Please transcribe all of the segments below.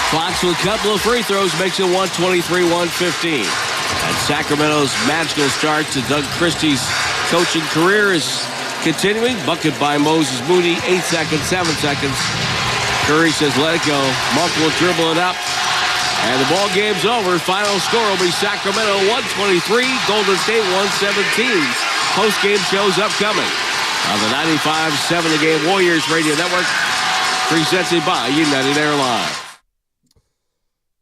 Fox with a couple of free throws makes it 123-115. And Sacramento's magical start to Doug Christie's coaching career is continuing. Bucket by Moses Moody, 8 seconds, 7 seconds. Curry says, let it go. Monk will dribble it up. And the ball game's over. Final score will be Sacramento 123, Golden State 117. Post-game shows upcoming on the 95.7 The Game Warriors Radio Network, presented by United Airlines.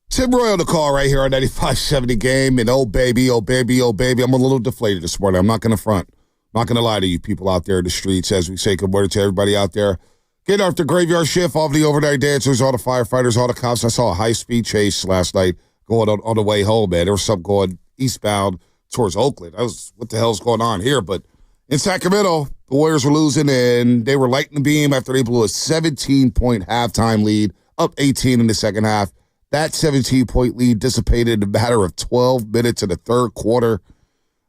Tim Roy on the call right here on 95.7 The Game. And oh, baby, I'm a little deflated this morning. I'm not going to front. I'm not going to lie to you people out there in the streets as we say good morning to everybody out there. Getting off the graveyard shift, all the overnight dancers, all the firefighters, all the cops. I saw a high-speed chase last night going on the way home, man. There was something going eastbound towards Oakland. What the hell's going on here? But in Sacramento, the Warriors were losing, and they were lighting the beam after they blew a 17-point halftime lead, up 18 in the second half. That 17-point lead dissipated in a matter of 12 minutes in the third quarter.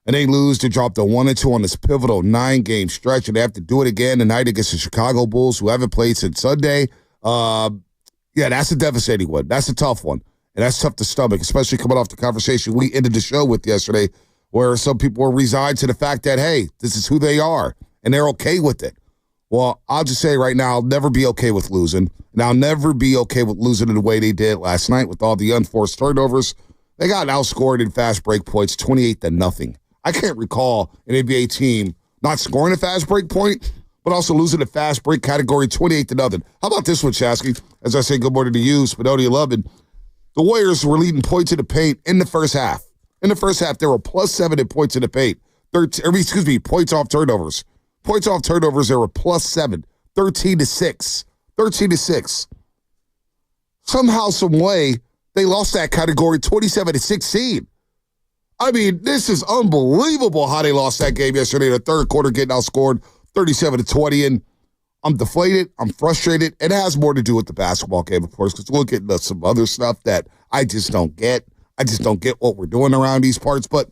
And they lose to drop the 1-2 on this pivotal 9-game stretch, and they have to do it again tonight against the Chicago Bulls, who haven't played since Sunday. Yeah, that's a devastating one. That's a tough one, and that's tough to stomach, especially coming off the conversation we ended the show with yesterday, where some people were resigned to the fact that, hey, this is who they are, and they're okay with it. Well, I'll just say right now, I'll never be okay with losing, and I'll never be okay with losing in the way they did last night with all the unforced turnovers. They got outscored in fast break points, 28-0. I can't recall an NBA team not scoring a fast break point, but also losing a fast break category 28-0. How about this one, Chasky? As I say good morning to you, Spinoni 11. The Warriors were leading points in the paint in the first half. In the first half, they were +7 in points in the paint. Points off turnovers. Points off turnovers, they were +7. 13-6. 13-6. Somehow, some way, they lost that category 27-16. I mean, this is unbelievable how they lost that game yesterday in the third quarter, getting outscored 37-20. And I'm deflated. I'm frustrated. It has more to do with the basketball game, of course, because we'll get into some other stuff that I just don't get. I just don't get what we're doing around these parts. But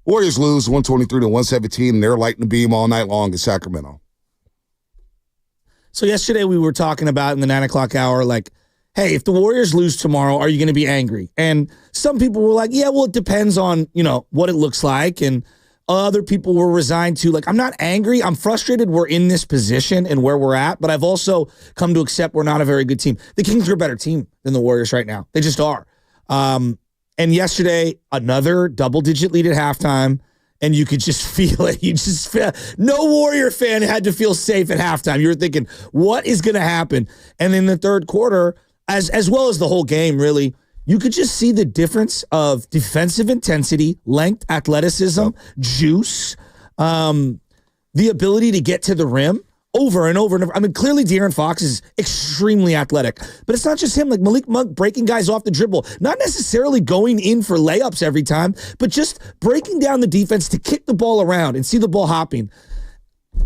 Warriors lose 123-117, and they're lighting the beam all night long in Sacramento. So yesterday we were talking about in the 9 o'clock hour, like, hey, if the Warriors lose tomorrow, are you going to be angry? And some people were like, yeah, well, it depends on, what it looks like. And other people were resigned to, like, I'm not angry. I'm frustrated we're in this position and where we're at, but I've also come to accept we're not a very good team. The Kings are a better team than the Warriors right now. They just are. And yesterday, another double-digit lead at halftime, and you could just feel it. No Warrior fan had to feel safe at halftime. You were thinking, what is going to happen? And in the third quarter, as well as the whole game, really, you could just see the difference of defensive intensity, length, athleticism, juice, the ability to get to the rim over and over and over. I mean, clearly De'Aaron Fox is extremely athletic, but it's not just him. Like Malik Monk breaking guys off the dribble, not necessarily going in for layups every time, but just breaking down the defense to kick the ball around and see the ball hopping.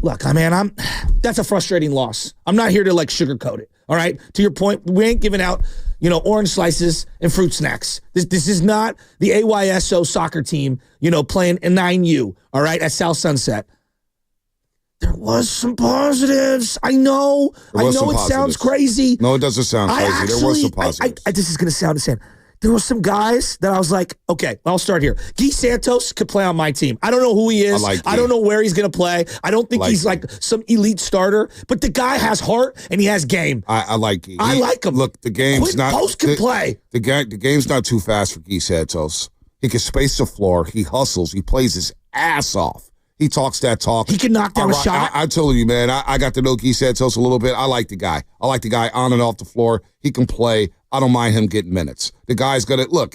Look, that's a frustrating loss. I'm not here to sugarcoat it. All right. To your point, we ain't giving out, orange slices and fruit snacks. This is not the AYSO soccer team, playing a 9U. All right. At South Sunset. There was some positives. I know it sounds crazy. No, it doesn't sound crazy. There was some positives. This is going to sound insane. There were some guys that I was like, okay, I'll start here. Guy Santos could play on my team. I don't know who he is. I don't know where he's going to play. I don't think he's some elite starter, but the guy has heart and he has game. I like Guy. I like him. Look, the game's not... Post can play. The game's not too fast for Guy Santos. He can space the floor. He hustles. He plays his ass off. He talks that talk. He can knock down a shot. I told you, man, I got to know Guy Santos a little bit. I like the guy. I like the guy on and off the floor. He can play. I don't mind him getting minutes. The guy's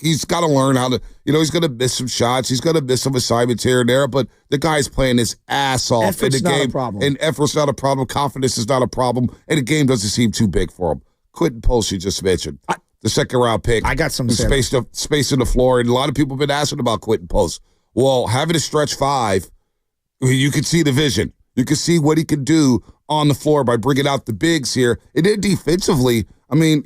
he's got to learn how to, he's going to miss some shots. He's going to miss some assignments here and there, but the guy's playing his ass off. Effort's in the not game. A problem. And effort's not a problem. Confidence is not a problem. And the game doesn't seem too big for him. Quinten Post, you just mentioned. The second-round pick. I got some space in the floor, and a lot of people have been asking about Quinten Post. Well, having a stretch five, you can see the vision. You can see what he can do on the floor by bringing out the bigs here. And then defensively,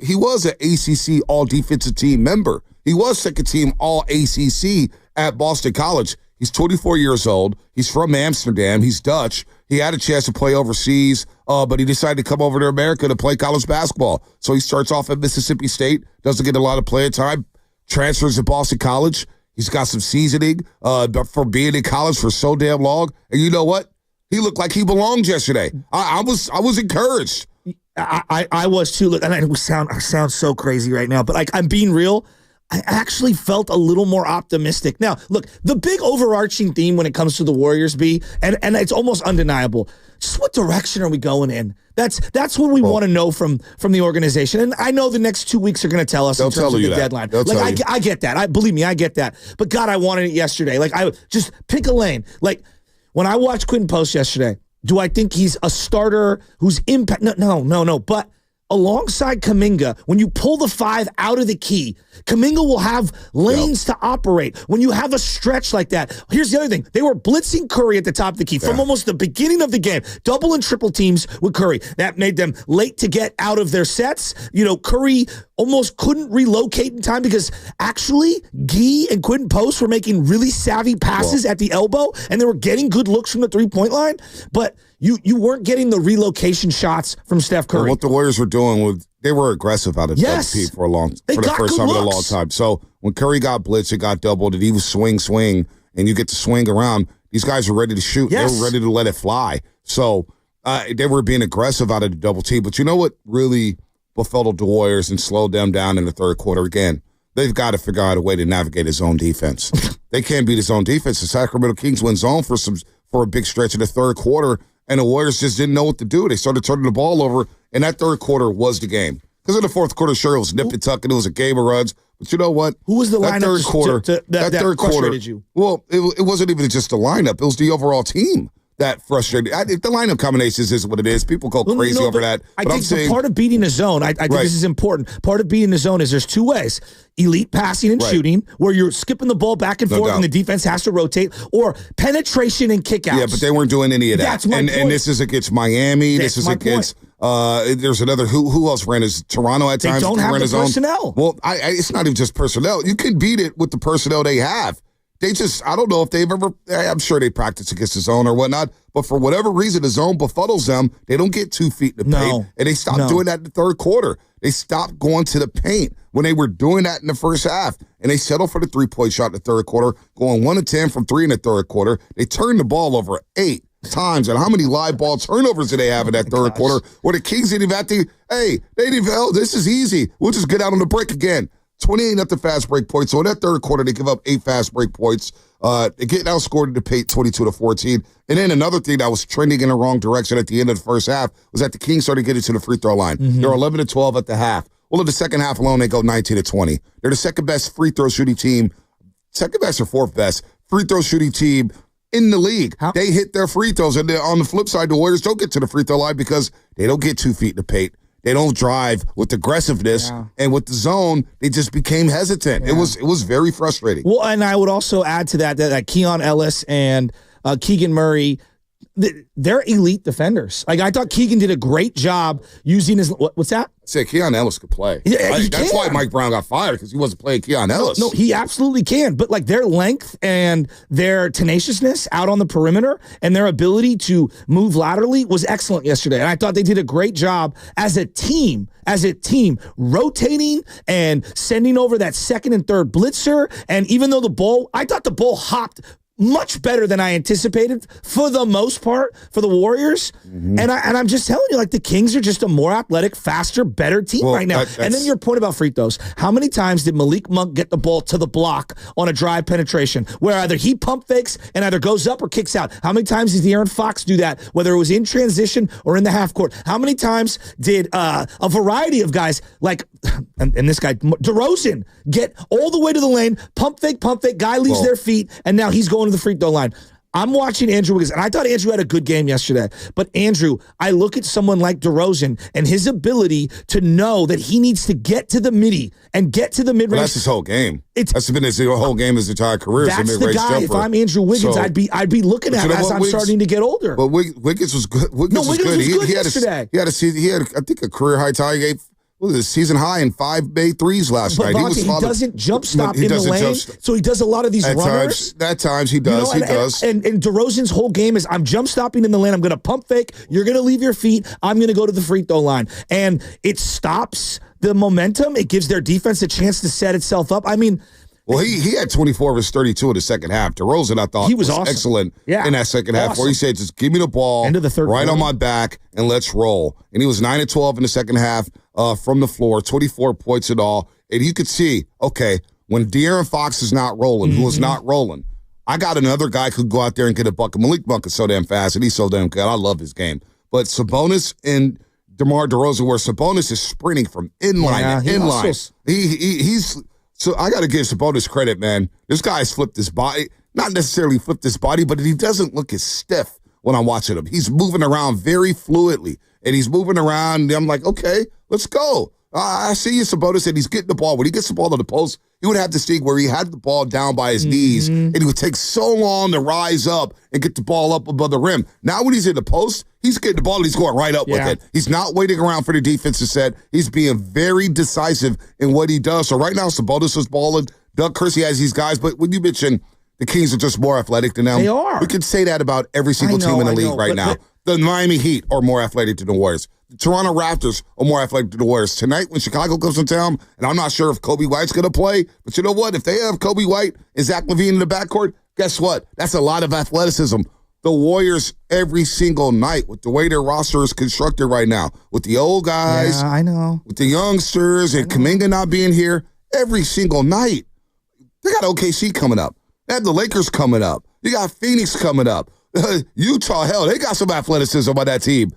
he was an ACC all-defensive team member. He was second-team all-ACC at Boston College. He's 24 years old. He's from Amsterdam. He's Dutch. He had a chance to play overseas, but he decided to come over to America to play college basketball. So he starts off at Mississippi State, doesn't get a lot of playing time, transfers to Boston College. He's got some seasoning for being in college for so damn long. And you know what? He looked like he belonged yesterday. I was encouraged. I was too. Look, and I sound so crazy right now, but like I'm being real. I actually felt a little more optimistic. Now, look, the big overarching theme when it comes to the Warriors, and it's almost undeniable. Just what direction are we going in? That's what we want to know from the organization. And I know the next 2 weeks are going to tell us in terms of the deadline. Like I get that. Believe me, I get that. But God, I wanted it yesterday. Like I just pick a lane. Like when I watched Quinten post yesterday, do I think he's a starter who's impact? No. But alongside Kuminga, when you pull the 5 out of the key, Kuminga will have lanes to operate. When you have a stretch like that, here's the other thing. They were blitzing Curry at the top of the key from almost the beginning of the game, double and triple teams with Curry. That made them late to get out of their sets. Curry almost couldn't relocate in time because actually Gee and Quinten Post were making really savvy passes at the elbow, and they were getting good looks from the three-point line, but you weren't getting the relocation shots from Steph Curry. Well, what the Warriors were doing they were aggressive out of WP for the first time in a long time. So when Curry got blitzed, it got doubled, and he was swing, and you get to swing around. These guys were ready to shoot. Yes. They were ready to let it fly. So they were being aggressive out of the double team. But you know what really befuddled the Warriors and slowed them down in the third quarter again? They've got to figure out a way to navigate his own defense. They can't beat his own defense. The Sacramento Kings went zone for a big stretch in the third quarter, and the Warriors just didn't know what to do. They started turning the ball over, and that third quarter was the game. Because in the fourth quarter, sure, it was nip and tuck, and it was a game of runs. But you know what? Who was the lineup third quarter, that third quarter frustrated you? Well, it wasn't even just the lineup. It was the overall team that frustrated. The lineup combinations is what it is. People go crazy over that. But I think part of beating a zone, I think this is important. Part of beating the zone is there's two ways. Elite passing and shooting, where you're skipping the ball back and forth and the defense has to rotate, or penetration and kickouts. Yeah, but they weren't doing any of that. That's my point. And this is against Miami. This is against there's another who else ran his Toronto at times. They don't have the personnel. Well, it's not even just personnel. You can beat it with the personnel they have. They just, I don't know if they've ever, I'm sure they practice against the zone or whatnot, but for whatever reason, the zone befuddles them. They don't get 2 feet in the paint, and they stopped doing that in the third quarter. They stopped going to the paint when they were doing that in the first half, and they settled for the three-point shot in the third quarter, going 1 of 10 from 3 in the third quarter. They turned the ball over 8 times, and how many live ball turnovers did they have in that third quarter where the Kings didn't even have to, they didn't even, this is easy. We'll just get out on the break again. 28 at the fast break points. So in that third quarter, they give up 8 fast break points. They get outscored in the paint 22-14. And then another thing that was trending in the wrong direction at the end of the first half was that the Kings started getting to the free throw line. They're 11-12 at the half. Well, in the second half alone, they go 19-20. They're the second best free throw shooting team, second best or fourth best free throw shooting team in the league. They hit their free throws. And on the flip side, the Warriors don't get to the free throw line because they don't get 2 feet in the paint. They don't drive with aggressiveness, and with the zone, they just became hesitant. It was very frustrating. Well, and I would also add to that Keon Ellis and Keegan Murray, they're elite defenders. Like I thought Keegan did a great job using his. What's that? Say Keon Ellis could play. Yeah, that's why Mike Brown got fired, because he wasn't playing Keon Ellis. No, he absolutely can. But like their length and their tenaciousness out on the perimeter and their ability to move laterally was excellent yesterday. And I thought they did a great job as a team, rotating and sending over that second and third blitzer. And even though I thought the ball hopped much better than I anticipated for the most part for the Warriors. And I'm just telling you, like the Kings are just a more athletic, faster, better team right now. And then your point about free throws. How many times did Malik Monk get the ball to the block on a drive penetration where either he pump fakes and either goes up or kicks out? How many times did De'Aaron Fox do that, whether it was in transition or in the half court? How many times did a variety of guys like, and this guy, DeRozan, get all the way to the lane, pump fake, guy leaves their feet, and now he's going to the free throw line. I'm watching Andrew Wiggins, and I thought Andrew had a good game yesterday. But Andrew, I look at someone like DeRozan and his ability to know that he needs to get to the midi and get to the mid-range. Well, that's his whole game. That's been his whole game, his entire career. That's the guy. Jumper. If I'm Andrew Wiggins, I'd be looking at him as I'm starting to get older. But Wiggins was good. Wiggins was good yesterday. He had I think, a career high tie. He gave what was it, season high in 5 made threes last night. He doesn't jump stop in the lane, so he does a lot of these runners. At times he does. He does. And DeRozan's whole game is, I'm jump stopping in the lane. I'm going to pump fake. You're going to leave your feet. I'm going to go to the free throw line. And it stops the momentum. It gives their defense a chance to set itself up. I mean, well, he had 24 of his 32 in the second half. DeRozan, I thought, he was awesome. Excellent in that second half, where he said, just give me the ball End of the third right quarter. on my back and let's roll. And he was 9 of 12 in the second half from the floor, 24 points in all. And you could see, okay, when De'Aaron Fox is not rolling, who is not rolling, I got another guy who could go out there and get a bucket. Malik Monk is so damn fast, and he's so damn good. I love his game. But Sabonis and DeMar DeRozan, where Sabonis is sprinting from inline to inline. He's... So I got to give Sabonis credit, man. This guy's flipped his body. Not necessarily flipped his body, but he doesn't look as stiff when I'm watching him. He's moving around very fluidly, and he's moving around, and I'm like, okay, let's go. I see you, Sabonis, and he's getting the ball. When he gets the ball to the post, he would have to see where he had the ball down by his knees, and he would take so long to rise up and get the ball up above the rim. Now when he's in the post, he's getting the ball and he's going right up with it. He's not waiting around for the defense to set. He's being very decisive in what he does. So right now, Sabonis is balling. Doug Christie has these guys, but when you mention the Kings are just more athletic than them, they are. We could say that about every single team in the league right now. The Miami Heat are more athletic than the Warriors. The Toronto Raptors are more athletic than the Warriors. Tonight, when Chicago comes in town, and I'm not sure if Kobe White's going to play, but you know what? If they have Kobe White and Zach LaVine in the backcourt, guess what? That's a lot of athleticism. The Warriors, every single night, with the way their roster is constructed right now, with the old guys, I know, with the youngsters, and Kuminga not being here, every single night. They got OKC coming up. They have the Lakers coming up. You got Phoenix coming up. Utah, hell, they got some athleticism on that team.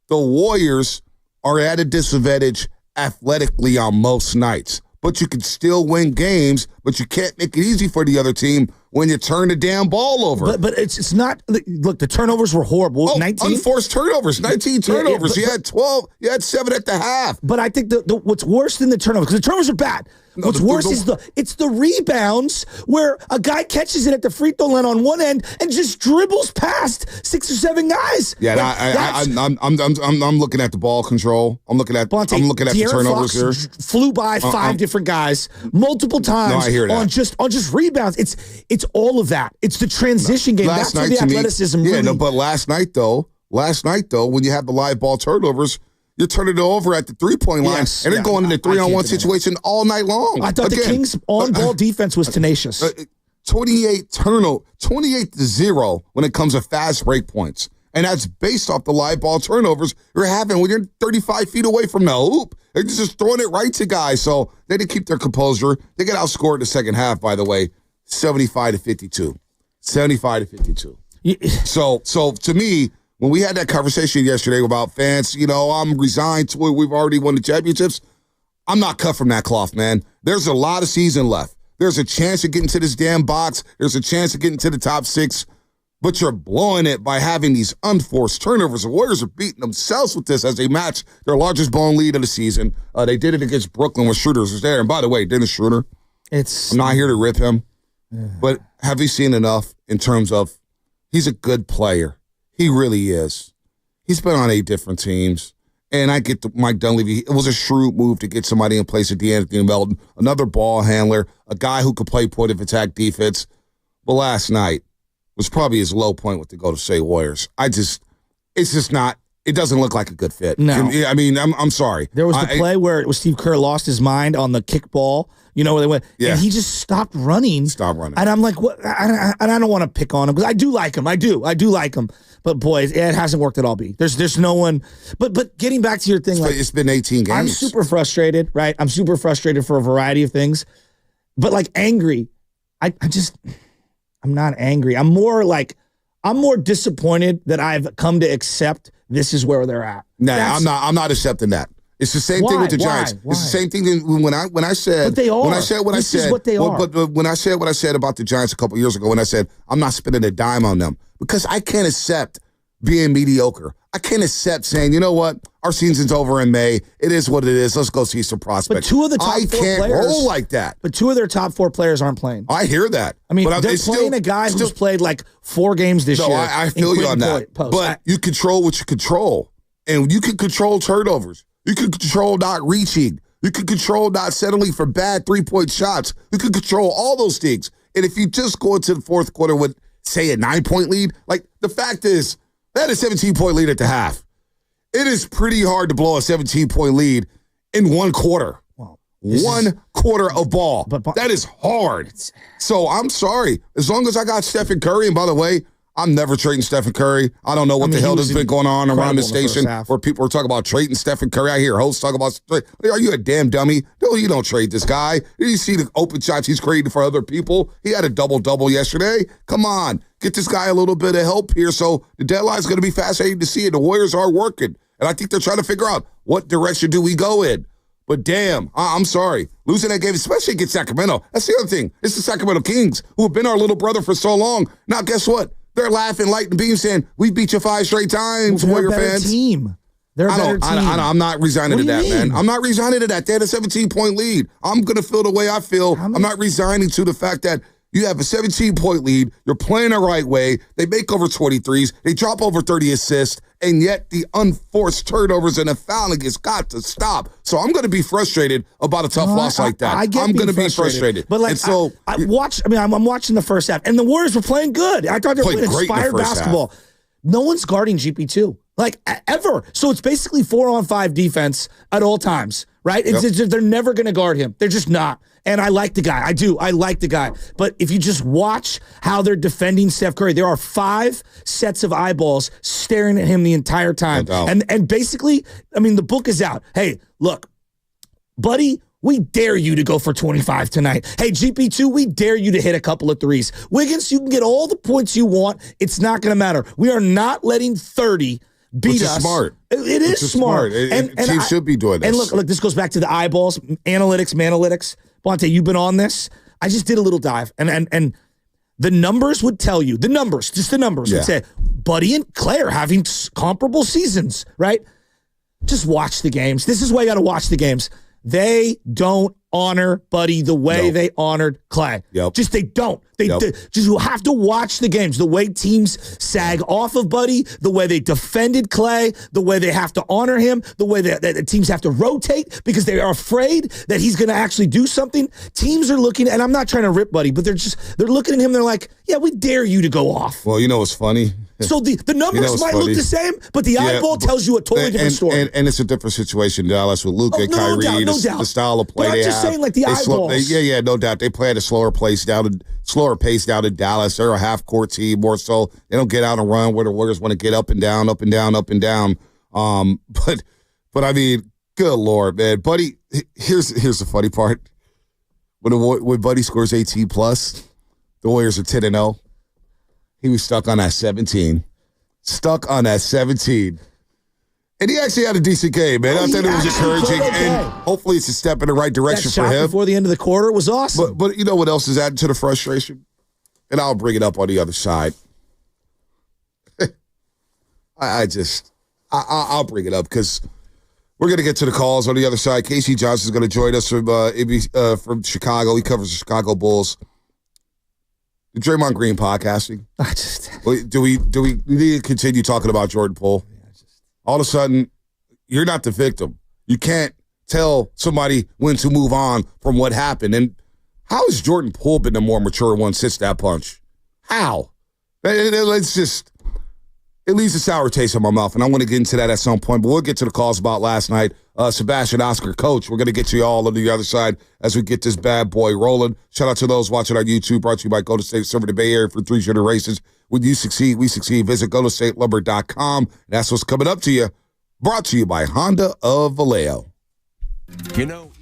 The Warriors are at a disadvantage athletically on most nights, but you can still win games, but you can't make it easy for the other team when you turn the damn ball over. But it's not, look, the turnovers were horrible. 19 unforced turnovers, 19 turnovers. You had 12, you had 7 at the half. But I think what's worse than the turnovers, because the turnovers are bad. What's worse is the rebounds where a guy catches it at the free throw line on one end and just dribbles past 6 or 7 guys. Yeah, I'm looking at the ball control. I'm looking at the turnovers here. Flew by 5 different guys multiple times. No, I hear that. on just rebounds. It's all of that. It's the transition game. That's where the athleticism really. But last night though, when you have the live ball turnovers, you're turning it over at the 3-point line, and they're going in the 3-on-1 situation all night long. I thought the Kings' on-ball defense was tenacious. 28-0 when it comes to fast break points. And that's based off the live ball turnovers you're having when you're 35 feet away from the hoop. They're just throwing it right to guys. So they didn't keep their composure. They get outscored in the second half, by the way, 75-52. 75-52. So to me, when we had that conversation yesterday about fans, I'm resigned to it. We've already won the championships. I'm not cut from that cloth, man. There's a lot of season left. There's a chance of getting to this damn box. There's a chance of getting to the top 6. But you're blowing it by having these unforced turnovers. The Warriors are beating themselves with this as they match their largest blown lead of the season. They did it against Brooklyn when Schroeder was there. And by the way, Dennis Schroeder, I'm not here to rip him. But have you seen enough in terms of he's a good player? He really is. He's been on 8 different teams. And I get Mike Dunleavy. It was a shrewd move to get somebody in place of DeAnthony Melton, another ball handler, a guy who could play point of attack defense. But last night was probably his low point with the Golden State Warriors. It's just not, it doesn't look like a good fit. No. I mean, I'm sorry. There was the play where it was Steve Kerr lost his mind on the kick ball. Where they went, and he just stopped running. And I'm like, what? I don't want to pick on him because I do like him. I do like him. But boy, it hasn't worked at all. There's no one. But getting back to your thing, it's been 18 games. I'm super frustrated, right? I'm super frustrated for a variety of things. But angry, I'm not angry. I'm more disappointed that I've come to accept this is where they're at. Nah, I'm not accepting that. It's the same thing with the Giants. Why? It's the same thing when I said. But they are. When I said what this I said. Is what they are. But when I said what I said about the Giants a couple years ago, when I said I'm not spending a dime on them because I can't accept being mediocre. I can't accept saying, you know what, our season's over in May. It is what it is. Let's go see some prospects. But 2 of the top 4 players. I can't roll like that. But 2 of their top 4 players aren't playing. I hear that. I mean, they're playing a guy who's played 4 games this year. I feel you on that. But you control what you control. And you can control turnovers. You can control not reaching. You can control not settling for bad three-point shots. You can control all those things. And if you just go into the fourth quarter with, say, a 9-point lead, like the fact is, they had a 17-point lead at the half. It is pretty hard to blow a 17-point lead in one quarter. Wow. One quarter of ball. But that is hard. So I'm sorry. As long as I got Stephen Curry, and by the way, I'm never trading Stephen Curry. I don't know what the hell has been going on around the station where people are talking about trading Stephen Curry. I hear hosts talk about, are you a damn dummy? No, you don't trade this guy. Did you see the open shots he's creating for other people? He had a double-double yesterday. Come on. Get this guy a little bit of help here. So the deadline's going to be fascinating to see it. The Warriors are working. And I think they're trying to figure out what direction do we go in. But damn, I'm sorry. Losing that game, especially against Sacramento. That's the other thing. It's the Sacramento Kings, who have been our little brother for so long. Now, guess what? They're laughing, lighting beams, saying, we beat you 5 straight times, Warrior fans. They're a better team. I'm not resigning to that, man. I'm not resigning to that. They had a 17-point lead. I'm going to feel the way I feel. I'm not resigning to the fact that you have a 17-point lead. You're playing the right way. They make over 23s. They drop over 30 assists. And yet the unforced turnovers and the fouling has got to stop. So I'm going to be frustrated about a tough loss like that. I'm going to be frustrated. But like, so I'm watching the first half, and the Warriors were playing good. I thought they were playing inspired basketball. Half. No one's guarding GP2, like ever. So it's basically 4-on-5 defense at all times, right? They're never going to guard him. They're just not. And I like the guy. I do. I like the guy. But if you just watch how they're defending Steph Curry, there are 5 sets of eyeballs staring at him the entire time. And basically, I mean, the book is out. Hey, look, buddy, we dare you to go for 25 tonight. Hey, GP2, we dare you to hit a couple of threes. Wiggins, you can get all the points you want. It's not going to matter. We are not letting 30 beat us. Smart. It is smart. Teams should be doing this. And look, this goes back to the eyeballs, analytics. Bonte, you've been on this. I just did a little dive, and the numbers would tell you, the numbers would say, Buddy and Claire having comparable seasons, right? Just watch the games. This is why you got to watch the games. They don't honor Buddy the way they honored Clay. Just they don't. They just you have to watch the games. The way teams sag off of Buddy, the way they defended Clay, the way they have to honor him, the way that the teams have to rotate because they are afraid that he's going to actually do something. Teams are looking, and I'm not trying to rip Buddy, but they're looking at him. They're like, yeah, we dare you to go off. Well, you know what's funny? So the numbers might look the same, but the eyeball tells you a totally different story. And it's a different situation in Dallas with Luka, Kyrie, the style of play they have. Saying, like, the eyeballs. No doubt. They play at a slower pace down in Dallas. They're a half-court team more so. They don't get out and run where the Warriors want to get up and down, up and down, up and down. But I mean, good Lord, man. Buddy, here's the funny part. When Buddy scores 18 plus, the Warriors are 10-0. He was stuck on that 17. And he actually had a decent game, man. I thought it was encouraging, and hopefully it's a step in the right direction for him. Before the end of the quarter was awesome. But you know what else is adding to the frustration? And I'll bring it up on the other side. I'll bring it up because we're going to get to the calls on the other side. Casey Johnson is going to join us from Chicago. He covers the Chicago Bulls. The Draymond Green podcasting. Do we need to continue talking about Jordan Poole? All of a sudden, you're not the victim. You can't tell somebody when to move on from what happened. And how has Jordan Poole been the more mature one since that punch? How? It leaves a sour taste in my mouth, and I want to get into that at some point. But we'll get to the calls about last night. Sebastian, Oscar, Coach, we're going to get to you all on the other side as we get this bad boy rolling. Shout out to those watching on YouTube. Brought to you by Golden State, serving the Bay Area for 3 generations. When you succeed, we succeed. Visit GoldenStateLumber.com. That's what's coming up to you. Brought to you by Honda of Vallejo. You know,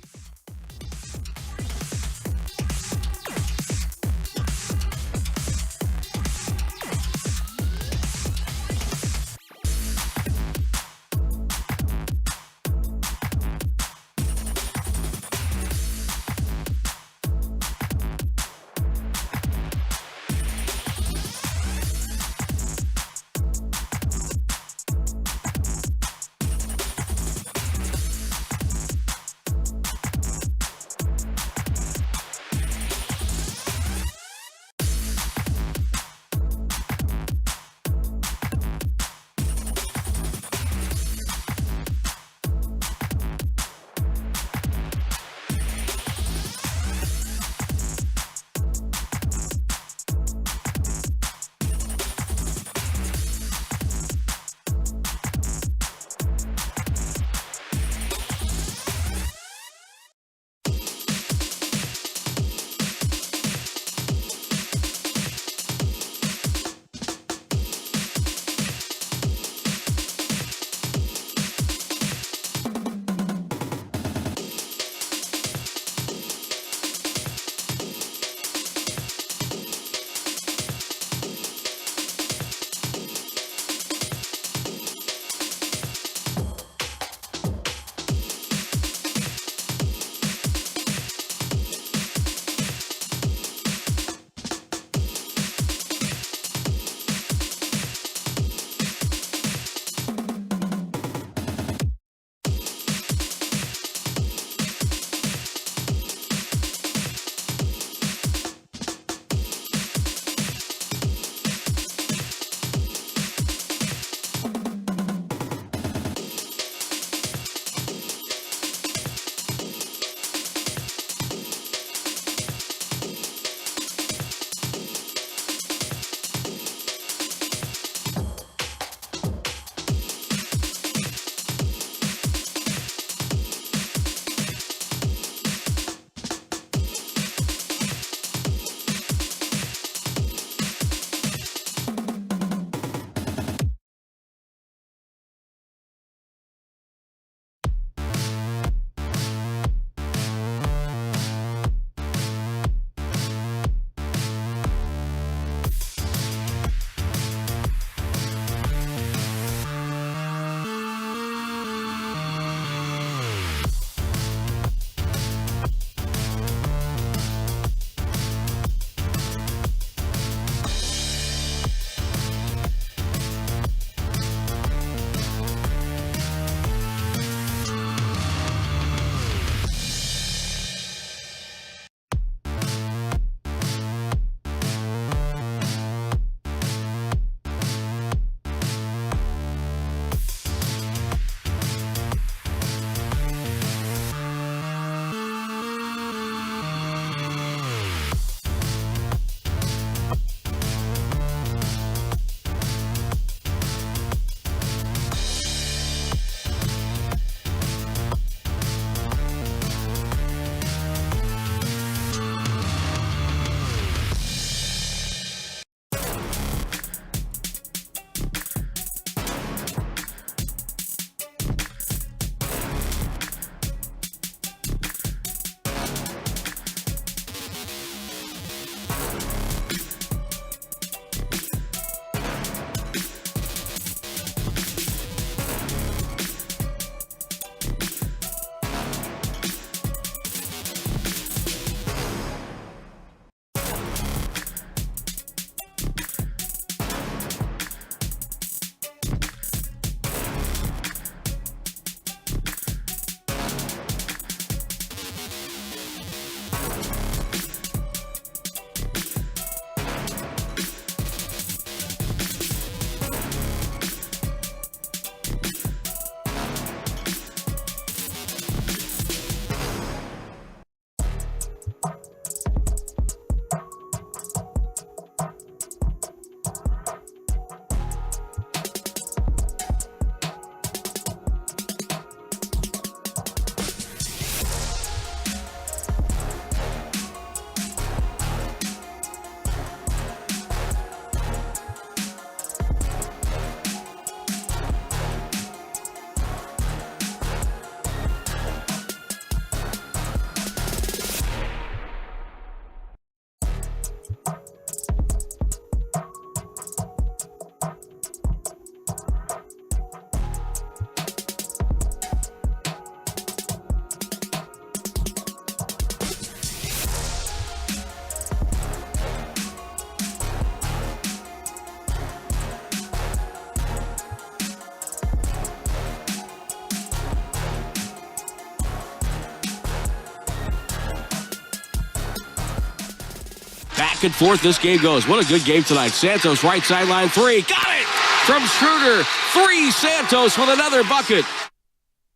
Back and forth this game goes. What a good game tonight. Santos, right sideline three. Got it! From Schroeder. 3, Santos with another bucket.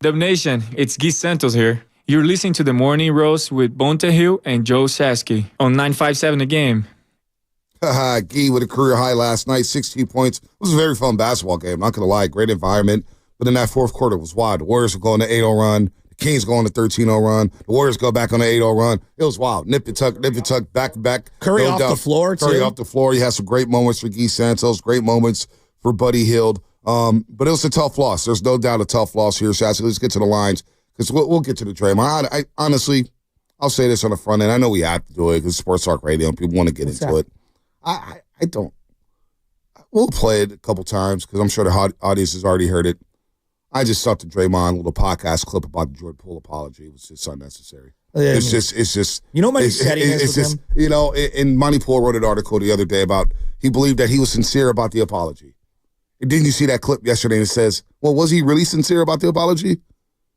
Dub Nation, it's Guy Santos here. You're listening to The Morning Roast with Bonta Hill and Joe Saski on 957 The Game. Guy with a career high last night, 16 points. It was a very fun basketball game, not going to lie. Great environment. But then that fourth quarter was wild. The Warriors were going to 8-0 run. The Kings go on a 13-0 run. The Warriors go back on an 8-0 run. It was wild. Nip and tuck, back to back. Curry off the floor, too. Curry off the floor. He had some great moments for Guy Santos, great moments for Buddy Hield. But it was a tough loss. There's no doubt a tough loss here, Sassy. Let's get to the lines because we'll get to the Draymond. I honestly, I'll say this on the front end. I know we have to do it because Sports Talk Radio and people want to get into it. I don't. We'll play it a couple times because I'm sure the audience has already heard it. I just thought the Draymond little podcast clip about the Jordan Poole apology was just unnecessary. Yeah, it's just. You know what my setting is with him? You know, and Monty Poole wrote an article the other day about he believed that he was sincere about the apology. And didn't you see that clip yesterday? And it says, well, was he really sincere about the apology?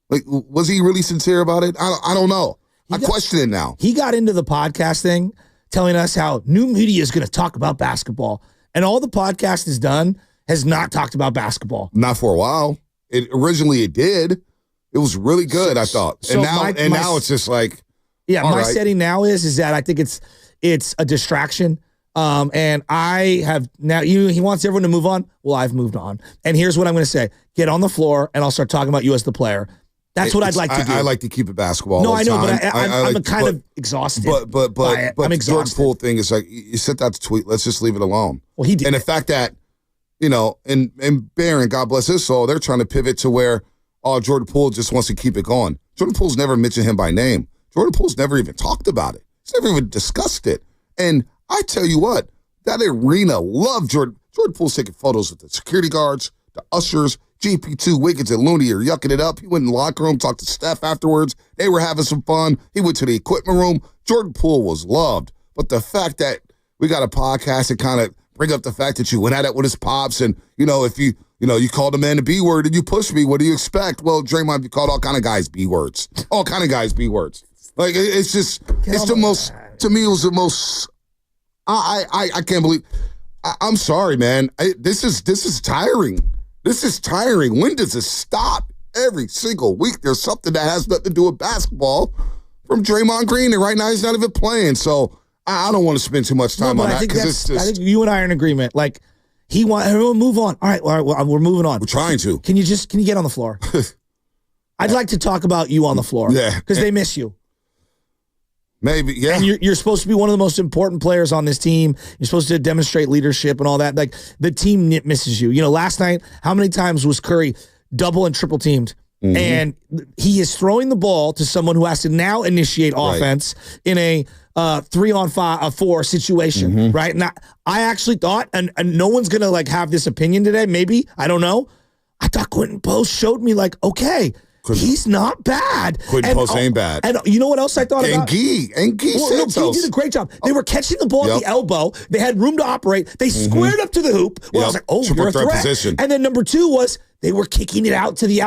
Like, was he really sincere about it? I don't know. I question it now. He got into the podcast thing telling us how new media is going to talk about basketball. And all the podcast has done has not talked about basketball. Not for a while. Originally it did. It was really good, I thought. So and now it's just like, yeah, my setting now is that I think it's a distraction. And I have now he wants everyone to move on. Well, I've moved on. And here's what I'm going to say. Get on the floor and I'll start talking about you as the player. That's what I'd like to do. I like to keep it basketball. No, all the I know, time. but I'm kind of exhausted. But I'm the exhausted. Jordan Poole thing is like, you sent out the tweet, let's just leave it alone. Well, he did. And the fact that, you know, and Barron, God bless his soul, they're trying to pivot to where, Jordan Poole just wants to keep it going. Jordan Poole's never mentioned him by name. Jordan Poole's never even talked about it. He's never even discussed it. And I tell you what, that arena loved Jordan. Jordan Poole's taking photos with the security guards, the ushers, GP2, Wiggins, and Looney are yucking it up. He went in the locker room, talked to Steph afterwards. They were having some fun. He went to the equipment room. Jordan Poole was loved. But the fact that we got a podcast that kind of bring up the fact that you went at it with his pops and, if you called a man the B word and you pushed me, what do you expect? Well, Draymond, you called all kind of guys B words. All kind of guys B words. Like, it's just, it's the most, to me, it was the most, I can't believe, I'm sorry, man. This is tiring. This is tiring. When does it stop? Every single week, there's something that has nothing to do with basketball from Draymond Green, and right now he's not even playing. So I don't want to spend too much time on that because it's just. I think you and I are in agreement. Like, everyone move on. All right, we're moving on. We're trying to. Can you get on the floor? I'd like to talk about you on the floor. Yeah. Because they miss you. Maybe, yeah. And you're supposed to be one of the most important players on this team. You're supposed to demonstrate leadership and all that. Like, the team misses you. Last night, how many times was Curry double and triple teamed? Mm-hmm. And he is throwing the ball to someone who has to now initiate offense in a 3-on-4 situation, right? And I actually thought, and no one's going to have this opinion today, maybe, I don't know. I thought Quinten Post showed me he's not bad. Quinten Post ain't bad. And you know what else I thought about? And Guy Santos. No, he did a great job. They were catching the ball at the elbow. They had room to operate. They squared up to the hoop. Well, I was like, oh, Triple you're a threat. Position. And then number two was they were kicking it out to the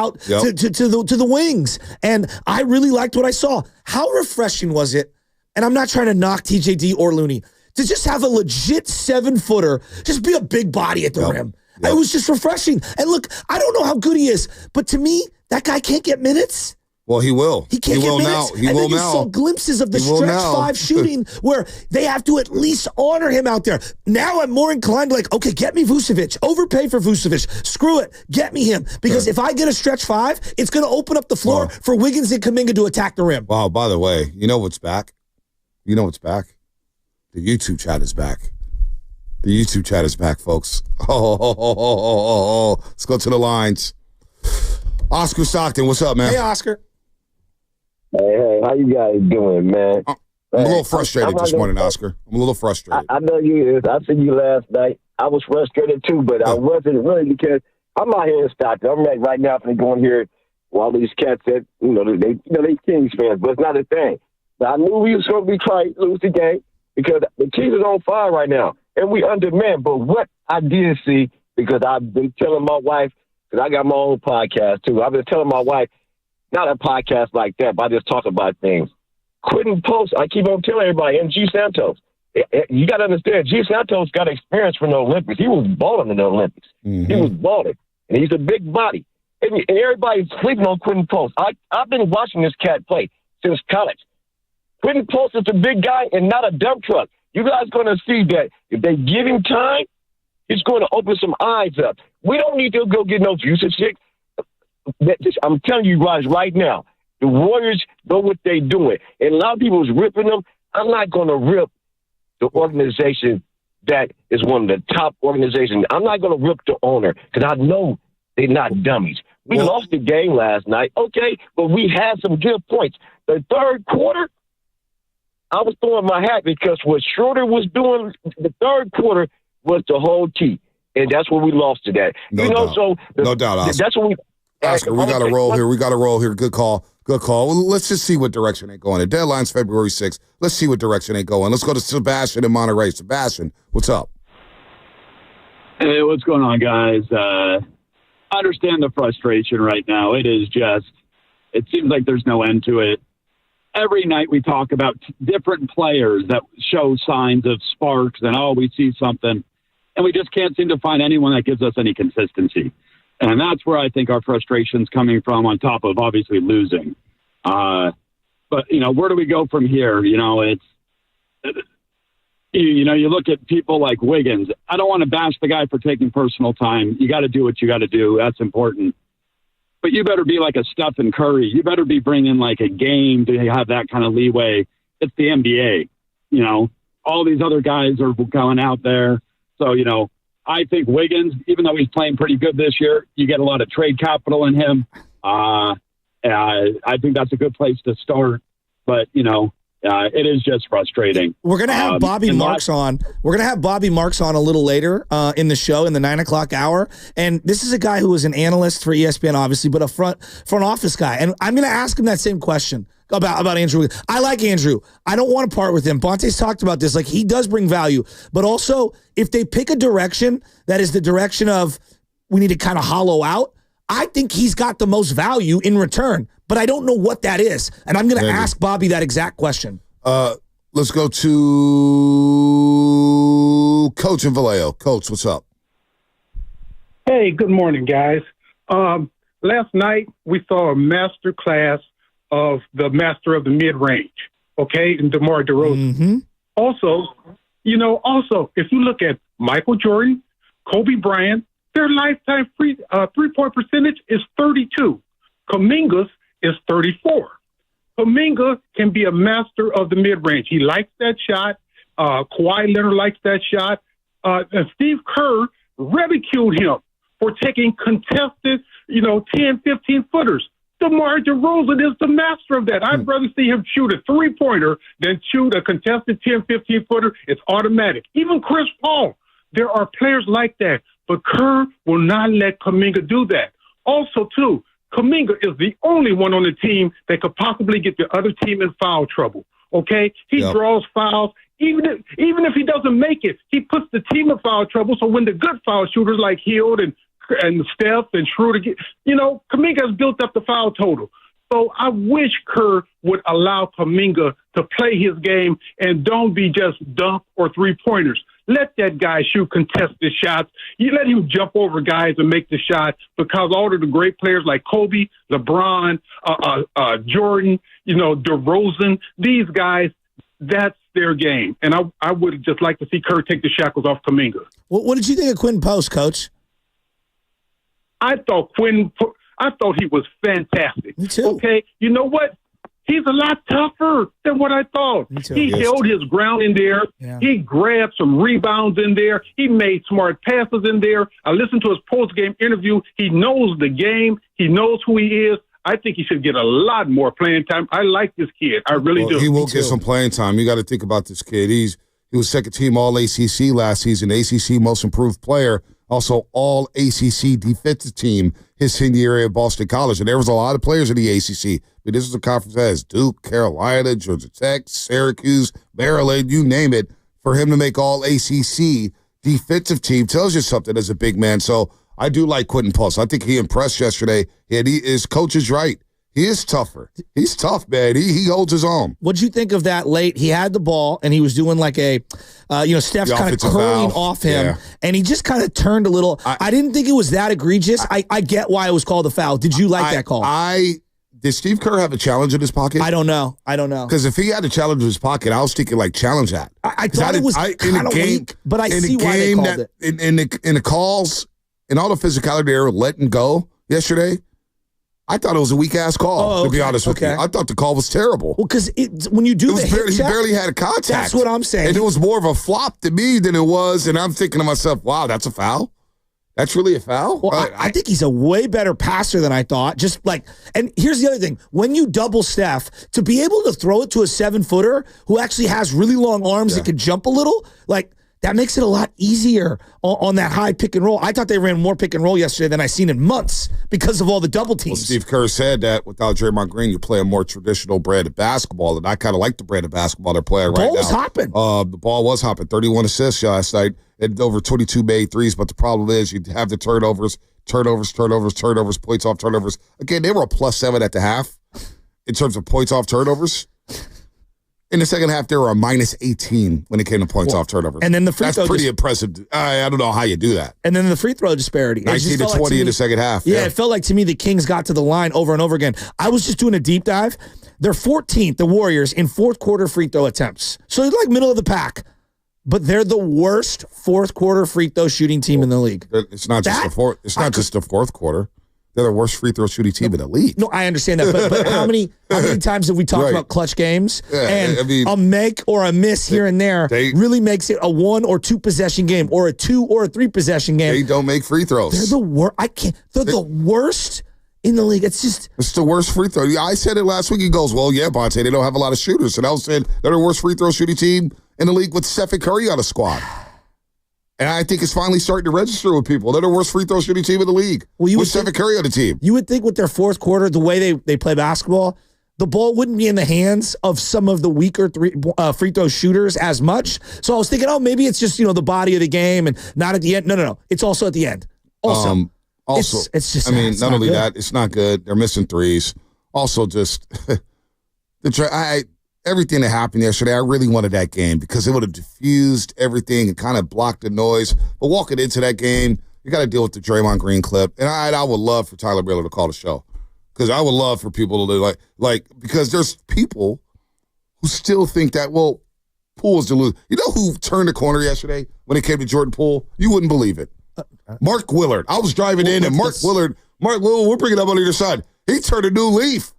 to the wings. And I really liked what I saw. How refreshing was it? and I'm not trying to knock TJD or Looney, to just have a legit 7-footer, just be a big body at the rim. It was just refreshing. And look, I don't know how good he is, but to me, that guy can't get minutes. Well, he will. He can't get minutes. He will then you now. saw glimpses of the stretch 5 shooting where they have to at least honor him out there. Now I'm more inclined to like, okay, get me Vucevic. Overpay for Vucevic. Screw it. Get me him. Because if I get a stretch 5, it's going to open up the floor for Wiggins and Kuminga to attack the rim. Wow, by the way, you know what's back? You know what's back? The YouTube chat is back. The YouTube chat is back, folks. Let's go to the lines. Oscar Stockton, what's up, man? Hey, Oscar. Hey, how you guys doing, man? I'm a little frustrated this morning, Oscar. I'm a little frustrated. I know you is. I seen you last night. I was frustrated too, but I wasn't really because I'm out here in Stockton. I'm right now going here while these cats said, they Kings fans, but it's not a thing. But I knew we was going to be trying to lose the game because the Kings is on fire right now, and we undermanned. But what I did see, because I've been telling my wife, because I got my own podcast too, I've been telling my wife, not a podcast like that, but I just talk about things. Quinten Post, I keep on telling everybody, and G. Santos. You got to understand, G. Santos got experience from the Olympics. He was balling in the Olympics. Mm-hmm. He was balling, and he's a big body. And everybody's sleeping on Quinten Post. I've been watching this cat play since college. Quinten Post is a big guy and not a dump truck. You guys going to see that if they give him time, he's going to open some eyes up. We don't need to go get no Vucevic. I'm telling you guys right now, the Warriors know what they're doing. And a lot of people was ripping them. I'm not going to rip the organization that is one of the top organizations. I'm not going to rip the owner because I know they're not dummies. We lost the game last night, okay, but we had some good points. The third quarter, I was throwing my hat because what Schroeder was doing, the third quarter was the whole key. And that's where we lost today. No doubt, Oscar. That's what Oscar, we got to roll here. Good call. Well, let's just see what direction they're going. The deadline's February 6th. Let's see what direction they're going. Let's go to Sebastian in Monterey. Sebastian, what's up? Hey, what's going on, guys? I understand the frustration right now. It seems like there's no end to it. Every night we talk about different players that show signs of sparks and, we see something. And we just can't seem to find anyone that gives us any consistency. And that's where I think our frustration's coming from, on top of obviously losing. But, where do we go from here? You look at people like Wiggins. I don't want to bash the guy for taking personal time. You got to do what you got to do. That's important. But you better be like a Stephen Curry. You better be bringing like a game to have that kind of leeway. It's the NBA. All these other guys are going out there. So, I think Wiggins, even though he's playing pretty good this year, you get a lot of trade capital in him. I think that's a good place to start. But, it is just frustrating. We're going to have Bobby Marks on. We're going to have Bobby Marks on a little later in the show in the 9 o'clock hour. And this is a guy who was an analyst for ESPN, obviously, but a front office guy. And I'm going to ask him that same question about Andrew. I like Andrew. I don't want to part with him. Bonte's talked about this. Like, he does bring value. But also, if they pick a direction that is the direction of we need to kind of hollow out, I think he's got the most value in return. But I don't know what that is. And I'm going to ask Bobby that exact question. Let's go to Coach in Vallejo. Coach, what's up? Hey, good morning, guys. Last night, we saw a master class of the master of the mid-range, okay, and DeMar DeRozan. Mm-hmm. Also, if you look at Michael Jordan, Kobe Bryant, their lifetime three-point percentage is 32. Kuminga's is 34. Kuminga can be a master of the mid-range. He likes that shot. Kawhi Leonard likes that shot. And Steve Kerr ridiculed him for taking contested, 10, 15-footers. DeMar DeRozan is the master of that. I'd rather see him shoot a three-pointer than shoot a contested 10, 15-footer. It's automatic. Even Chris Paul. There are players like that. But Kerr will not let Kuminga do that. Also, too, Kuminga is the only one on the team that could possibly get the other team in foul trouble. Okay? He draws fouls. Even if he doesn't make it, he puts the team in foul trouble. So when the good foul shooters like Hield and Steph and Schroeder, Kuminga has built up the foul total. also, I wish Kerr would allow Kuminga to play his game and don't be just dunk or three-pointers. Let that guy shoot contested shots. You let him jump over guys and make the shot, because all of the great players like Kobe, LeBron, Jordan, DeRozan, these guys, that's their game. And I would just like to see Kerr take the shackles off Kuminga. What did you think of Quinten Post, Coach? I thought he was fantastic. Me too. Okay, you know what? He's a lot tougher than what I thought. Me too. He held his ground in there. Yeah. He grabbed some rebounds in there. He made smart passes in there. I listened to his post-game interview. He knows the game. He knows who he is. I think he should get a lot more playing time. I like this kid. I really do. He will get some playing time. You got to think about this kid. He was second-team All-ACC last season, ACC Most Improved Player, also All-ACC Defensive Team his senior year at Boston College. And there was a lot of players in the ACC. But this is a conference that has Duke, Carolina, Georgia Tech, Syracuse, Maryland, you name it. For him to make All-ACC Defensive Team tells you something as a big man. So I do like Quinten Post. I think he impressed yesterday. And his coach is right. He is tougher. He's tough, man. He holds his own. What'd you think of that late? He had the ball, and he was doing like a, Steph's kind of curling off him, and he just kind of turned a little. I didn't think it was that egregious. I get why it was called a foul. Did you like that call? Did Steve Kerr have a challenge in his pocket? I don't know. Because if he had a challenge in his pocket, I was thinking, like, challenge that. I thought it was kind of weak, but I see why they called it. In the calls, and all the physicality they were letting go yesterday, I thought it was a weak-ass call, to be honest with you. I thought the call was terrible. Well, because when you do he barely had a contact. That's what I'm saying. And it was more of a flop to me than it was, and I'm thinking to myself, wow, that's a foul? That's really a foul? Well, I think he's a way better passer than I thought. And here's the other thing. When you double Steph, to be able to throw it to a 7-footer who actually has really long arms that can jump a little, that makes it a lot easier on that high pick and roll. I thought they ran more pick and roll yesterday than I've seen in months because of all the double teams. Well, Steve Kerr said that without Draymond Green, you play a more traditional brand of basketball, and I kind of like the brand of basketball they're playing right now. The ball was hopping. The ball was hopping. 31 assists last night, and over 22 made threes, but the problem is you have the turnovers, points off turnovers. Again, they were a +7 at the half in terms of points off turnovers. In the second half, they were a -18 when it came to points off turnovers. And then the free throw. That's pretty impressive. I don't know how you do that. And then the free throw disparity. 19 to 20 in the second half. Yeah, it felt like to me the Kings got to the line over and over again. I was just doing a deep dive. They're 14th, the Warriors, in fourth quarter free throw attempts. So they're like middle of the pack. But they're the worst fourth quarter free throw shooting team in the league. It's not just the fourth quarter. They're the worst free throw shooting team in the league. No, I understand that, but how many times have we talked about clutch games? Yeah, and a make or a miss here and there really makes it a 1 or 2 possession game, or a 2 or a 3 possession game. They don't make free throws. They're the worst. They're the worst in the league. It's the worst free throw. I said it last week. He goes, well, yeah, Bonte, they don't have a lot of shooters. And I was saying they're the worst free throw shooting team in the league with Steph and Curry on the squad. And I think it's finally starting to register with people. They're the worst free throw shooting team in the league. With Stephen Curry on the team. You would think with their fourth quarter, the way they play basketball, the ball wouldn't be in the hands of some of the weaker free throw shooters as much. So I was thinking, maybe it's just the body of the game and not at the end. No. It's also at the end. Also, it's just. I mean, not only that, it's not good. They're missing threes. Also, just everything that happened yesterday, I really wanted that game because it would have diffused everything and kind of blocked the noise. But walking into that game, you got to deal with the Draymond Green clip. And I would love for Tyler Miller to call the show because I would love for people to because there's people who still think that, well, Poole is the loser. You know who turned the corner yesterday when it came to Jordan Poole? You wouldn't believe it. Mark Willard. I was driving in and Mark Willard, we're bringing up on either side. He turned a new leaf.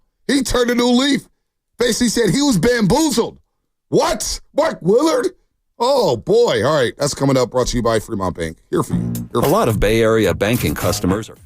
Basically said he was bamboozled. What? Mark Willard? Oh, boy. All right. That's coming up, brought to you by Fremont Bank. Here for you. A lot of Bay Area banking customers are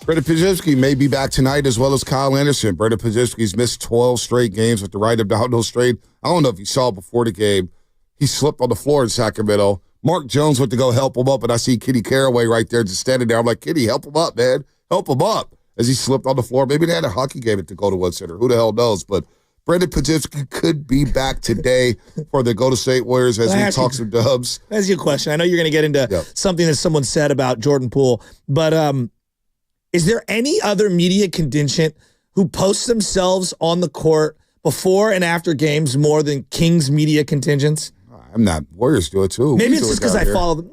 Brandon Podziemski may be back tonight as well as Kyle Anderson. Brandon Podziemski's missed 12 straight games with the right abdominal strain. I don't know if you saw before the game. He slipped on the floor in Sacramento. Mark Jones went to go help him up, and I see Kitty Caraway right there just standing there. I'm like, Kitty, help him up, man. Help him up. As he slipped on the floor. Maybe they had a hockey game at the Golden One Center. Who the hell knows? But Brandon Podziemski could be back today for the Golden State Warriors as we talk some dubs. That's your question. I know you're going to get into something that someone said about Jordan Poole, but is there any other media contingent who posts themselves on the court before and after games more than Kings media contingents? I'm not. Warriors do it too. Maybe it's just because I follow them.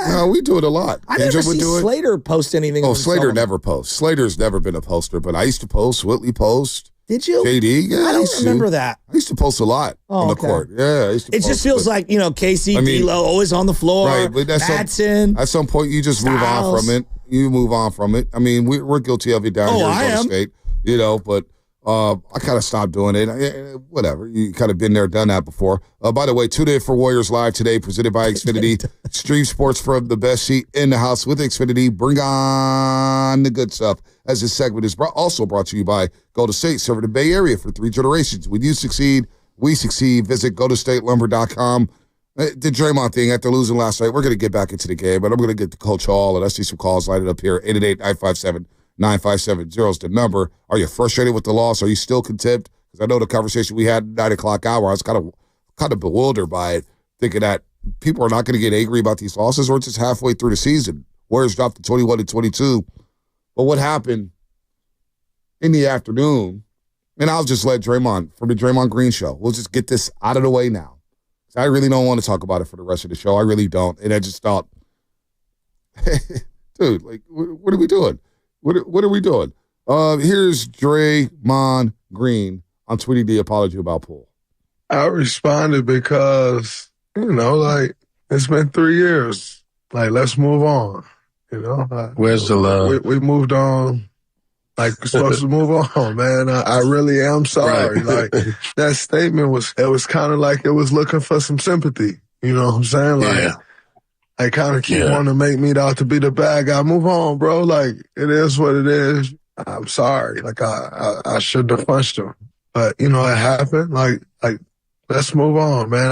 No, we do it a lot. I never see Slater post anything. Oh, Slater never posts. Slater's never been a poster, but I used to post. Whitley post. Did you? JD, yeah. I don't remember that. I used to post a lot on the court. Yeah, I used to It just feels like, KC, D'Lo, always on the floor. Right, but at some point, you just move on from it. You move on from it. I mean, we're guilty of it down here in Golden State, but I kind of stopped doing it. Whatever. You kind of been there, done that before. By the way, tune in for Warriors Live today, presented by Xfinity. Stream sports from the best seat in the house with Xfinity. Bring on the good stuff. As this segment is also brought to you by Golden State, serving the Bay Area for 3 generations. When you succeed, we succeed. Visit GoldenStateLumber.com. The Draymond thing, after losing last night, we're going to get back into the game, but I'm going to get to Coach Hall, and I see some calls lighted up here. 888-957-9570 is the number. Are you frustrated with the loss? Are you still contempt? Because I know the conversation we had at 9 o'clock hour, I was kind of bewildered by it, thinking that people are not going to get angry about these losses, or it's just halfway through the season. Warriors dropped to 21-22. But what happened in the afternoon, and I'll just let Draymond, from the Draymond Green show, we'll just get this out of the way now. I really don't want to talk about it for the rest of the show. I really don't. And I just thought, dude, like, what are we doing? What are we doing? Here's Draymond Green on tweeting the apology about Poole. I responded because, it's been 3 years. Like, let's move on. Where's the love? We moved on. Like, we're supposed to move on, man. I really am sorry. Right. Like, that statement was kind of like it was looking for some sympathy. You know what I'm saying? Like, I kind of keep wanting to make me out to be the bad guy. Move on, bro. Like, it is what it is. I'm sorry. Like, I shouldn't have punched him. But, it happened. Like, let's move on, man.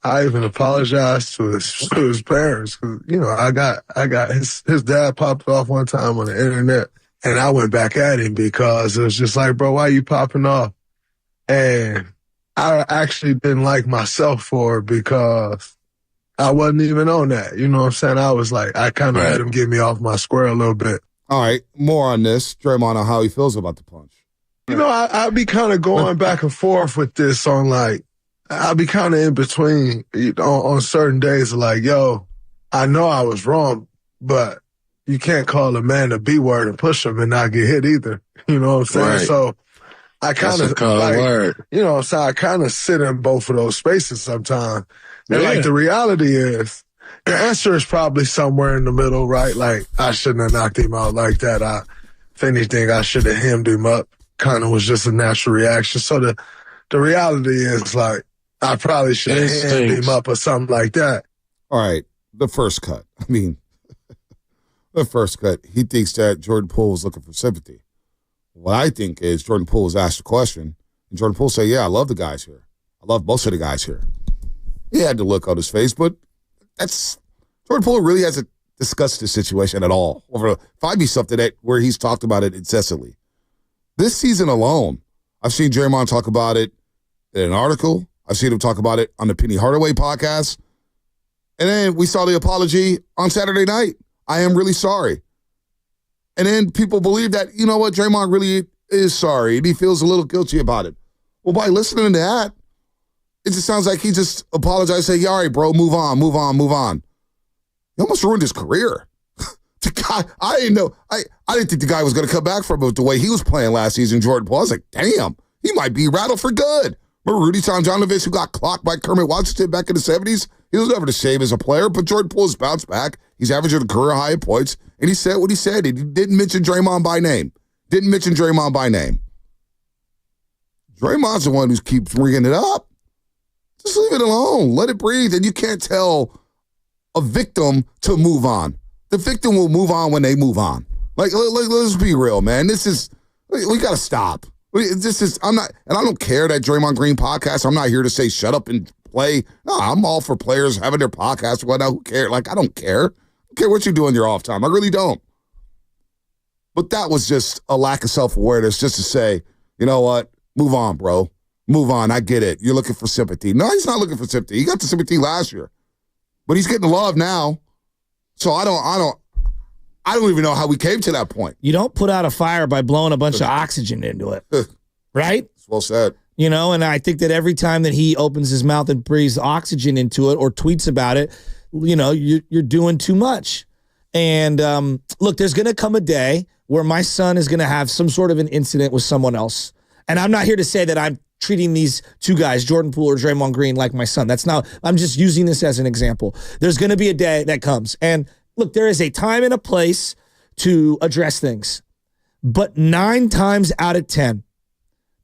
I even apologized to his parents. Cause, I got his dad popped off one time on the internet. And I went back at him because it was just like, bro, why you popping off? And I actually didn't like myself for it because I wasn't even on that. You know what I'm saying? I was like, I kind of let him get me off my square a little bit. All right, more on this. Draymond, on how he feels about the punch. I'd be kind of going back and forth with this on like, I'd be kind of in between on certain days like, yo, I know I was wrong, but you can't call a man a B word and push him and not get hit either. You know what I'm saying? Right. So I kind of, word. I kind of sit in both of those spaces sometimes. And the reality is, the answer is probably somewhere in the middle, right? Like, I shouldn't have knocked him out like that. If anything, I should have hemmed him up. Kind of was just a natural reaction. So the reality is, like, I probably should have hemmed him up or something like that. All right, the first cut. The first cut, he thinks that Jordan Poole was looking for sympathy. What I think is Jordan Poole was asked a question, and Jordan Poole said, I love the guys here. I love most of the guys here. He had the look on his face, but Jordan Poole really hasn't discussed this situation at all. Find me something where he's talked about it incessantly. This season alone, I've seen Draymond talk about it in an article. I've seen him talk about it on the Penny Hardaway podcast. And then we saw the apology on Saturday night. I am really sorry. And then people believe that, you know what, Draymond really is sorry, and he feels a little guilty about it. Well, by listening to that, it just sounds like he just apologized, say, all right, bro, move on. He almost ruined his career. The guy, I didn't think the guy was going to come back from it the way he was playing last season, Jordan Poole. I was like, damn, he might be rattled for good. Remember Rudy Tomjanovich, who got clocked by Kermit Washington back in the 70s? He was never the same as a player, but Jordan Poole has bounced back. He's averaging a career high in points, and he said what he said. He didn't mention Draymond by name. Draymond's the one who keeps bringing it up. Just leave it alone. Let it breathe, and you can't tell a victim to move on. The victim will move on when they move on. Like, let's be real, man. We got to stop. I'm not, and I don't care that Draymond Green podcast. I'm not here to say shut up and play. No, I'm all for players having their podcast. Whatnot. Who cares? Like, I don't care. I don't care what you do in your off time. I really don't. But that was just a lack of self-awareness just to say, you know what? Move on, bro. Move on. I get it. You're looking for sympathy. No, he's not looking for sympathy. He got the sympathy last year. But he's getting love now. So I don't even know how we came to that point. You don't put out a fire by blowing a bunch of oxygen into it. Right? It's well said. You know, and I think that every time that he opens his mouth and breathes oxygen into it or tweets about it, you know, you're doing too much. And look, there's going to come a day where my son is going to have some sort of an incident with someone else. And I'm not here to say that I'm treating these two guys, Jordan Poole or Draymond Green, like my son. That's not, I'm just using this as an example. There's going to be a day that comes. And look, there is a time and a place to address things. But 9 times out of 10,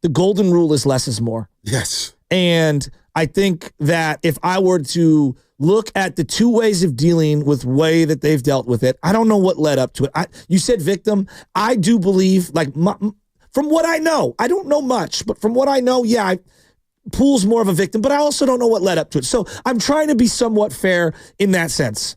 the golden rule is less is more. Yes. And I think that if I were to look at the two ways of dealing with the way that they've dealt with it, I don't know what led up to it. You said victim. I do believe, like, from what I know, I don't know much, but from what I know, yeah, Poole's more of a victim, but I also don't know what led up to it. So I'm trying to be somewhat fair in that sense.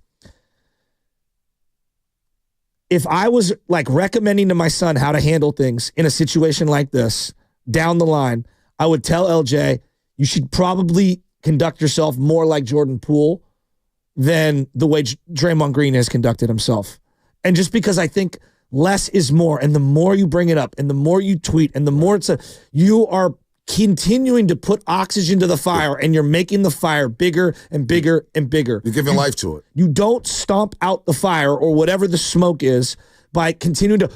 If I was like recommending to my son how to handle things in a situation like this down the line, I would tell LJ, you should probably conduct yourself more like Jordan Poole than the way Draymond Green has conducted himself. And just because I think less is more, and the more you bring it up, and the more you tweet, and the more you are continuing to put oxygen to the fire, and you're making the fire bigger and bigger and bigger. You're giving life to it. You don't stomp out the fire or whatever the smoke is by continuing to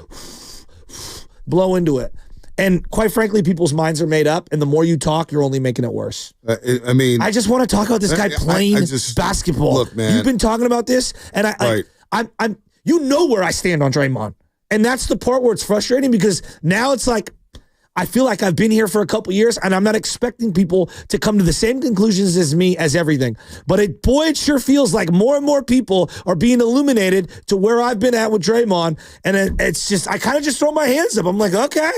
blow into it. And quite frankly, people's minds are made up, and the more you talk, you're only making it worse. I mean, I just want to talk about this guy playing basketball. Look, man, you've been talking about this, and I'm you know where I stand on Draymond, and that's the part where it's frustrating because now it's like I feel like I've been here for a couple years, and I'm not expecting people to come to the same conclusions as me as everything. But it sure feels like more and more people are being illuminated to where I've been at with Draymond, and it's just I kind of just throw my hands up. I'm like, okay.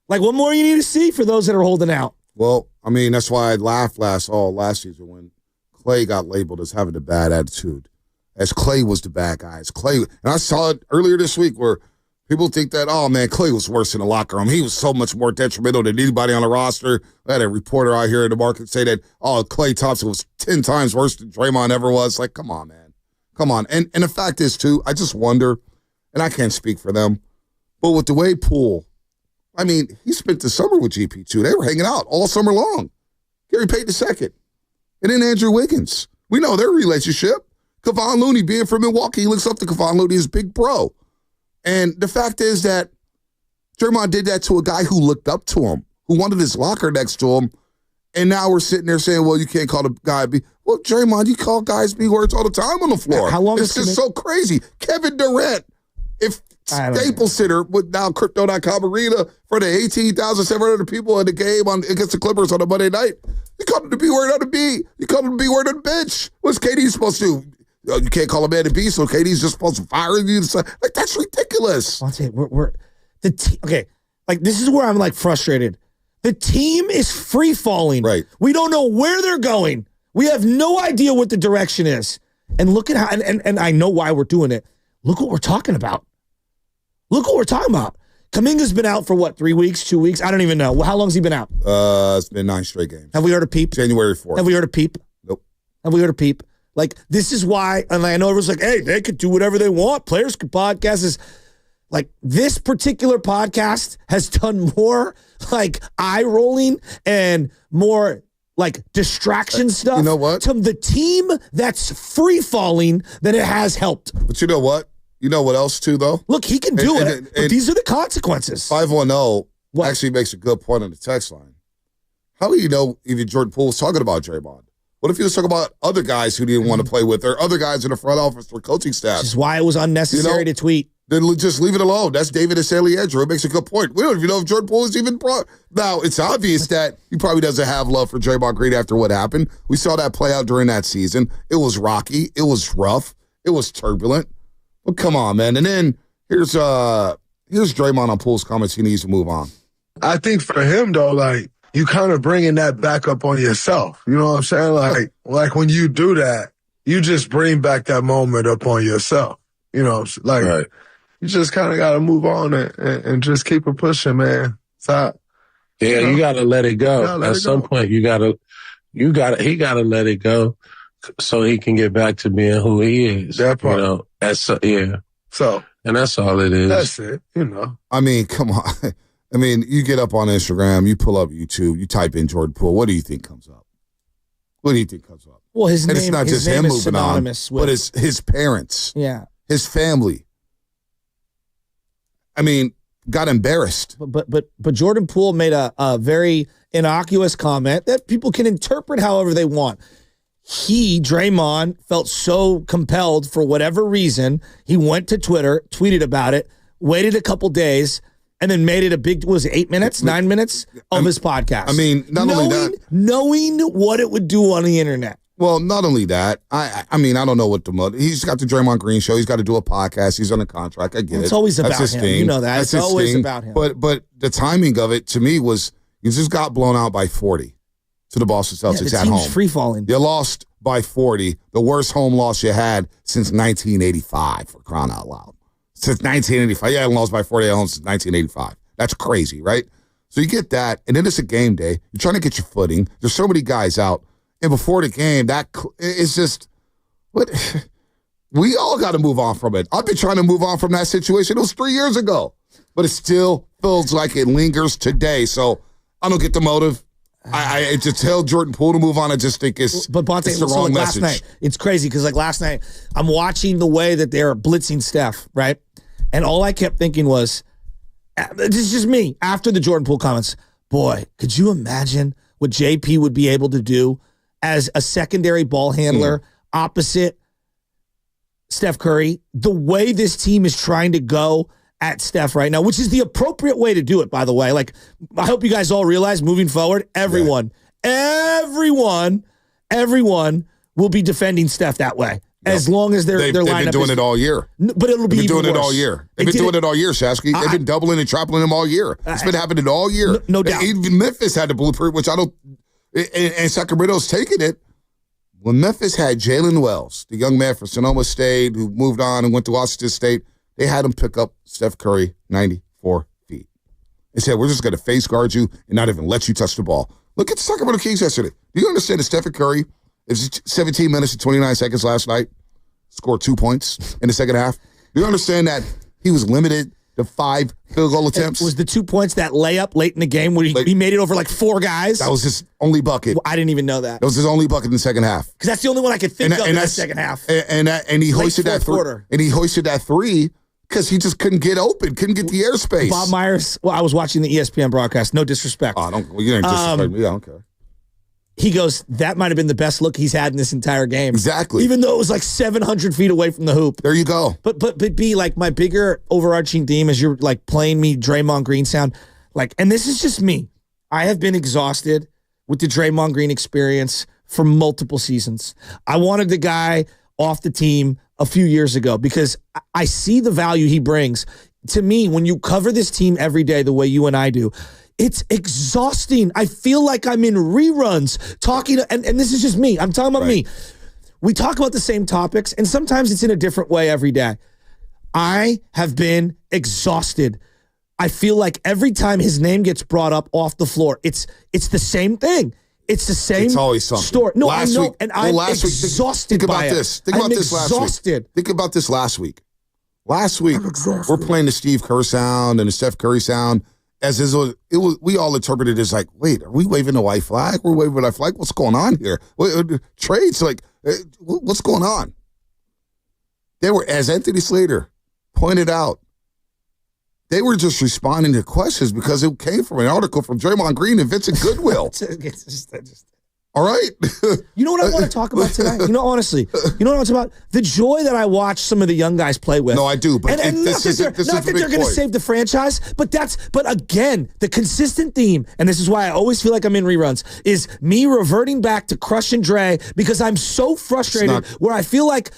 Like, what more you need to see for those that are holding out? Well, I mean, that's why I laughed last season when Clay got labeled as having a bad attitude, as Clay was the bad guy. As Clay, and I saw it earlier this week where people think that, oh, man, Clay was worse in the locker room. He was so much more detrimental than anybody on the roster. I had a reporter out here in the market say that, oh, Klay Thompson was 10 times worse than Draymond ever was. Like, come on, man. Come on. And the fact is, too, I just wonder, and I can't speak for them, but with the way Poole, I mean, he spent the summer with GP2. They were hanging out all summer long. Gary Payton II. And then Andrew Wiggins. We know their relationship. Kevon Looney, being from Milwaukee, he looks up to Kevon Looney as big bro. And the fact is that Draymond did that to a guy who looked up to him, who wanted his locker next to him. And now we're sitting there saying, well, you can't call the guy B. Well, Draymond, you call guys B words all the time on the floor. How long it's just so crazy. Kevin Durant, if Staples Center with now Crypto.com Arena for the 18,700 people in the game against the Clippers on a Monday night. You called him the B word on the B. You called him the B word on the bench. What's KD supposed to do? You can't call a man a B, so KD's just supposed to fire you. Like, that's ridiculous. I'll tell you, okay, like, this is where I'm, like, frustrated. The team is free falling. Right. We don't know where they're going. We have no idea what the direction is. And look at how, and I know why we're doing it. Look what we're talking about. Look what we're talking about. Kuminga's been out for what, 3 weeks, 2 weeks? I don't even know. How long's he been out? It's been 9 straight games. Have we heard a peep? January 4th. Have we heard a peep? Nope. Have we heard a peep? Like, this is why, and I know everyone's like, hey, they could do whatever they want. Players could podcast. Like, this particular podcast has done more, like, eye-rolling and more, like, distraction stuff. You know what? To the team that's free-falling than it has helped. But you know what? You know what else, too, though? Look, he can do it, but these are the consequences. 510 actually makes a good point on the text line. How do you know even Jordan Poole was talking about Draymond? What if he was talking about other guys who didn't want to play with or other guys in the front office or coaching staff? Which is why it was unnecessary to tweet. Then just leave it alone. That's David Asaliedro. It makes a good point. We don't even know if Jordan Poole is even Now, it's obvious that he probably doesn't have love for Draymond Green after what happened. We saw that play out during that season. It was rocky. It was rough. It was turbulent. But come on, man. And then Here's Draymond on Poole's comments. He needs to move on. I think for him, though, like, you kind of bringing that back up on yourself. You know what I'm saying? Like when you do that, you just bring back that moment up on yourself. You know, like, you just kind of got to move on and just keep it pushing, man. So, you got to let it go. At some point, he got to let it go so he can get back to being who he is. That part. You know, So, and that's all it is. That's it, you know. I mean, come on. I mean, you get up on Instagram, you pull up YouTube, you type in Jordan Poole. What do you think comes up? What do you think comes up? Well, his name, it's not just him moving on, but it's his parents. Yeah. His family. I mean, got embarrassed. But Jordan Poole made a very innocuous comment that people can interpret however they want. Draymond, felt so compelled for whatever reason. He went to Twitter, tweeted about it, waited a couple days, and then made it a big, was it 8 minutes, 9 minutes of his podcast? I mean, knowing what it would do on the internet. Well, not only that, I mean, I don't know what the motive. He's got the Draymond Green show. He's got to do a podcast. He's on a contract. I get it. It's always about his him. Thing. You know that. That's it's always about him. But the timing of it to me was you just got blown out by 40 to the Boston Celtics the at team's home. Free falling. You lost by 40, the worst home loss you had since 1985. For crying out loud, since 1985. Yeah, I lost by 40 at home since 1985. That's crazy, right? So you get that, and then it's a game day. You're trying to get your footing. There's so many guys out. And before the game, it's just, what? We all got to move on from it. I've been trying to move on from that situation. It was 3 years ago. But it still feels like it lingers today. So I don't get the motive. I to tell Jordan Poole to move on, I just think it's the wrong message. Last night, it's crazy because last night, I'm watching the way that they're blitzing Steph, right? And all I kept thinking was, this is just me, after the Jordan Poole comments, boy, could you imagine what JP would be able to do as a secondary ball handler opposite Steph Curry? The way this team is trying to go at Steph right now, which is the appropriate way to do it, by the way. Like, I hope you guys all realize moving forward, everyone will be defending Steph that way. As long as their lineup they've been doing it all year. But it'll be doing even it worse. all year. They've been doing it all year, Shasky. They've been doubling and tripling him all year. It's been happening all year. No doubt. Even Memphis had the blueprint, which I don't. And Sacramento's taking it. When Memphis had Jalen Wells, the young man from Sonoma State who moved on and went to Washington State, they had him pick up Steph Curry 94 feet. They said, we're just going to face guard you and not even let you touch the ball. Look at the Sacramento Kings yesterday. Do you understand that Stephen Curry, it was 17 minutes and 29 seconds last night, scored 2 points in the second half? Do you understand that he was limited to 5 field goal attempts? Was the 2 points that layup late in the game where he made it over like 4 guys? That was his only bucket. Well, I didn't even know that. That was his only bucket in the second half. Because that's the only one I could think of in the second half. And he hoisted that quarter. And he hoisted that 3 because he just couldn't get open, couldn't get the airspace. Bob Myers, I was watching the ESPN broadcast. No disrespect. You didn't disrespect me. I don't care. He goes, that might have been the best look he's had in this entire game. Exactly. Even though it was like 700 feet away from the hoop. There you go. But B, like, my bigger overarching theme as you're like playing me Draymond Green sound, like, and this is just me. I have been exhausted with the Draymond Green experience for multiple seasons. I wanted the guy off the team a few years ago because I see the value he brings. To me, when you cover this team every day the way you and I do, it's exhausting. I feel like I'm in reruns talking, and this is just me. I'm talking about me. We talk about the same topics, and sometimes it's in a different way every day. I have been exhausted. I feel like every time his name gets brought up off the floor, it's the same thing. It's the same It's always something. story. No, I know, week, and I'm exhausted think by about it. this. Think about this last week. Think about this last week. Last week, we're playing the Steve Kerr sound and the Steph Curry sound. We all interpreted it as like, wait, are we waving a white flag? We're waving a white flag? What's going on here? Trades, like, what's going on? They were, as Anthony Slater pointed out, they were just responding to questions because it came from an article from Draymond Green and Vincent Goodwill. All right. You know what I want to talk about today? You know, honestly, you know what I want to talk about? The joy that I watch some of the young guys play with. No, I do. But and not that they're going to save the franchise, but again, the consistent theme, and this is why I always feel like I'm in reruns, is me reverting back to crushing Dre because I'm so frustrated where I feel like,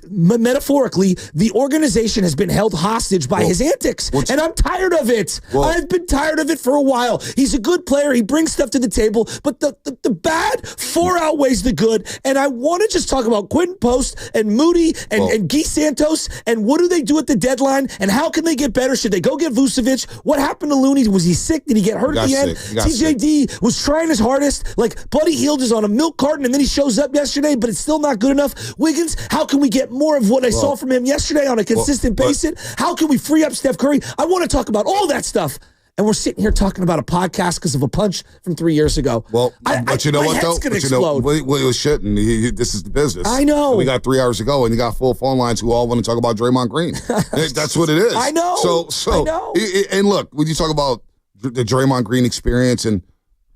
metaphorically, the organization has been held hostage by his antics. And I'm tired of it. I've been tired of it for a while. He's a good player. He brings stuff to the table, but the bad far outweighs the good, and I want to just talk about Quinten Post and Moody and Guy Santos, and what do they do at the deadline, and how can they get better? Should they go get Vucevic? What happened to Looney? Was he sick? Did he get hurt at the end? TJD was trying his hardest. Like, Buddy Hield is on a milk carton, and then he shows up yesterday, but it's still not good enough. Wiggins, how can we get more of what I saw from him yesterday on a consistent basis? How can we free up Steph Curry? I want to talk about all that stuff. And we're sitting here talking about a podcast because of a punch from 3 years ago. Well, but you know what, though? Gonna explode. It shouldn't. This is the business. I know. And we got 3 hours to go, and you got full phone lines who all want to talk about Draymond Green. That's what it is. I know. So I know. And look, when you talk about the Draymond Green experience, and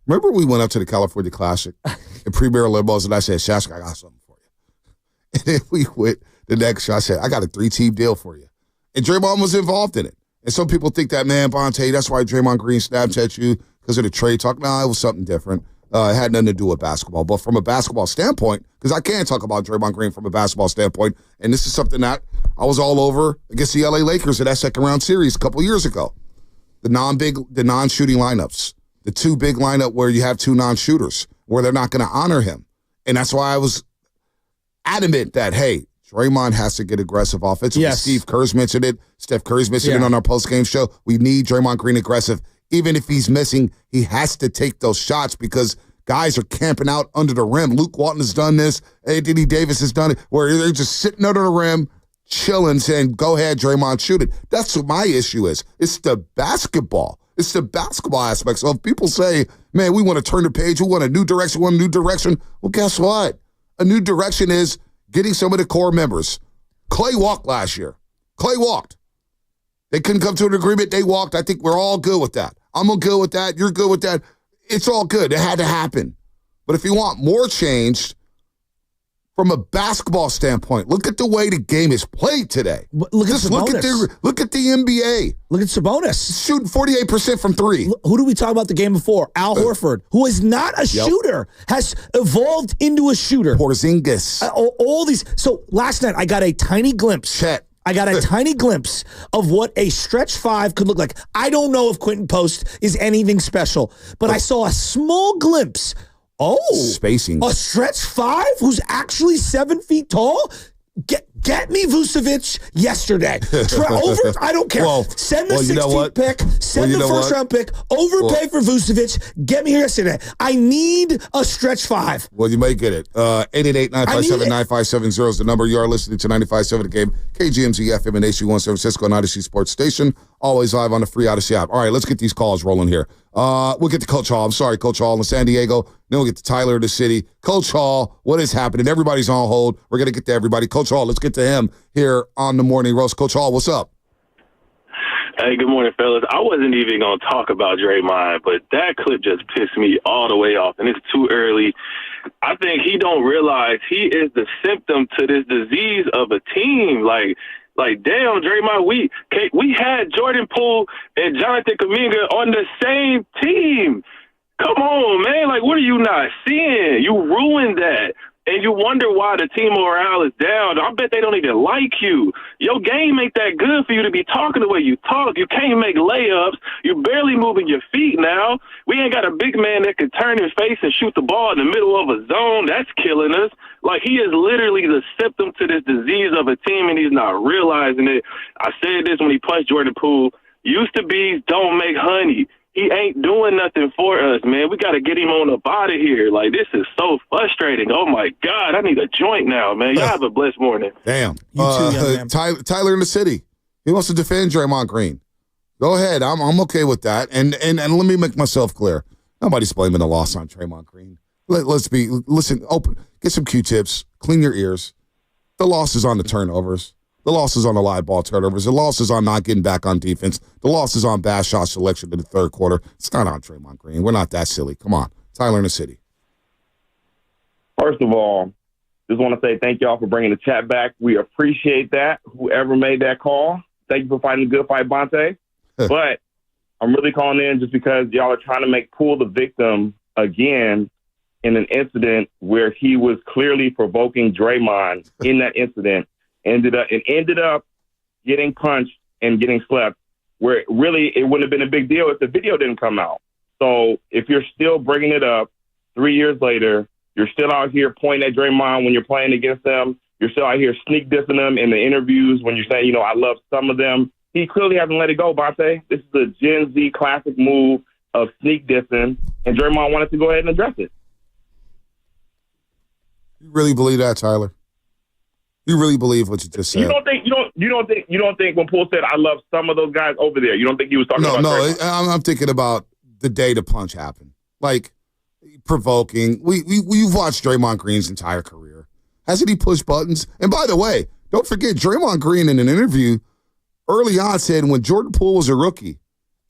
remember we went up to the California Classic, and Premier Limbos, and I said, Shask, I got something for you. And then we went the next show. I said, I got a 3-team deal for you. And Draymond was involved in it. And some people think that, man, Bonte, that's why Draymond Green snapped at you because of the trade talk. No, it was something different. It had nothing to do with basketball. But from a basketball standpoint, because I can talk about Draymond Green from a basketball standpoint, and this is something that I was all over against the LA Lakers in that second-round series a couple years ago. The non-shooting lineups. The two big lineup where you have two non-shooters, where they're not going to honor him. And that's why I was adamant that, hey, Draymond has to get aggressive offensively. Yes. Steve Kerr's mentioned it. Steph Curry's mentioned it on our post-game show. We need Draymond Green aggressive. Even if he's missing, he has to take those shots because guys are camping out under the rim. Luke Walton has done this. Anthony Davis has done it, where they're just sitting under the rim, chilling, saying, go ahead, Draymond, shoot it. That's what my issue is. It's the basketball. It's the basketball aspect. So if people say, man, we want to turn the page, we want a new direction, well, guess what? A new direction is getting some of the core members. Clay walked last year. Clay walked. They couldn't come to an agreement. They walked. I think we're all good with that. I'm good with that. You're good with that. It's all good. It had to happen. But if you want more change from a basketball standpoint, look at the way the game is played today. Look at Sabonis. Look at the NBA. Look at Sabonis. Shooting 48% from three. Who do we talk about the game before? Al Horford, who is not a shooter, has evolved into a shooter. Porzingis. All these. So last night, I got a tiny glimpse. Chet. I got a tiny glimpse of what a stretch five could look like. I don't know if Quinten Post is anything special, but I saw a small glimpse. Spacing. A stretch five who's actually 7 feet tall? Get me Vucevic yesterday. Over, I don't care. Send the 16th pick. Send the first-round pick. Overpay for Vucevic. Get me here yesterday. I need a stretch five. Well, you may get it. 888-957-9570 is the number. You are listening to 95.7 The Game. KGMZ FM and HG1 San Francisco and Odyssey Sports Station. Always live on the free Odyssey app. All right, let's get these calls rolling here. We'll get to Coach Hall. I'm sorry, Coach Hall in San Diego. Then we'll get to Tyler in the city. Coach Hall, what is happening? Everybody's on hold. We're going to get to everybody. Coach Hall, let's get to him here on the Morning Roast. Coach Hall, what's up? Hey, good morning, fellas. I wasn't even going to talk about Draymond, but that clip just pissed me all the way off, and it's too early. I think he don't realize he is the symptom to this disease of a team. Like, damn, Draymond, we had Jordan Poole and Jonathan Kuminga on the same team. Come on, man. Like, what are you not seeing? You ruined that. And you wonder why the team morale is down. I bet they don't even like you. Your game ain't that good for you to be talking the way you talk. You can't make layups. You're barely moving your feet now. We ain't got a big man that can turn his face and shoot the ball in the middle of a zone. That's killing us. Like, he is literally the symptom to this disease of a team, and he's not realizing it. I said this when he punched Jordan Poole. Used to be don't make honey. He ain't doing nothing for us, man. We got to get him on up out of here. Like, this is so frustrating. Oh, my God. I need a joint now, man. Y'all have a blessed morning. Damn. You too, young man. Tyler in the city. He wants to defend Draymond Green. Go ahead. I'm okay with that. And let me make myself clear. Nobody's blaming the loss on Draymond Green. Listen, open. Get some Q-tips. Clean your ears. The loss is on the turnovers. The loss is on the live ball turnovers. The loss is on not getting back on defense. The loss is on bad shot selection in the third quarter. It's not on Draymond Green. We're not that silly. Come on. Tyler in the city. First of all, just want to say thank y'all for bringing the chat back. We appreciate that. Whoever made that call, thank you for fighting a good fight, Bonte. But I'm really calling in just because y'all are trying to make Poole the victim again in an incident where he was clearly provoking Draymond in that incident. Ended up getting punched and getting slept, where really it wouldn't have been a big deal if the video didn't come out. So if you're still bringing it up 3 years later, you're still out here pointing at Draymond when you're playing against them. You're still out here sneak dissing them in the interviews when you're saying, I love some of them. He clearly hasn't let it go, Bonte. This is a Gen Z classic move of sneak dissing, and Draymond wanted to go ahead and address it. You really believe that, Tyler? You really believe what you just said? You don't think when Poole said, "I love some of those guys over there," you don't think he was talking about? No, I'm thinking about the day the punch happened. Like, provoking. We've watched Draymond Green's entire career. Hasn't he pushed buttons? And by the way, don't forget, Draymond Green in an interview early on said when Jordan Poole was a rookie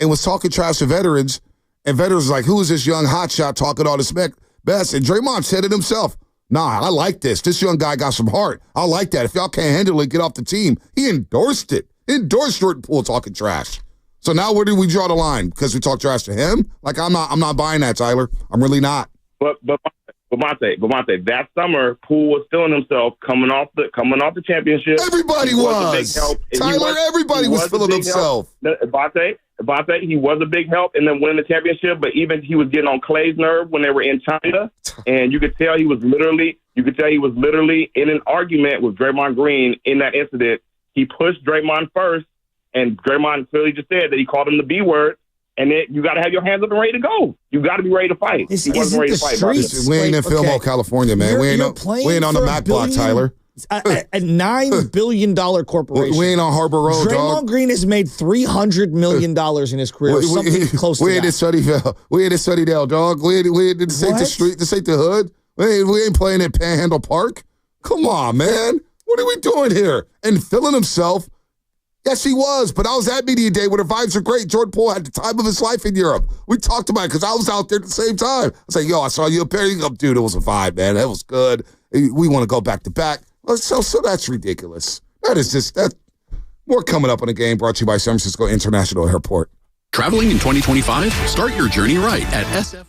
and was talking trash to veterans, and veterans was like, who is this young hotshot talking all this best? And Draymond said it himself. Nah, I like this. This young guy got some heart. I like that. If y'all can't handle it, get off the team. He endorsed it. He endorsed Jordan Poole talking trash. So now where do we draw the line? Because we talk trash to him? Like, I'm not buying that, Tyler. I'm really not. But Monte, that summer, Poole was feeling himself coming off the championship. Everybody was. Tyler, everybody was feeling himself. Bonte, he was a big help in them winning the championship, but even he was getting on Clay's nerve when they were in China, and you could tell he was literally in an argument with Draymond Green in that incident. He pushed Draymond first, and Draymond clearly just said that he called him the B word. And then you got to have your hands up and ready to go. You got to be ready to fight. He wasn't ready to fight. We ain't in Fillmore, California, man. We ain't on the Mac block, Tyler. A $9 billion corporation. We ain't on Harbor Road, Draymond Green has made $300 million in his career. Something close to that. We ain't in Sunnydale, dog. This ain't the street. This ain't the hood. We ain't playing at Panhandle Park. Come on, man. What are we doing here? And feeling himself. Yes, he was, but I was at Media Day where the vibes are great. Jordan Poole had the time of his life in Europe. We talked about it because I was out there at the same time. I was like, I saw you up there. You go, dude, it was a vibe, man. That was good. We want to go back to back. So that's ridiculous. That more coming up on the game brought to you by San Francisco International Airport. Traveling in 2025? Start your journey right at SF.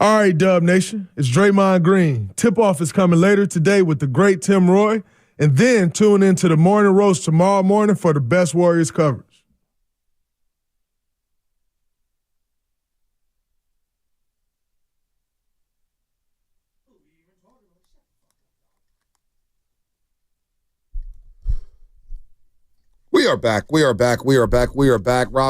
All right, Dub Nation, it's Draymond Green. Tip-off is coming later today with the great Tim Roy, and then tune into the Morning Roast tomorrow morning for the best Warriors coverage. We are back. Rob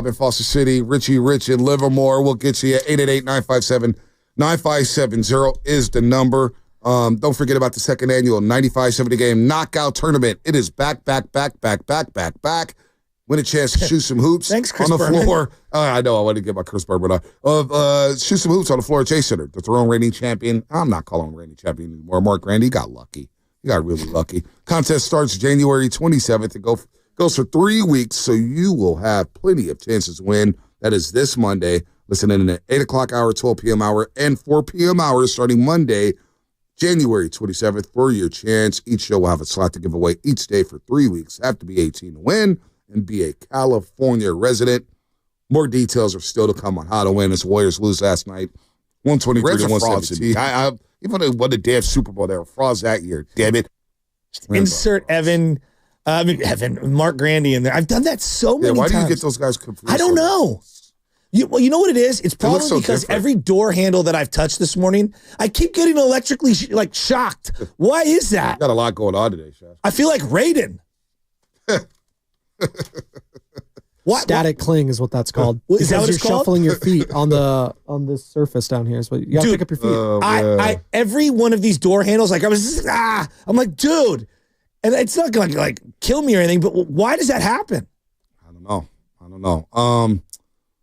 in Foster City, Richie Rich in Livermore. We'll get you at 888-957-9570 is the number. Don't forget about the second annual 95-70 game knockout tournament. It is back. Win a chance to shoot some hoops. Thanks, Chris on the Berman. floor. I know I want to get my Chris Berman on. Shoot some hoops on the floor at Chase Center. The throne reigning champion. I'm not calling him reigning champion anymore. Mark Randy got lucky. He got really lucky. Contest starts January 27th. It goes for 3 weeks, so you will have plenty of chances to win. That is this Monday. Listen in at 8 o'clock hour, 12 p.m. hour, and 4 p.m. hour starting Monday, January 27th for your chance. Each show will have a slot to give away each day for 3 weeks. Have to be 18 to win and be a California resident. More details are still to come on how to win as Warriors lose last night, 123-117. Even though they won the damn Super Bowl, they were frauds that year. Damn it. Insert Mark Grandy in there. I've done that so many times. Why do you get those guys confused? I don't know. You know what it is? It's probably so because different. every door handle that I've touched this morning, I keep getting electrically shocked. Why is that? Got a lot going on today, Chef. I feel like Raiden. Static cling is what that's called. Is that what you're it's called? shuffling your feet on this surface down here. So you gotta pick up your feet. I every one of these door handles, I'm like, dude, and it's not gonna like kill me or anything, but why does that happen? I don't know.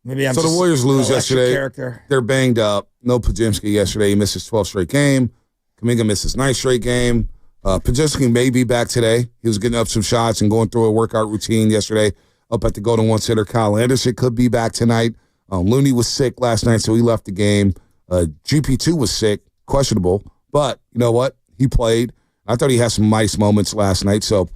Maybe I'm so just the Warriors lose an electric yesterday. character. They're banged up. No Podziemski yesterday. He missed his 12th straight game. Kuminga missed his 9th straight game. Podziemski may be back today. He was getting up some shots and going through a workout routine yesterday up at the Golden One Center. Kyle Anderson could be back tonight. Looney was sick last night, so he left the game. GP2 was sick, questionable. But you know what? He played. I thought he had some nice moments last night. So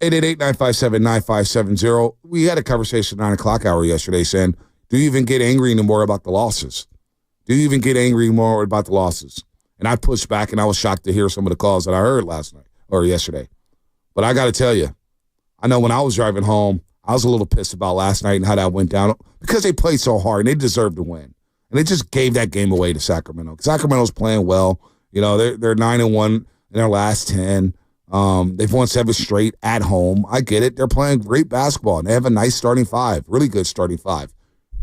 888-957-9570. We had a conversation at 9 o'clock hour yesterday saying, do you even get angry anymore about the losses? Do you even get angry more about the losses? And I pushed back, and I was shocked to hear some of the calls that I heard last night or yesterday. But I got to tell you, I know when I was driving home, I was a little pissed about last night and how that went down because they played so hard and they deserved to win. And they just gave that game away to Sacramento. Sacramento's playing well. You know, they're 9-1 in their last 10. They've won 7 straight at home. I get it. They're playing great basketball, and they have a nice starting 5, really good starting 5.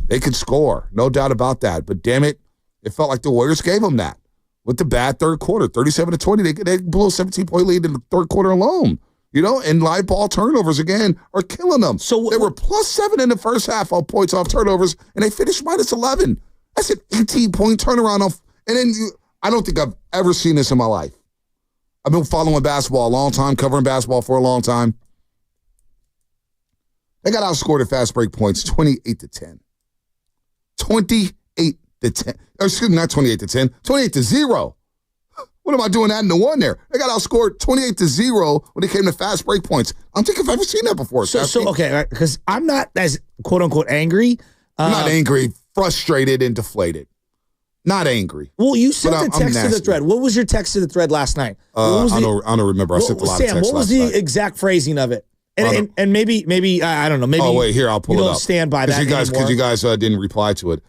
They could score, no doubt about that. But damn it, it felt like the Warriors gave them that with the bad third quarter, 37-20. They blew a 17-point lead in the third quarter alone. You know, and live ball turnovers again are killing them. So they were +7 in the first half on points off turnovers, and they finished -11. That's an 18-point turnaround off. And then I don't think I've ever seen this in my life. I've been following basketball a long time, covering basketball for a long time. They got outscored at fast break points 28-10. 28-10. Excuse me, not 28-10. 28-0. What am I doing adding the one there? They got outscored 28-0 when it came to fast break points. I don't think I've ever seen that before. So okay, because I'm not as quote unquote angry. I'm not angry, frustrated, and deflated. Not angry. Well, you sent a text to the thread. What was your text to the thread last night? I don't remember. I sent a lot of texts what was the exact phrasing of it? And maybe I don't know. Maybe. Oh wait, here I'll pull it up. You don't stand by that because you guys didn't reply to it.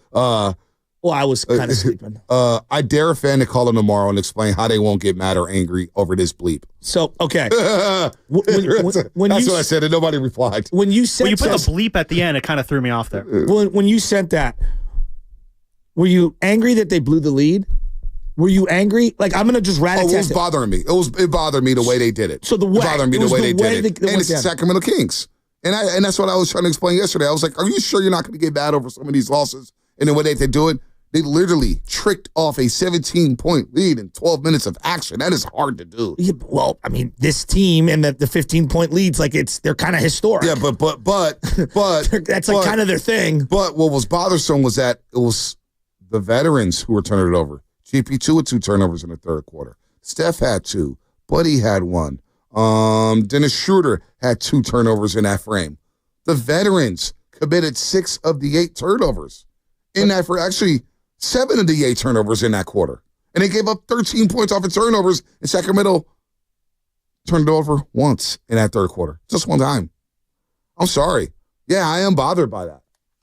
Well, I was kind of sleeping. I dare a fan to call him tomorrow and explain how they won't get mad or angry over this bleep. So, okay. That's what I said, and nobody replied. When you sent you put the bleep at the end, it kind of threw me off there. When you sent that, were you angry that they blew the lead? Were you angry? Like, I'm going to just rat it was bothering me. It bothered me the way they did it. So it bothered me the way they did it. And it's the Sacramento Kings. And that's what I was trying to explain yesterday. I was like, are you sure you're not going to get mad over some of these losses? And the way they do it, they literally tricked off a 17-point lead in 12 minutes of action. That is hard to do. Yeah, well, I mean, this team and the 15-point leads, like they're kind of historic. Yeah, but that's like kind of their thing. But what was bothersome was that it was the veterans who were turning it over. GP2 with 2 turnovers in the third quarter. Steph had 2. Buddy had 1. Dennis Schroeder had 2 turnovers in that frame. The veterans committed 6 of the 8 turnovers in that frame. Actually, 7 of the 8 turnovers in that quarter. And they gave up 13 points off of turnovers, and Sacramento turned it over once in that third quarter. Just one time. I'm sorry. Yeah, I am bothered by that.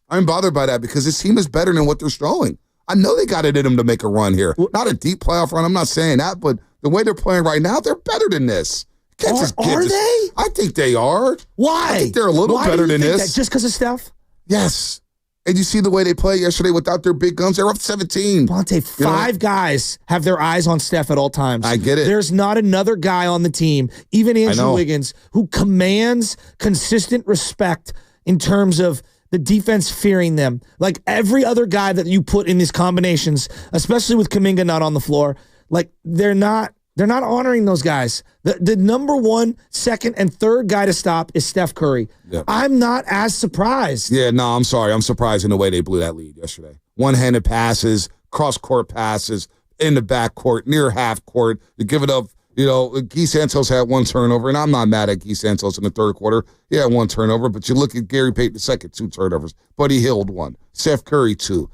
I'm bothered by that because this team is better than what they're showing. I know they got it in them to make a run here. Not a deep playoff run. I'm not saying that, but the way they're playing right now, they're better than this. Are they? I think they are. Why? I think they're a little better than this. Just because of Steph? Yes. And you see the way they played yesterday without their big guns. They're up 17. Bonte, 5 guys have their eyes on Steph at all times. I get it. There's not another guy on the team, even Andrew Wiggins, who commands consistent respect in terms of the defense fearing them. Like every other guy that you put in these combinations, especially with Kuminga not on the floor, like they're not honoring those guys. The number 1, 2nd, and 3rd guy to stop is Steph Curry. Yep. I'm not as surprised. Yeah, no, I'm sorry. I'm surprised in the way they blew that lead yesterday. One-handed passes, cross-court passes, in the backcourt, near half court. You give it up. Guy Santos had 1 turnover, and I'm not mad at Guy Santos in the third quarter. He had 1 turnover, but you look at Gary Payton II, 2 turnovers. Buddy Hield 1. Steph Curry 2.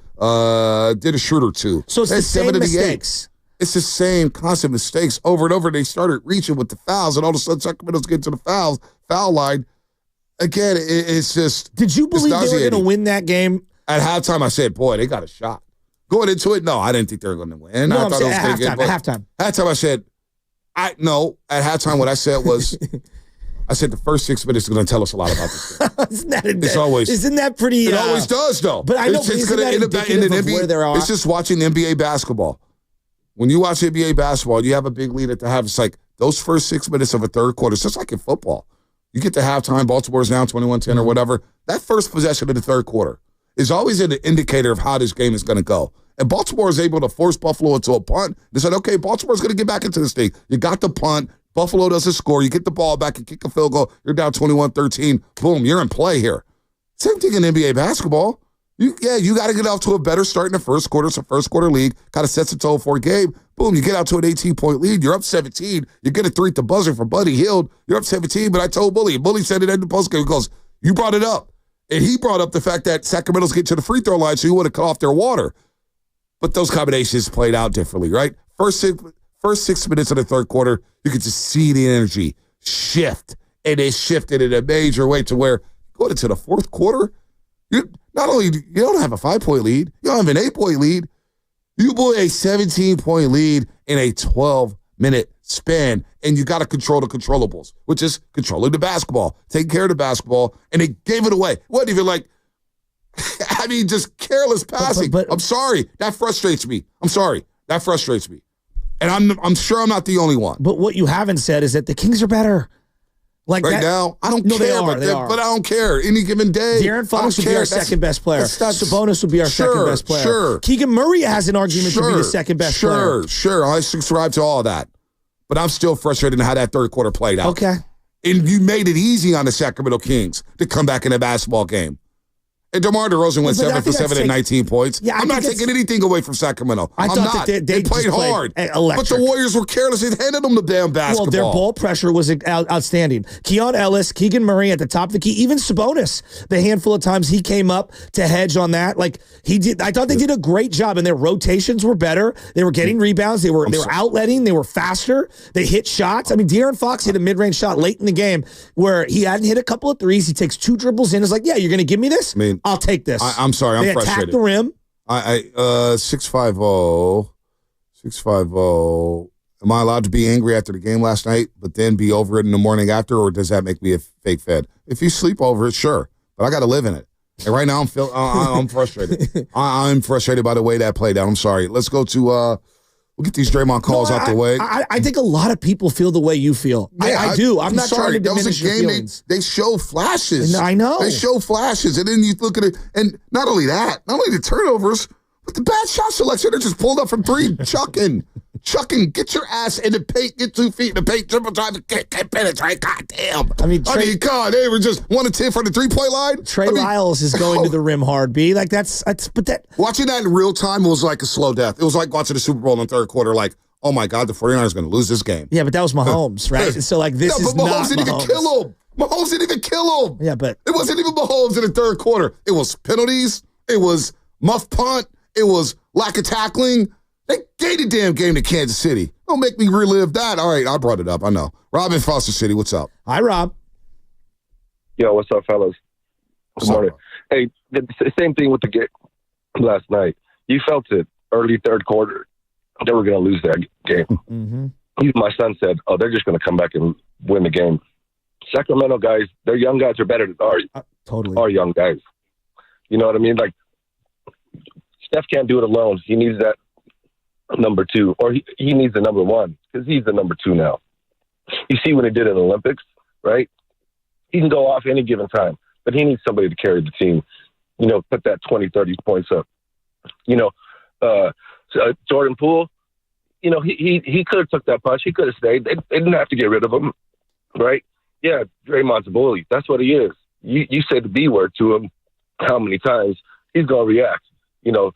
Did a shooter 2. So it's the same mistakes. It's the same constant mistakes over and over. They started reaching with the fouls, and all of a sudden Sacramento's getting to the foul line. Again, it's just. Did you believe they were going to win that game? At halftime, I said, boy, they got a shot. Going into it, no, I didn't think they were going to win. No, I I'm saying at halftime. Halftime, I said, at halftime, what I said was, I said the first 6 minutes is going to tell us a lot about this game. Isn't that pretty? It always does, though. But I know it's going to end up in where they're at. It's just watching NBA basketball. When you watch NBA basketball, you have a big lead at the half. It's like those first 6 minutes of a third quarter. It's just like in football. You get to halftime, Baltimore's down 21-10 or whatever. That first possession of the third quarter is always an indicator of how this game is going to go. And Baltimore is able to force Buffalo into a punt. They said, okay, Baltimore's going to get back into this thing. You got the punt. Buffalo doesn't score. You get the ball back and kick a field goal. You're down 21-13. Boom, you're in play here. Same thing in NBA basketball. You got to get off to a better start in the first quarter. It's a first quarter league. Kind of sets a tone for a game. Boom, you get out to an 18-point lead. You're up 17. You get a 3 at the buzzer for Buddy Hield. You're up 17, but I told Bully. Bully said it in the postgame. He goes, you brought it up. And he brought up the fact that Sacramento's getting to the free throw line, so you would have cut off their water. But those combinations played out differently, right? First 6 minutes of the third quarter, you could just see the energy shift. And it shifted in a major way to where going into the fourth quarter, you don't have a 5-point lead, you don't have an 8-point lead. You blew a 17-point lead in a 12-minute span, and you got to control the controllables, which is controlling the basketball, taking care of the basketball, and they gave it away. It wasn't even like, just careless passing. But I'm sorry. That frustrates me. I'm sorry. That frustrates me. And I'm sure I'm not the only one. But what you haven't said is that the Kings are better. Like right now, I don't care. They are. But I don't care. Any given day. De'Aaron Fox would be our second best player. Sabonis would be our second best player. Sure. Keegan Murray has an argument to be the second best player. Sure. I subscribe to all that. But I'm still frustrated in how that third quarter played out. Okay. And you made it easy on the Sacramento Kings to come back in a basketball game. And DeMar DeRozan went 7 for 7 at 19 points. Yeah, I'm not taking anything away from Sacramento. I'm not. They played hard. But the Warriors were careless. They handed them the damn basketball. Well, their ball pressure was outstanding. Keon Ellis, Keegan Murray at the top of the key, even Sabonis, the handful of times he came up to hedge on that. Like he did. I thought they did a great job, and their rotations were better. They were getting rebounds. They were outletting. They were faster. They hit shots. De'Aaron Fox hit a mid-range shot late in the game where he hadn't hit a couple of threes. He takes 2 dribbles in. It's like, yeah, you're going to give me this? I'll take this. I'm sorry. I'm frustrated. They attacked the rim. 650. Am I allowed to be angry after the game last night, but then be over it in the morning after, or does that make me a fake fed? If you sleep over it, sure, but I got to live in it. And right now, I'm frustrated. I'm frustrated by the way that played out. I'm sorry. Let's go to. We'll get these Draymond calls out the way. I think a lot of people feel the way you feel. Yeah, I do. I'm not trying to diminish your feelings. They show flashes. I know. They show flashes. And then you look at it, and not only the turnovers, but the bad shot selection. They're just pulled up from 3, chucking. Get your ass in the paint, get 2 feet in the paint, dribble drive, can't penetrate. God damn. God, they were just 1 of 10 from the 3-point line. Trey Lyles is going to the rim hard, B. Like watching that in real time was like a slow death. It was like watching the Super Bowl in the third quarter, like, oh my God, the 49ers are going to lose this game. Yeah, but that was Mahomes, right? So like this is not Mahomes didn't even kill him. Mahomes didn't even kill him. Yeah, but it wasn't even Mahomes in the third quarter. It was penalties. It was muff punt. it was lack of tackling. They gave the damn game to Kansas City. Don't make me relive that. All right, I brought it up. I know. Rob in Foster City, what's up? Hi, Rob. Yo, what's up, fellas? Good morning. Hey, the same thing with the game last night. You felt it early third quarter. They were going to lose that game. Mm-hmm. Even my son said, "Oh, they're just going to come back and win the game." Sacramento guys, their young guys are better than our young guys. You know what I mean? Like, Steph can't do it alone. He needs that number 2, or he needs the number 1 because he's the number 2 now. You see what he did in the Olympics, right? He can go off any given time, but he needs somebody to carry the team, you know, put that 20, 30 points up. You know, Jordan Poole, you know, he could have took that punch. He could have stayed. They didn't have to get rid of him, right? Yeah, Draymond's a bully. That's what he is. You say the B word to him how many times, he's going to react. You know,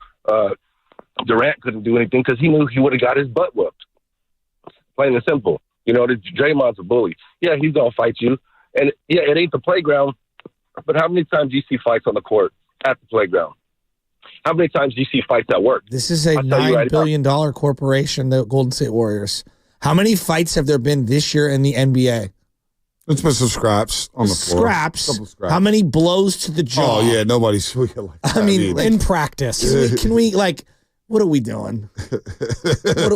Durant couldn't do anything because he knew he would have got his butt whooped. Plain and simple. You know, Draymond's a bully. Yeah, he's going to fight you. And, yeah, it ain't the playground, but how many times do you see fights on the court at the playground? How many times do you see fights at work? This is a $9 billion corporation, the Golden State Warriors. How many fights have there been this year in the NBA? It's been some scraps on the floor. Scraps? How many blows to the jaw? Oh, yeah, nobody's like that. I mean, in practice. Can we what are we doing?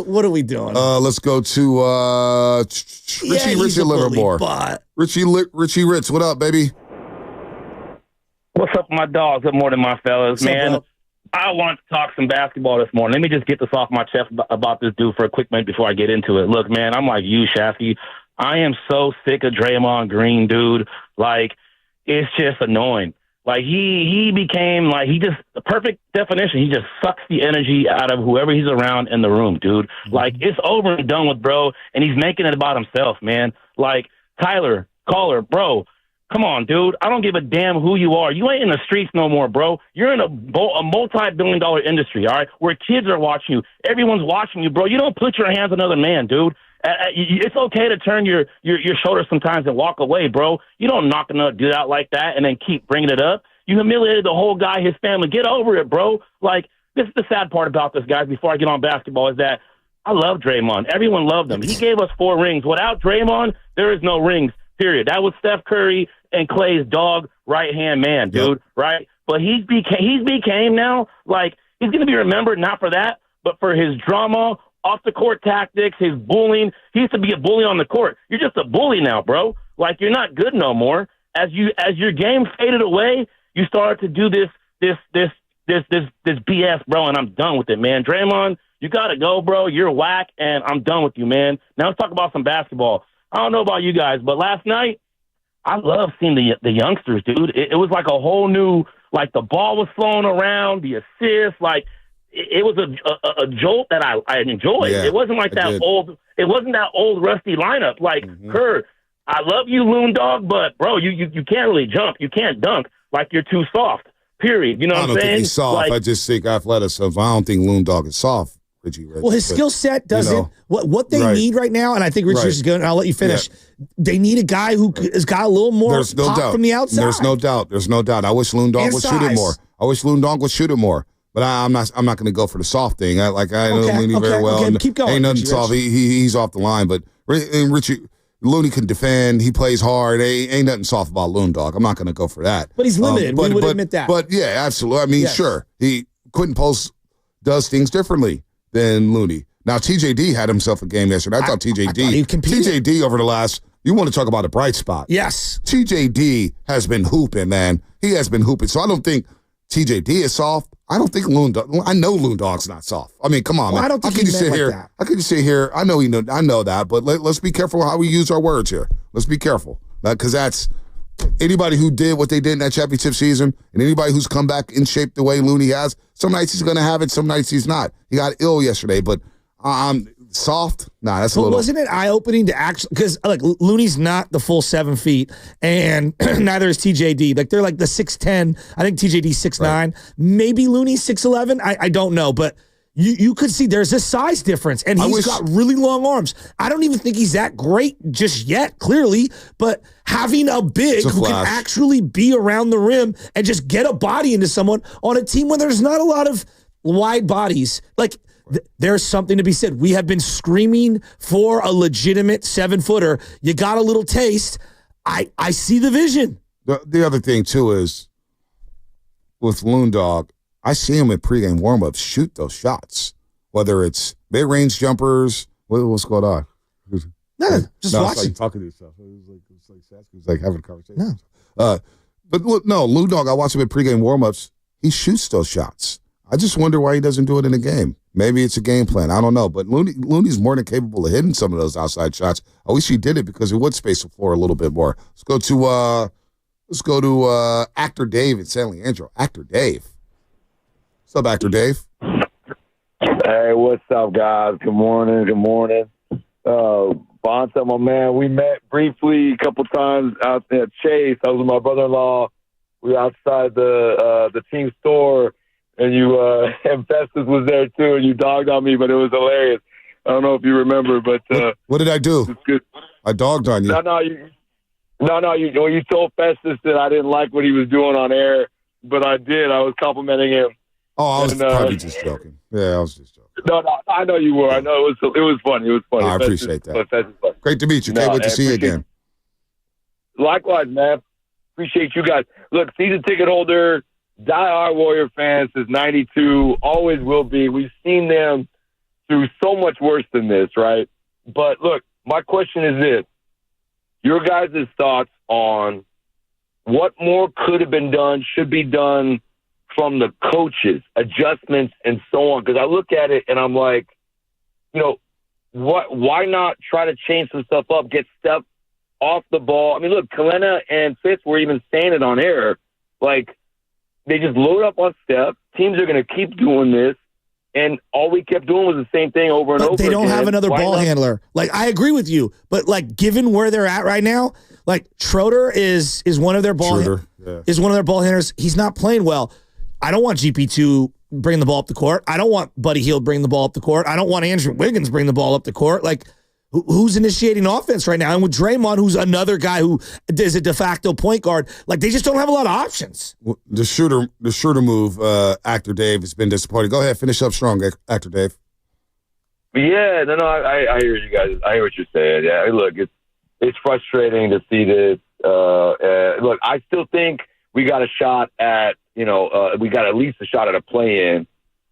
what are we doing? Let's go to Richie Livermore. Richie Ritz, what up, baby? What's up, my dogs? Good morning, my fellas. Man, I want to talk some basketball this morning. Let me just get this off my chest about this dude for a quick minute before I get into it. Look, man, I'm like you, Shafty. I am so sick of Draymond Green, dude. Like, it's just annoying. Like, he became, like, he just, the perfect definition, he just sucks the energy out of whoever he's around in the room, dude. Like, it's over and done with, bro, and he's making it about himself, man. Like, Tyler, caller, bro, come on, dude. I don't give a damn who you are. You ain't in the streets no more, bro. You're in a multi-billion-dollar industry, all right, where kids are watching you. Everyone's watching you, bro. You don't put your hands on another man, dude. It's okay to turn your shoulders sometimes and walk away, bro. You don't knock another dude out like that and then keep bringing it up. You humiliated the whole guy, his family. Get over it, bro. Like, this is the sad part about this, guys, before I get on basketball, is that I love Draymond. Everyone loved him. He gave us 4 rings. Without Draymond, there is no rings, period. That was Steph Curry and Clay's dog right-hand man, dude, right? But he's became now, like, he's going to be remembered not for that, but for his drama, off-the-court tactics, his bullying. He used to be a bully on the court. You're just a bully now, bro. Like, you're not good no more. As your game faded away, you started to do this BS, bro, and I'm done with it, man. Draymond, you got to go, bro. You're whack, and I'm done with you, man. Now let's talk about some basketball. I don't know about you guys, but last night, I love seeing the youngsters, dude. It was like a whole new, like, the ball was flowing around, the assists, like, it was a jolt that I enjoyed. Yeah, it wasn't like that old. It wasn't that old rusty lineup. Like, Kerr, I love you, Loon Dog, but bro, you can't really jump. You can't dunk. Like, you're too soft. Period. You know what I'm saying? I don't think he's soft. Like, I just think athleticism. I don't think Loon Dog is soft. Richie Rich. Well, his skill set doesn't. You know, what they need right now, and I think Richie is going. I'll let you finish. Yeah. They need a guy who has got a little more pop from the outside. There's no doubt. I wish Loon Dog would shoot it more. But I'm not going to go for the soft thing. I know Looney very well. Okay. Keep going. Ain't nothing soft. He's off the line. But Richie Looney can defend. He plays hard. Ain't nothing soft about Loon Dog. I'm not going to go for that. But he's limited. We would admit that. But yeah, absolutely. I mean, sure. Quinten Post does things differently than Looney. Now, TJD had himself a game yesterday. I thought TJD over the last. You want to talk about a bright spot? Yes. TJD has been hooping, man. He has been hooping. So I don't think TJD is soft. I don't think Loon Dog. I know Loon Dog's not soft. I mean, come on, man. I don't think he meant like that. How could you sit here? I know that, but let's be careful how we use our words here. Let's be careful, because that's anybody who did what they did in that championship season, and anybody who's come back in shape the way Looney has. Some nights he's going to have it, some nights he's not. He got ill yesterday, but soft? Nah, that's a little. Wasn't it eye-opening to actually, because like Looney's not the full 7 feet, and neither is TJD. Like, they're like the 6'10". I think TJD's 6'9". Right. Maybe Looney's 6'11". I don't know, but you could see there's a size difference, and he's got really long arms. I don't even think he's that great just yet, clearly, but having a big who can actually be around the rim and just get a body into someone on a team where there's not a lot of wide bodies. Like, there's something to be said. We have been screaming for a legitimate 7-footer. You got a little taste. I see the vision. The other thing, too, is with Loondog, I see him in pregame warmups shoot those shots, whether it's mid-range jumpers. What's going on? No, just watch it. Talking to yourself. It was like having a conversation. No. But look, no, Loondog, I watch him in pregame warmups. He shoots those shots. I just wonder why he doesn't do it in the game. Maybe it's a game plan. I don't know. But Looney's more than capable of hitting some of those outside shots. I wish he did it because it would space the floor a little bit more. Let's go to Actor Dave in San Leandro. Actor Dave. What's up, Actor Dave? Hey, what's up, guys? Good morning. Good morning. Bonta, my man, we met briefly a couple times out there at Chase. I was with my brother-in-law. We were outside the team store, and and Festus was there too, and you dogged on me, but it was hilarious. I don't know if you remember, but what did I do? I dogged on you. You told Festus that I didn't like what he was doing on air, but I did. I was complimenting him. Oh, I was probably just joking. Yeah, I was just joking. No, I know you were. I know it was funny. It was funny. I appreciate that. Great to meet you. Can't wait to see you again. Likewise, man. Appreciate you guys. Look, season ticket holder, diehard Warrior fans since '92, always will be. We've seen them through so much worse than this, right? But look, my question is this: your guys' thoughts on what more could have been done, should be done from the coaches, adjustments, and so on. Because I look at it and I'm like, why not try to change some stuff up, get stuff off the ball? I mean, look, Kalena and Fitz were even saying it on air. Like, they just load up on Steph. Teams are going to keep doing this. And all we kept doing was the same thing over and over again. They don't have another ball handler. Like, I agree with you. But, like, given where they're at right now, like, Schroeder is one of their ball handlers. He's not playing well. I don't want GP2 bringing the ball up the court. I don't want Buddy Hield bringing the ball up the court. I don't want Andrew Wiggins bringing the ball up the court. Like, who's initiating offense right now? And with Draymond, who's another guy who is a de facto point guard, like, they just don't have a lot of options. The shooter move, Actor Dave, has been disappointing. Go ahead, finish up strong, Actor Dave. Yeah, I hear you guys. I hear what you're saying. Yeah, look, it's frustrating to see this. Look, I still think we got a shot at, we got at least a shot at a play-in.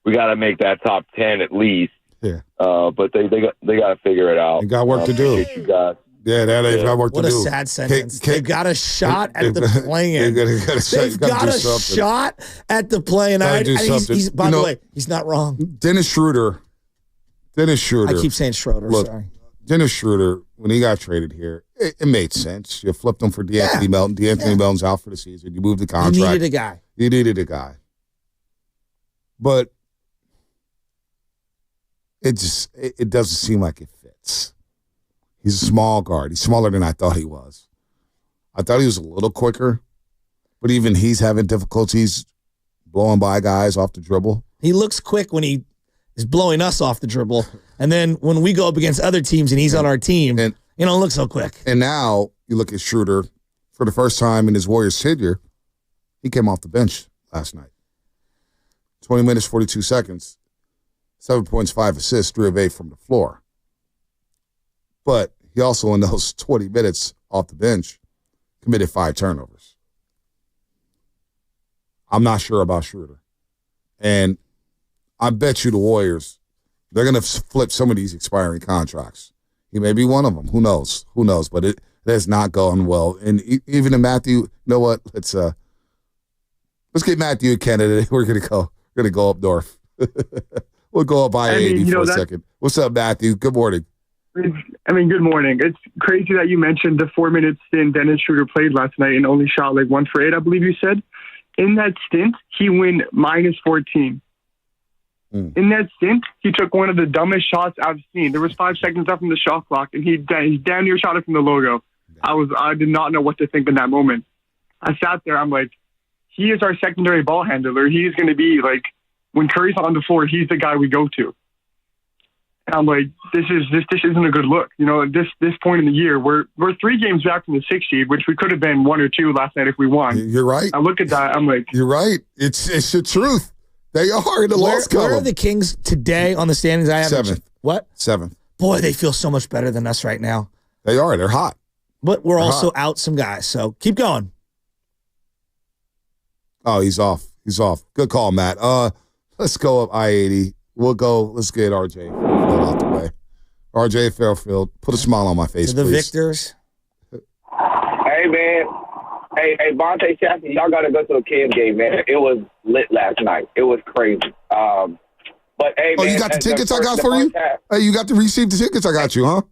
We got to make that top 10 at least. Yeah. But they got to figure it out. They got work to do. You guys. Yeah, they've got work to do. What a sad sentence. They've got a shot at the play-in. They've got a shot at the play-in. By the way, he's not wrong. Dennis Schroeder. I keep saying Schroeder. Look, sorry. Dennis Schroeder, when he got traded here, it made sense. You flipped him for DeAnthony Melton. DeAnthony Melton's out for the season. You moved the contract. You needed a guy. But it doesn't seem like it fits. He's a small guard. He's smaller than I thought he was. I thought he was a little quicker, but even he's having difficulties blowing by guys off the dribble. He looks quick when he is blowing us off the dribble. And then when we go up against other teams and he's on our team, it don't look so quick. And now you look at Schroeder, for the first time in his Warriors tenure, he came off the bench last night. 20 minutes, 42 seconds, 7 points, 5 assists, 3 of 8 from the floor. But he also, in those 20 minutes off the bench, committed 5 turnovers. I'm not sure about Schroeder. And I bet you the Warriors, they're going to flip some of these expiring contracts. He may be one of them. Who knows? But it has not gone well. And even in Matthew, you know what? Let's get Matthew a candidate. We're going to go up north. We'll go up I-80 for a second. What's up, Matthew? Good morning. Good morning. It's crazy that you mentioned the 4 minute stint Dennis Schroeder played last night and only shot like 1 for 8, I believe you said. In that stint, he went -14. In that stint, he took one of the dumbest shots I've seen. There was 5 seconds left from the shot clock, and he damn near shot it from the logo. I did not know what to think in that moment. I sat there. I'm like, he is our secondary ball handler. He is going to be like, when Curry's on the floor, he's the guy we go to. And I'm like, this isn't a good look. At this point in the year, we're 3 games back from the 6th seed, which we could have been 1 or 2 last night if we won. You're right. I look at that. I'm like, you're right. It's the truth. They are in the loss column. Where are the Kings today on the standings? I have 7th. What? 7th. Boy, they feel so much better than us right now. They are. They're hot. But we're also out some guys, so keep going. Oh, he's off. He's off. Good call, Matt. Let's go up I-80. Let's get RJ Fairfield out the way. RJ Fairfield, put a smile on my face, to the please. victors. Hey, man. Hey, Bonte Chapman, y'all got to go to a Kings game, man. It was lit last night. It was crazy. But, hey, man. You got the tickets I got for you? Hey, you got to receive the tickets I got you, huh?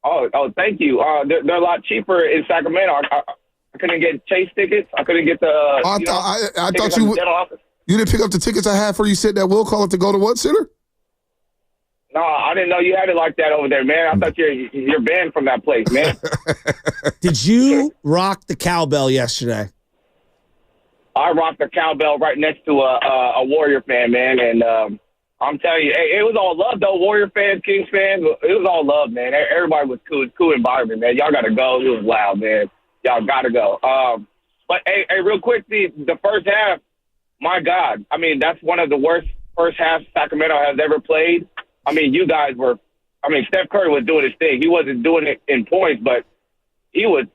Oh, thank you. They're a lot cheaper in Sacramento. I couldn't get Chase tickets. I couldn't get the. I thought you didn't pick up the tickets I had for you. Said that will call it to go to what center? No, I didn't know you had it like that over there, man. I thought you're banned from that place, man. Did you rock the cowbell yesterday? I rocked the cowbell right next to a Warrior fan, man, and I'm telling you, hey, it was all love though. Warrior fans, Kings fans, it was all love, man. Everybody was cool environment, man. Y'all got to go. It was loud, man. Y'all got to go. But hey, real quick, the first half, my God, I mean, that's one of the worst first halves Sacramento has ever played. I mean, you guys were. I mean, Steph Curry was doing his thing. He wasn't doing it in points, but he was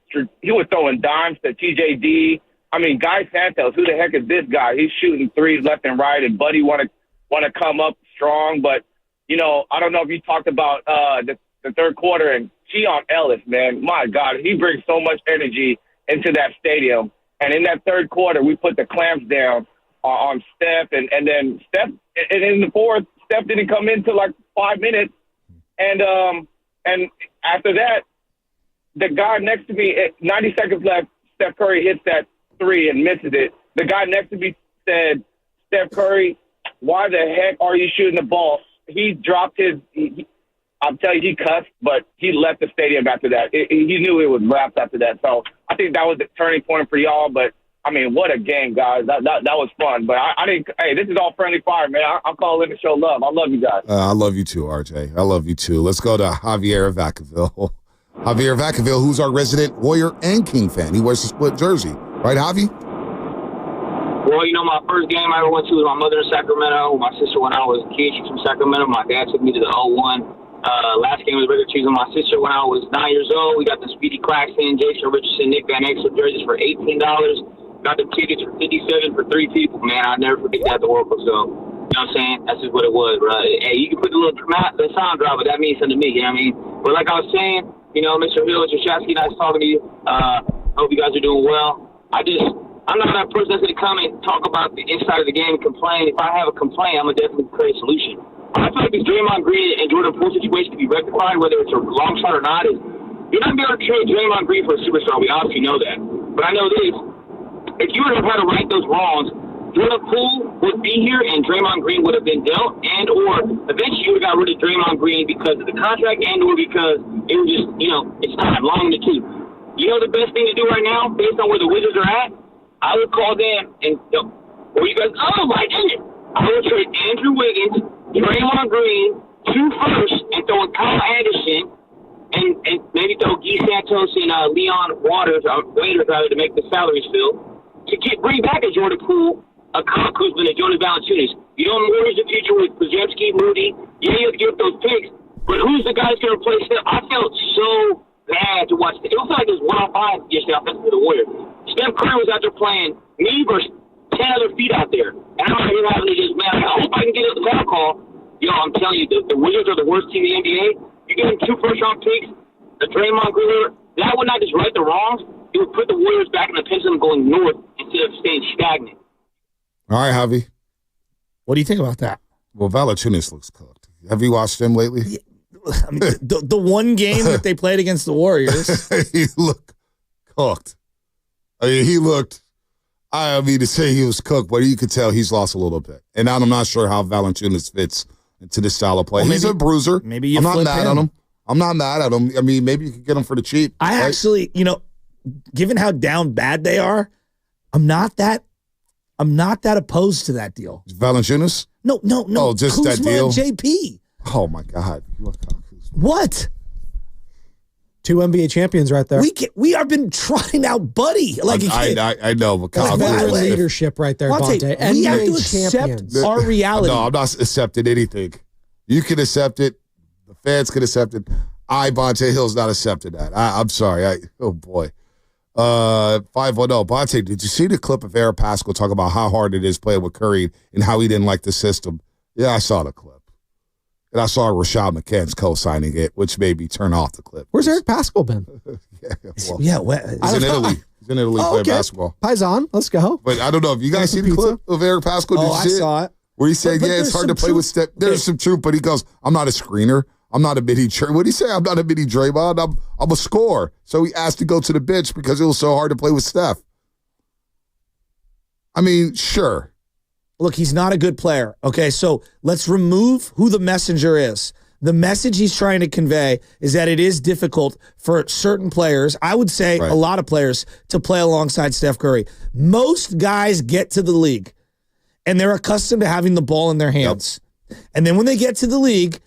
throwing dimes to TJD. I mean, Guy Santos, who the heck is this guy? He's shooting threes left and right, and Buddy want to come up strong. But, you know, I don't know if you talked about the third quarter and Keon Ellis, man. My God, he brings so much energy into that stadium. And in that third quarter, we put the clamps down on Steph, and then Steph, and in the fourth, Steph didn't come in till like 5 minutes. And after that, the guy next to me, 90 seconds left, Steph Curry hits that three and misses it. The guy next to me said, Steph Curry, why the heck are you shooting the ball? He dropped I'm telling you, he cussed, but he left the stadium after that. He knew it was wrapped after that. So I think that was the turning point for y'all. But, I mean, what a game, guys. That was fun. But I didn't – hey, this is all friendly fire, man. I'll call in to show love. I love you guys. I love you too, RJ. I love you too. Let's go to Javier Vacaville. Javier Vacaville, who's our resident Warrior and King fan. He wears a split jersey. Right, Javi? Well, you know, my first game I ever went to was my mother in Sacramento. My sister, when I was a kid, she's from Sacramento. My dad took me to the 0-1. Last game was regular season. My sister, when I was 9 years old, we got the Speedy Claxton, Jason Richardson, Nick Van Exel jerseys for $18. Got the tickets for $57 for 3 people, man. I'll never forget that at the World Cup. So, you know what I'm saying? That's just what it was, bro. Hey, you can put the sound drop, but that means something to me, you know what I mean? But like I was saying, you know, Mr. Hill, Mr. Shasky, nice talking to you. Hope you guys are doing well. I'm not that person that's going to come and talk about the inside of the game and complain. If I have a complaint, I'm going to definitely create a solution. I feel like this Draymond Green and Jordan Poole situation can be rectified, whether it's a long shot or not. You're not going to be able to trade Draymond Green for a superstar. We obviously know that. But I know this. If you would have had to right those wrongs, Jordan Poole would be here and Draymond Green would have been dealt, and or eventually you would have got rid of Draymond Green because of the contract and or because it was just, you know, it's time, long in the tooth. You know the best thing to do right now, based on where the Wizards are at? I would call them and, or you guys, oh my goodness, I would trade Andrew Wiggins, Draymond Green, 2 firsts, and throw in Kyle Anderson, and maybe throw Guy Santos and Leon Waiters to make the salaries fill, to bring back a Jordan Poole, a Kyle Kuzma, and Jonas Valanciunas. You know, Warriors the future with Podziemski, Moody. Yeah, you have to give up those picks, but who's the guy that's going to replace them? I felt so bad to watch. It was like it was 1-on-5 yesterday offensively for the Warriors. Steph Curry was out there playing me versus 10 other feet out there. And I'm out here having to just, man, I hope I can get the foul call. Yo, I'm telling you, the Wizards are the worst team in the NBA. You give them 2 first-round picks, the Draymond Green, that would not just right the wrongs. It would put the Warriors back in the pendulum going north instead of staying stagnant. All right, Javi. What do you think about that? Well, Valanciunas looks cooked. Have you watched him lately? Yeah. I mean, the one game that they played against the Warriors. He looked cooked. I mean, he looked, I mean, to say he was cooked, but you could tell he's lost a little bit. And I'm not sure how Valanciunas fits into this style of play. Well, he's a bruiser. Maybe I'm not mad at him. I'm not mad at him. I mean, maybe you could get him for the cheap. I actually, you know, given how down bad they are, I'm not that opposed to that deal. Valanciunas? No. Oh, just Kuzma that deal? and JP. Oh, my God. What? 2 NBA champions right there. We have been trotting out Buddy. Like I know, but Kyle, That's leadership right there, Bonte. We have to NBA accept champions. our reality. No, I'm not accepting anything. You can accept it. The fans can accept it. Bonte Hill's not accepting that. I'm sorry. Oh, boy. 510. Bonte, did you see the clip of Eric Pascal talk about how hard it is playing with Curry and how he didn't like the system? Yeah, I saw the clip. And I saw Rashad McCants co-signing it, which made me turn off the clip. Where's Eric Pascal been? He's in Italy. He's in Italy playing basketball. Paisan, let's go. But I don't know if you guys see the clip of Eric Pascal. Did you see saw it. Where he said, it's hard to play with Steph. There's some truth, but he goes, I'm not a screener. I'm not a mini Draymond. What did he say? I'm not a mini Draymond. I'm a scorer. So he asked to go to the bench because it was so hard to play with Steph. I mean, sure. Look, he's not a good player. Okay, so let's remove who the messenger is. The message he's trying to convey is that it is difficult for certain players, I would say a lot of players, to play alongside Steph Curry. Most guys get to the league, and they're accustomed to having the ball in their hands. Yep. And then when they get to the league,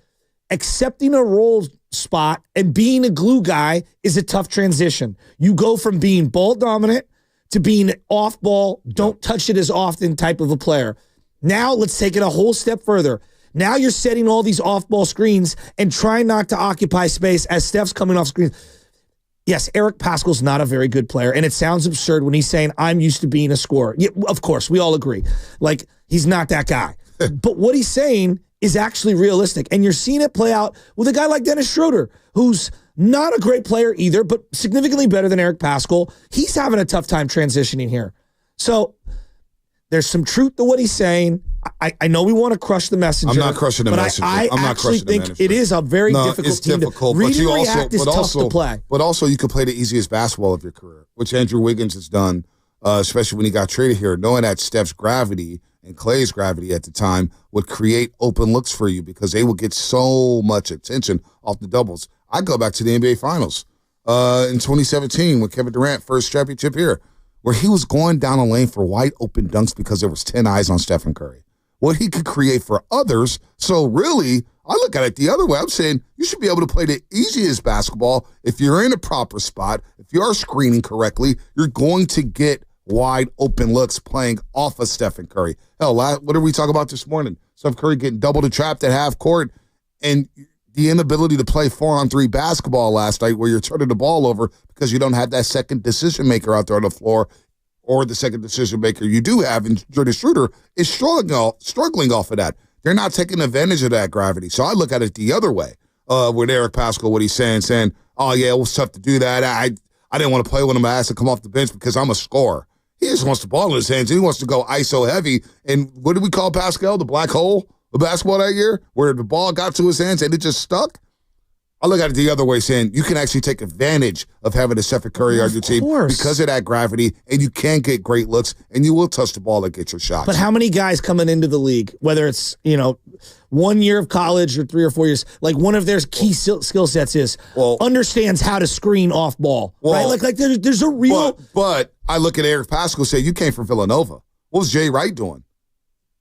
accepting a role spot and being a glue guy is a tough transition. You go from being ball dominant to being off ball, don't touch it as often type of a player. Now let's take it a whole step further. Now you're setting all these off-ball screens and trying not to occupy space as Steph's coming off screen. Yes, Eric Pascal's not a very good player, and it sounds absurd when he's saying, I'm used to being a scorer. Yeah, of course, we all agree. Like, he's not that guy. But what he's saying is actually realistic, and you're seeing it play out with a guy like Dennis Schroeder, who's not a great player either, but significantly better than Eric Pascal. He's having a tough time transitioning here. So there's some truth to what he's saying. I know we want to crush the messenger. I'm not crushing the messenger. I actually think it is a very difficult team to read and react is tough to play. But also, you could play the easiest basketball of your career, which Andrew Wiggins has done, especially when he got traded here, knowing that Steph's gravity and Clay's gravity at the time would create open looks for you because they would get so much attention off the doubles. I go back to the NBA Finals in 2017 with Kevin Durant, first championship here, where he was going down a lane for wide open dunks because there was 10 eyes on Stephen Curry. What he could create for others. So really, I look at it the other way. I'm saying you should be able to play the easiest basketball if you're in a proper spot. If you are screening correctly, you're going to get wide open looks playing off of Stephen Curry. Hell, what did we talk about this morning? Steph Curry getting double the trapped at half court and the inability to play 4-on-3 basketball last night where you're turning the ball over because you don't have that second decision maker out there on the floor, or the second decision maker you do have in Jordan Schroeder is struggling off of that. They're not taking advantage of that gravity. So I look at it the other way with Eric Pascal, what he's saying, oh, yeah, it was tough to do that. I didn't want to play with him. I asked to come off the bench because I'm a scorer. He just wants the ball in his hands. He wants to go ISO heavy. And what did we call Pascal? The black hole of basketball that year where the ball got to his hands and it just stuck? I look at it the other way, saying you can actually take advantage of having a Stephen Curry on your team because of that gravity, and you can get great looks, and you will touch the ball and get your shots. But how many guys coming into the league, whether it's 1 year of college or 3 or 4 years, like one of their key skill sets is understands how to screen off ball, right? Like there's a real. But I look at Eric Pascal and say you came from Villanova. What was Jay Wright doing?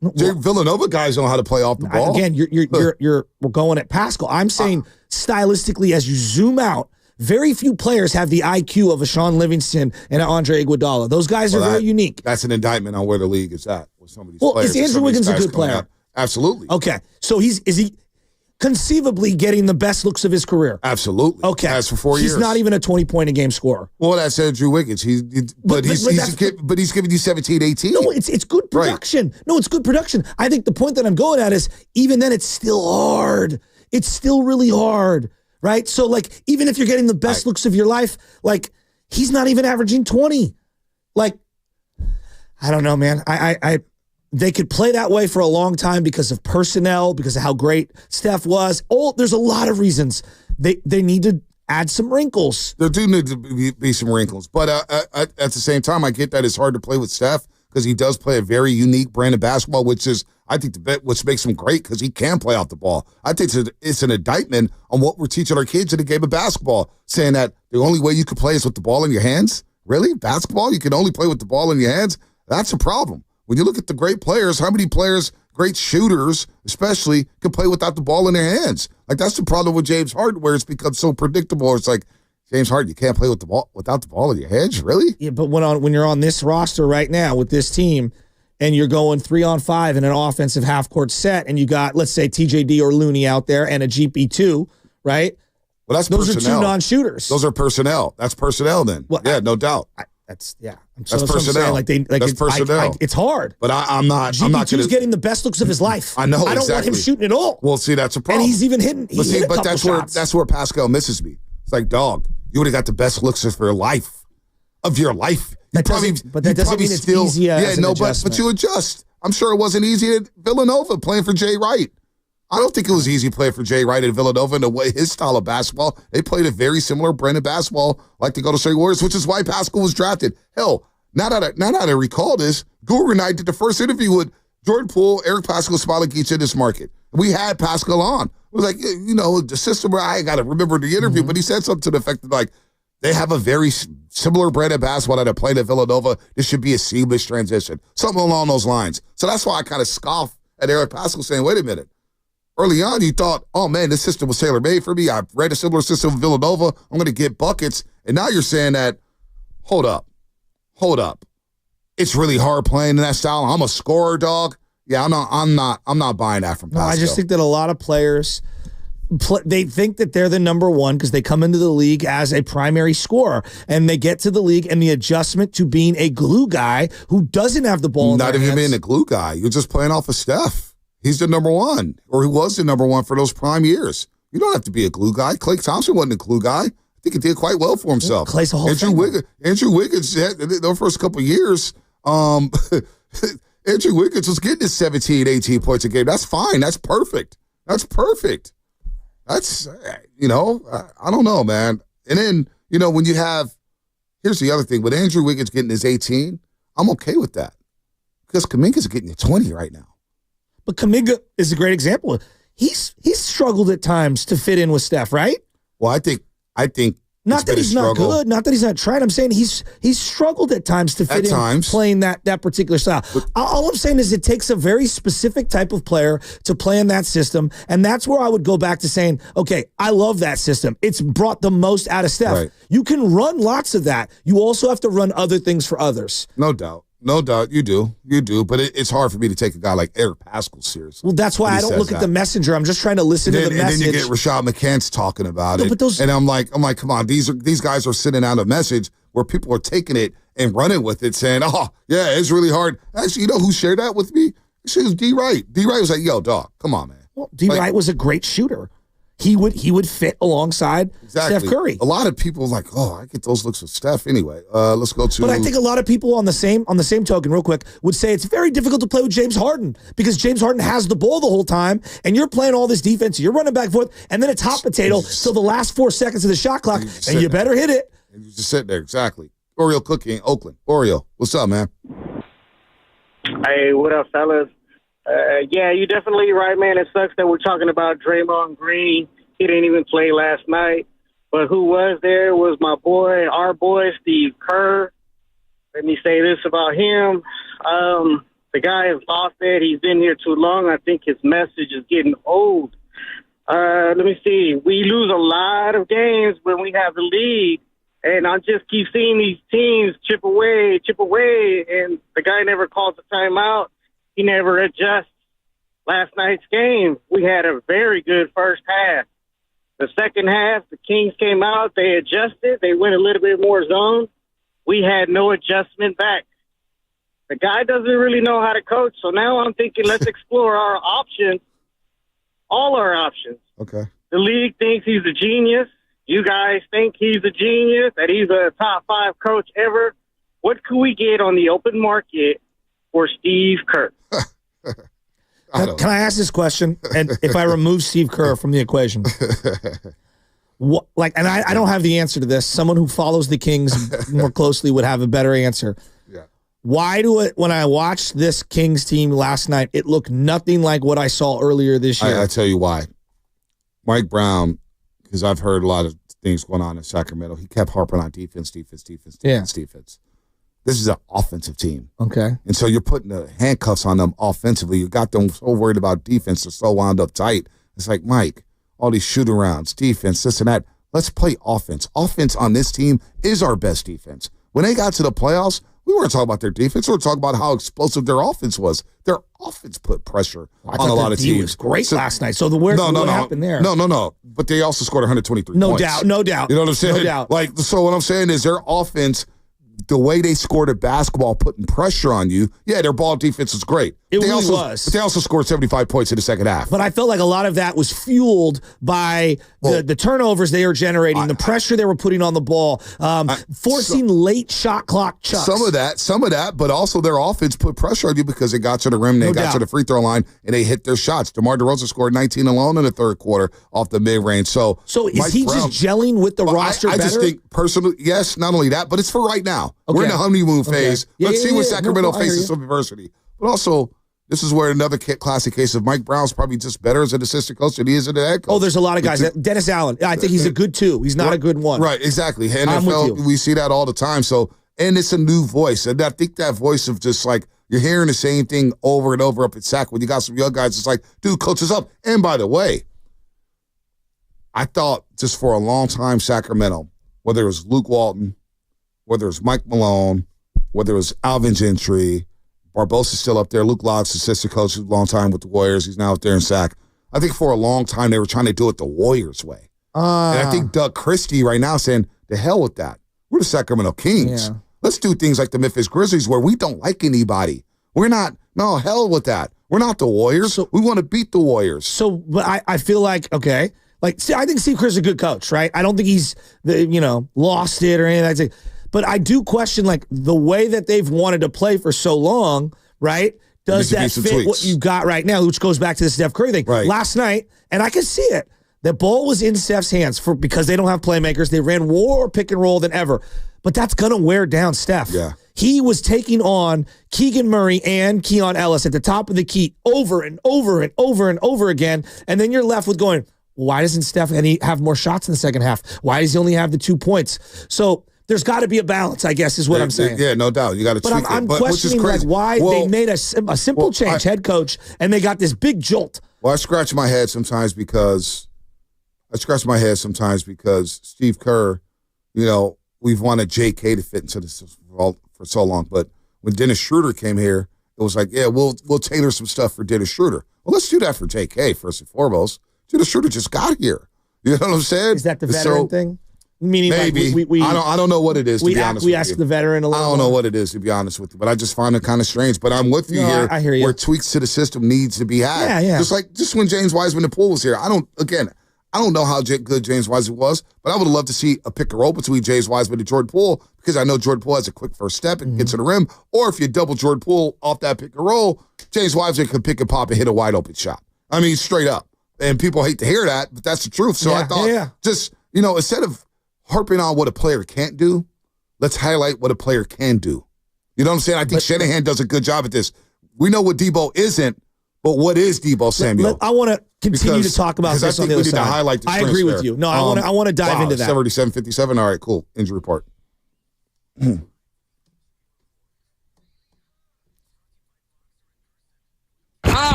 Villanova guys know how to play off the ball. Again, we're going at Pascal. I'm saying stylistically, as you zoom out, very few players have the IQ of a Sean Livingston and an Andre Iguodala. Those guys are very unique. That's an indictment on where the league is at. With some of these players. Is Andrew Wiggins a good player? Absolutely. Okay, so is he conceivably getting the best looks of his career? Absolutely. Okay. Has for 4 years. He's not even a 20-point-a-game scorer. Well, that's Andrew Wiggins. He's giving you 17, 18. No, it's good production. Right. No, it's good production. I think the point that I'm going at is even then it's still hard. It's still really hard, right? So, like, even if you're getting the best looks of your life, like, he's not even averaging 20. Like, I don't know, man. They could play that way for a long time because of personnel, because of how great Steph was. There's a lot of reasons. They need to add some wrinkles. There do need to be some wrinkles. But at the same time, I get that it's hard to play with Steph because he does play a very unique brand of basketball, which is, I think, which makes him great because he can play off the ball. I think it's an indictment on what we're teaching our kids in the game of basketball, saying that the only way you can play is with the ball in your hands. Really? Basketball? You can only play with the ball in your hands? That's a problem. When you look at the great players, how many players, great shooters especially, can play without the ball in their hands? Like, that's the problem with James Harden, where it's become so predictable. It's like, James Harden, you can't play with the ball without the ball in your hands, really? Yeah, but when you're on this roster right now with this team, and you're going 3-on-5 in an offensive half-court set, and you got, let's say, TJD or Looney out there and a GP2, right? Well, those personnel. Are 2 non-shooters. Those are personnel. That's personnel then. Well, yeah, no doubt. That's personnel. That's personnel. It's hard. But I'm not GP2's getting the best looks of his life. I know. I don't want him shooting at all. Well, see, that's a problem. And he's even hitting. But that's where Pascal misses me. It's like, dog, you would have got the best looks of your life. But that doesn't mean it's easy. But you adjust. I'm sure it wasn't easy at Villanova playing for Jay Wright. I don't think it was easy playing for Jay Wright at Villanova in the way his style of basketball. They played a very similar brand of basketball like the Golden State Warriors, which is why Pascal was drafted. Hell, now that I recall this, Guru and I did the first interview with Jordan Poole, Eric Pascal, Smiley Geach in this market. We had Pascal on. It was like, the system where I got to remember the interview, but he said something to the effect of like, they have a very similar brand of basketball that I played at Villanova. This should be a seamless transition. Something along those lines. So that's why I kind of scoff at Eric Pascal saying, wait a minute. Early on, you thought, oh, man, this system was tailor-made for me. I read a similar system in Villanova. I'm going to get buckets. And now you're saying that, hold up. It's really hard playing in that style. I'm a scorer, dog. Yeah, I'm not buying that from Pascal. No, I just think that a lot of players – they think that they're the number one because they come into the league as a primary scorer, and they get to the league and the adjustment to being a glue guy who doesn't have the ball in their hands. Not even being a glue guy. You're just playing off of Steph. He's the number one, or he was the number one for those prime years. You don't have to be a glue guy. Klay Thompson wasn't a glue guy. I think he did quite well for himself. Klay's a whole Andrew Wiggins, their first couple of years, Andrew Wiggins was getting his 17, 18 points a game. That's fine. That's perfect. That's, I don't know, man. And then, when you have, here's the other thing. With Andrew Wiggins getting his 18, I'm okay with that. Because Kuminga's getting a 20 right now. But Kuminga is a great example. He's struggled at times to fit in with Steph, right? Well, I think not that he's not good, not that he's not trying. I'm saying he's struggled at times to fit in playing that particular style. All I'm saying is it takes a very specific type of player to play in that system, and that's where I would go back to saying, okay, I love that system. It's brought the most out of Steph. Right. You can run lots of that. You also have to run other things for others. No doubt. You do. But it's hard for me to take a guy like Eric Pascal seriously. Well, that's why I don't look at the messenger. I'm just trying to listen to the message. And then you get Rashad McCants talking about it. And I'm like, come on, these guys are sending out a message where people are taking it and running with it, saying, oh, yeah, it's really hard. Actually, you know who shared that with me? It was D. Wright. D. Wright was like, yo, dog, come on, man. Well, D. Wright was a great shooter. He would fit alongside Steph Curry. A lot of people are like, oh, I get those looks with Steph anyway. Let's go to. But I think a lot of people on the same token, real quick, would say it's very difficult to play with James Harden because James Harden has the ball the whole time, and you're playing all this defense, you're running back and forth, and then it's hot potato till the last 4 seconds of the shot clock, and you better hit it. And you just sit there, exactly. Oriole Cookie in Oakland. Oriole, what's up, man? Hey, what up, fellas? Yeah, you're definitely right, man. It sucks that we're talking about Draymond Green. He didn't even play last night. But who was there was our boy, Steve Kerr. Let me say this about him. The guy has lost it. He's been here too long. I think his message is getting old. Let me see. We lose a lot of games when we have the lead. And I just keep seeing these teams chip away. And the guy never calls a timeout. He never adjusts. Last night's game, we had a very good first half. The second half, the Kings came out. They adjusted. They went a little bit more zone. We had no adjustment back. The guy doesn't really know how to coach. So now I'm thinking, let's explore our options, all our options. Okay. The league thinks he's a genius. You guys think he's a genius, that he's a top 5 coach ever. What could we get on the open market for Steve Kerr? Can I ask this question? And if I remove Steve Kerr from the equation, I don't have the answer to this. Someone who follows the Kings more closely would have a better answer. Yeah. Why when I watched this Kings team last night, it looked nothing like what I saw earlier this year? I tell you why. Mike Brown, because I've heard a lot of things going on in Sacramento, he kept harping on defense. This is an offensive team. Okay. And so you're putting the handcuffs on them offensively. You got them so worried about defense, they're so wound up tight. It's like, Mike, all these shoot-arounds, defense, this and that. Let's play offense. Offense on this team is our best defense. When they got to the playoffs, we weren't talking about their defense. We were talking about how explosive their offense was. Their offense put pressure on a lot of teams. Was great last night. So what happened there? No. But they also scored 123 points. No doubt. You know what I'm saying? No doubt. Like, so what I'm saying is their offense, the way they scored at basketball, putting pressure on you, their ball defense was great. It really was. But they also scored 75 points in the second half. But I felt like a lot of that was fueled by the turnovers they were generating, the pressure they were putting on the ball, forcing late shot clock chucks. Some of that, but also their offense put pressure on you because they got to the rim, they got to the free throw line, and they hit their shots. DeMar DeRozan scored 19 alone in the third quarter off the mid-range. So is Mike he Brown, just gelling with the roster better? I just think, personally, yes, not only that, but it's for right now. Okay. We're in the honeymoon phase. Let's see when Sacramento faces some some adversity. But also, this is where another classic case of Mike Brown's probably just better as an assistant coach than he is as an head coach. Oh, there's a lot of guys. Dennis Allen, I think he's a good 2. He's not a good 1. Right, exactly. NFL, we see that all the time. So, and it's a new voice. And I think that voice of just like, you're hearing the same thing over and over up at Sac when you got some young guys. It's like, dude, coach us up. And by the way, I thought just for a long time, Sacramento, whether it was Luke Walton, whether it was Mike Malone, whether it was Alvin Gentry, Barbosa's still up there. Luke Locke's assistant coach a long time with the Warriors. He's now up there in Sac. I think for a long time they were trying to do it the Warriors way. And I think Doug Christie right now is saying, the hell with that. We're the Sacramento Kings. Yeah. Let's do things like the Memphis Grizzlies where we don't like anybody. We're not, no, hell with that. We're not the Warriors. We want to beat the Warriors. So, but I feel like, okay, like, see, I think Steve Kerr's a good coach, right? I don't think he's, lost it or anything like that. But I do question, like, the way that they've wanted to play for so long, right? Does that fit what you got right now, which goes back to the Steph Curry thing. Right. Last night, and I can see it, the ball was in Steph's hands because they don't have playmakers. They ran more pick and roll than ever. But that's going to wear down Steph. Yeah. He was taking on Keegan Murray and Keon Ellis at the top of the key over and over and over and over again. And then you're left with going, why doesn't Steph have more shots in the second half? Why does he only have the 2 points? So there's got to be a balance, I guess, is what I'm saying. Yeah, no doubt. You got to tweak it. But I'm questioning like why they made a simple change, head coach, and they got this big jolt. Well, I scratch my head sometimes because Steve Kerr, we've wanted J.K. to fit into this for so long. But when Dennis Schroeder came here, it was like, we'll tailor some stuff for Dennis Schroeder. Well, let's do that for J.K. first and foremost. Dennis Schroeder just got here. You know what I'm saying? Is that the veteran thing? Meaning, maybe. Like I don't know what it is, to be honest with you. We asked the veteran a little. I don't know what it is, to be honest with you, but I just find it kind of strange. But I'm with you here. I hear you. Where tweaks to the system needs to be had. Yeah. Just when James Wiseman and Poole was here. I don't know how good James Wiseman was, but I would love to see a pick and roll between James Wiseman and Jordan Poole because I know Jordan Poole has a quick first step and gets to the rim. Or if you double Jordan Poole off that pick and roll, James Wiseman can pick and pop and hit a wide open shot. I mean, straight up. And people hate to hear that, but that's the truth. So I thought just, instead of harping on what a player can't do, let's highlight what a player can do. You know what I'm saying? I think Shanahan does a good job at this. We know what Debo isn't, but what is Debo Samuel? I want to continue to talk about this on the other side. To highlight the I agree with you. No, I want to dive into that. 77-57. All right, cool. Injury report.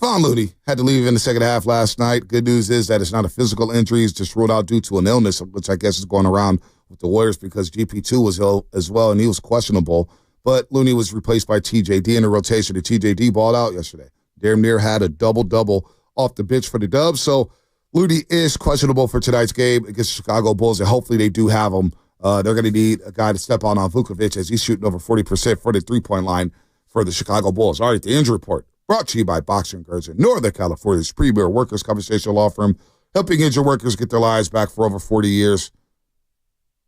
Kevon Looney had to leave in the second half last night. Good news is that it's not a physical injury. It's just ruled out due to an illness, which I guess is going around with the Warriors because GP2 was ill as well, and he was questionable. But Looney was replaced by TJD in the rotation. The TJD balled out yesterday. Damn near had a double-double off the bench for the Dubs. So Looney is questionable for tonight's game against the Chicago Bulls, and hopefully they do have him. They're going to need a guy to step on Vukovic as he's shooting over 40% for the three-point line for the Chicago Bulls. All right, the injury report. Brought to you by Boxer & Gerson, Northern California's premier workers' compensation law firm, helping injured workers get their lives back for over 40 years.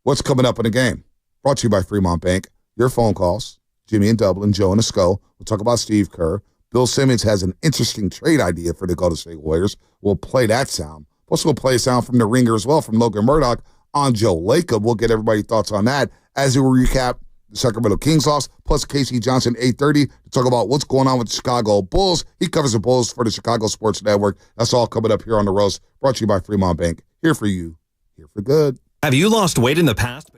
What's coming up in the game? Brought to you by Fremont Bank. Your phone calls, Jimmy in Dublin, Joe in Esco. We'll talk about Steve Kerr. Bill Simmons has an interesting trade idea for the Golden State Warriors. We'll play that sound. Plus, we'll play a sound from the Ringer as well, from Logan Murdoch on Joe Lacob. We'll get everybody's thoughts on that as we recap the Sacramento Kings loss, plus Casey Johnson, 8:30, to talk about what's going on with the Chicago Bulls. He covers the Bulls for the Chicago Sports Network. That's all coming up here on The Roast, brought to you by Fremont Bank. Here for you, here for good. Have you lost weight in the past?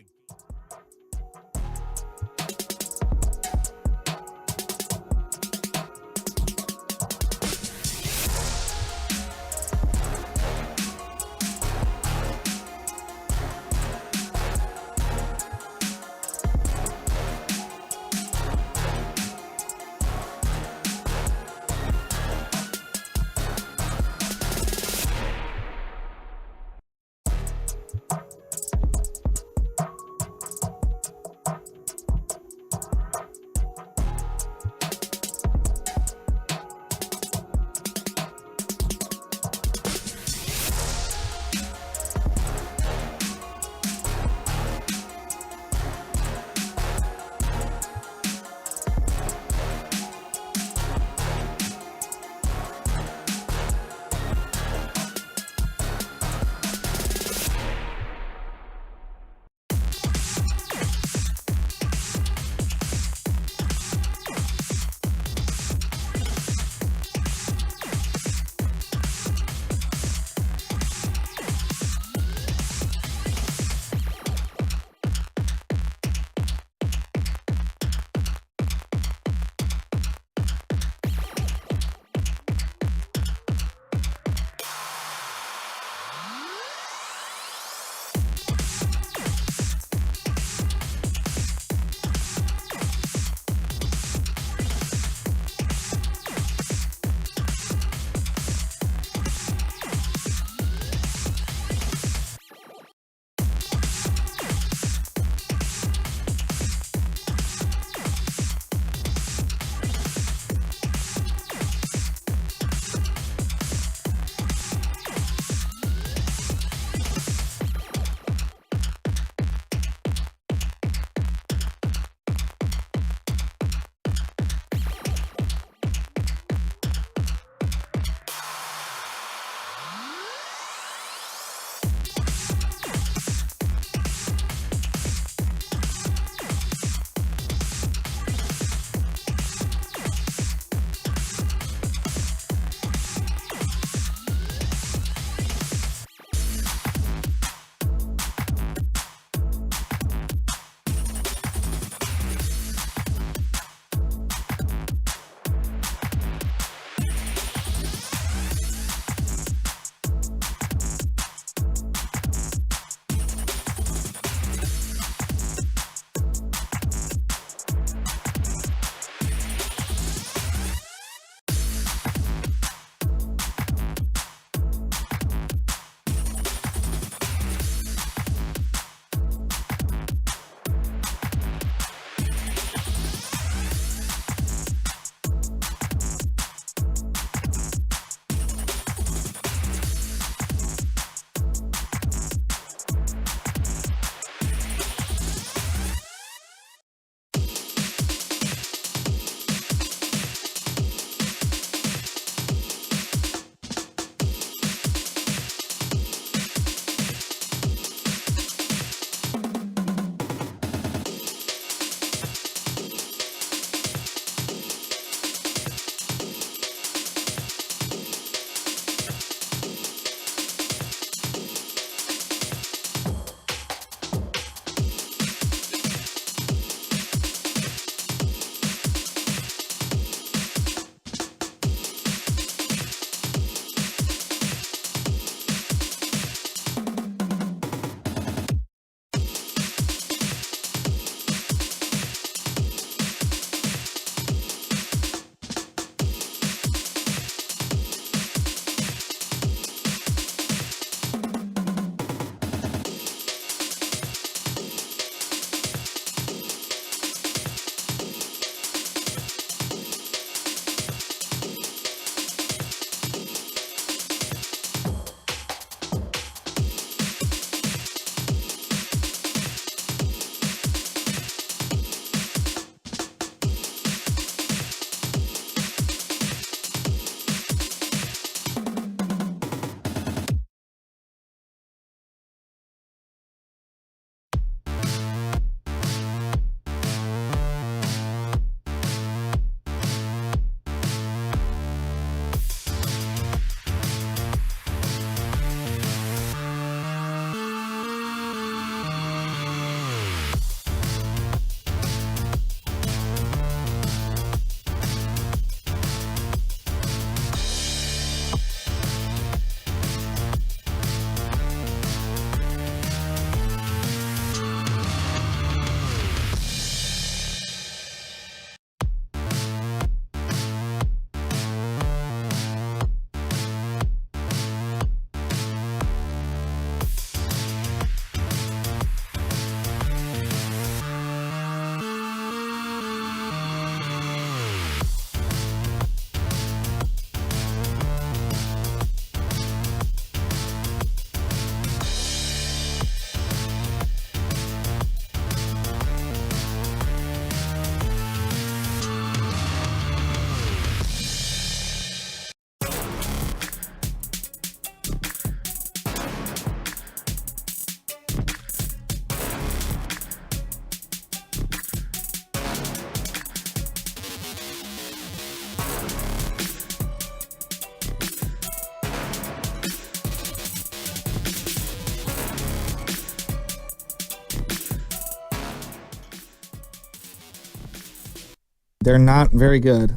They're not very good.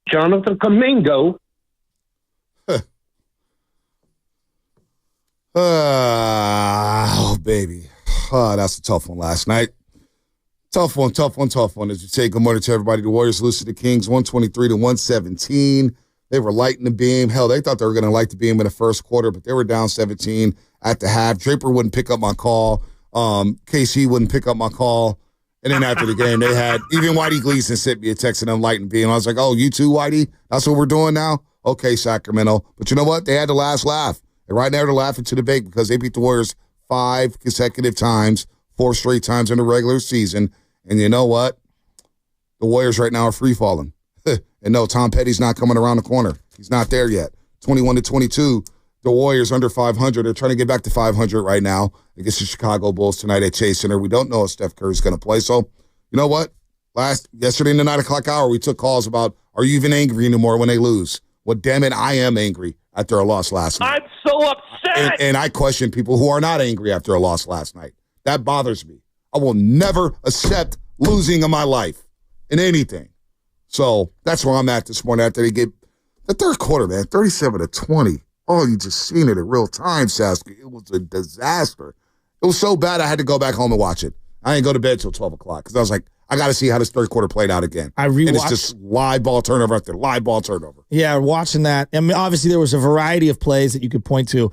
Jonathan Kamingo. Oh, baby. Oh, that's a tough one last night. Tough one. As you say good morning to everybody. The Warriors lose to the Kings 123-117. They were lighting the beam. Hell, they thought they were going to light the beam in the first quarter, but they were down 17 at the half. Draper wouldn't pick up my call. KC wouldn't pick up my call. And then after the game, they had, even Whitey Gleason sent me a text and them lighting beam. I was like, oh, you too, Whitey? That's what we're doing now? Okay, Sacramento. But you know what? They had the last laugh. And right now they're laughing to the bank because they beat the Warriors 5 consecutive times, 4 straight times in the regular season. And you know what? The Warriors right now are free-falling. And no, Tom Petty's not coming around the corner. He's not there yet. 21-22, the Warriors under 500. They're trying to get back to 500 right now against the Chicago Bulls tonight at Chase Center. We don't know if Steph Curry's going to play. So, you know what? Yesterday in the 9 o'clock hour, we took calls about, are you even angry anymore when they lose? Well, damn it, I am angry after a loss last night. I'm so upset. And I question people who are not angry after a loss last night. That bothers me. I will never accept losing in my life in anything. So that's where I'm at this morning after they get the third quarter, man, 37-20. Oh, you just seen it in real time, Sasky. It was a disaster. It was so bad I had to go back home and watch it. I didn't go to bed till 12 o'clock because I was like, I got to see how this third quarter played out again. And it's just live ball turnover after live ball turnover. Yeah, watching that. I mean, obviously there was a variety of plays that you could point to.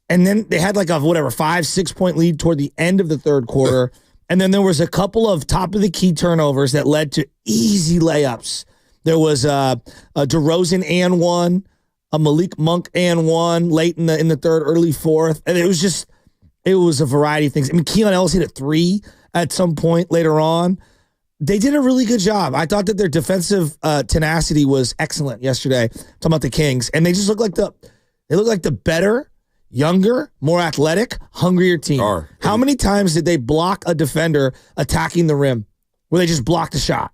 And then they had like a 5-6 point lead toward the end of the third quarter. And then there was a couple of top of the key turnovers that led to easy layups. There was a DeRozan and one, a Malik Monk and one late in the third, early fourth. And it was a variety of things. I mean, Keelan Ellis hit a 3 at some point later on. They did a really good job. I thought that their defensive tenacity was excellent yesterday. Talking about the Kings. And they just look like the better, younger, more athletic, hungrier team. How many times did they block a defender attacking the rim where they just blocked a shot?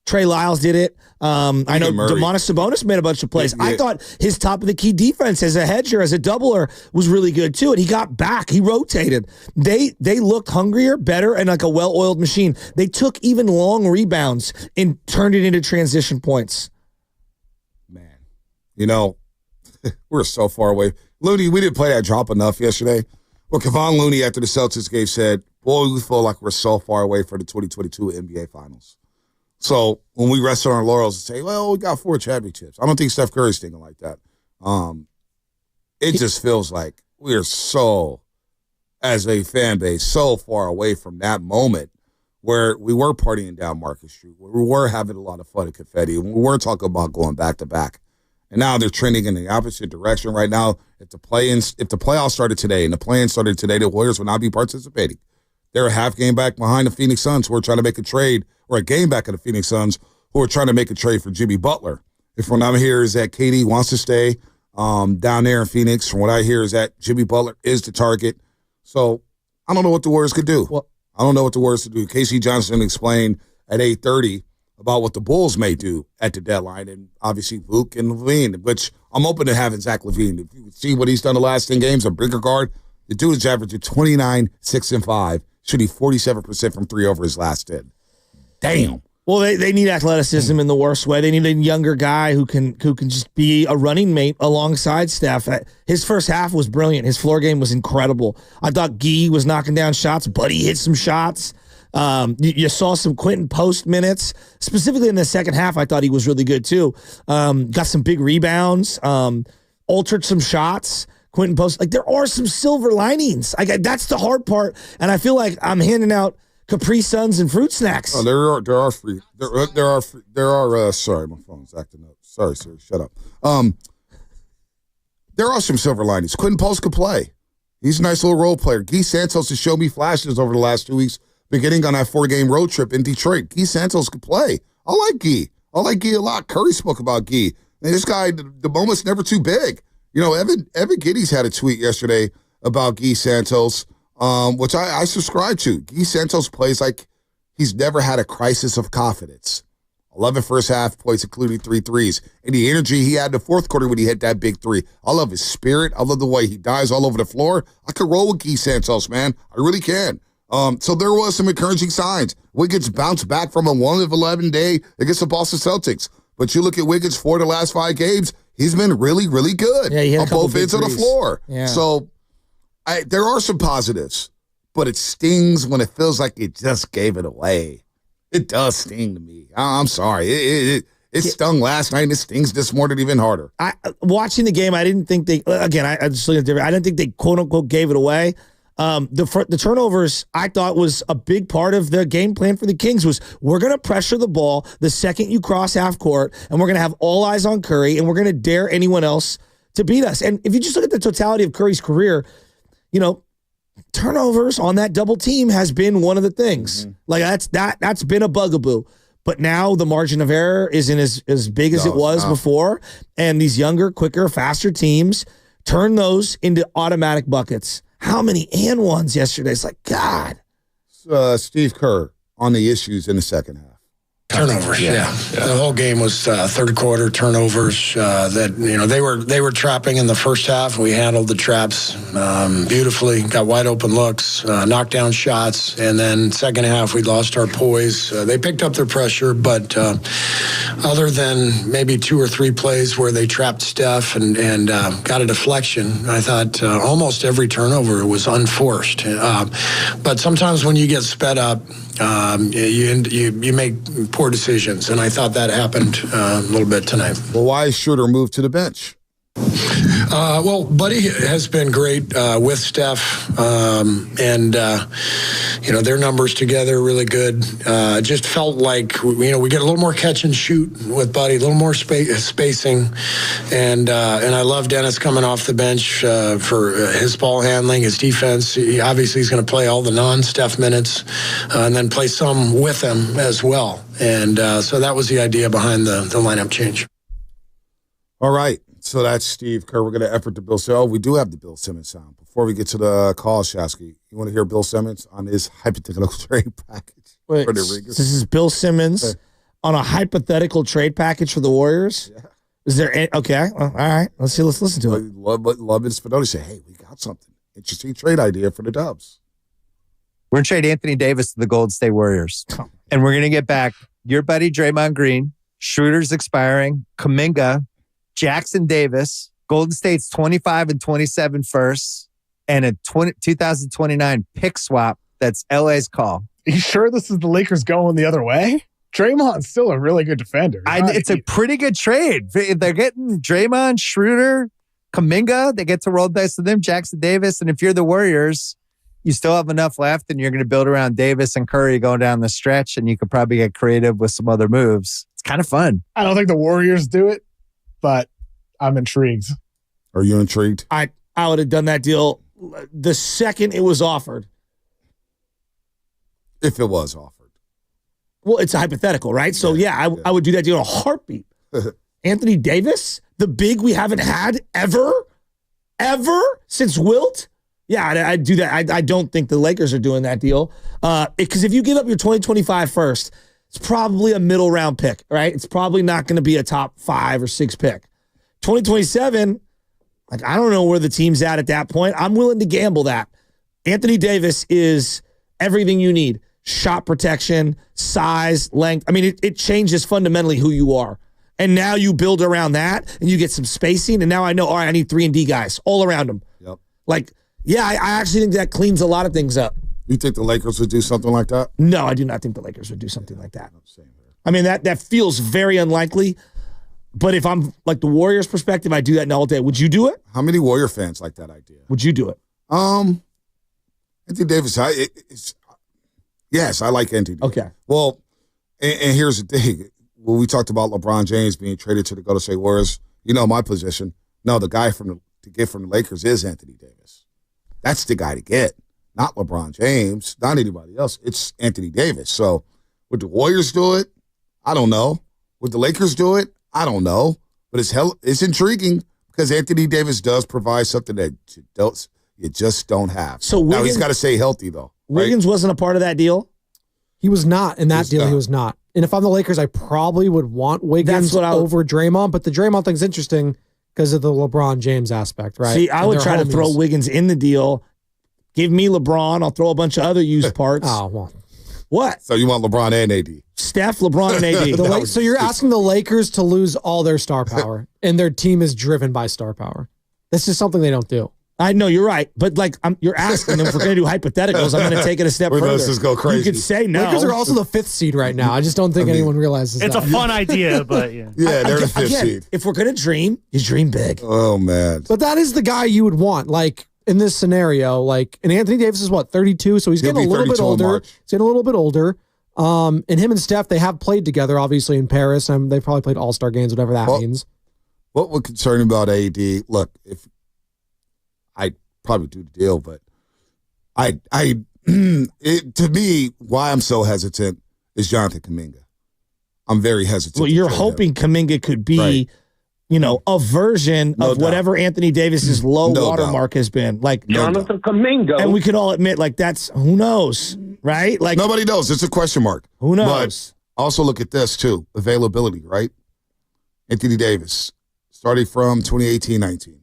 Trey Lyles did it. I know Domantas Sabonis made a bunch of plays. Yeah. I thought his top of the key defense as a hedger, as a doubler, was really good too. And he got back. He rotated. They looked hungrier, better, and like a well-oiled machine. They took even long rebounds and turned it into transition points. Man, you know, we're so far away. Looney, we didn't play that drop enough yesterday. Well, Kevon Looney, after the Celtics game, said, boy, we feel like we're so far away from the 2022 NBA Finals. So when we rest on our laurels and say, well, we got 4 championships, I don't think Steph Curry's thinking like that. It just feels like we're so, as a fan base, so far away from that moment where we were partying down Market Street, where we were having a lot of fun and confetti, and we were talking about going back-to-back. And now they're trending in the opposite direction right now. If the playoffs started today and the play-in started today, the Warriors will not be participating. They're a half game back behind the Phoenix Suns who are trying to make a trade, or a game back of the Phoenix Suns who are trying to make a trade for Jimmy Butler. If what I'm hearing is that KD wants to stay down there in Phoenix, from what I hear is that Jimmy Butler is the target. So I don't know what the Warriors could do. I don't know what the Warriors could do. Casey Johnson explained at 8:30 about what the Bulls may do at the deadline, and obviously Vuk and LaVine, which I'm open to having Zach LaVine. If you see what he's done the last 10 games, a bigger guard, the dude is averaging 29, 6, and 5, shooting 47% from 3 over his last 10. Damn. Well, they need athleticism in the worst way. They need a younger guy who can just be a running mate alongside Steph. His first half was brilliant. His floor game was incredible. I thought Guy was knocking down shots. Buddy hit some shots. You saw some Quinten post minutes. Specifically in the second half, I thought he was really good too. Got some big rebounds. Altered some shots. Quinten post. Like, there are some silver linings. That's the hard part. And I feel like I'm handing out Capri Suns and fruit snacks. Oh, there are free. There are. Sorry, my phone's acting up. Sorry, sir. Shut up. There are some silver linings. Quinten Post could play. He's a nice little role player. Guy Santos has shown me flashes over the last 2 weeks, beginning on that 4-game road trip in Detroit. Guy Santos could play. I like Guy. I like Guy a lot. Curry spoke about Guy. And this guy, the moment's never too big. You know, Evan Giddy's had a tweet yesterday about Guy Santos, which I subscribe to. Guy Santos plays like he's never had a crisis of confidence. 11 first half points, including 3 threes. And the energy he had in the fourth quarter when he hit that big three. I love his spirit. I love the way he dives all over the floor. I could roll with Keith Santos, man. I really can. So there was some encouraging signs. Wiggins bounced back from a 1-11 day against the Boston Celtics. But you look at Wiggins for the last 5 games, he's been really, really good on both ends of the floor. Yeah. So there are some positives, but it stings when it feels like it just gave it away. It does sting to me. I'm sorry. It stung last night, and it stings this morning even harder. Watching the game, I didn't think they, again, I just look at it different. I didn't think they, quote-unquote, gave it away. The turnovers, I thought, was a big part of the game plan for the Kings was we're going to pressure the ball the second you cross half court, and we're going to have all eyes on Curry, and we're going to dare anyone else to beat us. And if you just look at the totality of Curry's career, turnovers on that double team has been one of the things. Like that's been a bugaboo. But now the margin of error isn't as big as it was before. And these younger, quicker, faster teams turn those into automatic buckets. How many and ones yesterday? It's like, God. Steve Kerr on the issues in the second half. Turnovers, yeah. The whole game was third quarter turnovers. They were trapping in the first half. We handled the traps beautifully. Got wide open looks, knocked down shots, and then second half we lost our poise. They picked up their pressure, but other than maybe 2 or 3 plays where they trapped Steph and got a deflection, I thought almost every turnover was unforced. But sometimes when you get sped up, you make poor decisions, and I thought that happened a little bit tonight. Well, why is Schroeder moved to the bench? Well, Buddy has been great with Steph, and their numbers together are really good. Just felt like we get a little more catch and shoot with Buddy, a little more spacing, and I love Dennis coming off the bench for his ball handling, his defense. Obviously, he's going to play all the non-Steph minutes, and then play some with him as well. And so that was the idea behind the lineup change. All right. So that's Steve Kerr. We're going to effort to Bill Simmons. Oh, we do have the Bill Simmons sound. Before we get to the call, Shasky, you want to hear Bill Simmons on his hypothetical trade package for the Ringers? This is Bill Simmons on a hypothetical trade package for the Warriors? Yeah. Is there any, okay, well, all right. Let's listen to it. Love and Spinelli say, hey, we got something. Interesting trade idea for the Dubs. We're going to trade Anthony Davis to the Golden State Warriors. And we're going to get back your buddy Draymond Green, Schroeder's expiring, Kuminga, Jackson Davis, Golden State's 25 and 27 firsts, and a 2029 pick swap. That's LA's call. Are you sure this is the Lakers going the other way? Draymond's still a really good defender. It's a pretty good trade. They're getting Draymond, Schroeder, Kuminga. They get to roll dice with them, Jackson Davis. And if you're the Warriors, you still have enough left, and you're going to build around Davis and Curry going down the stretch, and you could probably get creative with some other moves. It's kind of fun. I don't think the Warriors do it, but I'm intrigued. Are you intrigued? I would have done that deal the second it was offered. If it was offered. Well, it's a hypothetical, right? So, I would do that deal in a heartbeat. Anthony Davis, the big we haven't had ever since Wilt? Yeah, I'd do that. I don't think the Lakers are doing that deal. Because if you give up your 2025 first, it's probably a middle round pick, right? It's probably not going to be a top 5 or 6 pick. 2027, I don't know where the team's at that point. I'm willing to gamble that. Anthony Davis is everything you need. Shot protection, size, length. I mean, it changes fundamentally who you are. And now you build around that, and you get some spacing, and now I know, all right, I need 3-and-D guys all around him. Yep. I actually think that cleans a lot of things up. You think the Lakers would do something like that? No, I do not think the Lakers would do something like that. I mean, that feels very unlikely. But if I'm like the Warriors' perspective, I do that all day. Would you do it? How many Warrior fans like that idea? Would you do it? Anthony Davis, yes, I like Anthony Davis. Okay. Well, and here's the thing. When we talked about LeBron James being traded to the Golden State Warriors, my position. No, the guy to get from the Lakers is Anthony Davis. That's the guy to get. Not LeBron James, not anybody else. It's Anthony Davis. So would the Warriors do it? I don't know. Would the Lakers do it? I don't know. But it's intriguing because Anthony Davis does provide something that you just don't have. So now he's got to stay healthy, though. Wiggins wasn't a part of that deal? He was not in that deal. He was not. And if I'm the Lakers, I probably would want Wiggins over Draymond. But the Draymond thing's interesting because of the LeBron James aspect, right? See, I would try to throw Wiggins in the deal. Give me LeBron. I'll throw a bunch of other used parts. Oh, well. What? So you want LeBron and AD? Steph, LeBron, and AD. So you're asking the Lakers to lose all their star power, and their team is driven by star power. This is something they don't do. I know you're right, but like you're asking them if we're going to do hypotheticals. I'm going to take it a step further. Let's just go crazy. You could say no. Lakers are also the 5th seed right now. I just don't think anyone realizes it's that. a fun idea, but yeah. Yeah, they're the 5th seed. If we're going to dream, you dream big. Oh, man. But that is the guy you would want, like, in this scenario. Like, and Anthony Davis is, 32? So he's getting a little bit older. He's getting a little bit older. And him and Steph, they have played together, obviously, in Paris. And they probably played all-star games, whatever that means. What would concern me about AD, look, if I probably do the deal, but to me, why I'm so hesitant is Jonathan Kuminga. I'm very hesitant. Well, you're hoping Kuminga could be, a version of whatever Anthony Davis's low watermark has been. Like Jonathan Kuminga. And we can all admit, like, that's, who knows, right? Like nobody knows. It's a question mark. Who knows? But also look at this, too. Availability, right? Anthony Davis, starting from 2018-19.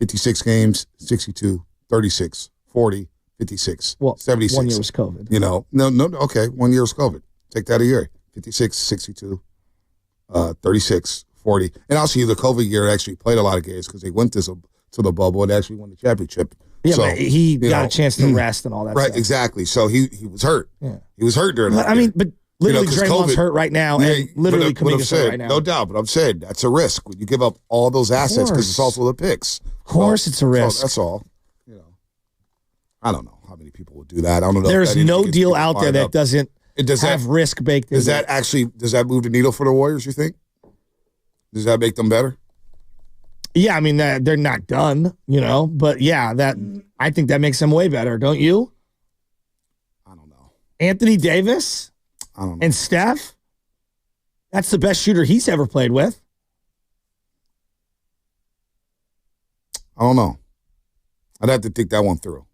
56 games, 62, 36, 40, 56, 76. 1 year was COVID. Okay, 1 year was COVID. Take that a year. 56, 62, 36, 40. And also the COVID year actually played a lot of games because they went to the bubble and actually won the championship. Yeah, so, but he got a chance to rest and all that right, stuff. Exactly. So he was hurt. Yeah. He was hurt during that year. But literally Draymond's hurt right now, and literally Kuminga's hurt right now. No doubt, but I'm saying that's a risk when you give up all those assets because it's also the picks. Of course, it's a risk. So that's all. I don't know how many people would do that. I don't know. There's no deal out there that doesn't have risk baked in. Does that move the needle for the Warriors, you think? Does that make them better? Yeah, I mean, they're not done, but yeah, I think that makes them way better, don't you? I don't know. Anthony Davis? I don't know. And Steph? That's the best shooter he's ever played with. I don't know. I'd have to think that one through.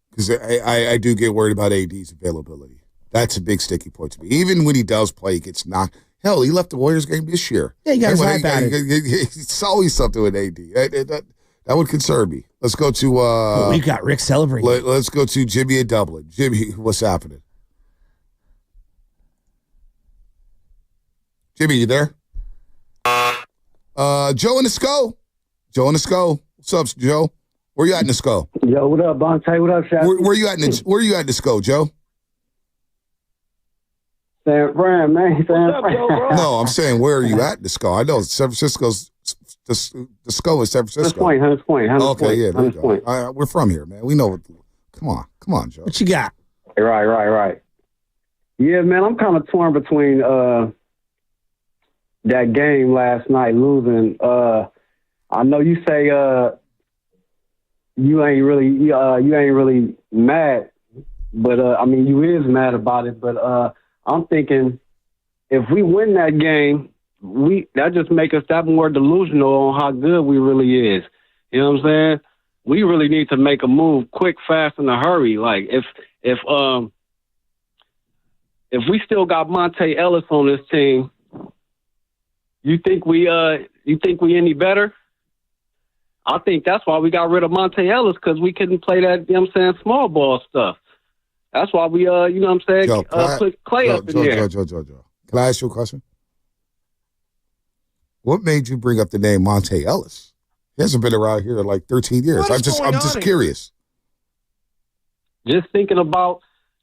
Because I do get worried about AD's availability. That's a big sticky point to me. Even when he does play, he gets knocked. Hell, he left the Warriors game this year. Yeah, he got his eye batted. It's always something with AD. That would concern me. Let's go to... we got Rick celebrating. Let's go to Jimmy in Dublin. Jimmy, what's happening? Jimmy, you there? Joe in the SCO. Joe in the SCO. What's up, Joe? Where you at in the SCO? Yo, what up, Bonte? What up, Shaq? Where you at in the SCO, Joe? San Fran, man. San Fran. No, I'm saying where are you at in the SCO? I know San Francisco's the SCO is San Francisco. Hunters Point. Okay, yeah, there you go. We're from here, man. We know what. Come on, Joe. What you got? Right. Yeah, man, I'm kind of torn between that game last night losing. I know you say you ain't really mad, but I mean you is mad about it. But I'm thinking if we win that game, that just make us that more delusional on how good we really is. You know what I'm saying? We really need to make a move quick, fast, in a hurry. Like if we still got Monte Ellis on this team, you think we any better? I think that's why we got rid of Monte Ellis, because we couldn't play that, you know what I'm saying, small ball stuff. That's why we, you know what I'm saying, put Clay up in there. Joe. Can I ask you a question? What made you bring up the name Monte Ellis? He hasn't been around here in like 13 years. I'm just curious. Just thinking about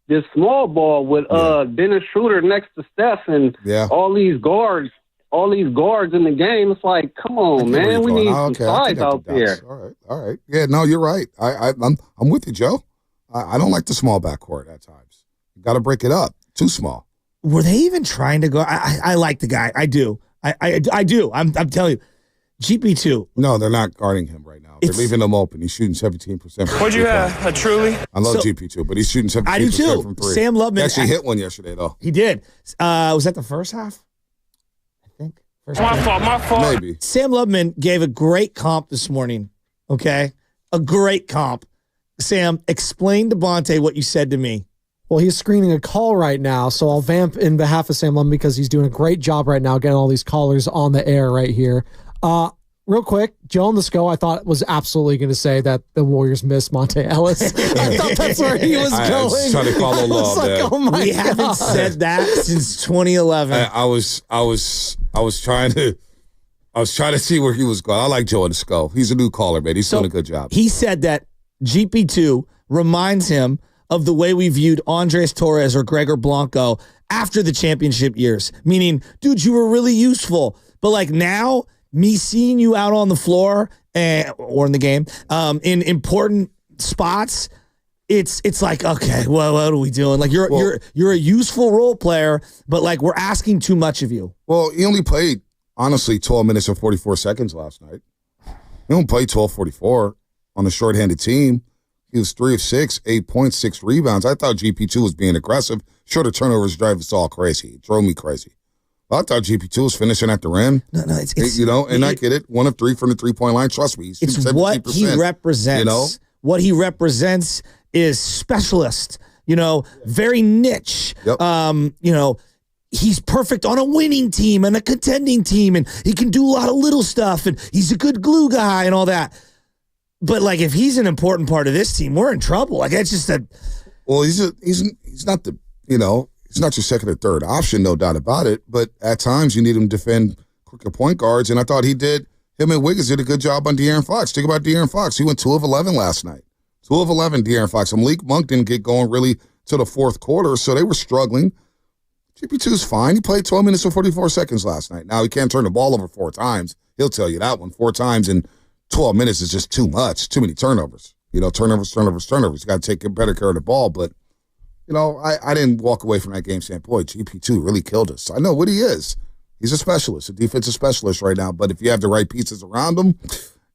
this small ball with Dennis Schroeder next to Steph and all these guards in the game. It's like, come on, man, we need some size out there. All right. Yeah, no, you're right. I'm with you, Joe. I don't like the small backcourt at times. You got to break it up. Too small. Were they even trying to go? I like the guy. I do. I do. I'm telling you. GP2. No, they're not guarding him right now. They're leaving him open. He's shooting 17%. What'd you have? A truly? I love GP2, but he's shooting 17% I do too. from three. Sam Lubman He actually hit one yesterday, though. He did. Was that the first half? I think. My fault. Maybe. Sam Lubman gave a great comp this morning. Okay? A great comp. Sam, explain to Bonte what you said to me Well, he's screening a call right now, so I'll vamp in behalf of Sam Lum because he's doing a great job right now getting all these callers on the air right here. Real quick, Joe on the SCO, I thought was absolutely going to say that the Warriors missed Monte Ellis. I thought that's where he was going. I was trying to follow along, man. Oh my We God. haven't said that since 2011. I was trying to see where he was going. I like Joe on the SCO. He's a new caller, man. He's doing a good job. He said that GP2 reminds him of the way we viewed Andres Torres or Gregor Blanco after the championship years. Meaning, dude, you were really useful. But like now, me seeing you out on the floor or in the game in important spots, it's like, okay, well, what are we doing? Like you're a useful role player, but like we're asking too much of you. Well, he only played, honestly, 12 minutes and 44 seconds last night. He only played 12:44 on a shorthanded team. He was 3 of 6, 8 points, 6 rebounds. I thought GP2 was being aggressive. Shorter turnovers drive us all crazy. It drove me crazy. I thought GP2 was finishing at the rim. No, it's I get it. 1 of 3 from the 3-point line. Trust me, it's what he represents. You know, what he represents is specialist. Very niche. Yep. He's perfect on a winning team and a contending team, and he can do a lot of little stuff, and he's a good glue guy and all that. But like, if he's an important part of this team, we're in trouble. Like, that's just a. Well, he's not the he's not your second or third option, no doubt about it. But at times you need him to defend quicker point guards, and I thought him and Wiggins did a good job on De'Aaron Fox. Think about De'Aaron Fox. He went 2 of 11 last night. 2 of 11, De'Aaron Fox. Malik Monk didn't get going really to the fourth quarter, so they were struggling. GP2's fine. He played 12 minutes and 44 seconds last night. Now, he can't turn the ball over 4 times. He'll tell you that one. 4 times in 12 minutes is just too much. Too many turnovers. Turnovers. You got to take better care of the ball. But, I didn't walk away from that game saying, boy, GP2 really killed us. I know what he is. He's a specialist, a defensive specialist right now. But if you have the right pieces around him,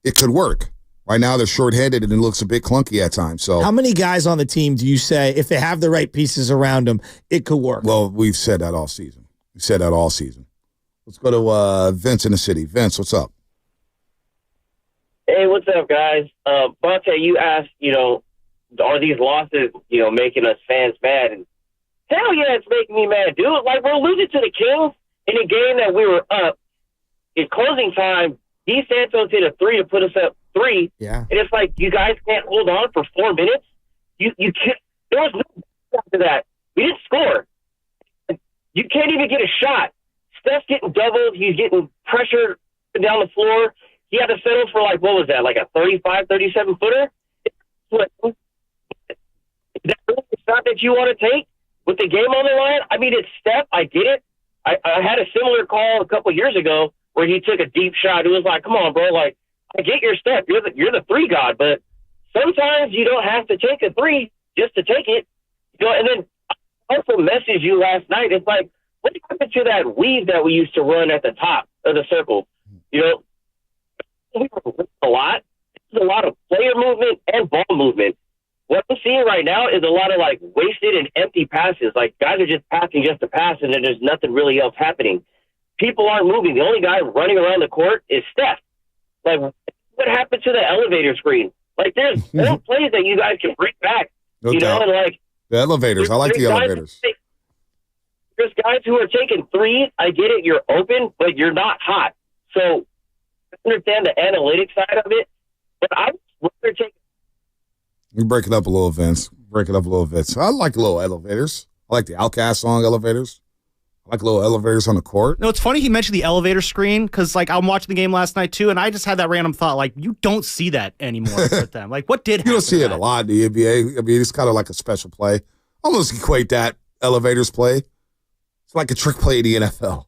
it could work. Right now, they're shorthanded, and it looks a bit clunky at times. So, how many guys on the team do you say, if they have the right pieces around them, it could work? Well, we've said that all season. Let's go to Vince in the city. Vince, what's up? Hey, what's up, guys? Bonte, you asked, are these losses, making us fans mad? And hell yeah, it's making me mad, dude. Like, we're losing to the Kings in a game that we were up. In closing time, D. Santos hit a 3 to put us up 3. Yeah. And it's like, you guys can't hold on for 4 minutes? You can't. There was no after that. We didn't score. You can't even get a shot. Steph's getting doubled. He's getting pressured down the floor. He had to settle for, like, what was that, like a 35, 37-footer? Is that really the shot that you want to take with the game on the line? I mean, it's Steph. I get it. I had a similar call a couple years ago where he took a deep shot. It was like, come on, bro. Like, I get your Steph. You're the 3 god, but sometimes you don't have to take a 3 just to take it. And then I also messaged you last night. It's like, what happened to that weave that we used to run at the top of the circle? We were a lot. There's a lot of player movement and ball movement. What I'm seeing right now is a lot of, like, wasted and empty passes. Like, guys are just passing just to pass, and then there's nothing really else happening. People aren't moving. The only guy running around the court is Steph. Like, what happened to the elevator screen? Like, there's plays that you guys can bring back. No doubt. And like the elevators. I like the elevators. There's guys who are taking 3s. I get it. You're open, but you're not hot. So I understand the analytics side of it, but I would rather take. You break it up a little, Vince. I like little elevators. I like the Outkast song, Elevators. I like little elevators on the court. No, it's funny he mentioned the elevator screen because, like, I'm watching the game last night too, and I just had that random thought, like, you don't see that anymore with them. Like, what did you don't see it a lot in the NBA? I mean, it's kind of like a special play. Almost equate that elevators play. It's like a trick play in the NFL.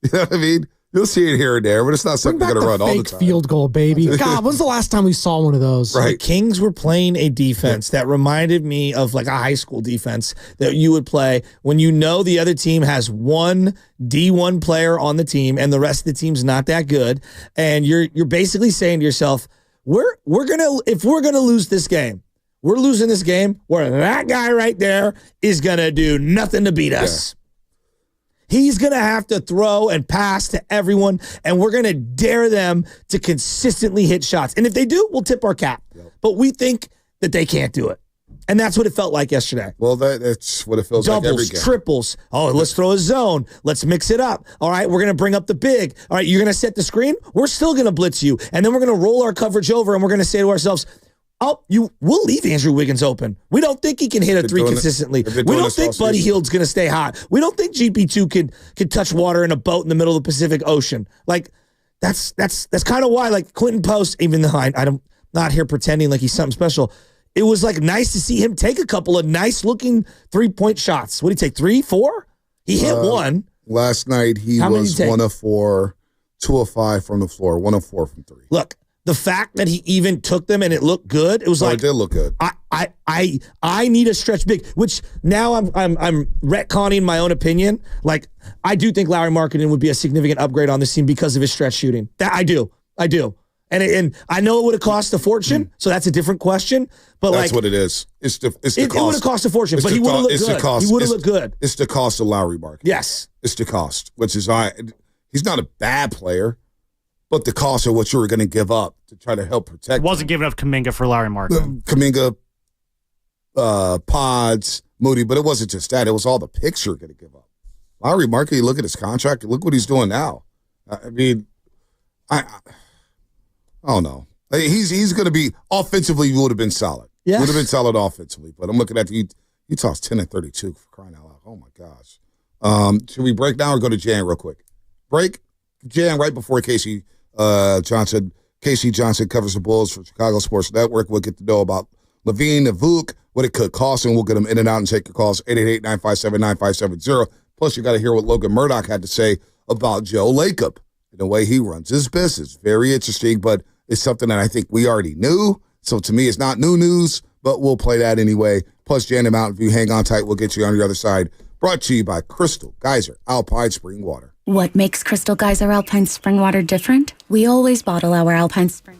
You know what I mean? You'll see it here and there, but it's not something you're going to run all the time. Field goal, baby. God, when's the last time we saw one of those? Right. The Kings were playing a defense that reminded me of like a high school defense that you would play when you know the other team has one D1 player on the team and the rest of the team's not that good, and you're basically saying to yourself, if we're gonna lose this game, we're losing this game where that guy right there is gonna do nothing to beat us. Yeah. He's going to have to throw and pass to everyone, and we're going to dare them to consistently hit shots. And if they do, we'll tip our cap. Yep. But we think that they can't do it. And that's what it felt like yesterday. Well, that's what it feels like every Doubles, game. triples. Oh, let's throw a zone. Let's mix it up. All right, we're going to bring up the big. All right, you're going to set the screen. We're still going to blitz you. And then we're going to roll our coverage over and we're going to say to ourselves, we'll leave Andrew Wiggins open. We don't think he can hit a three consistently. We don't think Buddy Hield's going to stay hot. We don't think GP2 could touch water in a boat in the middle of the Pacific Ocean. Like, that's kind of why, like, Quinten Post, even though I'm not here pretending like he's something special, it was like nice to see him take a couple of nice looking 3-point shots. What did he take? 3, 4? He hit one. Last night he was 1 of 4, 2 of 5 from the floor, 1 of 4 from 3. Look, the fact that he even took them and it looked good, it was like it did look good. I need a stretch big, which now I'm retconning my own opinion. Like, I do think Lauri Markkanen would be a significant upgrade on this team because of his stretch shooting. That I do. And I know it would have cost a fortune, so that's a different question. But that's what it is. It's the cost. It would have cost a fortune, but he would have looked good. He would have looked good. It's the cost of Lauri Markkanen. Yes. It's the cost, which is he's not a bad player, but the cost of what you were going to give up to try to help protect. Wasn't giving up Kuminga for Lauri Markkanen. Kuminga, Pods, Moody, but it wasn't just that. It was all the picks you're going to give up. Lauri Markkanen, look at his contract. Look what he's doing now. I mean, I don't know. He's going to be offensively. He would have been solid. Yes. Would have been solid offensively. But I'm looking at Utah's 10 and 32 for crying out loud. Oh my gosh. Should we break down or go to Jan real quick? Break Jan right before Casey Johnson. Casey Johnson covers the Bulls for Chicago Sports Network. We'll get to know about Levine, Vuk, what it could cost, and we'll get them in and out and take your calls 888-957-9570. Plus, you got to hear what Logan Murdoch had to say about Joe Lacob and the way he runs his business. Very interesting, but it's something that I think we already knew. So to me, it's not new news, but we'll play that anyway. Plus, Jan and Mountain View, hang on tight. We'll get you on the other side. Brought to you by Crystal Geyser Alpine Spring Water. What makes Crystal Geyser Alpine Spring Water different? We always bottle our Alpine Spring.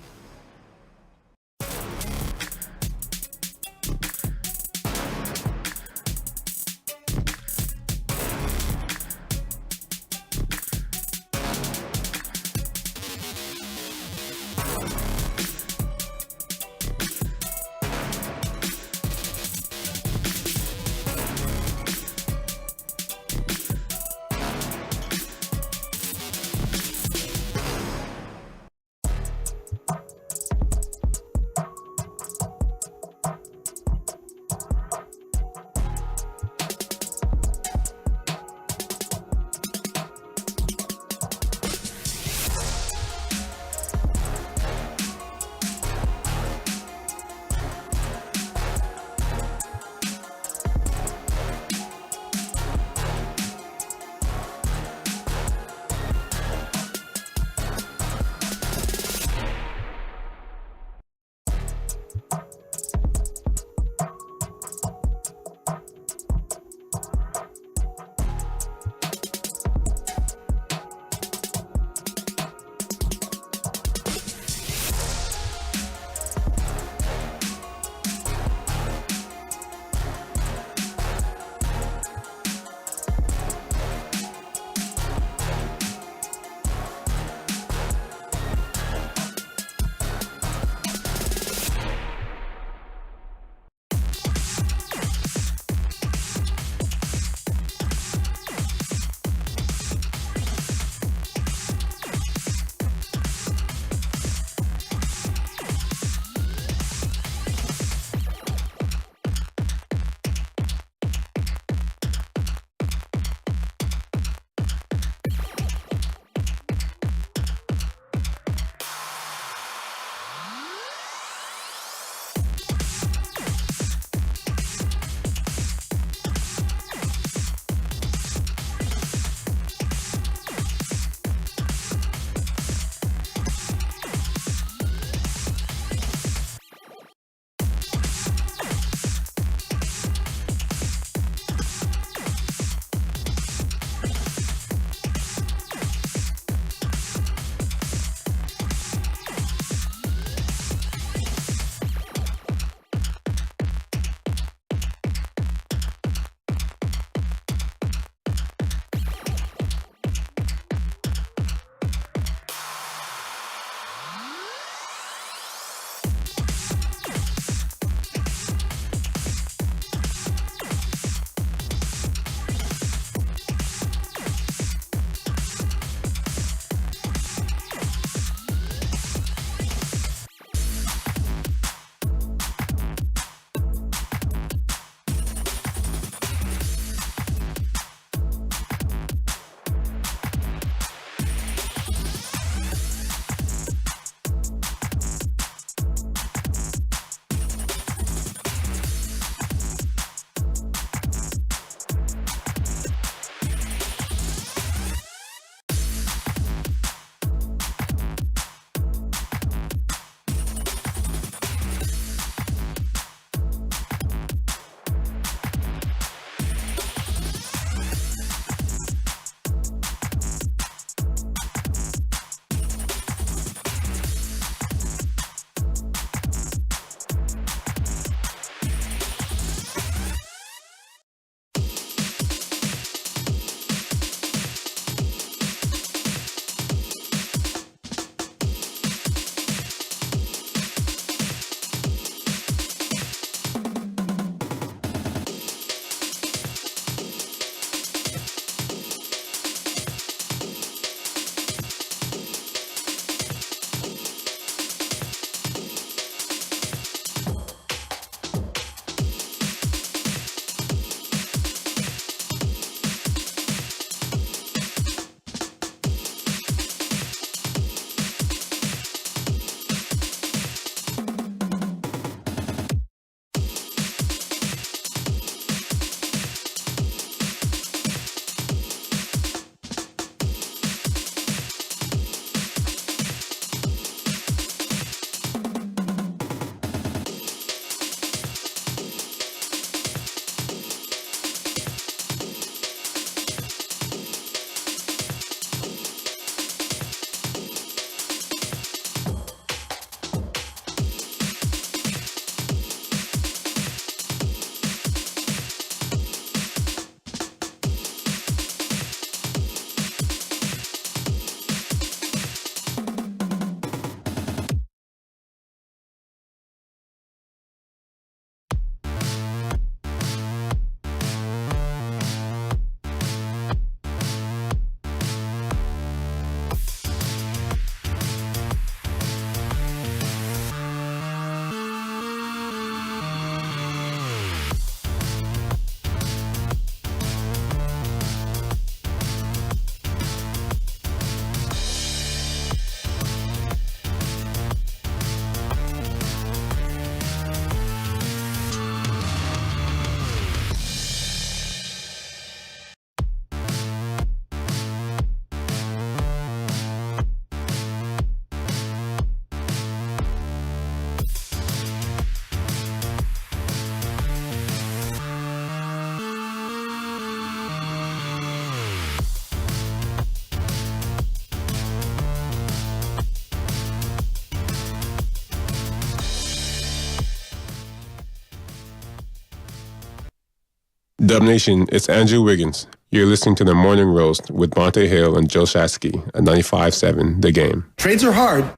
Dub Nation, it's Andrew Wiggins. You're listening to the Morning Roast with Monte Hill and Joe Shasky at 95.7 The Game. Trades are hard.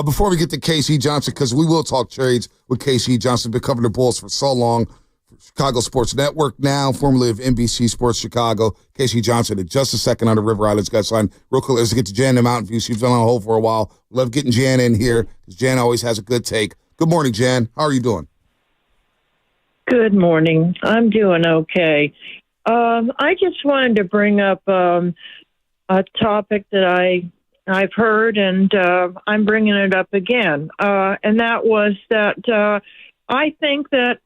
Before we get to KC Johnson, because we will talk trades with KC Johnson, been covering the Bulls for so long. Chicago Sports Network now, formerly of NBC Sports Chicago. KC Johnson in just a second on the River Islands guest line. Real quick, let's get to Jan in Mountain View. She's been on hold for a while. Love getting Jan in here because Jan always has a good take. Good morning, Jan. How are you doing? Good morning. I'm doing okay. I just wanted to bring up a topic that I've heard, and I'm bringing it up again. And that was that I think that,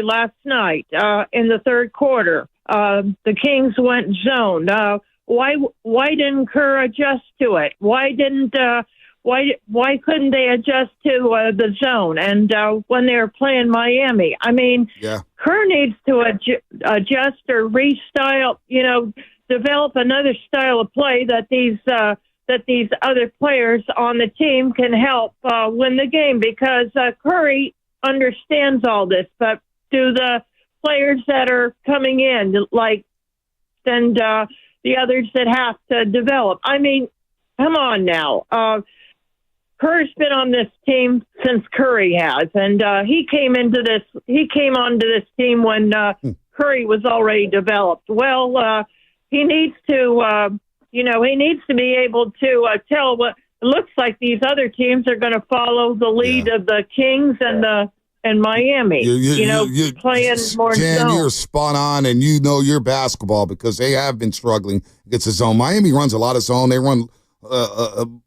last night in the third quarter, the Kings went zone. Why didn't Kerr adjust to it? Why couldn't they adjust to the zone? And when they were playing Miami, I mean, Kerr needs to adjust or restyle, develop another style of play that these other players on the team can help win the game, because Curry understands all this, but do the players that are coming in, and the others that have to develop? I mean, come on now. Kerr's been on this team since Curry has, and he came onto this team when Curry was already developed. Well, he needs to, be able to tell what it looks like. These other teams are going to follow the lead of the Kings and Miami. Playing more Jan, zone. you're spot on, and you know your basketball because they have been struggling against the zone. Miami runs a lot of zone. They run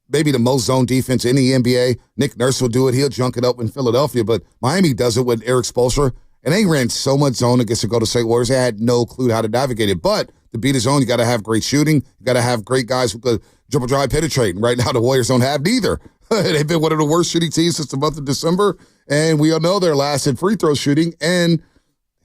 maybe the most zone defense in the NBA. Nick Nurse will do it. He'll junk it up in Philadelphia, but Miami does it with Eric Spoelstra, and they ran so much zone against the Golden State Warriors. They had no clue how to navigate it. But to beat a zone, you got to have great shooting. You got to have great guys who could dribble, drive, penetrate. And right now, the Warriors don't have neither. They've been one of the worst shooting teams since the month of December, and we all know they're last in free throw shooting, and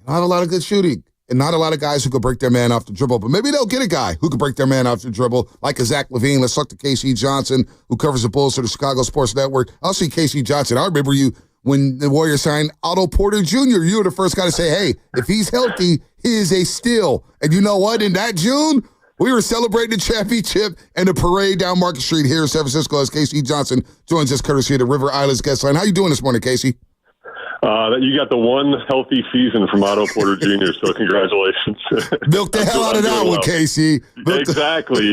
not a lot of good shooting. And not a lot of guys who could break their man off the dribble. But maybe they'll get a guy who could break their man off the dribble, like a Zach LaVine. Let's talk to KC Johnson, who covers the Bulls for the Chicago Sports Network. I'll see KC Johnson. I remember you when the Warriors signed Otto Porter Jr. You were the first guy to say, hey, if he's healthy, he is a steal. And you know what? In that June, we were celebrating the championship and the parade down Market Street here in San Francisco as KC Johnson joins us courtesy of the River Islands guest line. How you doing this morning, Casey? You got the one healthy season from Otto Porter Jr., so congratulations. Milk the hell out of that one, Casey. Exactly.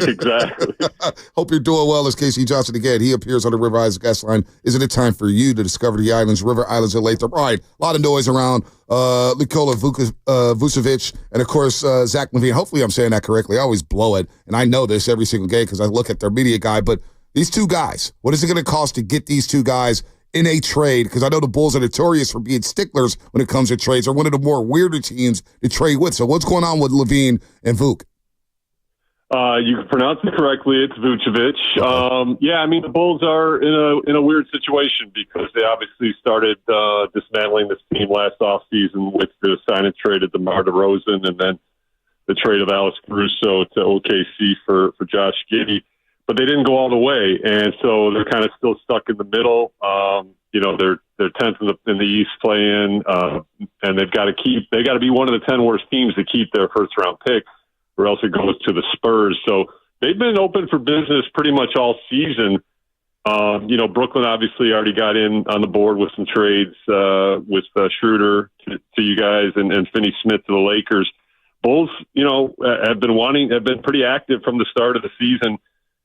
Hope you're doing well as Casey Johnson again. He appears on the River Islands guest line. Isn't it time for you to discover the islands, River Islands, and Lathrop? All right, a lot of noise around Nikola Vucevic and, of course, Zach LaVine. Hopefully I'm saying that correctly. I always blow it, and I know this every single game because I look at their media guy. But these two guys, what is it going to cost to get these two guys in a trade? Because I know the Bulls are notorious for being sticklers when it comes to trades. They're one of the more weirder teams to trade with. So what's going on with LaVine and Vuk? You pronounced it correctly. It's Vucevic. Okay. The Bulls are in a weird situation because they obviously started dismantling this team last offseason with the sign and trade of DeMar DeRozan and then the trade of Alex Caruso to OKC for Josh Giddey. But they didn't go all the way, and so they're kind of still stuck in the middle. They're 10th in the East playing, and they've got to be one of the 10 worst teams to keep their first round pick, or else it goes to the Spurs. So they've been open for business pretty much all season. Brooklyn obviously already got in on the board with some trades with Schroeder to you guys and Finney Smith to the Lakers. Bulls, have been pretty active from the start of the season.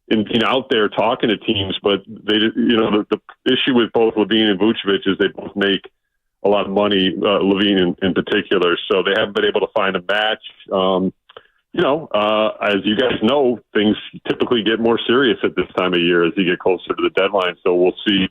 In out there talking to teams, but they, the issue with both LaVine and Vucevic is they both make a lot of money, LaVine in particular, so they haven't been able to find a match. As you guys know, things typically get more serious at this time of year as you get closer to the deadline. So we'll see.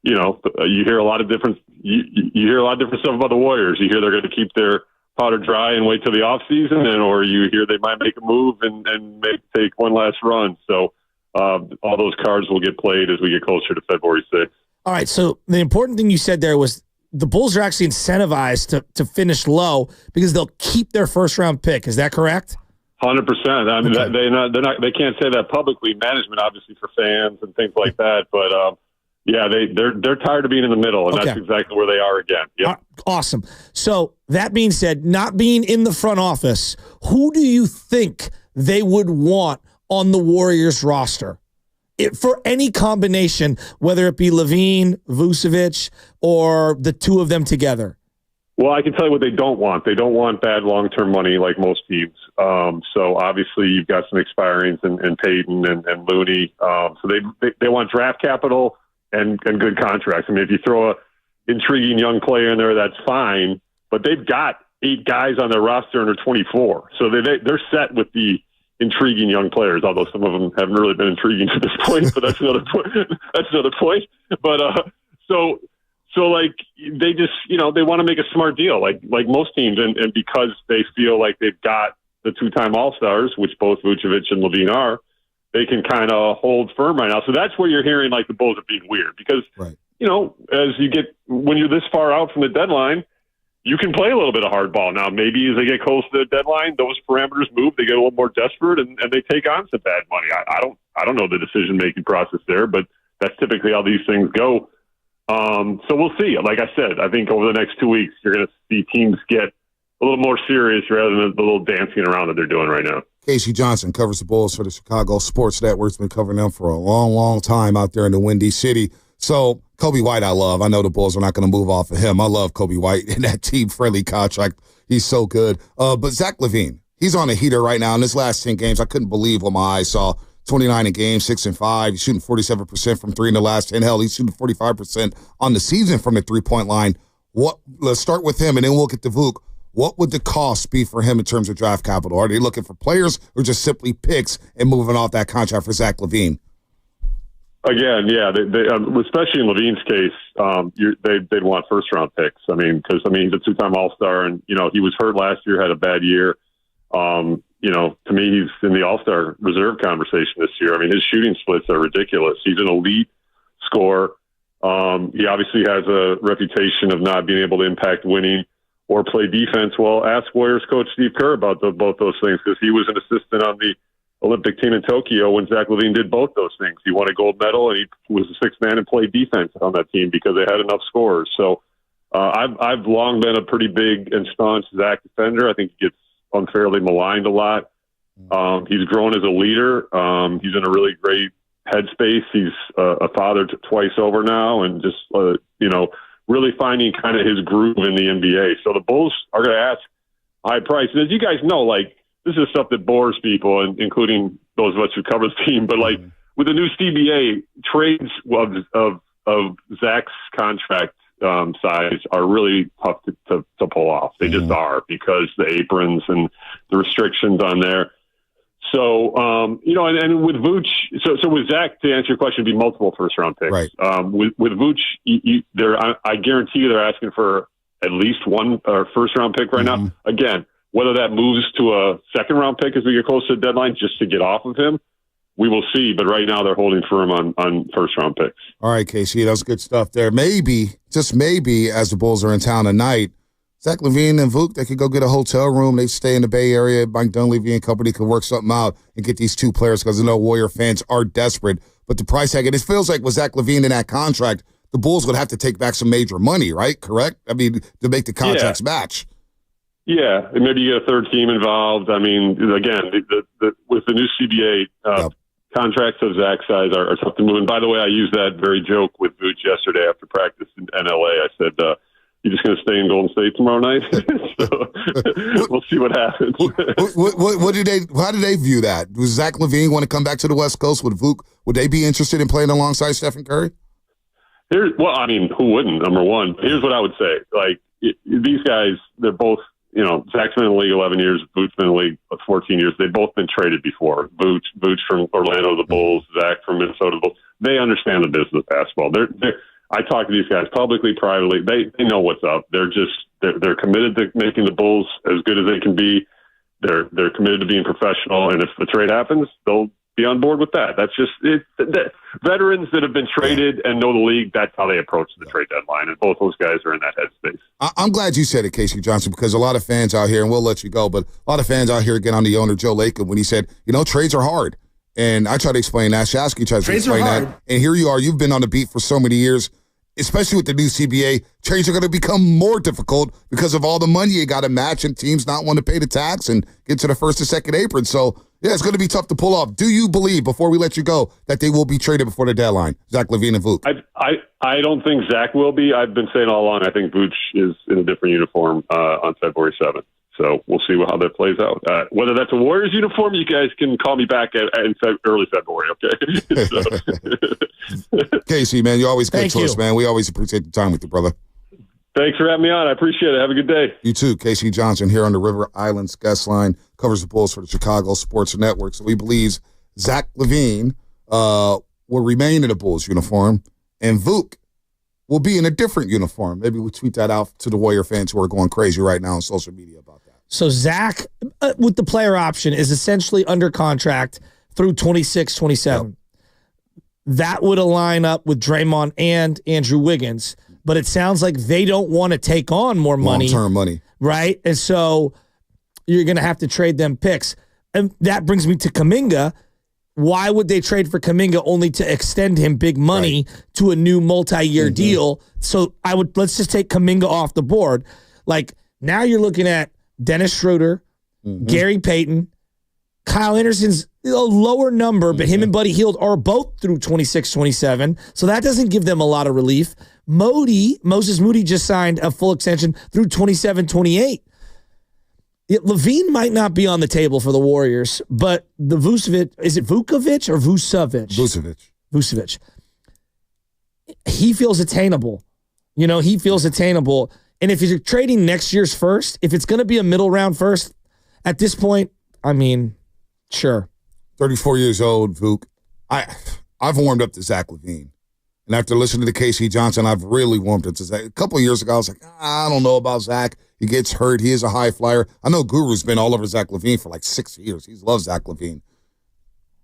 You hear a lot of different. You hear a lot of different stuff about the Warriors. You hear they're going to keep their powder dry and wait till the off season, or you hear they might make a move and take one last run. So all those cards will get played as we get closer to February 6th. All right. So the important thing you said there was the Bulls are actually incentivized to finish low because they'll keep their first round pick. Is that correct? 100%. I mean, they can't say that publicly. Management, obviously, for fans and things like that. But Yeah, they're tired of being in the middle, and that's exactly where they are again. Yep. Awesome. So that being said, not being in the front office, who do you think they would want on the Warriors roster? For any combination, whether it be Levine, Vucevic, or the two of them together? Well, I can tell you what they don't want. They don't want bad long-term money like most teams. So obviously you've got some expirings in Payton and Looney. So they want draft capital and good contracts. I mean, if you throw a intriguing young player in there, that's fine. But they've got 8 guys on their roster under 24. So they're set with the intriguing young players, although some of them haven't really been intriguing to this point, but that's another point. That's another point. But so like they just, they want to make a smart deal like most teams, and because they feel like they've got the 2-time All-Stars, which both Vucevic and Levine are, they can kind of hold firm right now. So that's where you're hearing like the Bulls are being weird because when you're this far out from the deadline, you can play a little bit of hardball. Now, maybe as they get close to the deadline, those parameters move. They get a little more desperate, and they take on some bad money. I don't know the decision-making process there, but that's typically how these things go. So we'll see. Like I said, I think over the next 2 weeks, you're going to see teams get a little more serious rather than the little dancing around that they're doing right now. Casey Johnson covers the Bulls for the Chicago Sports Network. Has been covering them for a long, long time out there in the Windy City. So Kobe White I love. I know the Bulls are not going to move off of him. I love Kobe White in that team-friendly contract. He's so good. But Zach LaVine, he's on a heater right now. In his last 10 games, I couldn't believe what my eyes saw. 29 in games, 6 and 5. He's shooting 47% from 3 in the last 10. Hell, he's shooting 45% on the season from the three-point line. Let's start with him, and then we'll get to Vuk. What would the cost be for him in terms of draft capital? Are they looking for players or just simply picks and moving off that contract for Zach LaVine? Again, yeah, they especially in Levine's case, they'd want first-round picks. I mean, because he's a 2-time All-Star, and he was hurt last year, had a bad year. To me, he's in the All-Star reserve conversation this year. I mean, his shooting splits are ridiculous. He's an elite scorer. He obviously has a reputation of not being able to impact winning or play defense. Well, ask Warriors coach Steve Kerr about both those things, because he was an assistant on the Olympic team in Tokyo when Zach LaVine did both those things. He won a gold medal, and he was a sixth man and played defense on that team because they had enough scorers. So I've long been a pretty big and staunch Zach defender. I think he gets unfairly maligned a lot. He's grown as a leader. He's in a really great headspace. He's a father twice over now, and just really finding kind of his groove in the NBA. So the Bulls are going to ask a high price. And as you guys know, this is stuff that bores people, and including those of us who cover the team. But with the new CBA, trades of Zach's contract size are really tough to pull off. They just are, because the aprons and the restrictions on there. So, and with Vooch, so with Zach, to answer your question, it'd be multiple first-round picks. Right. With Vooch, I guarantee you they're asking for at least one first-round pick right now. Again, whether that moves to a second-round pick as we get close to the deadline just to get off of him, we will see. But right now they're holding firm on first-round picks. All right, Casey, that was good stuff there. Maybe, just maybe, as the Bulls are in town tonight, Zach LaVine and Vuk, they could go get a hotel room. They stay in the Bay Area. Mike Dunleavy and company could work something out and get these two players, because I know Warrior fans are desperate. But the price tag, and it feels like with Zach LaVine in that contract, the Bulls would have to take back some major money, right? Correct? I mean, to make the contracts match. Yeah, and maybe you get a third team involved. I mean, again, with the new CBA, contracts of Zach's size are tough to move. And by the way, I used that very joke with Vooch yesterday after practice in LA. I said, you just going to stay in Golden State tomorrow night? So we'll see what happens. How do they view that? Does Zach LaVine want to come back to the West Coast with Vuk? Would they be interested in playing alongside Stephen Curry? Well, I mean, who wouldn't, number one? Here's what I would say. These guys, they're both, Zach's been in the league 11 years, Vooch's been in the league 14 years. They've both been traded before. Vooch from Orlando, the Bulls, Zach from Minnesota, the Bulls. They understand the business of basketball. I talk to these guys publicly, privately. They know what's up. They're committed to making the Bulls as good as they can be. They're committed to being professional, and if the trade happens, they'll be on board with that. That's just it. Veterans that have been traded and know the league, that's how they approach the trade deadline, and both those guys are in that headspace. I'm glad you said it, Casey Johnson, because a lot of fans out here, and we'll let you go, but a lot of fans out here get on the owner, Joe Lacob, when he said, trades are hard. And I try to explain that. Shasky tries to Trades are explain hard. that. And here you are. You've been on the beat for so many years, especially with the new CBA. Trades are going to become more difficult because of all the money you got to match and teams not want to pay the tax and get to the first and second apron. So, yeah, it's going to be tough to pull off. Do you believe, before we let you go, that they will be traded before the deadline? Zach LaVine and Vuk. I don't think Zach will be. I've been saying all along, I think Vooch is in a different uniform on February 7th. So we'll see how that plays out. Whether that's a Warriors uniform, you guys can call me back in early February, okay? Casey, man, you're always good Thank to you. us, man. We always appreciate the time with you, brother. Thanks for having me on. I appreciate it. Have a good day. You too. Casey Johnson here on the River Islands guest line, covers the Bulls for the Chicago Sports Network. So he believes Zach LaVine will remain in a Bulls uniform, and Vuk will be in a different uniform. Maybe we'll tweet that out to the Warrior fans who are going crazy right now on social media about that. So Zach, with the player option, is essentially under contract through 26-27. Yep. That would align up with Draymond and Andrew Wiggins, but it sounds like they don't want to take on more money. Long-term money. Right? And so you're going to have to trade them picks. And that brings me to Kuminga. Why would they trade for Kuminga only to extend him big money to a new multi-year deal? So let's just take Kuminga off the board. Like, now you're looking at Dennis Schroeder, Gary Payton, Kyle Anderson's a lower number, but him and Buddy Hield are both through 26-27. So that doesn't give them a lot of relief. Moses Moody just signed a full extension through 27-28. LaVine might not be on the table for the Warriors, but the Vucevic, is it Vukovic or Vucevic? Vucevic. He feels attainable. He feels attainable. And if you're trading next year's first, if it's going to be a middle round first, at this point, I mean, sure. 34 years old, Vuk. I've warmed up to Zach LaVine. And after listening to Casey Johnson, I've really warmed up to Zach. A couple of years ago, I was like, I don't know about Zach. He gets hurt. He is a high flyer. I know Guru's been all over Zach LaVine for like 6 years. He loves Zach LaVine.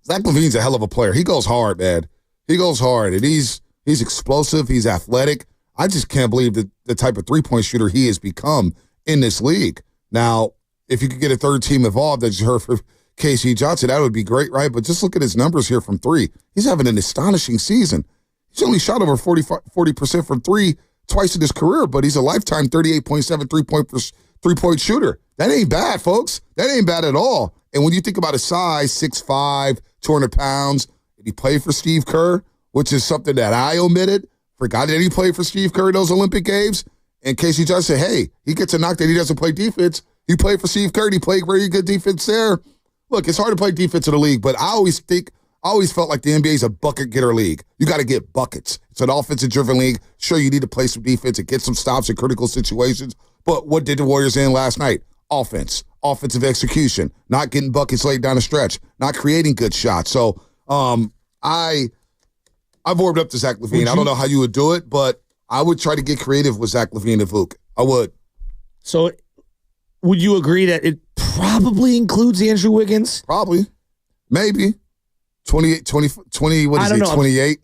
Zach LaVine's a hell of a player. He goes hard, man. He goes hard. And he's explosive. He's athletic. I just can't believe the type of three-point shooter he has become in this league. Now, if you could get a third team involved, as you heard from Casey Johnson, that would be great, right? But just look at his numbers here from three. He's having an astonishing season. He's only shot over 40% from three twice in his career, but he's a lifetime 38.7 three-point shooter. That ain't bad, folks. That ain't bad at all. And when you think about his size, 6'5", 200 pounds, and he played for Steve Kerr, which is something that I omitted. Forgot that he played for Steve Kerr in those Olympic Games. And Casey Johnson said, hey, he gets a knock that he doesn't play defense. He played for Steve Kerr. He played very good defense there. Look, it's hard to play defense in the league, but I always felt like the NBA is a bucket-getter league. You got to get buckets. It's an offensive-driven league. Sure, you need to play some defense and get some stops in critical situations, but what did the Warriors end last night? Offense, offensive execution, not getting buckets late down the stretch, not creating good shots. So I've warmed up to Zach LaVine. I don't know how you would do it, but I would try to get creative with Zach LaVine and Vuk. I would. So would you agree that it probably includes Andrew Wiggins? Probably. Maybe. 28, 20, what is it, 28?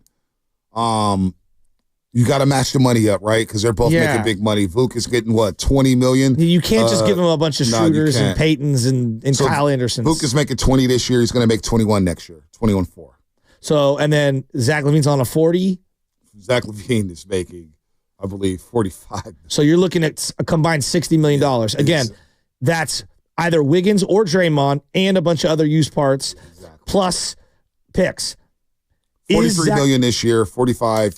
You got to match the money up, right? Because they're both making big money. Vuk is getting, what, $20 million? You can't just give him a bunch of shooters and Paytons and so Kyle Andersons. Vuk is making 20 this year. He's going to make 21 next year, 21-4. So, and then Zach LaVine's on a 40? Zach LaVine is making, I believe, 45. So you're looking at a combined $60 million. Again, that's either Wiggins or Draymond and a bunch of other used parts plus picks. $43 million this year, 45,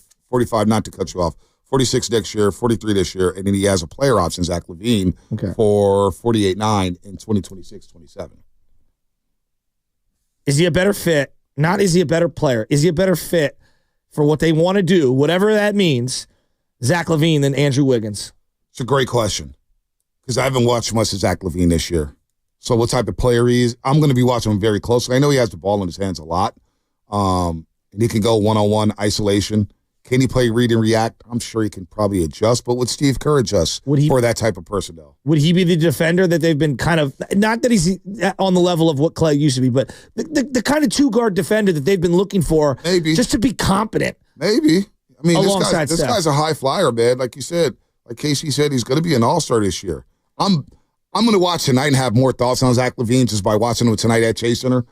not to cut you off, 46 next year, 43 this year, and then he has a player option, Zach LaVine, for 48.9 in 2026-27. Is he a better fit? Not is he a better player. Is he a better fit for what they want to do, whatever that means, Zach LaVine than Andrew Wiggins? It's a great question because I haven't watched much of Zach LaVine this year. So what type of player he is, I'm going to be watching him very closely. I know he has the ball in his hands a lot, and he can go one-on-one isolation. Can he play read and react? I'm sure he can probably adjust, but would Steve Kerr adjust for that type of person, though? Would he be the defender that they've been kind of, not that he's on the level of what Clay used to be, but the kind of two-guard defender that they've been looking for just to be competent? Maybe. I mean, this Steph. guy's a high flyer, man. Like you said, like Casey said, he's going to be an all-star this year. I'm going to watch tonight and have more thoughts on Zach LaVine just by watching him tonight at Chase Center.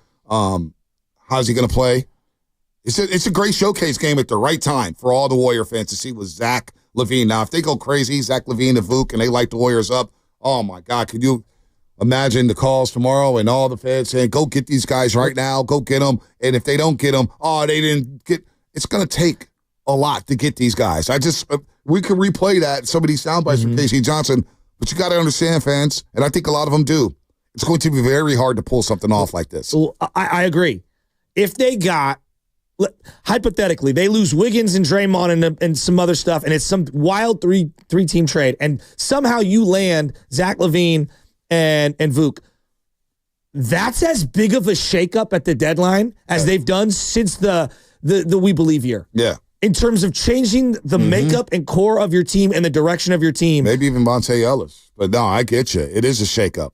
How's he going to play? It's a great showcase game at the right time for all the Warrior fans to see with Zach LaVine. Now, if they go crazy, Zach LaVine and Vuk, and they light the Warriors up, oh, my God, could you imagine the calls tomorrow and all the fans saying, go get these guys right now, go get them. And if they don't get them, they didn't get – it's going to take a lot to get these guys. We can replay that, some of these sound bites from Casey Johnson, but you got to understand, fans, and I think a lot of them do. It's going to be very hard to pull something off like this. Well, I agree. If they got – hypothetically, they lose Wiggins and Draymond and some other stuff, and it's some wild three-team trade, and somehow you land Zach LaVine and Vuk. That's as big of a shakeup at the deadline as they've done since the We Believe year. Yeah. In terms of changing the makeup and core of your team and the direction of your team. Maybe even Monte Ellis. But no, I get you. It is a shakeup.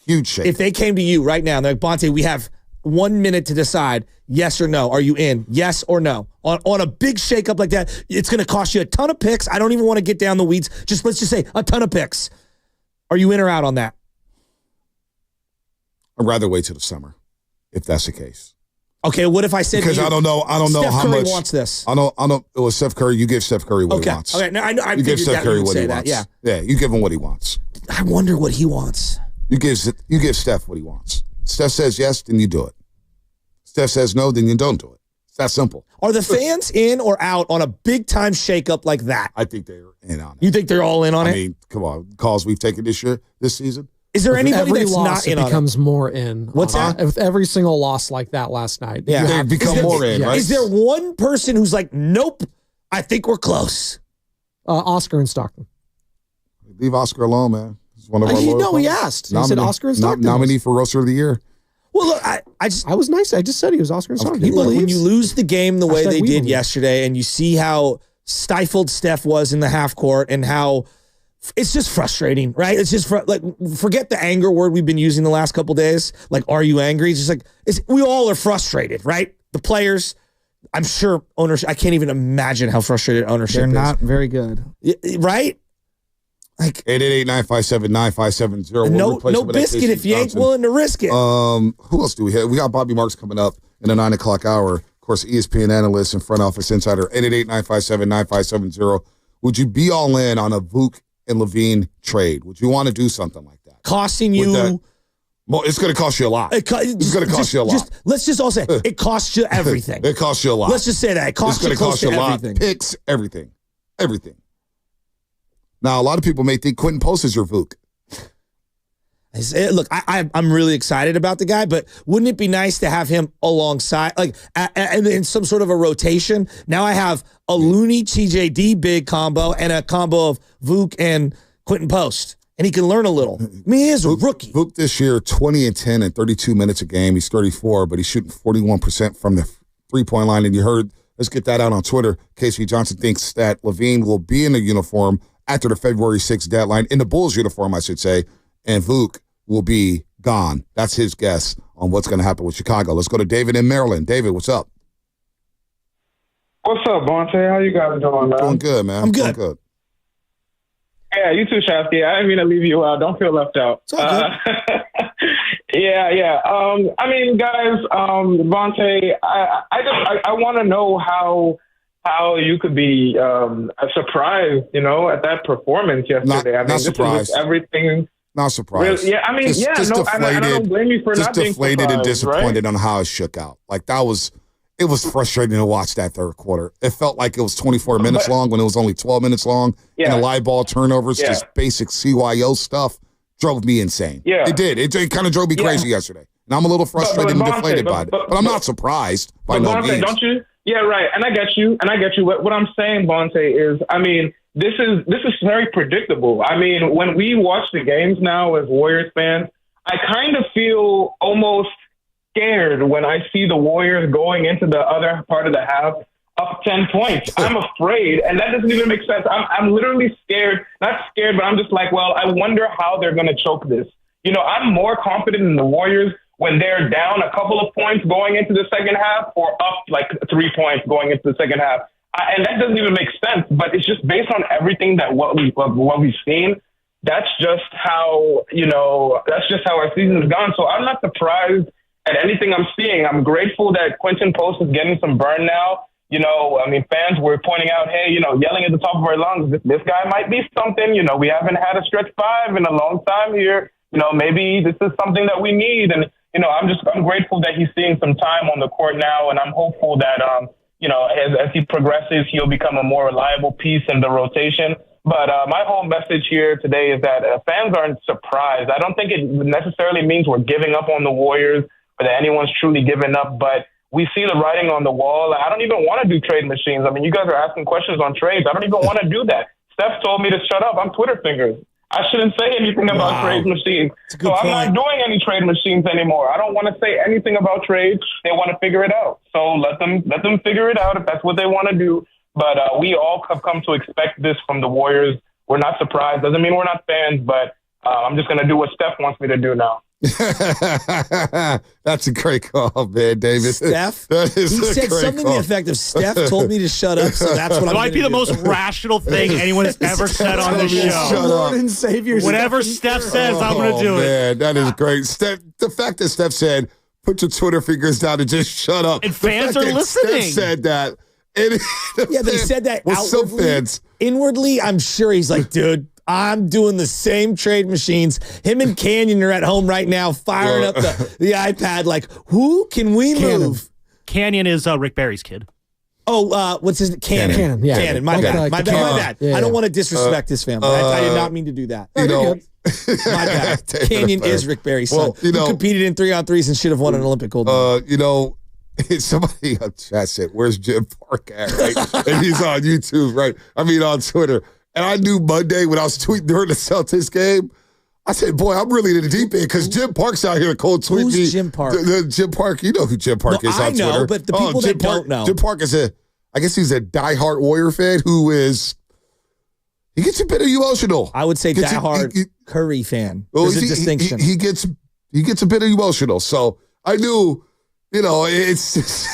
Huge shakeup. If they came to you right now and they're like, Bonte, we have 1 minute to decide yes or no. Are you in? Yes or no? On a big shakeup like that, it's going to cost you a ton of picks. I don't even want to get down the weeds. Let's just say a ton of picks. Are you in or out on that? I'd rather wait till the summer, if that's the case. Okay, what if I said because I don't know Steph how Curry much wants this. I don't. It was Steph Curry. You give Steph Curry what he wants. Okay, no, I you give Steph Curry what he wants. Yeah, you give him what he wants. I wonder what he wants. You give Steph what he wants. Steph says yes, then you do it. Steph says no, then you don't do it. It's that simple. Are the fans in or out on a big-time shakeup like that? I think they're in on it. You think they're all in on it? I mean, come on. Calls we've taken this season. Is there anybody every that's loss, not in it on becomes more in. What's that? With every single loss like that last night. Yeah. They become more in, right? Is there one person who's like, nope, I think we're close? Oscar and Stockton. Leave Oscar alone, man. He's one of our You loyal know, he players. asked. He said Oscar and Stockton. Nominee for Roaster of the Year. Well, look, I was nice. I just said he was Oscar and Stockton. He look, believes. when you lose the game the way they did believe. yesterday, and you see how stifled Steph was in the half court, and how it's just frustrating, right? It's just forget the anger word we've been using the last couple days. Like, are you angry? It's just like we all are frustrated, right? The players, I'm sure ownership. I can't even imagine how frustrated ownership They're is. not very good, right? Like 888-957-9570. No biscuit if you ain't willing to risk it. Who else do we have? We got Bobby Marks coming up in the 9 o'clock hour. Of course, ESPN analyst and front office insider. 888-957-9570. Would you be all in on a Vuk and LaVine trade? Would you want to do something like that? Costing you. Well, it's going to cost you a lot. It's going to cost you a lot. Let's just all say it costs you everything. It costs you a lot. Let's just say that it costs you close to everything. Picks, everything. Now, a lot of people may think Quinten Post is your Vuk. Look, I'm really excited about the guy, but wouldn't it be nice to have him alongside, like in some sort of a rotation? Now I have a Looney TJD big combo and a combo of Vuk and Quinten Post, and he can learn a little. I mean, he is a rookie. Vuk this year, 20 and 10 and 32 minutes a game. He's 34, but he's shooting 41% from the three-point line. And you heard, let's get that out on Twitter. Casey Johnson thinks that LaVine will be in a uniform after the February 6th deadline, in the Bulls uniform, I should say, and Vuk will be gone. That's his guess on what's going to happen with Chicago. Let's go to David in Maryland. David, what's up? What's up, Bonte? How you guys doing, man? Doing good, man. I'm good. Doing good. Yeah, you too, Shafty. I didn't mean to leave you out. Don't feel left out. Yeah. I mean, guys, Bonte, I want to know how you could be surprised, at that performance yesterday. Not surprised. Everything. Not surprised. Really, yeah, I mean, just deflated, I don't blame you for not being deflated and disappointed right? on how it shook out. Like it was frustrating to watch that third quarter. It felt like it was 24 minutes long when it was only 12 minutes long. Yeah. And the live ball turnovers, just basic CYO stuff, drove me insane. Yeah. It did. It kind of drove me crazy yesterday. And I'm a little frustrated and deflated by it. But I'm not surprised by no means. Don't you? Yeah, right. And I get you. What I'm saying, Bonte, is, I mean, this is very predictable. I mean, when we watch the games now as Warriors fans, I kind of feel almost scared when I see the Warriors going into the other part of the half up 10 points. I'm afraid, and that doesn't even make sense. I'm literally scared. Not scared, but I'm just like, well, I wonder how they're going to choke this. I'm more confident in the Warriors when they're down a couple of points going into the second half or up like 3 points going into the second half. And that doesn't even make sense, but it's just based on everything that what we've seen. That's just how our season has gone. So I'm not surprised at anything I'm seeing. I'm grateful that Quinten Post is getting some burn now. You know, I mean, fans were pointing out, hey, you know, yelling at the top of our lungs, this guy might be something. You know, we haven't had a stretch five in a long time here. You know, maybe this is something that we need. And, you know, I'm grateful that he's seeing some time on the court now. And I'm hopeful that, you know, as he progresses, he'll become a more reliable piece in the rotation. But my whole message here today is that fans aren't surprised. I don't think it necessarily means we're giving up on the Warriors or that anyone's truly given up, but we see the writing on the wall. I don't even want to do trade machines. I mean, you guys are asking questions on trades. I don't even want to do that. Steph told me to shut up. I'm Twitter fingers. I shouldn't say anything about trade machines. So I'm not doing any trade machines anymore. I don't want to say anything about trades. They want to figure it out. So let them figure it out if that's what they want to do. But we all have come to expect this from the Warriors. We're not surprised. Doesn't mean we're not fans, but I'm just going to do what Steph wants me to do now. That's a great call, man, David. Steph? He said something to the effect of, Steph told me to shut up, so that's what I'm might be the most rational thing anyone has ever said on this show. Shut Lord and Savior. Whatever Steph says, I'm going to do it. Man, that is great. Steph, the fact that Steph said, put your Twitter fingers down and just shut up. And fans are listening. Steph said that. And they said that with some outwardly. fans. Inwardly, I'm sure he's like, dude, I'm doing the same trade machines. Him and Canyon are at home right now firing up the iPad like, who can we move? Canyon is Rick Barry's kid. Oh, what's his name? Cannon. Yeah. Cannon. My bad. My bad. Yeah. I don't want to disrespect his family. I did not mean to do that. You know, My bad. Canyon is Rick Barry's son. Well, you know, who competed in 3-on-3s and should have won an Olympic gold medal. You know, somebody on chat said, where's Jim Park at, right? And he's on YouTube, right? I mean, on Twitter. And I knew Monday when I was tweeting during the Celtics game, I said, boy, I'm really in the deep end because Jim Park's out here cold tweet me. Who's Jim Park? Jim Park, you know who Jim Park is on Twitter. I know, but the people that don't know. Jim Park is I guess he's a diehard Warrior fan who is, he gets a bit emotional. I would say diehard Curry fan. There's a distinction. He gets a bit emotional. So I knew, you know, it's just,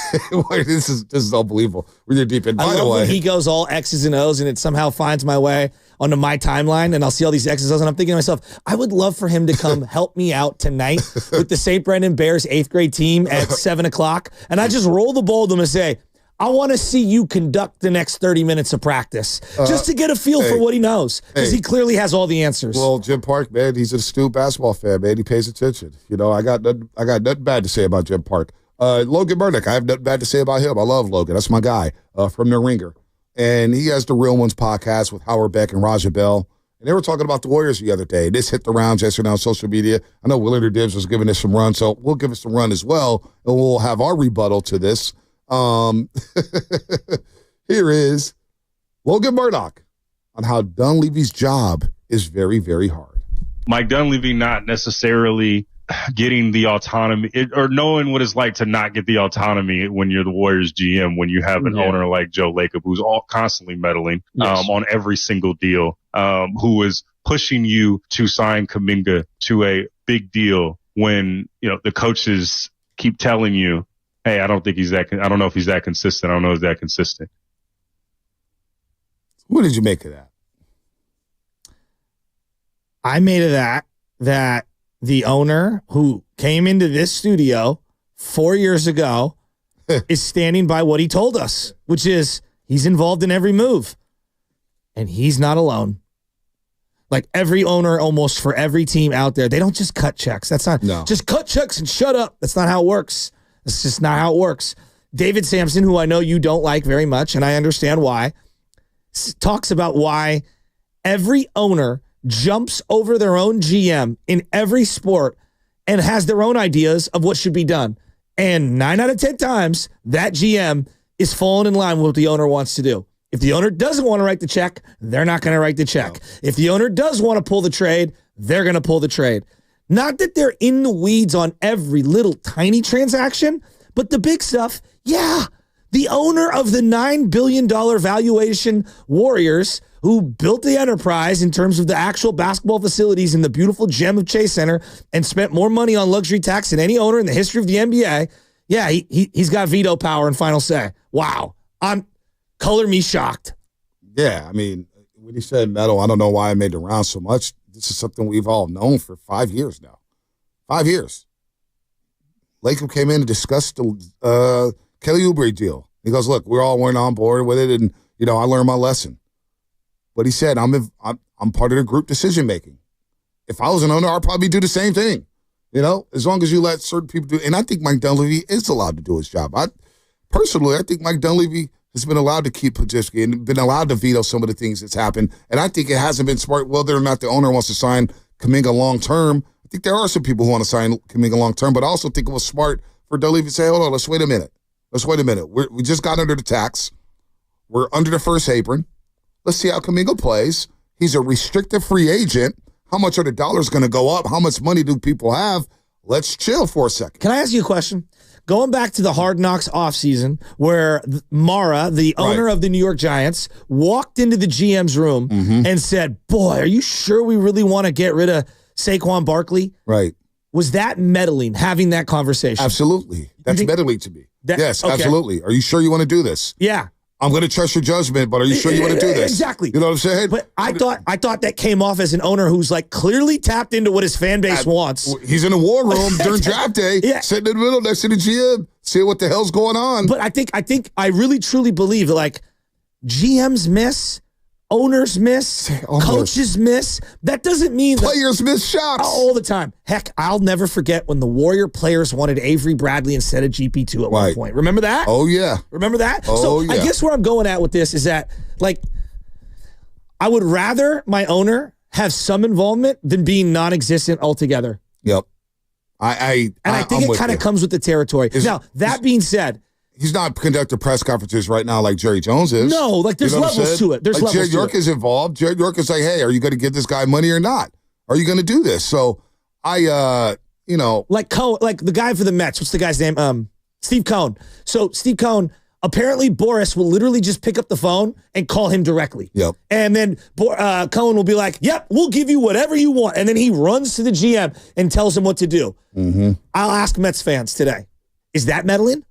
this is unbelievable. We're deep in. By the way, when he goes all X's and O's and it somehow finds my way onto my timeline and I'll see all these X's and O's and I'm thinking to myself, I would love for him to come help me out tonight with the St. Brendan Bears 8th grade team at 7:00. And I just roll the ball to him and say, I want to see you conduct the next 30 minutes of practice just to get a feel for what he knows because he clearly has all the answers. Well, Jim Park, man, he's an astute basketball fan, man. He pays attention. You know, I got nothing bad to say about Jim Park. Logan Murdoch, I have nothing bad to say about him. I love Logan. That's my guy from The Ringer. And he has the Real Ones podcast with Howard Beck and Raja Bell. And they were talking about the Warriors the other day. This hit the rounds yesterday on social media. I know Willard Dibbs was giving this some run, so we'll give us some run as well. And we'll have our rebuttal to this. Here is Logan Murdoch on how Dunleavy's job is very, very hard. Mike Dunleavy not necessarily getting the autonomy or knowing what it's like to not get the autonomy when you're the Warriors GM, when you have an owner like Joe Lacob, who's constantly meddling on every single deal, who is pushing you to sign Kuminga to a big deal when, you know, the coaches keep telling you, hey, I don't think he's that. I don't know if he's that consistent. I don't know if he's that consistent. What did you make of that? I made of that the owner who came into this studio 4 years ago is standing by what he told us, which is he's involved in every move. And he's not alone. Like every owner almost for every team out there, they don't just cut checks. That's not just cut checks and shut up. That's not how it works. That's just not how it works. David Sampson, who I know you don't like very much, and I understand why, talks about why every owner jumps over their own GM in every sport and has their own ideas of what should be done. And 9 out of 10 times, that GM is falling in line with what the owner wants to do. If the owner doesn't want to write the check, they're not going to write the check. No. If the owner does want to pull the trade, they're going to pull the trade. Not that they're in the weeds on every little tiny transaction, but the big stuff, yeah. The owner of the $9 billion valuation Warriors, who built the enterprise in terms of the actual basketball facilities in the beautiful gem of Chase Center and spent more money on luxury tax than any owner in the history of the NBA. Yeah, he's got veto power and final say. Wow. Color me shocked. Yeah, I mean, when he said metal, I don't know why I made the round so much. This is something we've all known for 5 years now. 5 years. Lacob came in and discussed the Kelly Oubre deal. He goes, look, we all went on board with it, and, I learned my lesson. But he said, I'm part of the group decision-making. If I was an owner, I'd probably do the same thing. As long as you let certain people do. And I think Mike Dunleavy is allowed to do his job. I think Mike Dunleavy has been allowed to keep Pajitsky and been allowed to veto some of the things that's happened. And I think it hasn't been smart, whether or not the owner wants to sign Kuminga long-term. I think there are some people who want to sign Kuminga long-term, but I also think it was smart for Dunleavy to say, hold on, let's wait a minute. We just got under the tax. We're under the first apron. Let's see how Kuminga plays. He's a restricted free agent. How much are the dollars going to go up? How much money do people have? Let's chill for a second. Can I ask you a question? Going back to the Hard Knocks offseason, where Mara, the owner of the New York Giants, walked into the GM's room and said, boy, are you sure we really want to get rid of Saquon Barkley? Right. Was that meddling, having that conversation? Absolutely. That's meddling to me. Yes, okay. Absolutely. Are you sure you want to do this? Yeah. I'm going to trust your judgment, but are you sure you want to do this? Exactly. You know what I'm saying? But I thought that came off as an owner who's clearly tapped into what his fan base wants. He's in the war room during draft day, sitting in the middle next to the GM, seeing what the hell's going on. But I really truly believe that GMs miss, owners miss, coaches miss. That doesn't mean players miss shots all the time. Heck, I'll never forget when the Warrior players wanted Avery Bradley instead of GP2 at one point. Remember that? Oh, yeah. Remember that? Oh, yeah. I guess where I'm going at with this is that, I would rather my owner have some involvement than being non-existent altogether. Yep. I think it kind of comes with the territory. Now, that being said, he's not conducting press conferences right now like Jerry Jones is. No, there's levels to it. There's levels Jared York to it. is involved. Jared York is like, hey, are you going to give this guy money or not? Are you going to do this? So the guy for the Mets. What's the guy's name? Steve Cohn. So Steve Cohn, apparently Boris will literally just pick up the phone and call him directly. Yep. And then Cohn will be like, yep, we'll give you whatever you want. And then he runs to the GM and tells him what to do. Mm-hmm. I'll ask Mets fans today, is that meddling?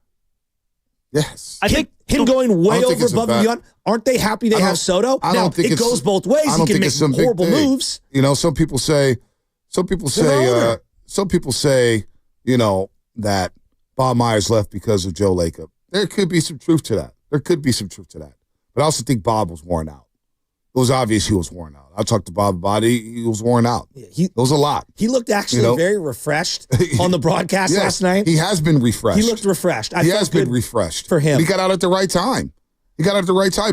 Yes. I think him going way over above and beyond. Aren't they happy they have Soto? I don't think it goes both ways. I don't he can make some horrible moves. Some people say, that Bob Myers left because of Joe Lacob. There could be some truth to that. But I also think Bob was worn out. It was obvious he was worn out. I talked to Bob about it. He was worn out. It was a lot. He looked actually very refreshed on the broadcast last night. He has been refreshed. He looked refreshed. He has been refreshed. For him. And he got out at the right time.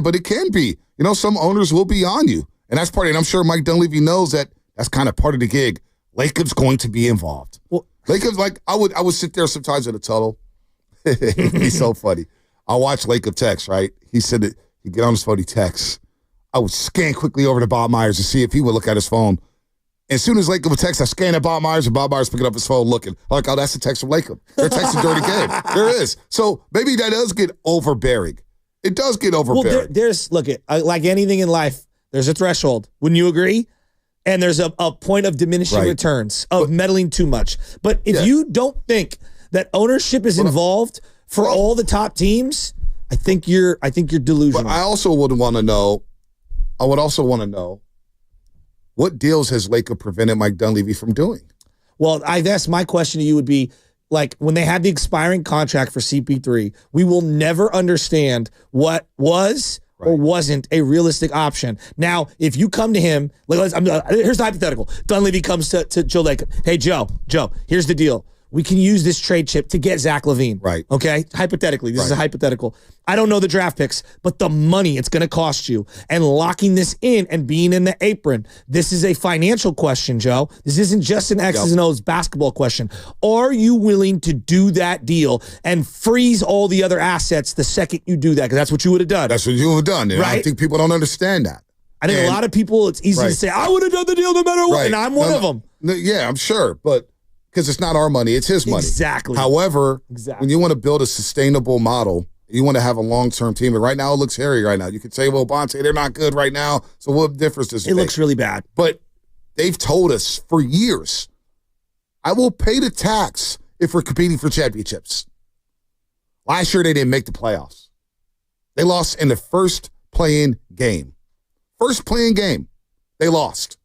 But it can be. Some owners will be on you. And that's part of it. And I'm sure Mike Dunleavy knows that that's kind of part of the gig. Lacob's going to be involved. Well, Lacob's I would sit there sometimes in a tunnel. He's so funny. I watch Lacob text, right? He said that he'd get on his phone, he texts. I would scan quickly over to Bob Myers to see if he would look at his phone. As soon as Lacob would text, I scan at Bob Myers, and Bob Myers picking up his phone looking. I'm like, oh, that's a text from Lacob. They're texting during the game. There is. So maybe that does get overbearing. It does get overbearing. Well, like anything in life, there's a threshold. Wouldn't you agree? And there's a point of diminishing returns, of meddling too much. But if you don't think that ownership is involved for all the top teams, I think you're delusional. But I also would want to know, what deals has Lacob prevented Mike Dunleavy from doing? Well, I guess my question to you would be, when they had the expiring contract for CP3, we will never understand what was or wasn't a realistic option. Now, if you come to him, here's the hypothetical. Dunleavy comes to Joe Lacob. Hey, Joe, here's the deal. We can use this trade chip to get Zach LaVine. Right. Okay? Hypothetically. This is a hypothetical. I don't know the draft picks, but the money it's going to cost you and locking this in and being in the apron. This is a financial question, Joe. This isn't just an X's and O's basketball question. Are you willing to do that deal and freeze all the other assets the second you do that? Because that's what you would have done. That's what you would have done. And I think people don't understand that. I think a lot of people, it's easy to say, I would have done the deal no matter what, and I'm one of them. Yeah, I'm sure, but because it's not our money, it's his money. Exactly. However, when you want to build a sustainable model, you want to have a long-term team. And right now, it looks hairy right now. You could say, well, Bonte, they're not good right now. So what difference does it make? It looks really bad. But they've told us for years, I will pay the tax if we're competing for championships. Last year, they didn't make the playoffs. They lost in the first playing game. They lost.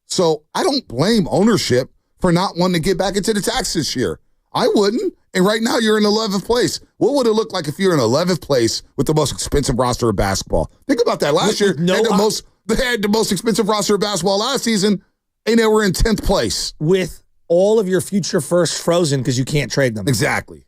So I don't blame ownership for not wanting to get back into the tax this year. I wouldn't. And right now you're in 11th place. What would it look like if you're in 11th place with the most expensive roster of basketball? Think about that. Last year, they had the most expensive roster of basketball last season, and they were in 10th place. With all of your future firsts frozen because you can't trade them. Exactly.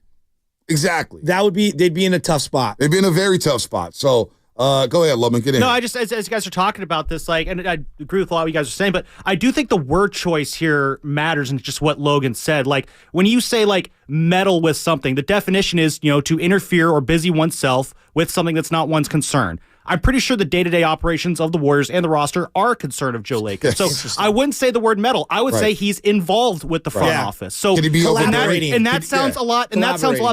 They'd be in a tough spot. They'd be in a very tough spot. So go ahead, Loman, get in. No, I just, as you guys are talking about this, and I agree with a lot of what you guys are saying, but I do think the word choice here matters in just what Logan said. Like, when you say, meddle with something, the definition is, to interfere or busy oneself with something that's not one's concern. I'm pretty sure the day-to-day operations of the Warriors and the roster are a concern of Joe Lacob. So I wouldn't say the word meddle. I would say he's involved with the front office. So collaborating. And that sounds a lot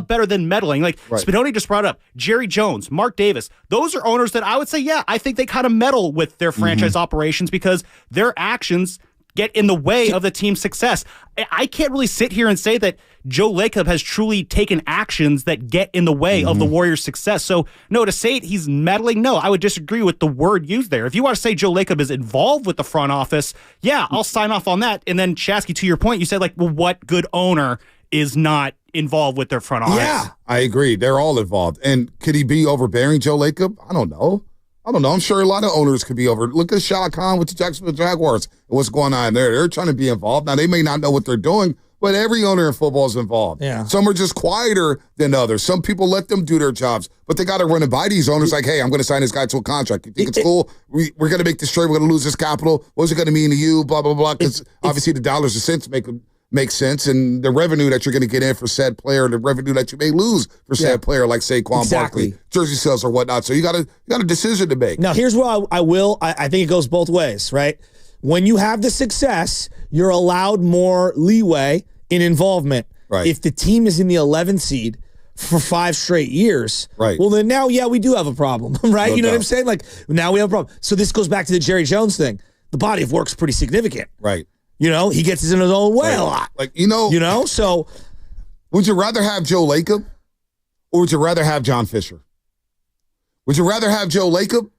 better than meddling. Spinoni just brought up Jerry Jones, Mark Davis. Those are owners that I would say, I think they kind of meddle with their franchise operations because their actions get in the way of the team's success. I can't really sit here and say that Joe Lacob has truly taken actions that get in the way of the Warriors' success. So, no, to say he's meddling, no, I would disagree with the word used there. If you want to say Joe Lacob is involved with the front office, I'll sign off on that. And then, Shasky, to your point, you said, what good owner is not involved with their front office? Yeah, I agree. They're all involved. And could he be overbearing, Joe Lacob? I don't know. I'm sure a lot of owners could be over. Look at Shaq Khan with the Jacksonville Jaguars and what's going on there. They're trying to be involved. Now, they may not know what they're doing, but every owner in football is involved. Yeah. Some are just quieter than others. Some people let them do their jobs, but they got to run it by these owners like, hey, I'm going to sign this guy to a contract. You think it's cool? We're going to make this trade. We're going to lose this capital. What's it going to mean to you? Blah, blah, blah. Because obviously the dollars and cents make sense, and the revenue that you're going to get in for said player, the revenue that you may lose for said player, like Saquon Barkley, jersey sales or whatnot. So you got a decision to make. Now, here's what I think it goes both ways, right? When you have the success, you're allowed more leeway in involvement. Right. If the team is in the 11th seed for 5 straight years, right? Well, then now, we do have a problem, right? No you know doubt. what I'm saying? Now we have a problem. So this goes back to the Jerry Jones thing. The body of work's pretty significant. Right. He gets in his own way a lot. So would you rather have Joe Lacob or would you rather have John Fisher? Would you rather have Joe Lacob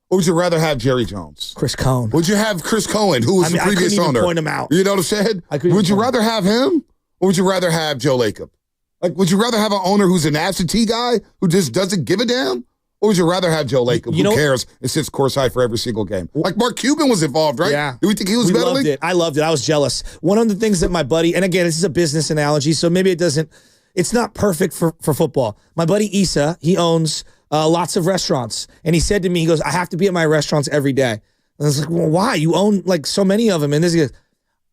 or would you rather have Jerry Jones? Chris Cohen. Would you have Chris Cohen, who was the previous owner? I couldn't even point him out. You know what I'm saying? Would you rather have him or would you rather have Joe Lacob? Would you rather have an owner who's an absentee guy who just doesn't give a damn? Or would you rather have Joe Lacob, who cares and sits courtside for every single game? Like Mark Cuban was involved, right? Yeah. Do we think he was meddling? Loved it. I loved it. I was jealous. One of the things that my buddy, and again, this is a business analogy, so maybe it's not perfect for football. My buddy Issa, he owns lots of restaurants. And he said to me, he goes, I have to be at my restaurants every day. And I was like, well, why? You own so many of them. And this goes,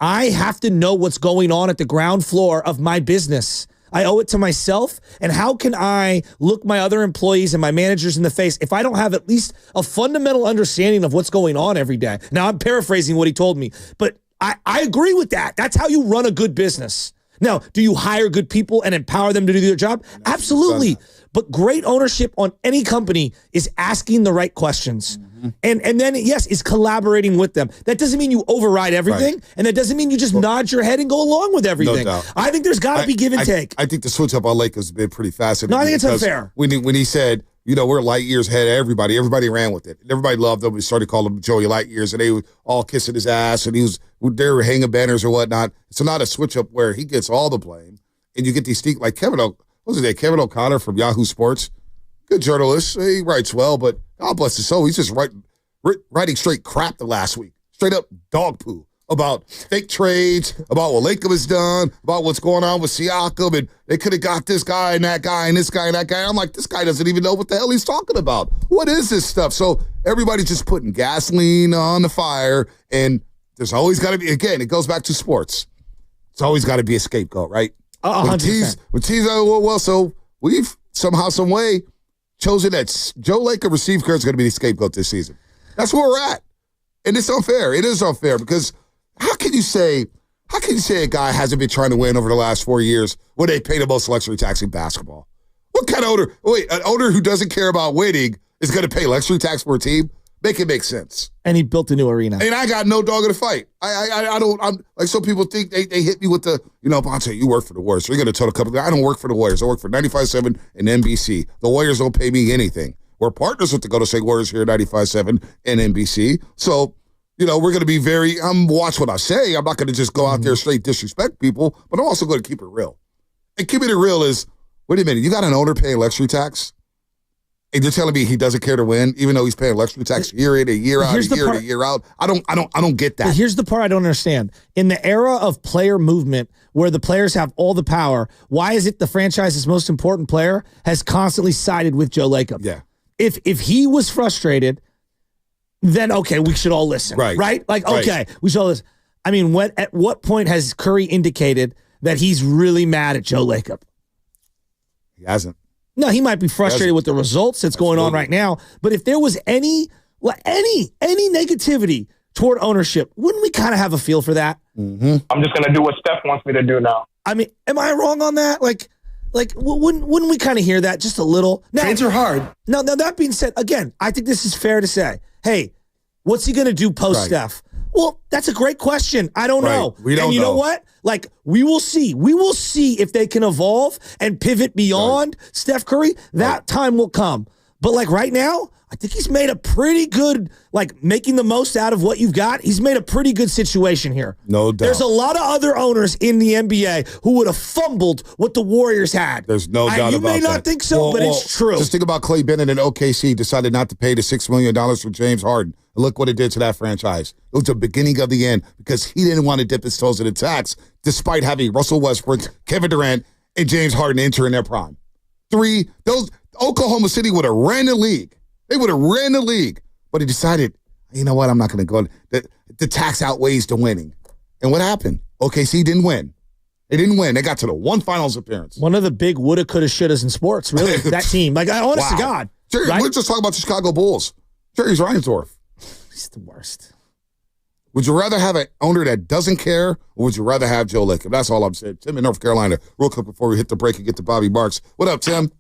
I have to know what's going on at the ground floor of my business. I owe it to myself. And how can I look my other employees and my managers in the face if I don't have at least a fundamental understanding of what's going on every day? Now, I'm paraphrasing what he told me, but I agree with that. That's how you run a good business. Now, do you hire good people and empower them to do their job? Absolutely. But great ownership on any company is asking the right questions. And then, yes, is collaborating with them. That doesn't mean you override everything, and that doesn't mean you just nod your head and go along with everything. No doubt. I think there's got to be give and take. I think the switch up on Lakers has been pretty fascinating. No, I think it's unfair. When he said, we're light years ahead of everybody ran with it. Everybody loved him. We started calling him Joey Light Years, and they were all kissing his ass, and they were hanging banners or whatnot. It's not a switch up where he gets all the blame, and you get these like Kevin O'Connor from Yahoo Sports, good journalist. He writes well, but God bless his soul, he's just writing straight crap the last week, straight up dog poo about fake trades, about what Lacob has done, about what's going on with Siakam, and they could have got this guy and that guy and this guy and that guy. I'm like, this guy doesn't even know what the hell he's talking about. What is this stuff? So everybody's just putting gasoline on the fire, and there's always got to be, again, it goes back to sports. It's always got to be a scapegoat, right? 100%. So we've somehow, some way chosen that Joe Lacob receiver card is going to be the scapegoat this season. That's where we're at. And it's unfair. It is unfair because how can you say a guy hasn't been trying to win over the last 4 years when they pay the most luxury tax in basketball? What kind of owner? Wait, an owner who doesn't care about winning is going to pay luxury tax for a team? Make it make sense. And he built a new arena. And I got no dog in the fight. I'm like, some people think they hit me with the, Bonte, you work for the Warriors. So you're going to tell a couple, I don't work for the Warriors. I work for 95.7 and NBC. The Warriors don't pay me anything. We're partners with the Golden State Warriors here at 95.7 and NBC. So, we're going to be watch what I say. I'm not going to just go out there straight disrespect people, but I'm also going to keep it real. And keeping it real is, wait a minute, you got an owner paying luxury tax? And you're telling me he doesn't care to win, even though he's paying luxury tax year in, a year out, a year out. I don't get that. Here's the part I don't understand. In the era of player movement, where the players have all the power, why is it the franchise's most important player has constantly sided with Joe Lacob? Yeah. If he was frustrated, then okay, we should all listen. Right? Like, okay, we should all listen. I mean, at what point has Curry indicated that he's really mad at Joe Lacob? He hasn't. No, he might be frustrated with the results that's going on right now. But if there was any negativity toward ownership, wouldn't we kind of have a feel for that? Mm-hmm. I'm just gonna do what Steph wants me to do now. I mean, am I wrong on that? Like, wouldn't we kind of hear that just a little? Now, trades are hard. Now, that being said, again, I think this is fair to say. Hey, what's he gonna do post Steph? Well, that's a great question. I don't know. We don't know. And you know what? Like, we will see. We will see if they can evolve and pivot beyond Steph Curry. That time will come. But, like, right now, I think he's made a pretty good, like, making the most out of what you've got. He's made a pretty good situation here. No doubt. There's a lot of other owners in the NBA who would have fumbled what the Warriors had. There's no doubt about that. You may not think so, but it's true. Just think about Clay Bennett and OKC decided not to pay the $6 million for James Harden. Look what it did to that franchise. It was the beginning of the end because he didn't want to dip his toes in the tax despite having Russell Westbrook, Kevin Durant, and James Harden enter in their prime. Oklahoma City would have ran the league. They would have ran the league. But he decided, you know what, I'm not going to go. The tax outweighs the winning. And what happened? OKC didn't win. They didn't win. They got to the one finals appearance. One of the big woulda, coulda, shouldas in sports, really, that team. Like, honest to God. Jerry, we're just talking about the Chicago Bulls. Jerry's Reinsdorf. He's the worst. Would you rather have an owner that doesn't care, or would you rather have Joe Lacob? That's all I'm saying. Tim in North Carolina, real quick before we hit the break and get to Bobby Marks. What up, Tim?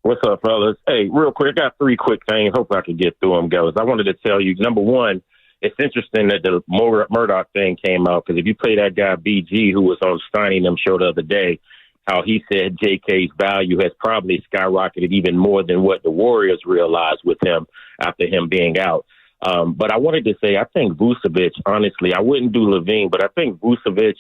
What's up, fellas? Hey, real quick, I got 3 quick things. Hope I can get through them, guys. I wanted to tell you, number one, it's interesting that the Murdoch thing came out, because if you play that guy BG who was on Steiny and them show the other day, how he said JK's value has probably skyrocketed even more than what the Warriors realized with him after him being out. But I wanted to say, I think Vucevic, honestly, I wouldn't do Levine, but I think Vucevic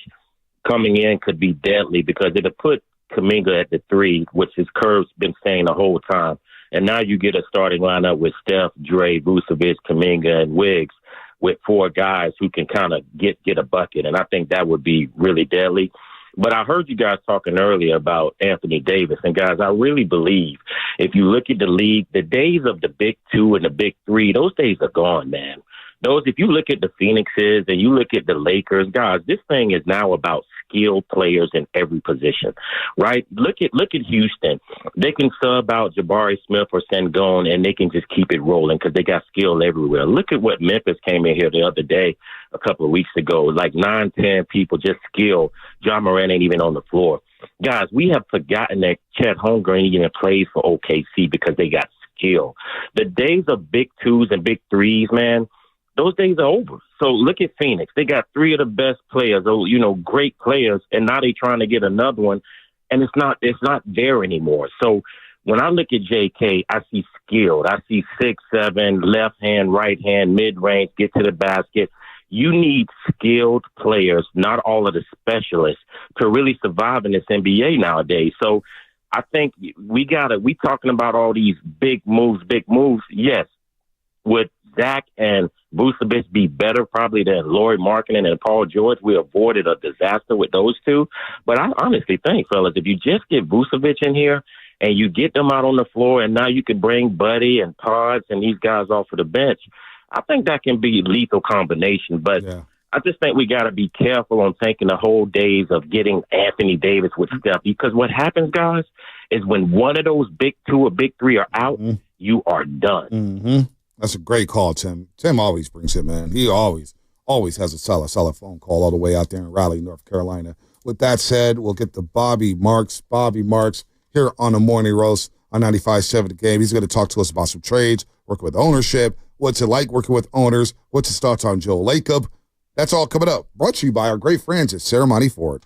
coming in could be deadly because it'll put Kuminga at the 3, which his Curve's been saying the whole time. And now you get a starting lineup with Steph, Dre, Vucevic, Kuminga, and Wiggs with 4 guys who can kind of get a bucket. And I think that would be really deadly. But I heard you guys talking earlier about Anthony Davis. And, guys, I really believe if you look at the league, the days of the big 2 and the big 3, those days are gone, man. If you look at the Phoenixes and you look at the Lakers, guys, this thing is now about skilled players in every position, right? Look at Houston. They can sub out Jabari Smith or Sengun, and they can just keep it rolling because they got skill everywhere. Look at what Memphis came in here the other day, a couple of weeks ago, like 9-10 people just skilled. John Moran ain't even on the floor. Guys, we have forgotten that Chet Holmgren even plays for OKC because they got skill. The days of big 2s and big 3s, man, those days are over. So look at Phoenix. They got 3 of the best players, great players, and now they're trying to get another one, and it's not there anymore. So when I look at JK, I see skilled. I see 6'7", left hand, right hand, mid-range, get to the basket. You need skilled players, not all of the specialists, to really survive in this NBA nowadays. So I think we talking about all these big moves. Yes. Would Zach and Vucevic be better probably than Lauri Markkanen and Paul George? We avoided a disaster with those 2. But I honestly think, fellas, if you just get Vucevic in here and you get them out on the floor and now you can bring Buddy and Pods and these guys off of the bench, I think that can be a lethal combination. But I just think we got to be careful on thinking the whole days of getting Anthony Davis with Steph, because what happens, guys, is when one of those big 2 or big 3 are out, you are done. Mm-hmm. That's a great call, Tim. Tim always brings it, man. He always has a solid phone call all the way out there in Raleigh, North Carolina. With that said, we'll get to Bobby Marks. Bobby Marks here on the Morning Roast on 95.7 The Game. He's going to talk to us about some trades, working with ownership, what's it like working with owners, what's his thoughts on Joe Lacob. That's all coming up. Brought to you by our great friends at Ceremony Ford.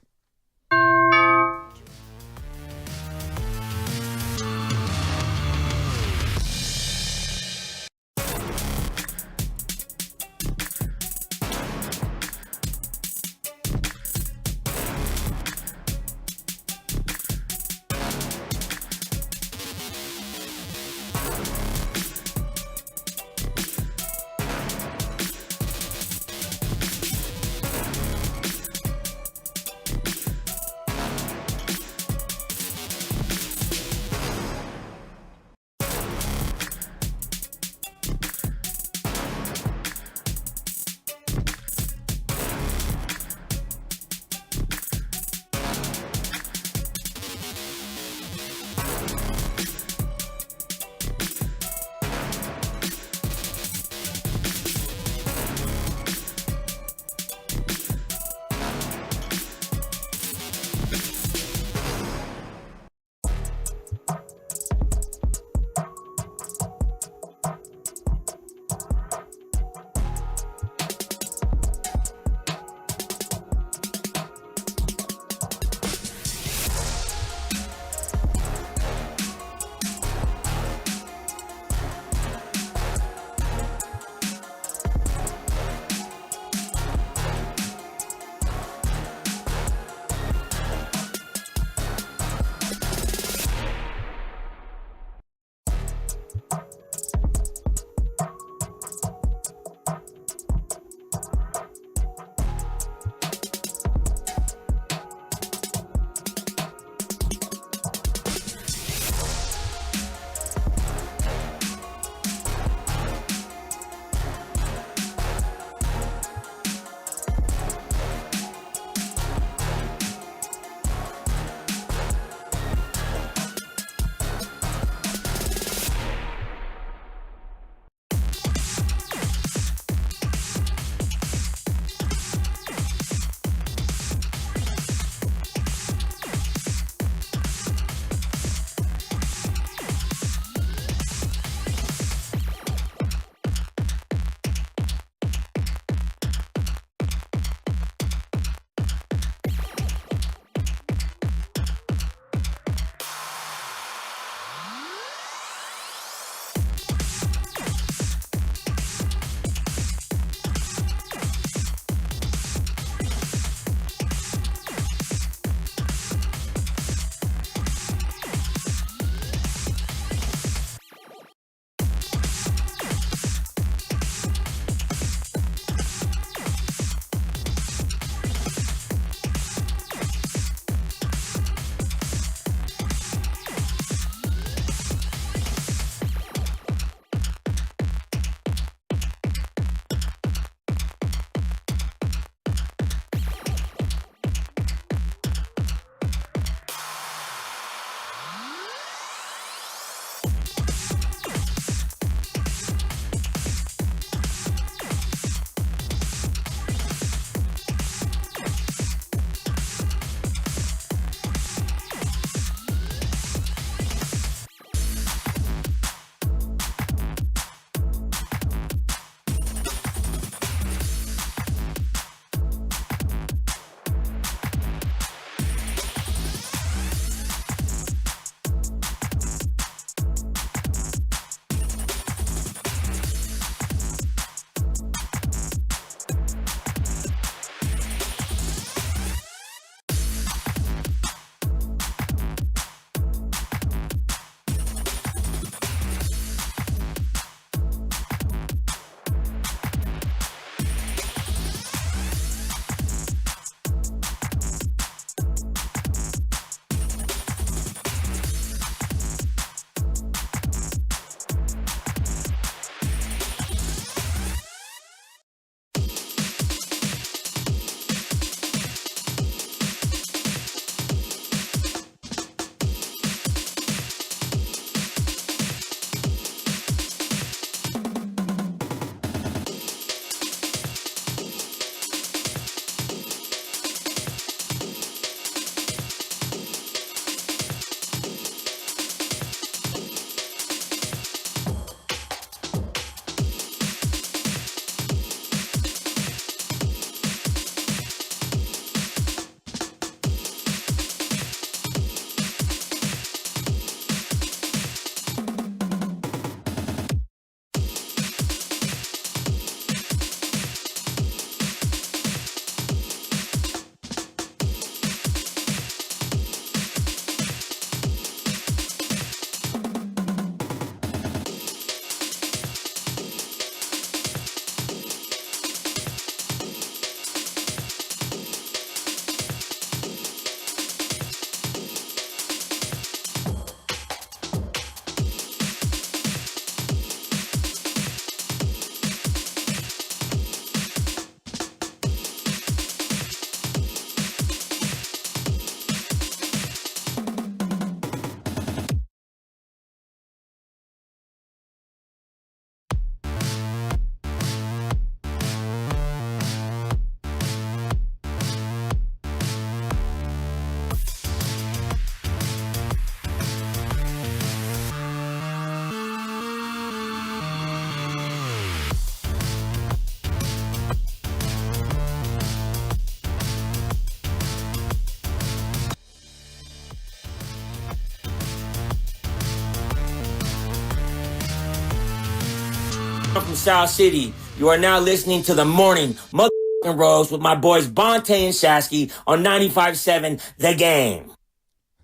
from South City. You are now listening to the morning motherfucking Rose with my boys Bonte and Shasky on 95.7 The Game.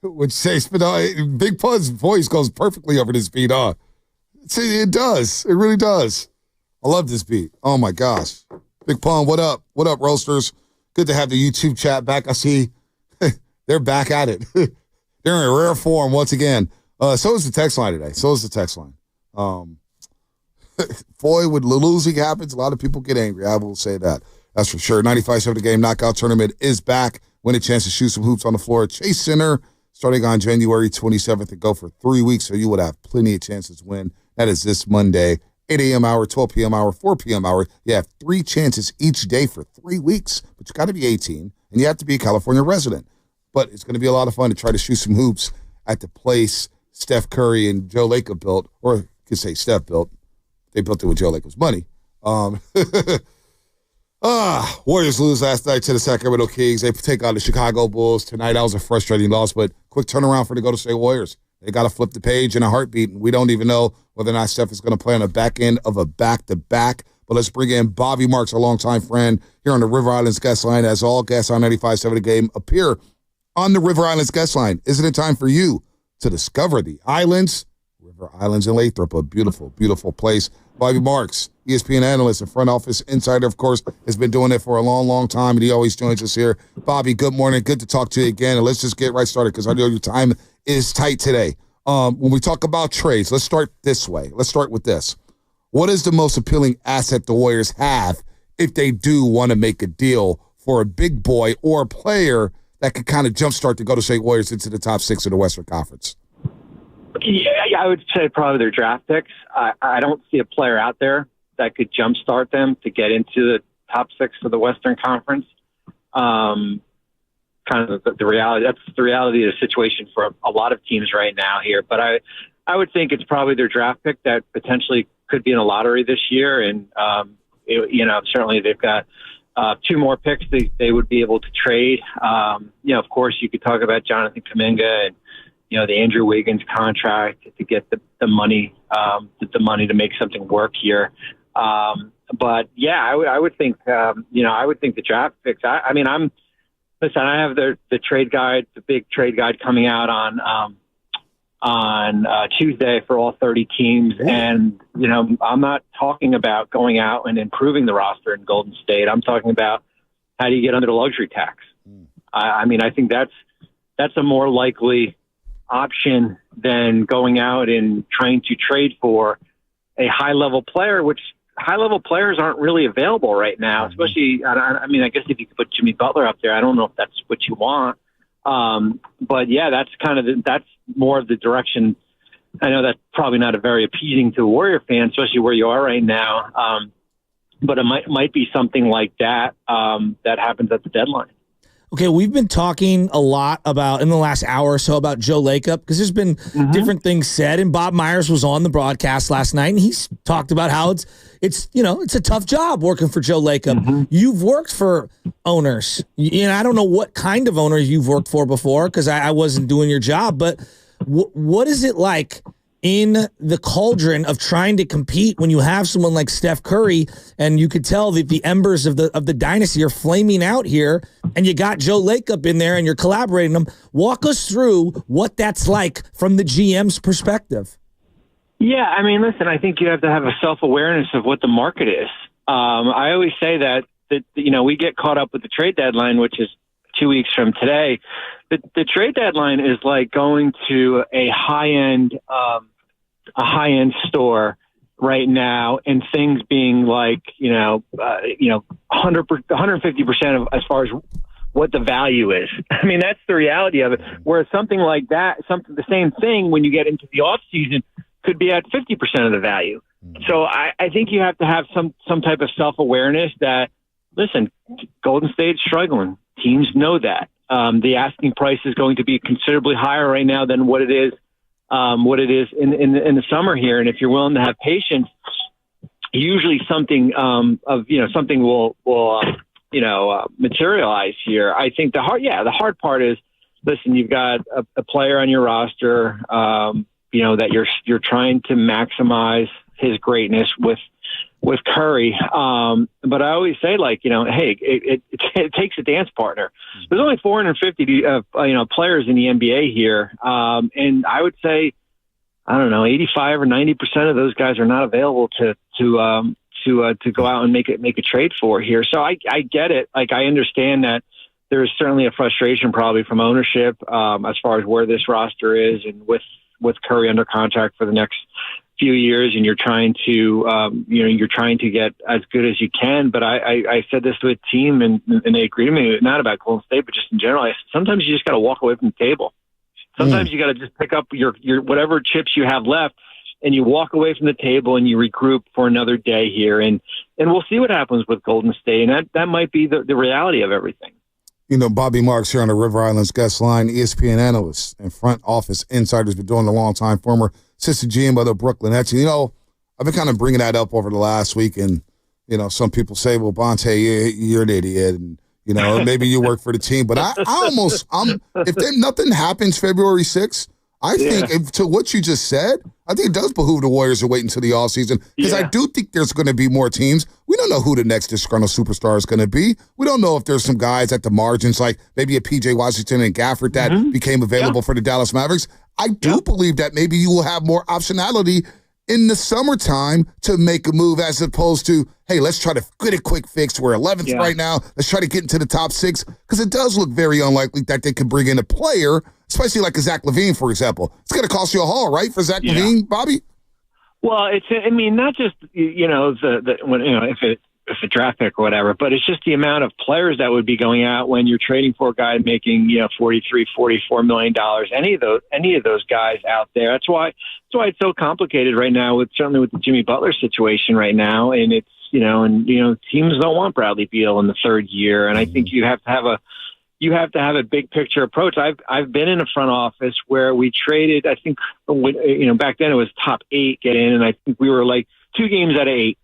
Which says, but Big Pun's voice goes perfectly over this beat, huh? See, it does. It really does. I love this beat. Oh, my gosh. Big Pun, what up? What up, Roasters? Good to have the YouTube chat back. I see they're back at it. They're in rare form once again. So is the text line today. So is the text line. Boy, when losing happens, a lot of people get angry. I will say that. That's for sure. 95.7 The Game Knockout Tournament is back. Win a chance to shoot some hoops on the floor at Chase Center starting on January 27th and go for 3 weeks, so you would have plenty of chances to win. That is this Monday, 8 a.m. hour, 12 p.m. hour, 4 p.m. hour. You have 3 chances each day for 3 weeks, but you got to be 18, and you have to be a California resident. But it's going to be a lot of fun to try to shoot some hoops at the place Steph Curry and Joe Lacob built, or you could say Steph built. They built it with Joe Lacob's money. Warriors lose last night to the Sacramento Kings. They take on the Chicago Bulls tonight. That was a frustrating loss, but quick turnaround for the Golden State Warriors. They got to flip the page in a heartbeat, and we don't even know whether or not Steph is going to play on the back end of a back-to-back. But let's bring in Bobby Marks, a longtime friend here on the River Islands guest line, as all guests on 95.7 The Game appear on the River Islands guest line. Isn't it time for you to discover the islands? River Islands in Lathrop, a beautiful, beautiful place. Bobby Marks, ESPN analyst and front office insider, of course, has been doing it for a long, long time, and he always joins us here. Bobby, good morning. Good to talk to you again, and let's just get right started because I know your time is tight today. When we talk about trades, let's start this way. Let's start with this. What is the most appealing asset the Warriors have if they do want to make a deal for a big boy or a player that could kind of jumpstart the Golden State Warriors into the top 6 of the Western Conference? Yeah, I would say probably their draft picks. I don't see a player out there that could jumpstart them to get into the top 6 of the Western Conference. Kind of the reality. That's the reality of the situation for a lot of teams right now here. But I would think it's probably their draft pick that potentially could be in a lottery this year. And, certainly they've got 2 more picks they would be able to trade. Of course, you could talk about Jonathan Kuminga and, the Andrew Wiggins contract to get the money to make something work here. But yeah, I would think, I would think the draft picks. I have the trade guide, the big trade guide coming out on Tuesday for all 30 teams. And, I'm not talking about going out and improving the roster in Golden State. I'm talking about how do you get under the luxury tax? I think that's a more likely option than going out and trying to trade for a high-level player, which high-level players aren't really available right now, especially, I guess if you could put Jimmy Butler up there, I don't know if that's what you want. But yeah, that's that's more of the direction. I know that's probably not a very appeasing to a Warrior fan, especially where you are right now. But it might be something like that, that happens at the deadline. Okay, we've been talking a lot about, in the last hour or so, about Joe Lacob, because there's been different things said, and Bob Myers was on the broadcast last night, and he's talked about how it's a tough job working for Joe Lacob. You've worked for owners. I don't know what kind of owners you've worked for before, because I wasn't doing your job, but what is it like in the cauldron of trying to compete when you have someone like Steph Curry, and you could tell that the embers of the dynasty are flaming out here, and you got Joe Lacob in there and you're collaborating them? Walk us through what that's like from the GM's perspective. Yeah, listen, I think you have to have a self-awareness of what the market is. I always say that we get caught up with the trade deadline, which is 2 weeks from today. The trade deadline is like going to a high-end store right now, and things being like 150% of as far as what the value is. That's the reality of it. Whereas something like that, the same thing when you get into the off season, could be at 50% of the value. So I think you have to have some type of self-awareness that, listen, Golden State's struggling. Teams know that. The asking price is going to be considerably higher right now than what it is in the summer here. And if you're willing to have patience, usually something something will materialize here. I think the hard part is, listen, you've got a player on your roster, that you're trying to maximize his greatness with with Curry. But I always say, like, hey, it takes a dance partner. There's only 450 players in the NBA here, and I would say, I don't know, 85 or 90% of those guys are not available to go out and make a trade for here. So I get it. Like, I understand that there's certainly a frustration probably from ownership as far as where this roster is, and with Curry under contract for the next few years, and you're trying to get as good as you can. But I said this to a team, and they agreed with me, not about Golden State, but just in general. Sometimes you just got to walk away from the table. Sometimes you got to just pick up your whatever chips you have left, and you walk away from the table and you regroup for another day here. And we'll see what happens with Golden State. And that might be the reality of everything. Bobby Marks here on the River Islands guest line, ESPN analyst and front office insider, has been doing a long time, former assistant GM of the Brooklyn Nets. I've been kind of bringing that up over the last week, and, some people say, well, Bonte, you're an idiot, and, maybe you work for the team. But if nothing happens February 6th, I think, to what you just said, I think it does behoove the Warriors to wait until the offseason, because I do think there's going to be more teams. We don't know who the next disgruntled superstar is going to be. We don't know if there's some guys at the margins, like maybe a P.J. Washington and Gafford that became available for the Dallas Mavericks. I do believe that maybe you will have more optionality in the summertime to make a move, as opposed to, hey, let's try to get a quick fix. We're 11th right now. Let's try to get into the top 6, because it does look very unlikely that they could bring in a player, especially like a Zach LaVine, for example. It's going to cost you a haul, right, for Zach LaVine, Bobby? Well, not just, if a draft pick or whatever, but it's just the amount of players that would be going out when you're trading for a guy making, $43-44 million. Any of those guys out there. That's why it's so complicated right now, certainly with the Jimmy Butler situation right now. And it's, teams don't want Bradley Beal in the third year. And I think you have to have a big picture approach. I've been in a front office where we traded, I think, back then it was top 8 get in, and I think we were like 2 games out of 8.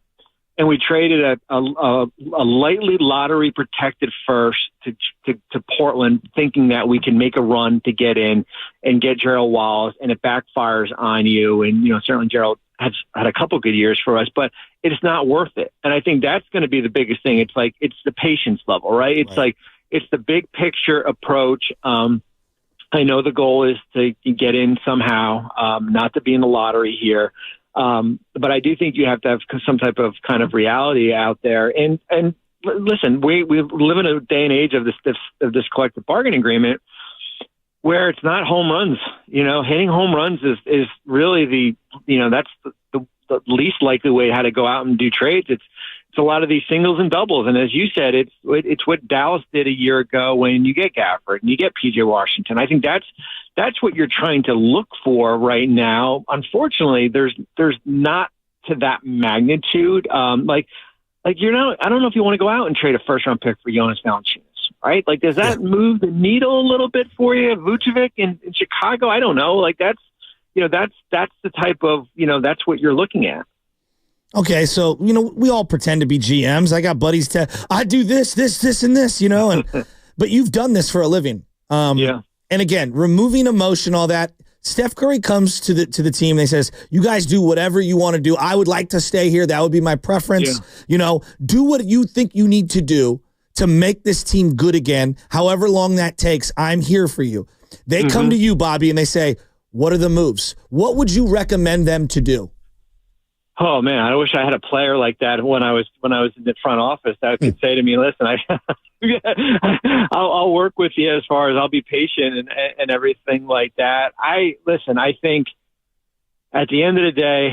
And we traded a lightly lottery protected first to Portland, thinking that we can make a run to get in and get Gerald Wallace, and it backfires on you. And, certainly Gerald has had a couple good years for us, but it's not worth it. And I think that's going to be the biggest thing. It's like, it's the patience level, right? It's like, it's the big picture approach. I know the goal is to get in somehow, not to be in the lottery here. But I do think you have to have some type of kind of reality out there. And listen, we live in a day and age of this collective bargaining agreement where it's not home runs. Hitting home runs is really that's the least likely way how to go out and do trades. It's a lot of these singles and doubles. And as you said, it's what Dallas did a year ago when you get Gafford and you get P.J. Washington. I think that's what you're trying to look for right now. Unfortunately, there's not to that magnitude. I don't know if you want to go out and trade a first round pick for Jonas Valanciunas, right? Like, does that move the needle a little bit for you? Vucevic in Chicago? I don't know. Like, that's the type of, that's what you're looking at. Okay, so, we all pretend to be GMs. I got buddies I do this, and this, and but you've done this for a living. And again, removing emotion, all that. Steph Curry comes to the team and he says, you guys do whatever you want to do. I would like to stay here. That would be my preference. Do what you think you need to do to make this team good again. However long that takes, I'm here for you. They come to you, Bobby, and they say, what are the moves? What would you recommend them to do? Oh man, I wish I had a player like that when I was in the front office that could say to me, "Listen, I'll work with you as far as I'll be patient and everything like that." I think at the end of the day,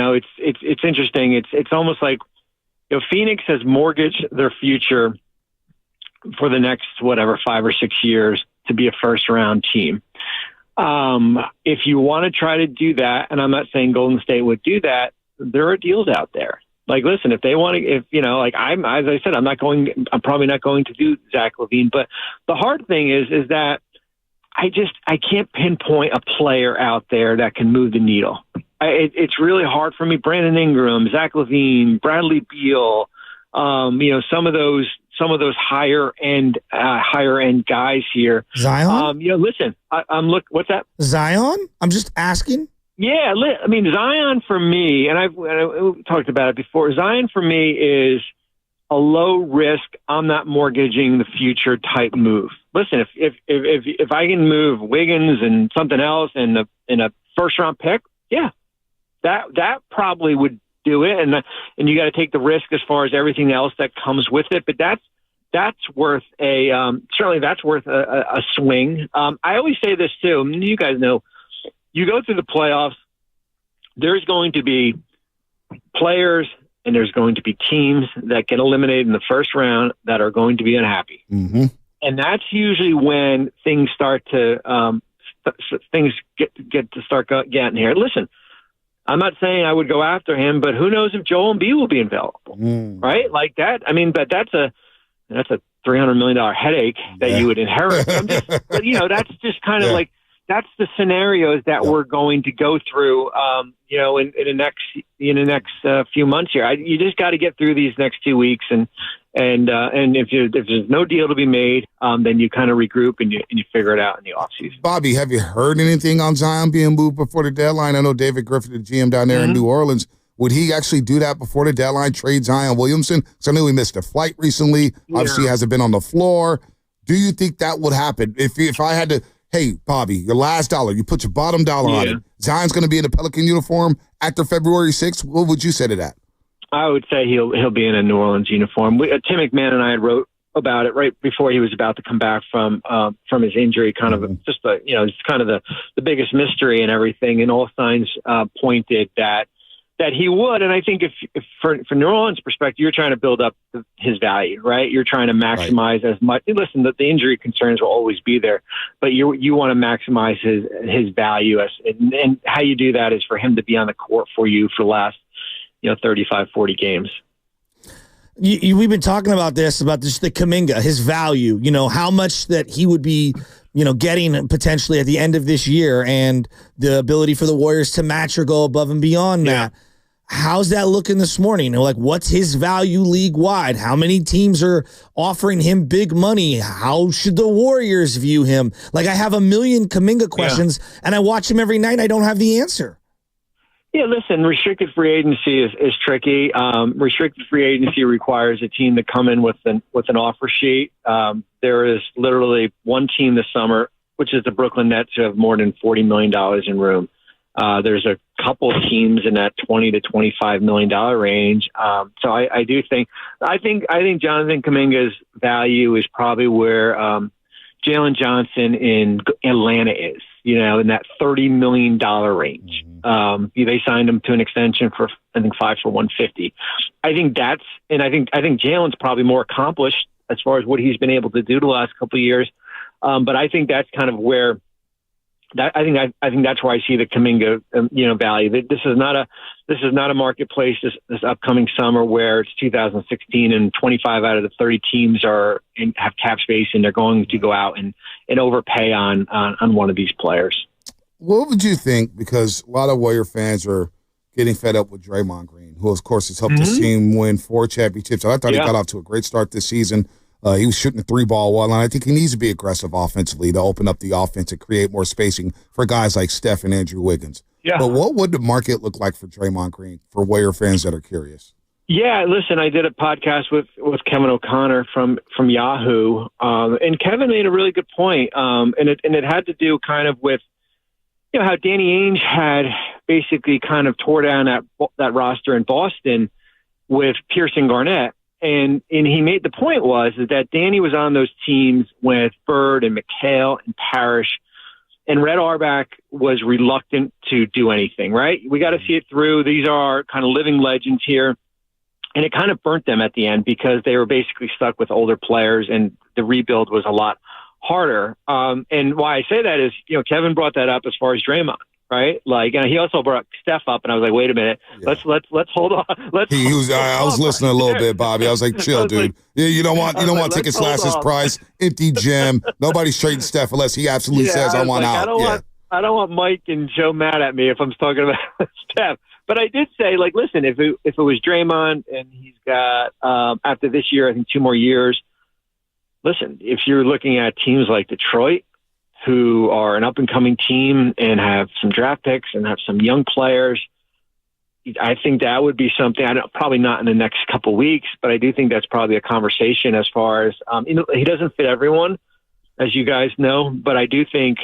it's interesting. It's almost like Phoenix has mortgaged their future for the next 5 or 6 years to be a first round team. If you want to try to do that, and I'm not saying Golden State would do that, there are deals out there. Like, listen, if they want to, as I said, I'm probably not going to do Zach LaVine, but the hard thing is that I can't pinpoint a player out there that can move the needle. It's really hard for me. Brandon Ingram, Zach LaVine, Bradley Beal, some of those higher end guys here. Zion? Listen, what's that? Zion? I'm just asking. Yeah, I mean, Zion for me, and I've talked about it before, Zion for me is a low risk, I'm not mortgaging the future type move. Listen, if I can move Wiggins and something else in a first round pick, yeah, that probably would do it. And you got to take the risk as far as everything else that comes with it. But that's worth certainly that's worth a swing. I always say this too. I mean, you guys know, you go through the playoffs, there's going to be players and there's going to be teams that get eliminated in the first round that are going to be unhappy. Mm-hmm. And that's usually when things start to get getting here. Listen, I'm not saying I would go after him, but who knows if Joel Embiid will be available, right? Like that. I mean, but that's a $300 million headache that you would inherit. That's just kind of like, that's the scenarios that we're going to go through, in the next few months here. You just got to get through these next 2 weeks, and if there's no deal to be made, then you kind of regroup and you figure it out in the offseason. Bobby, have you heard anything on Zion being moved before the deadline? I know David Griffin, the GM down there in New Orleans, would he actually do that before the deadline, trade Zion Williamson? Because I know he missed a flight recently. Obviously, he hasn't been on the floor. Do you think that would happen? If I had to, hey, Bobby, your last dollar, you put your bottom dollar on it. Zion's going to be in a Pelican uniform after February 6th. What would you say to that? I would say he'll be in a New Orleans uniform. Tim McMahon and I wrote about it right before he was about to come back from his injury. Kind of it's kind of the biggest mystery and everything. And all signs pointed that he would. And I think if for New Orleans perspective, you're trying to build up his value, right? You're trying to maximize as much. Listen, the injury concerns will always be there, but you want to maximize his value. And how you do that is for him to be on the court for you for the last 35, 40 games. We've been talking about this the Kuminga, his value, how much that he would be, getting potentially at the end of this year, and the ability for the Warriors to match or go above and beyond that. How's that looking this morning? Like, what's his value league wide? How many teams are offering him big money? How should the Warriors view him? Like, I have a million Kuminga questions, and I watch him every night, and I don't have the answer. Yeah, listen, restricted free agency is tricky. Restricted free agency requires a team to come in with an offer sheet. There is literally one team this summer, which is the Brooklyn Nets, who have more than $40 million in room. There's a couple of teams in that $20 to $25 million range. So I think Jonathan Kuminga's value is probably where Jalen Johnson in Atlanta is, in that $30 million range. They signed him to an extension for, I think, 5 for $150. I think Jalen's probably more accomplished as far as what he's been able to do the last couple of years. But I think that's kind of where I think that's where I see the Kuminga, value. This is not a marketplace this upcoming summer where it's 2016 and 25 out of the 30 teams have cap space and they're going to go out and overpay on one of these players. What would you think? Because a lot of Warrior fans are getting fed up with Draymond Green, who of course has helped his team win 4 championships. I thought he got off to a great start this season. He was shooting the 3-ball well, and I think he needs to be aggressive offensively to open up the offense and create more spacing for guys like Steph and Andrew Wiggins. Yeah. But what would the market look like for Draymond Green for Warrior fans that are curious? Yeah, listen, I did a podcast with Kevin O'Connor from Yahoo, and Kevin made a really good point, and it had to do kind of with how Danny Ainge had basically kind of tore down that roster in Boston with Pierce and Garnett. And he made the point was that Danny was on those teams with Bird and McHale and Parrish, and Red Auerbach was reluctant to do anything, right? We got to see it through. These are kind of living legends here. And it kind of burnt them at the end because they were basically stuck with older players and the rebuild was a lot harder. And why I say that is, Kevin brought that up as far as Draymond. Right, like, and he also brought Steph up, and I was like, "Wait a minute, let's hold on." I was listening a little bit, Bobby. I was like, "Chill, dude. You don't want tickets last his price. Empty gym. Nobody's trading Steph unless he absolutely says I want out." I don't want Mike and Joe mad at me if I'm talking about Steph. But I did say, like, listen, if it was Draymond and he's got after this year, I think 2 more years. Listen, if you're looking at teams like Detroit, who are an up-and-coming team and have some draft picks and have some young players, I think that would be something. Probably not in the next couple weeks, but I do think that's probably a conversation as far as he doesn't fit everyone, as you guys know. But I do think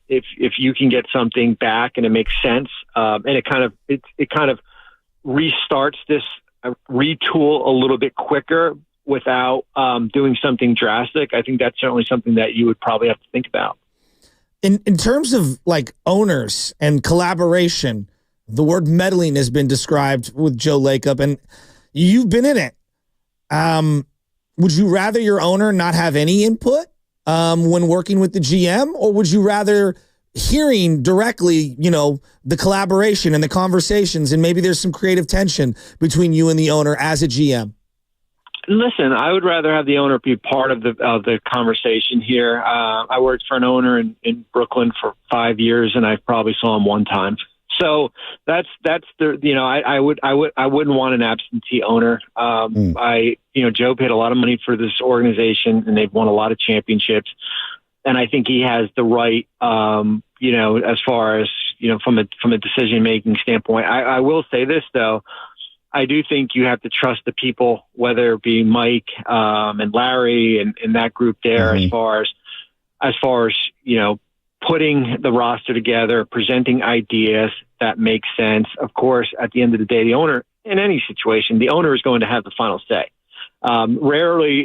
if you can get something back and it makes sense, and it kind of restarts this retool a little bit quicker without doing something drastic, I think that's certainly something that you would probably have to think about. In terms of like owners and collaboration, the word meddling has been described with Joe Lacob, and you've been in it. Would you rather your owner not have any input when working with the GM, or would you rather hearing directly, the collaboration and the conversations, and maybe there's some creative tension between you and the owner as a GM? Listen, I would rather have the owner be part of the conversation here. I worked for an owner in Brooklyn for 5 years, and I probably saw him one time. So that's I wouldn't want an absentee owner. Joe paid a lot of money for this organization, and they've won a lot of championships. And I think he has the right, as far as from a decision making standpoint. I will say this though. I do think you have to trust the people, whether it be Mike and Larry and that group there, as far as putting the roster together, presenting ideas that make sense. Of course, at the end of the day, the owner, in any situation, the owner is going to have the final say. Rarely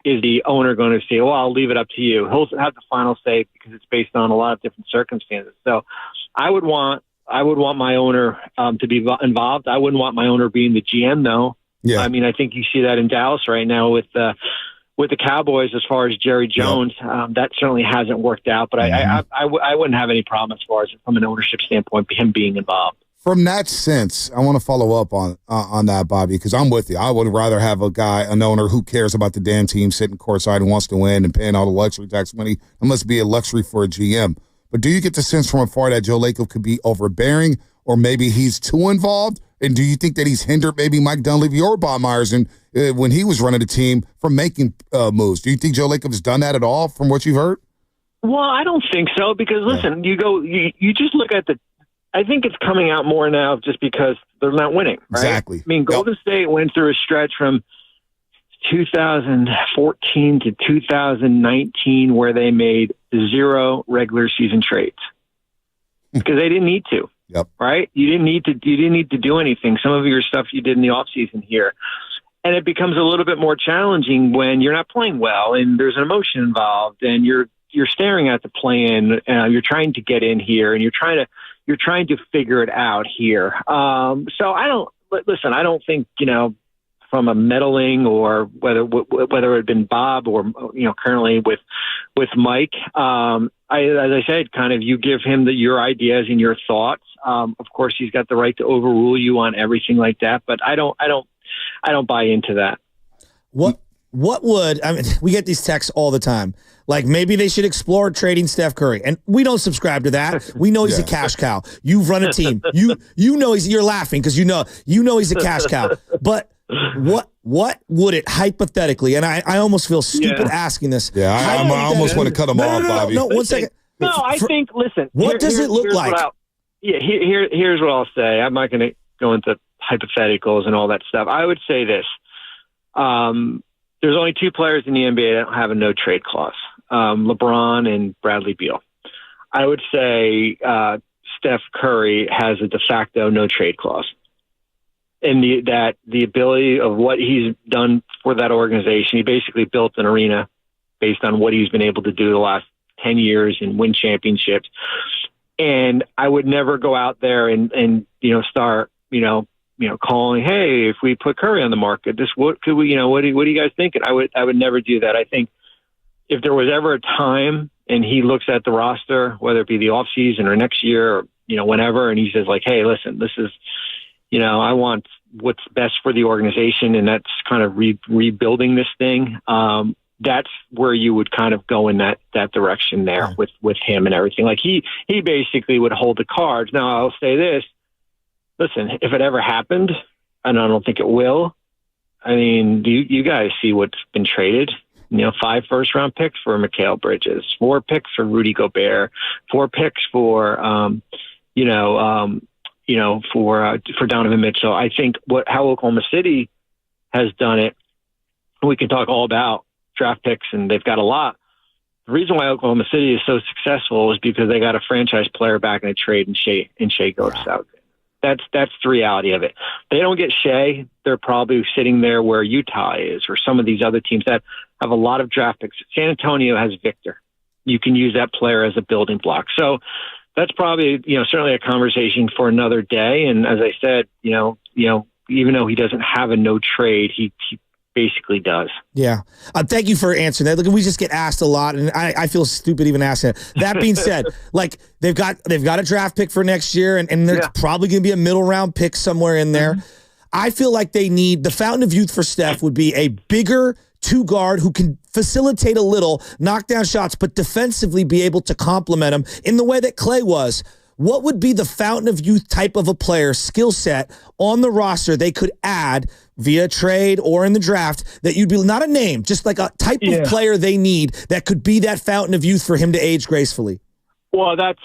is the owner going to say, well, I'll leave it up to you. He'll have the final say because it's based on a lot of different circumstances. So I would want my owner to be involved. I wouldn't want my owner being the GM, though. Yeah. I mean, I think you see that in Dallas right now with the Cowboys as far as Jerry Jones. That certainly hasn't worked out, but I wouldn't have any problem as far as from an ownership standpoint, him being involved. From that sense, I want to follow up on that, Bobby, because I'm with you. I would rather have an owner who cares about the damn team sitting courtside and wants to win and paying all the luxury tax money. It must be a luxury for a GM. But do you get the sense from afar that Joe Lacob could be overbearing, or maybe he's too involved? And do you think that he's hindered maybe Mike Dunleavy or Bob Myers when he was running the team from making moves? Do you think Joe Lacob has done that at all from what you've heard? Well, I don't think so, because listen, you just look at I think it's coming out more now just because they're not winning, right? Exactly. I mean, Golden State went through a stretch from 2014 to 2019 where they made 0 regular season trades because they didn't need to. Yep. Right? You didn't need to do anything. Some of your stuff you did in the offseason here. And it becomes a little bit more challenging when you're not playing well and there's an emotion involved and you're staring at the play-in, you're trying to get in here and you're trying to figure it out here. So I don't think, from a meddling or whether it had been Bob or, currently with Mike, as I said, kind of you give him your ideas and your thoughts. Of course, he's got the right to overrule you on everything like that, but I don't buy into that. What would, we get these texts all the time. Like maybe they should explore trading Steph Curry. And we don't subscribe to that. We know he's a cash cow. You've run a team. You know you're laughing because you know he's a cash cow. But what would it hypothetically, and I almost feel stupid asking this. Yeah, I almost want to cut him off, Bobby. No, 1 second. No, I think, listen. What does it look like? Here's what I'll say. I'm not going to go into hypotheticals and all that stuff. I would say this. There's only 2 players in the NBA that don't have a no-trade clause, LeBron and Bradley Beal. I would say Steph Curry has a de facto no-trade clause. And the ability of what he's done for that organization, he basically built an arena based on what he's been able to do the last 10 years and win championships. And I would never go out there and start, calling, hey, if we put Curry on the market, what do you guys think? I would never do that. I think if there was ever a time and he looks at the roster, whether it be the off season or next year or, whenever, and he says like, hey, listen, this is, I want what's best for the organization, and that's kind of rebuilding this thing. That's where you would kind of go in that direction there with him and everything. Like he basically would hold the cards. Now I'll say this, listen, if it ever happened, and I don't think it will, I mean, you guys see what's been traded. 5 first-round picks for Mikal Bridges, 4 picks for Rudy Gobert, 4 picks for for Donovan Mitchell. I think how Oklahoma City has done it, we can talk all about draft picks, and they've got a lot. The reason why Oklahoma City is so successful is because they got a franchise player back in a trade in Shea Gilgeous-Alexander. That's the reality of it. They don't get Shea, they're probably sitting there where Utah is, or some of these other teams that have a lot of draft picks. San Antonio has Victor. You can use that player as a building block. So that's probably, certainly a conversation for another day. And as I said, even though he doesn't have a no trade, he basically does. Yeah. Thank you for answering that. Look, we just get asked a lot, and I feel stupid even asking it. That being said, like they've got a draft pick for next year, and there's probably going to be a middle round pick somewhere in there. Mm-hmm. I feel like they need the fountain of youth for Steph would be a bigger two guard who can facilitate a little, knock down shots, but defensively be able to complement him in the way that Clay was. What would be the fountain of youth type of a player, skill set on the roster they could add via trade or in the draft that you'd be, not a name, just like a type of player they need that could be that fountain of youth for him to age gracefully? Well, that's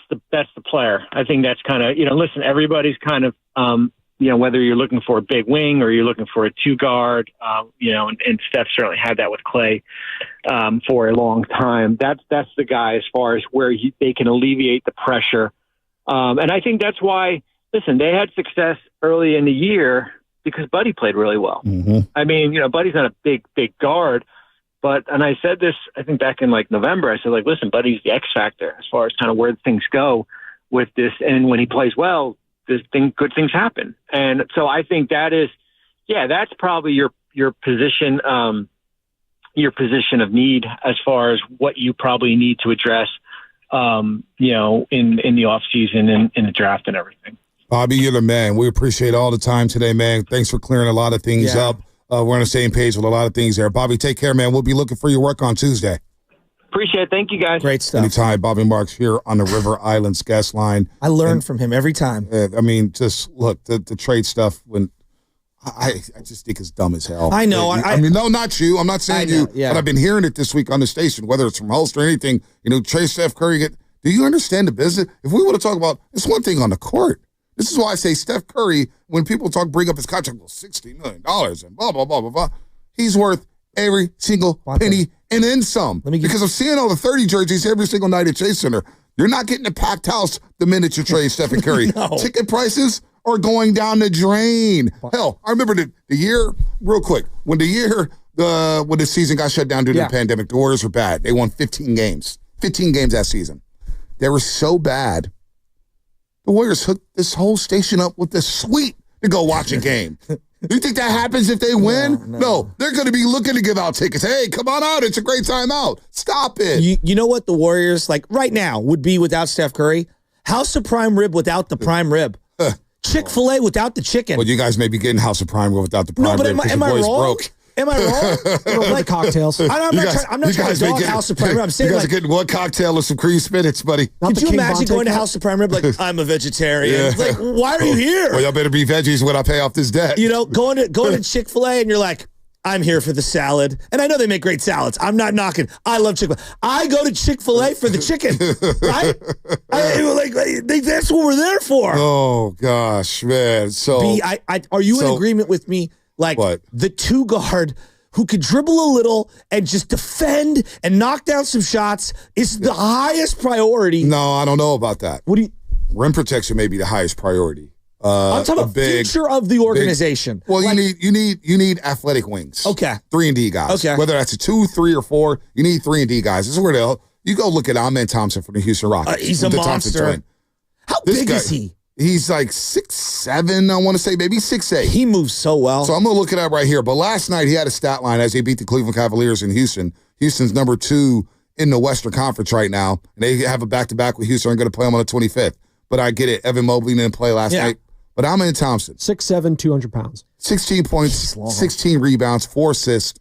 the player. I think that's kind of, listen, everybody's kind of, whether you're looking for a big wing or you're looking for a two guard, and Steph certainly had that with Clay for a long time. That's the guy as far as where they can alleviate the pressure. And I think that's why, listen, they had success early in the year because Buddy played really well. Mm-hmm. I mean, Buddy's not a big guard, and I said this, I think back in November, I said, listen, Buddy's the X factor as far as kind of where things go with this. And when he plays well, good things happen. And so I think that's probably your position of need as far as what you probably need to address, in the off season and in the draft and everything. Bobby, you're the man. We appreciate all the time today, man. Thanks for clearing a lot of things up. We're on the same page with a lot of things there. Bobby, take care, man. We'll be looking for your work on Tuesday. Appreciate it. Thank you, guys. Great stuff. Anytime. Bobby Marks here on the River Islands guest line. I learn from him every time. Just look, the trade stuff, when I just think it's dumb as hell. I know. No, not you. I'm not saying you, but I've been hearing it this week on the station, whether it's from Holst or anything. Trade Steph Curry. Do you understand the business? If we want to talk about, it's one thing on the court. This is why I say Steph Curry, when people bring up his contract, $60 million and blah, blah, blah, blah, blah. He's worth every single penny and then some. Because I'm seeing all the 30 jerseys every single night at Chase Center. You're not getting a packed house the minute you trade Stephen Curry. No. Ticket prices are going down the drain. Hell, I remember the year, real quick, when the season got shut down due to the pandemic, the Warriors were bad. They won 15 games. 15 games that season. They were so bad. The Warriors hooked this whole station up with the suite to go watch a game. You think that happens if they win? No. They're going to be looking to give out tickets. Hey, come on out. It's a great time out. Stop it. You know what the Warriors, right now, would be without Steph Curry? House of Prime Rib without the prime rib. Chick-fil-A without the chicken. Well, you guys may be getting House of Prime Rib without the prime rib. But am I wrong? Broke. Am I wrong? Like cocktails. I'm not trying to dog House of Prime Rib. I'm saying, you guys are getting one cocktail and some cream spinach, buddy. Could you imagine going to House of Prime Rib I'm a vegetarian? Yeah. Why are you here? Well, y'all better be veggies when I pay off this debt. Going to Chick-fil-A and you're like, I'm here for the salad. And I know they make great salads. I'm not knocking. I love Chick-fil-A. I go to Chick-fil-A for the chicken. Right? That's what we're there for. Oh, gosh, man. So, are you in agreement with me? What? The two guard who could dribble a little and just defend and knock down some shots is the highest priority. No, I don't know about that. What do you? Rim protection may be the highest priority. I'm talking about future of the organization. You need athletic wings. Okay. 3-and-D guys. Okay. Whether that's a 2, 3, or 4, you need 3-and-D guys. This is where you go look at Amen Thompson from the Houston Rockets. He's a monster. How big is he? He's 6'7", I want to say, maybe 6'8". He moves so well. So I'm going to look it up right here. But last night he had a stat line as they beat the Cleveland Cavaliers in Houston. Houston's number 2 in the Western Conference right now. And they have a back-to-back with Houston. I'm going to play them on the 25th. But I get it. Evan Mobley didn't play last night. But Amen Thompson. 6'7", 200 pounds. 16 points, 16 rebounds, 4 assists,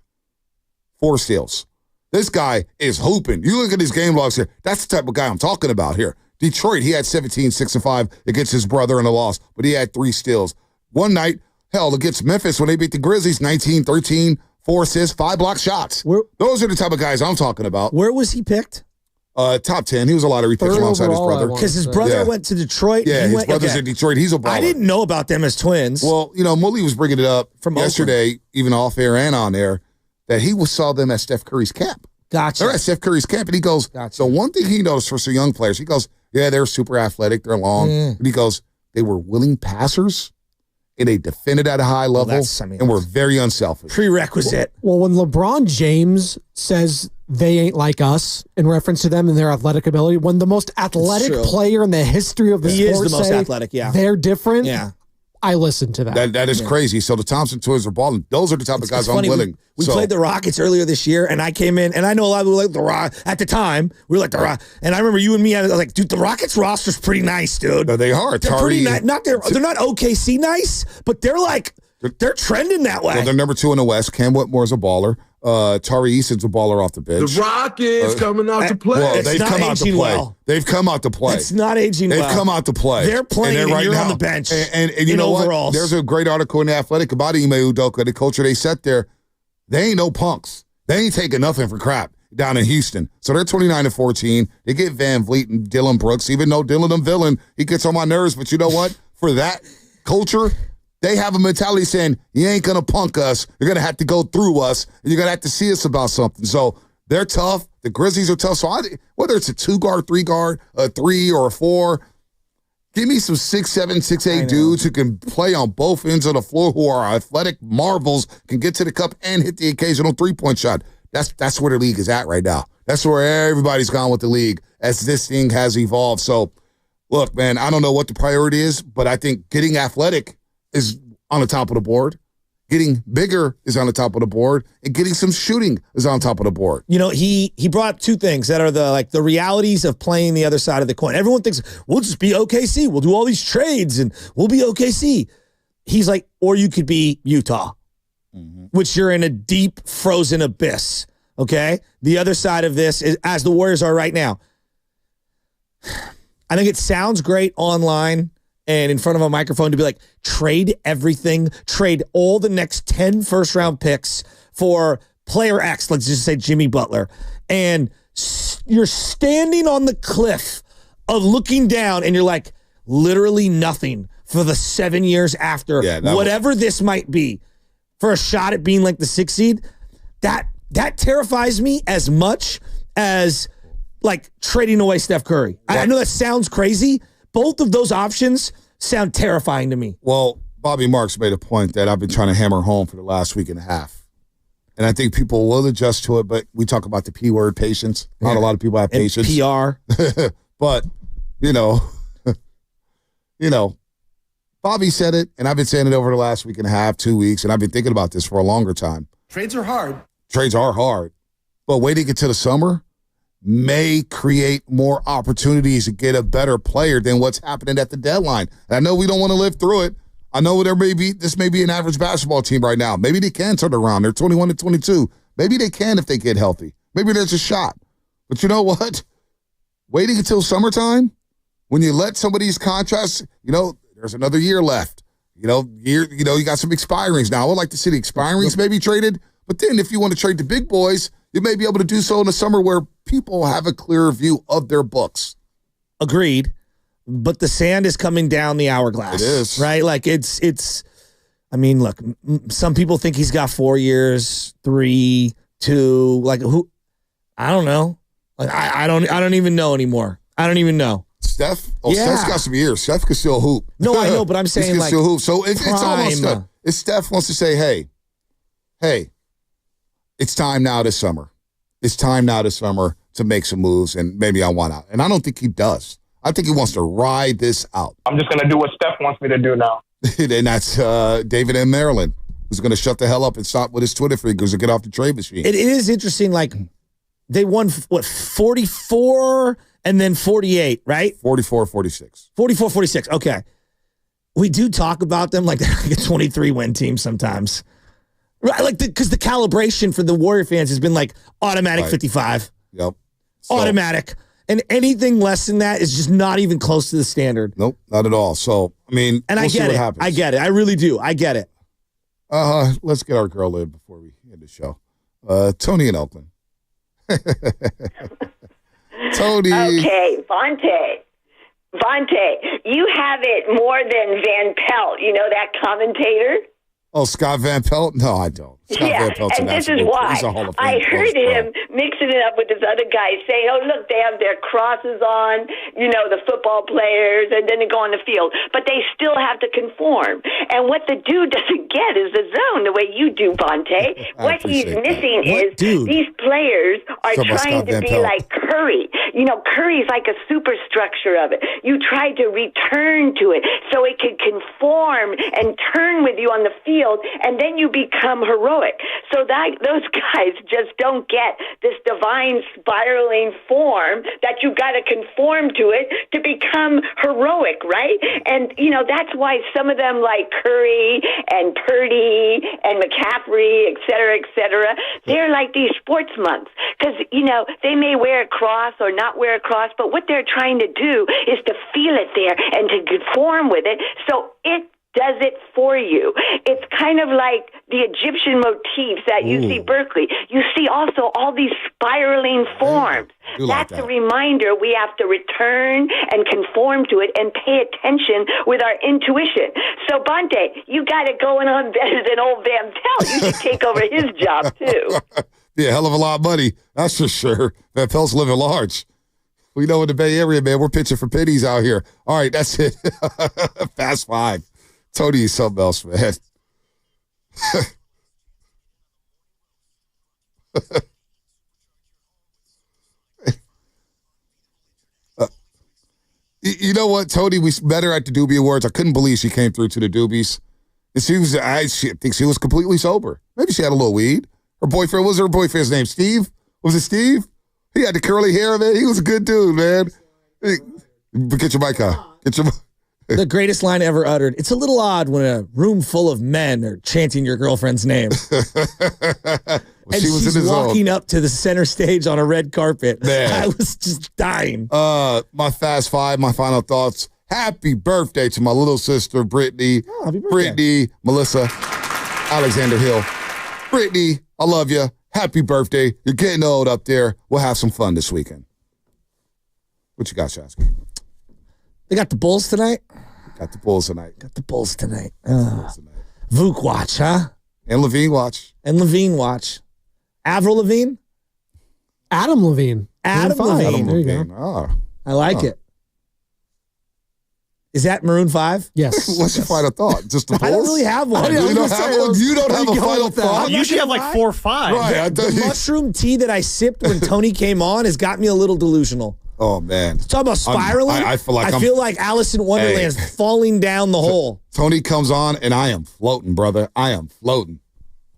4 steals. This guy is hooping. You look at his game logs here. That's the type of guy I'm talking about here. Detroit, he had 17, 6, and 5 against his brother in a loss, but he had 3 steals. One night, against Memphis when they beat the Grizzlies, 19, 13, 4 4 assists, 5 block shots. Those are the type of guys I'm talking about. Where was he picked? Top 10. He was a lottery pick alongside his brother. Because his brother went to Detroit. Yeah, his brother's in Detroit. He's a baller. I didn't know about them as twins. Well, Mully was bringing it up from yesterday, even off air and on air, that he saw them at Steph Curry's camp. Gotcha. They're at Steph Curry's camp, and he goes, so one thing he noticed for some young players, he goes, yeah, they're super athletic, they're long. And he goes, they were willing passers, and they defended at a high level, and were very unselfish. Prerequisite. Well, when LeBron James says they ain't like us in reference to them and their athletic ability, when the most athletic player in the history of the sport is the most athletic, they're different, I listen to that. That is crazy. So the Thompson twins are balling. Those are the type of guys I'm willing. We played the Rockets earlier this year, and I came in, and I know a lot of people like the Rockets. At the time, we were like the Rockets. And I remember you and me, I was like, dude, the Rockets roster's pretty nice, dude. They are. They're pretty nice. They're not OKC nice, but they're like, they're trending that way. Well, they're number 2 in the West. Cam Whitmore's a baller. Tari Eason's a baller off the bench. The Rockets coming out to play. Well, they've come out to play. Well. They've come out to play. It's not aging well. They've come out to play. They're playing, and you're on the bench. And you know overalls. what? There's a great article in The Athletic about Ime Udoka, the culture they set there. They ain't no punks. They ain't taking nothing for crap down in Houston. So they're 29-14. They get Van Vliet and Dylan Brooks, even though Dylan a villain, he gets on my nerves. But you know what? For that culture, they have a mentality saying, you ain't going to punk us. You're going to have to go through us, and you're going to have to see us about something. So they're tough. The Grizzlies are tough. So whether it's a 2-guard, 3-guard, a 3 or a 4, give me some 6'7", 6'8" dudes who can play on both ends of the floor, who are athletic marvels, can get to the cup and hit the occasional 3-point shot. That's where the league is at right now. That's where everybody's gone with the league as this thing has evolved. So, look, man, I don't know what the priority is, but I think getting athletic is on the top of the board. Getting bigger is on the top of the board, and getting some shooting is on top of the board. He brought up 2 things that are the realities of playing the other side of the coin. Everyone thinks we'll just be OKC. We'll do all these trades and we'll be OKC. He's like, or you could be Utah, which you're in a deep frozen abyss. Okay, the other side of this is as the Warriors are right now. I think it sounds great online and in front of a microphone to be like, trade everything, trade all the next 10 first-round picks for player X, let's just say Jimmy Butler. And you're standing on the cliff of looking down, and you're like, literally nothing for the 7 years after, whatever this might be, for a shot at being like the 6th seed. That terrifies me as much as, like, trading away Steph Curry. I know that sounds crazy. Both of those options sound terrifying to me. Well, Bobby Marks made a point that I've been trying to hammer home for the last week and a half. And I think people will adjust to it, but we talk about the P word, patience. Not a lot of people have patience. PR. But, Bobby said it, and I've been saying it over the last week and a half, 2 weeks, and I've been thinking about this for a longer time. Trades are hard. Trades are hard. But waiting until the summer may create more opportunities to get a better player than what's happening at the deadline. And I know we don't want to live through it. I know this may be an average basketball team right now. Maybe they can turn around. They're 21-22. Maybe they can if they get healthy. Maybe there's a shot. But you know what? Waiting until summertime, when you let some of these contracts, there's another year left. You got some expirings now. I would like to see the expirings maybe traded. But then if you want to trade the big boys, you may be able to do so in the summer where people have a clearer view of their books. Agreed. But the sand is coming down the hourglass. It is. Right? Like I mean, look, some people think he's got 4 years, 3, 2, like who, I don't know. Like I don't even know anymore. I don't even know. Steph? Steph's got some years. Steph can still hoop. No, I know, but I'm saying like still hoop. So it's almost if Steph wants to say, hey, it's time now this summer. It's time now this summer to make some moves, and maybe I want out. And I don't think he does. I think he wants to ride this out. I'm just going to do what Steph wants me to do now. And that's David in Maryland, who's going to shut the hell up and stop with his Twitter fingers and get off the trade machine. It is interesting, like, they won, 44 and then 48, right? 44-46. 44-46, okay. We do talk about them like they're like a 23-win team sometimes. Right, like because the calibration for the Warrior fans has been like automatic 55. Yep. Automatic. And anything less than that is just not even close to the standard. Nope, not at all. So, I mean, and we'll I see get what it. happens. I get it. I really do. I get it. Let's get our girl in before we, the show. Tony in Oakland. Tony. Okay, Vontae, you have it more than Van Pelt. You know that commentator? Oh, Scott Van Pelt? No, I don't. Scott Van Pelt's and this is why I heard him mixing it up with this other guy saying, oh, look, they have their crosses on, the football players, and then they go on the field. But they still have to conform. And what the dude doesn't get is the zone, the way you do, Vontae. What he's missing is these players are trying to be like Curry. Curry's like a superstructure of it. You try to return to it so it can conform and turn with you on the field, and then you become heroic. So those guys just don't get this divine spiraling form that you got to conform to it to become heroic, right? And, that's why some of them like Curry and Purdy and McCaffrey, et cetera, they're like these sports monks because, they may wear a cross or not wear a cross, but what they're trying to do is to feel it there and to conform with it so it does it for you. It's kind of like the Egyptian motifs that you see Berkeley. You see also all these spiraling forms. That's a reminder we have to return and conform to it and pay attention with our intuition. So, Bonte, you got it going on better than old Van Pelt. You should take over his job, too. Yeah, hell of a lot of money. That's for sure. Van Pelt's living large. We know in the Bay Area, man, we're pitching for pennies out here. All right, that's it. Fast five. Tony is something else, man. You know what, Tony? We met her at the Doobie Awards. I couldn't believe she came through to the Doobies. And I think she was completely sober. Maybe she had a little weed. Her boyfriend, what was her boyfriend's name? Steve? Was it Steve? He had the curly hair, man. He was a good dude, man. Hey, get your mic on. The greatest line ever uttered. It's a little odd when a room full of men are chanting your girlfriend's name. And she's walking up to the center stage on a red carpet. Man. I was just dying. My fast five, my final thoughts. Happy birthday to my little sister, Brittany. Oh, happy birthday. Brittany, Melissa, Alexander Hill. Brittany, I love you. Happy birthday. You're getting old up there. We'll have some fun this weekend. What you got, Shasky? They got the Bulls tonight? Got the Bulls tonight. Vuk watch, huh? And Levine watch. Avril Lavigne? Adam Levine. Adam Levine. There you go. Oh. I like it. Is that Maroon 5? Yes. What's your final thought? Just the Bulls? I don't really have one. You don't have a final thought? You usually have like 4 or 5. Right. The mushroom tea that I sipped when Tony came on has got me a little delusional. Oh, man. Talk about spiraling. I feel like Alice in Wonderland's falling down the hole. Tony comes on, and I am floating, brother. I am floating.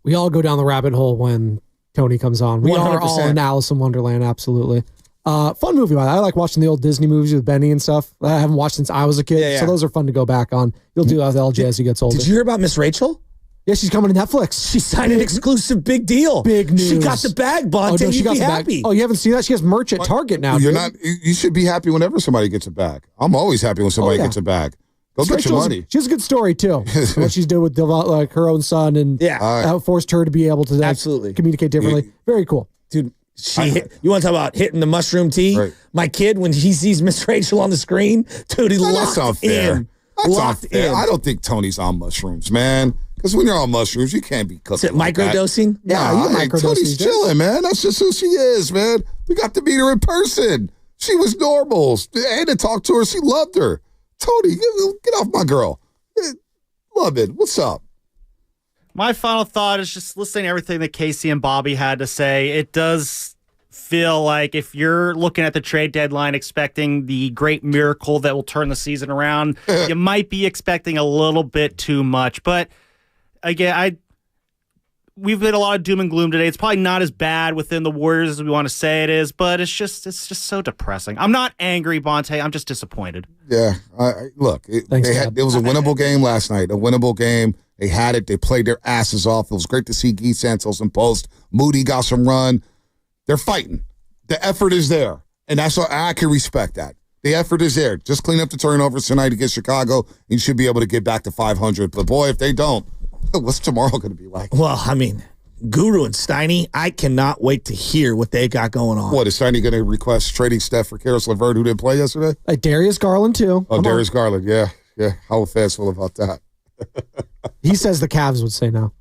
We all go down the rabbit hole when Tony comes on. We 100%. Are all in Alice in Wonderland, absolutely. Fun movie, by the way. I like watching the old Disney movies with Benny and stuff. I haven't watched since I was a kid, so those are fun to go back on. You'll do that with LJ as he gets older. Did you hear about Miss Rachel? Yeah, she's coming to Netflix. She signed an exclusive big deal. Big news. She got the bag, Bonte. You'd be happy. Oh, you haven't seen that? She has merch at Target now. You're not. You should be happy whenever somebody gets a bag. I'm always happy when somebody gets a bag. Go get your money. She has a good story too. What she's doing with like her own son and how it forced her to be able to communicate differently. Very cool, dude. You want to talk about hitting the mushroom tea? Right. My kid, when he sees Miss Rachel on the screen, dude, he locked in. That's unfair. I don't think Tony's on mushrooms, man. Because when you're on mushrooms, you can't be cooking. Is it microdosing? Tony's chilling, man. That's just who she is, man. We got to meet her in person. She was normal. And to talk to her, she loved her. Tony, get off my girl. Love it. What's up? My final thought is just listening to everything that Casey and Bobby had to say. It does feel like if you're looking at the trade deadline expecting the great miracle that will turn the season around, you might be expecting a little bit too much. But again, we've been a lot of doom and gloom today. It's probably not as bad within the Warriors as we want to say it is, but it's just so depressing. I'm not angry, Bonte. I'm just disappointed. Yeah. Look, it was a winnable game last night. A winnable game. They had it. They played their asses off. It was great to see Guy Santos in post. Moody got some run. They're fighting. The effort is there. And that's what I can respect that. The effort is there. Just clean up the turnovers tonight against Chicago. You should be able to get back to 500. But boy, if they don't, what's tomorrow going to be like? Well, I mean, Guru and Steiny, I cannot wait to hear what they got going on. What, is Steiny going to request trading Steph for Karis LeVert, who didn't play yesterday? Darius Garland, too. Oh, Darius Garland, yeah. Yeah, how fast feel about that? He says the Cavs would say no.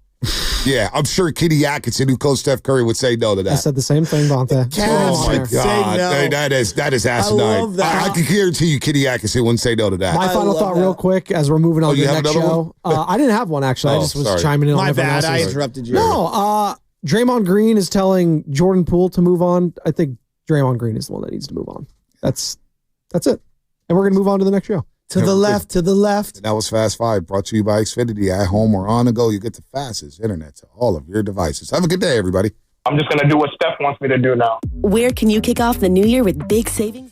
Yeah, I'm sure Kenny Atkinson, who coached Steph Curry, would say no to that. I said the same thing, Bonte. Oh, my God. No. Hey, that is asinine. I love that. I can guarantee you Kenny Atkinson wouldn't say no to that. My final thought real quick as we're moving on to the next show. I didn't have one, actually. I just was chiming in on My everyone bad. I else's. interrupted you. No, Draymond Green is telling Jordan Poole to move on. I think Draymond Green is the one that needs to move on. That's it. And we're going to move on to the next show. To the left. And that was Fast 5, brought to you by Xfinity. At home or on the go, you get the fastest internet to all of your devices. Have a good day, everybody. I'm just going to do what Steph wants me to do now. Where can you kick off the new year with big savings?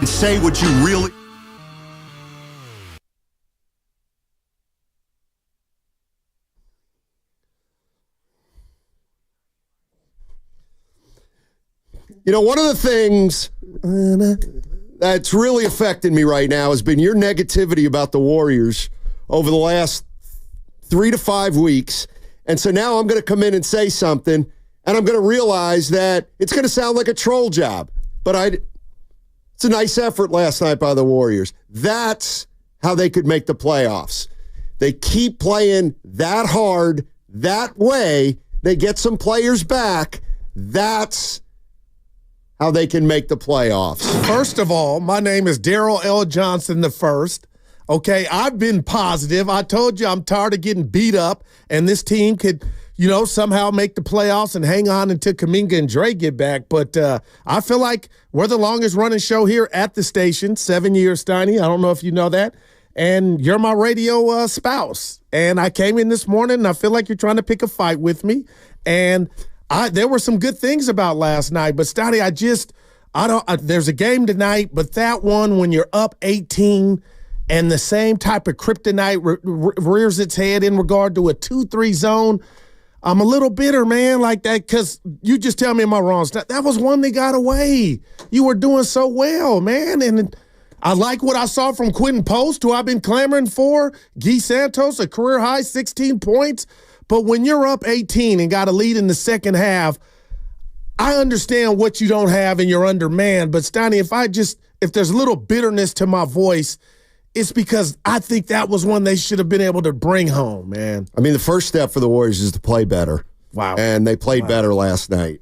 Say what you really... You know, one of the things that's really affecting me right now has been your negativity about the Warriors over the last 3 to 5 weeks. And so now I'm going to come in and say something, and I'm going to realize that it's going to sound like a troll job. But it's a nice effort last night by the Warriors. That's how they could make the playoffs. They keep playing that hard, that way. They get some players back. That's how they can make the playoffs. First of all, my name is Daryl L. Johnson I. Okay, I've been positive. I told you I'm tired of getting beat up, and this team could, somehow make the playoffs and hang on until Kuminga and Dre get back. But I feel like we're the longest running show here at the station, 7 years, Steiny. I don't know if you know that. And you're my radio spouse. And I came in this morning, and I feel like you're trying to pick a fight with me. And there were some good things about last night, but Stotty, there's a game tonight, but that one when you're up 18 and the same type of kryptonite rears its head in regard to a 2-3 zone, I'm a little bitter, man, like that, because you just tell me am I wrong. That was one they got away. You were doing so well, man, and I like what I saw from Quinten Post, who I've been clamoring for. Guy Santos, a career high 16 points. But when you're up 18 and got a lead in the second half, I understand what you don't have and you're undermanned. But Steiny, if there's a little bitterness to my voice, it's because I think that was one they should have been able to bring home, man. I mean, the first step for the Warriors is to play better. Wow. And they played better last night.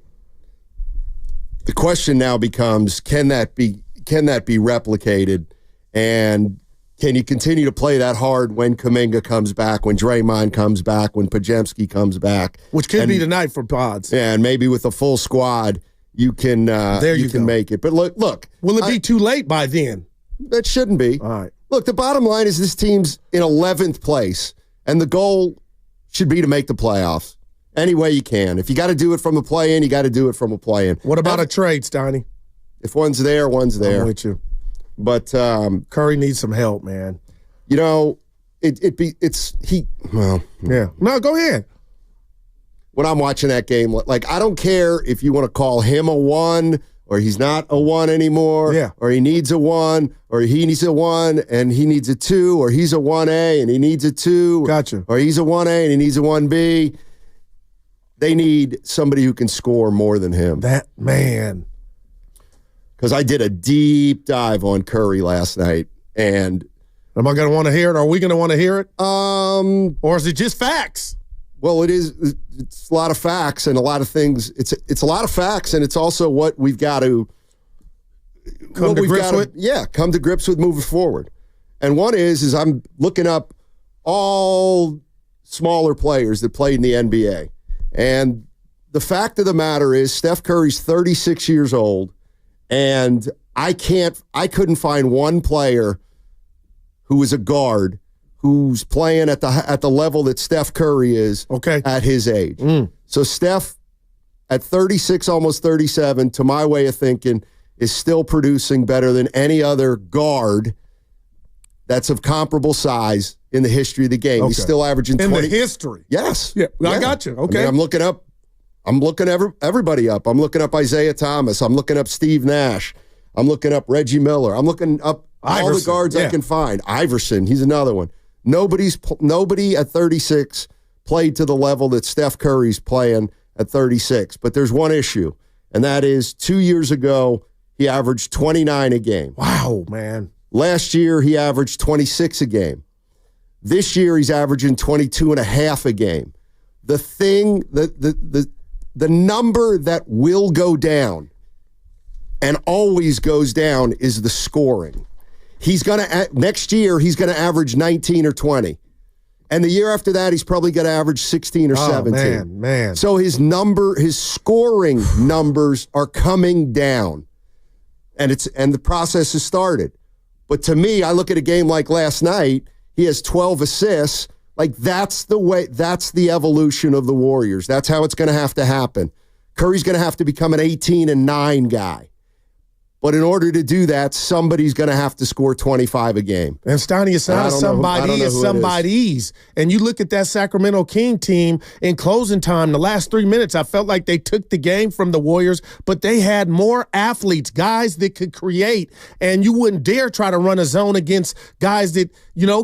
The question now becomes, can that be replicated? And can you continue to play that hard when Kuminga comes back, when Draymond comes back, when Podziemski comes back? Which could be tonight for Pods. Yeah, and maybe with a full squad, you can make it. But look. Will it be too late by then? That shouldn't be. All right. Look, the bottom line is this team's in 11th place, and the goal should be to make the playoffs any way you can. If you got to do it from a play-in, you got to do it from a play-in. What about a trade, Steiny? If one's there, one's there. I'm with you. But Curry needs some help, man. Yeah. No, go ahead. When I'm watching that game, I don't care if you want to call him a 1 or he's not a 1 anymore. Yeah. Or he needs a 1 or he needs a 1 and he needs a 2 or he's a 1A and he needs a 2. Gotcha. Or he's a 1A and he needs a 1B. They need somebody who can score more than him. That man. Because I did a deep dive on Curry last night, and am I going to want to hear it? Are we going to want to hear it? Or is it just facts? Well, it is. It's a lot of facts and a lot of things. It's a lot of facts, and it's also what we've got to come to grips with. Yeah, come to grips with moving forward. And one is I'm looking up all smaller players that played in the NBA, and the fact of the matter is Steph Curry's 36 years old. And I couldn't find one player who was a guard who's playing at the level that Steph Curry is at his age. So Steph, at 36, almost 37, to my way of thinking, is still producing better than any other guard that's of comparable size in the history of the game. He's still averaging 20. In the history? Yes. Yeah, I got you. Okay. I mean, I'm looking everybody up. I'm looking up Isaiah Thomas. I'm looking up Steve Nash. I'm looking up Reggie Miller. I'm looking up all the guards I can find. Iverson, he's another one. Nobody at 36 played to the level that Steph Curry's playing at 36. But there's one issue, and that is 2 years ago, he averaged 29 a game. Wow, man. Last year, he averaged 26 a game. This year, he's averaging 22 and a half a game. The thing, the number that will go down and always goes down is the scoring. Next year, he's going to average 19 or 20. And the year after that, he's probably going to average 16 or 17. Man. So his scoring numbers are coming down. And the process has started. But to me, I look at a game like last night, he has 12 assists. That's the evolution of the Warriors. That's how it's going to have to happen. Curry's going to have to become an 18-9 guy. But in order to do that, somebody's going to have to score 25 a game. And Steiny, it's not somebody, it's somebody's. And you look at that Sacramento King team in closing time, the last 3 minutes, I felt like they took the game from the Warriors, but they had more athletes, guys that could create, and you wouldn't dare try to run a zone against guys that,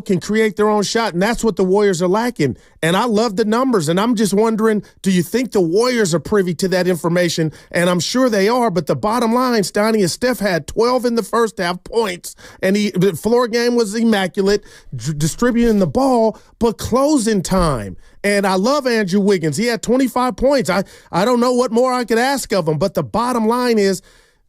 can create their own shot, and that's what the Warriors are lacking. And I love the numbers, and I'm just wondering, do you think the Warriors are privy to that information? And I'm sure they are, but the bottom line, Steiny, is Steph had 12 in the first half points, and the floor game was immaculate, distributing the ball, but closing time. And I love Andrew Wiggins. He had 25 points. I don't know what more I could ask of him, but the bottom line is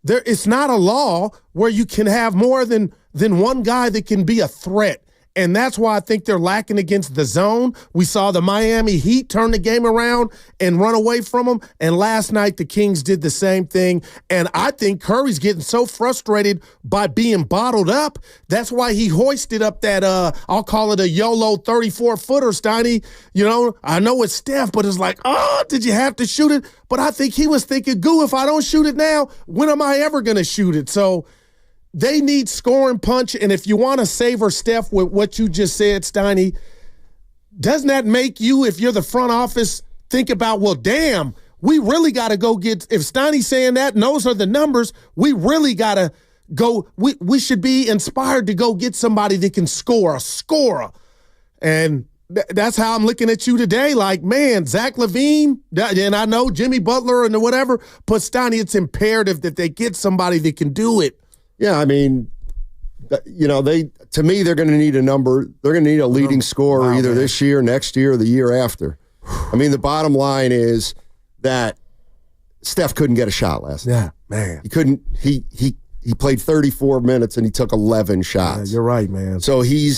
it's not a law where you can have more than one guy that can be a threat. And that's why I think they're lacking against the zone. We saw the Miami Heat turn the game around and run away from them. And last night, the Kings did the same thing. And I think Curry's getting so frustrated by being bottled up. That's why he hoisted up that, I'll call it a YOLO 34-footer, Steiny. I know it's Steph, but it's like, did you have to shoot it? But I think he was thinking, if I don't shoot it now, when am I ever going to shoot it? So they need scoring punch, and if you want to savor Steph with what you just said, Steiny, doesn't that make you, if you're the front office, think about, well, damn, we really got to go get – if Steiny's saying that and those are the numbers, we really got to go – we should be inspired to go get somebody that can score, a scorer. And that's how I'm looking at you today. Like, man, Zach LaVine, and I know Jimmy Butler and whatever, but Steiny, it's imperative that they get somebody that can do it. Yeah, I mean, to me, they're going to need a number. They're going to need a leading scorer either this year, next year, or the year after. I mean, the bottom line is that Steph couldn't get a shot last night. Yeah, man. He couldn't. He played 34 minutes and he took 11 shots. Yeah, you're right, man. So he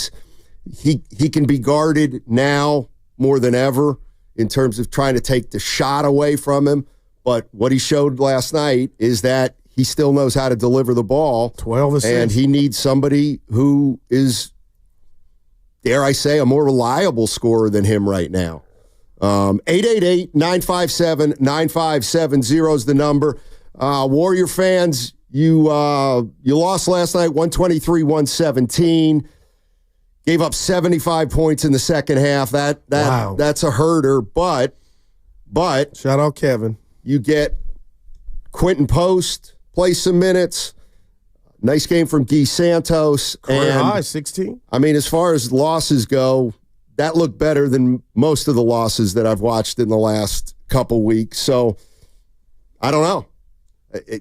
can be guarded now more than ever in terms of trying to take the shot away from him. But what he showed last night is that he still knows how to deliver the ball. 12 assists. And he needs somebody who is, dare I say, a more reliable scorer than him right now. 888-957-9570 is the number. Warrior fans, you lost last night, 123-117. Gave up 75 points in the second half. That's a herder, but shout out Kevin. You get Quinten Post, play some minutes. Nice game from Guy Santos. Career high, 16. I mean, as far as losses go, that looked better than most of the losses that I've watched in the last couple weeks. So, I don't know.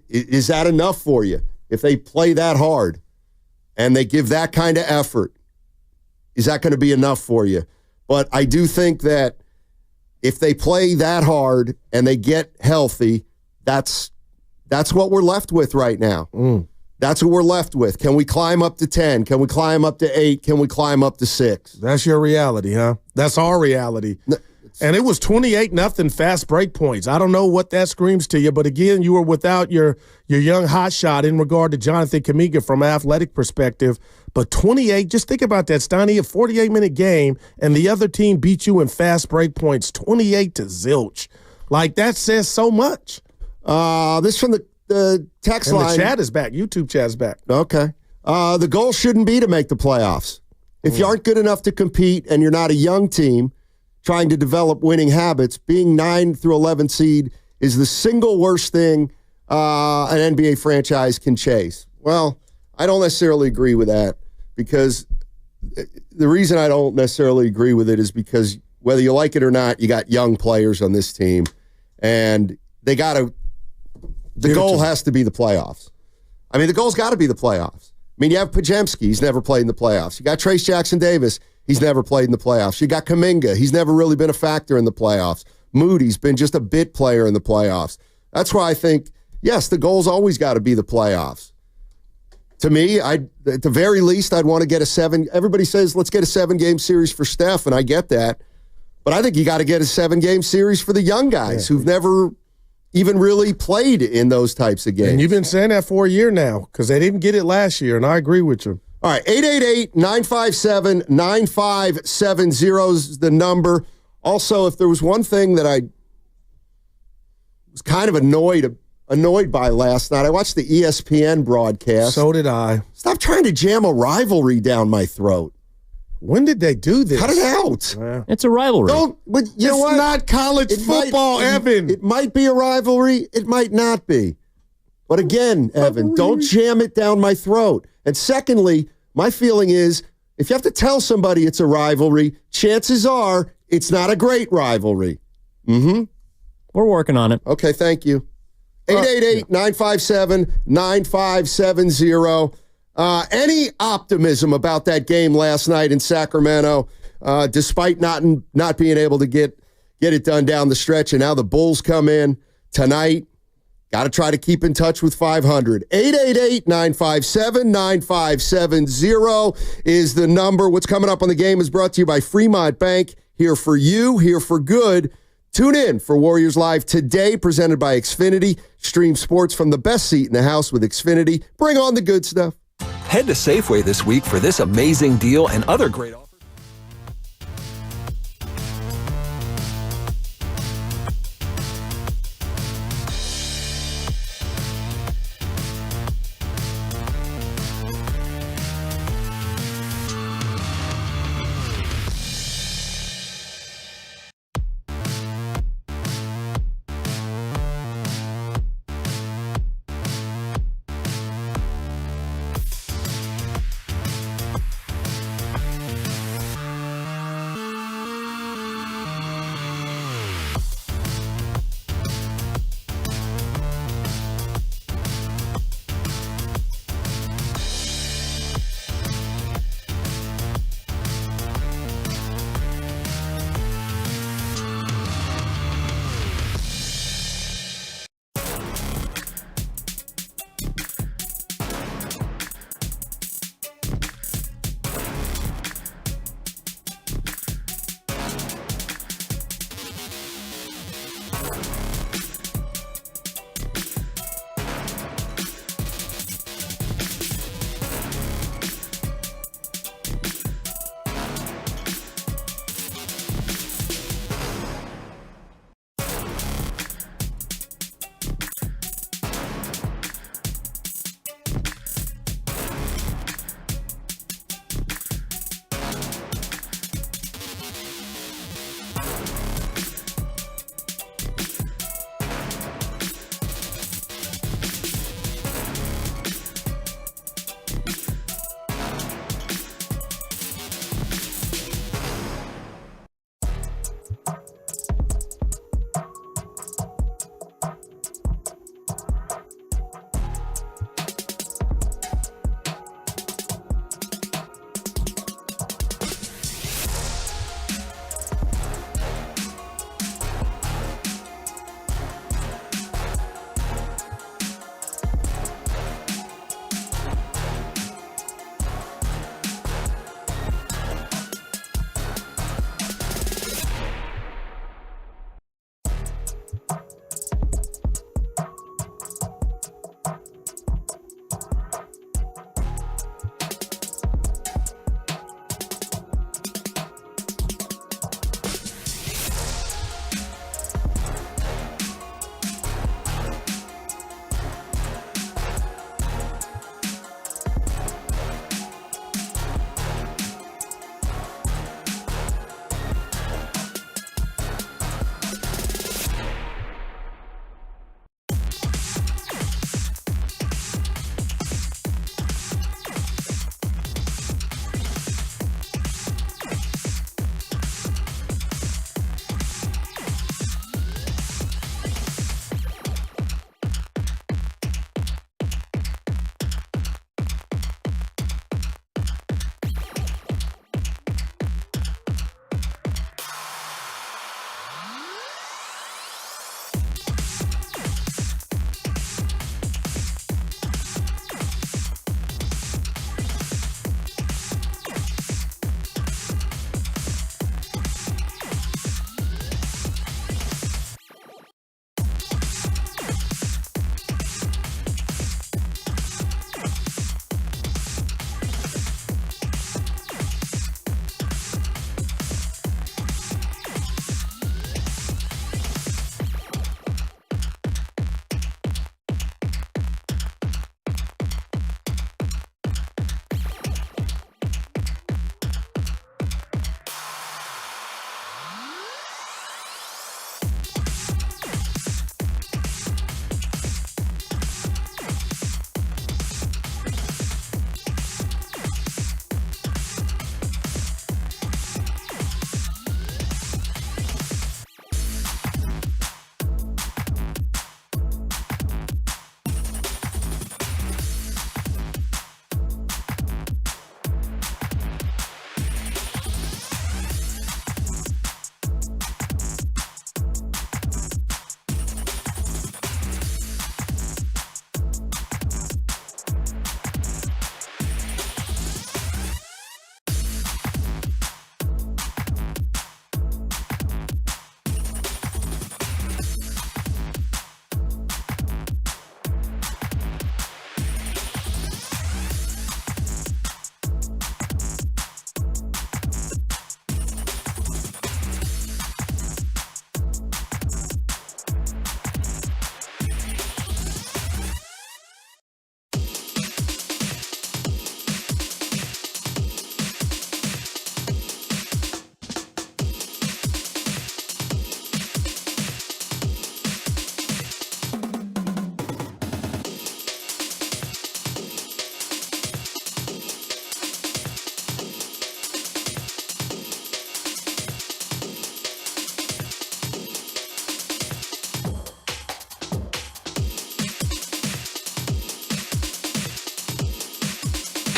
Is that enough for you? If they play that hard and they give that kind of effort, is that going to be enough for you? But I do think that if they play that hard and they get healthy, that's what we're left with right now. That's what we're left with. Can we climb up to 10? Can we climb up to 8? Can we climb up to 6? That's your reality, huh? That's our reality. And it was 28-0 fast break points. I don't know what that screams to you, but again, you were without your young hotshot in regard to Jonathan Kuminga from an athletic perspective. But 28, just think about that, Steiny, a 48-minute game, and the other team beat you in fast break points, 28-0. Like, that says so much. This from the text line. The chat is back. YouTube chat is back. Okay. The goal shouldn't be to make the playoffs. If you aren't good enough to compete and you're not a young team trying to develop winning habits, being 9 through 11 seed is the single worst thing an NBA franchise can chase. Well, I don't necessarily agree with that, because the reason I don't necessarily agree with it is because whether you like it or not, you got young players on this team, and they got to. The goal has to be the playoffs. I mean, the goal's got to be the playoffs. I mean, you have Pajemski. He's never played in the playoffs. You got Trace Jackson-Davis. He's never played in the playoffs. You got Kuminga. He's never really been a factor in the playoffs. Moody's been just a bit player in the playoffs. That's why I think, yes, the goal's always got to be the playoffs. To me, at the very least, I'd want to get a 7. Everybody says, let's get a 7-game series for Steph, and I get that. But I think you got to get a 7-game series for the young guys who've never even really played in those types of games. And you've been saying that for a year now, because they didn't get it last year, and I agree with you. All right, 888-957-9570 is the number. Also, if there was one thing that I was kind of annoyed annoyed by last night. I watched the ESPN broadcast. So did I. Stop trying to jam a rivalry down my throat. When did they do this? Cut it out. Yeah. It's a rivalry. But you know what? It's not college football, Evan. It might be a rivalry. It might not be. But again, Evan, don't jam it down my throat. And secondly, my feeling is if you have to tell somebody it's a rivalry, chances are it's not a great rivalry. Mm-hmm. We're working on it. Okay, thank you. 888-957-9570. Any optimism about that game last night in Sacramento, despite not being able to get it done down the stretch, and now the Bulls come in tonight. Got to try to keep in touch with 500. 888-957-9570 is the number. What's coming up on the game is brought to you by Fremont Bank. Here for you, here for good. Tune in for Warriors Live today, presented by Xfinity. Stream sports from the best seat in the house with Xfinity. Bring on the good stuff. Head to Safeway this week for this amazing deal and other great offers.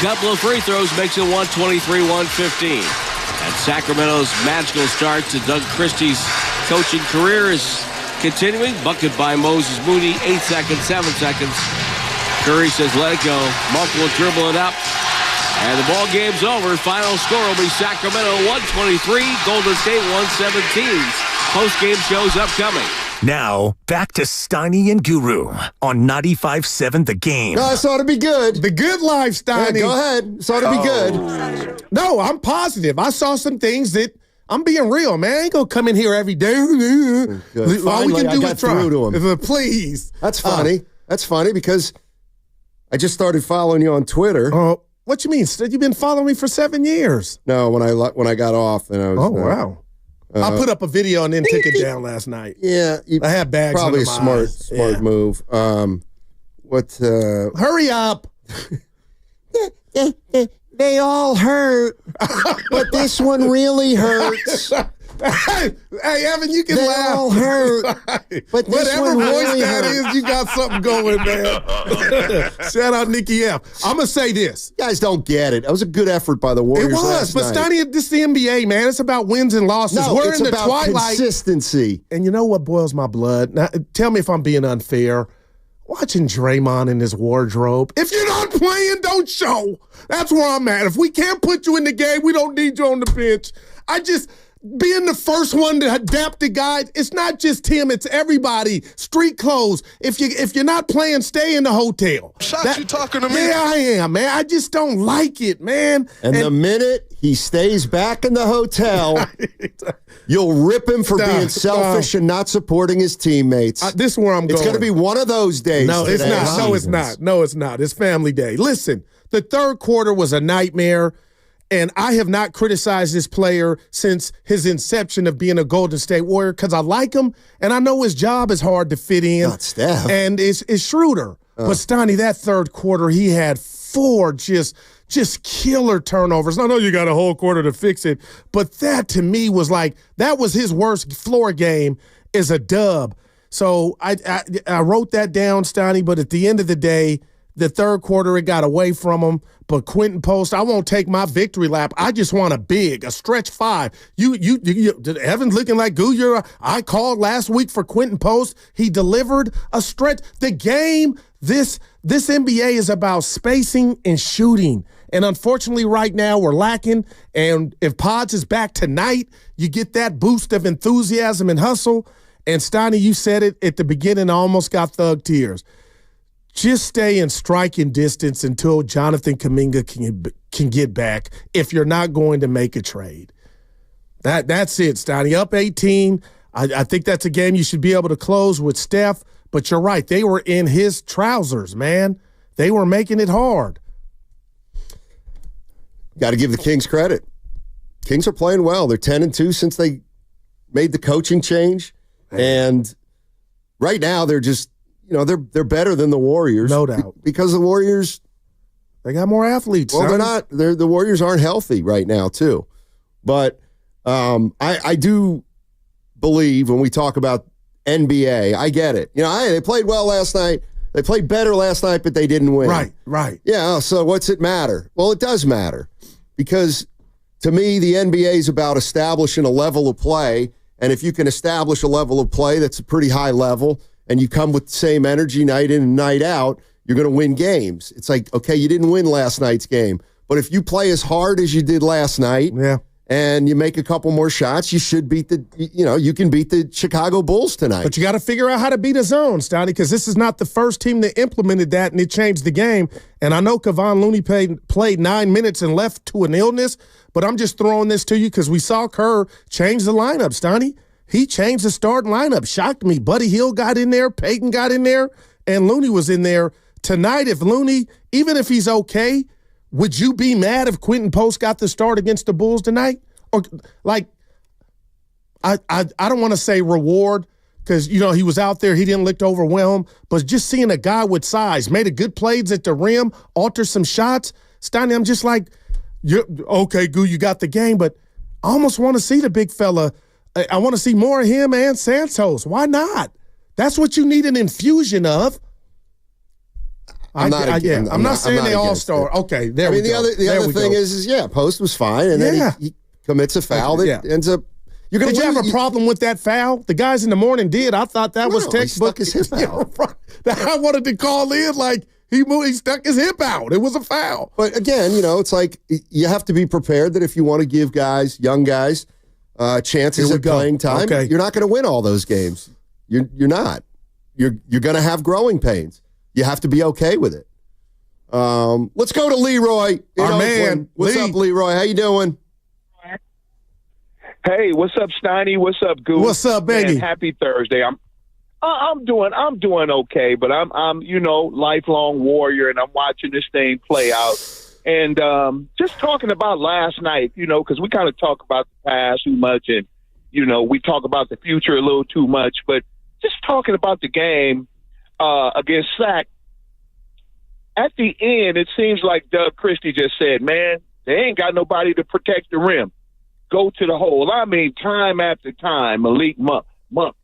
couple of free throws makes it 123-115. And Sacramento's magical start to Doug Christie's coaching career is continuing. Bucket by Moses Moody, 8 seconds, 7 seconds. Curry says, let it go. Monk will dribble it up. And the ball game's over. Final score will be Sacramento 123, Golden State 117. Post-game shows upcoming. Now, back to Steiny and Guru on 95.7 The Game. No, this ought to be good. The good life, Steiny. Yeah, go ahead. This ought to be good. No, I'm positive. I saw some things that I'm being real, man. I ain't going to come in here every day. Good. All we can do is try. Through to him. Please. That's funny. That's funny because I just started following you on Twitter. What you mean? You've been following me for 7 years. No, when I got off, and I was. Oh, wow. I put up a video and then took it down last night. Yeah, I had bags. Probably a smart move. Hurry up! They all hurt, but this one really hurts. Hey, Evan, you can they laugh. All hurt, but this whatever one voice really that hurt. is, you got something going, man. Shout out Nikki F. I'm gonna say this. You guys don't get it. That was a good effort by the Warriors. It was, but Steiny, this is the NBA, man. It's about wins and losses. No, We're it's in the about twilight. Consistency. And you know what boils my blood? Now, tell me if I'm being unfair. Watching Draymond in his wardrobe. If you're not playing, don't show. That's where I'm at. If we can't put you in the game, we don't need you on the bench. Being the first one to adapt the guys, it's not just him, it's everybody. Street clothes. If you're not playing, stay in the hotel. You talking to me? Yeah, I am, man. I just don't like it, man. And the minute he stays back in the hotel, you'll rip him for being selfish and not supporting his teammates. This is where I'm going. It's going to be one of those days. No, it's today. not. No, it's not. No, it's not. It's family day. Listen, the third quarter was a nightmare. And I have not criticized this player since his inception of being a Golden State Warrior because I like him, and I know his job is hard to fit in. Not Steph. And it's Schroeder. But, Steiny, that third quarter, he had 4 just killer turnovers. I know you got a whole quarter to fix it, but that to me was like that was his worst floor game is a dub. So I wrote that down, Steiny, but at the end of the day, the third quarter, it got away from him. But Quinten Post, I won't take my victory lap. I just want a stretch 5. Evan's looking like goo. I called last week for Quinten Post. He delivered a stretch. The game, this NBA is about spacing and shooting. And unfortunately, right now, we're lacking. And if Pods is back tonight, you get that boost of enthusiasm and hustle. And Steiny, you said it at the beginning, I almost got thug tears. Just stay in striking distance until Jonathan Kuminga can get back if you're not going to make a trade. That's it, Steiny. Up 18. I think that's a game you should be able to close with Steph, but you're right. They were in his trousers, man. They were making it hard. Got to give the Kings credit. Kings are playing well. They're 10-2 since they made the coaching change. And right now they're just they're better than the Warriors. No doubt. Because the Warriors, they got more athletes. Well, they're not. The Warriors aren't healthy right now, too. But I do believe when we talk about NBA, I get it. They played well last night. They played better last night, but they didn't win. Right. Yeah, so what's it matter? Well, it does matter. Because to me, the NBA is about establishing a level of play. And if you can establish a level of play that's a pretty high level, and you come with the same energy night in and night out, you're going to win games. It's like, okay, you didn't win last night's game, but if you play as hard as you did last night, and you make a couple more shots, you should beat you can beat the Chicago Bulls tonight. But you got to figure out how to beat a zone, Steiny, because this is not the first team that implemented that and it changed the game. And I know Kevon Looney played 9 minutes and left to an illness, but I'm just throwing this to you because we saw Kerr change the lineup, Steiny. He changed the starting lineup. Shocked me. Buddy Hield got in there. Payton got in there. And Looney was in there. Tonight, if Looney, even if he's okay, would you be mad if Quinten Post got the start against the Bulls tonight? Or, I don't want to say reward because, he was out there. He didn't look overwhelmed. But just seeing a guy with size, made a good plays at the rim, altered some shots. Steiny, I'm just like, okay, Goo, you got the game. But I almost want to see the big fella. I want to see more of him and Santos. Why not? That's what you need an infusion of. I'm not saying they all star. Okay, there we go. The other thing is Post was fine, and then he commits a foul that ends up. Did you have a problem with that foul? The guys in the morning did. I thought that was textbook. He stuck his hip out. I wanted to call in like he stuck his hip out. It was a foul. But again, it's like you have to be prepared that if you want to give young guys, chances at playing time, you're not going to win all those games. You're not. You're going to have growing pains. You have to be okay with it. Let's go to Leroy. Our man. What's up, Leroy? How you doing? Hey, what's up, Steiny? What's up, Goose? What's up, baby? Man, happy Thursday. I'm doing okay, but I'm lifelong warrior, and I'm watching this thing play out. And just talking about last night, because we kind of talk about the past too much, and we talk about the future a little too much. But just talking about the game against Sac, at the end, it seems like Doug Christie just said, "Man, they ain't got nobody to protect the rim. Go to the hole." I mean, time after time, Malik Monk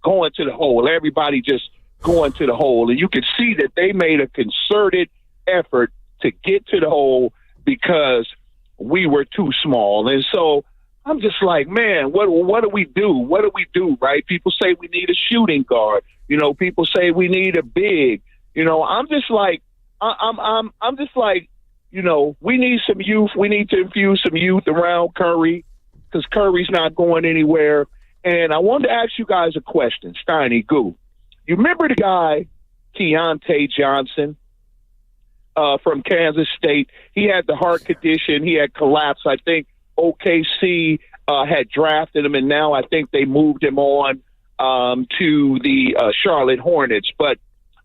going to the hole. Everybody just going to the hole. And you can see that they made a concerted effort to get to the hole because we were too small. And so I'm just like, man, what do we do? What do we do, right? People say we need a shooting guard. People say we need a big. I'm just like, I'm just like, we need some youth. We need to infuse some youth around Curry, because Curry's not going anywhere. And I wanted to ask you guys a question, Steiny, Goo. You remember the guy, Keontae Johnson, from Kansas State? He had the heart condition. He had collapsed. I think OKC had drafted him, and now I think they moved him on to the Charlotte Hornets. But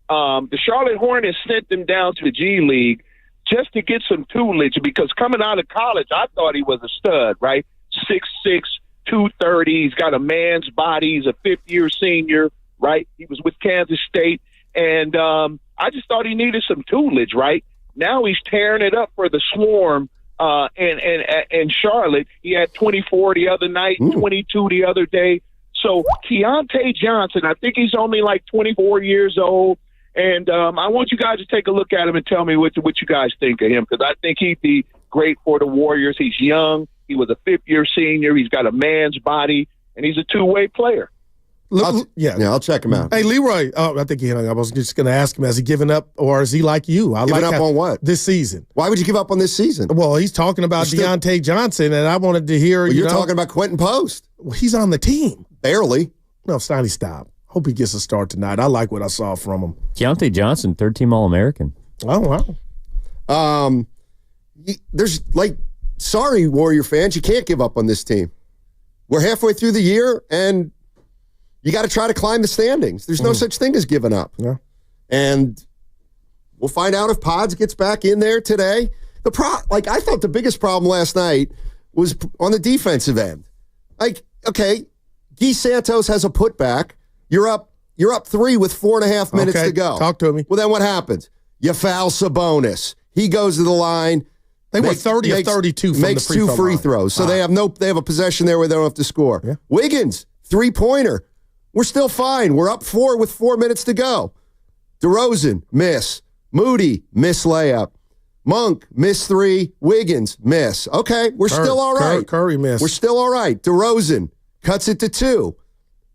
the Charlotte Hornets sent him down to the G League just to get some tutelage, because coming out of college, I thought he was a stud, right? 6'6", 230. He's got a man's body. He's a fifth-year senior, right? He was with Kansas State. And I just thought he needed some tutelage, right? Now he's tearing it up for the Swarm in Charlotte. He had 24 the other night, 22 the other day. So Keontae Johnson, I think he's only like 24 years old. And I want you guys to take a look at him and tell me what you guys think of him, because I think he'd be great for the Warriors. He's young. He was a fifth-year senior. He's got a man's body, and he's a two-way player. I'll check him out. Hey, Leroy, I think he hung up. I was just going to ask him, has he given up, or is he like you? Given up on what? This season. Why would you give up on this season? Well, he's talking about Deontay Johnson, and I wanted to hear, you're talking about Quinten Post. Well, he's on the team. Barely. No, Steiny, stop. Hope he gets a start tonight. I like what I saw from him. Deontay Johnson, third-team All-American. Oh, wow. There's sorry, Warrior fans, you can't give up on this team. We're halfway through the year, and you got to try to climb the standings. There's no such thing as giving up. Yeah. And we'll find out if Pods gets back in there today. I thought the biggest problem last night was on the defensive end. Okay, Guy Santos has a putback. You're up 3 with 4.5 minutes to go. Talk to me. Well, then what happens? You foul Sabonis. He goes to the line. They were 30 of 32 from makes the free two free throws. So they have a possession there where they don't have to score. Yeah. Wiggins, 3-pointer. We're still fine. We're up 4 with 4 minutes to go. DeRozan, miss. Moody, miss layup. Monk, miss 3. Wiggins, miss. Okay, we're still all right. Curry, miss. We're still all right. DeRozan cuts it to 2.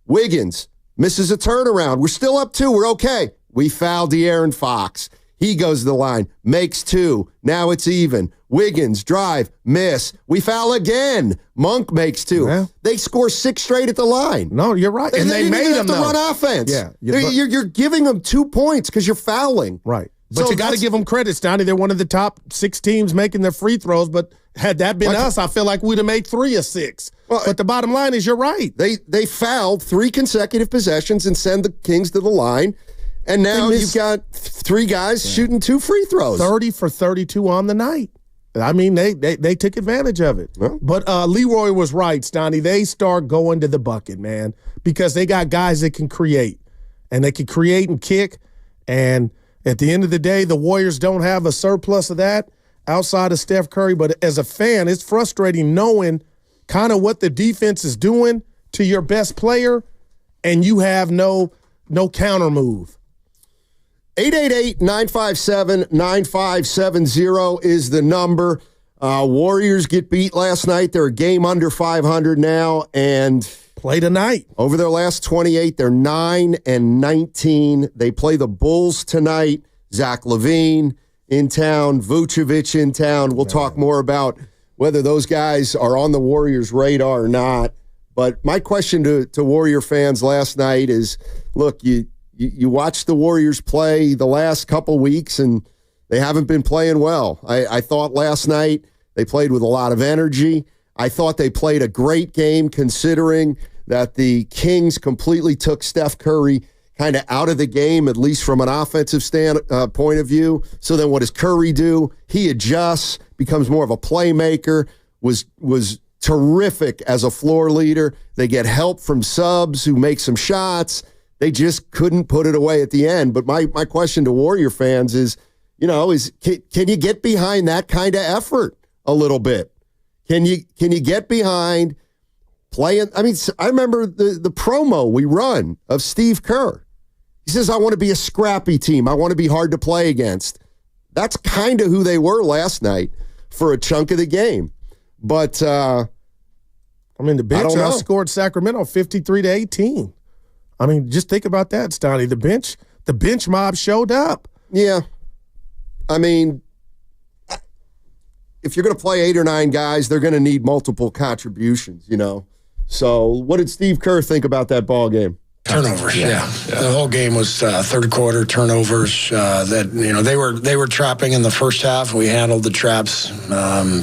Wiggins misses a turnaround. We're still up 2. We're okay. We fouled De'Aaron Fox. He goes to the line, makes 2. Now it's even. Wiggins, drive, miss. We foul again. Monk makes 2. Yeah. They score 6 straight at the line. No, you're right. And they made them run offense. Yeah. You're giving them 2 points because you're fouling. Right. But you got to give them credit, Stoney. They're one of the top 6 teams making their free throws. But had that been us, I feel like we'd have made 3 of 6. Well, but the bottom line is you're right. They fouled 3 consecutive possessions and send the Kings to the line. And now you've got 3 guys shooting 2 free throws. 30 for 32 on the night. I mean, they took advantage of it. Well, but Leroy was right, Stoney. They start going to the bucket, man, because they got guys that can create. And they can create and kick. And at the end of the day, the Warriors don't have a surplus of that outside of Steph Curry. But as a fan, it's frustrating knowing kind of what the defense is doing to your best player, and you have no counter move. 888-957-9570 is the number. Warriors get beat last night. They're a game under 500 now, and play tonight. Over their last 28, they're 9-19. They play the Bulls tonight. Zach LaVine in town, Vucevic in town. We'll talk more about whether those guys are on the Warriors' radar or not. But my question to Warrior fans last night is, look, you watched the Warriors play the last couple weeks, and they haven't been playing well. I thought last night they played with a lot of energy. I thought they played a great game considering that the Kings completely took Steph Curry kind of out of the game, at least from an offensive point of view. So then what does Curry do? He adjusts, becomes more of a playmaker, was terrific as a floor leader. They get help from subs who make some shots. They just couldn't put it away at the end. But my question to Warrior fans is, can you get behind that kind of effort a little bit? Can you get behind playing? I mean, I remember the promo we run of Steve Kerr. He says, I want to be a scrappy team. I want to be hard to play against. That's kind of who they were last night for a chunk of the game. But, the bench outscored Sacramento 53-18. I mean, just think about that, Stoney. The bench mob showed up. Yeah. I mean, if you're going to play 8 or 9 guys, they're going to need multiple contributions, So what did Steve Kerr think about that ball game? Turnovers, yeah. The whole game was third quarter turnovers. They were trapping in the first half. We handled the traps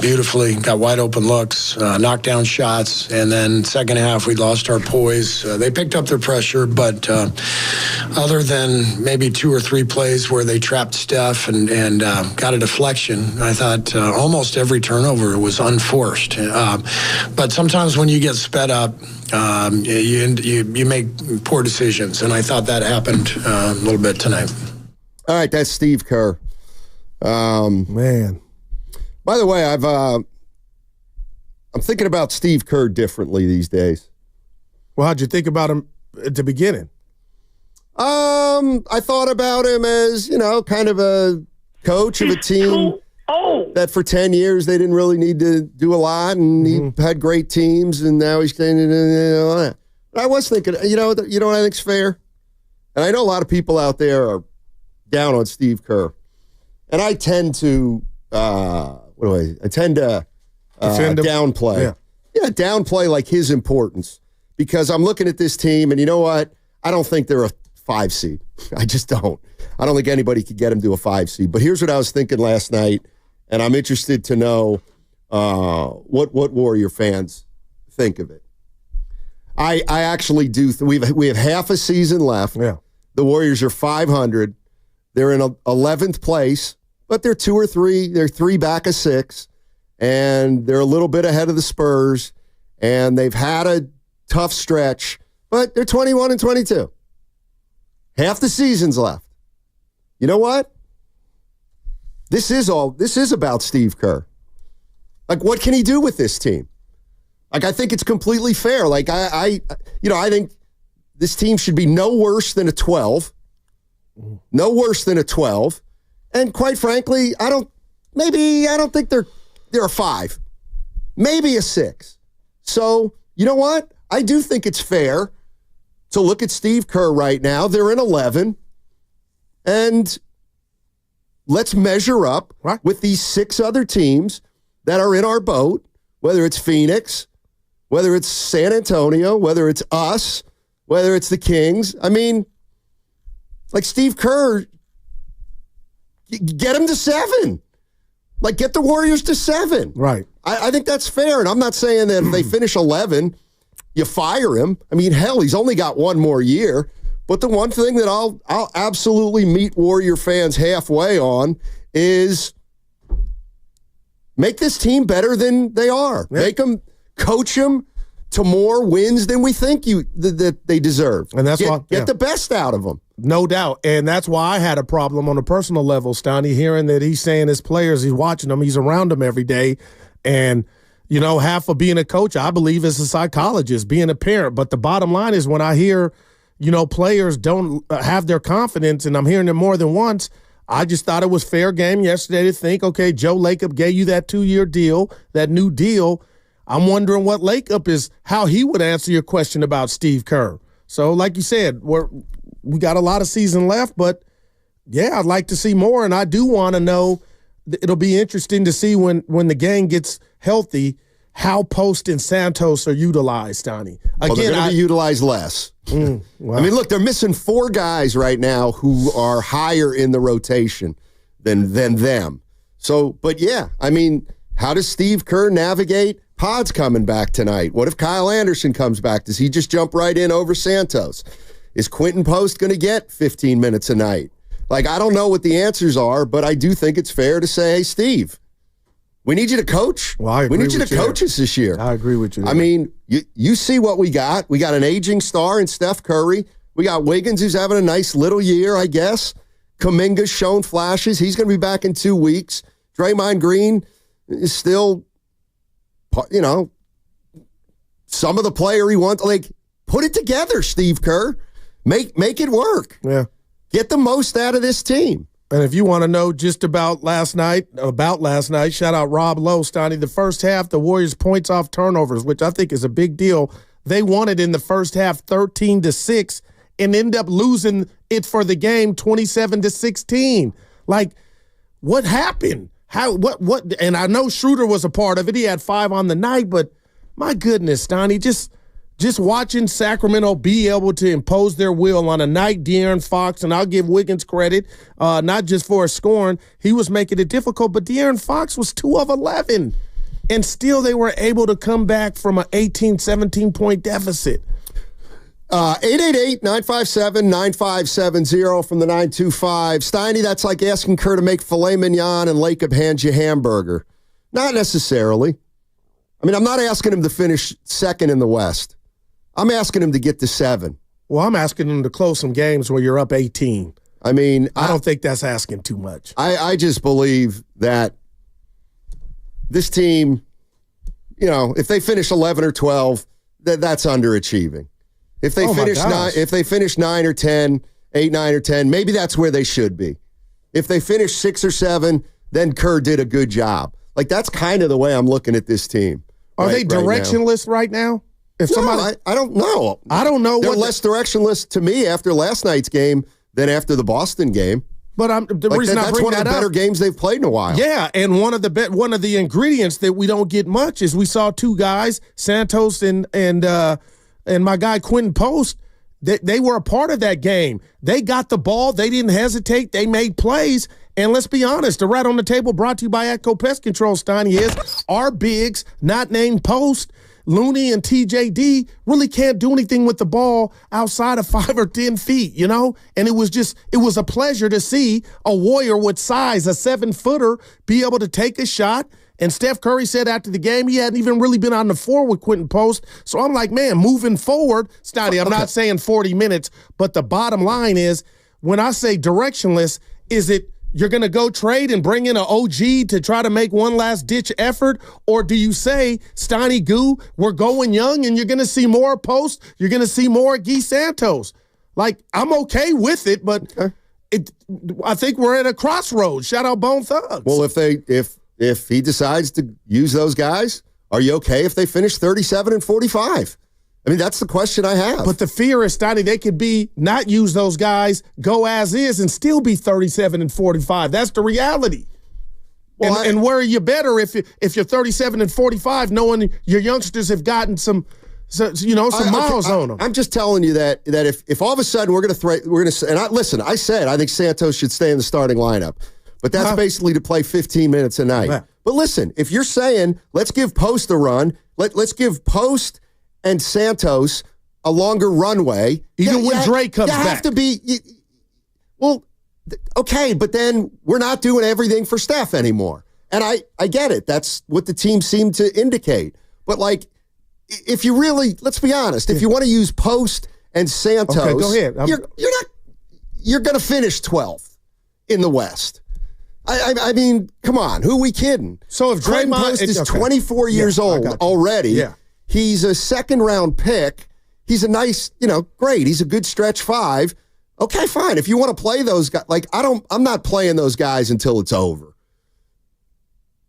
beautifully. Got wide open looks, knocked down shots, and then second half we lost our poise. They picked up their pressure, but other than maybe 2 or 3 plays where they trapped Steph and got a deflection, I thought almost every turnover was unforced. But sometimes when you get sped up, you make poor decisions, and I thought that happened a little bit tonight. All right, that's Steve Kerr. Man. By the way, I'm thinking about Steve Kerr differently these days. Well, how'd you think about him at the beginning? I thought about him as, kind of a coach of a team that for 10 years they didn't really need to do a lot, and he had great teams, and now he's kind of. I was thinking, you know what I think's fair, and I know a lot of people out there are down on Steve Kerr, and I tend to downplay. Yeah, downplay like his importance, because I'm looking at this team, and you know what? I don't think they're a 5 seed. I just don't. I don't think anybody could get them to a 5 seed. But here's what I was thinking last night, and I'm interested to know what Warrior fans think of it. I actually do. We have half a season left. Yeah. The Warriors are 500. They're in 11th place, but they're 2 or 3. They're 3 back of 6, and they're a little bit ahead of the Spurs, and they've had a tough stretch, but they're 21-22. Half the season's left. You know what? This is about Steve Kerr. Like, what can he do with this team? Like, I think it's completely fair. Like, I think this team should be no worse than a 12. No worse than a 12. And quite frankly, I don't think they're a 5. Maybe a 6. So, you know what? I do think it's fair to look at Steve Kerr right now. They're in 11. And let's measure up with these 6 other teams that are in our boat, whether it's Phoenix, whether it's San Antonio, whether it's us, whether it's the Kings. I mean, like Steve Kerr, get him to 7. Like, get the Warriors to 7. Right. I think that's fair. And I'm not saying that if they finish 11, you fire him. I mean, hell, he's only got 1 more year. But the one thing that I'll absolutely meet Warrior fans halfway on is make this team better than they are. Yeah. Coach them to more wins than we think that they deserve. And that's get the best out of them. No doubt. And that's why I had a problem on a personal level, Stoney, hearing that he's saying his players, he's watching them, he's around them every day. And, half of being a coach, I believe, is a psychologist, being a parent. But the bottom line is when I hear players don't have their confidence, and I'm hearing it more than once. I just thought it was fair game yesterday to think, okay, Joe Lacob gave you that 2-year deal, that new deal. I'm wondering what Lacob is, how he would answer your question about Steve Kerr. So like you said, we got a lot of season left, but yeah, I'd like to see more, and I do want to know. It'll be interesting to see when the gang gets healthy how Post and Santos are utilized, Donnie. Again, they're going to be utilized less. Wow. I mean, look, they're missing 4 guys right now who are higher in the rotation than them. So, but yeah, I mean, how does Steve Kerr navigate? Pod's coming back tonight. What if Kyle Anderson comes back? Does he just jump right in over Santos? Is Quinten Post going to get 15 minutes a night? Like, I don't know what the answers are, but I do think it's fair to say, hey, Steve, we need you to coach. Well, I agree we need you to coach us this year. I agree with you. I mean, you see what we got. We got an aging star in Steph Curry. We got Wiggins, who's having a nice little year, I guess. Kuminga's shown flashes. He's going to be back in 2 weeks. Draymond Green is still, some of the player he wants. Like, put it together, Steve Kerr. Make it work. Yeah. Get the most out of this team. And if you want to know just about last night, shout out Rob Lowe, Stoney. The first half, the Warriors points off turnovers, which I think is a big deal. They won it in the first half 13-6 and end up losing it for the game 27-16. Like, what happened? What? And I know Schroeder was a part of it. He had 5 on the night, but my goodness, Stoney, just watching Sacramento be able to impose their will on a night, De'Aaron Fox, and I'll give Wiggins credit, not just for scoring. He was making it difficult, but De'Aaron Fox was 2 of 11, and still they were able to come back from an 18, 17-point deficit. 888-957-9570 from the 925. Steiny, that's like asking Kerr to make filet mignon and Lacob hands you hamburger. Not necessarily. I mean, I'm not asking him to finish second in the West. I'm asking him to get to 7. Well, I'm asking him to close some games where you're up 18. I mean, I don't think that's asking too much. I just believe that this team, if they finish 11 or 12, that's underachieving. If they finish 9 or 10, 8, 9 or 10, maybe that's where they should be. If they finish 6 or 7, then Kerr did a good job. Like, that's kind of the way I'm looking at this team. Are they directionless right now? I don't know. I don't know. They're less directionless to me after last night's game than after the Boston game. But the reason I bring that up, that's one of the better games they've played in a while. Yeah, and one of the ingredients that we don't get much is we saw 2 guys, Santos and my guy Quinten Post. They were a part of that game. They got the ball. They didn't hesitate. They made plays. And let's be honest, the Rat on the Table brought to you by Atco Pest Control, Steiny, is our bigs, not named Post, Looney and TJD, really can't do anything with the ball outside of 5 or 10 feet, And it was a pleasure to see a Warrior with size, a 7-footer, be able to take a shot. And Steph Curry said after the game he hadn't even really been on the floor with Quinten Post. So I'm like, man, moving forward, Steiny, I'm not saying 40 minutes, but the bottom line is, when I say directionless, is it you're going to go trade and bring in an OG to try to make one last ditch effort? Or do you say, Steiny Goo, we're going young and you're going to see more Post, you're going to see more Guy Santos? Like, I'm okay with it, but I think we're at a crossroads. Shout out Bone Thugs. Well, if he decides to use those guys, are you okay if they finish 37 and 45? I mean, that's the question I have. But the fear is, Steiny, they could not use those guys, go as is, and still be 37 and 45. That's the reality. Well, and where are you better if you're 37 and 45, knowing your youngsters have gotten some miles on them? I'm just telling you that if all of a sudden we're going to and I said I think Santos should stay in the starting lineup, but that's basically to play 15 minutes a night. Right. But listen, if you're saying let's give Post a run, let's give Post and Santos a longer runway. Even when Dre comes back. You have to be, okay, but then we're not doing everything for Steph anymore. And I get it. That's what the team seemed to indicate. But, like, if you really, let's be honest, if you want to use Post and Santos, okay, go ahead. You're going to finish 12th in the West. I mean, come on, who are we kidding? So if Draymond Post is 24 years old already. Yeah. He's a second-round pick. He's a nice, great. He's a good stretch 5. Okay, fine. If you want to play those guys, I'm not playing those guys until it's over.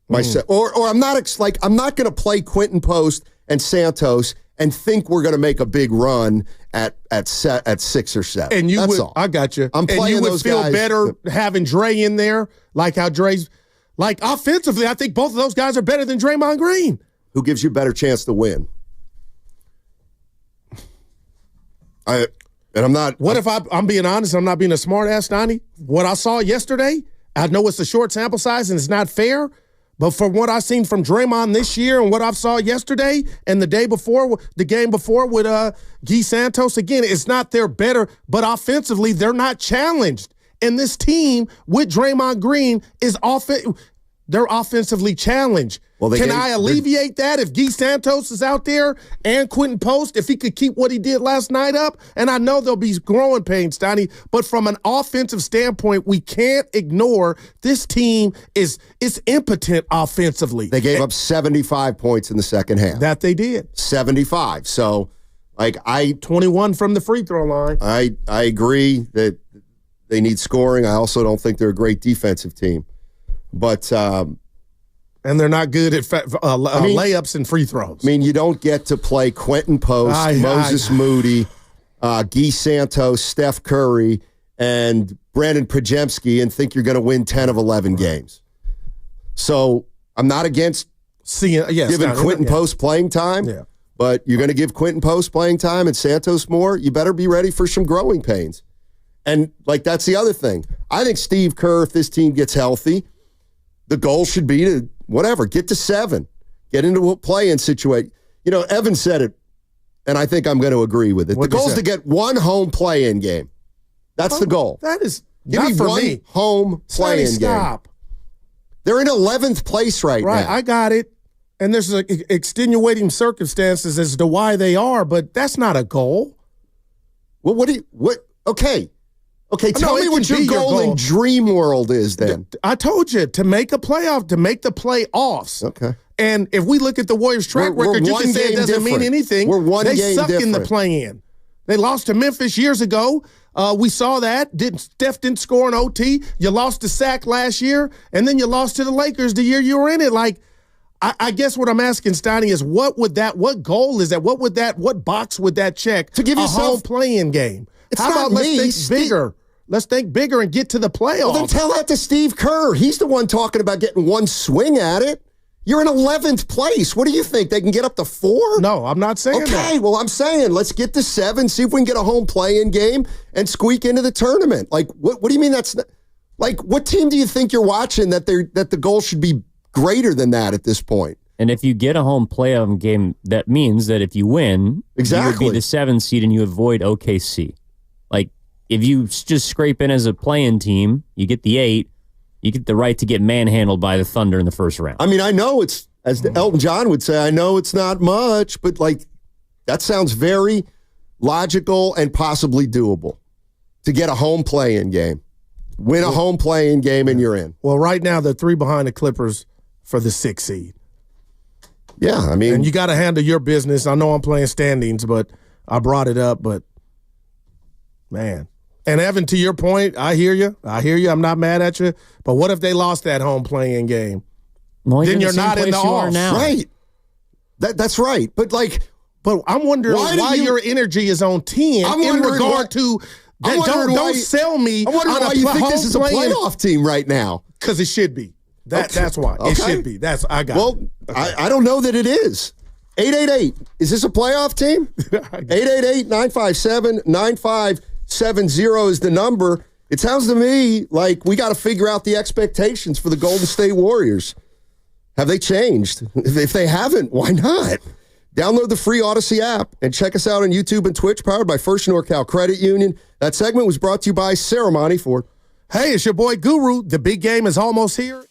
Or I'm not I'm not going to play Quinten Post and Santos and think we're going to make a big run at 6 or 7. And That's all. I got you. I'm playing and you would those feel guys. better having Dre in there, like how Dre's, like offensively, I think both of those guys are better than Draymond Green. Who gives you a better chance to win? If I'm being honest, I'm not being a smart ass, Donnie. What I saw yesterday, I know it's a short sample size and it's not fair, but from what I've seen from Draymond this year and what I saw yesterday and the day before, the game before with Guy Santos, again, it's not they're better, but offensively, they're not challenged. And this team with Draymond Green is they're offensively challenged. Can I alleviate that if Guy Santos is out there and Quinten Post, if he could keep what he did last night up? And I know there'll be growing pains, Donnie, but from an offensive standpoint, we can't ignore this team is impotent offensively. They gave up 75 points in the second half. That they did. 75. So, 21 from the free throw line. I agree that they need scoring. I also don't think they're a great defensive team. But and they're not good at layups and free throws. I mean, you don't get to play Quinten Post, Moses Moody, Guy Santos, Steph Curry, and Brandon Pajemski and think you're going to win 10 of 11 games. So I'm not against giving Quinten Post playing time, but you're going to give Quinten Post playing time and Santos more, you better be ready for some growing pains. And, that's the other thing. I think Steve Kerr, if this team gets healthy, the goal should be to, get to 7. Get into a play-in situation. Evan said it, and I think I'm going to agree with it. The goal is to get one home play-in game. That's the goal. That is Give not me for one me. home play-in game. They're in 11th place right now. Right, I got it. And there's extenuating circumstances as to why they are, but that's not a goal. Well, okay. Okay, tell me what your goal in dream world is then. I told you, to make a playoff, to make the playoffs. Okay. And if we look at the Warriors' track record, you can say it doesn't mean anything. We're one they game suck different. in the play-in. They lost to Memphis years ago. We saw that. Steph didn't score in OT. You lost to Sac last year, and then you lost to the Lakers the year you were in it. I guess what I'm asking, Steiny, is what goal is that? What box would that check to give yourself a home play-in game? How about let's think bigger? Let's think bigger and get to the playoffs. Well, then tell that to Steve Kerr. He's the one talking about getting one swing at it. You're in 11th place. What do you think? They can get up to 4? No, I'm not saying that. Okay, well, I'm saying let's get to 7, see if we can get a home play-in game and squeak into the tournament. What do you mean that's not, what team do you think you're watching that the goal should be greater than that at this point? And if you get a home playoff game, that means that if you win, you would be the 7th seed and you avoid OKC. If you just scrape in as a play-in team, you get the 8, you get the right to get manhandled by the Thunder in the first round. I mean, I know it's, as Elton John would say, I know it's not much, but that sounds very logical and possibly doable to get a home play-in game. Win a home play-in game and you're in. Well, right now they're 3 behind the Clippers for the 6th seed. Yeah, I mean. And you got to handle your business. I know I'm playing standings, but I brought it up, but man. And Evan, to your point, I hear you. I'm not mad at you. But what if they lost that home playing game? Well, then you're not in the offs. Right. That's right. But but I'm wondering why your energy is on 10 in regard to that. Don't sell me. I'm wondering why you think this is a playoff team right now. Because it should be. That's why. Okay. It should be. I got it. Well, I don't know that it is. 888. Is this a playoff team? 888-957-9570 is the number. It sounds to me like we got to figure out the expectations for the Golden State Warriors. Have they changed? If they haven't, why not? Download the free Odyssey app and check us out on YouTube and Twitch, powered by First NorCal Credit Union. That segment was brought to you by Ceremony Ford. Hey, it's your boy Guru. The big game is almost here.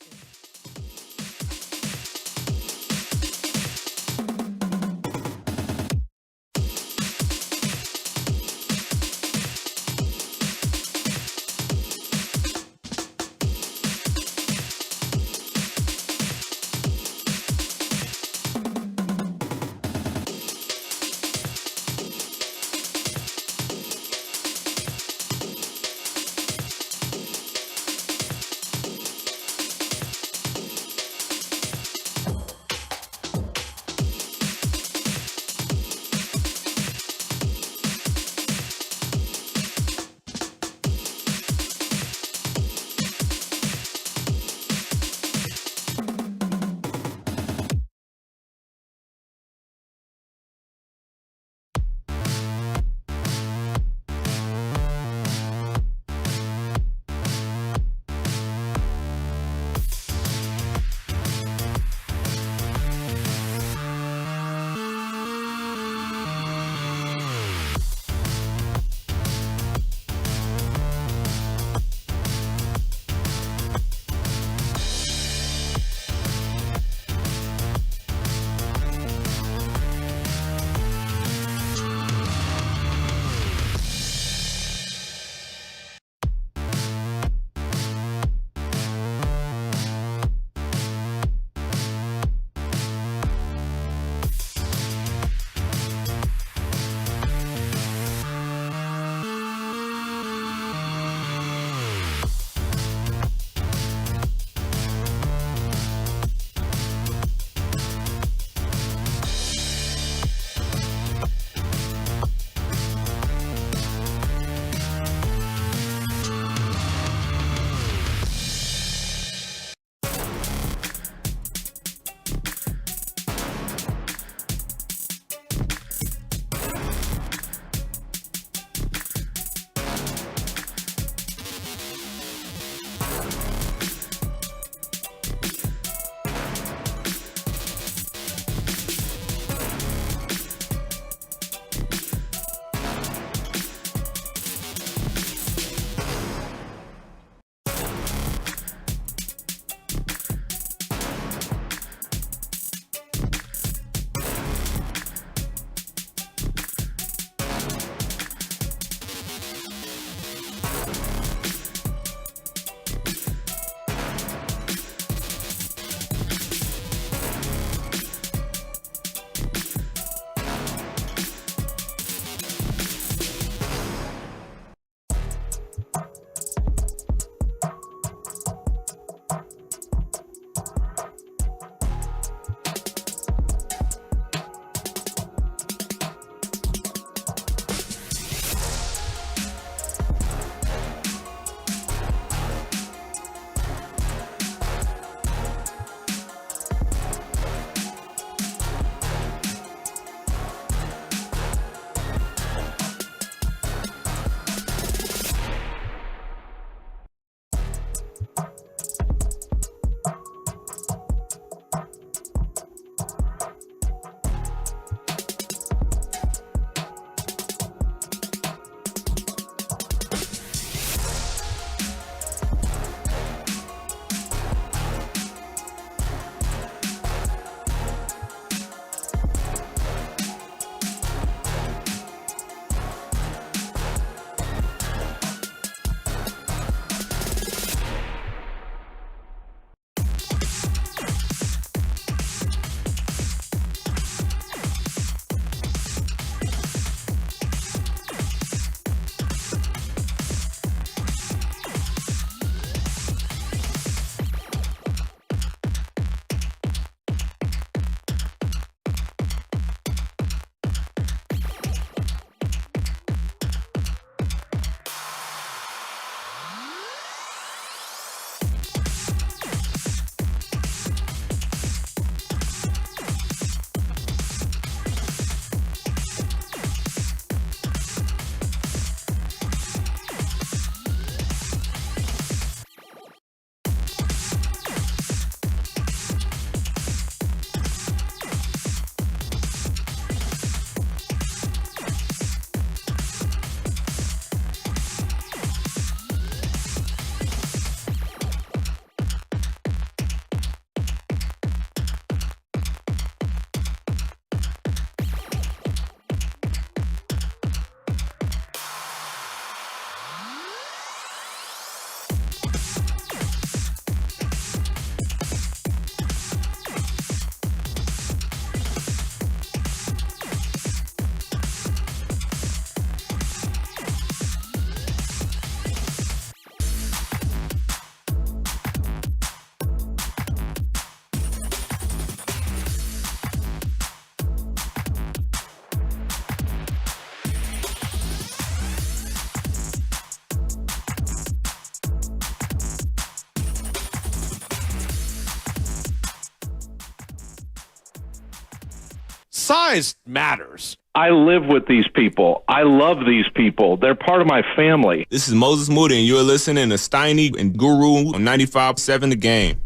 size matters. I live with these people. I love these people. They're part of my family. This is Moses Moody, and you're listening to Steiny and Guru on 95.7 The Game.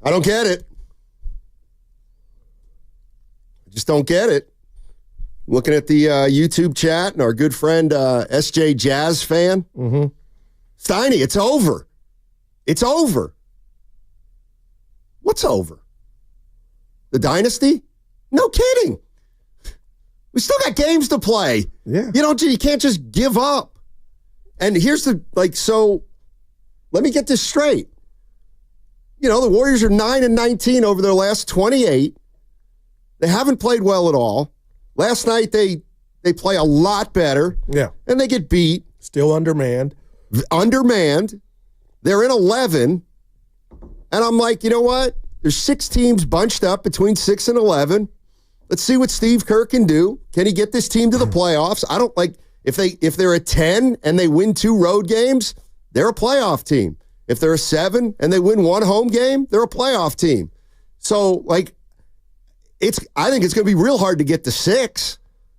I don't get it. I just don't get it. Looking at the YouTube chat and our good friend SJ Jazz fan. Mm-hmm. Steiny, it's over. It's over. What's over? The dynasty? No kidding. We still got games to play. Yeah. You can't just give up. And here's so let me get this straight. The Warriors are 9-19 over their last 28. They haven't played well at all. Last night they play a lot better. Yeah. And they get beat. Still undermanned. They're in 11. And I'm like, you know what? There's 6 teams bunched up between 6 and 11. Let's see what Steve Kerr can do. Can he get this team to the playoffs? I don't if they're a 10 and they win 2 road games, they're a playoff team. If they're a 7 and they win 1 home game, they're a playoff team. So I think it's going to be real hard to get to 6.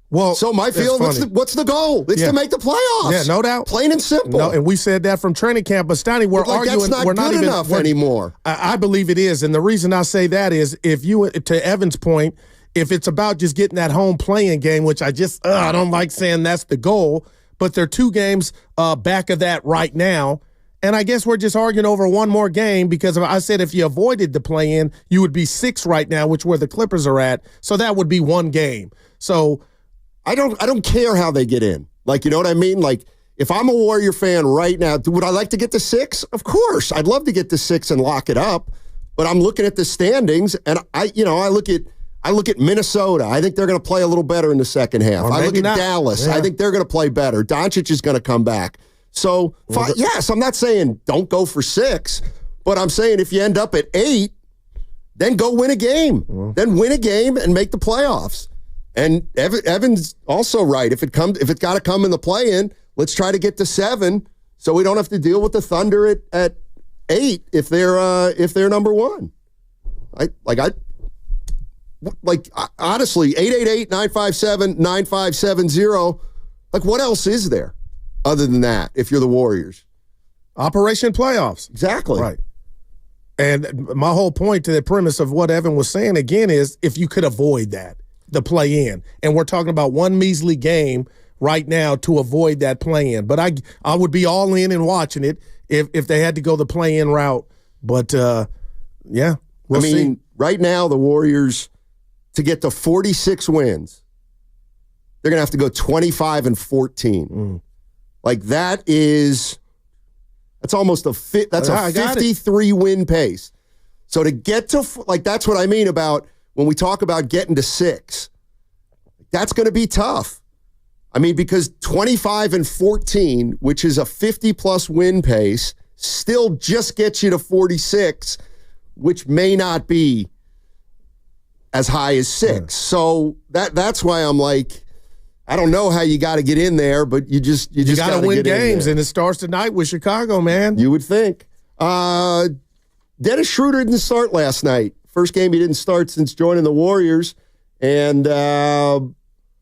Well, so my feeling, what's the goal? It's to make the playoffs. Yeah, no doubt. Plain and simple. No, and we said that from training camp, but Steiny, we're arguing. That's we're not good even enough anymore. I believe it is, and the reason I say that is, to Evan's point, if it's about just getting that home playing game, which I don't like saying that's the goal, but they're 2 games back of that right now. And I guess we're just arguing over one more game because I said if you avoided the play-in, you would be 6 right now, which where the Clippers are at. So that would be 1 game. So I don't care how they get in. You know what I mean? If I'm a Warrior fan right now, would I like to get to 6? Of course. I'd love to get to 6 and lock it up. But I'm looking at the standings, and I look at Minnesota. I think they're going to play a little better in the second half. I look at Dallas. Yeah. I think they're going to play better. Doncic is going to come back. So, yes, I'm not saying don't go for 6, but I'm saying if you end up at 8, then go win a game. Then win a game and make the playoffs. And Evan's also right. If it's got to come in the play-in, let's try to get to 7 so we don't have to deal with the Thunder at 8 if they're number 1. Honestly, 888-957-9570. What else is there other than that if you're the Warriors? Operation playoffs. Exactly. Right. And my whole point to the premise of what Evan was saying again is if you could avoid that, the play-in. And we're talking about 1 measly game right now to avoid that play-in. But I would be all in and watching it if they had to go the play-in route. But, yeah, we'll see. Right now the Warriors, to get to 46 wins, they're going to have to go 25-14. That's almost a 53-win pace. So to get to, that's what I mean about when we talk about getting to 6. That's going to be tough. Because 25-14, which is a 50-plus win pace, still just gets you to 46, which may not be as high as 6. Yeah. So that's why I'm I don't know how you got to get in there, but you just got to win games, and it starts tonight with Chicago, man. You would think. Dennis Schroeder didn't start last night. First game he didn't start since joining the Warriors, and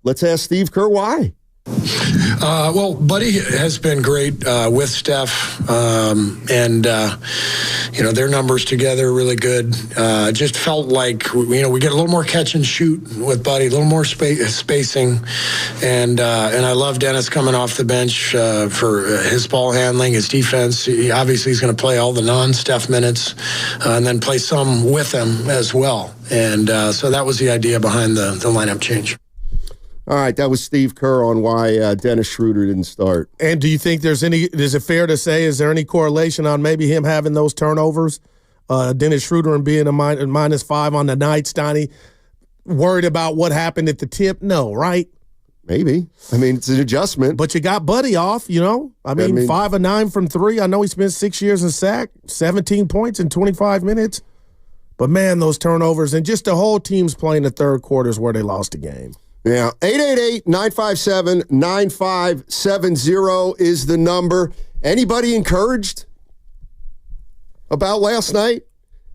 let's ask Steve Kerr why. Well, Buddy has been great with Steph, and their numbers together are really good. Just felt like we get a little more catch and shoot with Buddy, a little more spacing, and I love Dennis coming off the bench for his ball handling, his defense. Obviously, he's going to play all the non-Steph minutes, and then play some with him as well. And so that was the idea behind the lineup change. All right, that was Steve Kerr on why Dennis Schroeder didn't start. And do you think is it fair to say, is there any correlation on maybe him having those turnovers? Dennis Schroeder and being a -5 on the night, Steiny, worried about what happened at the tip? No, right? Maybe. It's an adjustment. But you got Buddy off, 5 of 9 from 3. I know he spent 6 years in SAC, 17 points in 25 minutes. But, man, those turnovers and just the whole team's playing the third quarter is where they lost the game. Yeah, 888-957-9570 is the number. Anybody encouraged about last night?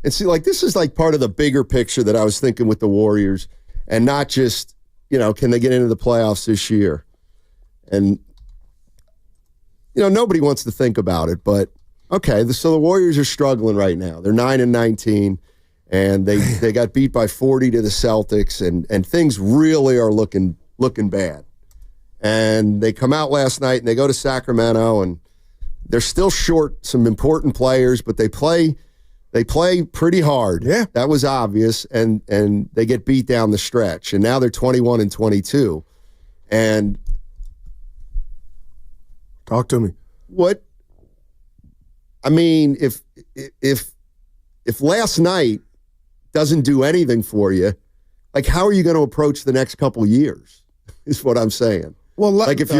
And see, like, this is like part of the bigger picture that I was thinking with the Warriors, and not just, can they get into the playoffs this year? And, nobody wants to think about it, but okay, so the Warriors are struggling right now. They're 9-19, and they got beat by 40 to the Celtics, and things really are looking bad. And they come out last night, and they go to Sacramento, and they're still short some important players, but they play pretty hard. Yeah. That was obvious, and they get beat down the stretch. And now they're 21-22. And talk to me. What? I mean, if last night doesn't do anything for you, like, how are you going to approach the next couple years? Is what I'm saying. Well, like, if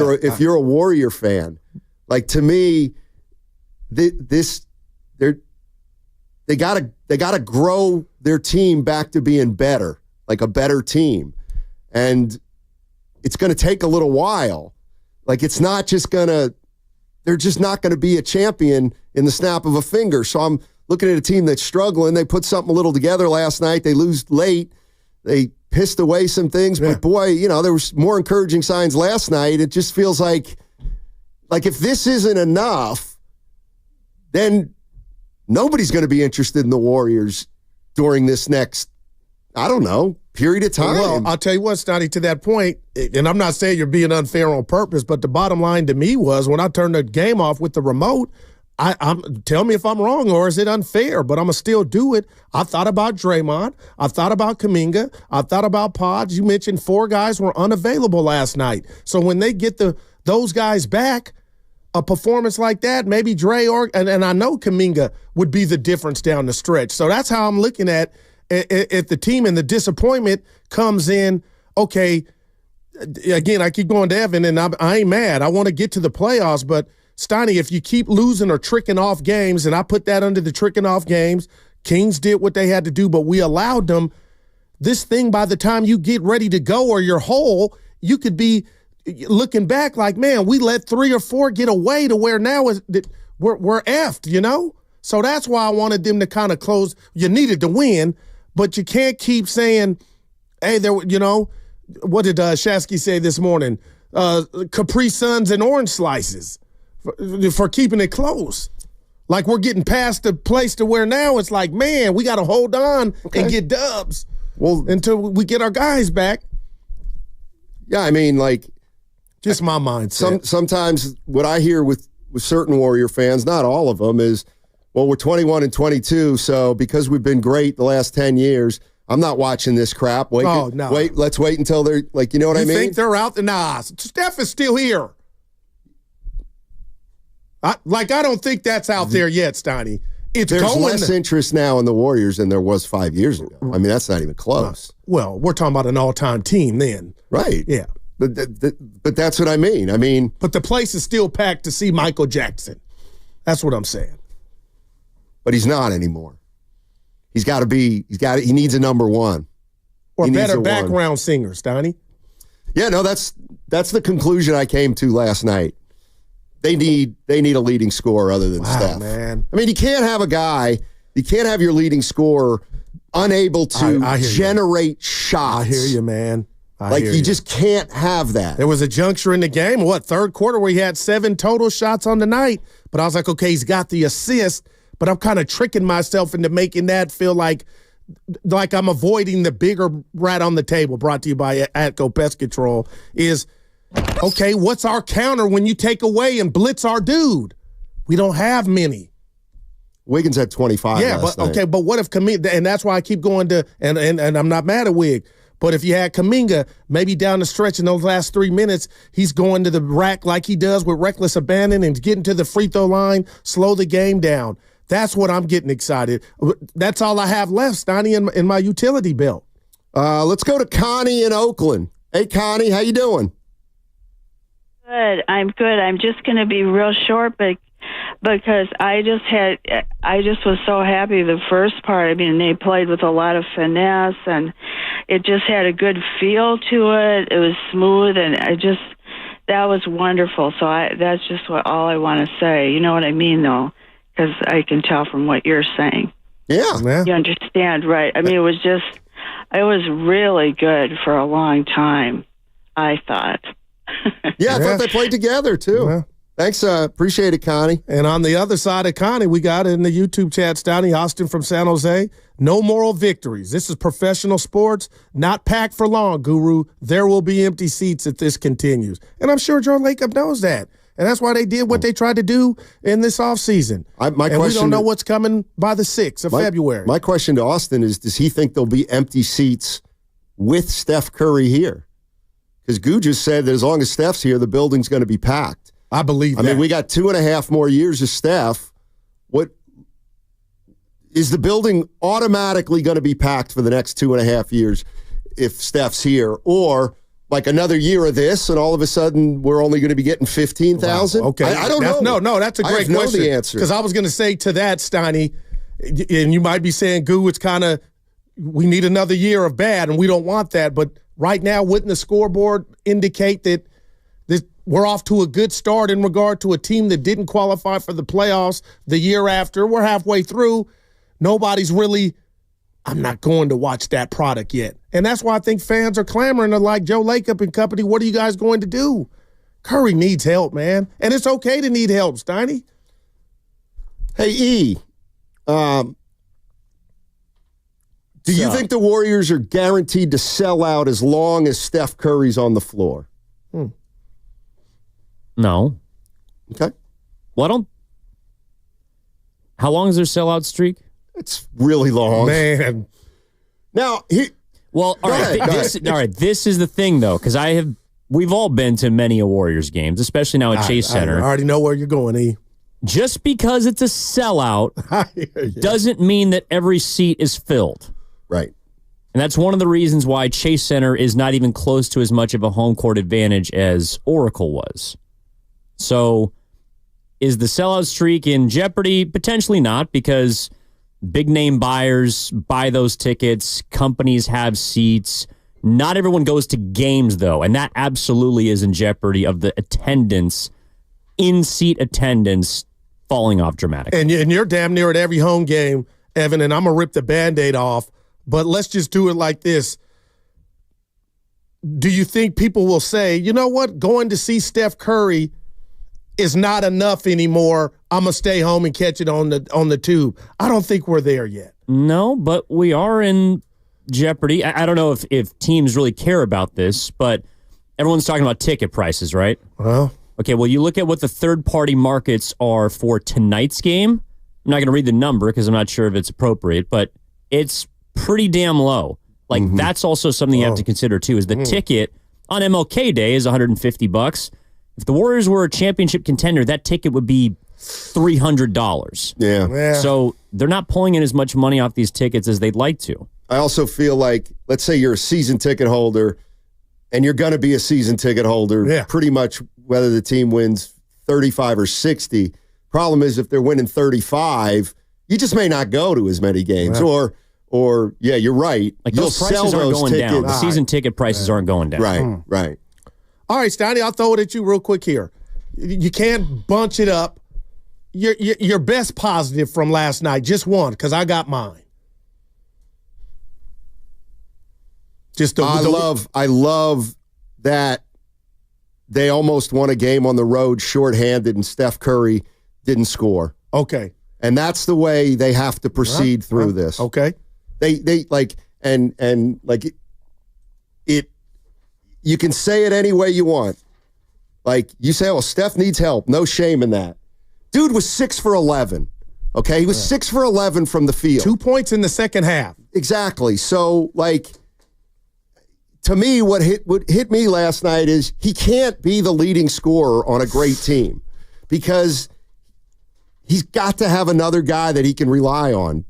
you're a Warrior fan, like, to me, they gotta grow their team back to being better, like a better team, and it's going to take a little while. Like, it's not just gonna. They're just not going to be a champion in the snap of a finger. So I'm looking at a team that's struggling. They put something a little together last night. They lose late. They pissed away some things, but boy, there was more encouraging signs last night. It just feels like if this isn't enough, then nobody's going to be interested in the Warriors during this next, I don't know, period of time. Well, I'll tell you what, Stoney, to that point, and I'm not saying you're being unfair on purpose, but the bottom line to me was when I turned the game off with the remote, tell me if I'm wrong or is it unfair, but I'm going to still do it. I thought about Draymond. I thought about Kuminga. I thought about Pods. You mentioned 4 guys were unavailable last night. So when they get those guys back, a performance like that, maybe Dre and I know Kuminga would be the difference down the stretch. So that's how I'm looking at the team, and the disappointment comes in, okay, again, I keep going to Evan, and I ain't mad. I want to get to the playoffs, but Steiny, if you keep losing or tricking off games, and I put that under the tricking off games, Kings did what they had to do, but we allowed them. This thing, by the time you get ready to go or you're whole, you could be looking back like, man, we let 3 or 4 get away to where now we're effed, So that's why I wanted them to kind of close. You needed to win, but you can't keep saying, hey, what did Shasky say this morning? Capri Suns and orange slices for keeping it close. Like, we're getting past the place to where now it's like, man, we got to hold on and get dubs until we get our guys back. Yeah, I mean, like, just my mindset. Sometimes what I hear with certain Warrior fans, not all of them, is, well, we're 21-22, so because we've been great the last 10 years, I'm not watching this crap. No. Let's wait until they're, like, you know what I mean? You think they're out? Nah, Steph is still here. I don't think that's out there yet, Steiny. There's less interest now in the Warriors than there was 5 years ago. I mean, that's not even close. Well, we're talking about an all-time team then. Right. Yeah. But that's what I mean. But the place is still packed to see Michael Jackson. That's what I'm saying. But he's not anymore. He needs a number one. Or better background singer, Steiny. Yeah, no, that's the conclusion I came to last night. They need a leading scorer other than Steph. Man. I mean, you can't have your leading scorer unable to generate shots. I hear you, man. You just can't have that. There was a juncture in the game, third quarter, where he had 7 total shots on the night. But I was like, okay, he's got the assist, but I'm kind of tricking myself into making that feel like I'm avoiding the bigger rat on the table, brought to you by Atco Pest Control, is, okay, what's our counter when you take away and blitz our dude? We don't have many. Wiggins had 25 last night. Okay, but what if Kuminga, and that's why I keep going to, and I'm not mad at Wig, but if you had Kuminga, maybe down the stretch in those last 3 minutes, he's going to the rack like he does with reckless abandon and getting to the free throw line, slow the game down. That's what I'm getting excited. That's all I have left, Steiny, in my utility belt. Let's go to Connie in Oakland. Hey, Connie, how you doing? Good. I'm good. I'm just going to be real short, because I just was so happy the first part. I mean, they played with a lot of finesse, and it just had a good feel to it. It was smooth, and that was wonderful. So that's just all I want to say. You know what I mean, though, because I can tell from what you're saying. Yeah. You understand, right? I mean, it was really good for a long time, I thought. Yeah, I thought they played together, too. Yeah. Thanks. Appreciate it, Connie. And on the other side of Connie, we got in the YouTube chat, Stoney Austin from San Jose. No moral victories. This is professional sports, not packed for long, Guru. There will be empty seats if this continues. And I'm sure Joe Lacob knows that. And that's why they did what they tried to do in this offseason. We don't know what's coming by the 6th of February. My question to Austin is, does he think there'll be empty seats with Steph Curry here? Because Goo just said that as long as Steph's here, the building's going to be packed. I believe that. I mean, we got 2.5 more years of Steph. What is the building automatically going to be packed for the next 2.5 years if Steph's here? Or like another year of this, and all of a sudden we're only going to be getting 15,000? Wow. Okay. I don't know. No, that's a great question. I know the answer. Because I was going to say to that, Steiny, and you might be saying, Goo, it's kind of, we need another year of bad, and we don't want that. But right now, wouldn't the scoreboard indicate that we're off to a good start in regard to a team that didn't qualify for the playoffs the year after? We're halfway through. Nobody's really, I'm not going to watch that product yet. And that's why I think fans are clamoring to like Joe Lacob and company, what are you guys going to do? Curry needs help, man. And it's okay to need help, Steiny. Hey, E, do you think the Warriors are guaranteed to sell out as long as Steph Curry's on the floor? No. Okay. Well, how long is their sellout streak? It's really long. Man. Now, all right. This is the thing, though, because we've all been to many Warriors games, especially now at Chase Center. I already know where you're going, E. Just because it's a sellout doesn't mean that every seat is filled. Right. And that's one of the reasons why Chase Center is not even close to as much of a home court advantage as Oracle was. So is the sellout streak in jeopardy? Potentially not, because big name buyers buy those tickets. Companies have seats. Not everyone goes to games, though, and that absolutely is in jeopardy of the attendance, in-seat attendance, falling off dramatically. And you're damn near at every home game, Evan, and I'm going to rip the Band-Aid off, but let's just do it like this. Do you think people will say, you know what, going to see Steph Curry is not enough anymore, I'm going to stay home and catch it on the tube? I don't think we're there yet. No, but we are in jeopardy. I don't know if teams really care about this, but everyone's talking about ticket prices, right? Well. Okay, well, you look at what the third-party markets are for tonight's game. I'm not going to read the number because I'm not sure if it's appropriate, but it's pretty damn low. Like, that's also something you have to consider, too, is the ticket on MLK Day is $150. If the Warriors were a championship contender, that ticket would be $300. Yeah. So they're not pulling in as much money off these tickets as they'd like to. I also feel like, let's say you're a season ticket holder, and you're going to be a season ticket holder pretty much whether the team wins 35 or 60. Problem is, if they're winning 35, you just may not go to as many games. Right. Or you're right. Like You'll those prices sell aren't those going tickets. down. The season ticket prices aren't going down. Right. All right, Steiny, I'll throw it at you real quick here. You can't bunch it up. Your best positive from last night, just one, because I got mine. I love that they almost won a game on the road shorthanded and Steph Curry didn't score. Okay. And that's the way they have to proceed through this. Okay. They like and like it you can say it any way you want. Like you say, oh, Steph needs help. No shame in that. Dude was 6 for 11. Okay? He was 6 for 11 from the field. 2 points in the second half. Exactly. So like to me, what hit me last night is he can't be the leading scorer on a great team because he's got to have another guy that he can rely on.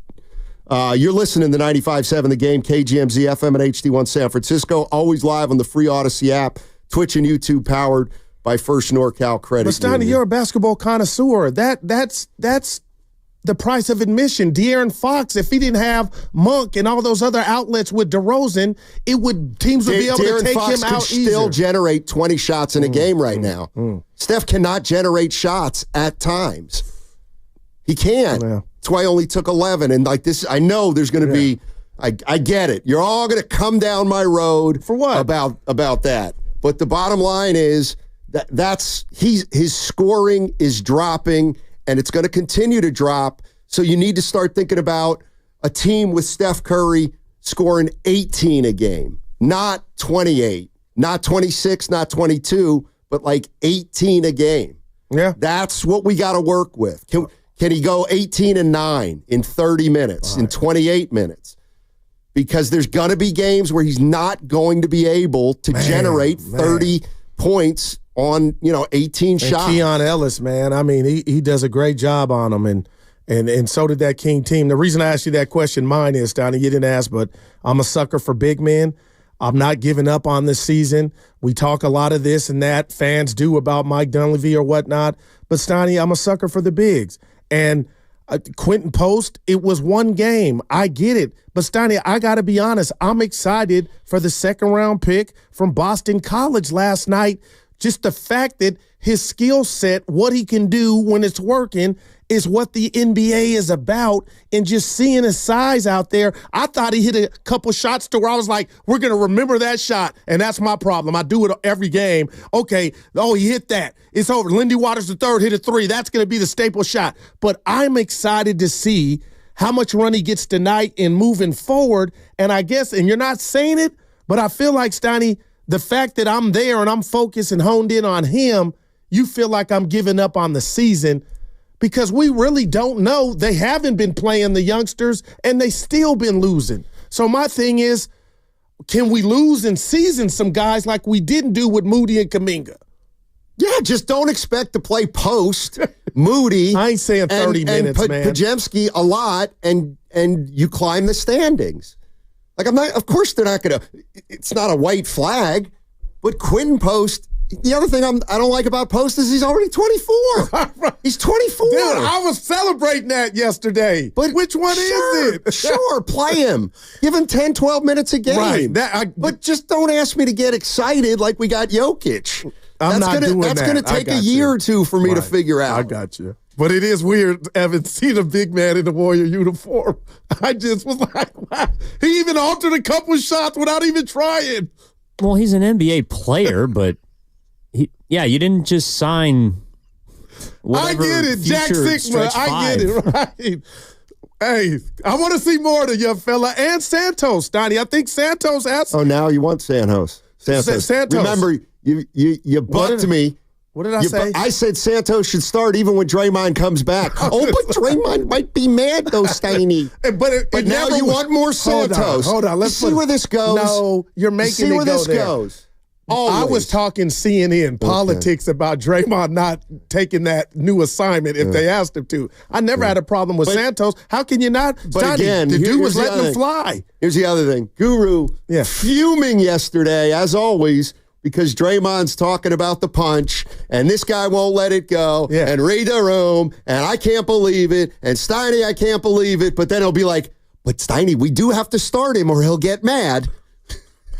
You're listening to 95.7 The Game, KGMZ FM and HD1 San Francisco. Always live on the free Odyssey app, Twitch and YouTube, powered by First NorCal Credit But Steiny, Union. you're a basketball connoisseur. That's the price of admission. De'Aaron Fox, if he didn't have Monk and all those other outlets with DeRozan, teams would be able to take Fox him out could still easier. generate 20 shots in a game right now. Steph cannot generate shots at times. He can't. Yeah. That's why I only took 11. And like this, I know there's going to be. I get it. You're all going to come down my road for what about that. But the bottom line is that's his scoring is dropping, and it's going to continue to drop. So you need to start thinking about a team with Steph Curry scoring 18 a game, not 28, not 26, not 22, but like 18 a game. Yeah, that's what we got to work with. Can he go 18-9 in 30 minutes, in 28 minutes? Because there's going to be games where he's not going to be able to generate 30 points on 18 shots. Keon Ellis, man, I mean, he does a great job on him, and so did that King team. The reason I asked you that question, mine is, Donnie, you didn't ask, but I'm a sucker for big men. I'm not giving up on this season. We talk a lot of this and that. Fans do about Mike Dunleavy or whatnot. But, Steiny, I'm a sucker for the bigs. And Quinten Post, it was one game. I get it. But, Steiny, I got to be honest. I'm excited for the second-round pick from Boston College last night. Just the fact that his skill set, what he can do when it's working, is what the NBA is about. And just seeing his size out there, I thought he hit a couple shots to where I was like, we're going to remember that shot. And that's my problem. I do it every game. Okay, he hit that. It's over. Lindy Waters III hit a 3. That's going to be the staple shot. But I'm excited to see how much run he gets tonight and moving forward. And I guess, and you're not saying it, but I feel like, Steiny, the fact that I'm there and I'm focused and honed in on him, you feel like I'm giving up on the season because we really don't know. They haven't been playing the youngsters, and they still been losing. So my thing is, can we lose in season some guys like we didn't do with Moody and Kuminga? Yeah, just don't expect to play post Moody. I ain't saying 30 minutes, man. Pajemski a lot, and you climb the standings. Like, I'm not. Of course, they're not going to. It's not a white flag, but Quinten Post. The other thing I don't like about Post is he's already 24. He's 24. Dude, I was celebrating that yesterday. But which one is it? Sure, play him. Give him 10, 12 minutes a game. Right. But just don't ask me to get excited like we got Jokic. That's going to take a year or two for me to figure out. I got you. But it is weird, Evan, seeing a big man in the Warrior uniform. I just was like, wow. He even altered a couple of shots without even trying. Well, he's an NBA player, but you didn't just sign whatever. I get it, Jack Sigma. I get it, right? Hey, I want to see more of the young fella and Santos, Donnie. I think Santos asked. Oh, now you want Santos. Santos. Remember, you bucked me. What did I say? I said Santos should start even when Draymond comes back. But Draymond might be mad, though, Steiny. But now you want more Santos. Hold on. Let's see where this goes. No, you're making it go there. Goes. I was talking CNN politics about Draymond not taking that new assignment if they asked him to. I never had a problem with Santos. How can you not? But Johnny, again, the dude was letting him fly. Here's the other thing. Guru fuming yesterday, as always, because Draymond's talking about the punch, and this guy won't let it go, and read the room, and I can't believe it, and Steiny, I can't believe it, but then he'll be like, but Steiny, we do have to start him or he'll get mad.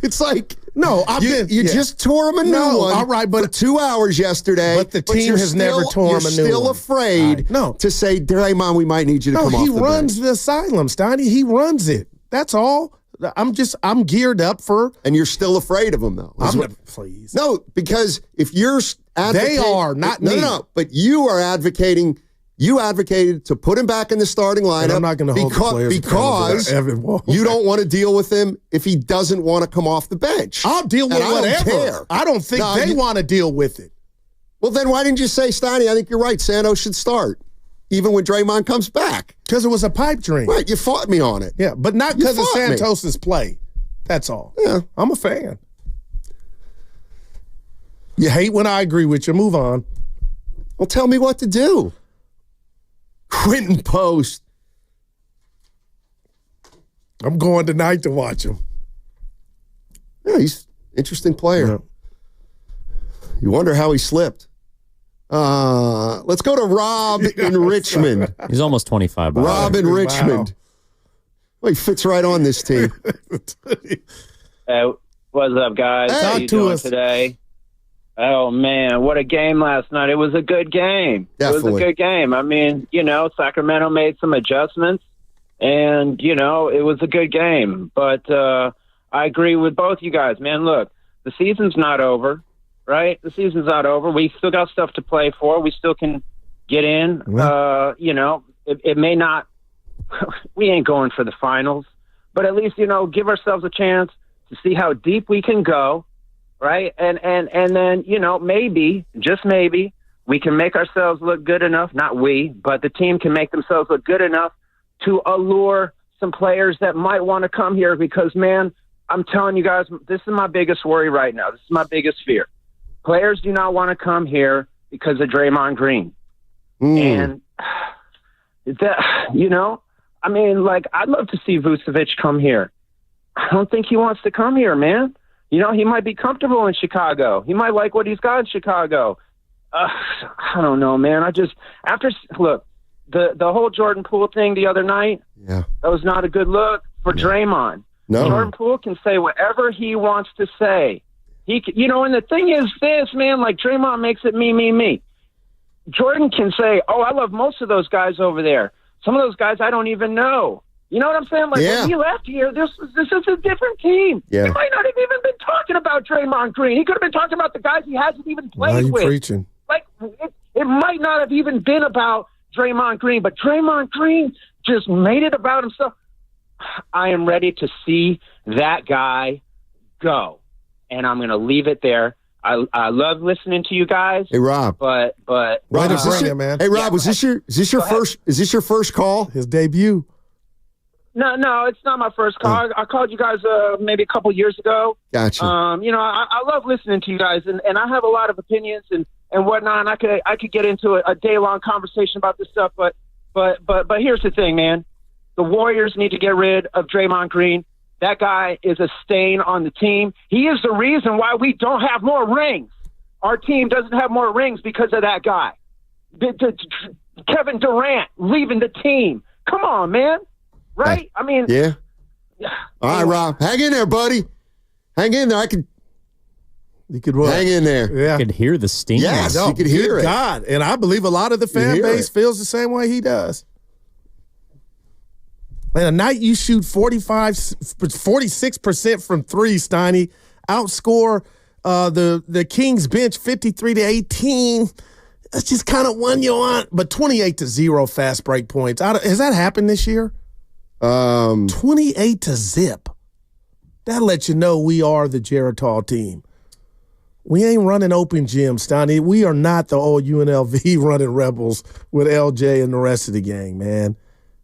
It's like, no, you just tore him a new one. All right, but for 2 hours yesterday. But the team has never torn him a new one. You're still afraid to say, Draymond, we might need you to come off the bench. He runs the asylum, Steiny. He runs it. That's all. I'm geared up for. And you're still afraid of him, though. Please. No, because if you're advocating. They are, not me. No, but you are advocating. You advocated to put him back in the starting lineup. And I'm not going to hold the players because you don't want to deal with him if he doesn't want to come off the bench. I'll deal with whatever. I don't think they want to deal with it. Well, then why didn't you say, Steiny, I think you're right, Santos should start, even when Draymond comes back? Because it was a pipe dream. Right, you fought me on it. Yeah, but not because of Santos's play. That's all. Yeah. I'm a fan. You hate when I agree with you. Move on. Well, tell me what to do. Quinten Post. I'm going tonight to watch him. Yeah, he's an interesting player. Yeah. You wonder how he slipped. Let's go to Rob in Richmond. He's almost 25. Rob in Richmond. Well, he fits right on this team. What's up, guys? Hey, How you doing today? Oh, man, what a game last night. It was a good game. Definitely. It was a good game. I mean, Sacramento made some adjustments, and, it was a good game. But I agree with both you guys, man. Look, the season's not over, right? The season's not over. We still got stuff to play for. We still can get in. It may not – we ain't going for the finals. But at least, give ourselves a chance to see how deep we can go. Right. And then, maybe, just maybe, we can make ourselves look good enough. Not we, but the team can make themselves look good enough to allure some players that might want to come here because, man, I'm telling you guys, this is my biggest worry right now. This is my biggest fear. Players do not want to come here because of Draymond Green. And that, I'd love to see Vucevic come here. I don't think he wants to come here, man. He might be comfortable in Chicago. He might like what he's got in Chicago. I don't know, man. Look, the whole Jordan Poole thing the other night, that was not a good look for Draymond. No. Jordan Poole can say whatever he wants to say. He can, and the thing is this, man, like Draymond makes it me. Jordan can say, oh, I love most of those guys over there. Some of those guys I don't even know. You know what I'm saying? Like, when he left here, this is a different team. Yeah. He might not have even been talking about Draymond Green. He could have been talking about the guys he hasn't even played with. Preaching. Like, it might not have even been about Draymond Green, but Draymond Green just made it about himself. I am ready to see that guy go, and I'm going to leave it there. I love listening to you guys. Hey, Rob. But man. Hey, Rob, is this your first call? His debut. No, it's not my first call. I called you guys maybe a couple years ago. Gotcha. I love listening to you guys, and I have a lot of opinions and whatnot. And I could get into a day-long conversation about this stuff, but here's the thing, man. The Warriors need to get rid of Draymond Green. That guy is a stain on the team. He is the reason why we don't have more rings. Our team doesn't have more rings because of that guy. Kevin Durant leaving the team. Come on, man. Right? I mean, yeah. All right, Rob, hang in there, buddy. Hang in there. You could what? Hang in there. Yeah, you could hear the steam. Yes, you could hear it. God, and I believe a lot of the fan base feels the same way he does. Man, a night you shoot 46% from three, Steiny, outscore the Kings bench 53-18. That's just kind of one you want, but 28-0 fast break points. Has that happened this year? 28-0. That lets you know we are the Geritol team. We ain't running open gyms, Steiny. We are not the old UNLV running Rebels with LJ and the rest of the gang, man.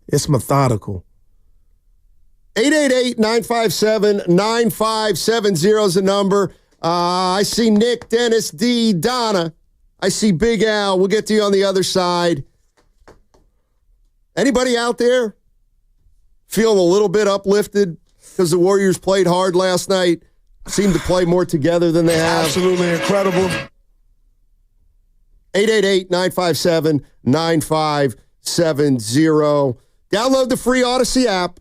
It's methodical. 888-957-9570 is the number. I see Nick, Dennis, D, Donna. I see Big Al. We'll get to you on the other side. Anybody out there feeling a little bit uplifted because the Warriors played hard last night? Seemed to play more together than they have. Absolutely incredible. 888-957-9570. Download the free Odyssey app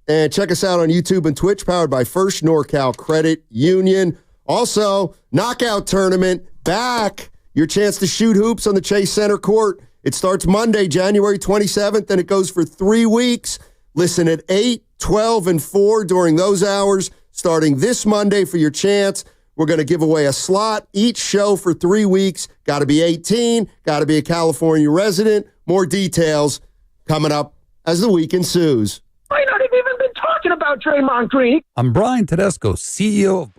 and check us out on YouTube and Twitch, powered by First NorCal Credit Union. Also, Knockout Tournament back. Your chance to shoot hoops on the Chase Center court. It starts Monday, January 27th, and it goes for 3 weeks. Listen at 8, 12, and 4 during those hours. Starting this Monday for your chance. We're going to give away a slot each show for 3 weeks. Got to be 18. Got to be a California resident. More details coming up as the week ensues. Might not have even been talking about Draymond Green. I'm Brian Tedesco, CEO of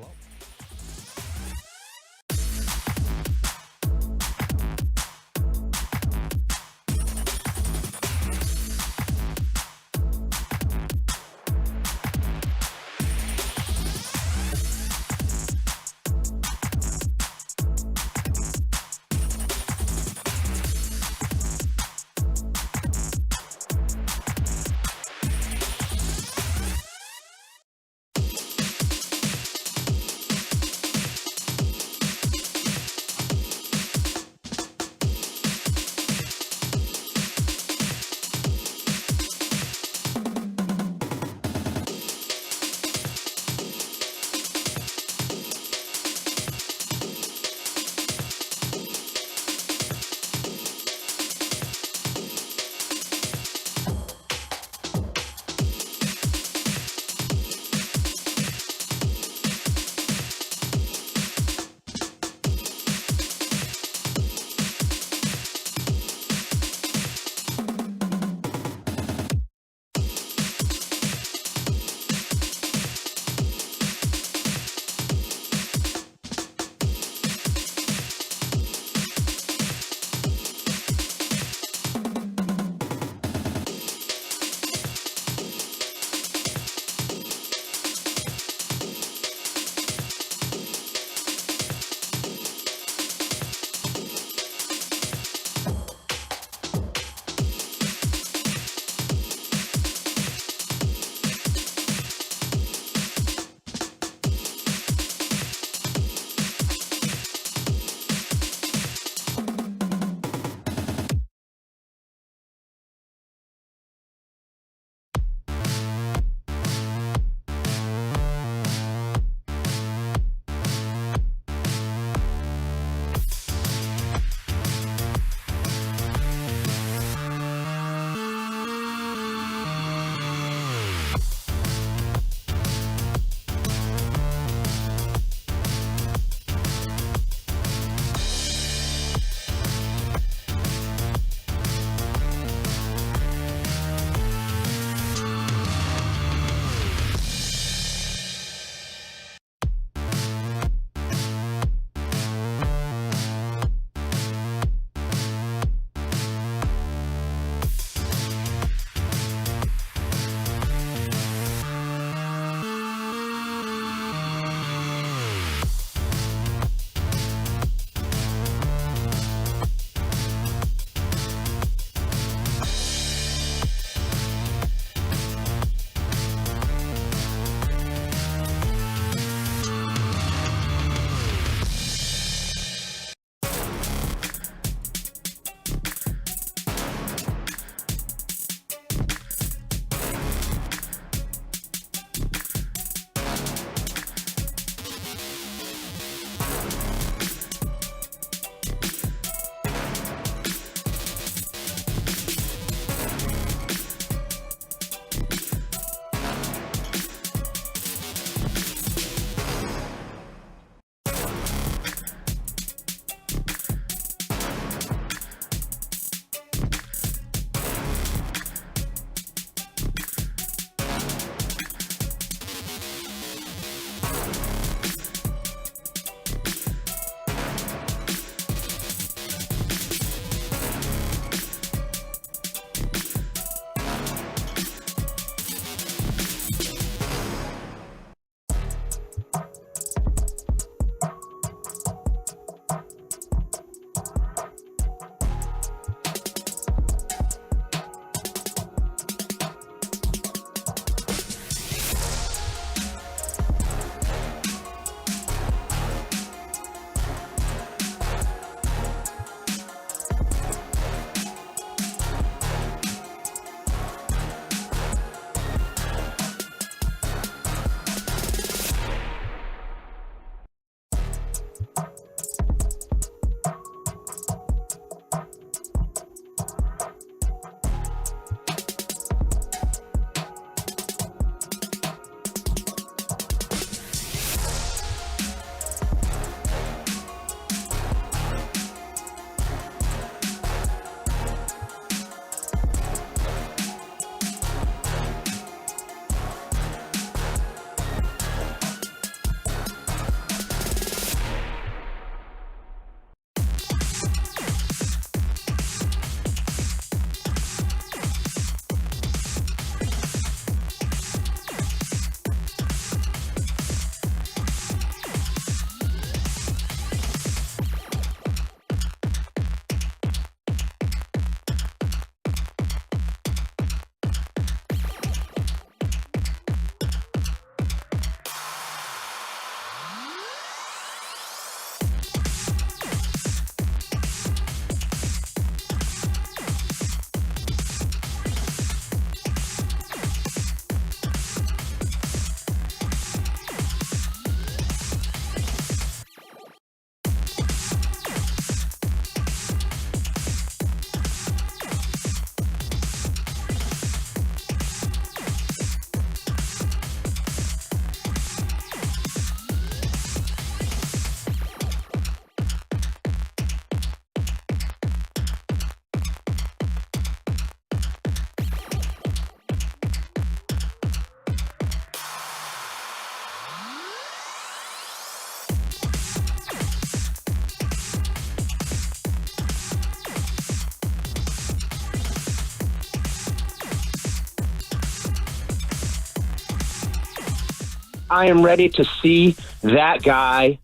I am ready to see that guy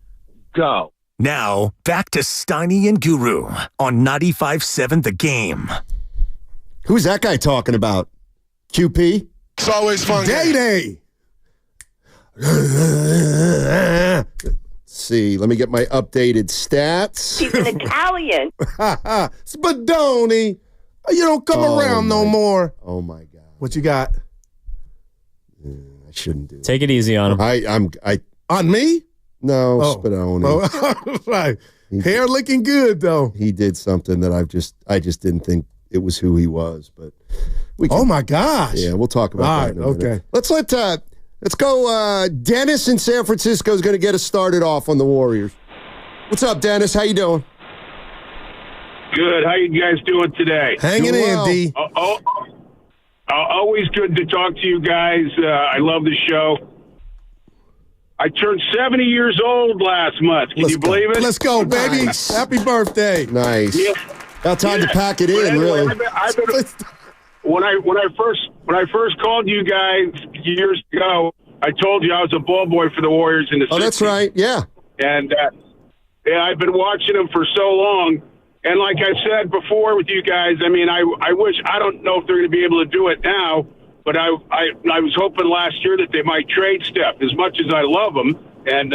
go. Now, back to Steiny and Guru on 95.7 The Game. Who's that guy talking about? QP? It's always fun. Day. See, let me get my updated stats. He's an Italian. Spadoni. You don't come around no more. Oh, my God. What you got? I shouldn't do that. Take it easy on him. On me? No, Spadoni. Oh, right. Hair looking good, though. He did something that I just didn't think it was who he was. But oh, my gosh. Yeah, we'll talk about that in a minute. Okay. Let's go. Dennis in San Francisco is going to get us started off on the Warriors. What's up, Dennis? How you doing? Good. How you guys doing today? Hanging in, D. Always good to talk to you guys. I love the show. I turned 70 years old last month. Can you believe it? Let's go, baby. Nice. Happy birthday. Nice. Yeah. About time to pack it in, anyway, really. When I first called you guys years ago, I told you I was a ball boy for the Warriors in the 60s. Oh, that's right. Yeah. And I've been watching them for so long. And like I said before with you guys, I mean, I don't know if they're going to be able to do it now, but I was hoping last year that they might trade Steph. As much as I love him and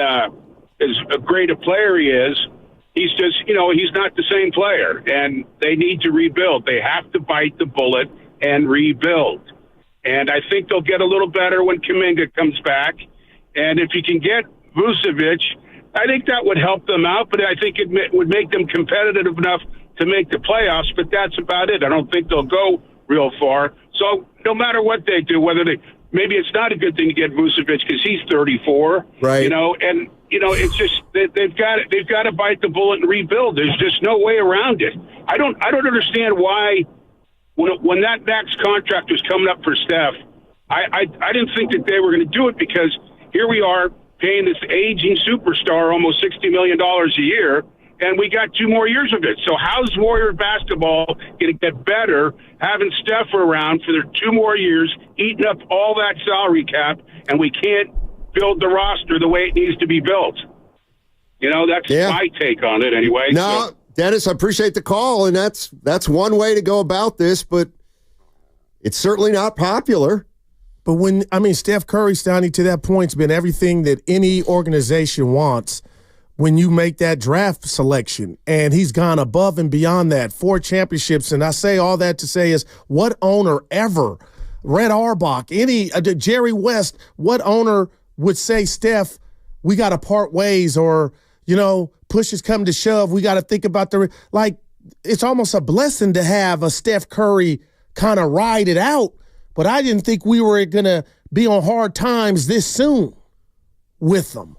as great a player he is, he's just, he's not the same player. And they need to rebuild. They have to bite the bullet and rebuild. And I think they'll get a little better when Kuminga comes back. And if you can get Vucevic, I think that would help them out, but I think it would make them competitive enough to make the playoffs, but that's about it. I don't think they'll go real far. So no matter what they do, maybe it's not a good thing to get Vucevic because he's 34, right? It's just they've got to bite the bullet and rebuild. There's just no way around it. I don't understand why when that max contract was coming up for Steph, I didn't think that they were going to do it because here we are paying this aging superstar almost $60 million a year, and we got 2 more years of it. So how's Warrior basketball going to get better having Steph around for their 2 more years, eating up all that salary cap, and we can't build the roster the way it needs to be built? That's my take on it anyway. No, Dennis, I appreciate the call, and that's one way to go about this, but it's certainly not popular. But Steph Curry, Stoney, to that point, has been everything that any organization wants when you make that draft selection. And he's gone above and beyond that. 4 championships. And I say all that to say is what owner ever, Red Auerbach, Jerry West, what owner would say, Steph, we got to part ways, or, push has come to shove, we got to think about it's almost a blessing to have a Steph Curry kind of ride it out. But I didn't think we were going to be on hard times this soon with them.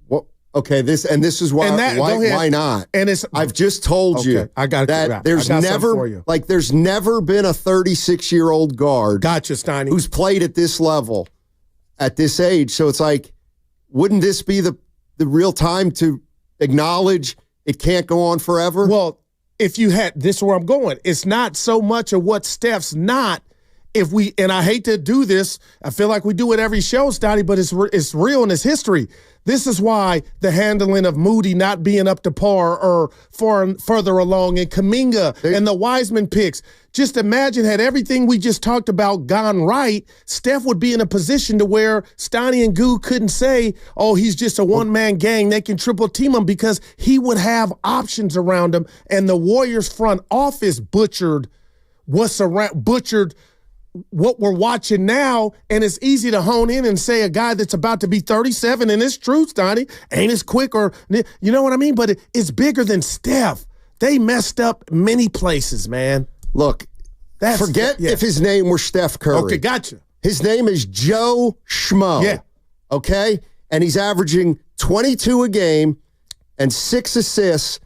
Well, okay, this is why. Why not? And I've just told you I got that there's never been a 36-year-old guard. Gotcha, Steiny. Who's played at this level, at this age. So it's wouldn't this be the real time to acknowledge it can't go on forever? Well, if you had this, is where I'm going. It's not so much of what Steph's not. And I hate to do this, I feel like we do it every show, Stotty, but it's real and it's history. This is why the handling of Moody not being up to par or further along, and Kuminga and the Wiseman picks. Just imagine had everything we just talked about gone right, Steph would be in a position to where Stoney and Goo couldn't say, oh, he's just a one-man gang. They can triple team him, because he would have options around him. And the Warriors front office butchered what we're watching now, and it's easy to hone in and say a guy that's about to be 37, and it's true, Stoney, ain't as quick, or you know what I mean? But it's bigger than Steph. They messed up many places, man. Look, forget if his name were Steph Curry. Okay, gotcha. His name is Joe Schmo. Yeah. Okay? And he's averaging 22 a game and 6 assists,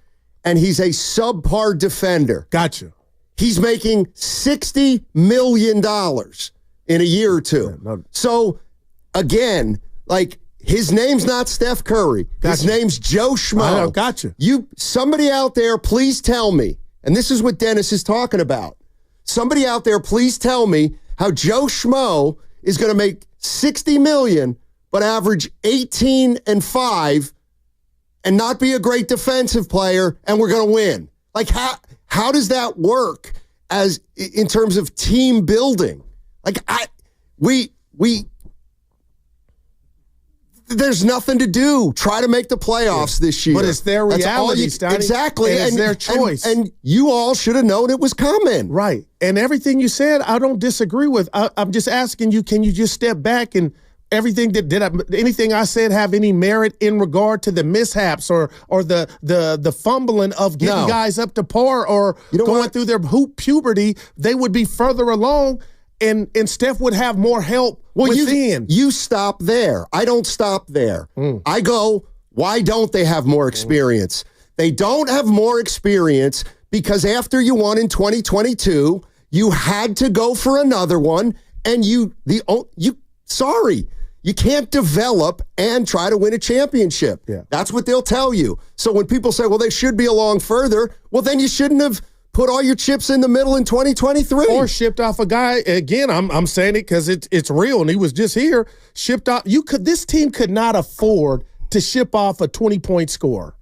and he's a subpar defender. Gotcha. He's making $60 million in a year or two. Yeah, no. So, again, his name's not Steph Curry. Gotcha. His name's Joe Schmo. I know, gotcha. Somebody out there, please tell me, and this is what Dennis is talking about. Somebody out there, please tell me how Joe Schmo is going to make $60 million but average 18 and 5 and not be a great defensive player, and we're going to win. Like, how does that work as in terms of team building? Like, there's nothing to do. Try to make the playoffs this year. But it's their reality, Steiny. Exactly. And it's their choice. And you all should have known it was coming. Right. And everything you said, I don't disagree with. I'm just asking you, can you just step back and everything anything I said have any merit in regard to the mishaps or the fumbling of getting guys up to par or going through their puberty? They would be further along. And Steph would have more help within. You stop there. I don't stop there. I go, why don't they have more experience? They don't have more experience because after you won in 2022, you had to go for another one, and you can't develop and try to win a championship. Yeah. That's what they'll tell you. So when people say, well, they should be along further, well, then you shouldn't have put all your chips in the middle in 2023. Or shipped off a guy, again, I'm saying it because it's real, and he was just here, shipped off. This team could not afford to ship off a 20-point scorer.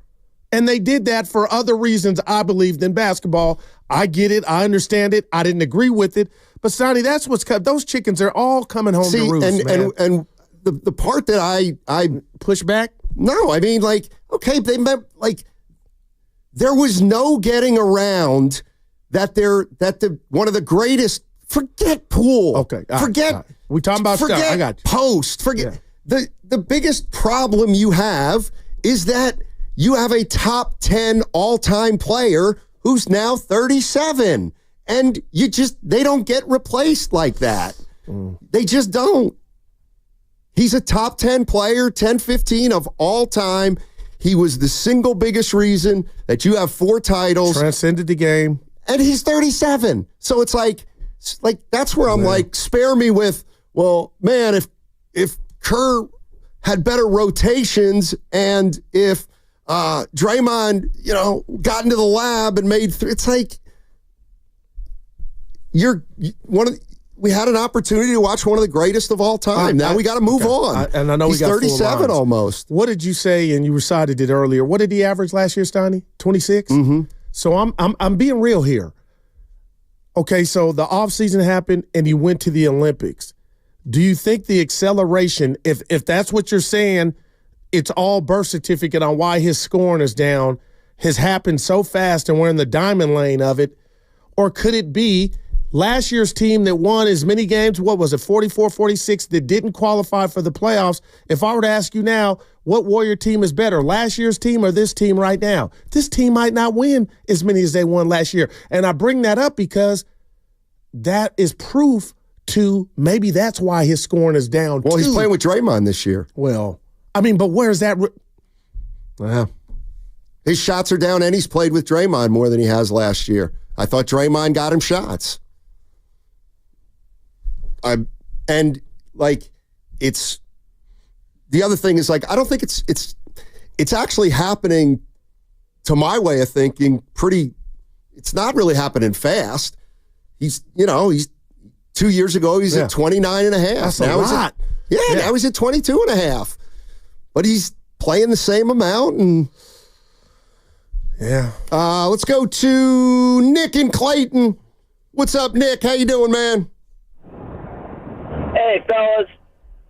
And they did that for other reasons, I believe, than basketball. I get it. I understand it. I didn't agree with it. But, Sonny, that's what's – those chickens are all coming home to roost, man. And the part that I push back? No, I mean, like, okay, they meant, like – there was no getting around that one of the greatest. Forget Poole. Okay. Forget. We talking about stuff. I got you. Post. Forget. Yeah. The biggest problem you have is that you have a top 10 all-time player who's now 37, and they don't get replaced like that. They just don't. He's a top 10 player, 10, 15 of all time. He was the single biggest reason that you have 4 titles. Transcended the game. And he's 37. So it's like that's where I'm like, spare me with, well, man, if Kerr had better rotations and if Draymond, got into the lab and made it's like we had an opportunity to watch one of the greatest of all time. Now we got to move on. And I know he's we got 37 almost. What did you say? And you recited it earlier. What did he average last year, Steiny? 26. Mm-hmm. So I'm being real here. Okay, so the offseason happened and he went to the Olympics. Do you think the acceleration, if that's what you're saying, it's all birth certificate on why his scoring is down, has happened so fast and we're in the diamond lane of it? Or could it be last year's team that won as many games, what was it, 44, 46, that didn't qualify for the playoffs? If I were to ask you now, what Warrior team is better, last year's team or this team right now? This team might not win as many as they won last year. And I bring that up because that is proof to maybe that's why his scoring is down, Well, he's playing with Draymond this year. Well, I mean, but where's that? His shots are down, and he's played with Draymond more than he has last year. I thought Draymond got him shots. It's the other thing is, like, I don't think it's actually happening, to my way of thinking, it's not really happening fast. He's 2 years ago, he's at 29 and a half. That's a lot. Now he's at 22 and a half. But he's playing the same amount. And let's go to Nick in Clayton. What's up, Nick? How you doing, man? Hey, fellas.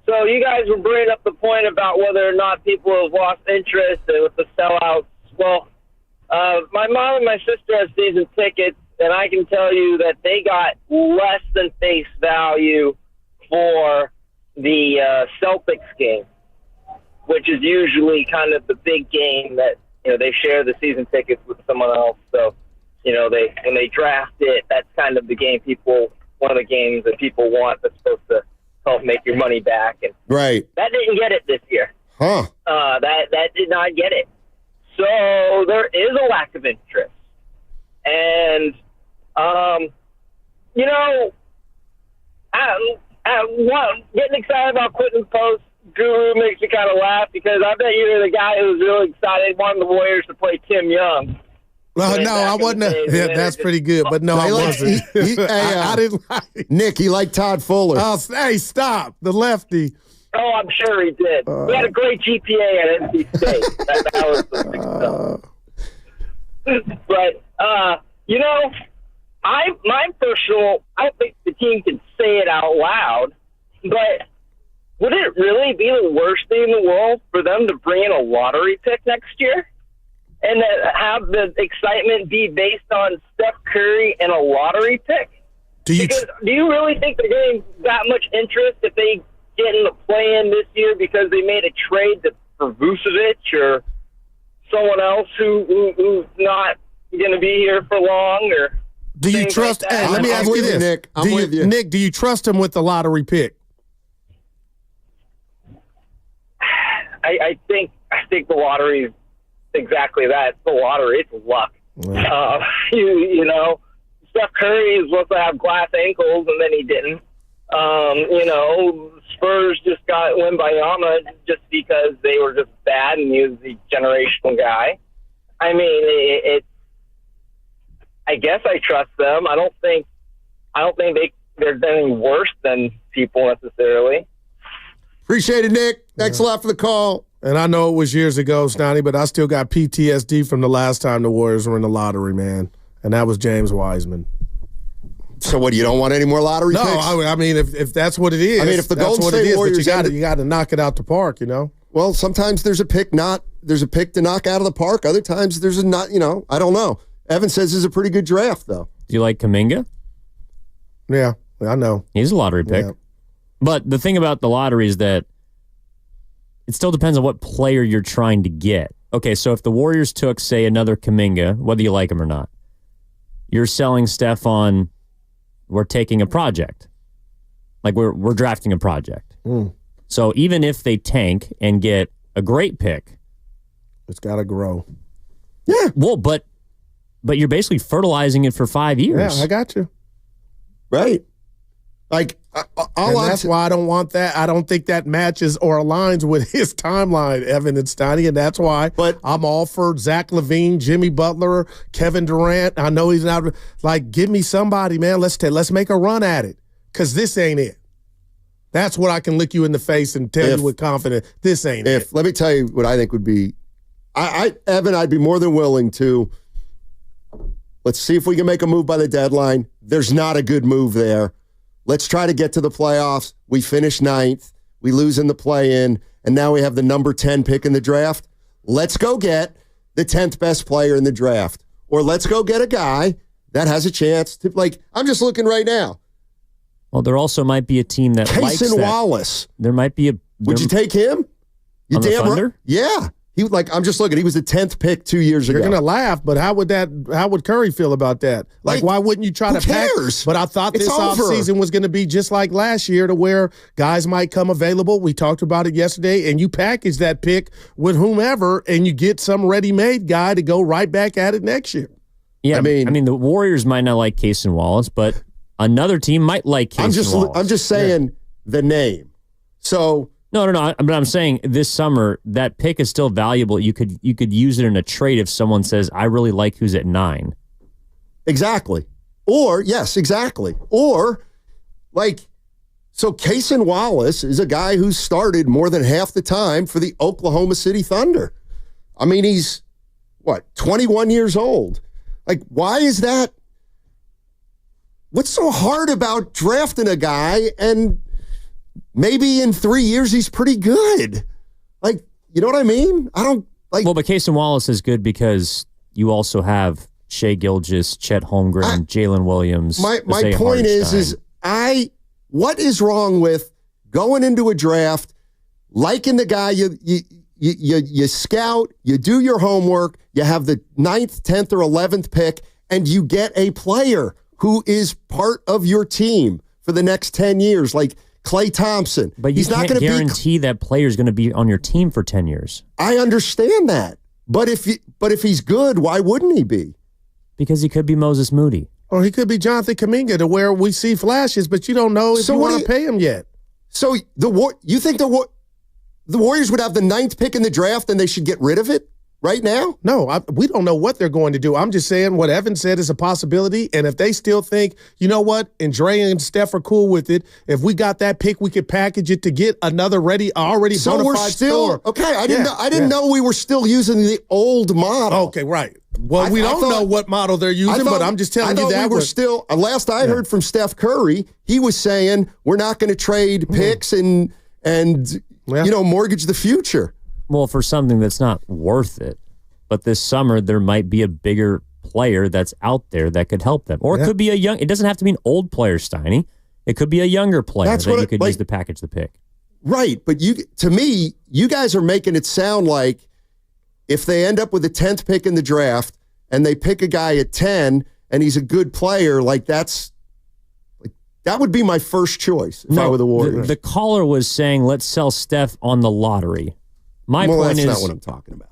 So you guys were bringing up the point about whether or not people have lost interest with the sellouts. Well, my mom and my sister have season tickets, and I can tell you that they got less than face value for the Celtics game, which is usually kind of the big game that, they share the season tickets with someone else. So, when they draft it, that's kind of the game one of the games that people want that's supposed to help make your money back. And right. That didn't get it this year. Huh. That did not get it. So there is a lack of interest. And, getting excited about Quinten post Guru makes me kind of laugh because I bet you're the guy who's really excited, wanting the Warriors to play Tim Young. Well, no, I wasn't. That's pretty good, but no, I wasn't. I didn't like Nick, he liked Todd Fuller. Hey, stop. The lefty. Oh, I'm sure he did. He had a great GPA at NC State. that was the big stuff. But, my personal, I don't think the team can say it out loud, but would it really be the worst thing in the world for them to bring in a lottery pick next year? And have the excitement be based on Steph Curry and a lottery pick? Do you really think they're getting that much interest if they get in the play-in this year because they made a trade for Vucevic or someone else who's not going to be here for long? Or do you trust? Like let me ask you this, Nick. Nick, do you trust him with the lottery pick? I think the lottery is exactly that. It's the lottery. It's luck. Wow. Steph Curry is supposed to have glass ankles, and then he didn't. Spurs just got Wembanyama just because they were just bad, and he was the generational guy. I mean, I guess I trust them. I don't think they're any worse than people necessarily. Appreciate it, Nick. Thanks a lot for the call. And I know it was years ago, Stoney, but I still got PTSD from the last time the Warriors were in the lottery, man. And that was James Wiseman. So what, you don't want any more lottery picks? No, I mean, if that's what it is. I mean, if the Golden State Warriors... But you got to knock it out the park, Well, sometimes there's a pick to knock out of the park. Other times there's a not, I don't know. Evan says this is a pretty good draft, though. Do you like Kuminga? Yeah, I know. He's a lottery pick. Yeah. But the thing about the lottery is that it still depends on what player you're trying to get. Okay, so if the Warriors took, say, another Kuminga, whether you like him or not, you're selling Steph on, we're taking a project. Like we're drafting a project. So even if they tank and get a great pick, it's got to grow. Yeah. Well, but you're basically fertilizing it for 5 years. Yeah, I got you. Right. Like, that's why I don't want that. I don't think that matches or aligns with his timeline, Evan and Steiny, and that's why I'm all for Zach LaVine, Jimmy Butler, Kevin Durant. I know he's not like, give me somebody, man. Let's make a run at it, because this ain't it. That's what I can look you in the face and tell you with confidence. This ain't it. Let me tell you what I think would be. Evan, I'd be more than willing to. Let's see if we can make a move by the deadline. There's not a good move there. Let's try to get to the playoffs. We finish 9th. We lose in the play-in, and now we have the number 10 pick in the draft. Let's go get the 10th best player in the draft. Or let's go get a guy that has a chance to, like, I'm just looking right now. Well, there also might be a team that likes that. Cason Wallace. There might be a... Would you take him? You on the damn Thunder? right. Yeah. I'm just looking. He was the 10th pick 2 years ago. You're gonna laugh, but how would Curry feel about that? Like why wouldn't you try to pack? But I thought this offseason was gonna be just like last year, to where guys might come available. We talked about it yesterday, and you package that pick with whomever, and you get some ready-made guy to go right back at it next year. Yeah, I mean the Warriors might not like Cason Wallace, but another team might like Cason Wallace. I'm just saying the name. So. No. But I'm saying this summer that pick is still valuable. You could use it in a trade if someone says, I really like who's at 9. Exactly. Or yes, exactly. Or so Cason Wallace is a guy who started more than half the time for the Oklahoma City Thunder. I mean, he's 21 years old. Like, why is that? What's so hard about drafting a guy and maybe in 3 years he's pretty good? Like, you know what I mean? I don't like. Well, but Cason Wallace is good because you also have Shai Gilgeous, Chet Holmgren, Jalen Williams. My point is what is wrong with going into a draft, liking the guy you scout, you do your homework, you have the 9th, 10th, or 11th pick, and you get a player who is part of your team for the next 10 years, like Klay Thompson. But he's not going to guarantee that player is going to be on your team for 10 years. I understand that. But if he's good, why wouldn't he be? Because he could be Moses Moody. Or he could be Jonathan Kuminga, to where we see flashes, but you don't know if you want to pay him yet. So you think the Warriors would have the 9th pick in the draft and they should get rid of it right now? No, we don't know what they're going to do. I'm just saying what Evan said is a possibility. And if they still think, you know what, and Dre and Steph are cool with it, if we got that pick, we could package it to get another already so bona fide store. Okay, I didn't know we were still using the old model. Okay, right. Well, we don't know what model they're using, but I'm just telling you that we were still. Last I heard from Steph Curry, he was saying we're not going to trade picks and mortgage the future. Well, for something that's not worth it, but this summer there might be a bigger player that's out there that could help them, or it could be it doesn't have to be an old player, Steiny. It could be a younger player that you could use to package the pick. Right, but to me, you guys are making it sound like if they end up with the 10th pick in the draft and they pick a guy at 10 and he's a good player, that would be my first choice if I were the Warriors. The caller was saying, let's sell Steph on the lottery. My point that's is, not what I'm talking about.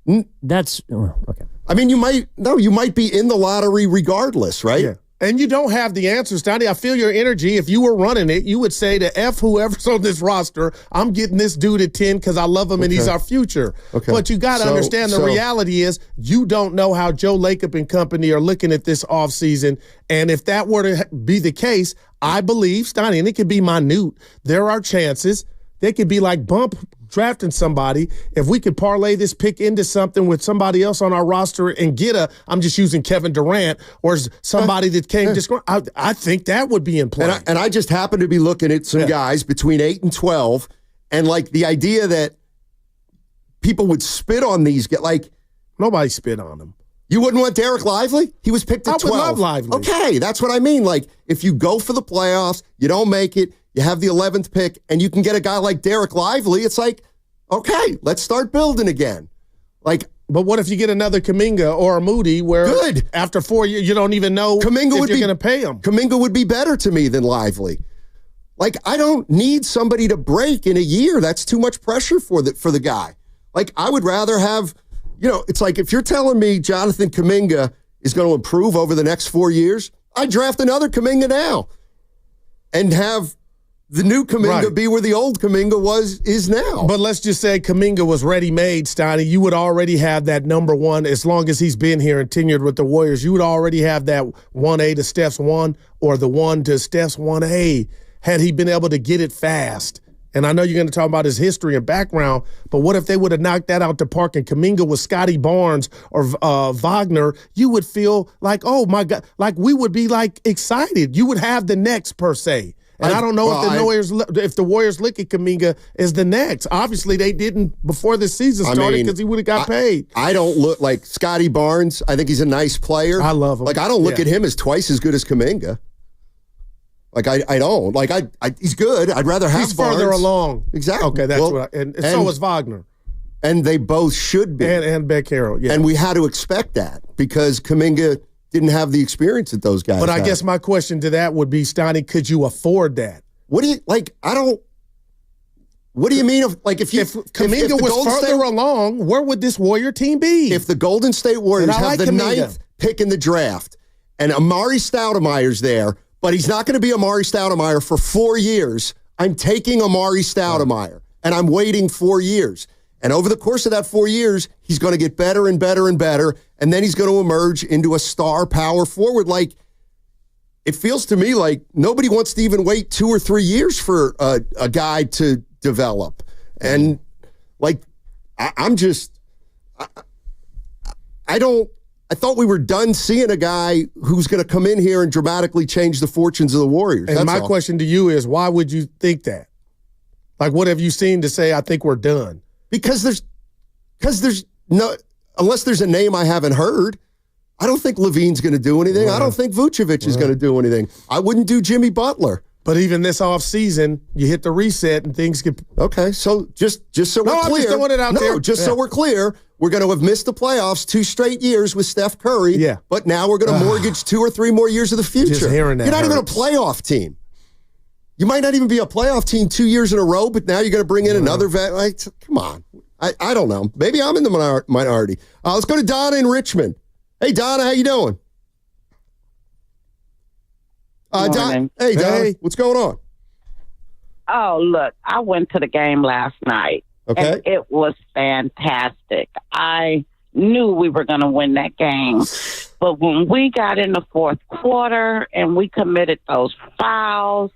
Okay. I mean, you might be in the lottery regardless, right? Yeah. And you don't have the answers, Donnie. I feel your energy. If you were running it, you would say to F whoever's on this roster, I'm getting this dude at 10 because I love him and he's our future. Okay. But you got to understand the reality is you don't know how Joe Lacob and company are looking at this offseason. And if that were to be the case, I believe, Steiny, and it could be minute, there are chances. They could be like drafting somebody. If we could parlay this pick into something with somebody else on our roster and get I'm just using Kevin Durant or somebody that came I think that would be in play. And I just happen to be looking at some guys between 8 and 12, and the idea that people would spit on these guys, nobody spit on them. You wouldn't want Derek Lively? He was picked at 12. I would love Lively. Okay, that's what I mean. If you go for the playoffs, you don't make it, you have the 11th pick, and you can get a guy like Derek Lively, it's okay, let's start building again. But what if you get another Kuminga or a Moody where after 4 years you don't even know if you're going to pay him? Kuminga would be better to me than Lively. I don't need somebody to break in a year. That's too much pressure for the guy. I would rather have, it's if you're telling me Jonathan Kuminga is going to improve over the next 4 years, I'd draft another Kuminga now and have the new Kuminga be where the old Kuminga is now. But let's just say Kuminga was ready-made, Steiny. You would already have that number one, as long as he's been here and tenured with the Warriors, you would already have that 1A to Steph's 1 or the 1 to Steph's 1A had he been able to get it fast. And I know you're going to talk about his history and background, but what if they would have knocked that out the park and Kuminga was Scotty Barnes or Wagner? You would feel oh, my God, we would be excited. You would have the next per se. And I don't know if the Warriors look at Kuminga as the next. Obviously, they didn't before the season started because he would have got paid. I don't look like Scotty Barnes. I think he's a nice player. I love him. I don't look at him as twice as good as Kuminga. I don't. He's good. I'd rather have He's Barnes. further along. Exactly. Okay, that's and so is Wagner. And they both should be. And Beck Harrell, yeah. And we had to expect that because Kuminga didn't have the experience that those guys But I had. guess my question to that would be, Steiny, could you afford that? What do you what do you mean if Kuminga was further along, where would this Warrior team be? If the Golden State Warriors have the 9th pick in the draft and Amari Stoudemire's there, but he's not going to be Amari Stoudemire for 4 years, I'm taking Amari Stoudemire and I'm waiting 4 years. And over the course of that 4 years, he's going to get better and better and better. And then he's going to emerge into a star power forward. It feels to me like nobody wants to even wait 2 or 3 years for a guy to develop. And I thought we were done seeing a guy who's going to come in here and dramatically change the fortunes of the Warriors. And my question to you is, why would you think that? What have you seen to say, I think we're done? Because there's no, unless there's a name I haven't heard, I don't think Levine's going to do anything. I don't think Vucevic is going to do anything. I wouldn't do Jimmy Butler. But even this offseason, you hit the reset and things get... Okay, so just so we're clear. I'm just throwing it out there. So we're clear, we're going to have missed the playoffs 2 straight years with Steph Curry. Yeah. But now we're going to mortgage 2 or 3 more years of the future. Just hearing that You're not even a playoff team. You might not even be a playoff team 2 years in a row, but now you're going to bring in another vet. Come on. I don't know. Maybe I'm in the minority. Let's go to Donna in Richmond. Hey, Donna, how you doing? Hey, Donna, what's going on? Oh, look, I went to the game last night, Okay. And it was fantastic. I knew we were going to win that game. But when we got in the fourth quarter and we committed those fouls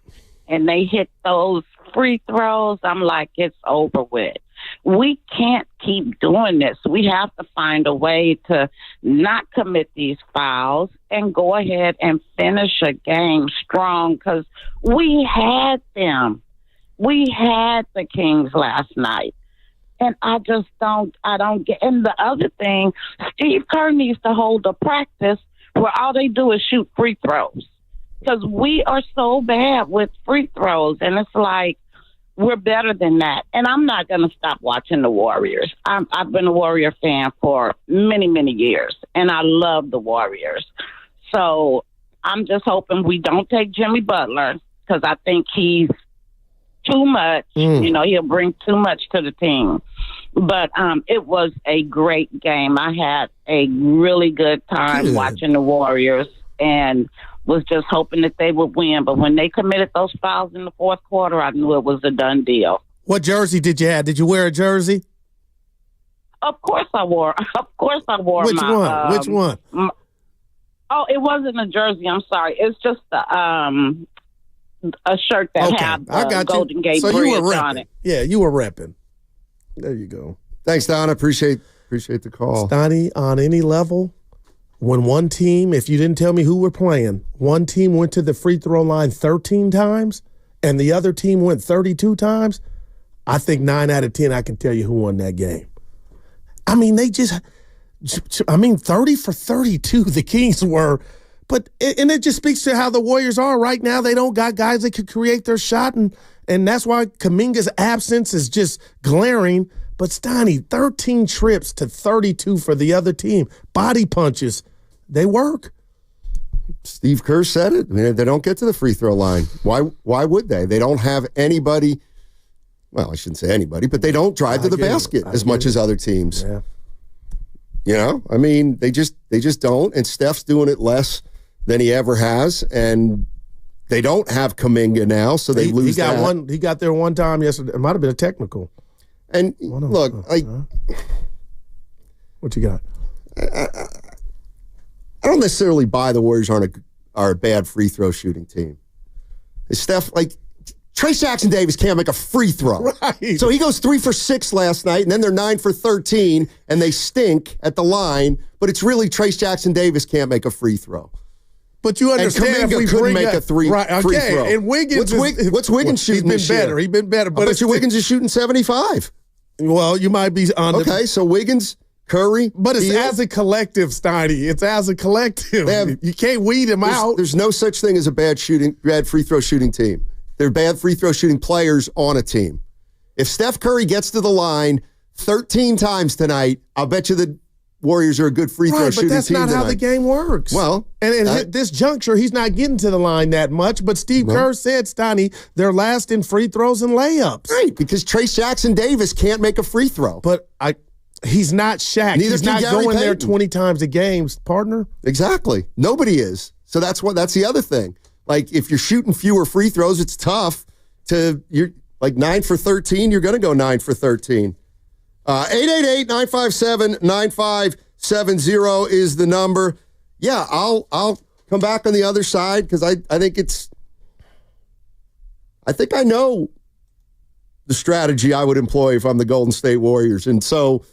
and they hit those free throws, I'm like, it's over with. We can't keep doing this. We have to find a way to not commit these fouls and go ahead and finish a game strong because we had them. We had the Kings last night. And I don't get. And the other thing, Steve Kerr needs to hold a practice where all they do is shoot free throws. Because we are so bad with free throws. And it's like, we're better than that. And I'm not going to stop watching the Warriors. I've been a Warrior fan for many, many years. And I love the Warriors. So I'm just hoping we don't take Jimmy Butler because I think he's too much. You know, he'll bring too much to the team. But it was a great game. I had a really good time watching the Warriors and was just hoping that they would win. But when they committed those fouls in the fourth quarter, I knew it was a done deal. What jersey did you have? Did you wear a jersey? Of course I wore. Which one? Which one? It wasn't a jersey. I'm sorry. It's just a shirt that had the Golden Gate Bridge on it. Yeah, you were repping. There you go. Thanks, Don. I appreciate the call. Stoney, on any level, when one team, if you didn't tell me who we're playing, one team went to the free throw line 13 times and the other team went 32 times, I think 9 out of 10 I can tell you who won that game. I mean, 30 for 32 the Kings were. And it just speaks to how the Warriors are right now. They don't got guys that could create their shot, and that's why Kuminga's absence is just glaring. But Stoney, 13 trips to 32 for the other team. Body punches, they work. Steve Kerr said it. I mean, they don't get to the free throw line. Why would they? They don't have anybody. Well, I shouldn't say anybody, but they don't drive to the basket as much as other teams. Yeah. You know, I mean, they just don't. And Steph's doing it less than he ever has, and they don't have Kuminga now, so they lose that. He got there one time yesterday. It might have been a technical. And look, what you got? I don't necessarily buy the Warriors are a bad free throw shooting team. Steph, Trace Jackson Davis can't make a free throw. Right. So he goes 3 for 6 last night, and then they're 9 for 13, and they stink at the line, but it's really Trace Jackson Davis can't make a free throw. But you understand and Kuminga couldn't make a free throw. And Wiggins what's Wiggins shooting this year? He's been better. But your Wiggins is shooting 75. Well, you might be on so Wiggins, Curry. But it's as a collective, Steiny. It's as a collective. You can't weed them out. There's no such thing as a bad free throw shooting team. They're bad free throw shooting players on a team. If Steph Curry gets to the line 13 times tonight, I'll bet you the Warriors are a good free throw shooting team. But that's not tonight. how the game works. Well, and at this juncture, he's not getting to the line that much. But Steve Kerr said, Stoney, they're last in free throws and layups. Right, because Trace Jackson Davis can't make a free throw. But he's not Shaq. He's not going there 20 times a game, partner. Exactly. Nobody is. So that's the other thing. If you're shooting fewer free throws, it's tough you're 9 for 13, you're going to go 9 for 13. 888-957-9570 is the number. Yeah, I'll come back on the other side because I think I know the strategy I would employ if I'm the Golden State Warriors. And so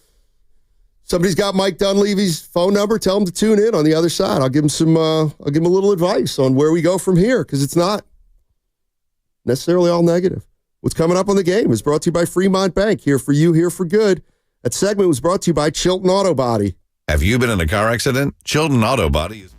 somebody's got Mike Dunleavy's phone number. Tell him to tune in on the other side. I'll give him a little advice on where we go from here because it's not necessarily all negative. What's coming up on the game is brought to you by Fremont Bank. Here for you, here for good. That segment was brought to you by Chilton Auto Body. Have you been in a car accident? Chilton Auto Body is...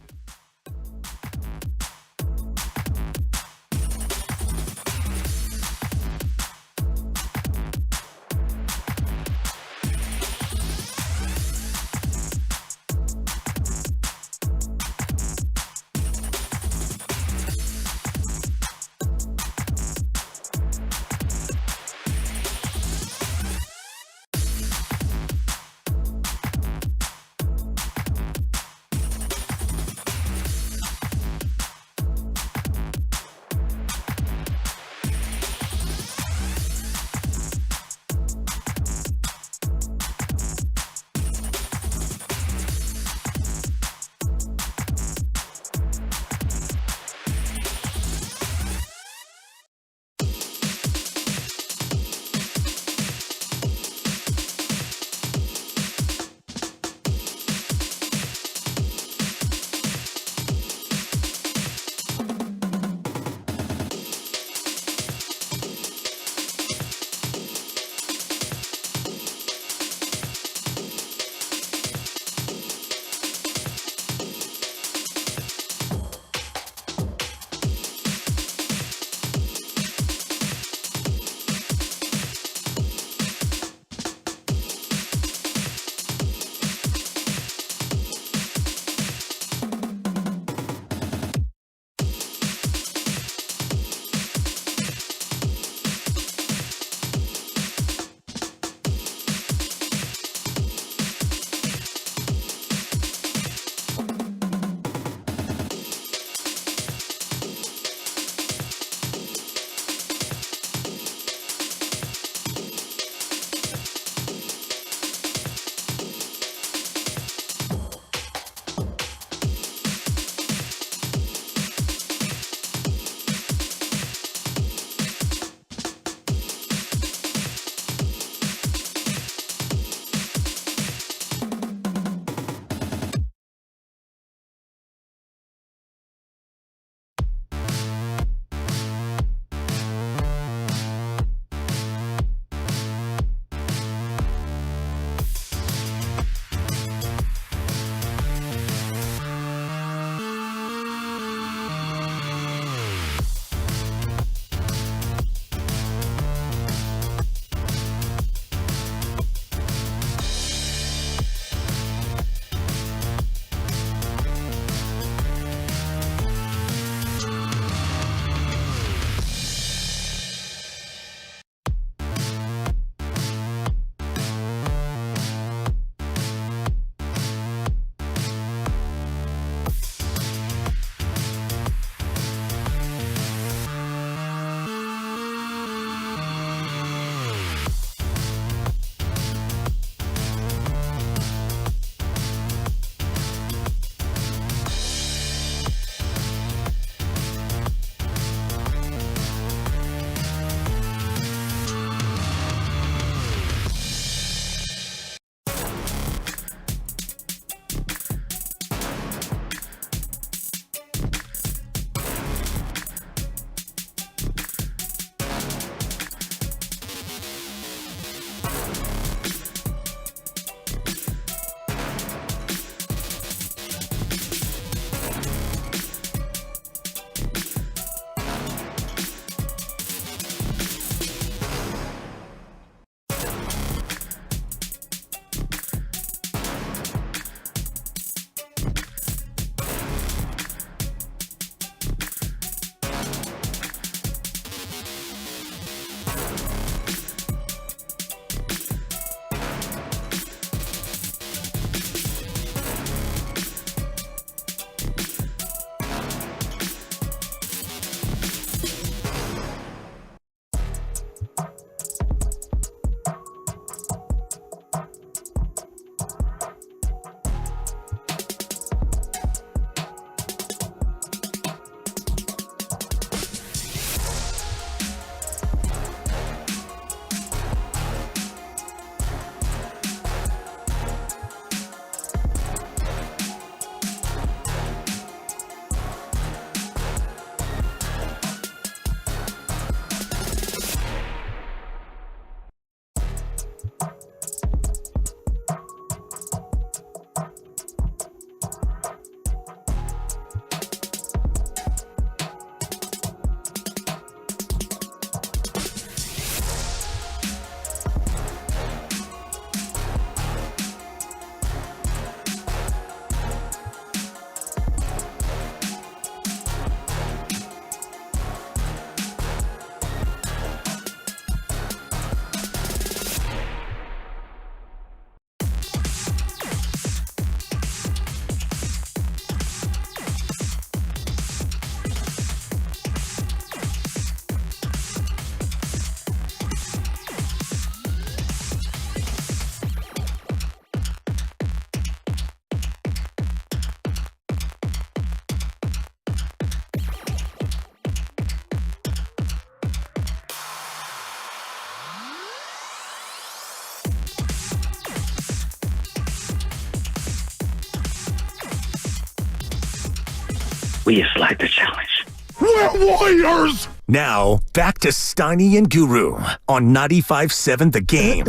We just like the challenge. We're Warriors! Now, back to Steiny and Guru on 95.7 The Game.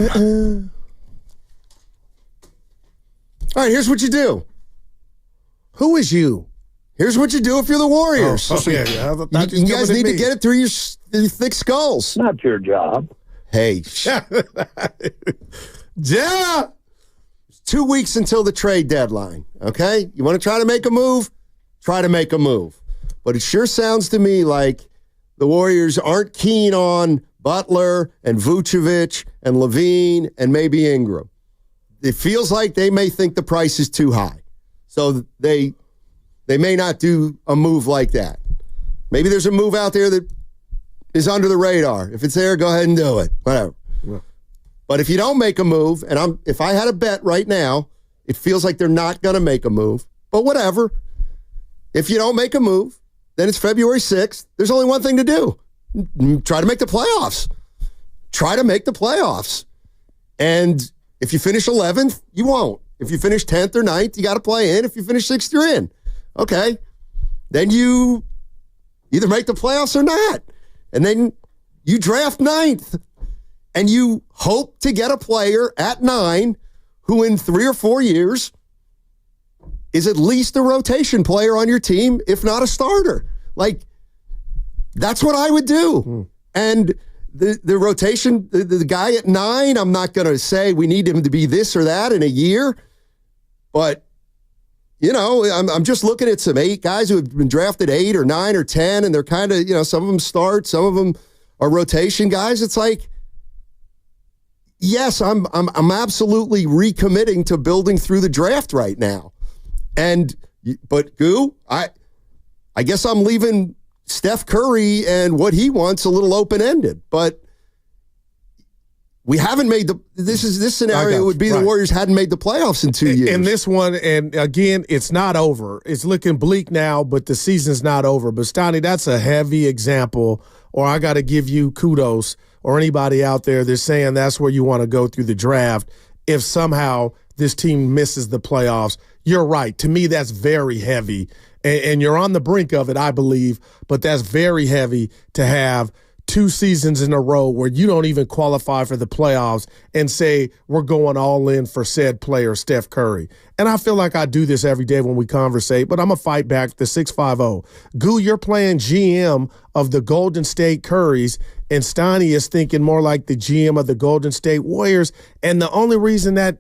All right, here's what you do. Who is you? Here's what you do if you're the Warriors. Yeah. You guys need to get it through your thick skulls. Not your job. Hey. Yeah. 2 weeks until the trade deadline, okay? You want to try to make a move? Try to make a move. But it sure sounds to me like the Warriors aren't keen on Butler and Vucevic and Levine and maybe Ingram. It feels like they may think the price is too high. So they may not do a move like that. Maybe there's a move out there that is under the radar. If it's there, go ahead and do it. Whatever. Yeah. But if you don't make a move, and if I had a bet right now, it feels like they're not going to make a move. But whatever. If you don't make a move, then it's February 6th. There's only one thing to do. Try to make the playoffs. Try to make the playoffs. And if you finish 11th, you won't. If you finish 10th or 9th, you got to play in. If you finish 6th, you're in. Okay. Then you either make the playoffs or not. And then you draft 9th. And you hope to get a player at 9 who in 3 or 4 years is at least a rotation player on your team, if not a starter. Like, that's what I would do. And the rotation, the guy at 9, I'm not going to say we need him to be this or that in a year. But, you know, I'm just looking at some 8 guys who have been drafted 8 or 9 or 10, and they're kind of, you know, some of them start, some of them are rotation guys. It's like, yes, I'm absolutely recommitting to building through the draft right now. But Goo, I guess I'm leaving Steph Curry and what he wants a little open-ended. But we haven't made this scenario would be the Warriors hadn't made the playoffs in 2 years. In this one, and again, it's not over. It's looking bleak now, but the season's not over. But Stoney, that's a heavy example, or I got to give you kudos, or anybody out there that's saying that's where you want to go through the draft if somehow this team misses the playoffs. You're right. To me, that's very heavy. And you're on the brink of it, I believe, but that's very heavy to have 2 seasons in a row where you don't even qualify for the playoffs and say we're going all in for said player, Steph Curry. And I feel like I do this every day when we conversate, but I'm going to fight back the 650. Goo, you're playing GM of the Golden State Currys, and Steiny is thinking more like the GM of the Golden State Warriors. And the only reason that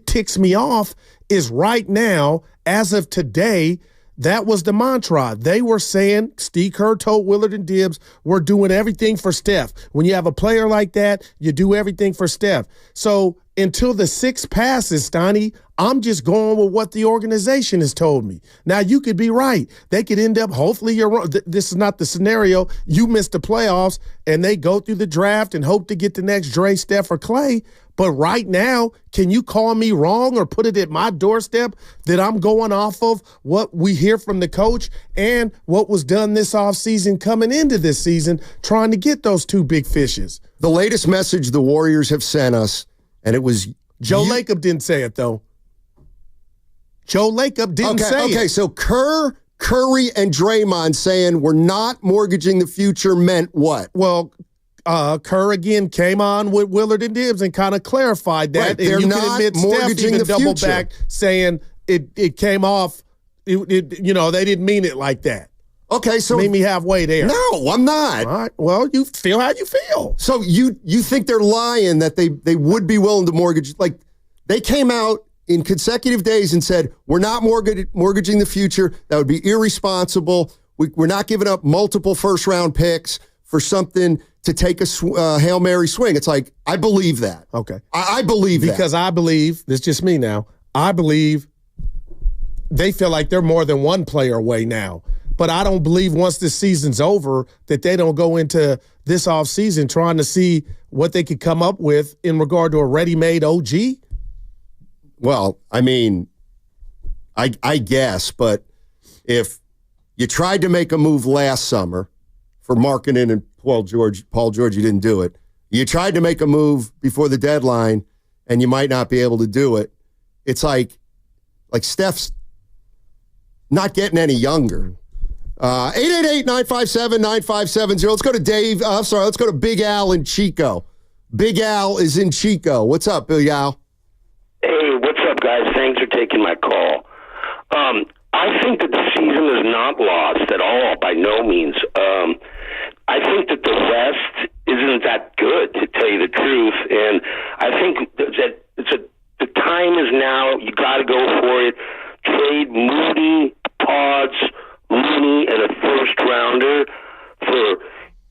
ticks me off is right now, as of today, that was the mantra. They were saying, Steve Kerr told Willard and Dibbs, we're doing everything for Steph. When you have a player like that, you do everything for Steph. So until the 6 passes, Steiny, I'm just going with what the organization has told me. Now, you could be right. They could end up, hopefully you're wrong. This is not the scenario. You miss the playoffs, and they go through the draft and hope to get the next Dre, Steph, or Clay. But right now, can you call me wrong or put it at my doorstep that I'm going off of what we hear from the coach and what was done this offseason coming into this season, trying to get those 2 big fishes? The latest message the Warriors have sent us, and it was Joe Lacob didn't say it, though. Joe Lacob didn't say it. Okay, so Kerr, Curry, and Draymond saying we're not mortgaging the future meant what? Well, Kerr again came on with Willard and Dibbs and kind of clarified that. Right, and they're you not can admit mortgaging Steph even the doubled future. back saying it came off. They didn't mean it like that. Okay, so made me halfway there. No, I'm not. All right. Well, you feel how you feel. So you think they're lying that they would be willing to mortgage? Like, they came out in consecutive days and said, we're not mortgaging the future. That would be irresponsible. We're not giving up multiple first-round picks for something to take a Hail Mary swing. It's like, I believe that. Okay. I believe that. Because I believe, this is just me now, I believe they feel like they're more than one player away now. But I don't believe once this season's over that they don't go into this offseason trying to see what they could come up with in regard to a ready-made OG. Well, I mean, I guess, but if you tried to make a move last summer for Markkanen and Paul George, you didn't do it. You tried to make a move before the deadline, and you might not be able to do it. It's like Steph's not getting any younger. 888-957-9570. Let's go to Dave. Let's go to Big Al in Chico. Big Al is in Chico. What's up, Big Al? Hey, what's up, guys? Thanks for taking my call. I think that the season is not lost at all, by no means. I think that the West isn't that good, to tell you the truth, and I think that the time is now. You got to go for it. Trade Moody, Pods, Looney, and a first-rounder for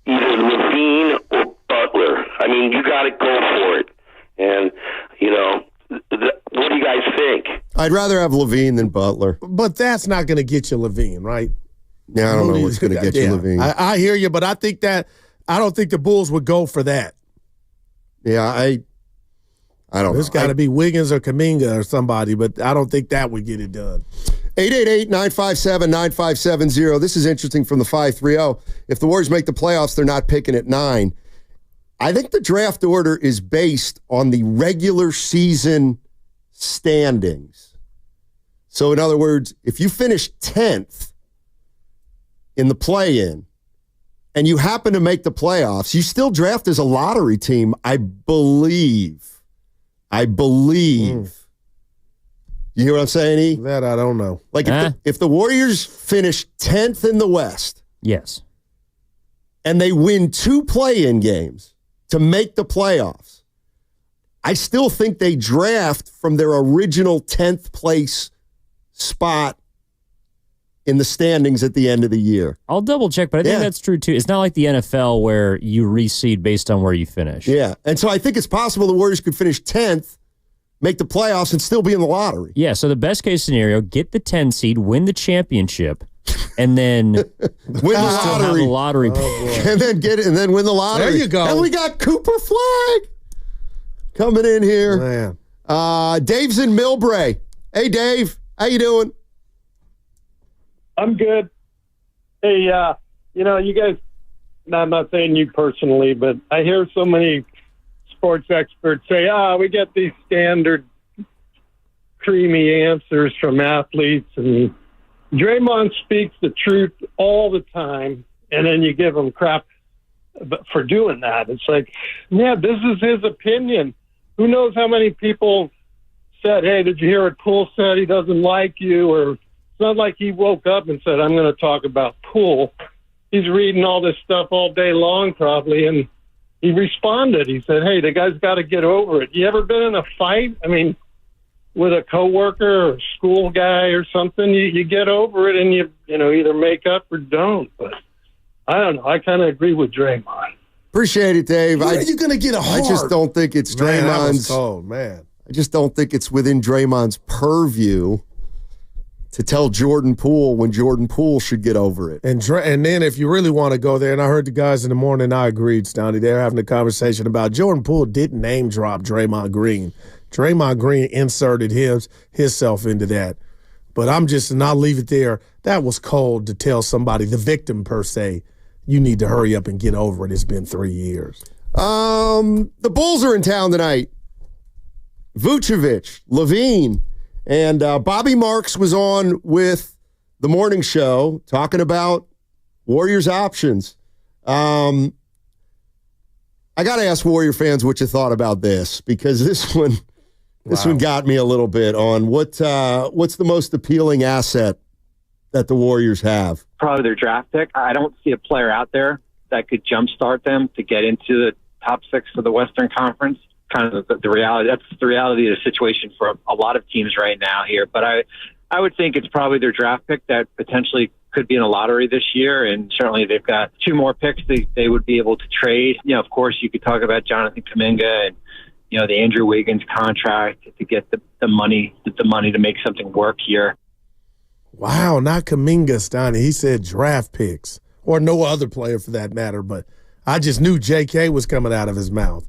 either Levine or Butler. I mean, you got to go for it. And, what do you guys think? I'd rather have Levine than Butler. But that's not going to get you Levine, right? Yeah, I don't know what's going to get you Levine. I hear you, but I don't think the Bulls would go for that. Yeah, I don't know. There's got to be Wiggins or Kuminga or somebody, but I don't think that would get it done. 888-957-9570. This is interesting from the 530. If the Warriors make the playoffs, they're not picking at 9. I think the draft order is based on the regular season standings. So, in other words, if you finish 10th in the play-in and you happen to make the playoffs, you still draft as a lottery team, I believe. You hear what I'm saying, E? That I don't know. Like if the Warriors finish 10th in the West. Yes. And they win 2 play-in games to make the playoffs, I still think they draft from their original 10th place spot in the standings at the end of the year. I'll double check, but I think that's true too. It's not like the NFL where you reseed based on where you finish. Yeah. And so I think it's possible the Warriors could finish 10th, make the playoffs, and still be in the lottery. Yeah, so the best case scenario, get the 10 seed, win the championship, and then win the lottery. And then win the lottery. There you go. And we got Cooper Flag coming in here. Man. Dave's in Millbrae. Hey, Dave. How you doing? I'm good. Hey, you guys, I'm not saying you personally, but I hear so many sports experts say, we get these standard creamy answers from athletes, and Draymond speaks the truth all the time, and then you give him crap for doing that. It's like, yeah, this is his opinion. Who knows how many people said, hey, did you hear what Poole said? He doesn't like you. Or it's not like he woke up and said, I'm going to talk about Poole. He's reading all this stuff all day long probably, and he responded. He said, hey, the guy's got to get over it. You ever been in a fight? I mean, with a coworker or a school guy or something, you get over it and you either make up or don't. But I don't know. I kind of agree with Draymond. Appreciate it, Dave. You're going to get a hard. I just don't think it's Draymond's. Man. I just don't think it's within Draymond's purview to tell Jordan Poole when Jordan Poole should get over it. And then if you really want to go there, and I heard the guys in the morning, I agreed, Stoney, they were having a conversation about Jordan Poole didn't name drop Draymond Green. Draymond Green inserted himself into that. But and I'll leave it there. That was cold to tell somebody, the victim per se, you need to hurry up and get over it. It's been 3 years. The Bulls are in town tonight. Vucevic, Levine, and Bobby Marks was on with the morning show talking about Warriors options. I got to ask Warrior fans what you thought about this, because this one got me a little bit on what's the most appealing asset that the Warriors have. Probably their draft pick. I don't see a player out there that could jumpstart them to get into the top 6 of the Western Conference. Kind of the reality. That's the reality of the situation for a lot of teams right now here. But I would think it's probably their draft pick that potentially could be in a lottery this year. And certainly they've got 2 more picks they would be able to trade. Of course, you could talk about Jonathan Kuminga and, the Andrew Wiggins contract to get the money to make something work here. Wow, not Kuminga, Stoney. He said draft picks, or no other player for that matter. But I just knew JK was coming out of his mouth.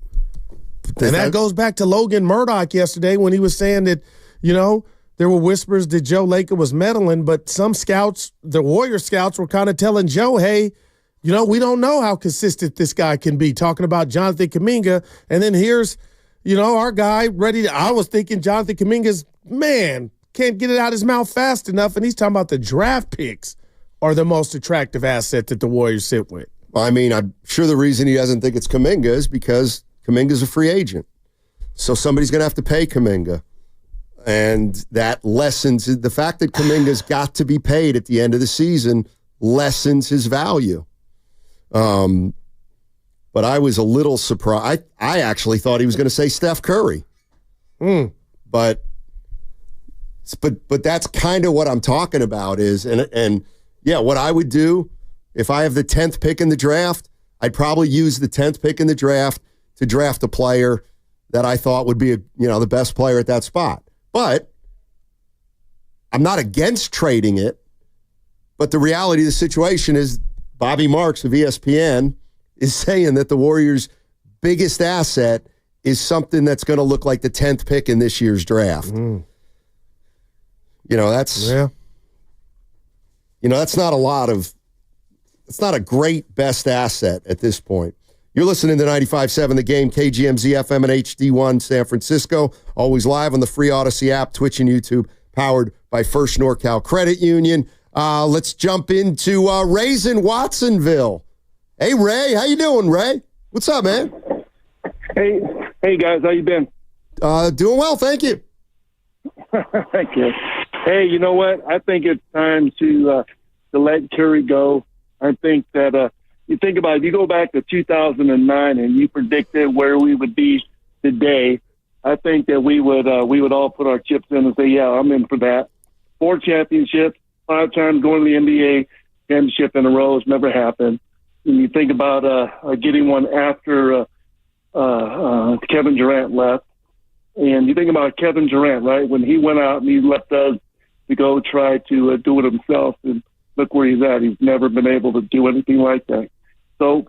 And that goes back to Logan Murdoch yesterday when he was saying that, there were whispers that Joe Lacob was meddling, but some scouts, the Warrior scouts, were kind of telling Joe, hey, we don't know how consistent this guy can be, talking about Jonathan Kuminga. And then here's, our guy ready to – I was thinking Jonathan Kuminga's, man, can't get it out his mouth fast enough, and he's talking about the draft picks are the most attractive asset that the Warriors sit with. Well, I mean, I'm sure the reason he doesn't think it's Kuminga is because Kuminga's a free agent. So somebody's going to have to pay Kuminga. And that lessens the fact that Kuminga's got to be paid at the end of the season lessens his value. But I was a little surprised. I actually thought he was going to say Steph Curry. But that's kind of what I'm talking about is, and yeah, what I would do if I have the 10th pick in the draft, I'd probably use the 10th pick in the draft to draft a player that I thought would be the best player at that spot. But I'm not against trading it. But the reality of the situation is Bobby Marks of ESPN is saying that the Warriors' biggest asset is something that's going to look like the 10th pick in this year's draft. That's it's not a great best asset at this point. You're listening to 95.7 The Game, KGMZ FM and HD1 San Francisco. Always live on the free Odyssey app, Twitch and YouTube, powered by First NorCal Credit Union. Let's jump into Ray's in Watsonville. Hey, Ray. How you doing, Ray? What's up, man? Hey, guys. How you been? Doing well, thank you. Thank you. Hey, you know what? I think it's time to let Curry go. I think that you think about it, if you go back to 2009 and you predicted where we would be today, I think that we would all put our chips in and say, yeah, I'm in for that. 4 championships, 5 times going to the NBA championship in a row has never happened. And you think about getting one after Kevin Durant left. And you think about Kevin Durant, right? When he went out and he left us to go try to do it himself, and look where he's at. He's never been able to do anything like that. So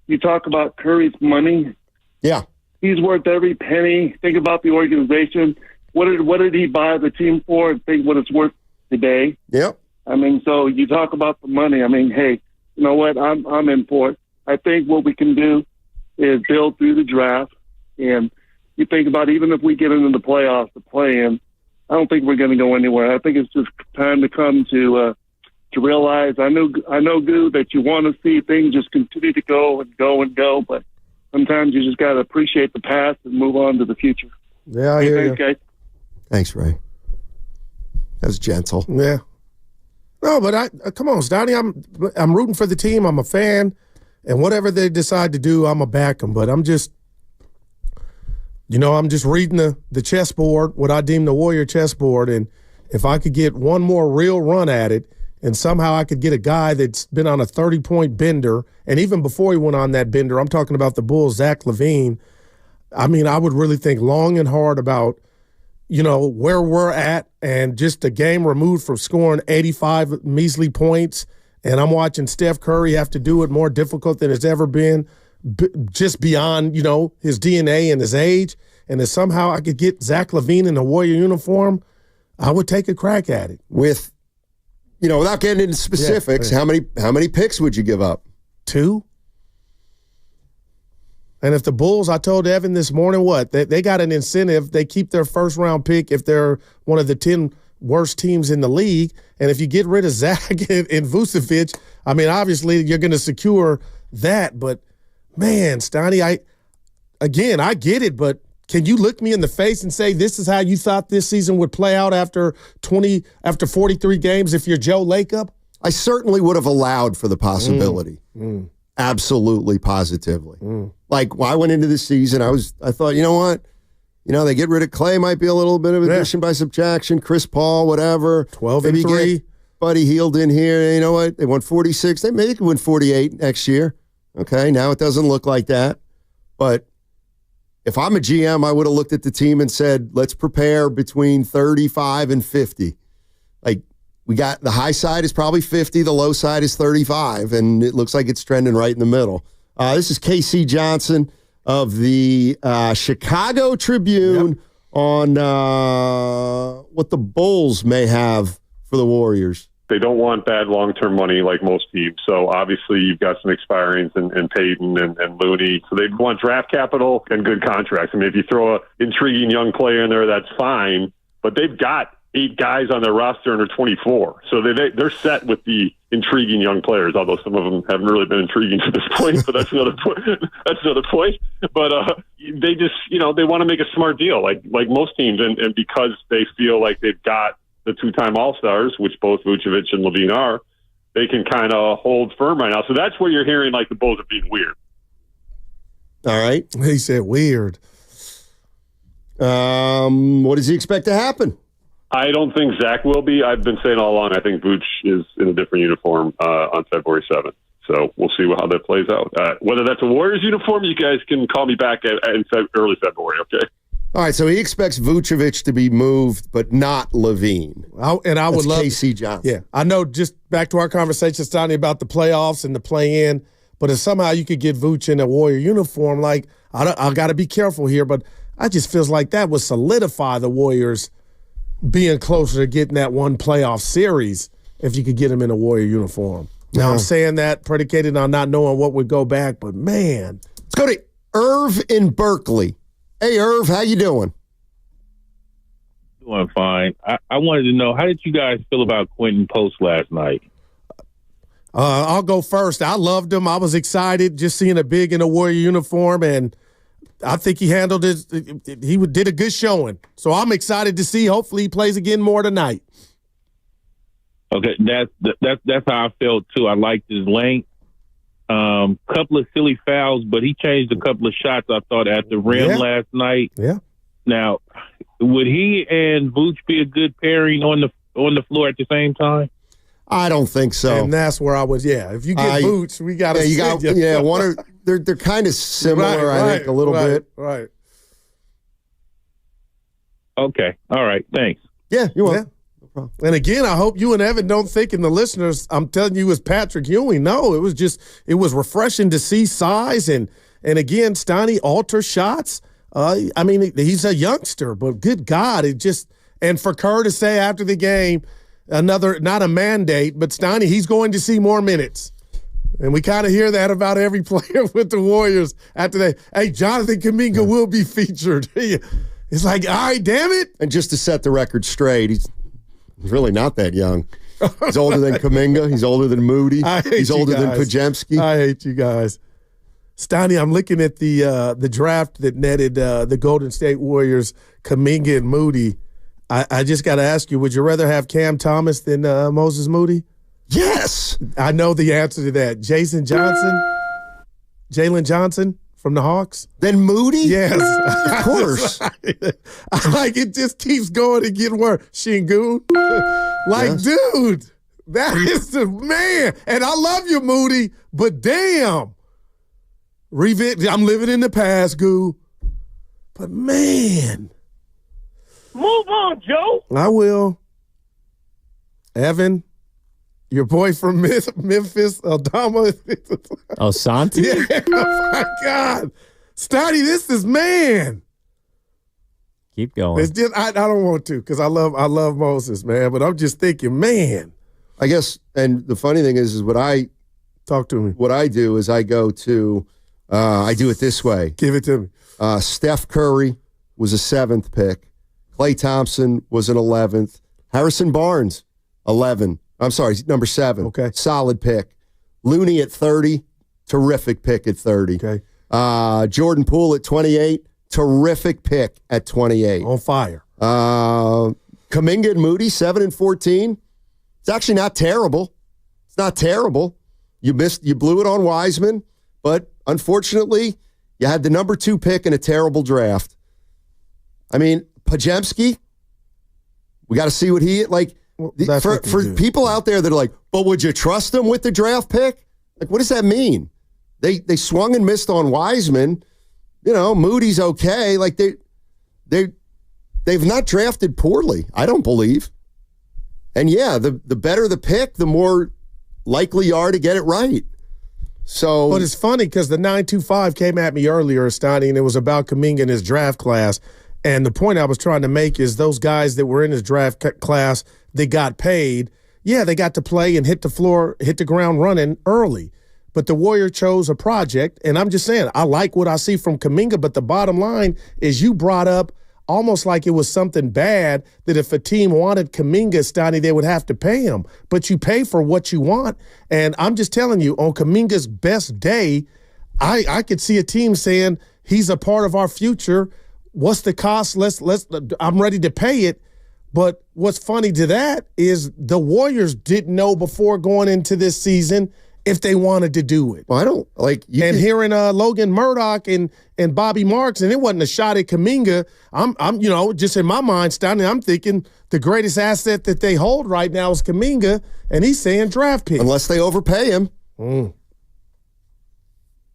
you talk about Curry's money. Yeah. He's worth every penny. Think about the organization. What did he buy the team for? Think what it's worth today. Yep. I mean, so you talk about the money. I mean, hey, you know what? I'm in for it. I think what we can do is build through the draft. And you think about even if we get into the playoffs to play in, I don't think we're going to go anywhere. I think it's just time to come to realize, I know, Goo, that you want to see things just continue to go and go and go, but sometimes you just got to appreciate the past and move on to the future. Yeah, I hear you. Okay. Thanks, Ray. That was gentle. Yeah. No, but come on, Stoney. I'm rooting for the team. I'm a fan, and whatever they decide to do, I'm gonna back them. But I'm just reading the chessboard, what I deem the Warrior chessboard, and if I could get one more real run at it, and somehow I could get a guy that's been on a 30-point bender, and even before he went on that bender, I'm talking about the Bulls, Zach LaVine. I mean, I would really think long and hard about, where we're at, and just a game removed from scoring 85 measly points, and I'm watching Steph Curry have to do it more difficult than it's ever been, just beyond, his DNA and his age, and if somehow I could get Zach LaVine in a Warrior uniform, I would take a crack at it. With without getting into specifics, how many picks would you give up? 2. And if the Bulls, I told Evan this morning, they got an incentive. They keep their first-round pick if they're one of the 10 worst teams in the league. And if you get rid of Zach and Vucevic, I mean, obviously you're going to secure that. But, man, Stoney, I get it, but can you look me in the face and say this is how you thought this season would play out after 43 games if you're Joe Lacob? I certainly would have allowed for the possibility. Absolutely, positively. Like, when I went into this season, I thought, you know what? They get rid of Clay, might be a little bit of addition by subtraction. Chris Paul, whatever. 12-3. Get Buddy Hield in here. You know what? They won 46. They maybe could win 48 next year. Okay, now it doesn't look like that. But if I'm a GM, I would have looked at the team and said, let's prepare between 35 and 50. Like, we got the high side is probably 50, the low side is 35, and it looks like it's trending right in the middle. This is KC Johnson of the Chicago Tribune on what the Bulls may have for the Warriors. They don't want bad long-term money like most teams. So obviously you've got some expirings in Payton and Looney. So they want draft capital and good contracts. I mean, if you throw an intriguing young player in there, that's fine. But they've got 8 guys on their roster and are 24. So they're set with the intriguing young players, although some of them haven't really been intriguing to this point, but that's another point. But they just, they want to make a smart deal like most teams. And because they feel like they've got the 2-time All-Stars, which both Vucevic and Levine are, they can kind of hold firm right now. So that's where you're hearing like the Bulls are being weird. All right. He said weird. What does he expect to happen? I don't think Zach will be. I've been saying all along, I think Vooch is in a different uniform on February 7th. So we'll see how that plays out. Whether that's a Warriors uniform, you guys can call me back in early February, okay? All right, so he expects Vucevic to be moved, but not Levine. I would love KC Johnson. Yeah, I know. Just back to our conversation, Stoney, about the playoffs and the play-in. But if somehow you could get Vooch in a Warrior uniform, like I got to be careful here, but I just feels like that would solidify the Warriors being closer to getting that one playoff series if you could get him in a Warrior uniform. Now, I'm saying that predicated on not knowing what would go back, but man. Let's go to Irv in Berkeley. Hey, Irv, how you doing? Doing fine. I wanted to know, how did you guys feel about Quinten post last night? I'll go first. I loved him. I was excited just seeing a big in a Warrior uniform, and I think he handled it. He did a good showing. So I'm excited to see. Hopefully he plays again more tonight. Okay, that's how I felt too. I liked his length. Couple of silly fouls, but he changed a couple of shots, I thought, at the rim last night. Yeah. Now, would he and Vooch be a good pairing on the floor at the same time? I don't think so. And that's where I was. Yeah, if you get Vooch, we got to. They're kind of similar, right, I think, a little bit. Right. Okay. All right. Thanks. Yeah, you're welcome. Yeah. No problem. And again, I hope you and Evan don't think, and the listeners, I'm telling you, it's Patrick Ewing. No, it was refreshing to see size and again, Stoney alter shots. I mean, he's a youngster, but good God, and for Kerr to say after the game, not a mandate, but Stoney, he's going to see more minutes. And we kind of hear that about every player with the Warriors after they, hey, Jonathan Kuminga will be featured. It's like, all right, damn it. And just to set the record straight, he's really not that young. He's older than Kuminga. He's older than Moody. He's older than Pajemski. I hate you guys. Stoney, I'm looking at the draft that netted the Golden State Warriors, Kuminga and Moody. I just got to ask you, would you rather have Cam Thomas than Moses Moody? Yes. I know the answer to that. Jalen Johnson from the Hawks? Then Moody? Yes. Of course. I like it just keeps going and getting worse. Shingun. Dude, that is the man. And I love you, Moody, but damn. I'm living in the past, Goo. But man. Move on, Joe. I will. Evan. Your boy from Memphis, Aldama. Oh, Santos? Yeah, oh my God. Stoney, this is man. Keep going. It's just, I don't want to because I love Moses, man. But I'm just thinking, man. I guess, and the funny thing is what I talk to me. What I do is I go to, I do it this way. Give it to me. Steph Curry was a 7th pick. Klay Thompson was an 11th. Harrison Barnes, 11. I'm sorry, number 7. Okay. Solid pick. Looney at 30. Terrific pick at 30. Okay. Jordan Poole at 28. Terrific pick at 28. On fire. Kuminga and Moody, 7 and 14. It's actually not terrible. It's not terrible. You blew it on Wiseman, but unfortunately, you had the number 2 pick in a terrible draft. I mean, Pajemski, we got to see what he like. For people out there that are like, but would you trust him with the draft pick? Like, what does that mean? They swung and missed on Wiseman. You know, Moody's okay. Like they've not drafted poorly, I don't believe. And yeah, the better the pick, the more likely you are to get it right. So, but it's funny because the 925 came at me earlier, Stoney, and it was about Kuminga in his draft class. And the point I was trying to make is those guys that were in his draft class, they got paid. Yeah, they got to play and hit the ground running early. But the Warrior chose a project, and I'm just saying, I like what I see from Kuminga, but the bottom line is you brought up almost like it was something bad that if a team wanted Kuminga, Stoney, they would have to pay him. But you pay for what you want. And I'm just telling you, on Kuminga's best day, I could see a team saying he's a part of our future. What's the cost? I'm ready to pay it. But what's funny to that is the Warriors didn't know before going into this season if they wanted to do it. Well, I don't like you. And hearing Logan Murdoch and Bobby Marks, and it wasn't a shot at Kuminga. I'm just in my mind, Stanley, I'm thinking the greatest asset that they hold right now is Kuminga, and he's saying draft pick. Unless they overpay him. Mm.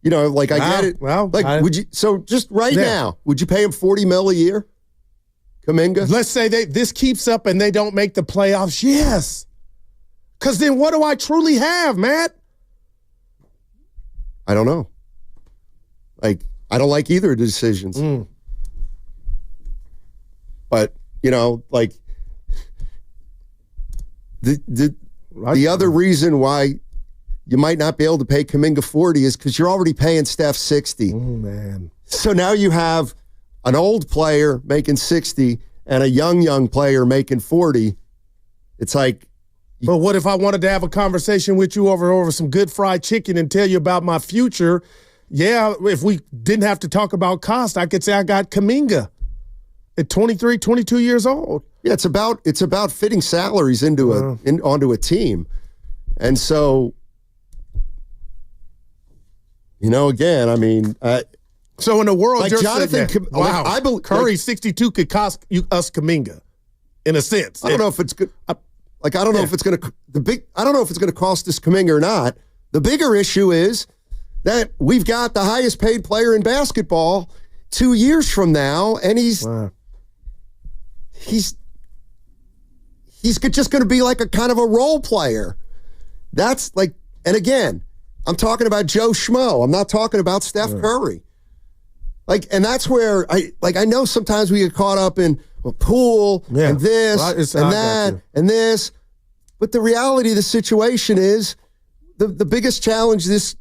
You know, like I get it. Well, would you? So just now, would you pay him $40 million a year, Kuminga? Let's say this keeps up and they don't make the playoffs. Yes, because then what do I truly have, Matt? I don't know. Like, I don't like either of the decisions. But, like the other reason why you might not be able to pay Kuminga 40 is because you're already paying Steph 60. Oh, man. So now you have an old player making 60 and a young player making 40. It's like, but what if I wanted to have a conversation with you over some good fried chicken and tell you about my future? Yeah, if we didn't have to talk about cost, I could say I got Kuminga at 23, 22 years old. Yeah, it's about fitting salaries into onto a team. And so, again, I mean, so in the world, like you're Jonathan, saying that, wow, I believe Curry 62 could cost us Kuminga, in a sense. I don't know if it's good. I don't know if it's going to I don't know if it's going to cost us Kuminga or not. The bigger issue is that we've got the highest paid player in basketball 2 years from now, and he's just going to be like a kind of a role player. That's like, and again, I'm talking about Joe Schmo. I'm not talking about Steph Curry. Like, and that's where I know sometimes we get caught up in Poole and this and that and this. But the reality of the situation is the biggest challenge this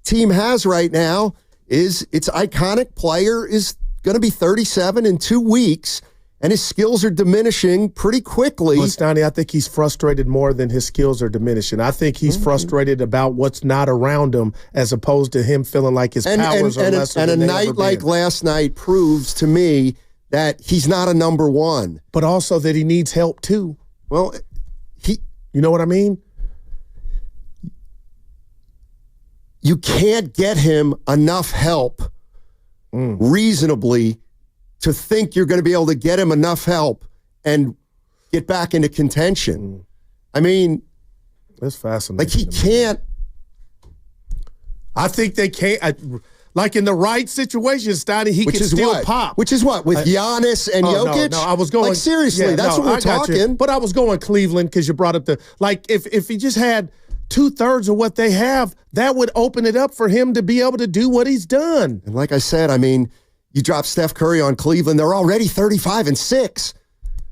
team has right now is its iconic player is going to be 37 in 2 weeks, and his skills are diminishing pretty quickly. Well, Stoney, I think he's frustrated more than his skills are diminishing. I think he's frustrated about what's not around him as opposed to him feeling like his powers are lesser than they ever been. And a night like last night proves to me that he's not a number one. But also that he needs help too. Well, you know what I mean? You can't get him enough help reasonably to think you're going to be able to get him enough help and get back into contention. I mean, that's fascinating. Like, he can't. I think they can't. Like in the right situation, Stoney, he can still pop. Which is what? With Giannis and Jokic? No, I was going. Like, seriously, that's what we're talking. But I was going Cleveland because you brought up if he just had 2/3 of what they have, that would open it up for him to be able to do what he's done. And like I said, I mean, you drop Steph Curry on Cleveland, they're already 35-6.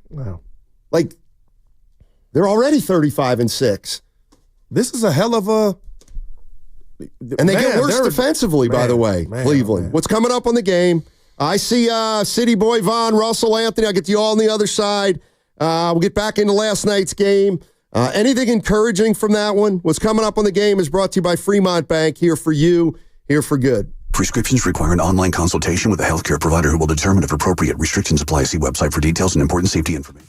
Wow. Like, they're already 35-6. This is a hell of a... And they get worse defensively, by the way, Cleveland. What's coming up on the game? I see City Boy Von, Russell Anthony. I'll get you all on the other side. We'll get back into last night's game. Anything encouraging from that one? What's coming up on the game is brought to you by Fremont Bank. Here for you, here for good. Prescriptions require an online consultation with a healthcare provider who will determine if appropriate. Restrictions apply. See website for details and important safety information.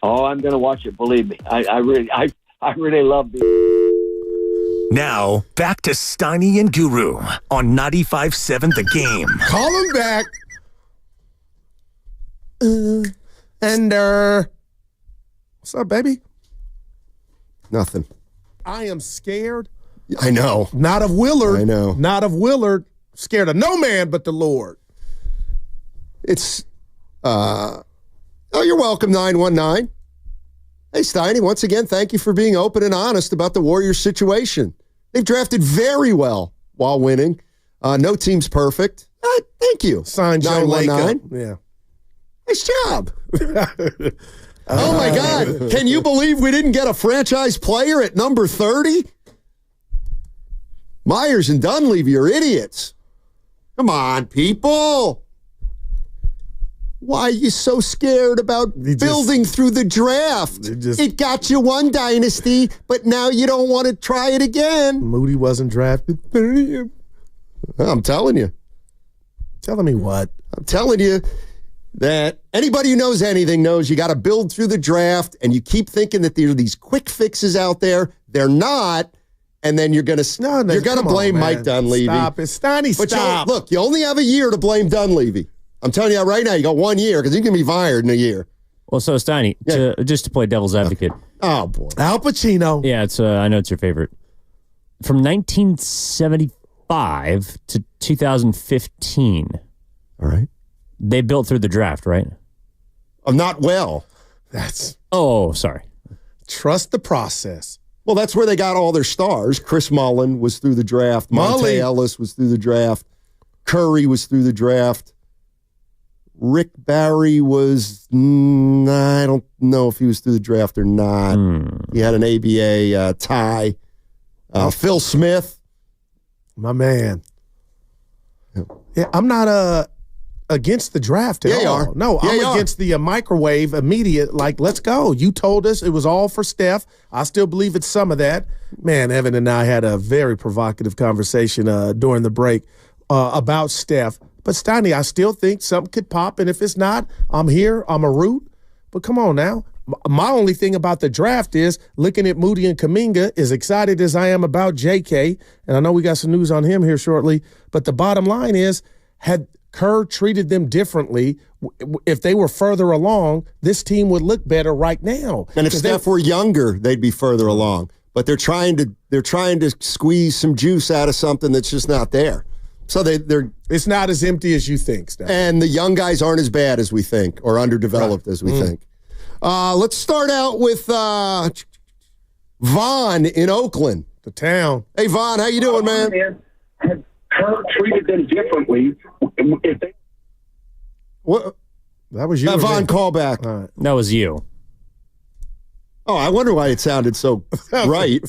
Oh, I'm going to watch it. Believe me, I really love this. Now, back to Steiny and Guru on 95.7 The Game. Call him back. What's up, baby? Nothing. I am scared. I know. Not of Willard. I know. Not of Willard. Scared of no man but the Lord. It's, you're welcome, 919. Hey, Steiny, once again, thank you for being open and honest about the Warriors situation. They've drafted very well while winning. No team's perfect. Thank you. Signed Joe Lacob. Yeah. Nice job. Oh, my God. Can you believe we didn't get a franchise player at number 30? Myers and Dunleavy are idiots. Come on, people. Why are you so scared about building through the draft? It got you one dynasty, but now you don't want to try it again. Moody wasn't drafted. I'm telling you. Telling me what? I'm telling you that anybody who knows anything knows you got to build through the draft, and you keep thinking that there are these quick fixes out there. They're not. And then you're going to blame Mike Dunleavy. Stop it. Steiny, stop. Look, you only have a year to blame Dunleavy. I'm telling you right now, you got 1 year because you can be fired in a year. Well, so Steiny, just to play devil's advocate. Oh, boy. Al Pacino. Yeah, it's I know it's your favorite. From 1975 to 2015. All right. They built through the draft, right? Not well. Oh, sorry. Trust the process. Well, that's where they got all their stars. Chris Mullen was through the draft. Monte Ellis was through the draft. Curry was through the draft. Rick Barry was, I don't know if he was through the draft or not. He had an ABA tie. Phil Smith. My man. Yeah, I'm not against the draft at all. You are. No, Yeah, I'm against the microwave immediate, like, let's go. You told us it was all for Steph. I still believe it's some of that. Man, Evan and I had a very provocative conversation during the break about Steph. But, Steiny, I still think something could pop, and if it's not, I'm here, I'm a root. But come on now. My only thing about the draft is looking at Moody and Kuminga, as excited as I am about JK, and I know we got some news on him here shortly, but the bottom line is, had Kerr treated them differently, if they were further along, this team would look better right now. And if Steph were younger, they'd be further along. But they're trying to squeeze some juice out of something that's just not there. So it's not as empty as you think, Steph. And the young guys aren't as bad as we think, or underdeveloped as we think. Let's start out with Vaughn in Oakland. The town. Hey, Vaughn, how you doing, man? Had Kerr treated them differently, if they... What? That was you. Vaughn, call back. Right. That was you. Oh, I wonder why it sounded so right.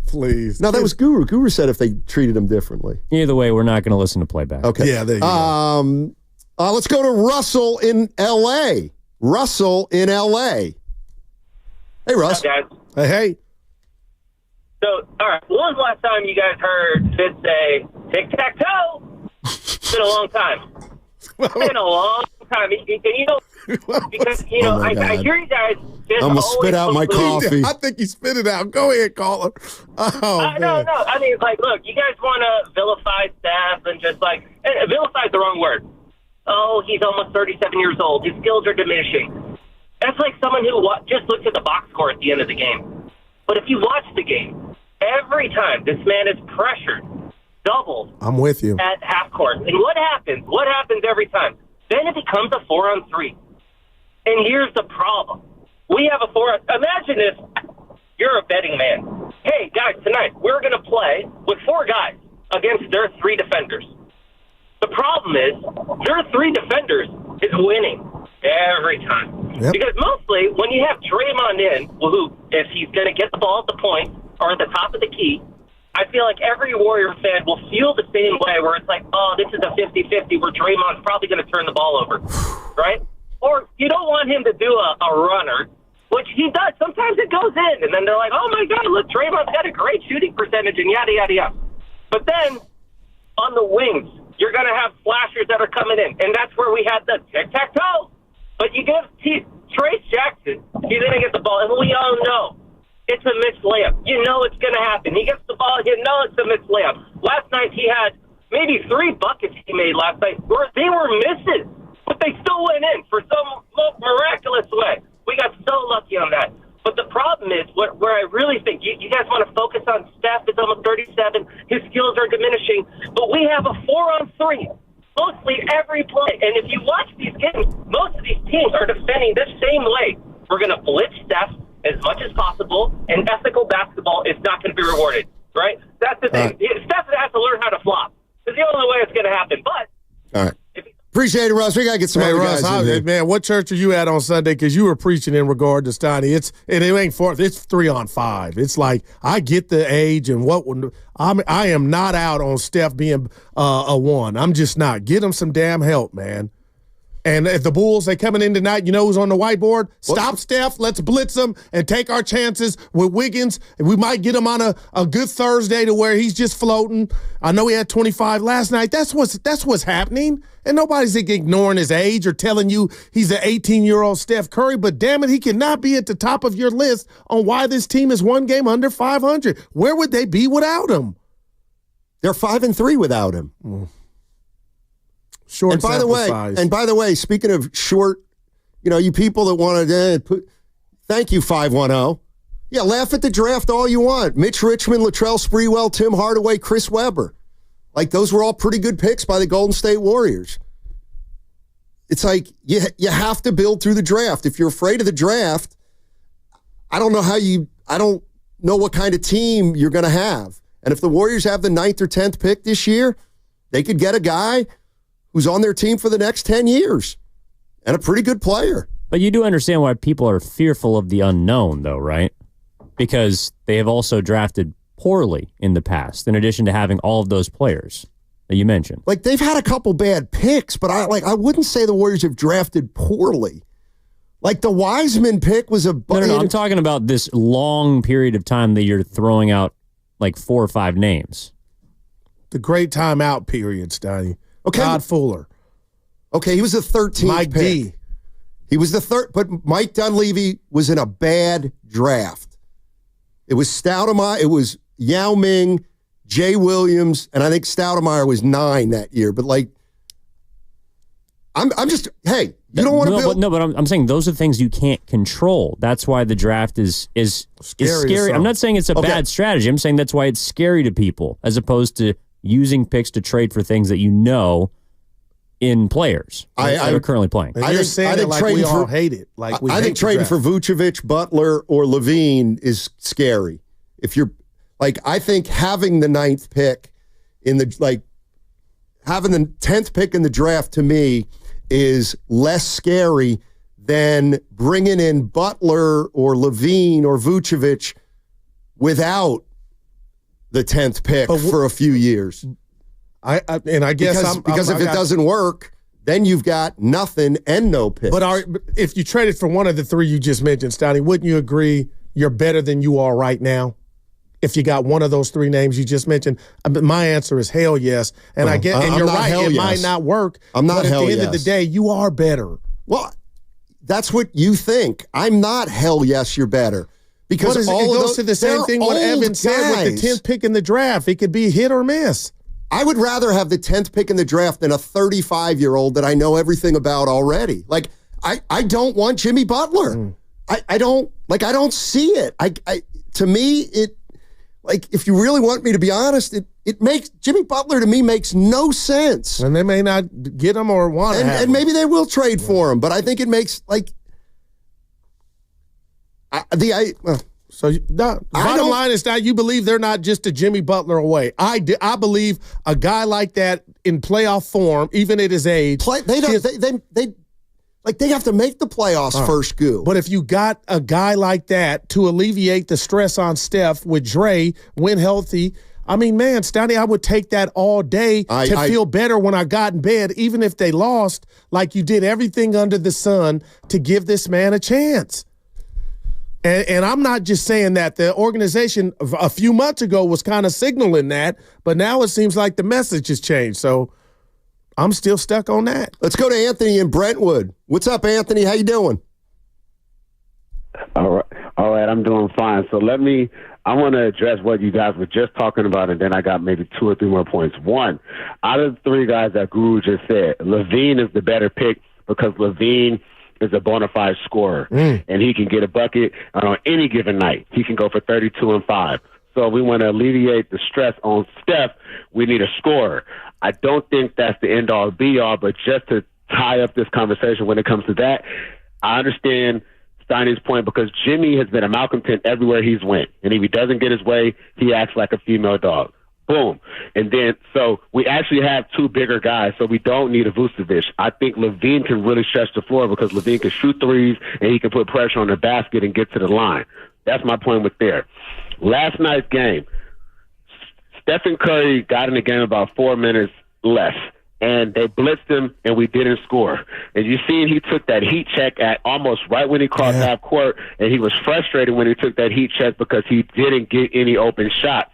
Please. No, that was Guru. Guru said if they treated him differently. Either way, we're not going to listen to playback. Okay. Yeah, there you go. Let's go to Russell in L.A. Russell in L.A. Hey, Russ. Hey, guys. Hey. So, all right, when was the last time you guys heard Sid say, tic-tac-toe? It's been a long time. It's been a long time. And you know, because, you know, I hear you guys just I'm going to spit out my coffee. I think you spit it out. Go ahead, caller. No. I mean, like, look, you guys want to vilify Steph and just, like, vilify is the wrong word. Oh, he's almost 37 years old. His skills are diminishing. That's like someone who just looks at the box score at the end of the game. But if you watch the game, every time this man is pressured, doubled. I'm with you. At half court. And what happens? What happens every time? Then it becomes a 4-on-3. And here's the problem. We have a 4. Imagine if you're a betting man. Hey, guys, tonight we're going to play with 4 guys against their 3 defenders. The problem is their 3 defenders is winning every time. Yep. Because mostly when you have Draymond in, who, if he's going to get the ball at the point or at the top of the key, I feel like every Warrior fan will feel the same way where it's like, oh, this is a 50-50 where Draymond's probably going to turn the ball over, right? Or you don't want him to do a runner, which he does. Sometimes it goes in, and then they're like, oh, my God, look, Draymond's got a great shooting percentage and yada, yada, yada. But then on the wings, you're going to have flashers that are coming in, and that's where we had the tic-tac-toe. But you give Trace Jackson, he's going to get the ball, and we all know it's a missed layup. You know it's going to happen. He gets the ball, you know it's a missed layup. Last night he had maybe 3 buckets he made last night where they were misses, but they still went in for some miraculous way. We got so lucky on that. But the problem is, where I really think you guys want to focus on Steph is almost 37. His skills are diminishing. But we have a 4-on-3 mostly every play. And if you watch these games, most of these teams are defending this same way. We're going to blitz Steph as much as possible, and ethical basketball is not going to be rewarded, right? That's the thing. Steph has to learn how to flop. It's the only way it's going to happen. But all right. Appreciate it, Russ. We got to get some other guys in here. Man, what church are you at on Sunday? Because you were preaching in regard to Steiny. It ain't 4. It's 3-on-5. It's like, I get the age and I am not out on Steph being a 1. I'm just not. Get him some damn help, man. And if the Bulls, they coming in tonight, you know who's on the whiteboard? Stop Steph. Let's blitz him and take our chances with Wiggins. And we might get him on a good Thursday to where he's just floating. I know he had 25 last night. That's what's happening. And nobody's ignoring his age or telling you he's an 18-year-old Steph Curry. But damn it, he cannot be at the top of your list on why this team is 1 game under 500. Where would they be without him? They're 5-3 without him. Short and by the way, speaking of short, you people that want to thank you, 510. Yeah, laugh at the draft all you want. Mitch Richmond, Latrell Sprewell, Tim Hardaway, Chris Webber. Like, those were all pretty good picks by the Golden State Warriors. It's like you have to build through the draft. If you're afraid of the draft, I don't know what kind of team you're going to have. And if the Warriors have the 9th or 10th pick this year, they could get a guy who's on their team for the next 10 years and a pretty good player. But you do understand why people are fearful of the unknown, though, right? Because they have also drafted poorly in the past, in addition to having all of those players that you mentioned. Like, they've had a couple bad picks, but I wouldn't say the Warriors have drafted poorly. Like, the Wiseman pick was No, I'm talking about this long period of time that you're throwing out like 4 or 5 names. The great timeout period, Steiny. Okay. Todd Fuller. Okay, he was the 13th Mike pick. D. He was the third, but Mike Dunleavy was in a bad draft. It was Stoudemire, it was Yao Ming, Jay Williams, and I think Stoudemire was 9 that year. But like, I'm just, hey, you don't want to build. But I'm saying those are things you can't control. That's why the draft is scary. I'm not saying it's a bad strategy. I'm saying that's why it's scary to people, as opposed to using picks to trade for things that you know in players that are currently playing. I think we all hate it. I think trading for Vucevic, Butler, or Levine is scary. If you're like, I think having the 9th pick having the 10th pick in the draft to me is less scary than bringing in Butler or Levine or Vucevic without the 10th pick for a few years. I guess because if it doesn't work, then you've got nothing and no pick. But if you traded for one of the 3 you just mentioned, Stoney, wouldn't you agree you're better than you are right now? If you got one of those 3 names you just mentioned, my answer is hell yes. And you're right, it might not work. I'm not hell yes. But at the end of the day, you are better. Well, that's what you think. I'm not hell yes, you're better. Because it goes to the same thing what Evan said with the 10th pick in the draft. It could be hit or miss. I would rather have the 10th pick in the draft than a 35-year-old that I know everything about already. Like, I don't want Jimmy Butler. I don't see it. To me, if you really want me to be honest, it makes Jimmy Butler to me makes no sense. And they may not get him or want to have him. And maybe they will trade for him, but I think it makes So the bottom line is that you believe they're not just a Jimmy Butler away. I believe a guy like that in playoff form, even at his age, they have to make the playoffs first go. But if you got a guy like that to alleviate the stress on Steph with Dre when healthy, I mean, man, Stoney, I would take that all day to feel better when I got in bed, even if they lost, like you did everything under the sun to give this man a chance. And I'm not just saying that. The organization a few months ago was kind of signaling that, but now it seems like the message has changed. So I'm still stuck on that. Let's go to Anthony in Brentwood. What's up, Anthony? How you doing? I'm doing fine. So I want to address what you guys were just talking about, and then I got maybe 2 or 3 more points. One, out of the 3 guys that Guru just said, LaVine is the better pick because LaVine is a bona fide scorer, and he can get a bucket on any given night. He can go for 32 and 5. So we want to alleviate the stress on Steph. We need a scorer. I don't think that's the end-all, be-all, but just to tie up this conversation when it comes to that, I understand Steiny's point because Jimmy has been a malcontent everywhere he's went. And if he doesn't get his way, he acts like a female dog. Boom. And then, so we actually have 2 bigger guys, so we don't need a Vucevic. I think LaVine can really stretch the floor because LaVine can shoot threes and he can put pressure on the basket and get to the line. That's my point with there. Last night's game, Stephen Curry got in the game about 4 minutes less, and they blitzed him, and we didn't score. And you seen he took that heat check at almost right when he crossed half court, and he was frustrated when he took that heat check because he didn't get any open shots.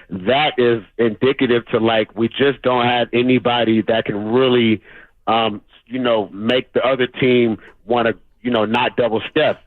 That is indicative to, like, we just don't have anybody that can really, make the other team want to, not double Steph.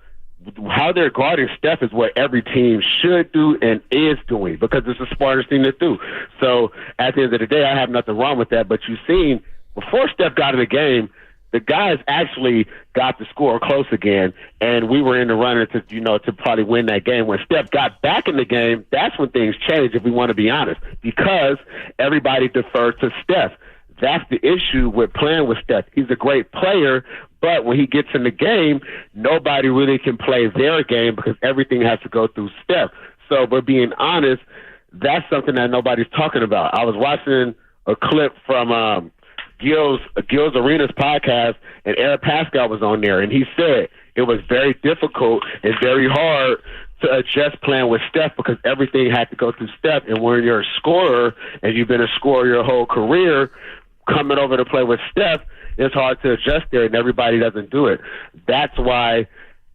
How they're guarding Steph is what every team should do and is doing because it's the smartest thing to do. So at the end of the day, I have nothing wrong with that. But you've seen before Steph got in the game, the guys actually got the score close again, and we were in the running to probably win that game. When Steph got back in the game, that's when things changed, if we want to be honest, because everybody deferred to Steph. That's the issue with playing with Steph. He's a great player, but when he gets in the game, nobody really can play their game because everything has to go through Steph. So, but being honest, that's something that nobody's talking about. I was watching a clip from Gil's Arenas podcast, and Eric Pascal was on there, and he said it was very difficult and very hard to adjust playing with Steph because everything had to go through Steph. And when you're a scorer and you've been a scorer your whole career, coming over to play with Steph, it's hard to adjust there, and everybody doesn't do it. That's why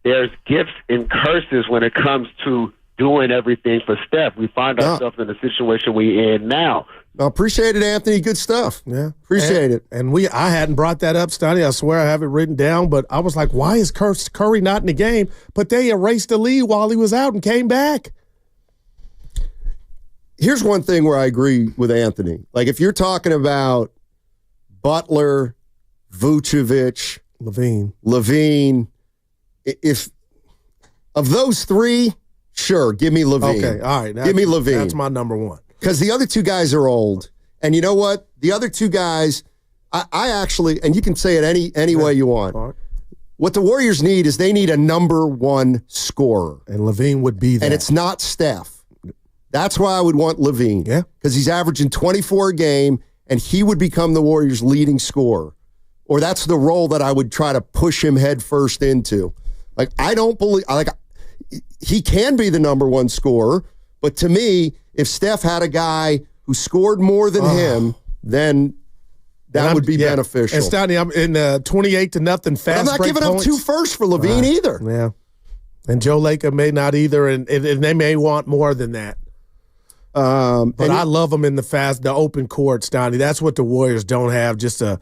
there's gifts and curses when it comes to doing everything for Steph. We find ourselves in the situation we're in now. I appreciate it, Anthony. Good stuff. Yeah. Appreciate it. And I hadn't brought that up, Stoney. I swear I have it written down, but I was like, why is Curry not in the game? But they erased the lead while he was out and came back. Here's one thing where I agree with Anthony. Like, if you're talking about Butler, Vucevic, LaVine, if of those 3, sure, give me LaVine. Okay, all right. Give me LaVine. That's my number 1. Because the other 2 guys are old. And you know what? The other 2 guys, I actually, and you can say it any way you want. Right. What the Warriors need is they need a number 1 scorer. And LaVine would be that. And it's not Steph. That's why I would want LaVine. Yeah. Because he's averaging 24 a game, and he would become the Warriors' leading scorer. Or that's the role that I would try to push him head first into. Like, I don't believe, he can be the number 1 scorer, but to me, if Steph had a guy who scored more than him, then that would be beneficial. And Stoney, I'm in 28-0 fast. But I'm not giving up 2 firsts for LaVine either. Yeah. And Joe Lacob may not either, and they may want more than that. But I love them in the open court, Stoney. That's what the Warriors don't have. Just a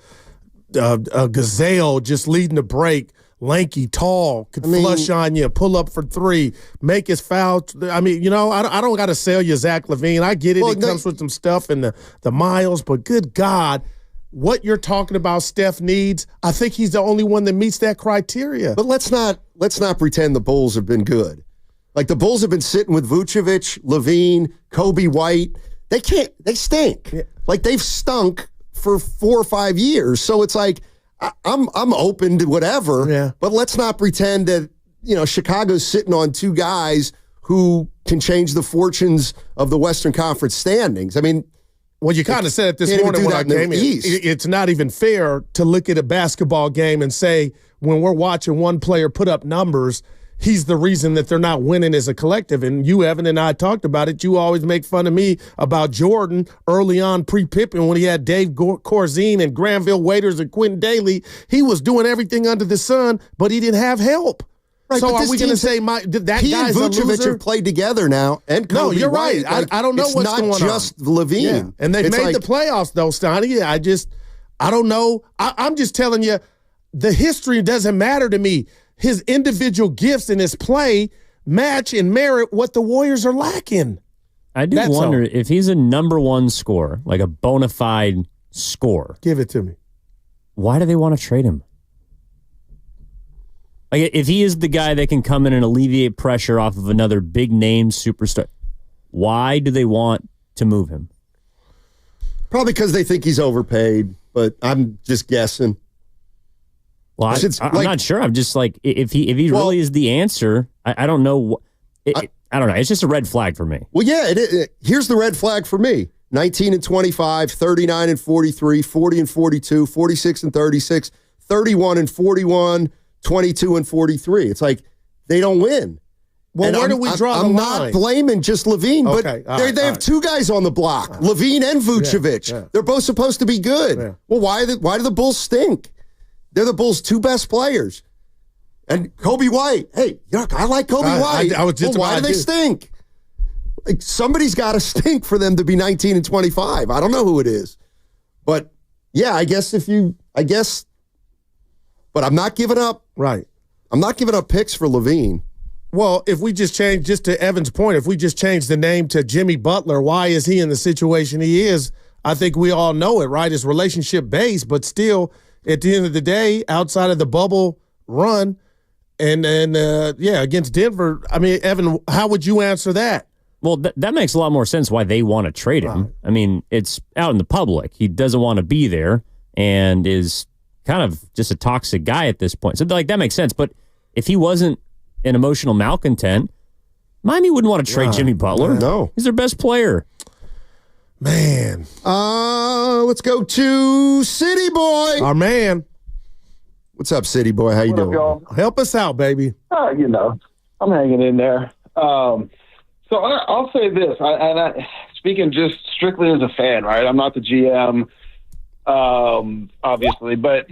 gazelle just leading the break, lanky, tall, could flush on you, pull up for 3, make his foul. I don't got to sell you Zach LaVine. I get it. It comes with some stuff and the miles, but good God, what you're talking about Steph needs, I think he's the only one that meets that criteria. But let's not pretend the Bulls have been good. Like, the Bulls have been sitting with Vucevic, LaVine, Kobe White. They stink. Yeah. Like, they've stunk for 4 or 5 years. So it's like, I'm open to whatever, but let's not pretend that, Chicago's sitting on 2 guys who can change the fortunes of the Western Conference standings. I mean, well, you kind of said it this morning when I came in. It's not even fair to look at a basketball game and say, when we're watching one player put up numbers, he's the reason that they're not winning as a collective. And you, Evan, and I talked about it. You always make fun of me about Jordan early on pre-Pippen when he had Dave Corzine and Granville Waiters and Quinten Daly. He was doing everything under the sun, but he didn't have help. Right, so are we going to say that he guy's and Vucevic a loser? have played together now, and Kobe no, you're White. right. I don't know what's going on. It's not just LaVine. Yeah. And they've made the playoffs, though, Stoney. I don't know. I'm just telling you, the history doesn't matter to me. His individual gifts and his play match and merit what the Warriors are lacking. I do wonder if he's a number one scorer, like a bona fide scorer. Give it to me. Why do they want to trade him? Like, if he is the guy that can come in and alleviate pressure off of another big name superstar, why do they want to move him? Probably because they think he's overpaid, but I'm just guessing. Well, I'm not sure. I'm just like, if he really is the answer, I don't know. I don't know. It's just a red flag for me. Well, yeah, here's the red flag for me. 19 and 25, 39 and 43, 40 and 42, 46 and 36, 31 and 41, 22 and 43. It's like they don't win. Well, where do we draw the line? I'm not blaming just Levine, but they have two guys on the block, Levine and Vucevic. Yeah. They're both supposed to be good. Yeah. Well, why do the Bulls stink? They're the Bulls' two best players. And Kobe White. Hey, look, I like Kobe White. I was just why do they stink? Like, somebody's got to stink for them to be 19 and 25. I don't know who it is. But, yeah, I guess but I'm not giving up. Right. I'm not giving up picks for Levine. Well, if we just change, just to Evan's point, if we just change the name to Jimmy Butler, why is he in the situation he is? I think we all know it, right? It's relationship-based, but still, at the end of the day, outside of the bubble run, and against Denver, I mean, Evan, how would you answer that? Well, that makes a lot more sense why they want to trade him. Right. I mean, it's out in the public. He doesn't want to be there and is kind of just a toxic guy at this point. So, like, that makes sense. But if he wasn't an emotional malcontent, Miami wouldn't want to trade Jimmy Butler. No. He's their best player. Man. Let's go to City Boy. Our man. What's up, City Boy? How you doing? Y'all? Help us out, baby. I'm hanging in there. So I'll say this, speaking just strictly as a fan, right? I'm not the GM, obviously, but,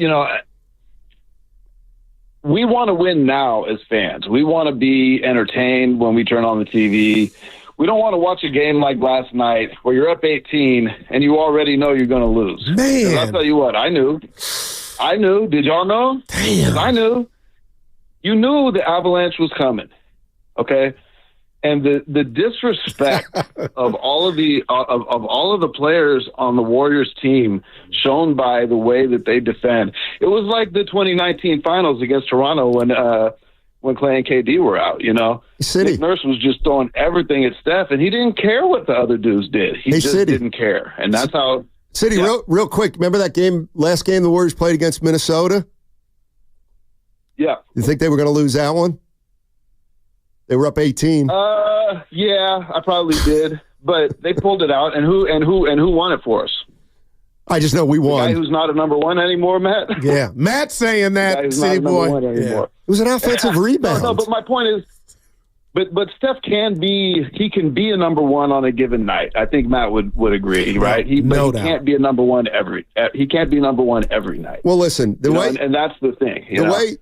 we want to win now as fans. We want to be entertained when we turn on the TV. We don't want to watch a game like last night where you're up 18 and you already know you're going to lose. Man. I'll tell you what, I knew. Did y'all know? Damn. I knew. You knew the avalanche was coming, okay? And the disrespect of all of the players on the Warriors team shown by the way that they defend. It was like the 2019 finals against Toronto when Clay and KD were out, Nick Nurse was just throwing everything at Steph, and he didn't care what the other dudes did. He didn't care. And that's how... City, real quick, remember that last game the Warriors played against Minnesota? Yeah. You think they were going to lose that one? They were up 18. Yeah, I probably did, but they pulled it out. And who won it for us? I just know we won. The guy who's not a number one anymore, Matt. Yeah, Matt's saying that. City Boy. Yeah. It was an offensive rebound. No, but my point is, but Steph can be a number one on a given night. I think Matt would agree, right? He can't be a number one he can't be number one every night. Well, listen, and that's the thing. The way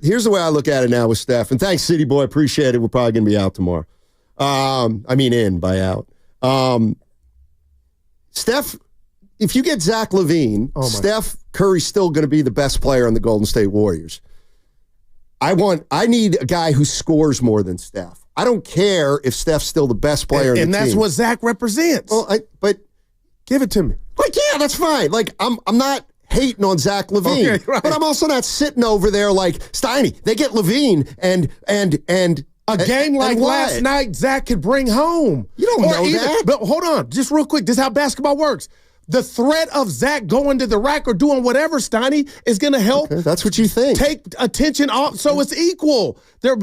here's the way I look at it now with Steph. And thanks, City Boy, appreciate it. We're probably gonna be out tomorrow. In by out. Steph, if you get Zach LaVine, Steph Curry's still going to be the best player on the Golden State Warriors. I need a guy who scores more than Steph. I don't care if Steph's still the best player in the team. And that's what Zach represents. Well, but give it to me. Like, yeah, that's fine. Like, I'm not hating on Zach LaVine, okay, right. But I'm also not sitting over there like Steiny. They get LaVine and a game like last night, Zach could bring home. You don't know that. But hold on, just real quick. This is how basketball works. The threat of Zach going to the rack or doing whatever, Steiny, is going to help. Okay, that's what you think. Take attention off, so it's equal. You're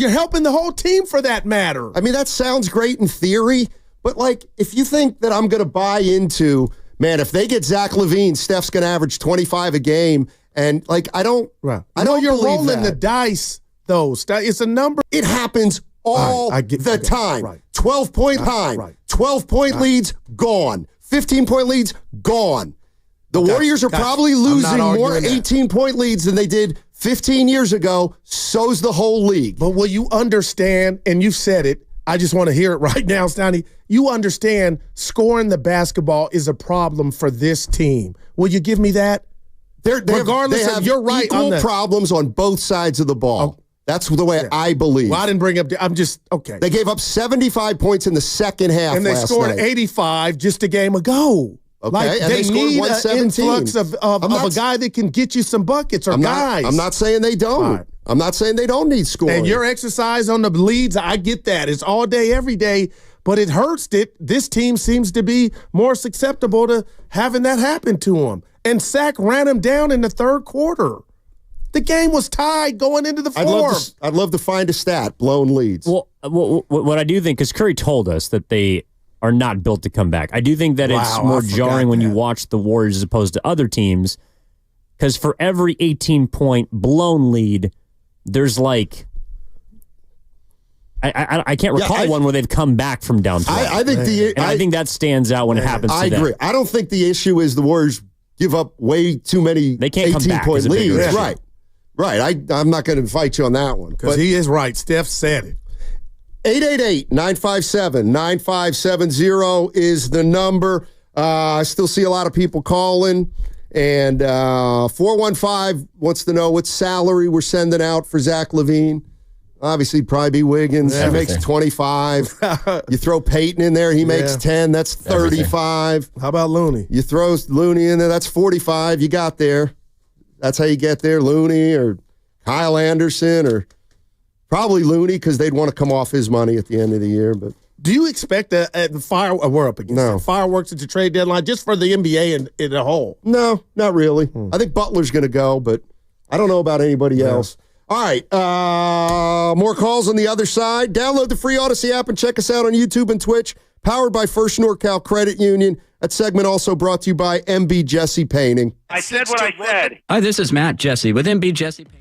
helping the whole team for that matter. I mean, that sounds great in theory, but like, if you think that I'm going to buy into, man, if they get Zach LaVine, Steph's going to average 25 a game, and like, I don't. Right. You're rolling the dice. Though it's a number. It happens all the time. Right. 12-point behind. Right. 12-point leads, gone. 15-point leads, gone. The Warriors are probably losing more 18-point leads than they did 15 years ago. So's the whole league. But will you understand, and you've said it, I just want to hear it right now, Steiny. You understand scoring the basketball is a problem for this team. Will you give me that? Regardless of you're right equal on the problems on both sides of the ball. That's the way I believe. Well, I didn't bring up. I'm just okay. They gave up 75 points in the second half, and they scored 85 just a game ago. Okay, like and they need an influx of a guy that can get you some buckets or guys. I'm not saying they don't. Right. I'm not saying they don't need scoring. And your exercise on the leads, I get that. It's all day, every day. But it hurts that this team seems to be more susceptible to having that happen to them. And Sac ran him down in the third quarter. The game was tied going into the fourth. I'd love to find a stat, blown leads. Well, what I do think, because Curry told us that they are not built to come back. I do think that it's more jarring when you watch the Warriors as opposed to other teams, because for every 18-point blown lead, there's like... I can't recall one where they've come back from down 12. I think that stands out when it happens to them. I agree. I don't think the issue is the Warriors give up way too many 18-point leads. Right. I'm not going to fight you on that one. Because he is right. Steph said it. 888-957-9570 is the number. I still see a lot of people calling. And 415 wants to know what salary we're sending out for Zach LaVine. Obviously, probably be Wiggins. He makes 25. You throw Peyton in there, he makes 10. That's 35. How about Looney? You throw Looney in there, that's 45. You got there. That's how you get there. Looney or Kyle Anderson or probably Looney because they'd want to come off his money at the end of the year. But do you expect we're up against fireworks at the trade deadline just for the NBA in a whole? No, not really. I think Butler's going to go, but I don't know about anybody else. All right, more calls on the other side. Download the free Odyssey app and check us out on YouTube and Twitch. Powered by First NorCal Credit Union. That segment also brought to you by MB Jesse Painting. I said what I said. Hi, this is Matt Jesse with MB Jesse Painting.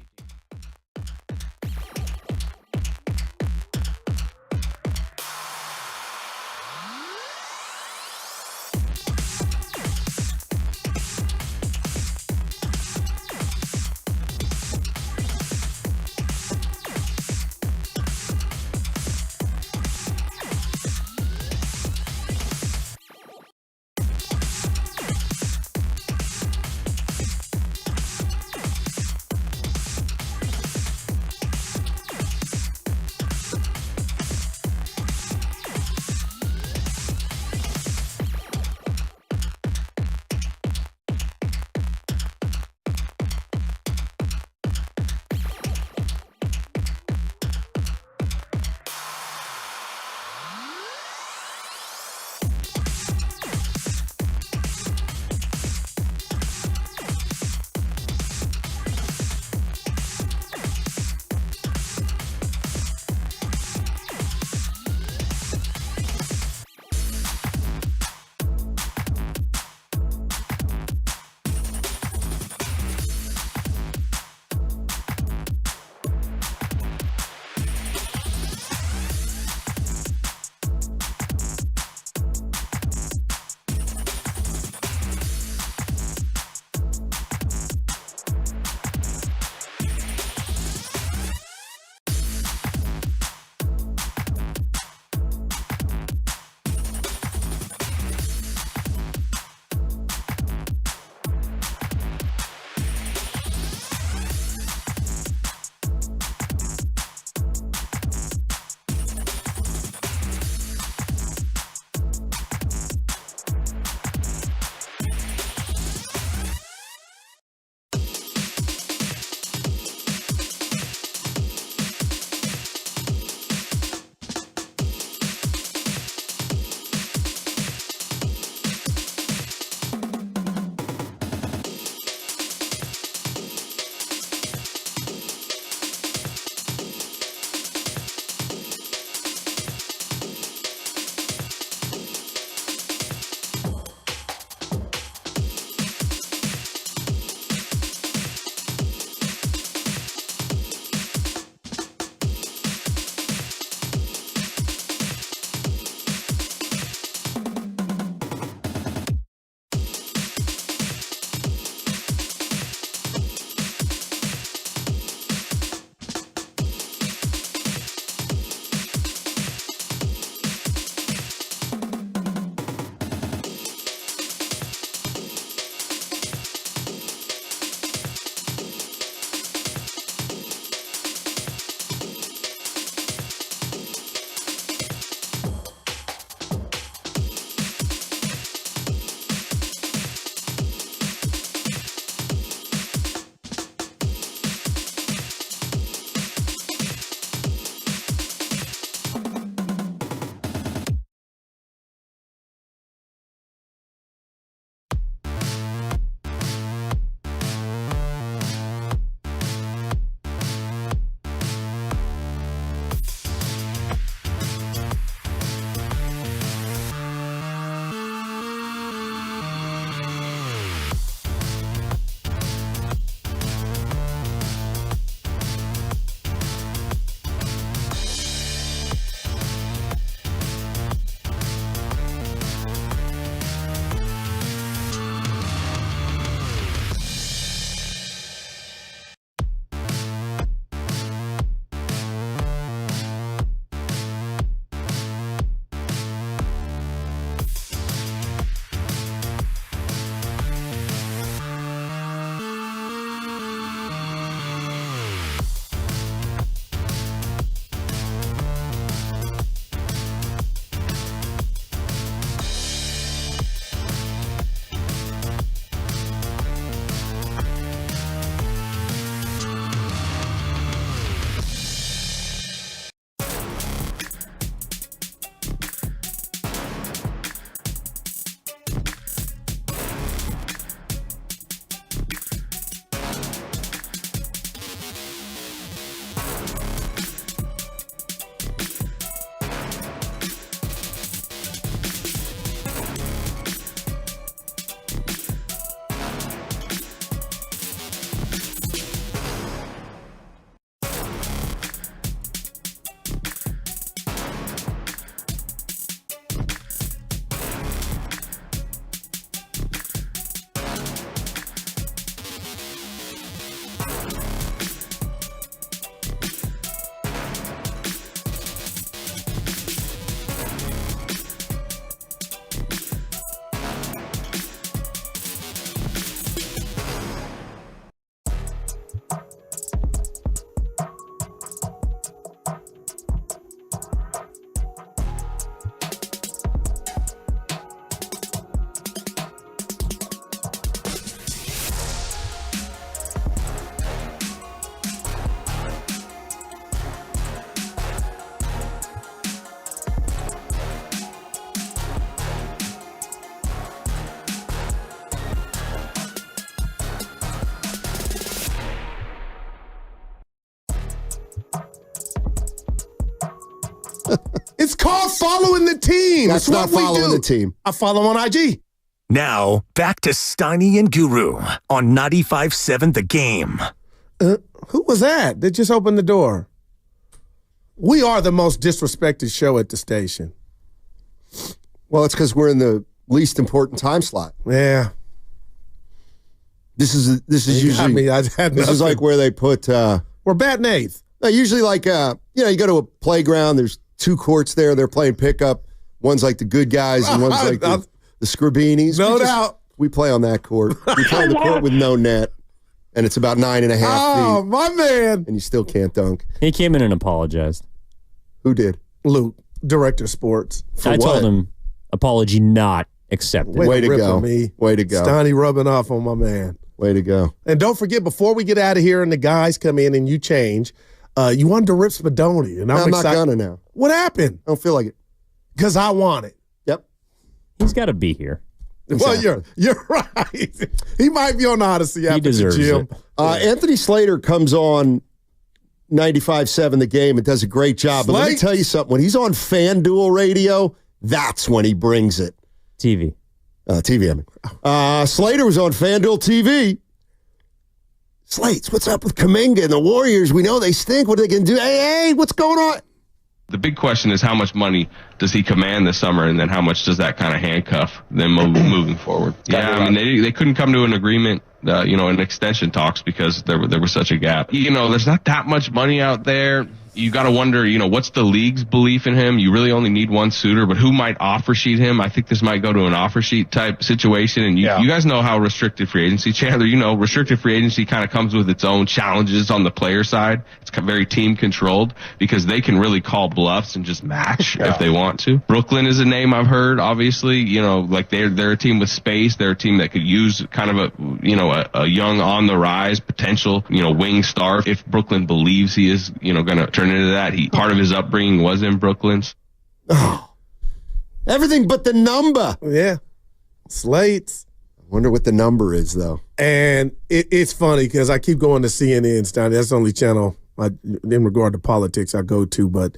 It's called following the team. That's not following the team. I follow on IG. Now, back to Steiny and Guru on 95.7 The Game. Who was that just opened the door? We are the most disrespected show at the station. Well, it's because we're in the least important time slot. Yeah. This is usually this is like where they put we're batting eighth. Usually like you go to a playground, there's two courts there, they're playing pickup. One's like the good guys and one's like the Scribinis. No doubt. We play on that court. We play on the court with no net. And it's about 9.5 feet. Oh, my man. And you still can't dunk. He came in and apologized. Who did? Luke, director of sports. I told him, apology not accepted. Way to go. Way to go. Stoney rubbing off on my man. Way to go. And don't forget, before we get out of here and the guys come in and you change, you wanted to rip Spadoni. And I'm not gonna now. What happened? I don't feel like it. Because I want it. Yep. He's got to be here. Exactly. Well, you're right. He might be on Odyssey after the gym. Anthony Slater comes on 95.7 The Game and does a great job. But let me tell you something. When he's on FanDuel Radio, that's when he brings it. TV. TV, I mean. Slater was on FanDuel TV. Slates, what's up with Kuminga and the Warriors? We know they stink. What are they going to do? Hey, what's going on? The big question is how much money does he command this summer, and then how much does that kind of handcuff them moving forward? Yeah, I mean, they couldn't come to an agreement, in extension talks because there was such a gap. There's not that much money out there. You got to wonder, what's the league's belief in him? You really only need one suitor, but who might offer sheet him? I think this might go to an offer sheet type situation. And you guys know how restricted free agency, Chandler, restricted free agency kind of comes with its own challenges on the player side. It's very team controlled because they can really call bluffs and just match if they want to. Brooklyn is a name I've heard, obviously, like they're a team with space. They're a team that could use kind of a young on the rise potential, wing star. If Brooklyn believes he is, going to turn into that. Part of his upbringing was in Brooklyn. Oh, everything but the number. Yeah. Slates. I wonder what the number is, though. And it's funny because I keep going to CNN, Stein. That's the only channel in regard to politics I go to. But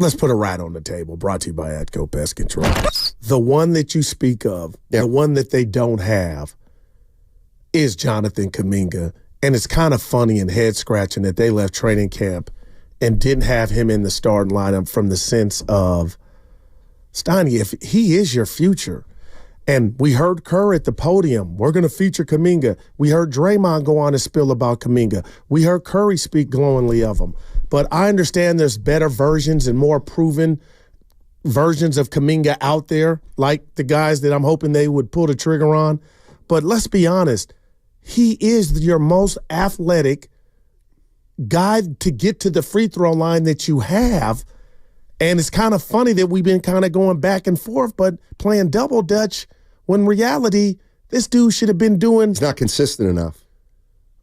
let's put a rat on the table. Brought to you by Atco Pest Control. The one that you speak of, the one that they don't have, is Jonathan Kuminga. And it's kind of funny and head-scratching that they left training camp and didn't have him in the starting lineup from the sense of, Steiny, if he is your future. And we heard Kerr at the podium. We're going to feature Kuminga. We heard Draymond go on and spill about Kuminga. We heard Curry speak glowingly of him. But I understand there's better versions and more proven versions of Kuminga out there, like the guys that I'm hoping they would pull the trigger on. But let's be honest. He is your most athletic guy to get to the free throw line that you have. And it's kind of funny that we've been kind of going back and forth, but playing double dutch when reality, this dude should have been doing. It's not consistent enough.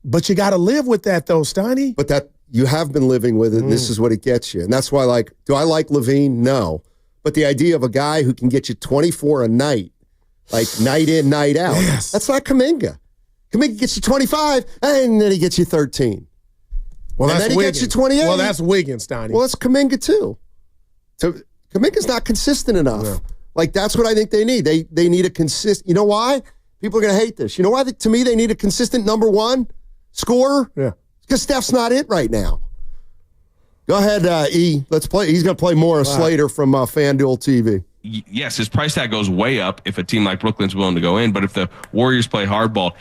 But you got to live with that, though, Steiny. But that you have been living with it, and this is what it gets you. And that's why, do I like Levine? No. But the idea of a guy who can get you 24 a night, like night in, night out, that's not Kuminga. Kuminga gets you 25, and then he gets you 13. Well, and that's then he Wiggins. gets you 28. Well, that's Wiggins, Steiny. Well, that's Kuminga, too. So Kuminga's not consistent enough. Yeah. That's what I think they need. They need a consistent. You know why? People are going to hate this. You know why? To me, they need a consistent number one scorer. Yeah. Because Steph's not it right now. Go ahead, E. Let's play. He's going to play more of Slater from FanDuel TV. Yes, his price tag goes way up if a team like Brooklyn's willing to go in. But if the Warriors play hardball,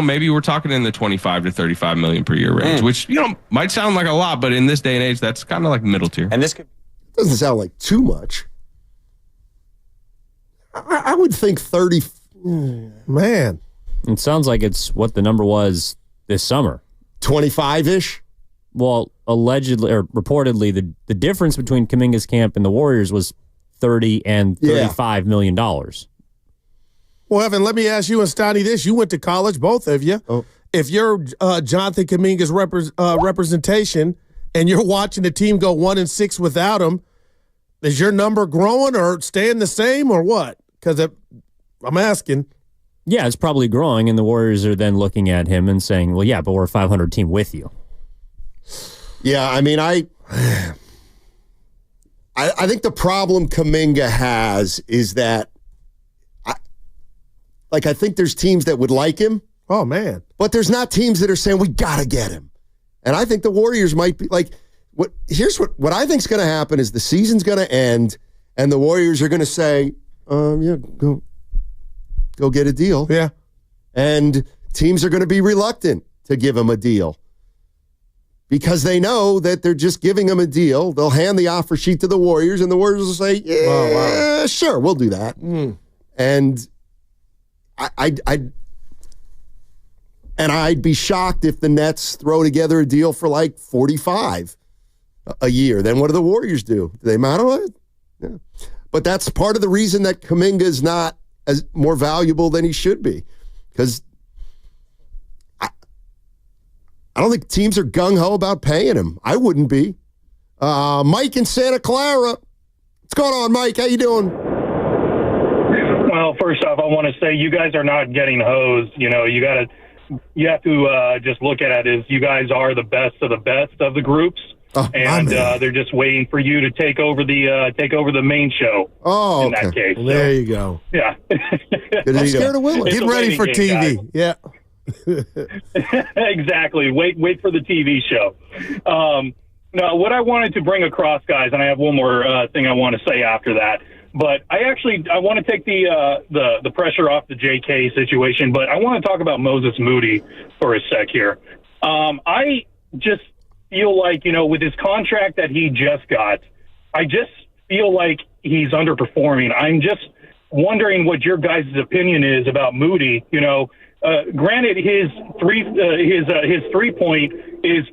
maybe we're talking in the 25 to 35 million per year range, which, might sound like a lot, but in this day and age, that's kind of like middle tier. And this doesn't sound like too much. I would think 30. Man. It sounds like it's what the number was this summer. 25-ish? Well, allegedly or reportedly, the difference between Kuminga's camp and the Warriors was $30 and $35 million. Well, Evan, let me ask you and Stoney this. You went to college, both of you. Oh. If you're Jonathan Kuminga's representation and you're watching the team go 1-6 without him, is your number growing or staying the same or what? Because I'm asking. Yeah, it's probably growing, and the Warriors are then looking at him and saying, well, yeah, but we're a 500 team with you. Yeah, I mean, I think the problem Kuminga has is that I think there's teams that would like him. Oh, man. But there's not teams that are saying, we got to get him. And I think the Warriors might be like, what I think is going to happen is the season's going to end, and the Warriors are going to say, go get a deal. Yeah. And teams are going to be reluctant to give him a deal because they know that they're just giving him a deal. They'll hand the offer sheet to the Warriors, and the Warriors will say, yeah, sure, we'll do that. And I'd be shocked if the Nets throw together a deal for like 45 a year. Then what do the Warriors do? Do they matter it? Yeah. But that's part of the reason that Kuminga is not as more valuable than he should be. Because I don't think teams are gung-ho about paying him. I wouldn't be. Mike in Santa Clara. What's going on, Mike? How you doing? Well, first off, I want to say you guys are not getting hosed. You have to just look at it as you guys are the best of the groups. And they're just waiting for you to take over the main show. Oh, in that case. Well, there you go. Yeah. I'm scared of Willis. Get ready for TV. Guys. Yeah. Exactly. Wait for the TV show. Now, what I wanted to bring across, guys, and I have one more thing I want to say after that. But I want to take the pressure off the JK situation. But I want to talk about Moses Moody for a sec here. I just feel like, with his contract that he just got, I just feel like he's underperforming. I'm just wondering what your guys' opinion is about Moody. Granted, his 3-point is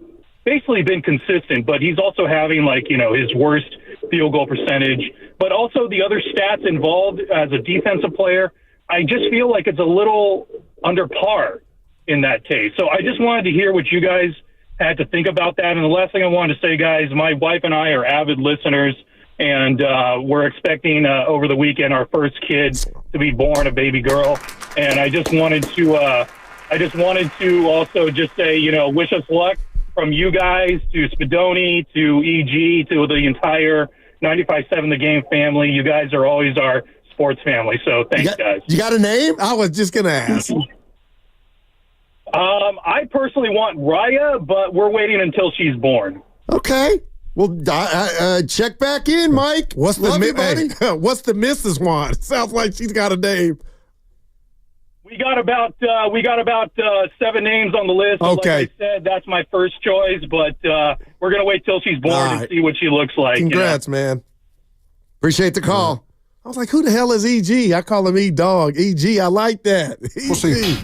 basically been consistent, but he's also having his worst field goal percentage, but also the other stats involved as a defensive player. I just feel like it's a little under par in that case. So I just wanted to hear what you guys had to think about that. And the last thing I wanted to say, guys, my wife and I are avid listeners, and we're expecting over the weekend our first kid to be born, a baby girl. And I just wanted to also just say, wish us luck from you guys to Spadoni to EG to the entire 95.7 The Game family. You guys are always our sports family. So thanks, guys. You got a name? I was just going to ask. I personally want Raya, but we're waiting until she's born. Okay. Well, check back in, Mike. What's the Mrs. one? It sounds like she's got a name. We got about 7 names on the list. Okay. Like I said, that's my first choice, but we're gonna wait till she's born and see what she looks like. Congrats, man. Appreciate the call. I was like, who the hell is EG? I call him E-Dog. EG, I like that. EG. We'll see.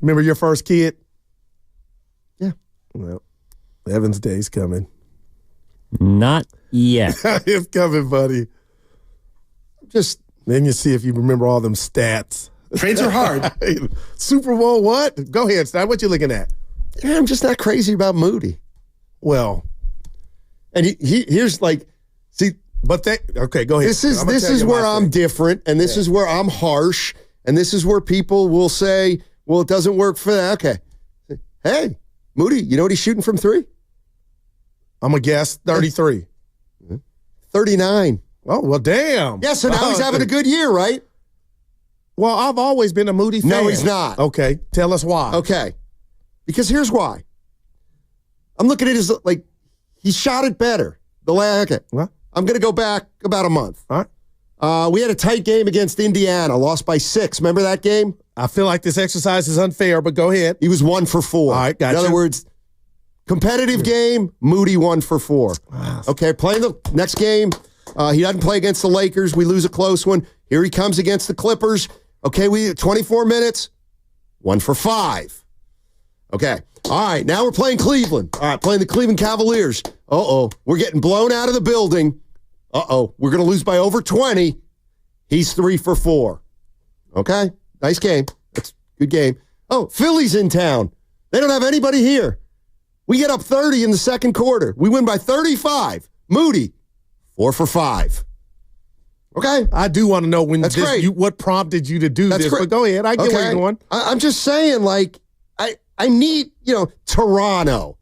Remember your first kid? Yeah. Well, Evan's day's coming. Not yet. It's coming, buddy. Then you see if you remember all them stats. Trades are hard. Super Bowl what? Go ahead, Stein. What you looking at? Yeah, I'm just not crazy about Moody. Well. And here's okay, go ahead. This is where I'm different, and this is where I'm harsh, and this is where people will say, well, it doesn't work for that. Okay. Hey, Moody, you know what he's shooting from 3? I'm going to guess 33. 39. Oh, well, damn. Yeah, so now he's having a good year, right? Well, I've always been a Moody fan. No, he's not. Okay, tell us why. Okay. Because here's why. I'm looking at his, he shot it better. Okay. What? I'm going to go back about a month. All right. We had a tight game against Indiana, lost by 6. Remember that game? I feel like this exercise is unfair, but go ahead. He was 1 for 4. All right, gotcha. In other words, competitive game, Moody 1 for 4. Okay, playing the next game. He doesn't play against the Lakers. We lose a close one. Here he comes against the Clippers. Okay, we 24 minutes, 1 for 5. Okay. All right, now we're playing Cleveland. All right, playing the Cleveland Cavaliers. We're getting blown out of the building. We're going to lose by over 20. He's 3 for 4. Okay, nice game. That's a good game. Philly's in town. They don't have anybody here. We get up 30 in the second quarter. We win by 35. Moody, 4 for 5. Okay. I do want to know That's great. What prompted you to do this, but go ahead. I get where you're going. I'm just saying, like, I need, Toronto.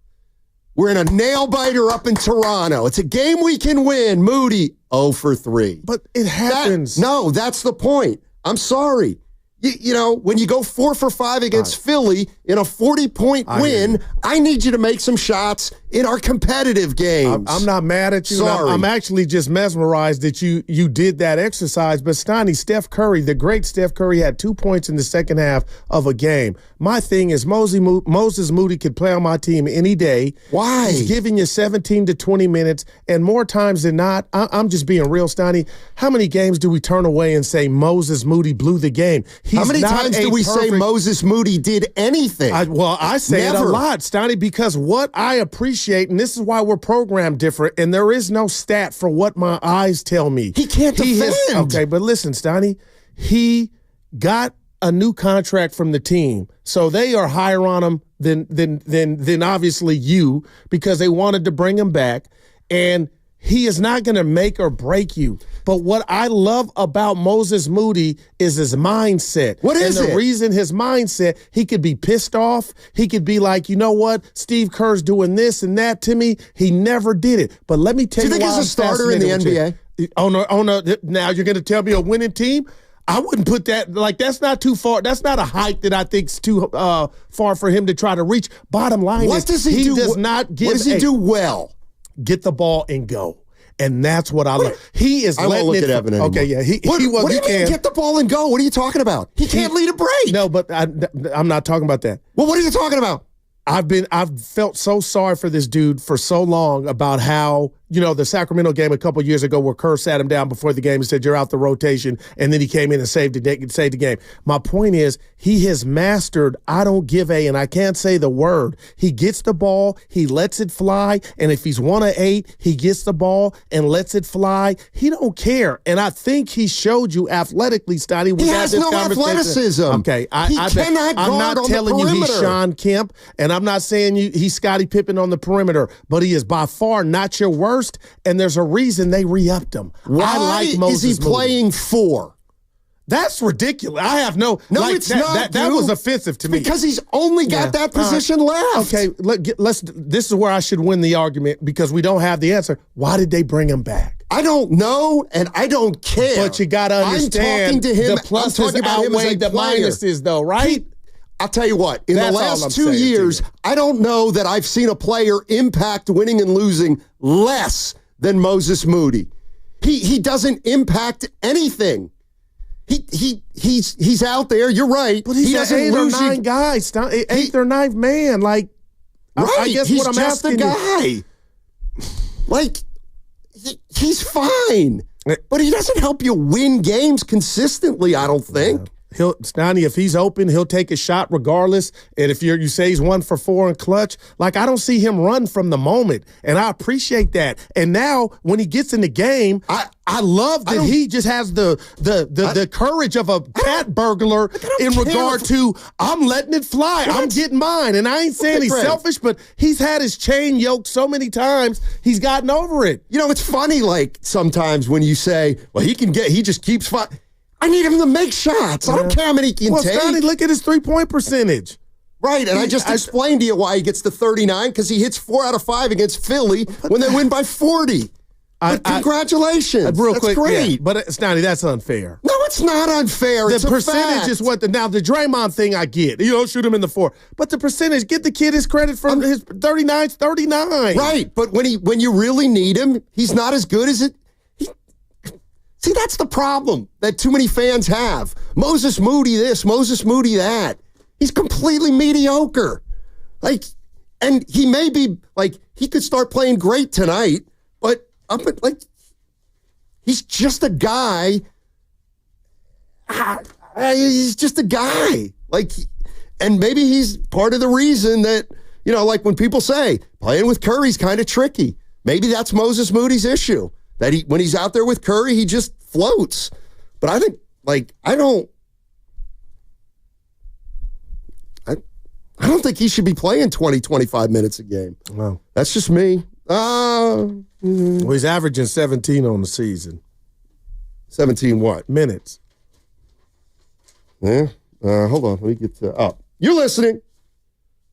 We're in a nail-biter up in Toronto. It's a game we can win. Moody, 0 for 3. But it happens. That's the point. I'm sorry. When you go 4 for 5 against Philly in a 40-point win, I need you to make some shots in our competitive games. I'm not mad at you. Sorry. I'm actually just mesmerized that you did that exercise. But Stoney, Steph Curry, the great Steph Curry, had 2 points in the second half of a game. My thing is Moses Moody could play on my team any day. Why? He's giving you 17 to 20 minutes, and more times than not, I'm just being real, Stoney. How many games do we turn away and say Moses Moody blew the game? How many times do we say Moses Moody did anything? I say Never. it a lot, Stoney, because what I appreciate, and this is why we're programmed different, and there is no stat for what my eyes tell me. He can't defend. Okay, but listen, Stoney, he got a new contract from the team, so they are higher on him than obviously you, because they wanted to bring him back, and he is not going to make or break you. But what I love about Moses Moody is his mindset. What is it? And the reason his mindset, he could be pissed off. He could be like, you know what? Steve Kerr's doing this and that to me. He never did it. But let me tell you why. Do you think he's a starter in the NBA? Oh, no. Now you're going to tell me a winning team? I wouldn't put that, that's not too far. That's not a height that I think is too far for him to try to reach. Bottom line What does he do? does not give. What does he do well? Get the ball and go. And that's what I love. He is I won't look at Evan anymore. Okay, yeah. What do you mean get the ball and go? What are you talking about? He can't lead a break. No, but I'm not talking about that. Well, what are you talking about? I've felt so sorry for this dude for so long about how, the Sacramento game a couple years ago where Kerr sat him down before the game and said, you're out the rotation, and then he came in and saved the game. My point is, he has mastered, I don't give a, and I can't say the word. He gets the ball, he lets it fly, and if he's 1 of 8, he gets the ball and lets it fly. He don't care. And I think he showed you athletically, Stoney. He has no athleticism. Okay. I'm not telling you he's Sean Kemp, and I'm not saying he's Scottie Pippen on the perimeter, but he is by far not your worst, and there's a reason they re-upped him. Why is he playing 4? That's ridiculous. I have no. It's not. That was offensive to me because he's only got that position left. Okay, let's. This is where I should win the argument because we don't have the answer. Why did they bring him back? I don't know, and I don't care. But you got to understand. I'm talking to him. The pluses outweigh the minuses, though, right? I'll tell you what. In the last 2 years, I don't know that I've seen a player impact winning and losing less than Moses Moody. He doesn't impact anything. He's out there. You're right. But he's an 8 or 9 guy, 8th or 9th man. Like, right. I guess he's what I'm just asking a guy. Like, he's fine, but he doesn't help you win games consistently. I don't think. Stoney, if he's open, he'll take a shot regardless. And if you say he's 1 for 4 in clutch, I don't see him run from the moment, and I appreciate that. And now when he gets in the game, I love that he just has the courage of a cat burglar in regard to I'm letting it fly. I'm getting mine, and I ain't saying he's selfish, but he's had his chain yoked so many times he's gotten over it. It's funny. Sometimes when you say, "Well, he just keeps fighting." I need him to make shots. I don't care how many he can take. Stoney, look at his 3-point percentage. Right, and I just explained to you why he gets to 39, because he hits 4 out of 5 against Philly when they win by 40. Congratulations. Real that's quick, great. Yeah, but Stoney, that's unfair. No, it's not unfair. It's the a percentage fact. is what now the Draymond thing I get. Shoot him in the 4. But the percentage, get the kid his credit from his 39's 39. Right, but when you really need him, he's not as good as it. See, that's the problem that too many fans have. Moses Moody this, Moses Moody that. He's completely mediocre. Like, and he may be, like, he could start playing great tonight, but he's just a guy. He's just a guy. Like, and maybe he's part of the reason that, like when people say, playing with Curry's kind of tricky. Maybe that's Moses Moody's issue. That when he's out there with Curry, he just floats. But I think, I don't think he should be playing 20, 25 minutes a game. Wow. That's just me. Well, he's averaging 17 on the season. 17 what? Minutes. Yeah. Hold on. Let me get to... Oh, you're listening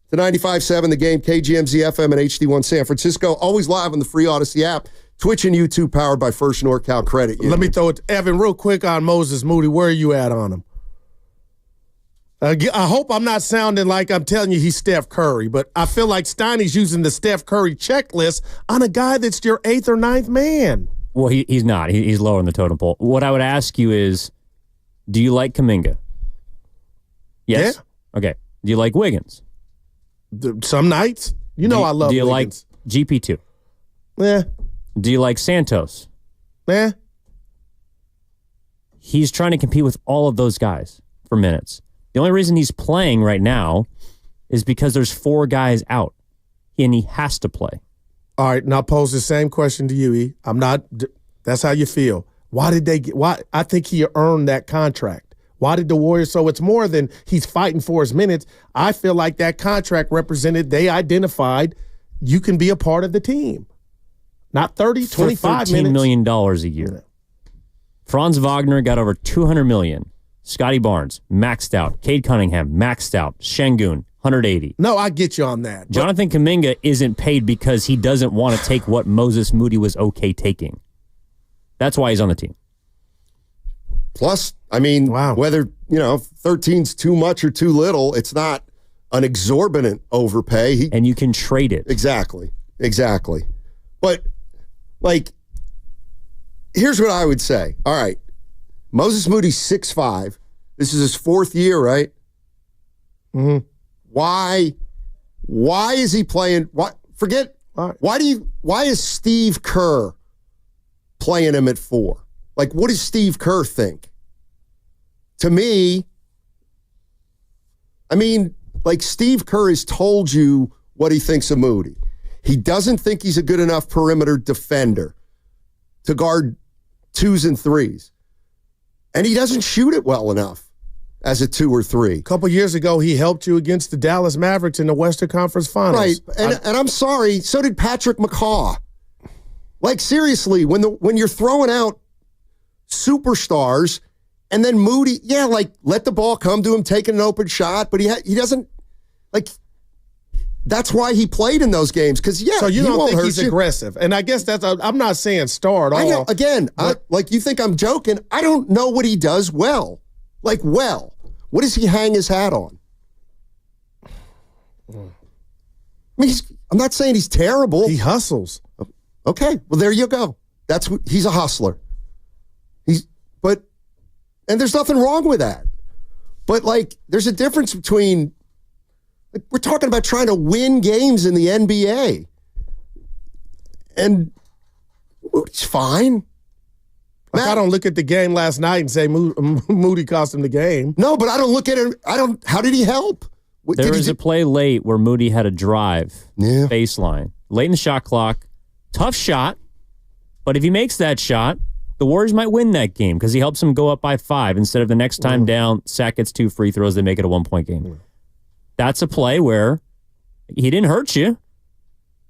to 95.7 The Game, KGMZ FM and HD1 San Francisco. Always live on the free Odyssey app. Twitch and YouTube powered by First NorCal Credit Union. Let me throw it to Evan real quick on Moses Moody. Where are you at on him? I hope I'm not sounding like I'm telling you he's Steph Curry, but I feel like Steiny's using the Steph Curry checklist on a guy that's your 8th or 9th man. Well, he's not. He's lower in the totem pole. What I would ask you is, do you like Kuminga? Yes? Yeah. Okay. Do you like Wiggins? Some nights. I love Wiggins. Do you like GP2? Yeah. Do you like Santos? Yeah. He's trying to compete with all of those guys for minutes. The only reason he's playing right now is because there's 4 guys out, and he has to play. All right, now pose the same question to you, E. That's how you feel. Why? I think he earned that contract. Why did the Warriors? So it's more than he's fighting for his minutes. I feel like that contract represented, they identified, you can be a part of the team. Not 30, 25 $13 million a year. Franz Wagner got over $200 million. Scotty Barnes, maxed out. Cade Cunningham, maxed out. Şengün, $180. No, I get you on that. Jonathan Kuminga isn't paid because he doesn't want to take what Moses Moody was okay taking. That's why he's on the team. Plus, whether, 13's too much or too little, it's not an exorbitant overpay. And you can trade it. Exactly. But, here's what I would say. All right. Moses Moody's 6'5". This is his 4th year, right? Mm-hmm. Why is he playing? Why is Steve Kerr playing him at 4? What does Steve Kerr think? To me, Steve Kerr has told you what he thinks of Moody. He doesn't think he's a good enough perimeter defender to guard 2s and 3s. And he doesn't shoot it well enough as a 2 or 3. A couple years ago, he helped you against the Dallas Mavericks in the Western Conference Finals. Right, and I'm sorry, so did Patrick McCaw. Seriously, when you're throwing out superstars, and then Moody, let the ball come to him, taking an open shot, but he doesn't, that's why he played in those games, because, so you don't think he's aggressive. And I guess I'm not saying star at all. I know, again, you think I'm joking. I don't know what he does well. What does he hang his hat on? I'm not saying he's terrible. He hustles. Okay, well, there you go. He's a hustler. And there's nothing wrong with that. But, there's a difference between, we're talking about trying to win games in the NBA. And Moody's fine. I don't look at the game last night and say Moody cost him the game. No, but I don't look at it. How did he help? There was a play late where Moody had a drive, baseline, late in the shot clock. Tough shot, but if he makes that shot, the Warriors might win that game because he helps them go up by 5 instead of the next time down, Sack gets 2 free throws, they make it a 1-point game. That's a play where he didn't hurt you,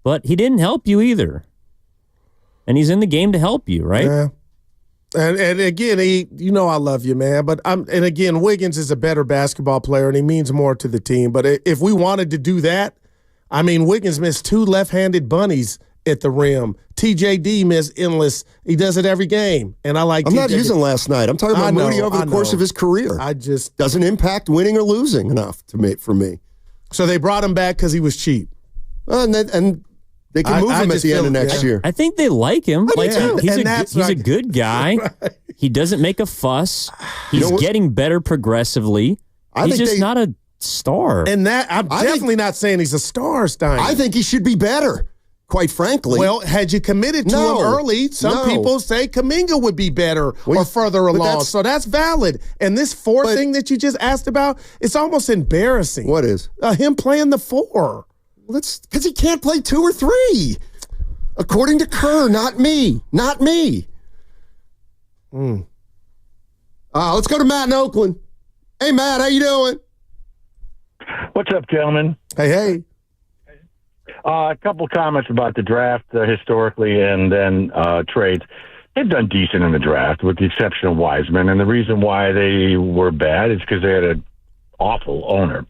but he didn't help you either. And he's in the game to help you, right? Yeah. And again, I love you, man. But again, Wiggins is a better basketball player, and he means more to the team. But if we wanted to do that, Wiggins missed 2 left-handed bunnies at the rim. TJD missed endless. He does it every game, and I like. I'm not using last night. I'm talking about Moody over the course of his career. Doesn't impact winning or losing enough for me. So they brought him back because he was cheap, and They can move him at the end of next year. I think they like him. He's a good guy. Right. He doesn't make a fuss. He's getting better progressively. He's just not a star. And I'm definitely not saying he's a star, Stein. I think he should be better, quite frankly. Well, had you committed to him early, some people say Kuminga would be better or further along. So that's valid. And this thing that you just asked about, it's almost embarrassing. What is? Him playing the 4. Well, that's because he can't play 2 or 3. According to Kerr, not me. Not me. Let's go to Matt in Oakland. Hey, Matt, how you doing? What's up, gentlemen? Hey. A couple comments about the draft historically and then trades. They've done decent in the draft with the exception of Wiseman, and the reason why they were bad is because they had an awful owner.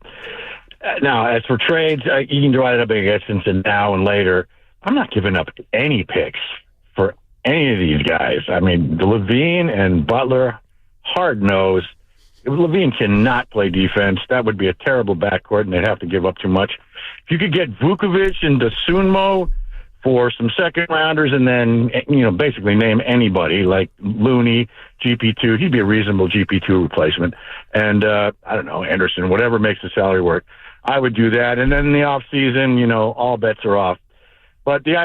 Now, as for trades, you can divide it up against now and later. I'm not giving up any picks for any of these guys. I mean, Levine and Butler, hard nose. Levine cannot play defense. That would be a terrible backcourt, and they'd have to give up too much. If you could get Vukovic and Dosunmu for some second rounders and then, basically name anybody like Looney, GP2, he'd be a reasonable GP2 replacement. And, I don't know, Anderson, whatever makes the salary work. I would do that. And then in the off season, all bets are off. But the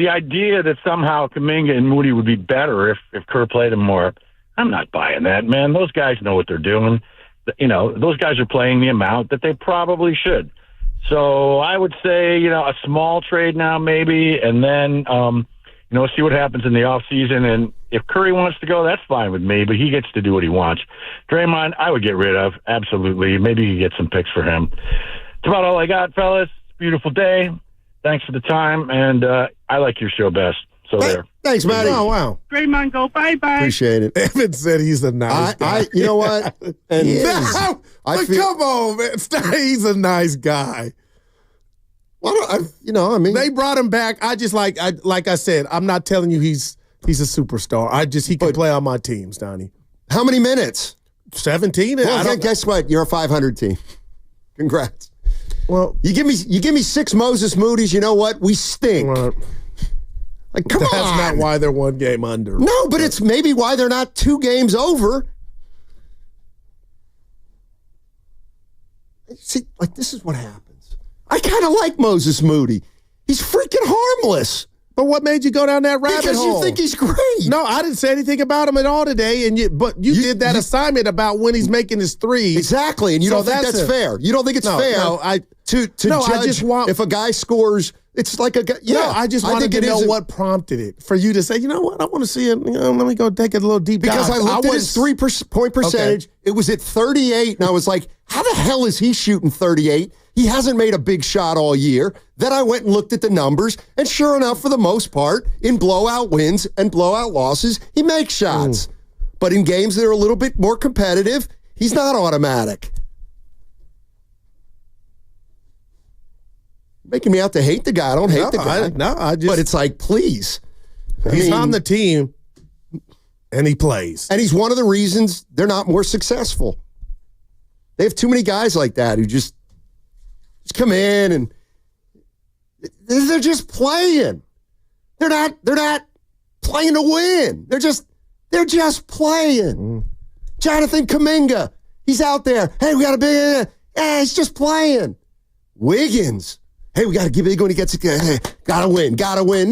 idea that somehow Kuminga and Moody would be better if Kerr played them more, I'm not buying that, man. Those guys know what they're doing. Those guys are playing the amount that they probably should. So I would say, a small trade now maybe, and then, see what happens in the off season. And if Curry wants to go, that's fine with me, but he gets to do what he wants. Draymond, I would get rid of, absolutely. Maybe you get some picks for him. That's about all I got, fellas. Beautiful day. Thanks for the time, and I like your show best. So there. Thanks, Matty. Oh, wow. Draymond, go bye-bye. Appreciate it. Evan said he's a nice guy. You know what? And come on, man. He's a nice guy. They brought him back. I just like I said, I'm not telling you he's a superstar. He can play on my teams, Donnie. How many minutes? 17. Well, guess what? You're a 500 team. Congrats. Well, you give me 6 Moses Moody's. You know what? We stink. Like, come on. That's not why they're 1 game under. No, but it's maybe why they're not 2 games over. See, this is what happens. I kind of like Moses Moody. He's freaking harmless. But what made you go down that rabbit hole? Because you think he's great. No, I didn't say anything about him at all today. But you did that assignment about when he's making his threes. Exactly, and you don't think that's fair. You don't think it's fair to judge if a guy scores. It's like a guy. Yeah, no, I just wanted to know what prompted it for you to say, you know what, I want to see it. Let me go take a little deep dive. Because I looked at his 3-point percentage. Okay. It was at 38, and I was like, how the hell is he shooting 38? He hasn't made a big shot all year. Then I went and looked at the numbers, and sure enough, for the most part, in blowout wins and blowout losses, he makes shots. But in games that are a little bit more competitive, he's not automatic. Making me out to hate the guy. I don't hate the guy. But it's like, please. He's on the team, and he plays. And he's one of the reasons they're not more successful. They have too many guys like that who just come in and they're just playing. They're not playing to win. They're just playing. Jonathan Kuminga, he's out there. Hey, we got a big. He's just playing. Wiggins. Hey, we got to give big when he gets it. Gotta win.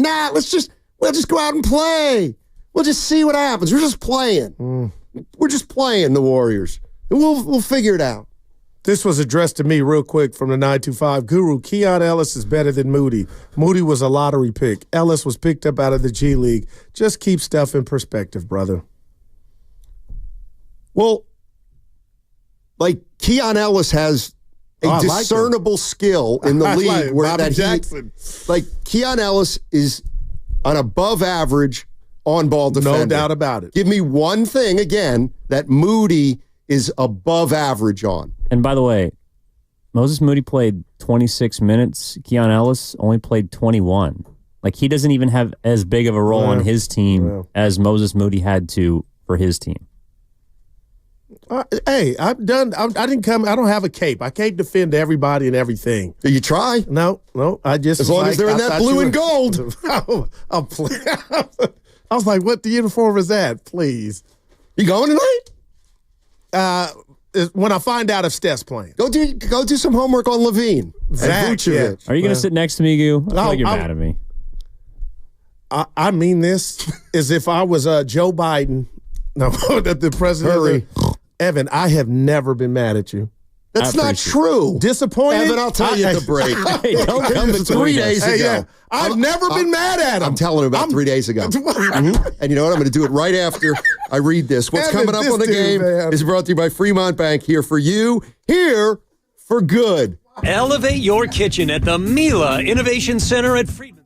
Nah, we'll just go out and play. We'll just see what happens. We're just playing. We're just playing, the Warriors. And we'll figure it out. This was addressed to me real quick from the 925. Guru, Keon Ellis is better than Moody. Moody was a lottery pick. Ellis was picked up out of the G League. Just keep stuff in perspective, brother. Well, Keon Ellis has a discernible skill in the league where Bobby Jackson. Keon Ellis is an above average on-ball defender. No doubt about it. Give me one thing, again, that Moody is above average on. And by the way, Moses Moody played 26 minutes. Keon Ellis only played 21. He doesn't even have as big of a role on his team as Moses Moody had to for his team. Hey, I've done. I didn't come. I don't have a cape. I can't defend everybody and everything. You try? No. I just as long as they're in that blue and gold. I was like, what the uniform is that? Please. You going tonight? When I find out if Steph's playing. Go do some homework on Levine. Zach, yeah. Are you going to sit next to me, Goo? I feel like you're mad at me. I mean this as if I was Joe Biden. No, the president. Hurry. Evan, I have never been mad at you. That's not true. Disappointed? Evan, I'll tell you at the break. Hey, don't come between 3 days ago. Yeah. I've never been mad at him. I'm telling him about 3 days ago. And you know what? I'm going to do it right after I read this. What's Evan, coming up on the game is brought to you by Fremont Bank. Here for you, here for good. Elevate your kitchen at the Mila Innovation Center at Fremont.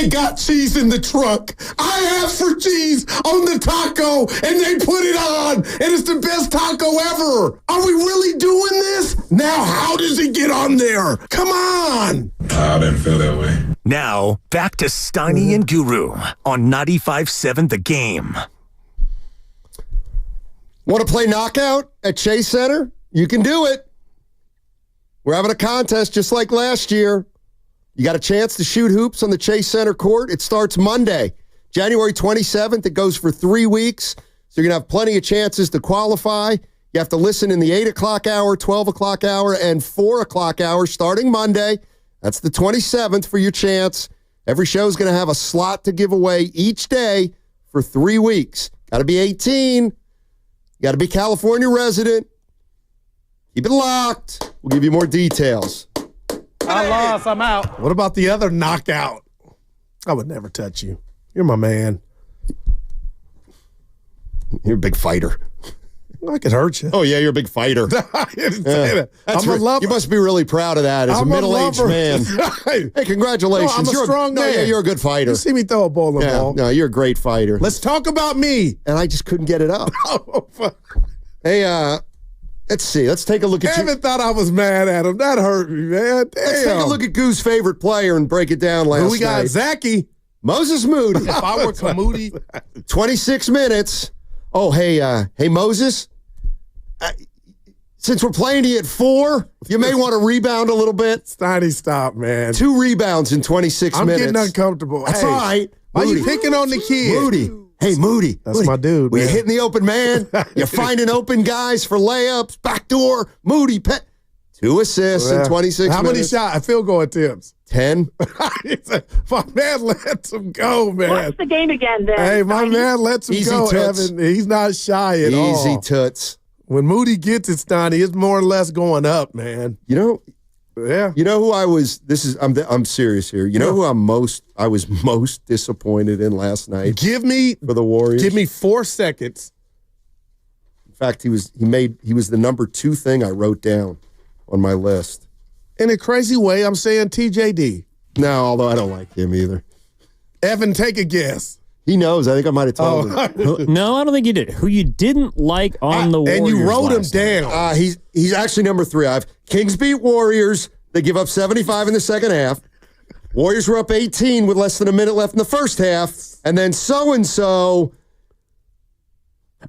they got cheese in the trunk. I asked for cheese on the taco, and they put it on, and it's the best taco ever. Are we really doing this? Now, how does it get on there? Come on. I didn't feel that way. Now, back to Steiny and Guru on 95.7 The Game. Want to play knockout at Chase Center? You can do it. We're having a contest just like last year. You got a chance to shoot hoops on the Chase Center court. It starts Monday, January 27th. It goes for 3 weeks. So you're going to have plenty of chances to qualify. You have to listen in the 8 o'clock hour, 12 o'clock hour, and 4 o'clock hour starting Monday. That's the 27th for your chance. Every show is going to have a slot to give away each day for 3 weeks. Got to be 18. You got to be California resident. Keep it locked. We'll give you more details. I lost. I'm out. What about the other knockout? I would never touch you. You're my man. You're a big fighter. I could hurt you. Oh, yeah, you're a big fighter. I didn't say that. I'm a lover. You must be really proud of that as a middle-aged man. Hey, congratulations. No, I'm a strong man. Yeah, you're a good fighter. You see me throw a bowling ball. No, you're a great fighter. Let's talk about me. And I just couldn't get it up. Hey, let's see. Let's take a look at Evan thought I was mad at him. That hurt me, man. Damn. Let's take a look at Goo's favorite player and break it down last night. We got Zachy. Moses Moody. If I were Kamudi. 26 minutes. Oh, hey, Moses. Since we're playing you at 4, you may want to rebound a little bit. Steiny, stop, man. 2 rebounds in 26 minutes. I'm getting uncomfortable. That's all right. Why are you picking on the kid? Moody. Hey, Moody. That's my dude, Well, man. you're hitting the open man. You're finding open guys for layups. Backdoor. Moody. 2 assists in 26 minutes. How many shots? Field goal attempts? 10. My man lets him go, man. What's the game again, then? Hey, my man lets him Easy go, toots. Evan. He's not shy at all. Easy toots. When Moody gets it, Steiny, it's more or less going up, man. You know, yeah. You know who I was? I'm serious here. You know who I was most disappointed in last night. For the Warriors. Give me 4 seconds. In fact, he was the number 2 thing I wrote down on my list. In a crazy way, I'm saying TJD. No, although I don't like him either. Evan, take a guess. He knows. I think I might have told him. No, I don't think you did. Who you didn't like on the Warriors. And you wrote him down. He's actually number 3. I have Kings beat Warriors. They give up 75 in the second half. Warriors were up 18 with less than a minute left in the first half. And then so-and-so.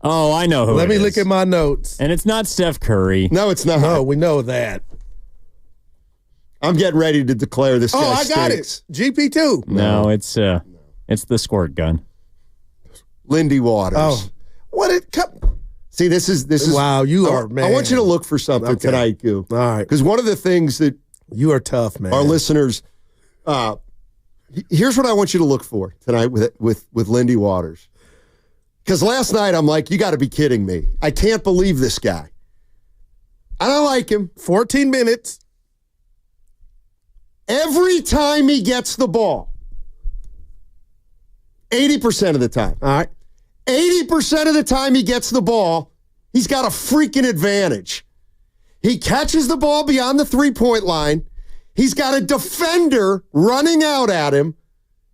Oh, I know who Let it me is. look at my notes. And it's not Steph Curry. No, it's not. No, we know that. I'm getting ready to declare this guy I got it. stinks. GP2. No, it's the squirt gun. Lindy Waters. Oh. What it See, this is wow, you are, man. I want you to look for something tonight, Goo. All right. Because one of the things that you are tough, man. Our listeners, here's what I want you to look for tonight with Lindy Waters. Because last night I'm like, you got to be kidding me. I can't believe this guy. I don't like him. 14 minutes. Every time he gets the ball, 80% of the time. All right. 80% of the time he gets the ball, he's got a freaking advantage. He catches the ball beyond the 3-point line. He's got a defender running out at him.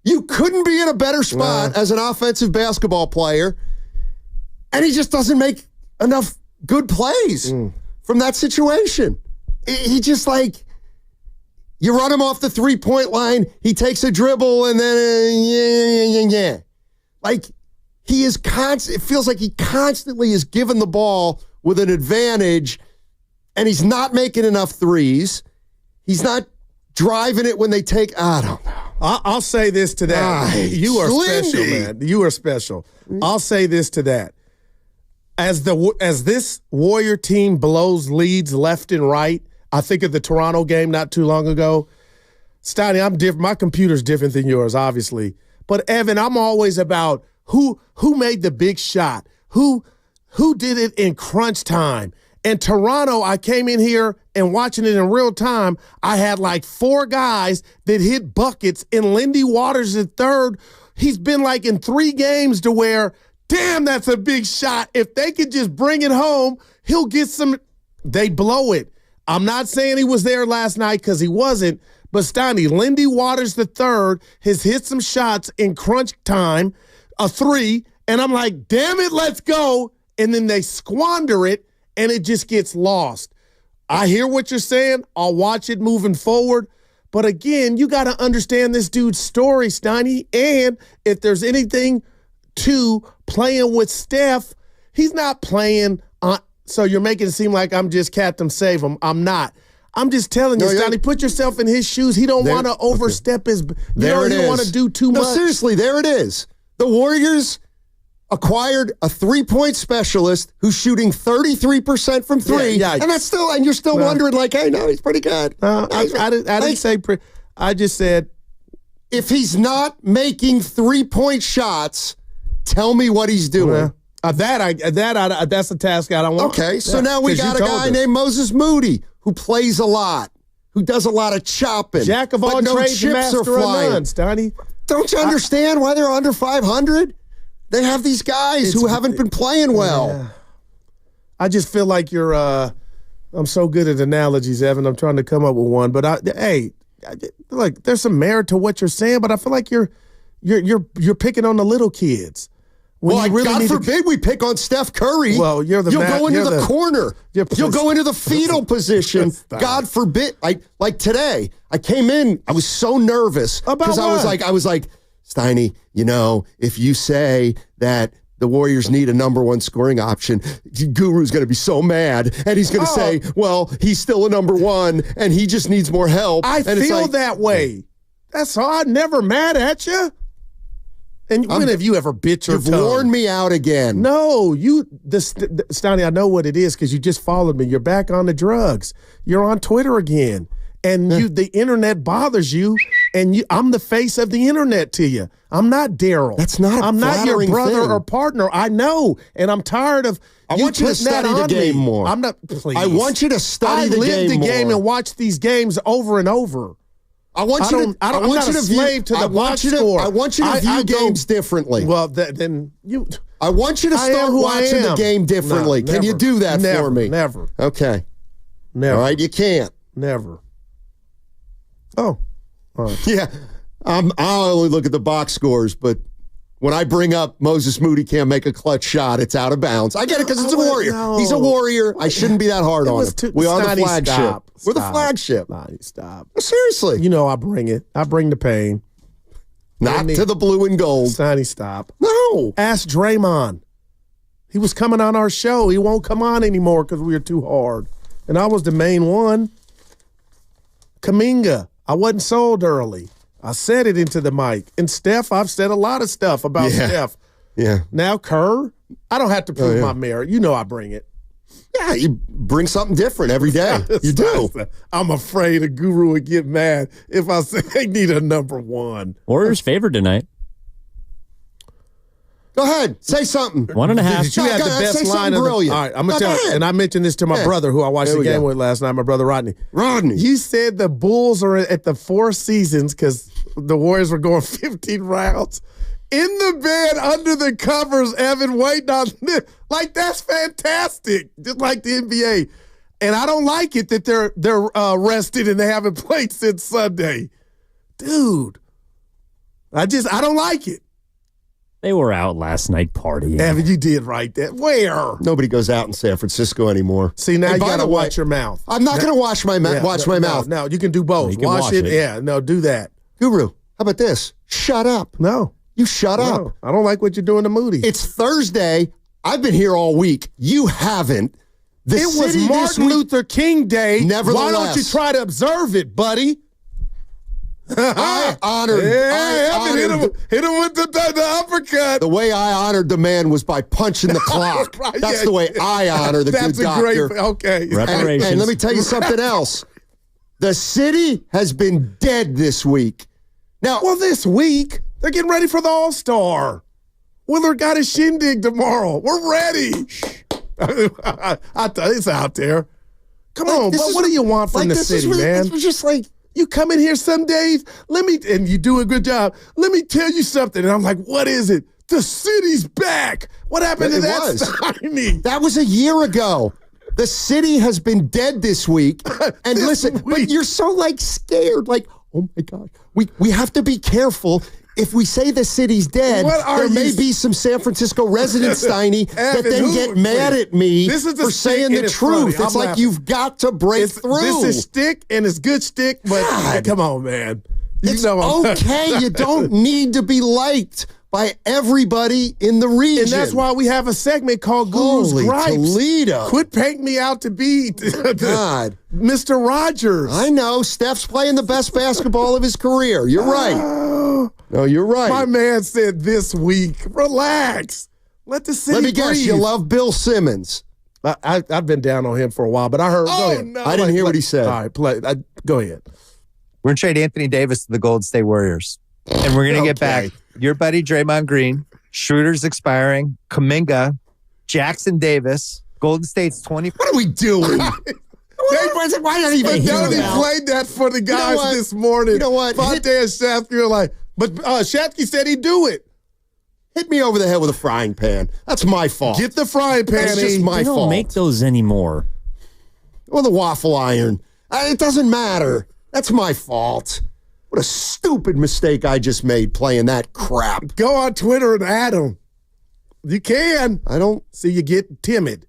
You couldn't be in a better spot as an offensive basketball player. And he just doesn't make enough good plays from that situation. He just you run him off the 3-point line, he takes a dribble, and then, he is constant. It feels like he constantly is given the ball with an advantage, and he's not making enough threes. He's not driving it when they take. I don't know. I'll say this to that. You are special, man. You are special. I'll say this to that. As this Warrior team blows leads left and right, I think of the Toronto game not too long ago. Steiny, I'm different. My computer's different than yours, obviously. But Evan, I'm always about who made the big shot, who did it in crunch time. And Toronto, I came in here and watching it in real time, I had 4 guys that hit buckets, and Lindy Waters at third. He's been in 3 games to where, damn, that's a big shot. If they could just bring it home, he'll get some. They blow it. I'm not saying he was there last night because he wasn't, But Steiny, Lindy Waters III has hit some shots in crunch time, a 3, and I'm like, damn it, let's go. And then they squander it, and it just gets lost. I hear what you're saying. I'll watch it moving forward. But again, you got to understand this dude's story, Steiny. And if there's anything to playing with Steph, he's not playing on. So you're making it seem like I'm just Captain Save him. I'm not. I'm just telling you, Steiny, put yourself in his shoes. He don't want to overstep his. He don't want to do too much. No, seriously, there it is. The Warriors acquired a 3-point specialist who's shooting 33% from 3, and that's still, and you're still wondering, like, hey, no, he's pretty good. I didn't say. I just said, if he's not making 3-point shots, tell me what he's doing. That's a task I don't want. Okay, so now we got a guy named Moses Moody who plays a lot, who does a lot of chopping. Jack of all trades, master of none, Steiny. Don't you understand why they're under 500? They have these guys who haven't been playing well. Yeah. I just feel like you're. I'm so good at analogies, Evan. I'm trying to come up with one, but look, there's some merit to what you're saying, but I feel like you're picking on the little kids. God forbid we pick on Steph Curry. Well, you'll go into the corner. You'll go into the fetal position. God forbid. Like today, I came in. I was so nervous because I was like, Steiny, if you say that the Warriors need a number 1 scoring option, Guru's going to be so mad, and he's going to say, well, he's still a number 1, and he just needs more help. I feel that way. That's all. I'm never mad at you. And when have you ever bit your tongue? You've worn me out again. No, Steiny, I know what it is because you just followed me. You're back on the drugs. You're on Twitter again. And the internet bothers you, and I'm the face of the internet to you. I'm not Daryl. That's not a I'm not your brother thing. Or partner. I know, and I'm tired of I want you to study the game more. I'm not, please. I want you to study the game more. I live the game and watch these games over and over. I'm not a slave to the box score. I want you to view games differently. Well, then you. I want you to start watching the game differently. Can you do that for me? Never. Okay. Never. All right, you can't. Never. Oh. All right. Yeah. I only look at the box scores, but when I bring up Moses Moody can't make a clutch shot, it's out of bounds. I get it because it's a Warrior. No. He's a Warrior. I shouldn't be that hard on him. We are the flagship. We're the flagship. Stop. Seriously. I bring it. I bring the pain. Not to the blue and gold. Steiny, stop. No. Ask Draymond. He was coming on our show. He won't come on anymore because we were too hard. And I was the main one. Kuminga. I wasn't sold early. I said it into the mic. And Steph, I've said a lot of stuff about Steph. Yeah. Now Kerr, I don't have to prove my merit. I bring it. Yeah, you bring something different every day. You do. I'm afraid a Guru would get mad if I say they need a number 1. Warriors favored tonight. Go ahead. Say something. 1.5. You had the best line of all right, I'm going to tell you. And I mentioned this to my brother who I watched the game with last night, my brother Rodney. You said the Bulls are at the 4 seasons because the Warriors were going 15 rounds. In the bed, under the covers, Evan, waiting on this. Like, that's fantastic. Just like the NBA. And I don't like it that they're rested and they haven't played since Sunday. Dude. I don't like it. They were out last night partying. Evan, you did right there. Where? Nobody goes out in San Francisco anymore. See, now you got to watch your mouth. I'm not going to wash my mouth. No, you can do both. Wash it. Yeah, no, do that. Guru, how about this? Shut up. No. You shut up. I don't like what you're doing to Moody. It's Thursday. I've been here all week. You haven't. It was Martin Luther King Day. Nevertheless. Why don't you try to observe it, buddy? I honored. Hit him with the uppercut. The way I honored the man was by punching the clock. Right, That's the way I honor the good doctor. Okay. Reparations. And let me tell you something else. The city has been dead this week. Now, this week they're getting ready for the All-Star. Willard got his shindig tomorrow. We're ready. I thought it's out there. Come on, but what do you want from the city, man? It's just like. You come in here some days, and you do a good job. Let me tell you something. And I'm like, what is it? The city's back. What happened to that? That was a year ago. The city has been dead this week. And listen, but you're so scared. Like, Oh my God. We have to be careful. If we say the city's dead, there may be some San Francisco residents, Steiny, that then get mad at me for saying the truth. It's like you've got to break through. This is shtick, and it's good shtick, but come on, man. It's okay. You don't need to be liked by everybody in the region. And that's why we have a segment called Guru's Gripes. Toledo. Quit painting me out to be God. Mr. Rogers. I know. Steph's playing the best basketball of his career. You're right. No, you're right. My man said this week, relax. Let the city Let me guess, breathe. you love Bill Simmons. I've been down on him for a while, but I heard. Go ahead. No. I didn't hear what he said. All right, go ahead. We're going to trade Anthony Davis to the Golden State Warriors. And we're going to get back your buddy Draymond Green, Schroeder's expiring, Kuminga, Jackson Davis, Golden State's 20. What are we doing? Why not even played that for the guys this morning. You know what? Fonte and Shatsky were like, but Shatsky said he'd do it. Hit me over the head with a frying pan. That's my fault. Get the frying pan. That's just my They don't fault. make those anymore. Or the waffle iron. It doesn't matter. That's my fault. What a stupid mistake I just made playing that crap. Go on Twitter and add him. You can. I don't. See, you get timid.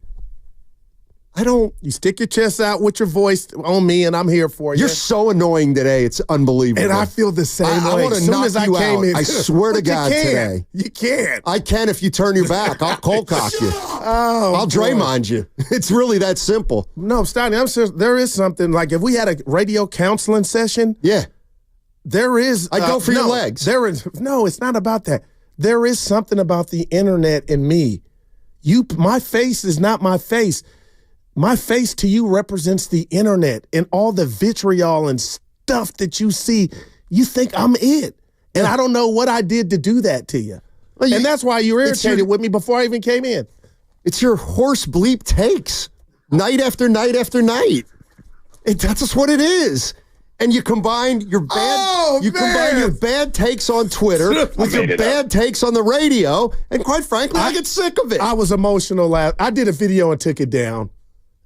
I don't. You stick your chest out with your voice on me, and I'm here for you. You're so annoying today. It's unbelievable. And I feel the same way. I want to knock you out. I swear to God today. You can't. I can if you turn your back. I'll cold cock you. I'll Draymond you. It's really that simple. No, Steiny, I'm serious. There is something, like if we had a radio counseling session. Yeah. There is. I'd go for your legs. There is. No, it's not about that. There is something about the internet and me. My face is not my face. My face to you represents the internet and all the vitriol and stuff that you see. You think I'm it. And I don't know what I did to do that to you. Well, and that's why you were irritated with me before I even came in. It's your horse bleep takes night after night after night. That's just what it is. And you combine your bad takes on Twitter with your bad takes on the radio, and quite frankly, I get sick of it. I was emotional I did a video and took it down.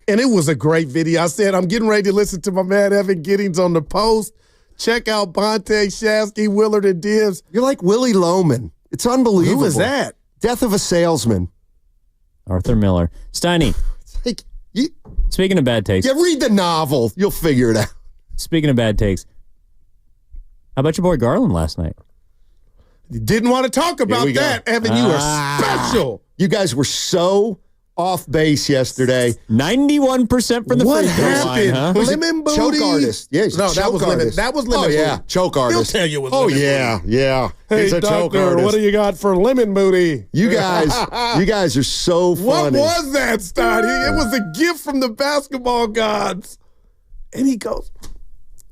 And it was a great video. I said, I'm getting ready to listen to my man Evan Giddings on the post. Check out Bonte, Shasky, Willard, and Dibbs. You're like Willie Loman. It's unbelievable. Who is that? Death of a salesman. Arthur Miller. Steiny. Speaking of bad takes. Yeah, read the novel. You'll figure it out. Speaking of bad takes. How about your boy Garland last night? You didn't want to talk about that, Evan. You were special. You guys were so off base yesterday. 91% from the free throw line, huh? Lemon Booty. Choke artist. Yeah, no, that was Lemon. That was Lemon. Oh yeah, Booty. choke artist. He'll tell you it was Oh Lemon yeah, Booty. yeah. Hey, He's a choke doctor, artist. what do you got for Lemon Booty? You guys are so funny. What was that, Stoddy? It was a gift from the basketball gods. And he goes,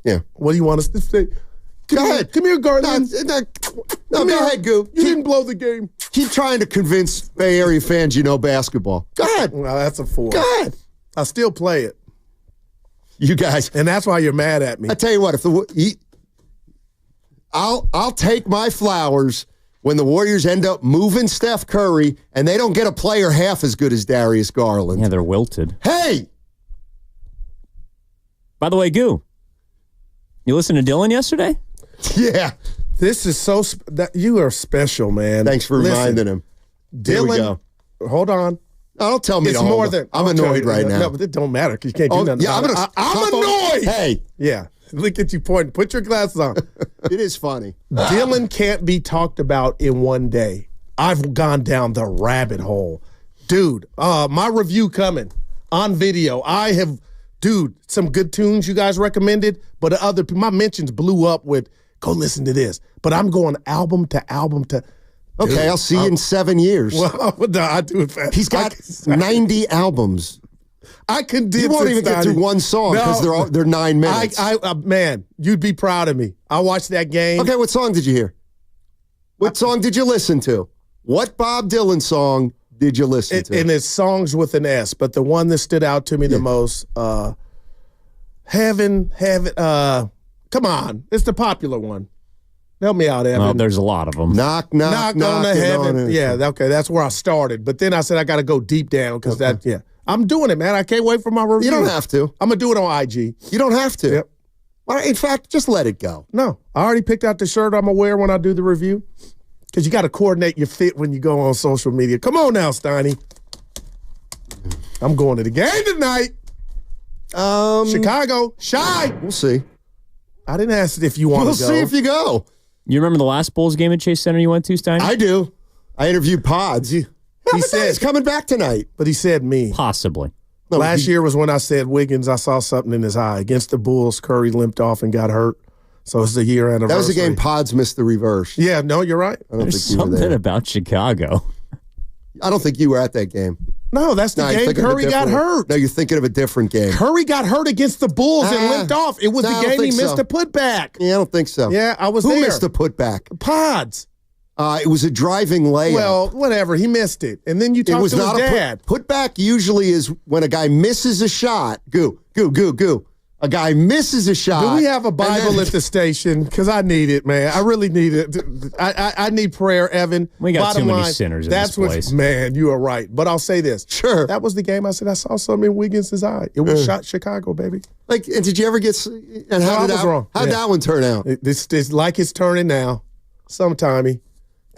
yeah. What do you want us to say? Go ahead. Come here, Garland. No, go ahead, Goo. You didn't blow the game. Keep trying to convince Bay Area fans you know basketball. Go ahead. Well, that's a 4. Go ahead. I still play it. You guys. And that's why you're mad at me. I tell you what, I'll take my flowers when the Warriors end up moving Steph Curry and they don't get a player half as good as Darius Garland. Yeah, they're wilted. Hey! By the way, Goo, you listened to Dylan yesterday? Yeah. This is so you are special, man. Thanks for reminding him. There we Dylan, go. Hold on. Oh, don't tell me it's to hold more on. than I'm annoyed right now. No, but it don't matter because you can't do nothing. Yeah, I'm annoyed. Hey. Yeah. Look at you pointing. Put your glasses on. It is funny. Dylan can't be talked about in one day. I've gone down the rabbit hole. Dude, my review coming on video. I have, some good tunes you guys recommended, but my mentions blew up with, go listen to this. But I'm going album to album to. Okay, I'll see you in 7 years. Well, no, I do it fast. He's got 90 albums. I condense. You won't even get through one song because they're 9 minutes. Man, you'd be proud of me. I watched that game. Okay, what song did you hear? What song did you listen to? What Bob Dylan song did you listen to? And it's songs with an S, but the one that stood out to me the most, Heaven, come on. It's the popular one. Help me out, Evan. Well, there's a lot of them. Knock on the heaven. Yeah, okay, that's where I started. But then I said I got to go deep down because I'm doing it, man. I can't wait for my review. You don't have to. I'm going to do it on IG. You don't have to. Yep. Well, in fact, just let it go. No, I already picked out the shirt I'm going to wear when I do the review. Because you got to coordinate your fit when you go on social media. Come on now, Steiny. I'm going to the game tonight. Chicago, Shy. We'll see. I didn't ask if you want to go. We'll see if you go. You remember the last Bulls game at Chase Center you went to, Steiny? I do. I interviewed Pods. He said he's coming back tonight. But he said me. Possibly. No, Last year was when I said Wiggins, I saw something in his eye. Against the Bulls, Curry limped off and got hurt. So it's the year anniversary. That was the game Pods missed the reverse. Yeah, no, you're right. I don't There's think you were something there. about Chicago. I don't think you were at that game. No, that's the you're game thinking of a Curry got different- hurt. No, you're thinking of a different game. Curry got hurt against the Bulls and limped off. It was no, I the don't game he think missed so. a putback. Yeah, I don't think so. Yeah, I was Who there. missed the putback? Pods. It was a driving layup. Well, whatever. He missed it. And then you it talked was to his not dad. Putback usually is when a guy misses a shot. Goo. A guy misses a shot. Do we have a Bible at the station? Because I need it, man. I really need it. I need prayer, Evan. We got Bottom too many line, sinners in that's this place. what's, man, you are right. But I'll say this. Sure. That was the game I said I saw something in Wiggins' eye. It was shot Chicago, baby. Like, and did you ever get? And No, how I did was that? wrong. How'd Yeah. that one turn out? It's like it's turning now. Sometimey.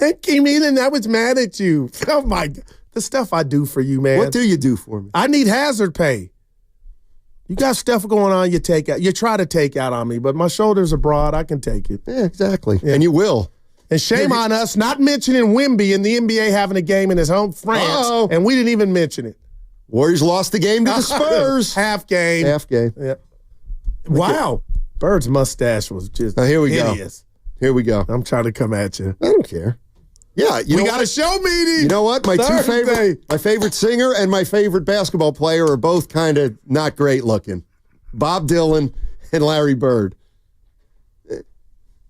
And came in and I was mad at you. Oh, my God. The stuff I do for you, man. What do you do for me? I need hazard pay. You got stuff going on, you take out. You try to take out on me, but my shoulders are broad. I can take it. Yeah, exactly. Yeah. And you will. And shame on us not mentioning Wemby and the NBA having a game in his home France, and we didn't even mention it. Warriors lost the game to the Spurs. Half game. Yeah. Wow. Bird's mustache was just here we hideous. go. Here we go. I'm trying to come at you. I don't care. Yeah, we got a show meeting. You know what? My favorite singer and my favorite basketball player are both kind of not great looking. Bob Dylan and Larry Bird.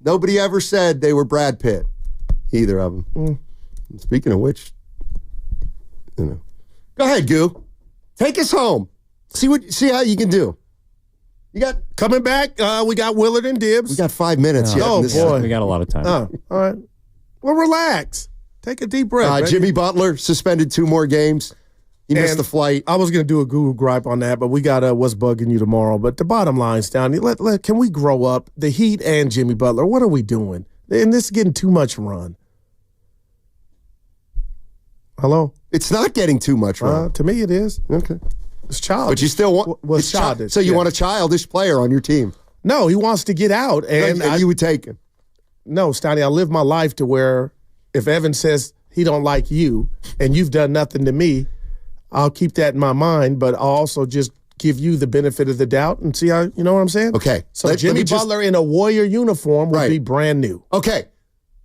Nobody ever said they were Brad Pitt, either of them. Speaking of which, go ahead, Goo. Take us home. See how you can do. You got coming back. We got Willard and Dibbs. We got 5 minutes yet. Oh boy, we got a lot of time. All right. Well, relax. Take a deep breath. Jimmy Butler suspended 2 more games. He missed the flight. I was going to do a Google gripe on that, but we got what's bugging you tomorrow. But the bottom line's down. Can we grow up? The Heat and Jimmy Butler, what are we doing? And this is getting too much run. Hello? It's not getting too much run. To me, it is. Okay. It's childish. But you still want it's childish. So you want a childish player on your team? No, he wants to get out. And you would take him. No, Stoney, I live my life to where if Evan says he don't like you and you've done nothing to me, I'll keep that in my mind, but I'll also just give you the benefit of the doubt and see how, you know what I'm saying? Okay. So Jimmy Butler in a Warrior uniform would be brand new. Okay.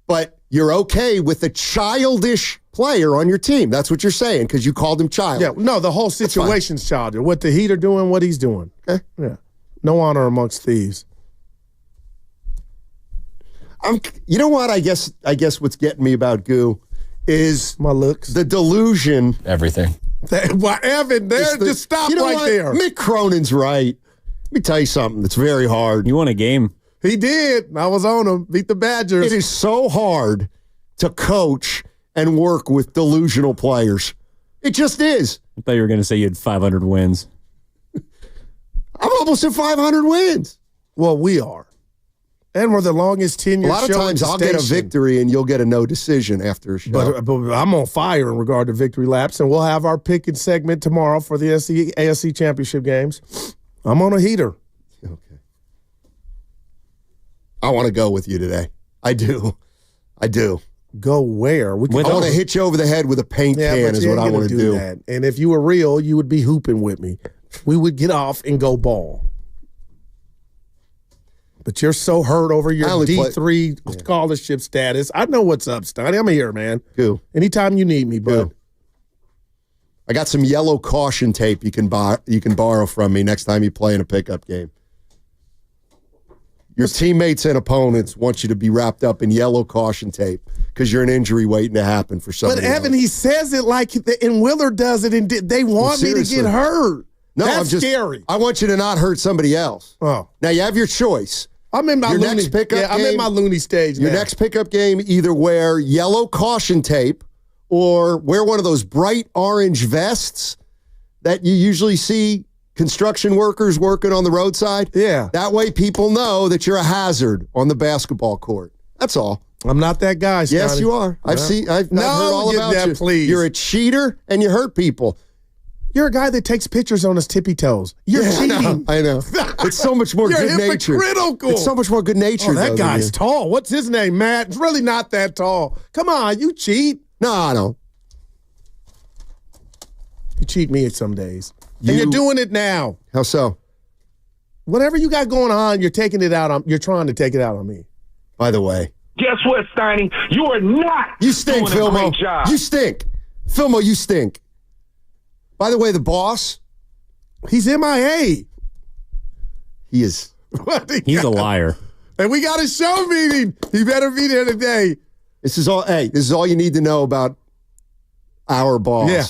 But you're okay with a childish player on your team. That's what you're saying because you called him child. Yeah, no, the whole situation's childish. What the Heat are doing, what he's doing. Okay. Yeah. No honor amongst thieves. You know what? I guess what's getting me about Goo is my looks, the delusion, everything. Why, Evan? Just stop there. Mick Cronin's right. Let me tell you something that's very hard. You won a game. He did. I was on him. Beat the Badgers. It is so hard to coach and work with delusional players. It just is. I thought you were going to say you had 500 wins. I'm almost at 500 wins. Well, we are. And we're the longest tenured show. A lot of times I'll get a victory and you'll get a no decision after a show. But I'm on fire in regard to victory laps, and we'll have our picking segment tomorrow for the ASC Championship games. I'm on a heater. Okay. I want to go with you today. I do. Go where? I want to hit you over the head with a paint can is what I want to do. That. And if you were real, you would be hooping with me. We would get off and go ball. But you're so hurt over your D3 scholarship status. I know what's up, Stoney. I'm here, man. Goo. Anytime you need me, bud. I got some yellow caution tape you can borrow from me next time you play in a pickup game. Your teammates and opponents want you to be wrapped up in yellow caution tape because you're an injury waiting to happen for somebody But Evan, else. he says it like, and Willard does it, and they want me to get hurt. No, That's scary. I want you to not hurt somebody else. Oh. Now you have your choice. I'm in my next pickup game. I'm in my loony stage Your now. next pickup game, either wear yellow caution tape or wear one of those bright orange vests that you usually see construction workers working on the roadside. Yeah. That way people know that you're a hazard on the basketball court. That's all. I'm not that guy, Scotty. Yes, you are. I've heard all about that, you. Please. You're a cheater and you hurt people. You're a guy that takes pictures on his tippy toes. You're cheating. I know. It's so much more good natured. Hypocritical. It's so much more good natured. Oh, that guy's tall. What's his name, Matt? It's really not that tall. Come on, you cheat. No, I don't. You cheat me some days. And you're doing it now. How so? Whatever you got going on, you're taking it out on. You're trying to take it out on me. By the way. Guess what, Steiny? You are not You stink, doing a Filmo. great job. You stink. Filmo, you stink. By the way, the boss. He's MIA. He is. He's a liar. And we got a show meeting. He better be there today. This is all you need to know about our boss. Yeah.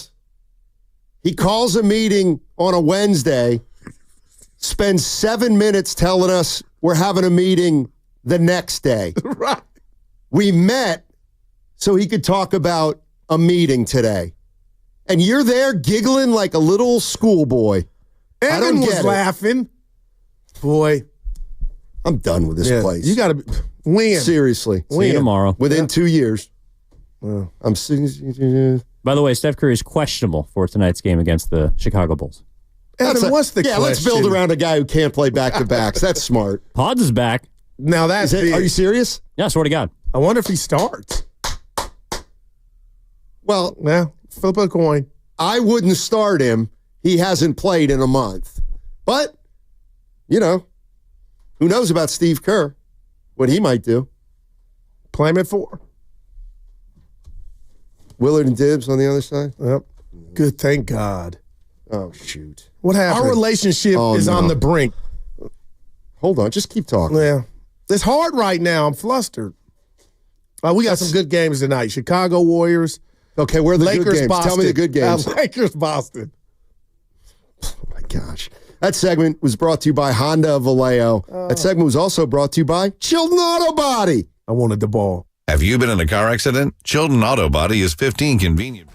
He calls a meeting on a Wednesday, spends 7 minutes telling us we're having a meeting the next day. Right. We met so he could talk about a meeting today. And you're there giggling like a little schoolboy. I don't was get it. laughing. Boy. I'm done with this place. You got to win. Seriously. See you tomorrow. Within 2 years. Well, I'm sitting. By the way, Steph Curry is questionable for tonight's game against the Chicago Bulls. Evan, what's the question? Let's build around a guy who can't play back-to-backs. That's smart. Pods is back. Now that's big. Are you serious? Yeah, I swear to God. I wonder if he starts. Well, flip a coin. I wouldn't start him. He hasn't played in a month. But, who knows about Steve Kerr? What he might do. Play him at 4. Willard and Dibbs on the other side? Yep. Good, thank God. Oh, shoot. What happened? Our relationship is on the brink. Hold on, just keep talking. Yeah. It's hard right now. I'm flustered. We got some good games tonight. Chicago Warriors. Okay, where are the Lakers, good games? Boston. Tell me the good games. Lakers, Boston. Oh, my gosh. That segment was brought to you by Honda of Vallejo. That segment was also brought to you by Chilton Auto Body. I wanted the ball. Have you been in a car accident? Chilton Auto Body is 15 convenient.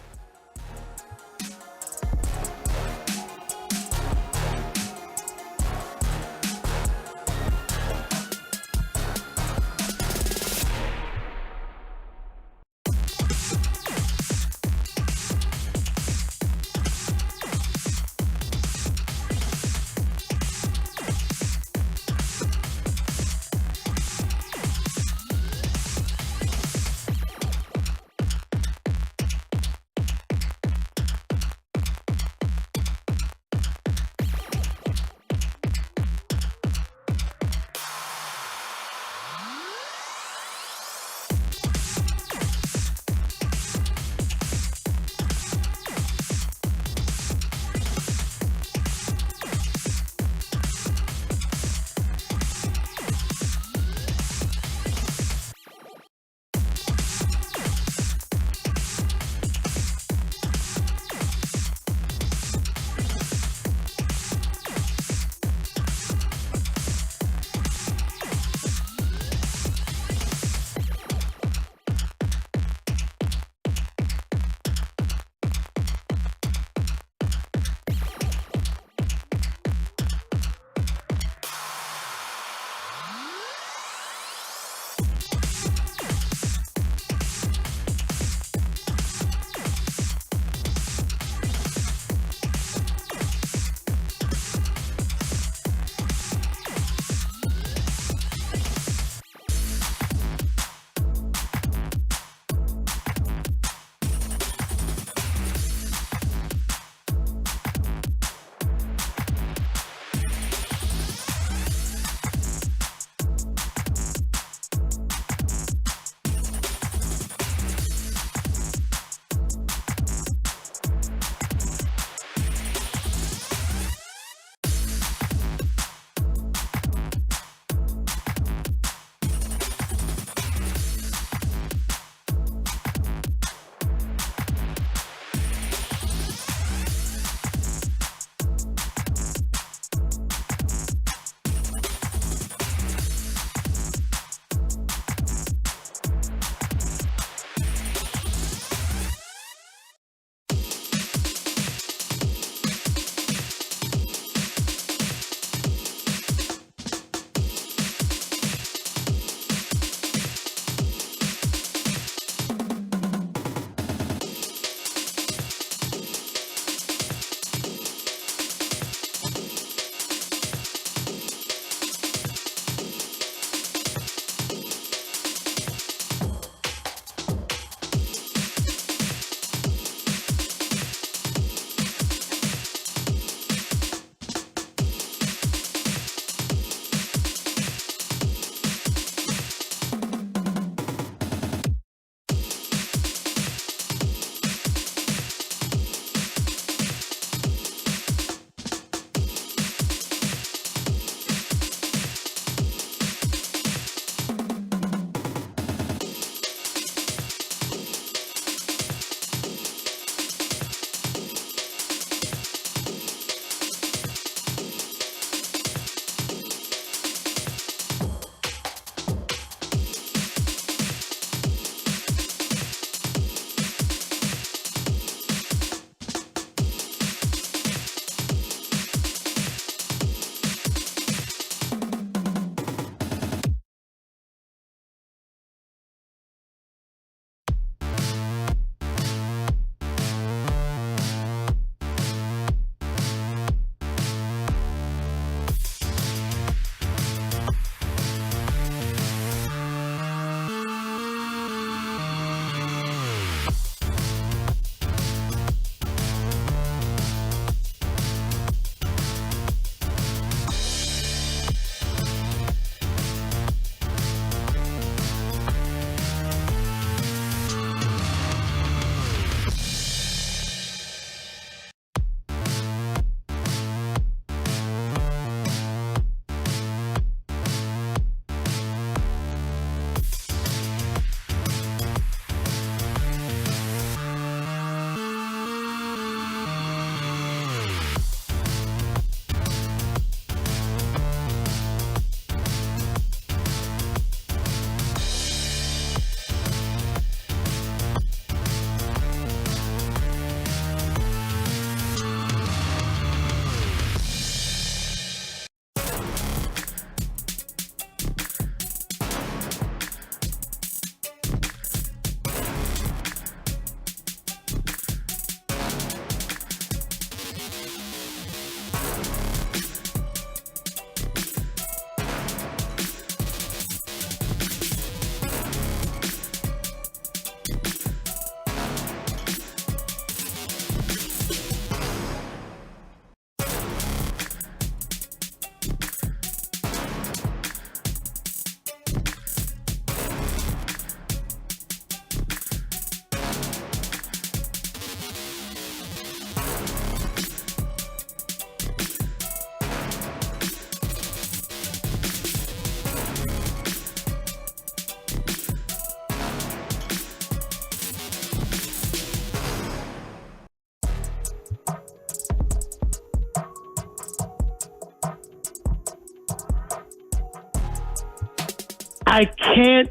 I can't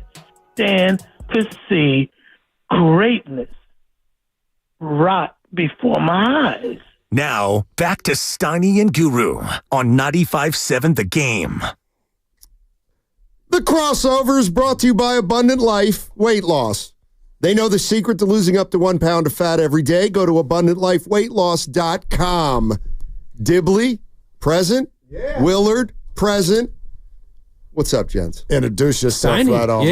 stand to see greatness rot before my eyes. Now, back to Steiny and Guru on 95.7 The Game. The crossover is brought to you by Abundant Life Weight Loss. They know the secret to losing up to 1 pound of fat every day. Go to AbundantLifeWeightLoss.com. Dibley, present. Yeah. Willard, present. What's up, gents? Introduce yourself Steiny. right on.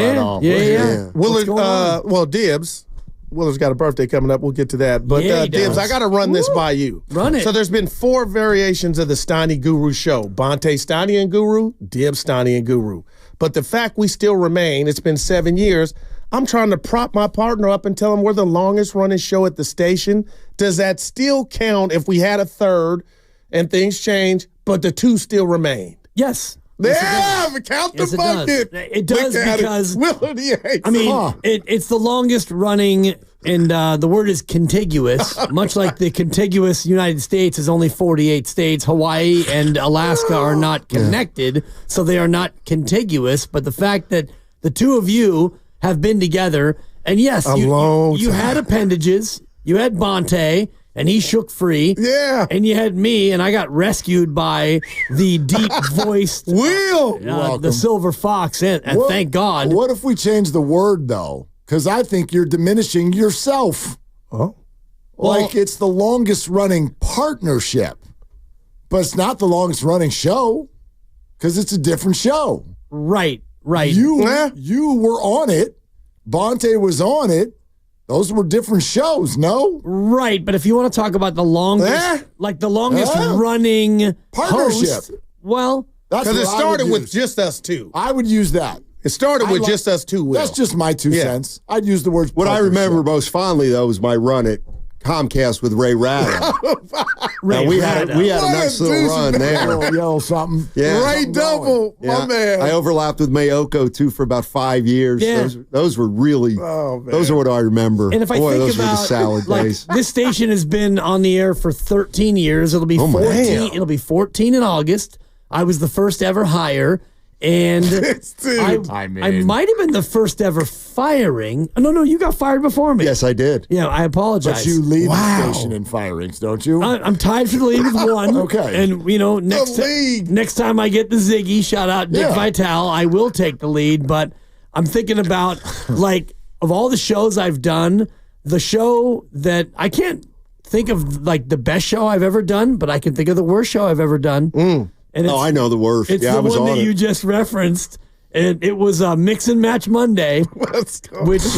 Yeah. Willard, Dibs. Willard's got a birthday coming up. We'll get to that. But Dibs, I got to run this by you. Run it. So there's been 4 variations of the Steiny Guru show. Bonte Steiny and Guru, Dibs Steiny and Guru. But the fact we still remain, it's been 7 years, I'm trying to prop my partner up and tell him we're the longest running show at the station. Does that still count if we had a third and things change, but the 2 still remained? Yes. Yeah, count the bucket. It does because Willard, it's the longest running, and the word is contiguous. Much like the contiguous United States is only 48 states. Hawaii and Alaska are not connected, so they are not contiguous. But the fact that the 2 of you have been together, and yes, you had appendages, you had Bonte, and he shook free. Yeah. And you had me, and I got rescued by the deep-voiced Will. the Silver Fox, and thank God. What if we change the word, though? Because I think you're diminishing yourself. Oh. Like it's the longest-running partnership, but it's not the longest-running show because it's a different show. Right. You were on it. Bonte was on it. Those were different shows, no? Right, but if you want to talk about the longest, running partnership, host, well, because it started with just us 2. I would use that. It started with just us 2. Will. That's just my 2 cents. I'd use the word. What I remember most fondly, though, was my run at Comcast with Ray Rattle. We had a nice little run there. Yell something. Yeah. Ray Double, my man. I overlapped with Mayoko, too, for about 5 years. Yeah. Those were really, those are what I remember. And if I think those about were the salad days. This station has been on the air for 13 years. It'll be 14. It'll be 14 in August. I was the first ever hire. And I might have been the first ever firing. No, you got fired before me. Yes, I did. Yeah, I apologize. But you lead the station in firings, don't you? I'm tied for the lead with 1. Okay. And, next time I get the Ziggy, shout out Dick Vitale, I will take the lead. But I'm thinking about, of all the shows I've done, the show that I can't think of, the best show I've ever done, but I can think of the worst show I've ever done. And I know the worst. It's the one that you just referenced. And it was Mix and Match Monday, which, we threw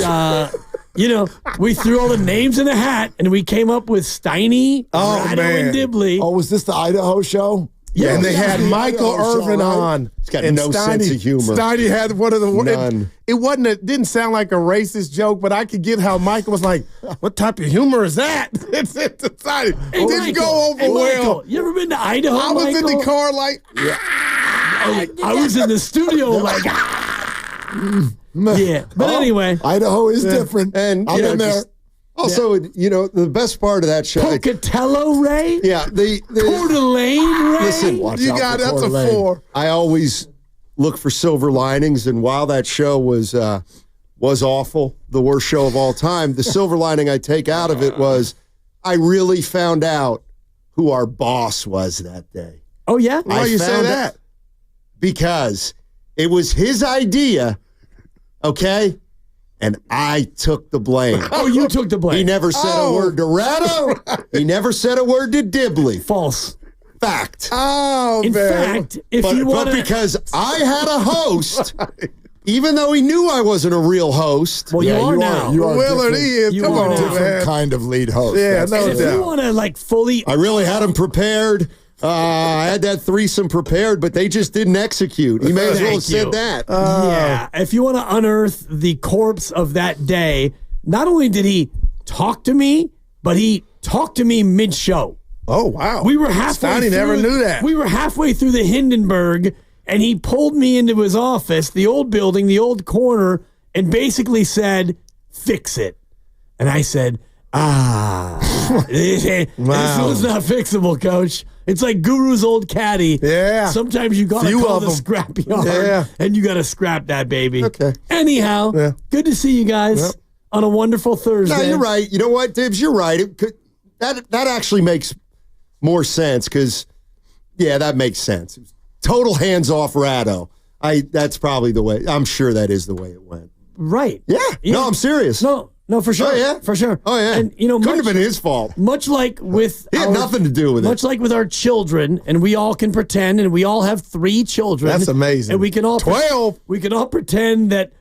all the names in a hat, and we came up with Steiny, Rado, and Dibley. Oh, was this the Idaho show? Yeah, and they had Michael Irvin on. He's got no sense of humor. Steiny had one of the None. It didn't sound like a racist joke, but I could get how Michael was like, "What type of humor is that?" It's Steiny. It didn't go over well. Michael, you ever been to Idaho? I was in the car I was in the studio But anyway, Idaho is different, and I've been there. Also, the best part of that show. Pocatello Ray? Yeah. The Coeur d'Alene Ray? Listen, that's a 4. I always look for silver linings, and while that show was awful, the worst show of all time, the silver lining I take out of it was I really found out who our boss was that day. Oh, yeah? Why you say that? Because it was his idea, okay? And I took the blame. Oh, you took the blame. He never said a word to Ratto. He never said a word to Dibley. False. Fact. Oh, in fact, but because I had a host, even though he knew I wasn't a real host. Well, you are now. You are Willard, he is. You Come are on, a different man. kind of lead host. Yeah, That's no for If sure. you want to fully, I really had him prepared. I had that threesome prepared, but they just didn't execute. He may as well have said that. Yeah, if you want to unearth the corpse of that day, not only did he talk to me, but he talked to me mid-show. Oh, wow. We were halfway Steiny never knew that. We were halfway through the Hindenburg, and he pulled me into his office, the old building, the old corner, and basically said, "Fix it." And I said, this was not fixable, Coach. It's like Guru's old caddy. Yeah. Sometimes you got to call the scrapyard, and you got to scrap that baby. Okay. Anyhow, good to see you guys on a wonderful Thursday. No, you're right. You know what, Dibs? You're right. That actually makes more sense because, that makes sense. Total hands-off Ratto. That's probably the way. I'm sure that is the way it went. Right. Yeah. No, I'm serious. No, for sure. Oh, yeah? For sure. Oh, yeah. And, couldn't have been his fault. Much like with He had nothing to do with it. Much like with our children, and we all can pretend, and we all have 3 children. That's amazing. And we can all 12. We can all pretend that,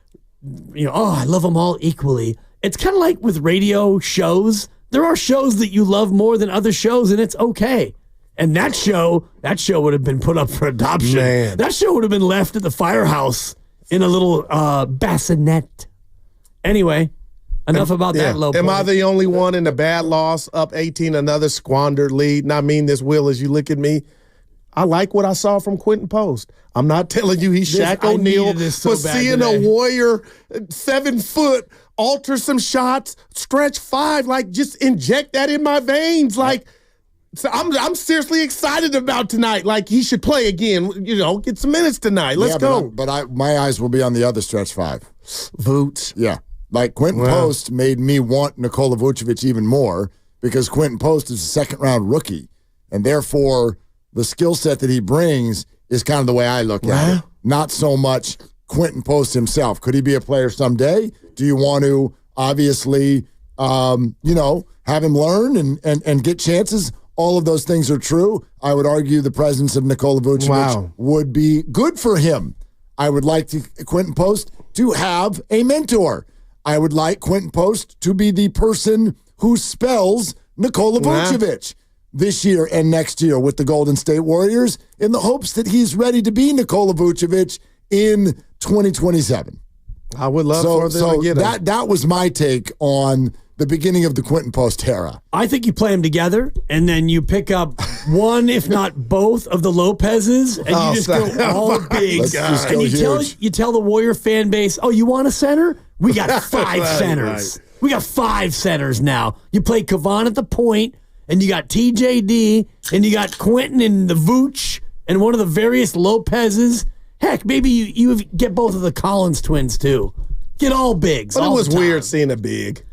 I love them all equally. It's kind of like with radio shows. There are shows that you love more than other shows, and it's okay. And that show would have been put up for adoption. Man. That show would have been left at the firehouse in a little bassinet. Anyway, enough about that low point. Am I the only one in the bad loss, up 18, another squandered lead? And I memean this, Will, as you look at me. I like what I saw from Quinten Post. I'm not telling you he's Shaq O'Neal, but seeing a Warrior 7 foot alter some shots, stretch 5, like just inject that in my veins. Like, so I'm seriously excited about tonight. Like, he should play again. Get some minutes tonight. Let's go. But my eyes will be on the other stretch 5. Vooch. Yeah. Like, Quinten Post made me want Nikola Vucevic even more because Quinten Post is a second-round rookie. And therefore, the skill set that he brings is kind of the way I look at it. Not so much Quinten Post himself. Could he be a player someday? Do you want to, obviously, have him learn and get chances? All of those things are true. I would argue the presence of Nikola Vucevic would be good for him. I would like Quinten Post to have a mentor. I would like Quinten Post to be the person who spells Nikola Vucevic this year and next year with the Golden State Warriors in the hopes that he's ready to be Nikola Vucevic in 2027. I would love for them to get him. That was my take on the beginning of the Quinten Post era. I think you play them together, and then you pick up one, if not both, of the Lopez's, and you just go all big. And you tell the Warrior fan base, you want a center? We got 5 centers. Right. We got 5 centers now. You play Kavan at the point, and you got TJD, and you got Quinten and the Vooch, and one of the various Lopez's. Heck, maybe you get both of the Collins twins, too. Get all bigs. But it was weird seeing a big.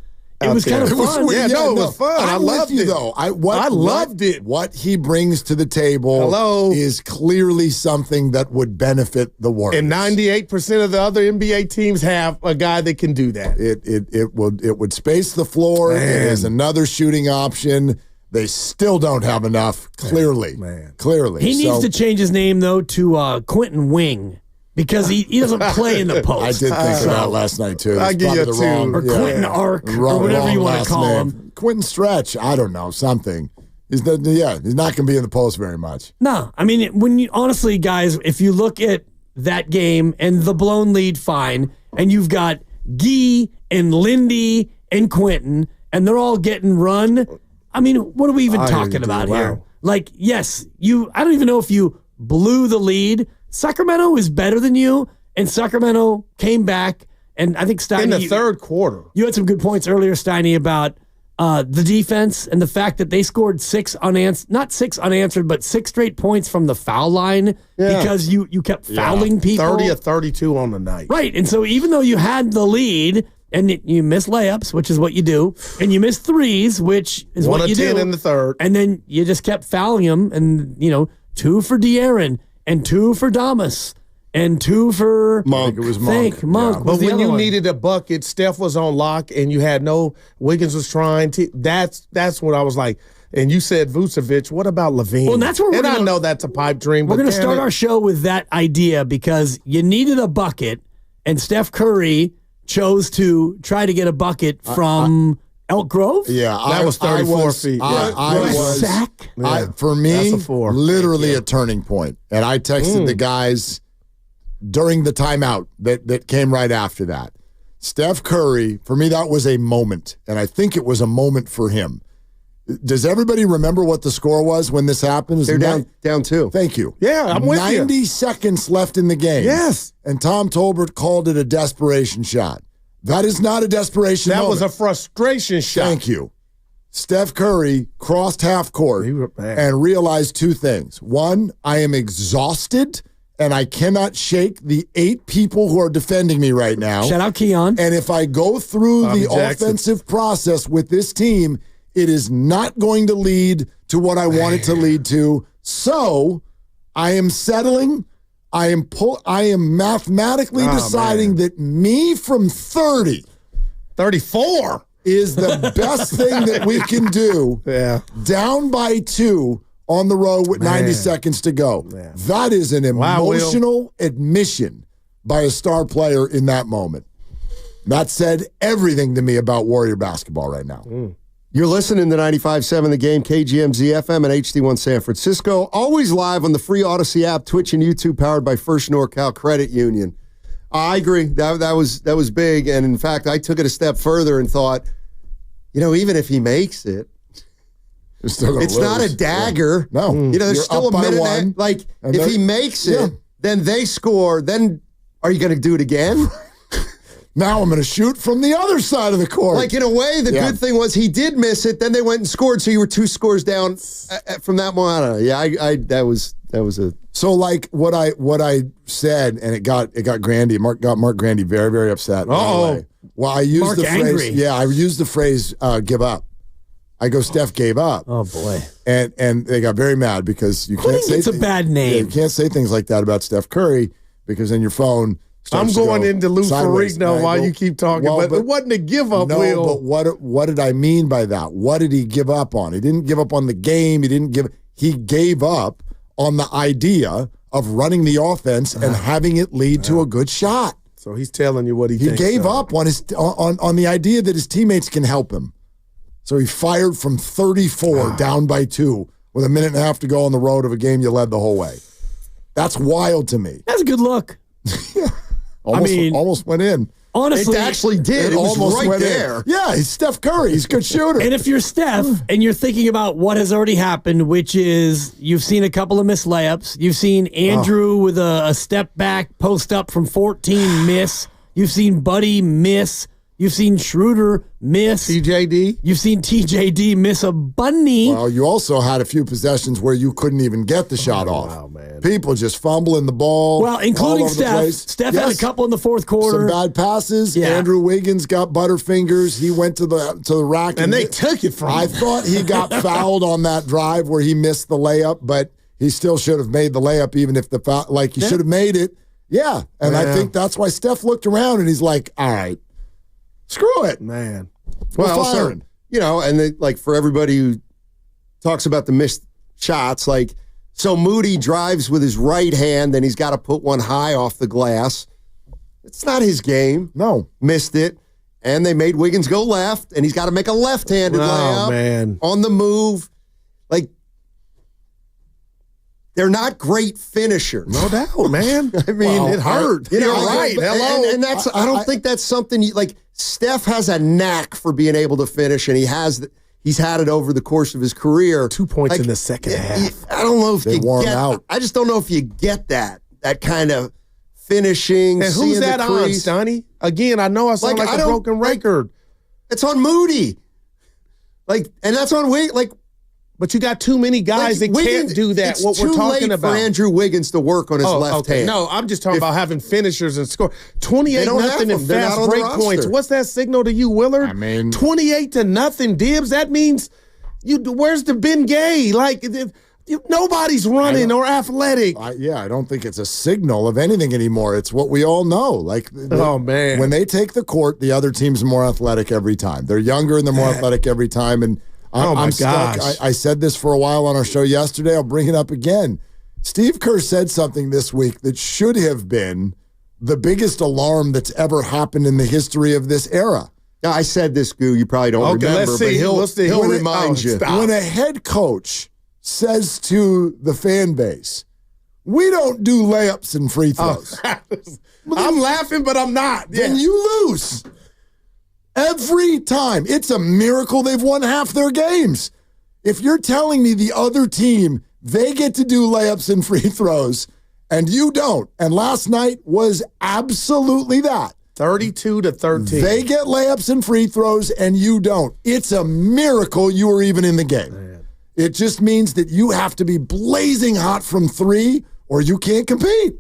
It was kind of fun. It was fun. I loved it. Though. I loved it. What he brings to the table is clearly something that would benefit the Warriors. And 98% of the other NBA teams have a guy that can do that. It would space the floor. Man. It is another shooting option. They still don't have enough, clearly. Clearly. He needs to change his name, though, to Quinten Wing. Because he doesn't play in the post. I did think of that last night, too. I give you a 2. Or Quinten Arc, or whatever you want to call him. Quinten Stretch, I don't know, something. He's not going to be in the post very much. No, I mean, honestly, guys, if you look at that game and the blown lead, fine, and you've got Guy and Lindy and Quinten, and they're all getting run, I mean, what are we even talking about here? Like, yes, I don't even know if you blew the lead. Sacramento is better than you, and Sacramento came back, and I think Steiny... In the third quarter. You had some good points earlier, Steiny, about the defense and the fact that they scored 6 unanswered, but 6 straight points from the foul line because you kept fouling people. 30 of 32 on the night. Right, and so even though you had the lead, and you missed layups, which is what you do, and you missed threes, which is what you do. 1 of 10 in the third. And then you just kept fouling them, and, 2 for De'Aaron, and 2 for Damas, and 2 for Monk. It was Monk. Monk. But when you needed a bucket, Steph was on lock, and you had Wiggins was trying to. That's what I was like. And you said Vucevic. What about Levine? Well, and that's where I know that's a pipe dream. We're going to start our show with that idea because you needed a bucket, and Steph Curry chose to try to get a bucket from Elk Grove. Yeah, that was 34 feet. For me, literally a turning point. And I texted the guys during the timeout that came right after that. Steph Curry, for me, that was a moment. And I think it was a moment for him. Does everybody remember what the score was when this happened? They're down 2. Thank you. Yeah, I'm with you. 90 seconds left in the game. Yes. And Tom Tolbert called it a desperation shot. That is not a desperation moment. That was a frustration shot. Thank you. Steph Curry crossed half court and realized two things. One, I am exhausted and I cannot shake the 8 people who are defending me right now. Shout out Keon. And if I go through Bobby the Jackson. offensive process with this team, it is not going to lead to what I want it to lead to. So I am settling. I am mathematically deciding that me from 34 is the best thing that we can do. Yeah. Down by 2 on the road with 90 seconds to go. That is an emotional admission by a star player in that moment. That said everything to me about Warrior basketball right now. You're listening to 95.7 The Game, KGMZ FM and HD1 San Francisco. Always live on the free Odyssey app, Twitch, and YouTube, powered by First NorCal Credit Union. I agree. That was big. And in fact, I took it a step further and thought, even if he makes it, it's not a dagger. Yeah. No. There's still a minute. If he makes it, then they score. Then are you going to do it again? Now I'm going to shoot from the other side of the court. Like, in a way, the good thing was he did miss it. Then they went and scored, so you were 2 scores down from that moment. That was a. So, like, what I said, and it got Grandy. Mark Grandy very, very upset. Oh, well, I used Mark the phrase. angry. Yeah, I used the phrase "give up." I go, Steph gave up. Oh boy, and they got very mad because you can't say it's a bad name. you can't say things like that about Steph Curry because then your phone. I'm going into Lou Ferrigno while you keep talking, but it wasn't a give up, no, Will. but what did I mean by that? What did he give up on? He didn't give up on the game. He gave up on the idea of running the offense and having it lead to a good shot. So he's telling you what he thinks. He gave up on the idea that his teammates can help him. So he fired from 34 down by 2 with a minute and a half to go on the road of a game you led the whole way. That's wild to me. That's a good look. Almost went in. Honestly, it actually did. It was almost right went there. In. Yeah, he's Steph Curry. He's a good shooter. And if you're Steph and you're thinking about what has already happened, which is you've seen a couple of missed layups, you've seen Andrew with a step back post up from 14 miss, you've seen Buddy miss, you've seen Schroeder miss, TJD, you've seen TJD miss a bunny. Well, you also had a few possessions where you couldn't even get the shot off. Wow, man. People just fumbling the ball. Well, including Steph. Steph had a couple in the fourth quarter. Some bad passes. Yeah. Andrew Wiggins got butterfingers. He went to the rack. And they took it from him. I thought he got fouled on that drive where he missed the layup, but he still should have made the layup even if the foul, he should have made it. Yeah. And I think that's why Steph looked around and he's like, all right, screw it. Man. Well, firing. And for everybody who talks about the missed shots, so Moody drives with his right hand, then he's got to put one high off the glass. It's not his game. No. Missed it. And they made Wiggins go left, and he's got to make a left-handed layup on the move. They're not great finishers. No doubt, man. It hurt. You're right. Hello. And that's I don't think that's something Steph has a knack for being able to finish, and he's had it over the course of his career. 2 points in the second half. I don't know if they wore him out. I just don't know if you get that kind of finishing. And who's that on, Stoney? Again, I know I sound like a broken record. It's on Moody. And that's on Wiggins. But you got too many guys that can't do that. What we're talking about. For Andrew Wiggins to work on his left hand. No, I'm just talking about having finishers and score. 28-0 in fast break points. What's that signal to you, Willard? 28-0, Dibs. That means where's the Ben Gay? Nobody's running or athletic. I don't think it's a signal of anything anymore. It's what we all know. Oh man, when they take the court, the other team's more athletic every time. They're younger and they're more athletic every time. And I'm stuck. I said this for a while on our show yesterday. I'll bring it up again. Steve Kerr said something this week that should have been the biggest alarm that's ever happened in the history of this era. Now, I said this, Goo. You probably don't remember, let's see. But he'll remind you. When a head coach says to the fan base, we don't do layups and free throws. I'm laughing, but I'm not. Then you lose. Every time. It's a miracle they've won half their games. If you're telling me the other team, they get to do layups and free throws, and you don't, and last night was absolutely that. 32-13. They get layups and free throws, and you don't. It's a miracle you were even in the game. Man. It just means that you have to be blazing hot from three, or you can't compete.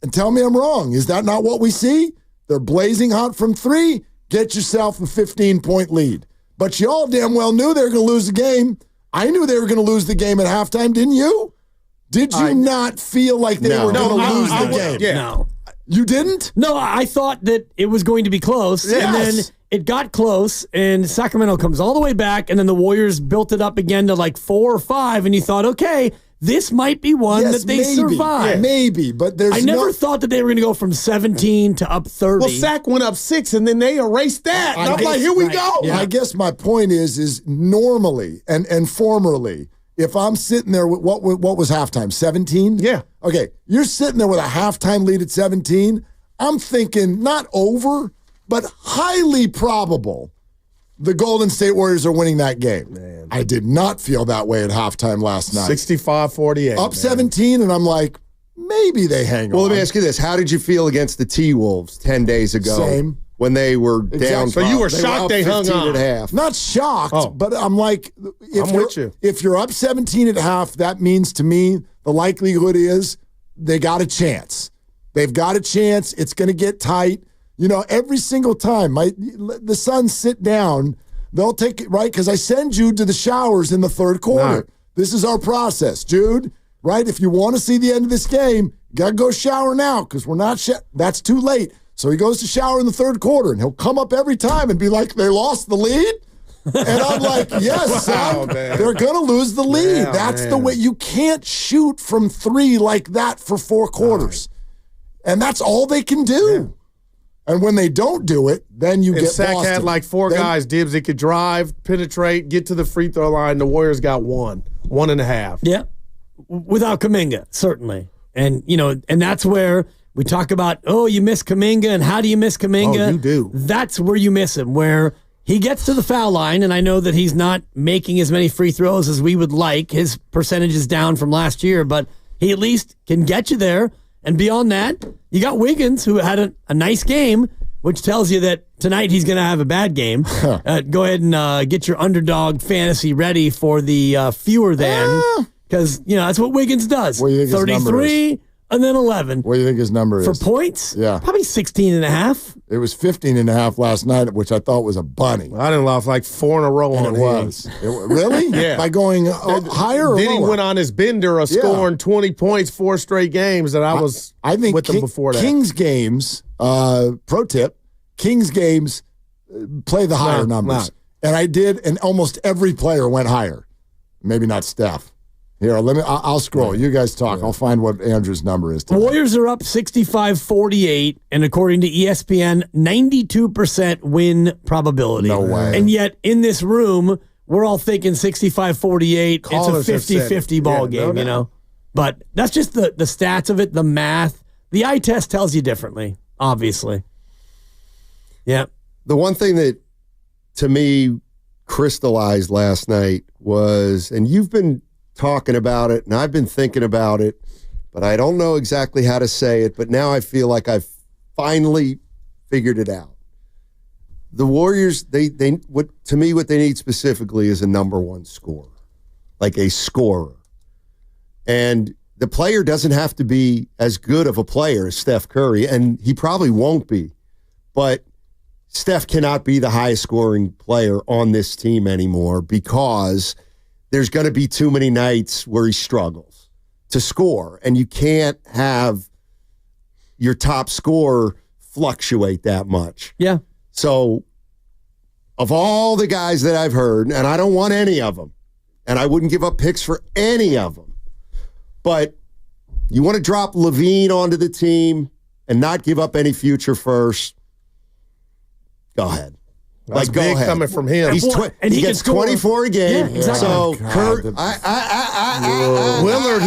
And tell me I'm wrong. Is that not what we see? They're blazing hot from three. Get yourself a 15-point lead. But you all damn well knew they were going to lose the game. I knew they were going to lose the game at halftime, didn't you? Did you not feel like they were going to lose the game? Yeah. No. You didn't? No, I thought that it was going to be close. Yes. And then it got close, and Sacramento comes all the way back, and then the Warriors built it up again to like 4 or 5, and you thought, okay, this might be one that they survive. Yeah, maybe, but I never thought that they were going to go from 17 to up 30. Well, Sac went up 6, and then they erased that. And I'm like, here we go. Yeah. I guess my point is normally and formerly, if I'm sitting there with what was halftime, 17? Yeah. Okay, you're sitting there with a halftime lead at 17. I'm thinking not over, but highly probable the Golden State Warriors are winning that game. Man. I did not feel that way at halftime last night. 65-48. Up 17, and I'm like, maybe they hang on. Well, let me ask you this. How did you feel against the T-Wolves 10 days ago? Same. When they were down. So you were shocked they hung on. At half. Not shocked, but I'm like, if you're up 17 at half, that means to me the likelihood is they got a chance. They've got a chance. It's going to get tight. You know, every single time the Suns sit down, they'll take it, right? Because I send Jude to the showers in the third quarter. Right. This is our process. Jude, right? If you want to see the end of this game, you got to go shower now because we're not that's too late. So he goes to shower in the third quarter, and he'll come up every time and be like, they lost the lead? And I'm like, yes, son, they're going to lose the lead. Yeah, that's the way. You can't shoot from three like that for 4 quarters. Right. And that's all they can do. Yeah. And when they don't do it, then you get Sac Boston. had like 4 guys, Dibs, that could drive, penetrate, get to the free throw line. The Warriors got 1.5. Yeah, without Kuminga, certainly. And, you know, and that's where we talk about, oh, you miss Kuminga, and how do you miss Kuminga? Oh, you do. That's where you miss him, where he gets to the foul line, and I know that he's not making as many free throws as we would like. His percentage is down from last year, but he at least can get you there. And beyond that, you got Wiggins, who had a nice game, which tells you that tonight he's going to have a bad game. Go ahead and get your underdog fantasy ready for the fewer than, because, you know, that's what Wiggins does. What do you think 33 and then 11. What do you think his number is? For points? Yeah. Probably 16.5. It was 15.5 last night, which I thought was a bunny. I didn't laugh like 4 in a row on it was. Really? Yeah. By going higher or Then lower? he went on his bender of scoring 20 points 4 straight games that I think with him before that. Kings games, pro tip, Kings games play the higher numbers. And I did, and almost every player went higher. Maybe not Steph. Here, I'll scroll. You guys talk. I'll find what Andrew's number is tonight. Warriors are up 65-48, and according to ESPN, 92% win probability. No way. And yet, in this room, we're all thinking 65-48. It's a 50-50 ball game, you know? But that's just the stats of it, the math. The eye test tells you differently, obviously. Yeah. The one thing that, to me, crystallized last night was, and you've been talking about it, and I've been thinking about it, but I don't know exactly how to say it, but now I feel like I've finally figured it out. The Warriors, they what to me, what they need specifically is a number one scorer, like a scorer. And the player doesn't have to be as good of a player as Steph Curry, and he probably won't be, but Steph cannot be the highest scoring player on this team anymore because there's going to be too many nights where he struggles to score, and you can't have your top scorer fluctuate that much. Yeah. So of all the guys that I've heard, and I don't want any of them, and I wouldn't give up picks for any of them, but you want to drop Levine onto the team and not give up any future first, go ahead. That's go big ahead. coming from him. He gets 24 a game. Yeah, exactly. So Willard,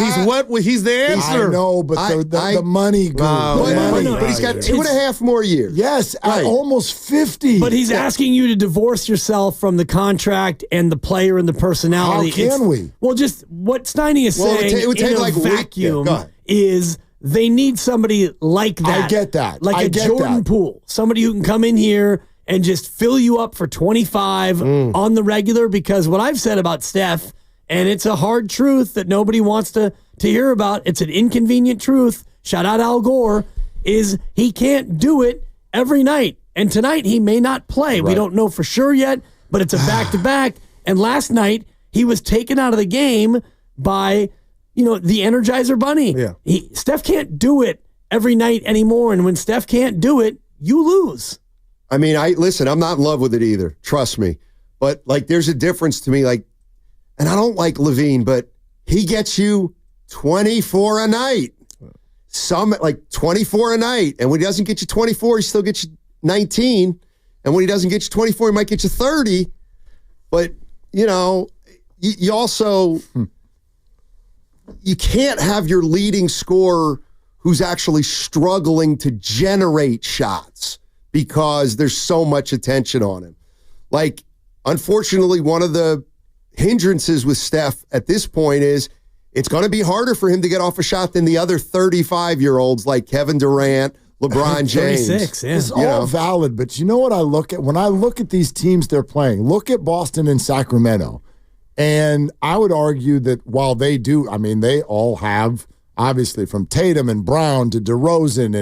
he's the answer. I know, but the money goes. But he's got 2.5 more years. Yes, right. Almost 50. But he's asking you to divorce yourself from the contract and the player and the personality. How can we? Well, just what Steiny is saying it would take in a like vacuum go ahead. is they need somebody like that. I get that. Like a Jordan Poole. Somebody who can come in here and just fill you up for 25 on the regular, because what I've said about Steph, and it's a hard truth that nobody wants to hear about, it's an inconvenient truth, shout out Al Gore, is he can't do it every night. And tonight he may not play. Right. We don't know for sure yet, but it's a back-to-back. And last night he was taken out of the game by, the Energizer Bunny. Yeah. Steph can't do it every night anymore. And when Steph can't do it, you lose. I mean, listen, I'm not in love with it either. Trust me. But, there's a difference to me. And I don't like Levine, but he gets you 24 a night. 24 a night. And when he doesn't get you 24, he still gets you 19. And when he doesn't get you 24, he might get you 30. But, you also, you can't have your leading scorer who's actually struggling to generate shots because there's so much attention on him. Unfortunately, one of the hindrances with Steph at this point is it's going to be harder for him to get off a shot than the other 35-year-olds like Kevin Durant, LeBron James. 36, yeah. It's all valid, but you know what I look at? When I look at these teams they're playing, look at Boston and Sacramento. And I would argue that while they do, they all have, obviously, from Tatum and Brown to DeRozan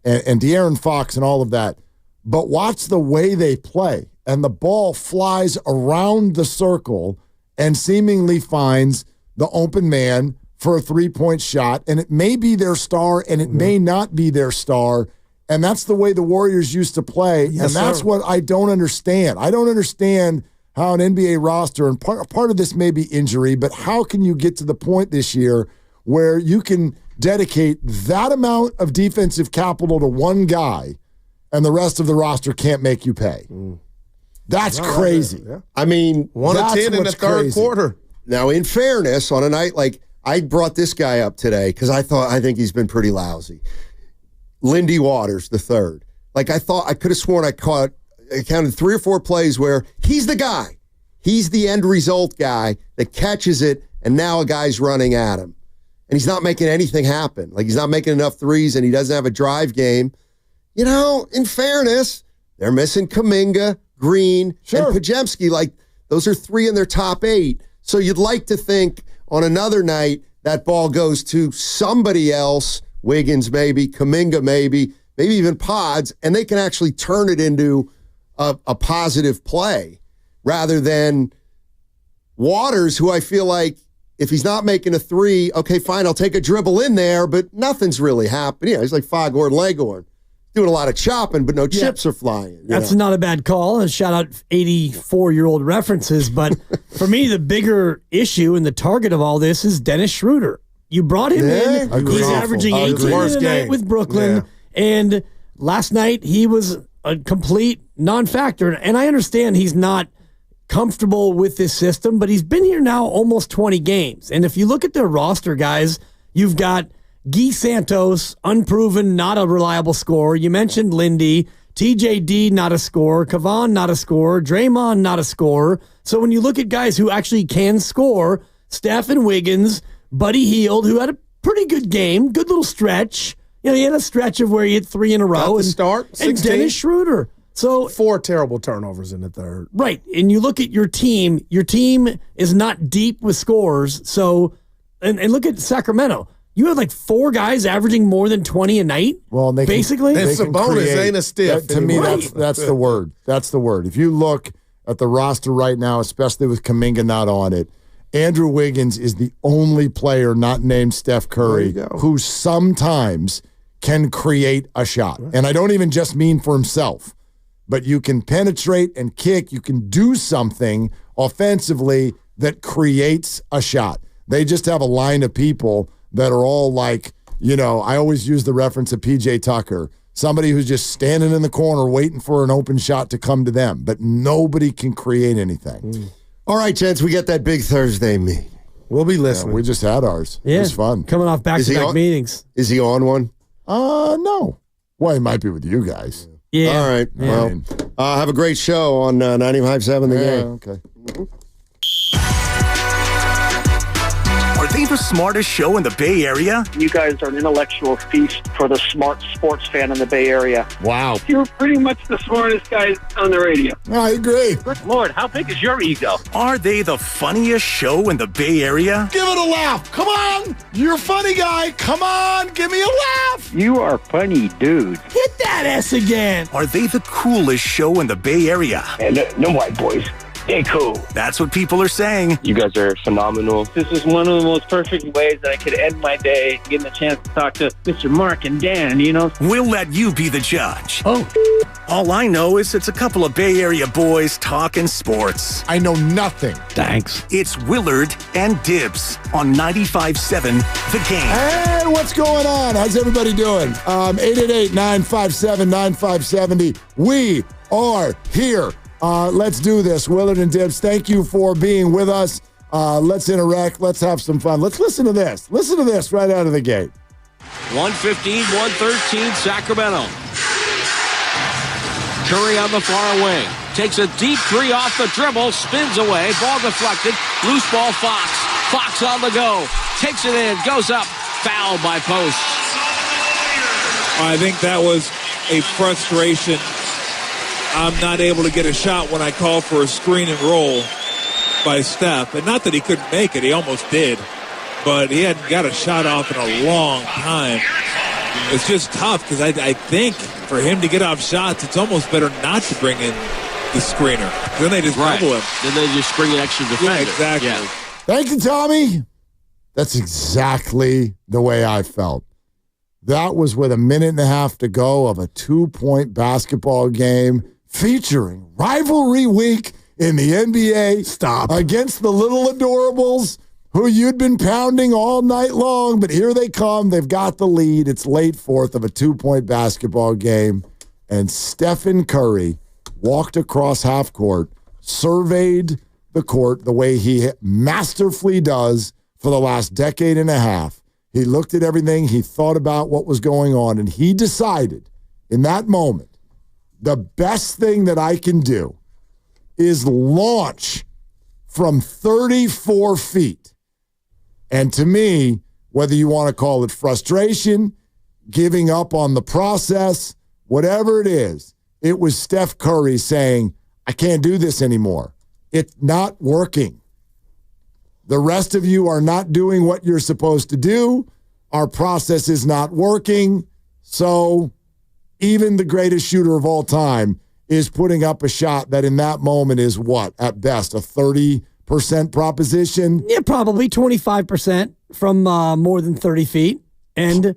and De'Aaron Fox and all of that. But watch the way they play. And the ball flies around the circle and seemingly finds the open man for a three-point shot. And it may be their star and it may not be their star. And that's the way the Warriors used to play. Yes, and that's what I don't understand. I don't understand how an NBA roster, and part of this may be injury, but how can you get to the point this year where you can dedicate that amount of defensive capital to one guy and the rest of the roster can't make you pay? That's crazy. Yeah. 1 of 10 in the third quarter. Now, in fairness, on a night I brought this guy up today because I think he's been pretty lousy. Lindy Waters, the third. I could have sworn I counted 3 or 4 plays where he's the guy. He's the end result guy that catches it, and now a guy's running at him. And he's not making anything happen. He's not making enough threes, and he doesn't have a drive game. In fairness, they're missing Kuminga, Green, and Podziemski. Those are 3 in their top 8. So you'd like to think on another night that ball goes to somebody else, Wiggins maybe, Kuminga maybe even Pods, and they can actually turn it into a positive play rather than Waters, who I feel like if he's not making a 3, okay, fine, I'll take a dribble in there, but nothing's really happening. He's like Foghorn Leghorn, doing a lot of chopping, but no chips are flying. That's not a bad call. And shout out 84-year-old references. But for me, the bigger issue and the target of all this is Dennis Schroeder. You brought him in. He's averaging 18 a night with Brooklyn. Yeah. And last night, he was a complete non-factor. And I understand he's not comfortable with this system, but he's been here now almost 20 games. And if you look at their roster, guys, you've got Guy Santos, unproven, not a reliable scorer. You mentioned Lindy. TJD, not a scorer. Kavan, not a scorer. Draymond, not a scorer. So when you look at guys who actually can score, Steph and Wiggins, Buddy Hield, who had a pretty good game, good little stretch. He had a stretch of where he hit 3 in a row. And start, 16. And Dennis Schroeder. So 4 terrible turnovers in the third. Right. And you look at your team is not deep with scores. So, and look at Sacramento. You had 4 guys averaging more than 20 a night. Well, and basically, and Sabonis ain't a stiff. To me, that's the word. That's the word. If you look at the roster right now, especially with Kuminga not on it, Andrew Wiggins is the only player not named Steph Curry who sometimes can create a shot. And I don't even just mean for himself, but you can penetrate and kick. You can do something offensively that creates a shot. They just have a line of people that are all I always use the reference of PJ Tucker, somebody who's just standing in the corner waiting for an open shot to come to them, but nobody can create anything. All right, gents, we got that big Thursday meeting. We'll be listening. Yeah, we just had ours. Yeah. It was fun. Coming off back-to-back meetings. Is he on one? No. Well, he might be with you guys. Yeah. All right. Yeah. Well, have a great show on 95.7 The Game. Okay. Are they the smartest show in the Bay Area? You guys are an intellectual feast for the smart sports fan in the Bay Area. Wow. You're pretty much the smartest guys on the radio. I agree. Good Lord, how big is your ego? Are they the funniest show in the Bay Area? Give it a laugh. Come on. You're a funny guy. Come on. Give me a laugh. You are funny, dude. Hit that S again. Are they the coolest show in the Bay Area? And no white boys. They cool. That's what people are saying. You guys are phenomenal. This is one of the most perfect ways that I could end my day, getting the chance to talk to Mr. Mark and Dan, you know? We'll let you be the judge. Oh. All I know is it's a couple of Bay Area boys talking sports. I know nothing. Thanks. It's Willard and Dibs on 95.7 The Game. Hey, what's going on? How's everybody doing? 888-957-9570. We are here. Let's do this. Willard and Dibs, thank you for being with us. Let's interact. Let's have some fun. Let's listen to this. Listen to this right out of the gate. 115-113 Sacramento. Curry on the far wing. Takes a deep three off the dribble. Spins away. Ball deflected. Loose ball Fox. Fox on the go. Takes it in. Goes up. Foul by Post. I think that was a frustration. I'm not able to get a shot when I call for a screen and roll by Steph. And not that he couldn't make it. He almost did. But he hadn't got a shot off in a long time. It's just tough because I think for him to get off shots, it's almost better not to bring in the screener. Then they just double him. Then they just bring an extra defender. Yeah, exactly. Yeah. Thank you, Tommy. That's exactly the way I felt. That was with a minute and a half to go of a 2-point basketball game featuring rivalry week in the NBA. Stop. Against the little adorables who you'd been pounding all night long, but here they come. They've got the lead. It's late fourth of a 2-point basketball game, and Stephen Curry walked across half court, surveyed the court the way he masterfully does for the last decade and a half. He looked at everything. He thought about what was going on, and he decided in that moment, the best thing that I can do is launch from 34 feet. And to me, whether you want to call it frustration, giving up on the process, whatever it is, it was Steph Curry saying, I can't do this anymore. It's not working. The rest of you are not doing what you're supposed to do. Our process is not working. So even the greatest shooter of all time is putting up a shot that in that moment is what? At best, a 30% proposition? Yeah, probably 25% from more than 30 feet. And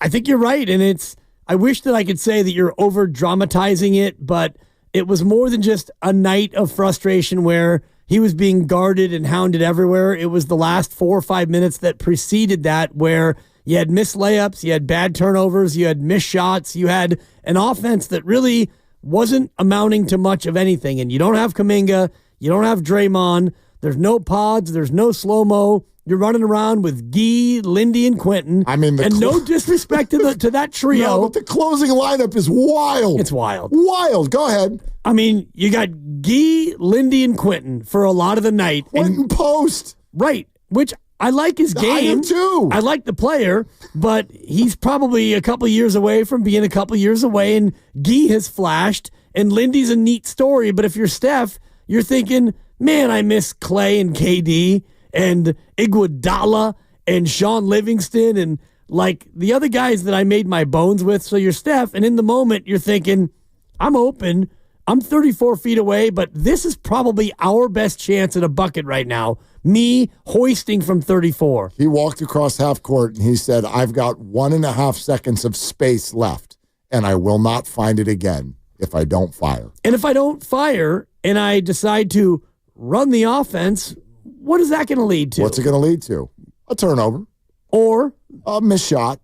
I think you're right. And I wish that I could say that you're over dramatizing it, but it was more than just a night of frustration where he was being guarded and hounded everywhere. It was the last 4 or 5 minutes that preceded that where you had missed layups, you had bad turnovers, you had missed shots, you had an offense that really wasn't amounting to much of anything. And you don't have Kuminga, you don't have Draymond, there's no pods, there's no slow-mo. You're running around with Guy, Lindy, and Quinten. I mean, no disrespect to that trio. No, but the closing lineup is wild. It's wild. Wild. Go ahead. I mean, you got Guy, Lindy, and Quinten for a lot of the night. Quinten Post. Right, which I like his game. I do too. I like the player, but he's probably a couple years away from being a couple years away, and Guy has flashed, and Lindy's a neat story, but if you're Steph, you're thinking, man, I miss Clay and KD and Iguodala and Sean Livingston and like the other guys that I made my bones with. So you're Steph, and in the moment, you're thinking, I'm open. I'm 34 feet away, but this is probably our best chance at a bucket right now. Me hoisting from 34. He walked across half court and he said, I've got 1.5 seconds of space left, and I will not find it again if I don't fire. And if I don't fire and I decide to run the offense, what is that going to lead to? What's it going to lead to? A turnover. Or a missed shot.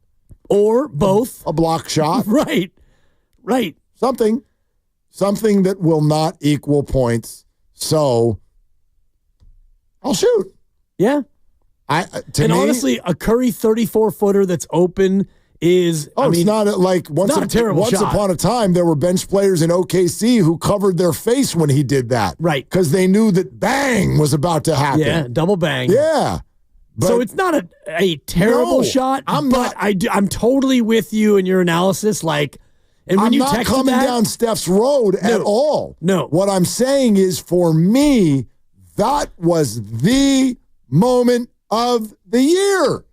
Or both. A block shot. Right. Something that will not equal points. So I'll shoot. Yeah. Honestly, a Curry 34-footer that's open is it's not like once upon a time there were bench players in OKC who covered their face when he did that. Right. Because they knew that bang was about to happen. Yeah, double bang. Yeah. So it's not a terrible shot, I'm totally with you in your analysis. Like, and when I'm you not coming down Steph's road at all. No. What I'm saying is, for me, that was the moment of the year.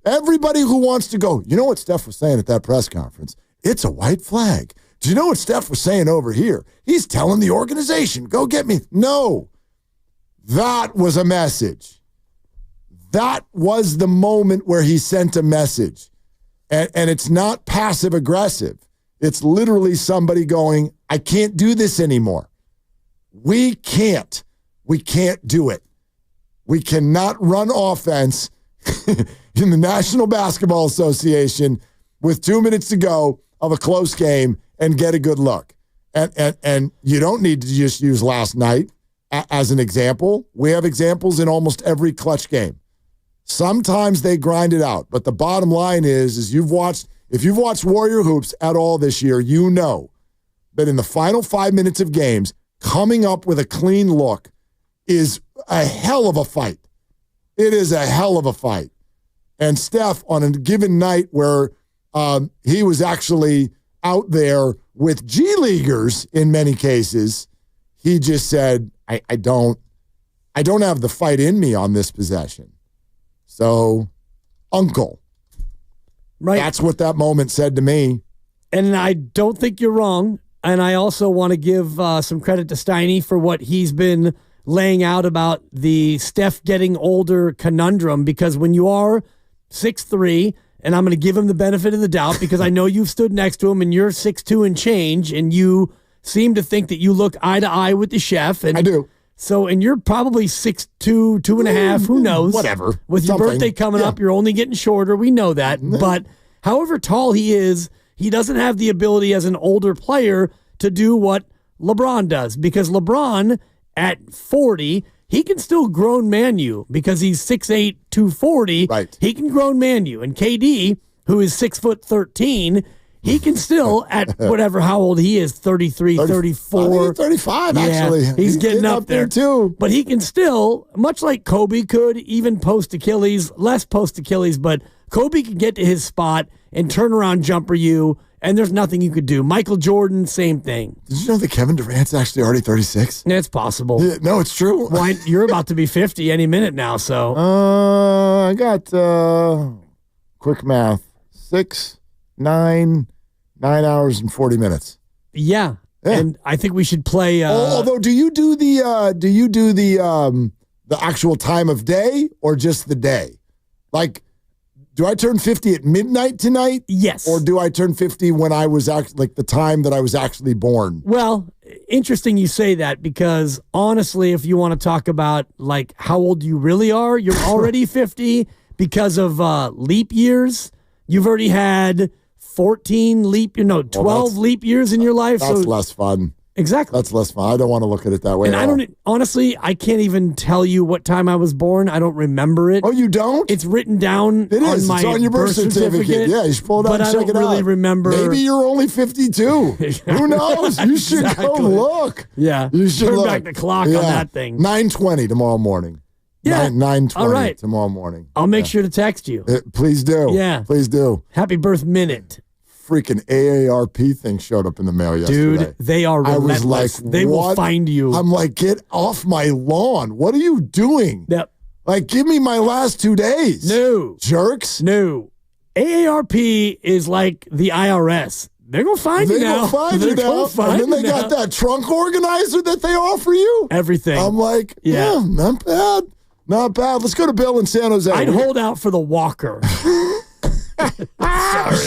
Everybody who wants to go, you know what Steph was saying at that press conference? It's a white flag. Do you know what Steph was saying over here? He's telling the organization, go get me. No. That was a message. That was the moment where he sent a message. And it's not passive aggressive. It's literally somebody going, I can't do this anymore. We can't. We can't do it. We cannot run offense in the National Basketball Association with 2 minutes to go of a close game and get a good look. And you don't need to just use last night as an example. We have examples in almost every clutch game. Sometimes they grind it out, but the bottom line is if you've watched Warrior Hoops at all this year, you know that in the final 5 minutes of games, coming up with a clean look is a hell of a fight. It is a hell of a fight. And Steph, on a given night where he was actually out there with G Leaguers in many cases, he just said, I don't have the fight in me on this possession. So, uncle. Right. That's what that moment said to me. And I don't think you're wrong. And I also want to give some credit to Steiny for what he's been laying out about the Steph getting older conundrum, because when you are 6'3", and I'm going to give him the benefit of the doubt because I know you've stood next to him and you're 6'2" and change, and you seem to think that you look eye to eye with the chef. And I do. So, and you're probably 6'2", 2.5", who knows? Whatever. With your birthday coming up, you're only getting shorter. We know that. But however tall he is, he doesn't have the ability as an older player to do what LeBron does, because LeBron at 40, he can still grown man you because he's 6'8", 240. Right. He can grown man you. And KD, who is 6'13", he can still, at whatever, how old he is, 33, 34. 35, yeah, actually. He's getting up there too. But he can still, much like Kobe could, even post-Achilles, less post-Achilles, but Kobe can get to his spot and turn around jumper you, and there's nothing you could do. Michael Jordan, same thing. Did you know that Kevin Durant's actually already 36? It's possible. Yeah, no, it's true. Why, you're about to be 50 any minute now, so. I got quick math. 9 hours and 40 minutes. Yeah. And I think we should play. Although, do you do the actual time of day or just the day? Like, do I turn 50 at midnight tonight? Yes. Or do I turn 50 when I was actually, like, the time that I was actually born? Well, interesting you say that, because honestly, if you want to talk about like how old you really are, you're already 50 because of leap years. You've already had 12 leap years in your life. That's less fun. Exactly. That's less fun. I don't want to look at it that way. And honestly, I can't even tell you what time I was born. I don't remember it. Oh, you don't? It's written down It is. on my It's on your birth certificate. Yeah, you should pull it out and check it out. But I don't really remember. Maybe you're only 52. Who knows? You should go look. Yeah. You should turn look. back the clock on that thing. 9:20 tomorrow morning. Yeah. 9:20 All right. tomorrow morning. I'll make sure to text you. Please do. Yeah. Please do. Happy birth minute. Freaking AARP thing showed up in the mail yesterday. Dude, they are relentless. I was like, they will what? find you. I'm like, get off my lawn. What are you doing? Yep. Like, give me my last 2 days. No. Jerks. No. AARP is like the IRS. They're going to find you now. They're going to find you now. And then they got that trunk organizer that they offer you. Everything. I'm like, yeah, not bad. Not bad. Let's go to Bill in San Jose. I'd hold out for the walker. Sorry.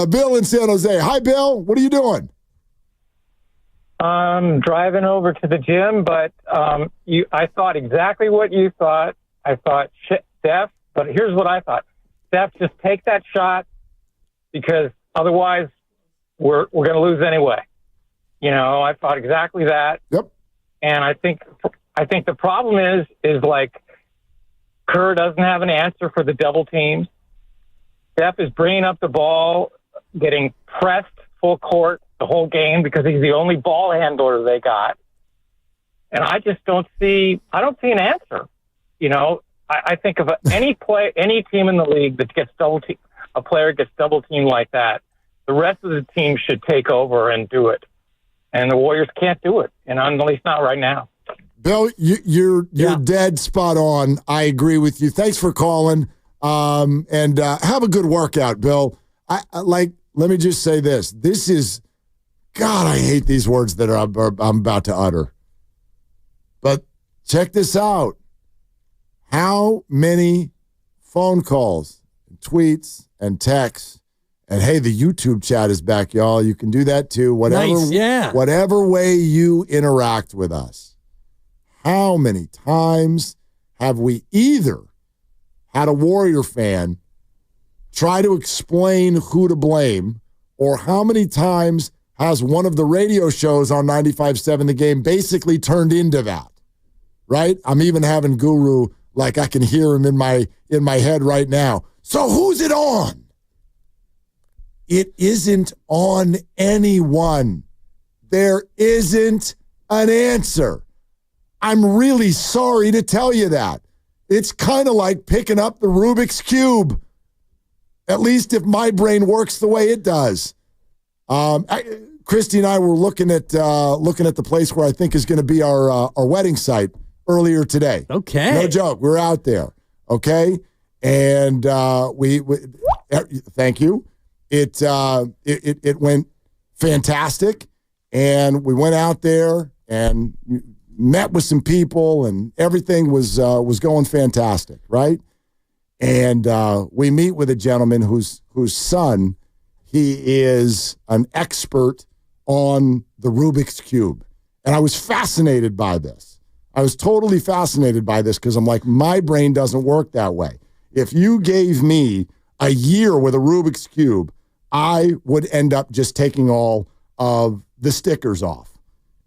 Bill in San Jose. Hi, Bill. What are you doing? I'm driving over to the gym, but I thought exactly what you thought. I thought, Steph, but here's what I thought. Steph, just take that shot, because otherwise we're going to lose anyway. You know, I thought exactly that. Yep. And I think the problem is like, Kerr doesn't have an answer for the double teams. Steph is bringing up the ball, getting pressed full court the whole game because he's the only ball handler they got. And I just don't see an answer. You know, I think of any team in the league that gets a player gets double teamed like that, the rest of the team should take over and do it. And the Warriors can't do it, and at least not right now. Bill, you're dead spot on. I agree with you. Thanks for calling, and have a good workout, Bill. Let me just say this. This is, God, I hate these words that I'm about to utter. But check this out. How many phone calls, and tweets, and texts, and hey, the YouTube chat is back, y'all. You can do that too. Whatever way you interact with us. How many times have we either had a Warrior fan try to explain who to blame, or how many times has one of the radio shows on 95.7 The Game basically turned into that, right? I'm even having Guru, like I can hear him in my head right now. So who's it on? It isn't on anyone. There isn't an answer. I'm really sorry to tell you that. It's kind of like picking up the Rubik's Cube. At least if my brain works the way it does. Christy and I were looking at the place where I think is going to be our wedding site earlier today. Okay. No joke. We're out there. Okay. And we thank you. It went fantastic. And we went out there and met with some people, and everything was going fantastic, right? And we meet with a gentleman whose son, he is an expert on the Rubik's Cube. And I was fascinated by this. I was totally fascinated by this because I'm like, my brain doesn't work that way. If you gave me a year with a Rubik's Cube, I would end up just taking all of the stickers off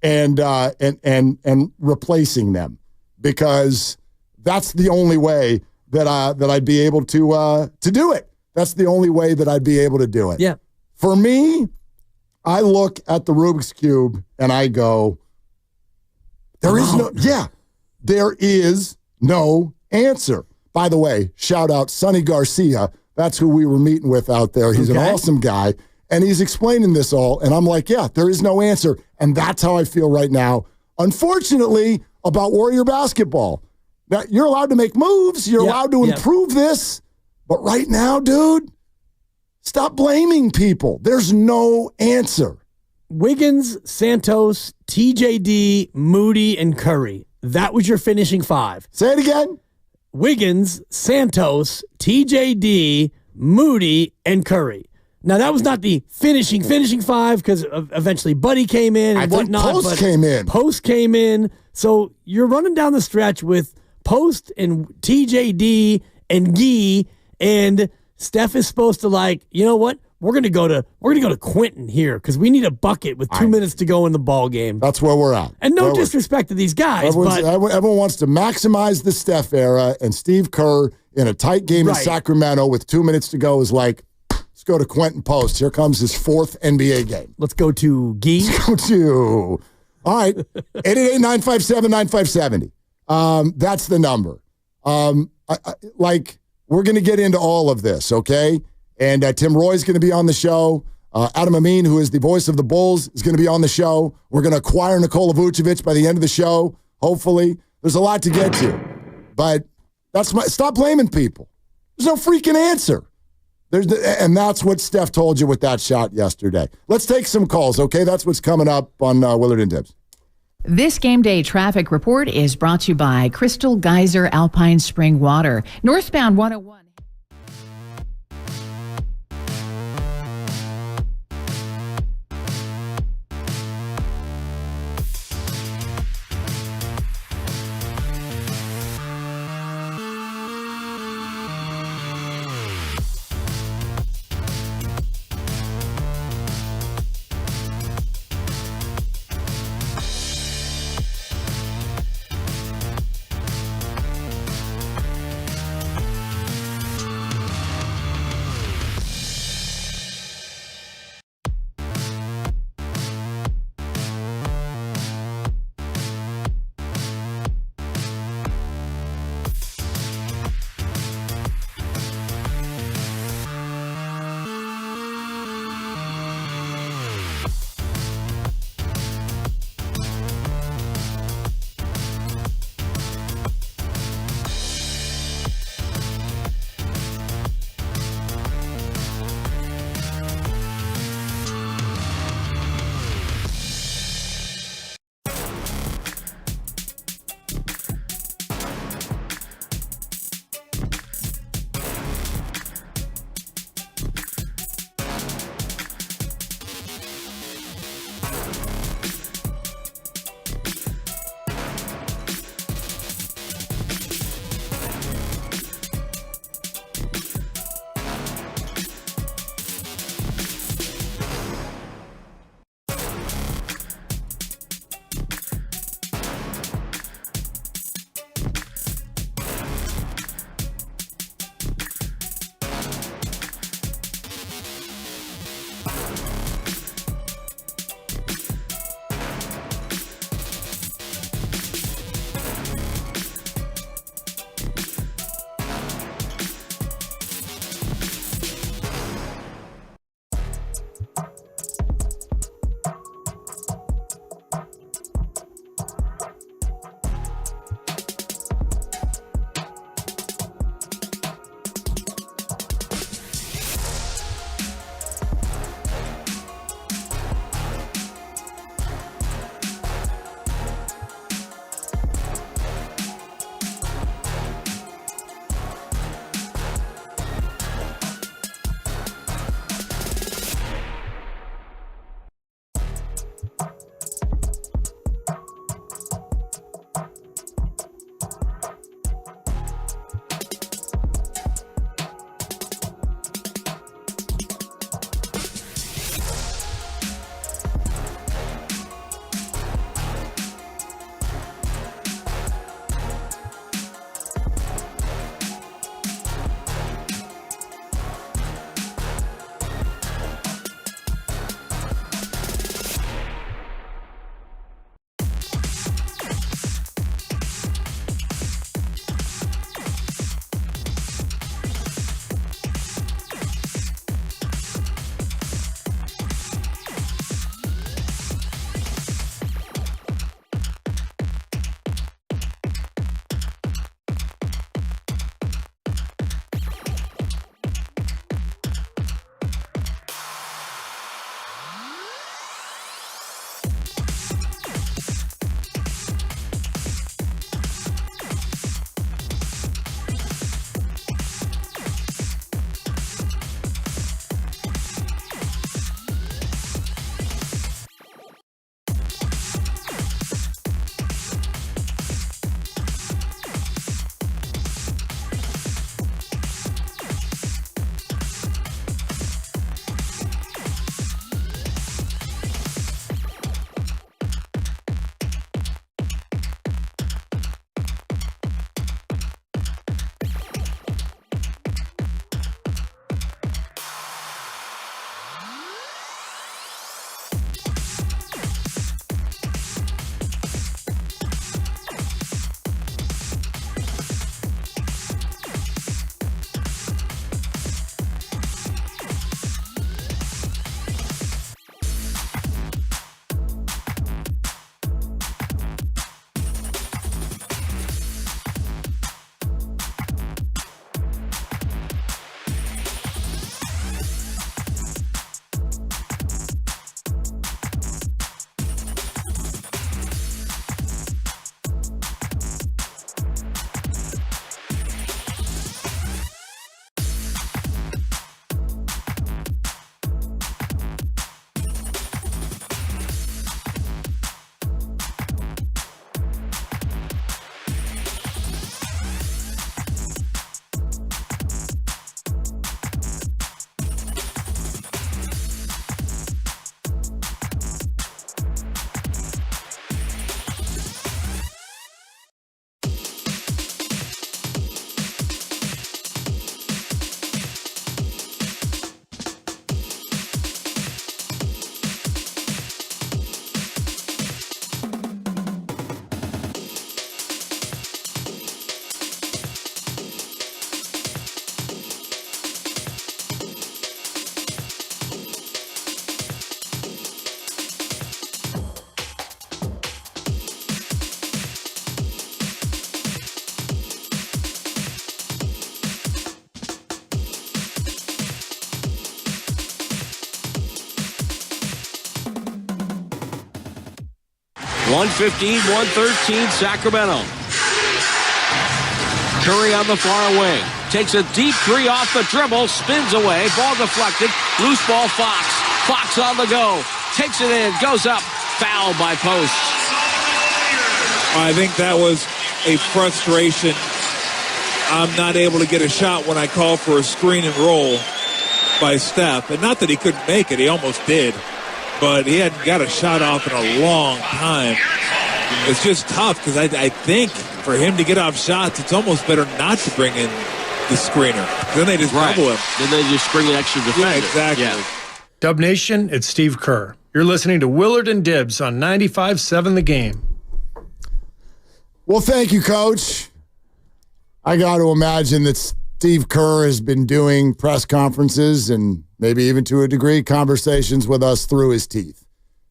and replacing them, because that's the only way that I'd be able to do it. That's the only way that I'd be able to do it. Yeah. For me, I look at the Rubik's Cube and I go, there is no answer. By the way, shout out Sonny Garcia. That's who we were meeting with out there. He's an awesome guy. And he's explaining this all. And I'm like, yeah, there is no answer. And that's how I feel right now, unfortunately, about Warrior basketball. Now, you're allowed to make moves. You're allowed to improve this. But right now, dude, stop blaming people. There's no answer. Wiggins, Santos, TJD, Moody, and Curry. That was your finishing five. Say it again. Wiggins, Santos, TJD, Moody, and Curry. Now, that was not the finishing five, because eventually Buddy came in and whatnot. Post came in. So you're running down the stretch with Post and TJD and Gee, and Steph is supposed to, like, you know what? We're gonna go to Quinten here because we need a bucket with 2 minutes to go in the ball game. That's where we're at. And no disrespect to these guys, but everyone wants to maximize the Steph era, and Steve Kerr in a tight game in Sacramento with 2 minutes to go is like, let's go to Quinten Post. Here comes his fourth NBA game. Let's go to Gee. Let's go to, all right, 888-957-9570. That's the number. We're going to get into all of this, okay? And Tim Roy's going to be on the show. Adam Amin, who is the voice of the Bulls, is going to be on the show. We're going to acquire Nikola Vucevic by the end of the show, hopefully. There's a lot to get to. But stop blaming people. There's no freaking answer. And that's what Steph told you with that shot yesterday. Let's take some calls, okay? That's what's coming up on Willard and Dibs. This game day traffic report is brought to you by Crystal Geyser Alpine Spring Water. Northbound 101. 113 Sacramento. Curry on the far wing. Takes a deep three off the dribble. Spins away. Ball deflected. Loose ball Fox. Fox on the go. Takes it in. Goes up. Foul by Post. I think that was a frustration. I'm not able to get a shot when I call for a screen and roll by Steph. And not that he couldn't make it. He almost did. But he hadn't got a shot off in a long time. It's just tough because I think for him to get off shots, it's almost better not to bring in the screener. Then they just double him. Then they just bring an extra defender. Yeah, exactly. Yeah. Dub Nation, it's Steve Kerr. You're listening to Willard and Dibbs on 95.7 The Game. Well, thank you, Coach. I got to imagine that Steve Kerr has been doing press conferences and maybe even to a degree conversations with us through his teeth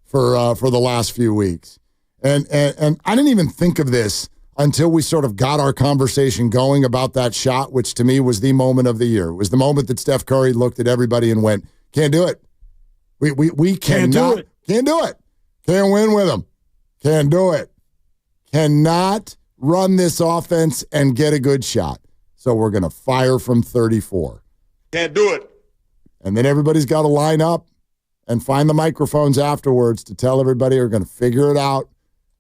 for the last few weeks. And I didn't even think of this until we sort of got our conversation going about that shot, which to me was the moment of the year. It was the moment that Steph Curry looked at everybody and went, can't do it. We cannot. Can't do it. Can't win with him. Can't do it. Cannot run this offense and get a good shot. So we're going to fire from 34. Can't do it. And then everybody's got to line up and find the microphones afterwards to tell everybody we're going to figure it out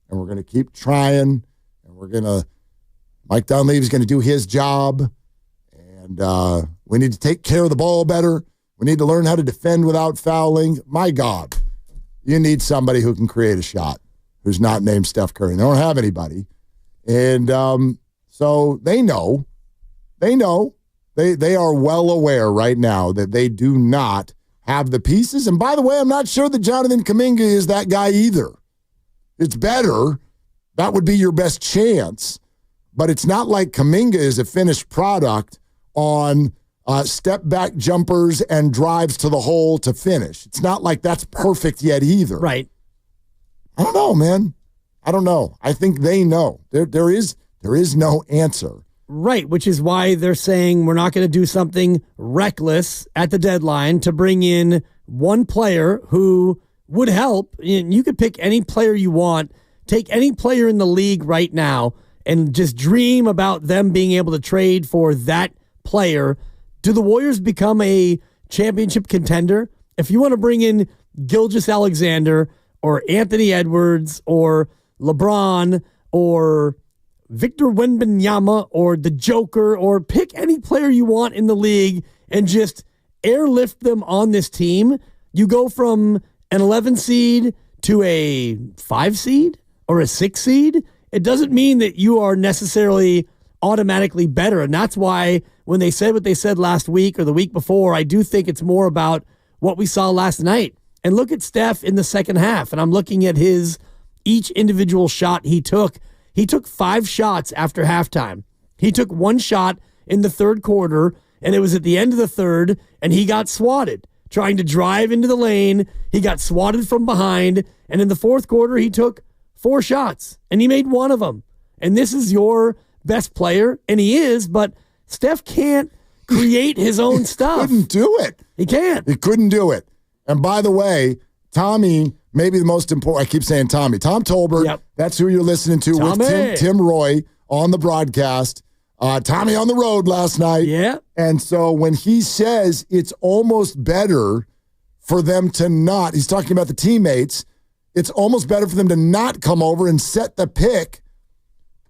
and we're going to keep trying and we're going to – Mike Dunleavy's going to do his job and we need to take care of the ball better. We need to learn how to defend without fouling. My God, you need somebody who can create a shot who's not named Steph Curry. They don't have anybody. And so they know. They know. They are well aware right now that they do not have the pieces. And by the way, I'm not sure that Jonathan Kuminga is that guy either. It's better. That would be your best chance. But it's not like Kuminga is a finished product on step-back jumpers and drives to the hole to finish. It's not like that's perfect yet either. Right. I don't know, man. I don't know. I think they know. There is no answer. Right, which is why they're saying we're not going to do something reckless at the deadline to bring in one player who would help. You could pick any player you want, take any player in the league right now, and just dream about them being able to trade for that player. Do the Warriors become a championship contender? If you want to bring in Gilgeous-Alexander or Anthony Edwards or LeBron or Victor Wembanyama or the Joker, or pick any player you want in the league and just airlift them on this team, you go from an 11 seed to a 5 seed or a 6 seed. It doesn't mean that you are necessarily automatically better. And that's why when they said what they said last week or the week before, I do think it's more about what we saw last night. And look at Steph in the second half. And I'm looking at each individual shot he took. He took 5 shots after halftime. He took 1 shot in the third quarter, and it was at the end of the third, and he got swatted. Trying to drive into the lane, he got swatted from behind, and in the fourth quarter, he took 4 shots, and he made 1 of them. And this is your best player, and he is, but Steph can't create his own stuff. He couldn't do it. He can't. He couldn't do it. And by the way, Tommy, maybe the most important, I keep saying Tommy. Tom Tolbert, yep. That's who you're listening to Tommy. With Tim Roy on the broadcast. Tommy on the road last night. Yeah. And so when he says it's almost better for them to not, he's talking about the teammates, it's almost better for them to not come over and set the pick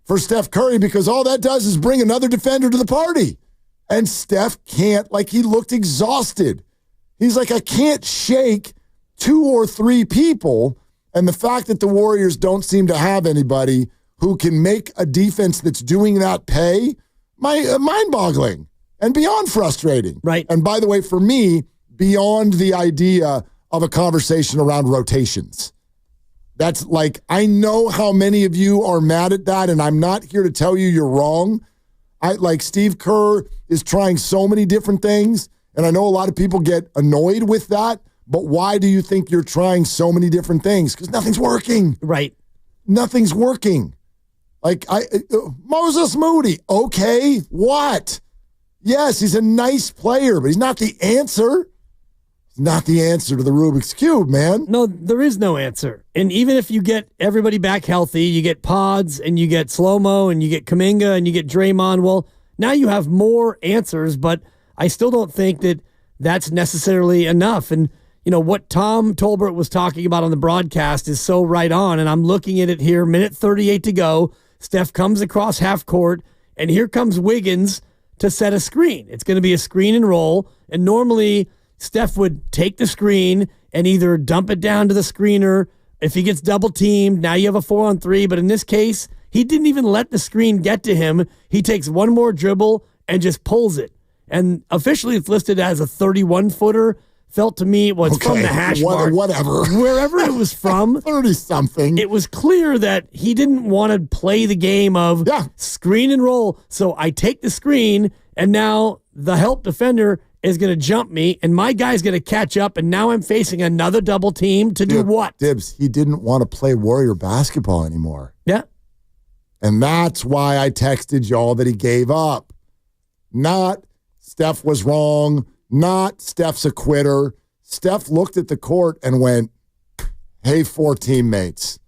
for Steph Curry because all that does is bring another defender to the party. And Steph can't, like he looked exhausted. He's like, I can't shake 2 or 3 people. And the fact that the Warriors don't seem to have anybody who can make a defense that's doing that pay, mind-boggling and beyond frustrating. Right. And by the way, for me, beyond the idea of a conversation around rotations. That's like, I know how many of you are mad at that, and I'm not here to tell you you're wrong. Steve Kerr is trying so many different things, and I know a lot of people get annoyed with that, but why do you think you're trying so many different things? Because nothing's working. Right. Nothing's working. Moses Moody, okay, what? Yes, he's a nice player, but he's not the answer. not the answer to the Rubik's Cube, man. No, there is no answer. And even if you get everybody back healthy, you get Pods and you get Slow-Mo and you get Kuminga and you get Draymond, well, now you have more answers, but I still don't think that that's necessarily enough. And, what Tom Tolbert was talking about on the broadcast is so right on, and I'm looking at it here, minute 38 to go. Steph comes across half court, and here comes Wiggins to set a screen. It's going to be a screen and roll, and normally Steph would take the screen and either dump it down to the screener. If he gets double teamed, now you have a 4-on-3. But in this case, he didn't even let the screen get to him. He takes one more dribble and just pulls it. And officially it's listed as a 31-footer. Felt to me it was from the hash mark. Whatever. Wherever it was from. 30-something. It was clear that he didn't want to play the game of screen and roll. So I take the screen, and now the help defender is going to jump me, and my guy's going to catch up, and now I'm facing another double team to do what? Dibs, he didn't want to play Warrior basketball anymore. Yeah. And that's why I texted y'all that he gave up. Not Steph was wrong, not Steph's a quitter. Steph looked at the court and went, hey, 4 teammates,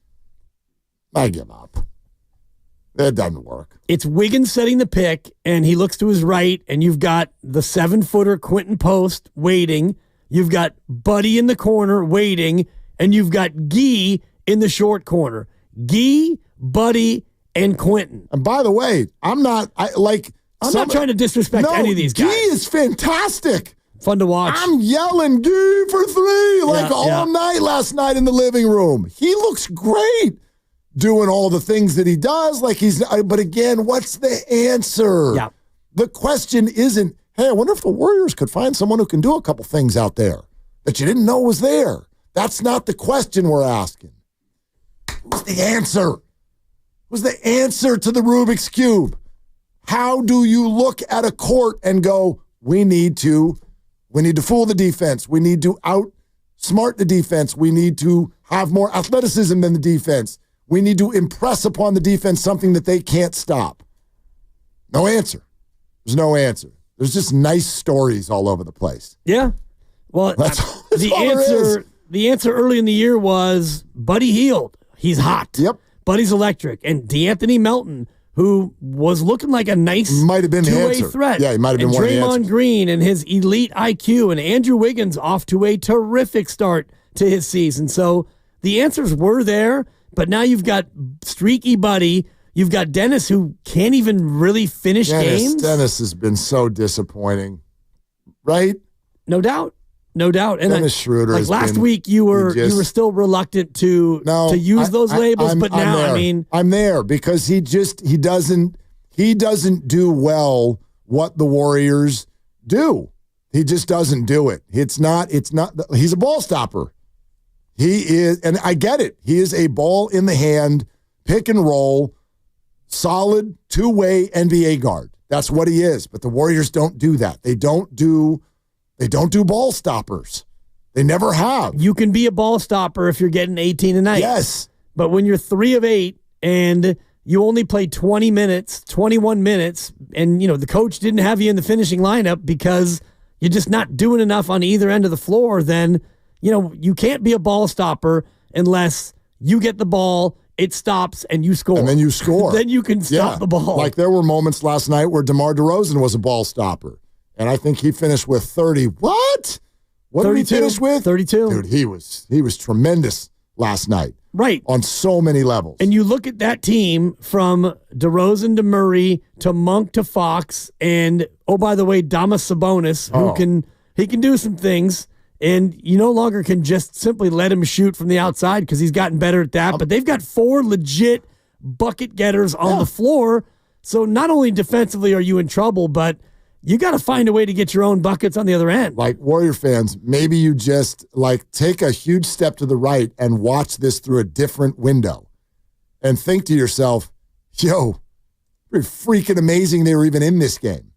I give up. That doesn't work. It's Wiggins setting the pick, and he looks to his right, and you've got the 7-footer Quinten Post waiting. You've got Buddy in the corner waiting, and you've got Gee in the short corner. Gee, Buddy, and Quinten. And by the way, I'm not trying to disrespect any of these guys. Gee is fantastic. Fun to watch. I'm yelling Gee for 3 all night last night in the living room. He looks great. Doing all the things that he does, but again, what's the answer? Yeah. The question isn't, hey, I wonder if the Warriors could find someone who can do a couple things out there that you didn't know was there. That's not the question we're asking. What's the answer? What's the answer to the Rubik's Cube? How do you look at a court and go, we need to fool the defense. We need to outsmart the defense. We need to have more athleticism than the defense. We need to impress upon the defense something that they can't stop. No answer. There's no answer. There's just nice stories all over the place. Yeah. Well, the answer early in the year was Buddy Hield. He's hot. Yep. Buddy's electric. And DeAnthony Melton, who was looking like a nice two-way threat. Yeah, he might have been one of the answers. Draymond Green and his elite IQ, and Andrew Wiggins off to a terrific start to his season. So the answers were there. But now you've got streaky Buddy. You've got Dennis, who can't even really finish games. Dennis has been so disappointing, right? No doubt. And Dennis Schroeder. Last week, you were still reluctant to use those labels, but now I'm there because he doesn't do well what the Warriors do. He just doesn't do it. It's not. He's a ball stopper. He is, and I get it. He is a ball in the hand, pick and roll, solid two-way NBA guard. That's what he is. But the Warriors don't do that. They don't do ball stoppers. They never have. You can be a ball stopper if you're getting 18 a night. Yes. But when you're 3 of 8 and you only played 20 minutes, 21 minutes, and the coach didn't have you in the finishing lineup because you're just not doing enough on either end of the floor, then you can't be a ball stopper unless you get the ball, it stops, and you score. And then you score. Then you can stop the ball. Like there were moments last night where DeMar DeRozan was a ball stopper. And I think he finished with 30. What? What 32, did he finish with? 32. Dude, he was tremendous last night. Right. On so many levels. And you look at that team from DeRozan to Murray to Monk to Fox and, oh, by the way, Sabonis, who can do some things. And you no longer can just simply let him shoot from the outside because he's gotten better at that. But they've got 4 legit bucket getters on the floor. So not only defensively are you in trouble, but you got to find a way to get your own buckets on the other end. Like Warrior fans, maybe you just take a huge step to the right and watch this through a different window and think to yourself, yo, pretty freaking amazing they were even in this game.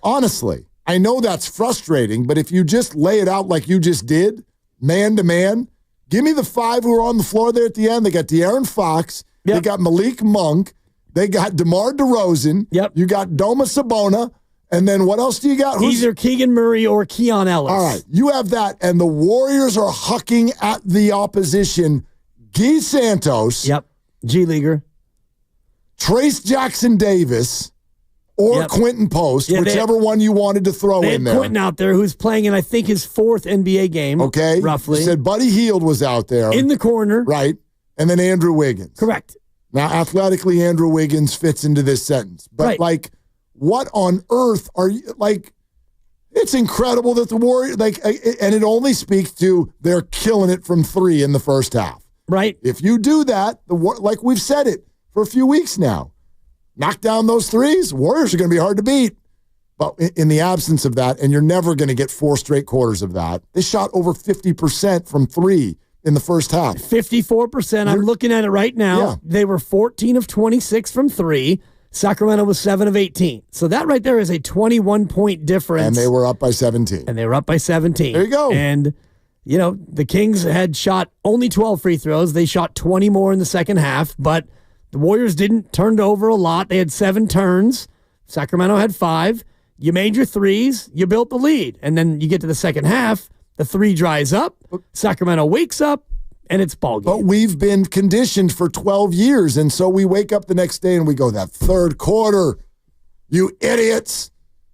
Honestly, I know that's frustrating, but if you just lay it out like you just did, man to man, give me the 5 who are on the floor there at the end. They got De'Aaron Fox. Yep. They got Malik Monk. They got DeMar DeRozan. Yep. You got Sabonis. And then what else do you got? Either Keegan Murray or Keon Ellis. All right, you have that, and the Warriors are hucking at the opposition. Guy Santos. Yep, G-Leaguer. Trace Jackson Davis or Quinten Post, whichever one you wanted to throw in there. Quinten out there who's playing in, I think, his 4th NBA game. Okay. Roughly. You said Buddy Hield was out there. In the corner. Right. And then Andrew Wiggins. Correct. Now, athletically, Andrew Wiggins fits into this sentence. But, what on earth are you, it's incredible that the Warriors, and it only speaks to they're killing it from 3 in the first half. Right. If you do that, like we've said it for a few weeks now, knock down those threes, Warriors are going to be hard to beat. But in the absence of that, and you're never going to get 4 straight quarters of that, they shot over 50% from 3 in the first half. 54%. I'm looking at it right now. Yeah. They were 14 of 26 from 3. Sacramento was 7 of 18. So that right there is a 21-point difference. And they were up by 17. There you go. And, the Kings had shot only 12 free throws. They shot 20 more in the second half, but the Warriors didn't turn over a lot. They had 7 turns. Sacramento had 5. You made your threes. You built the lead. And then you get to the second half. The 3 dries up. Sacramento wakes up. And it's ball game. But we've been conditioned for 12 years, and so we wake up the next day and we go, that third quarter, you idiots.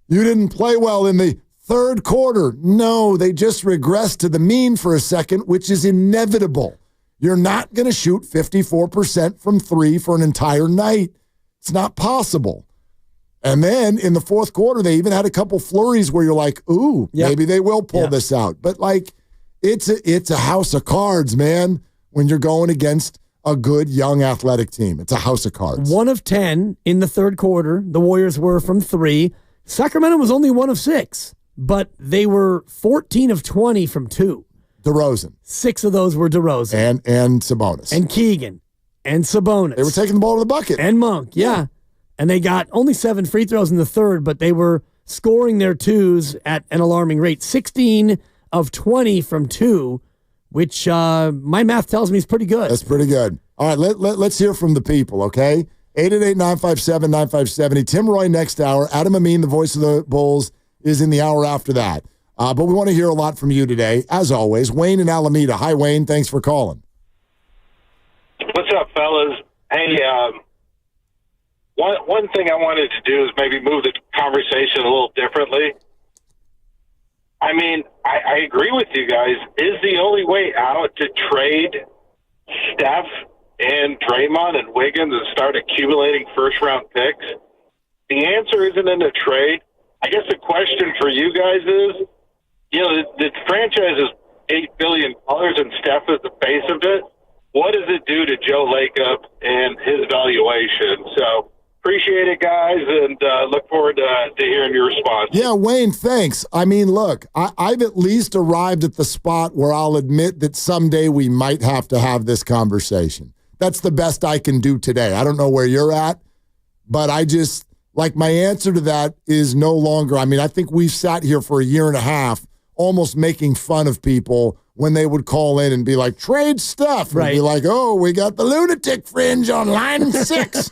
You didn't play well in the third quarter. No, they just regressed to the mean for a second, which is inevitable. You're not going to shoot 54% from 3 for an entire night. It's not possible. And then in the fourth quarter, they even had a couple flurries where you're like, ooh, maybe they will pull this out. But it's a house of cards, man, when you're going against a good, young, athletic team. It's a house of cards. 1 of 10 in the third quarter. The Warriors were from 3. Sacramento was only 1 of 6, but they were 14 of 20 from 2. DeRozan. 6 of those were DeRozan. And Sabonis. And Keegan. And Sabonis. They were taking the ball to the bucket. And Monk, yeah. And they got only 7 free throws in the third, but they were scoring their 2s at an alarming rate. 16 of 20 from 2, which my math tells me is pretty good. That's pretty good. All right, let's hear from the people, okay? 888-957-9570. Tim Roy next hour. Adam Amin, the voice of the Bulls, is in the hour after that. But we want to hear a lot from you today. As always, Wayne in Alameda. Hi, Wayne. Thanks for calling. What's up, fellas? Hey, one thing I wanted to do is maybe move the conversation a little differently. I mean, I agree with you guys. Is the only way out to trade Steph and Draymond and Wiggins and start accumulating first-round picks? The answer isn't in a trade. I guess the question for you guys is, the franchise is $8 billion and Steph is the face of it. What does it do to Joe Lacob and his valuation? So appreciate it, guys, and look forward to hearing your response. Yeah, Wayne, thanks. I mean, look, I've at least arrived at the spot where I'll admit that someday we might have to have this conversation. That's the best I can do today. I don't know where you're at, but my answer to that is no longer. I mean, I think we've sat here for a year and a half almost making fun of people when they would call in and be like, trade Steph. Right. And be like, oh, we got the lunatic fringe on line 6.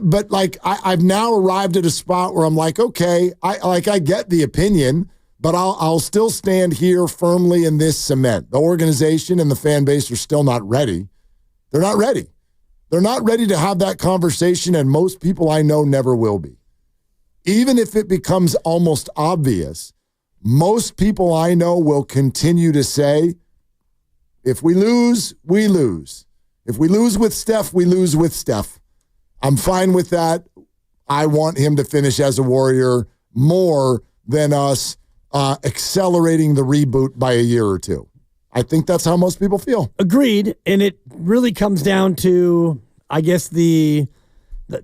But I've now arrived at a spot where I'm like, okay, I get the opinion, but I'll still stand here firmly in this cement. The organization and the fan base are still not ready. They're not ready. They're not ready to have that conversation, and most people I know never will be. Even if it becomes almost obvious, most people I know will continue to say, if we lose, we lose. If we lose with Steph, we lose with Steph. I'm fine with that. I want him to finish as a Warrior more than us accelerating the reboot by a year or two. I think that's how most people feel. Agreed. And it really comes down to, I guess, the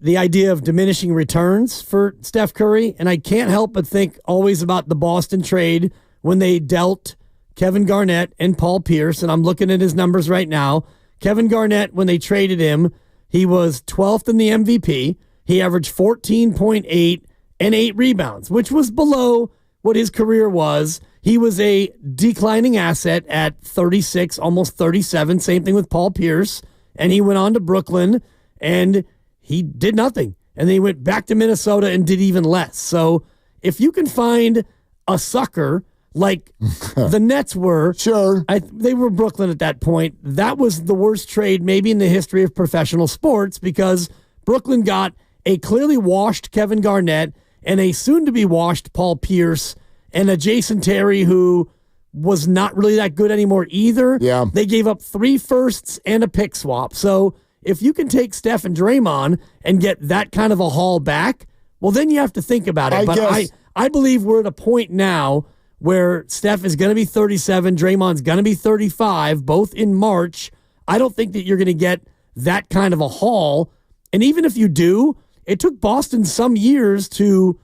idea of diminishing returns for Steph Curry. And I can't help but think always about the Boston trade when they dealt Kevin Garnett and Paul Pierce. And I'm looking at his numbers right now. Kevin Garnett, when they traded him, he was 12th in the MVP. He averaged 14.8 and 8 rebounds, which was below what his career was. He was a declining asset at 36, almost 37. Same thing with Paul Pierce. And he went on to Brooklyn, and he did nothing. And then he went back to Minnesota and did even less. So if you can find a sucker like the Nets were, sure, they were Brooklyn at that point. That was the worst trade maybe in the history of professional sports because Brooklyn got a clearly washed Kevin Garnett and a soon-to-be washed Paul Pierce and a Jason Terry who was not really that good anymore either. Yeah. They gave up 3 firsts and a pick swap. So if you can take Steph and Draymond and get that kind of a haul back, well, then you have to think about it. I believe we're at a point now where Steph is going to be 37, Draymond's going to be 35, both in March. I don't think that you're going to get that kind of a haul. And even if you do, it took Boston some years to,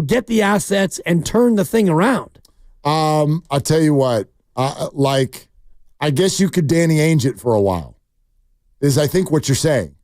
get the assets and turn the thing around. I'll tell you what, I guess you could Danny Ainge it for a while, is I think what you're saying.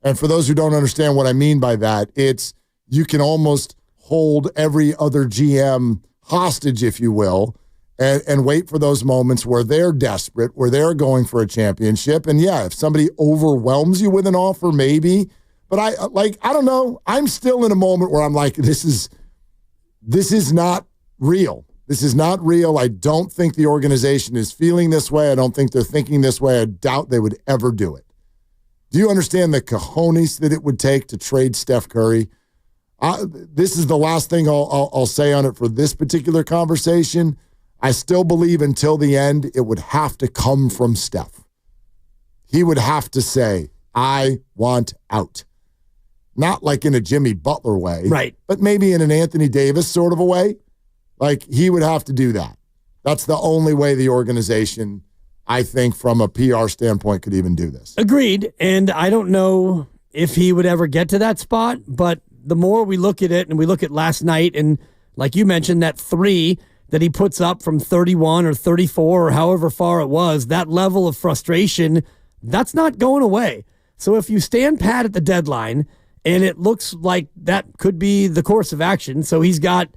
And for those who don't understand what I mean by that, it's you can almost hold every other GM hostage, if you will, and wait for those moments where they're desperate, where they're going for a championship. And yeah, if somebody overwhelms you with an offer, maybe. But I don't know. I'm still in a moment where I'm like, this is not real. This is not real. I don't think the organization is feeling this way. I don't think they're thinking this way. I doubt they would ever do it. Do you understand the cojones that it would take to trade Steph Curry? This is the last thing I'll say on it for this particular conversation. I still believe until the end, it would have to come from Steph. He would have to say, I want out. Not like in a Jimmy Butler way. Right. But maybe in an Anthony Davis sort of a way. Like, he would have to do that. That's the only way the organization, I think, from a PR standpoint, could even do this. Agreed. And I don't know if he would ever get to that spot, but the more we look at it and we look at last night, and like you mentioned, that 3 that he puts up from 31 or 34 or however far it was, that level of frustration, that's not going away. So if you stand pat at the deadline, and it looks like that could be the course of action, so he's got,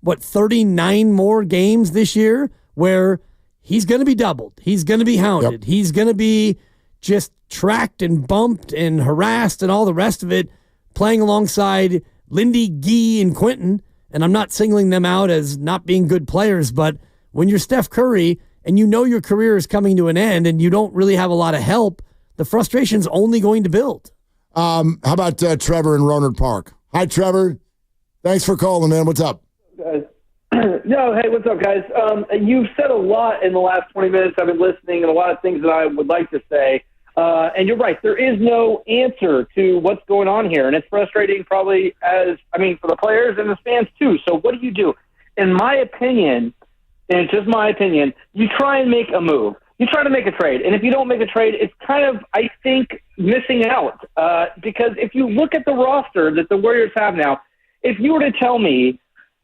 39 more games this year where he's going to be doubled. He's going to be hounded. Yep. He's going to be just tracked and bumped and harassed and all the rest of it, playing alongside Lindy, Gee, and Quinten. And I'm not singling them out as not being good players, but when you're Steph Curry and you know your career is coming to an end and you don't really have a lot of help, the frustration's only going to build. How about Trevor in Rohnert Park? Hi, Trevor. Thanks for calling, man. What's up? No, hey, what's up, guys? You've said a lot in the last 20 minutes. I've been listening, and a lot of things that I would like to say. And you're right. There is no answer to what's going on here, and it's frustrating probably for the players and the fans too. So what do you do? In my opinion, and it's just my opinion, you try and make a move. You try to make a trade, and if you don't make a trade, it's kind of, I think, missing out. Because if you look at the roster that the Warriors have now, if you were to tell me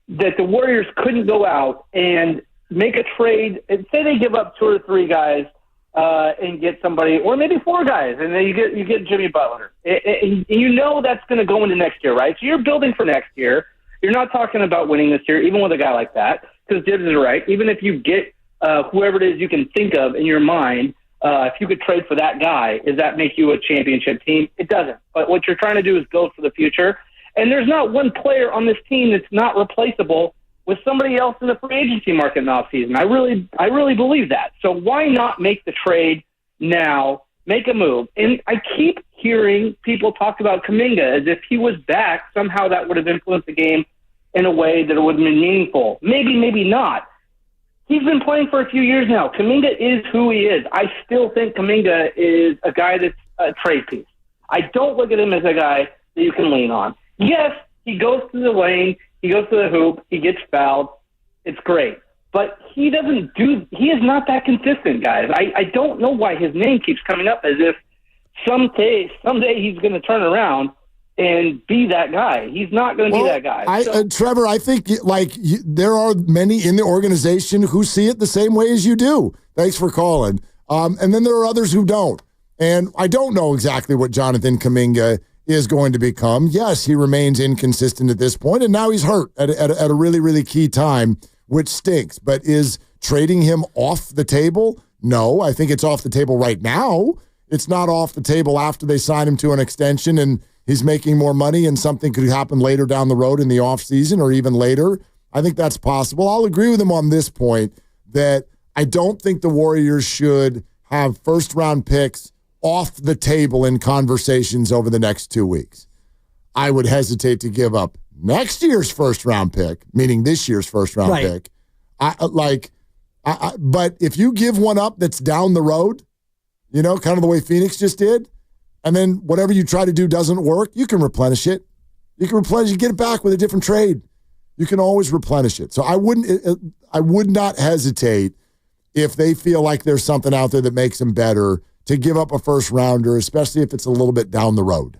that the Warriors couldn't go out and make a trade, and say they give up 2 or 3 guys and get somebody, or maybe 4 guys, and then you get Jimmy Butler. And you know that's going to go into next year, right? So you're building for next year. You're not talking about winning this year, even with a guy like that, because Dibbs is right. Even if you get whoever it is you can think of in your mind, if you could trade for that guy, does that make you a championship team? It doesn't. But what you're trying to do is build for the future. And there's not one player on this team that's not replaceable with somebody else in the free agency market in the offseason. I really believe that. So why not make the trade now, make a move? And I keep hearing people talk about Kuminga as if he was back. Somehow that would have influenced the game in a way that it would have been meaningful. Maybe, maybe not. He's been playing for a few years now. Kuminga is who he is. I still think Kuminga is a guy that's a trade piece. I don't look at him as a guy that you can lean on. Yes, he goes to the lane, he goes to the hoop, he gets fouled. It's great. But he is not that consistent, guys. I don't know why his name keeps coming up as if someday he's going to turn around and be that guy. He's not going to be that guy. Trevor, I think there are many in the organization who see it the same way as you do. Thanks for calling. And then there are others who don't. And I don't know exactly what Jonathan Kuminga is going to become. Yes, he remains inconsistent at this point, and now he's hurt at a really, really key time, which stinks. But is trading him off the table? No, I think it's off the table right now. It's not off the table after they sign him to an extension and he's making more money and something could happen later down the road in the offseason or even later. I think that's possible. I'll agree with him on this point that I don't think the Warriors should have first-round picks off the table in conversations over the next 2 weeks. I would hesitate to give up next year's first-round pick, meaning this year's first-round pick. But if you give one up that's down the road, kind of the way Phoenix just did, and then whatever you try to do doesn't work, you can replenish it. You get it back with a different trade. You can always replenish it. So I would not hesitate if they feel like there's something out there that makes them better to give up a first rounder, especially if it's a little bit down the road.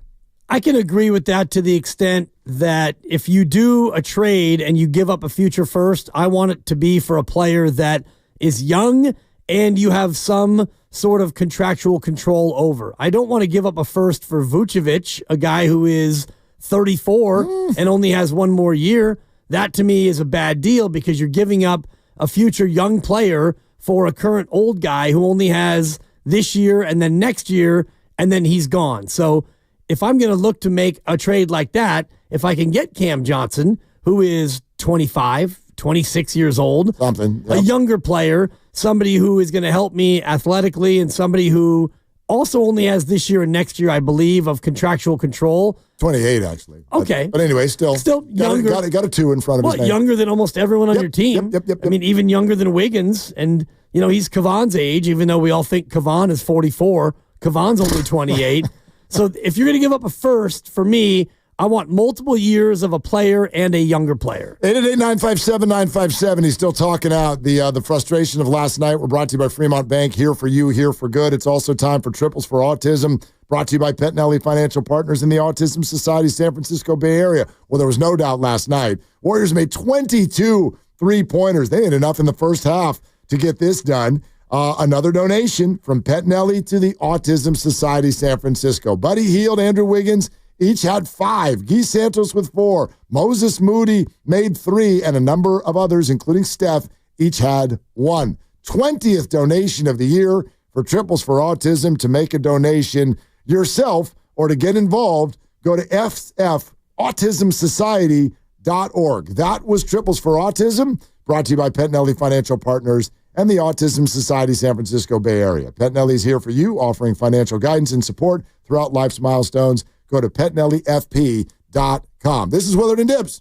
I can agree with that to the extent that if you do a trade and you give up a future first, I want it to be for a player that is young and you have some sort of contractual control over. I don't want to give up a first for Vucevic, a guy who is 34 and only has one more year. That to me is a bad deal because you're giving up a future young player for a current old guy who only has this year and then next year, and then he's gone. So if I'm going to look to make a trade like that, if I can get Cam Johnson, who is 25, 26 years old, a younger player, somebody who is going to help me athletically and somebody who also only has this year and next year, I believe, of contractual control. 28, actually. Okay. But anyway, still younger. Got a 2 in front of his name. Younger than almost everyone on your team. Yep. I mean, even younger than Wiggins. And, he's Kavan's age, even though we all think Kavan is 44. Kavan's only 28. So if you're going to give up a first, for me, I want multiple years of a player and a younger player. 888-957-957. He's still talking out the frustration of last night. We're brought to you by Fremont Bank, here for you, here for good. It's also time for Triples for Autism, brought to you by Pettinelli Financial Partners and the Autism Society San Francisco Bay Area. Well, there was no doubt last night. Warriors made 22 three-pointers. They had enough in the first half to get this done. Another donation from Pettinelli to the Autism Society San Francisco. Buddy Hield, Andrew Wiggins, each had 5. Guy Santos with 4. Moses Moody made 3. And a number of others, including Steph, each had 1. 20th donation of the year for Triples for Autism. To make a donation yourself or to get involved, go to fautismsociety.org. That was Triples for Autism, brought to you by Pettinelli Financial Partners and the Autism Society San Francisco Bay Area. Pettinelli is here for you, offering financial guidance and support throughout life's milestones. Go to PettinelliFP.com. This is Willard and Dibs.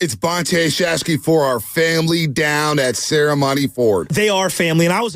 It's Bonte Shasky for our family down at Ceremony Ford. They are family, and I was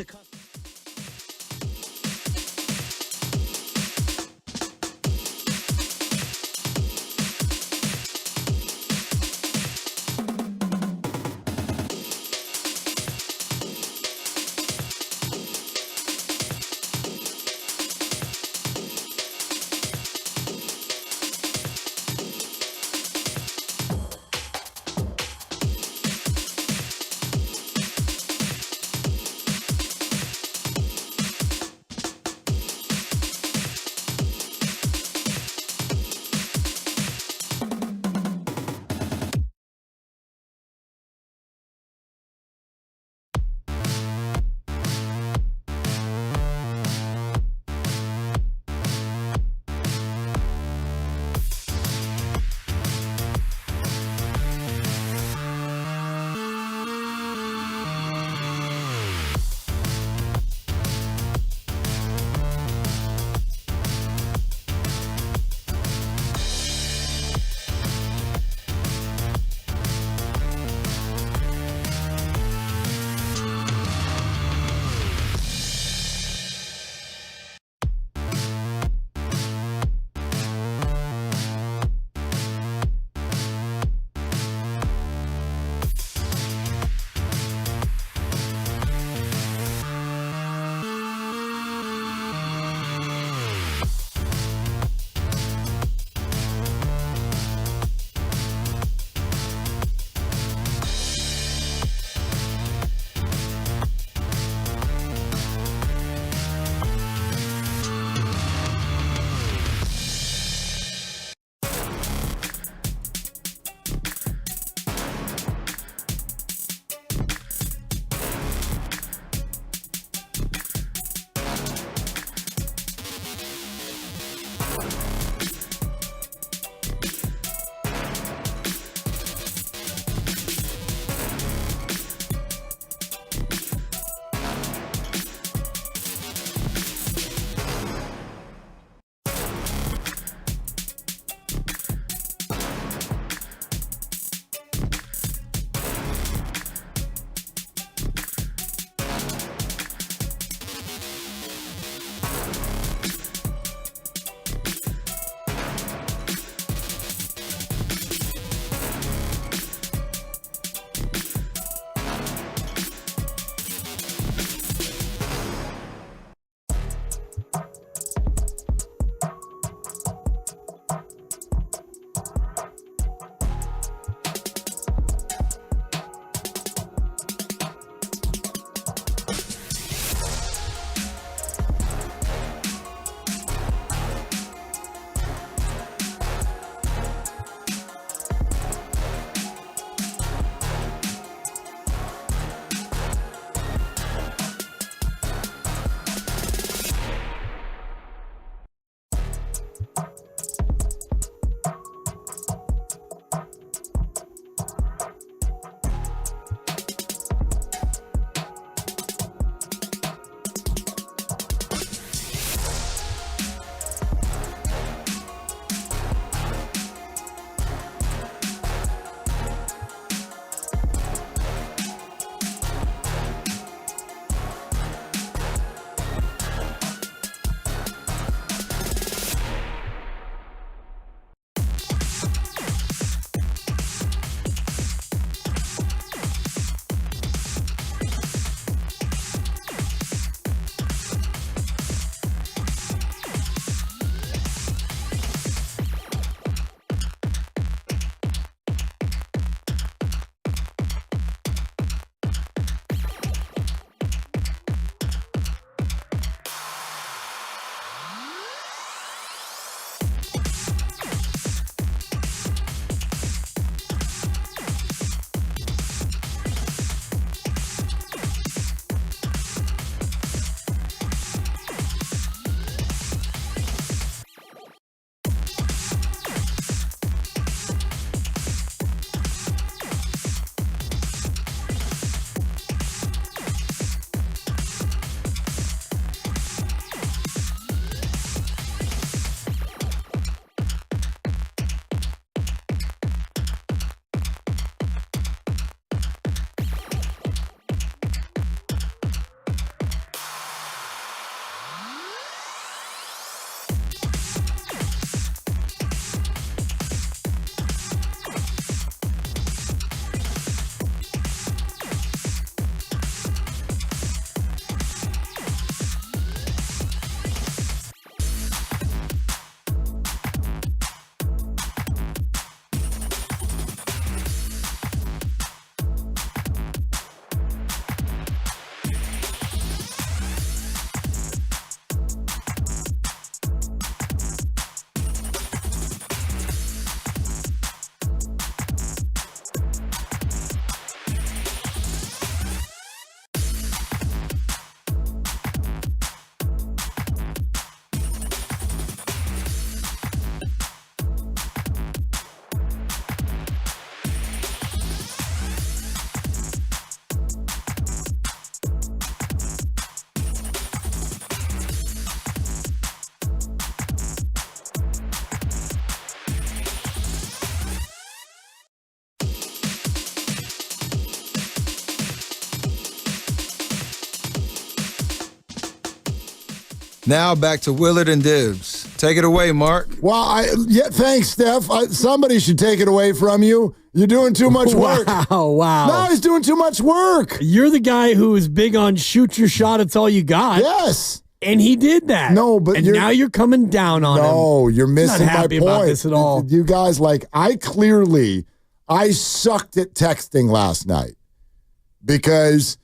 Now back to Willard and Dibs. Take it away, Mark. Well, thanks, Steph. Somebody should take it away from you. You're doing too much work. Wow. No, he's doing too much work. You're the guy who is big on shoot your shot, it's all you got. Yes. And he did that. No, but now you're coming down on him. No, you're missing not happy my point. about this at all. You guys, I sucked at texting last night because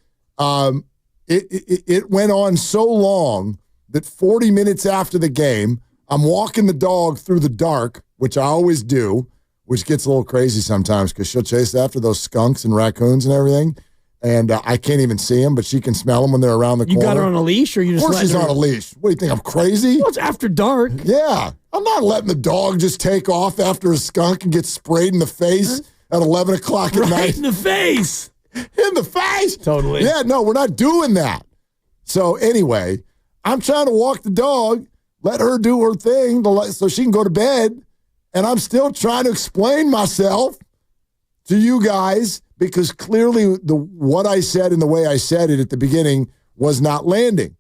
it went on so long that 40 minutes after the game, I'm walking the dog through the dark, which I always do, which gets a little crazy sometimes because she'll chase after those skunks and raccoons and everything. And I can't even see them, but she can smell them when they're around the corner. You got her on a leash, or you just? Of course, she's on a leash. What do you think? I'm crazy? Well, it's after dark. Yeah, I'm not letting the dog just take off after a skunk and get sprayed in the face at 11 o'clock at night. Right in the face. In the face. Totally. Yeah, no, we're not doing that. So anyway, I'm trying to walk the dog, let her do her thing, so she can go to bed, and I'm still trying to explain myself to you guys. Because clearly what I said and the way I said it at the beginning was not landing.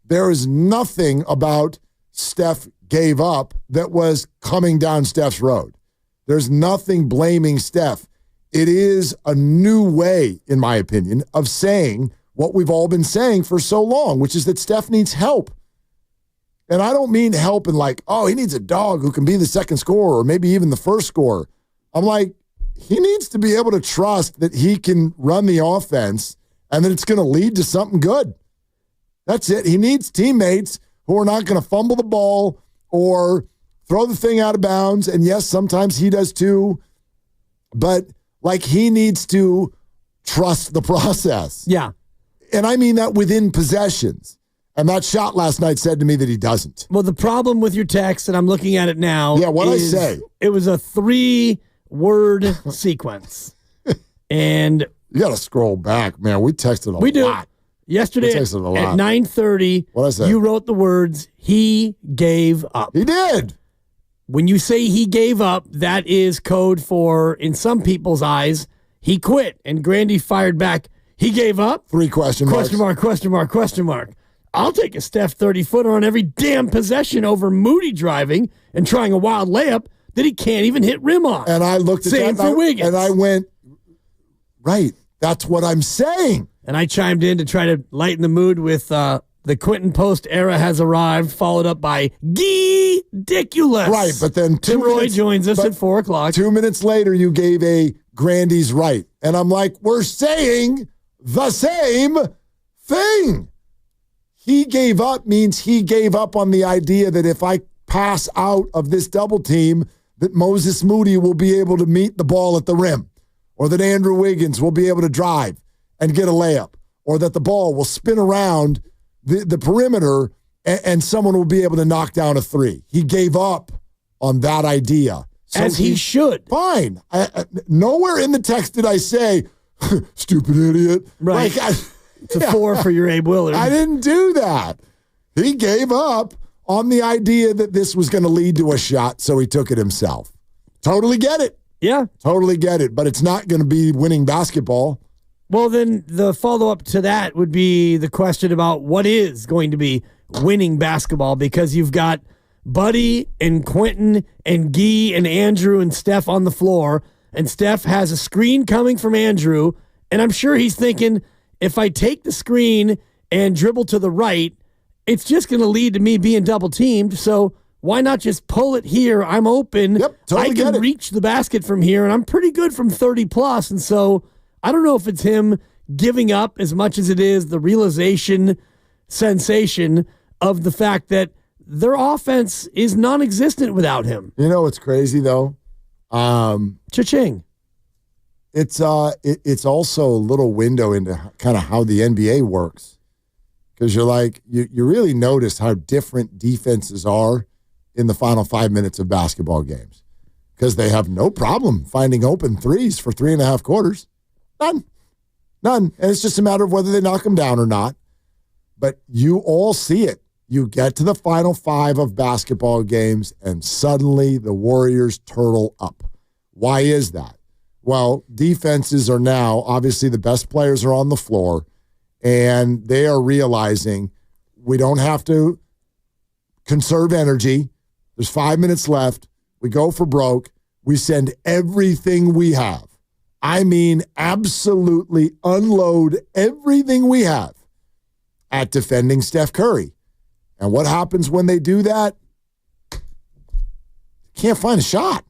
There is nothing about Steph gave up that was coming down Steph's road. There's nothing blaming Steph. It is a new way, in my opinion, of saying what we've all been saying for so long, which is that Steph needs help. And I don't mean help in he needs a dog who can be the second scorer or maybe even the first scorer. I'm like, he needs to be able to trust that he can run the offense and that it's going to lead to something good. That's it. He needs teammates who are not going to fumble the ball or throw the thing out of bounds. And yes, sometimes he does too. But he needs to trust the process. Yeah. And I mean that within possessions. And that shot last night said to me that he doesn't. Well, the problem with your text, and I'm looking at it now. Yeah, what'd I say? It was a 3-word sequence. And you got to scroll back, man. We texted a lot. We do. Yesterday at 9:30, what'd I say? You wrote the words, he gave up. He did. When you say he gave up, that is code for, in some people's eyes, he quit. And Grandy fired back, he gave up? 3 question marks. Question mark, question mark, question mark. I'll take a Steph 30-footer on every damn possession over Moody driving and trying a wild layup that he can't even hit rim on. And I looked at Same that for Wiggins. And I went, right, that's what I'm saying. And I chimed in to try to lighten the mood with the Quinten Post era has arrived, followed up by ridiculous. Right, but then Tim Roy joins us at 4 o'clock. 2 minutes later, you gave a Grandy's right. And I'm like, we're saying the same thing. He gave up means he gave up on the idea that if I pass out of this double team, that Moses Moody will be able to meet the ball at the rim, or that Andrew Wiggins will be able to drive and get a layup, or that the ball will spin around the perimeter and someone will be able to knock down a 3. He gave up on that idea. So as he should. Fine. Nowhere in the text did I say, stupid idiot. Right. It's a 4 for your Abe Willard. I didn't do that. He gave up on the idea that this was going to lead to a shot, so he took it himself. Totally get it. Yeah. Totally get it, but it's not going to be winning basketball. Well, then the follow-up to that would be the question about what is going to be winning basketball, because you've got Buddy and Quinten and Guy and Andrew and Steph on the floor, and Steph has a screen coming from Andrew, and I'm sure he's thinking, if I take the screen and dribble to the right, it's just going to lead to me being double-teamed, so why not just pull it here? I'm open. Yep, totally I can reach the basket from here, and I'm pretty good from 30+, and so I don't know if it's him giving up as much as it is the realization, sensation of the fact that their offense is non-existent without him. You know what's crazy, though? Cha-ching. It's also a little window into kind of how the NBA works. Because you're like, you really notice how different defenses are in the final 5 minutes of basketball games. Because they have no problem finding open threes for 3.5 quarters. None. And it's just a matter of whether they knock them down or not. But you all see it. You get to the final 5 of basketball games, and suddenly the Warriors turtle up. Why is that? Well, defenses are now, obviously the best players are on the floor, and they are realizing we don't have to conserve energy. There's 5 minutes left. We go for broke. We send everything we have. I mean, absolutely unload everything we have at defending Steph Curry. And what happens when they do that? Can't find a shot.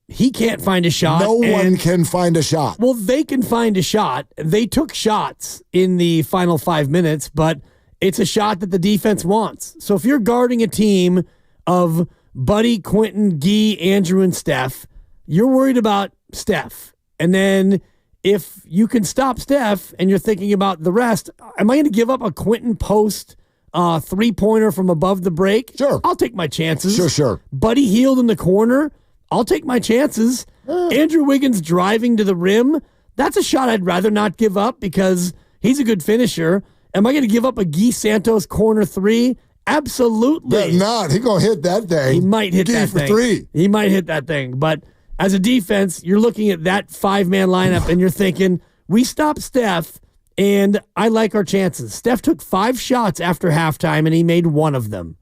He can't find a shot. No one can find a shot. Well, they can find a shot. They took shots in the final 5 minutes, but it's a shot that the defense wants. So if you're guarding a team of Buddy, Quinten, Guy, Andrew, and Steph, you're worried about Steph. And then if you can stop Steph and you're thinking about the rest, am I going to give up a Quinten post three-pointer from above the break? Sure. I'll take my chances. Sure. Buddy Hield in the corner? I'll take my chances. Andrew Wiggins driving to the rim? That's a shot I'd rather not give up because he's a good finisher. Am I going to give up a Guy Santos corner three? Absolutely. But not. He's going to hit that thing. He might hit that for thing. three. He might hit that thing. But as a defense, you're looking at that five-man lineup and you're thinking, we stopped Steph and I like our chances. Steph took 5 shots after halftime and he made 1 of them.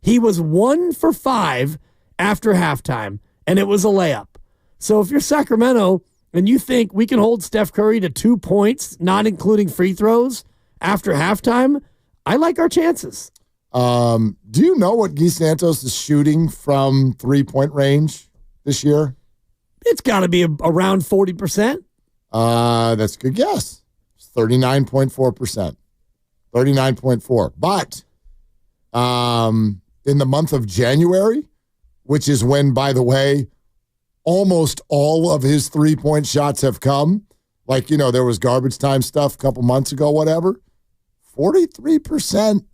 He was 1 for 5 after halftime and it was a layup. So if you're Sacramento and you think we can hold Steph Curry to 2 points, not including free throws, after halftime, I like our chances. Do you know what Guy Santos is shooting from three-point range this year? It's got to be around 40%. That's a good guess. It's 39.4%. 39.4. But in the month of January, which is when, by the way, almost all of his three-point shots have come, like, you know, there was garbage time stuff a couple months ago, whatever, 43%.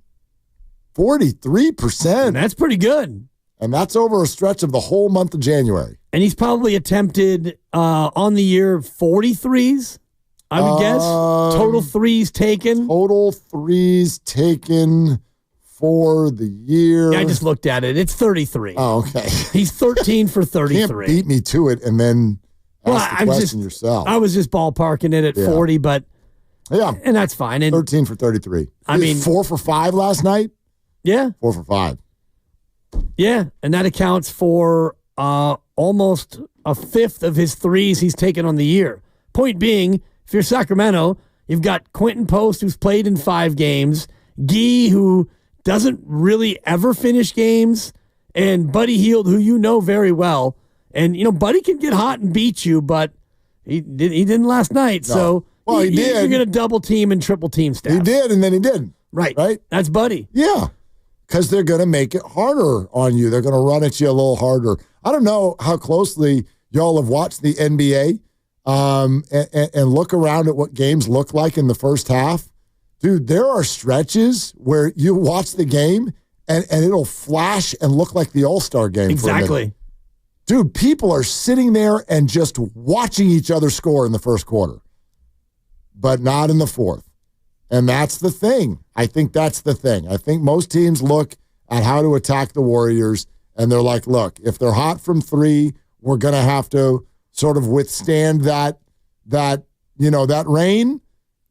43%. And that's pretty good. And that's over a stretch of the whole month of January. And he's probably attempted on the year 43s, I would guess. Total threes taken. Total threes taken for the year. Yeah, I just looked at it. It's 33. Oh, okay. He's 13 for 33. Can't beat me to it and then ask the question yourself. I was just ballparking it at 40, but yeah, and that's fine. And 13 for 33. I mean, 4 for 5 last night. Yeah, 4 for 5. Yeah, and that accounts for almost a fifth of his threes he's taken on the year. Point being, if you're Sacramento, you've got Quinten Post, who's played in 5 games, Guy, who doesn't really ever finish games, and Buddy Hield, who you know very well. And, you know, Buddy can get hot and beat you, but he didn't last night. No. So well, he did. You're going to double team and triple team Steph. He did, and then he didn't. Right. Right? That's Buddy. Yeah. Because they're going to make it harder on you. They're going to run at you a little harder. I don't know how closely y'all have watched the NBA and look around at what games look like in the first half. Dude, there are stretches where you watch the game and it'll flash and look like the All-Star game. Exactly. Dude, people are sitting there and just watching each other score in the first quarter, but not in the fourth. And that's the thing. I think that's the thing. I think most teams look at how to attack the Warriors, and they're like, look, if they're hot from 3, we're going to have to sort of withstand that rain.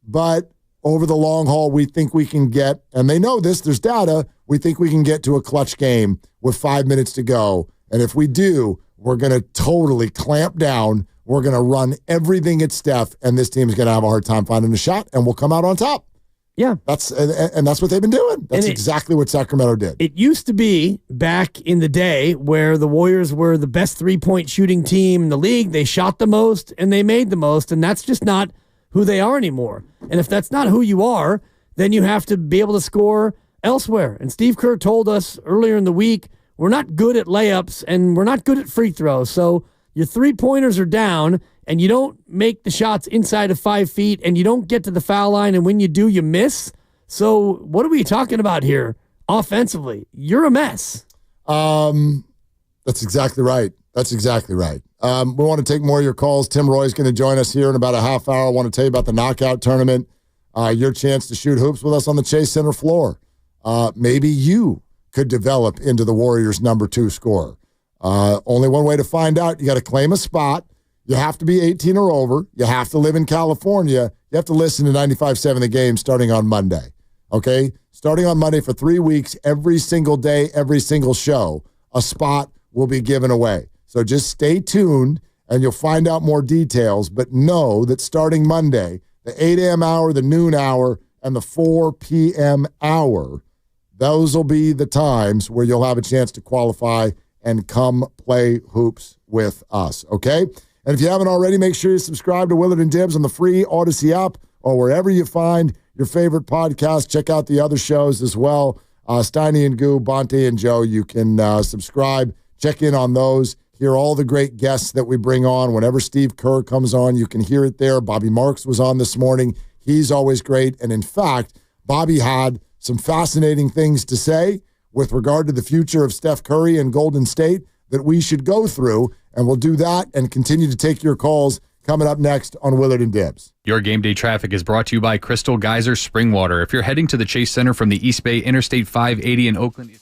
But over the long haul, we think we can get, and they know this, there's data, we think we can get to a clutch game with 5 minutes to go. And if we do, we're going to totally clamp down. We're going to run everything at Steph, and this team is going to have a hard time finding a shot, and we'll come out on top. Yeah. That's what they've been doing. That's exactly what Sacramento did. It used to be back in the day where the Warriors were the best three-point shooting team in the league. They shot the most and they made the most, and that's just not who they are anymore. And if that's not who you are, then you have to be able to score elsewhere. And Steve Kerr told us earlier in the week, we're not good at layups and we're not good at free throws. So your three-pointers are down, and you don't make the shots inside of 5 feet, and you don't get to the foul line, and when you do, you miss. So what are we talking about here offensively? You're a mess. That's exactly right. That's exactly right. We want to take more of your calls. Tim Roy's going to join us here in about a half hour. I want to tell you about the knockout tournament, your chance to shoot hoops with us on the Chase Center floor. Maybe you could develop into the Warriors' number 2 scorer. Only one way to find out. You got to claim a spot. You have to be 18 or over. You have to live in California. You have to listen to 95.7 The Game starting on Monday. okay? Starting on Monday for 3 weeks, every single day, every single show, a spot will be given away. So just stay tuned, and you'll find out more details. But know that starting Monday, the 8 a.m. hour, the noon hour, and the 4 p.m. hour, those will be the times where you'll have a chance to qualify and come play hoops with us, okay? And if you haven't already, make sure you subscribe to Willard and Dibs on the free Odyssey app or wherever you find your favorite podcast. Check out the other shows as well. Steiny and Goo, Bonte and Joe, you can subscribe, check in on those, hear all the great guests that we bring on. Whenever Steve Kerr comes on, you can hear it there. Bobby Marks was on this morning. He's always great. And in fact, Bobby had some fascinating things to say with regard to the future of Steph Curry and Golden State that we should go through, and we'll do that and continue to take your calls coming up next on Willard and Dibs. Your game day traffic is brought to you by Crystal Geyser Spring Water. If you're heading to the Chase Center from the East Bay, Interstate 580 in Oakland.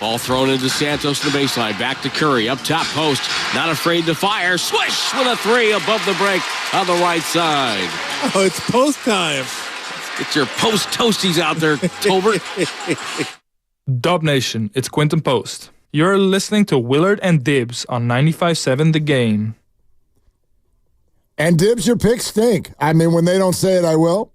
Ball thrown into Santos to the baseline. Back to Curry. Up top post. Not afraid to fire. Swish with a three above the break on the right side. Oh, it's post time. Get your post toasties out there, Tolbert. Dub Nation, it's Quinten Post. You're listening to Willard and Dibs on 95.7 The Game. And Dibs, your picks stink. I mean, when they don't say it, I will.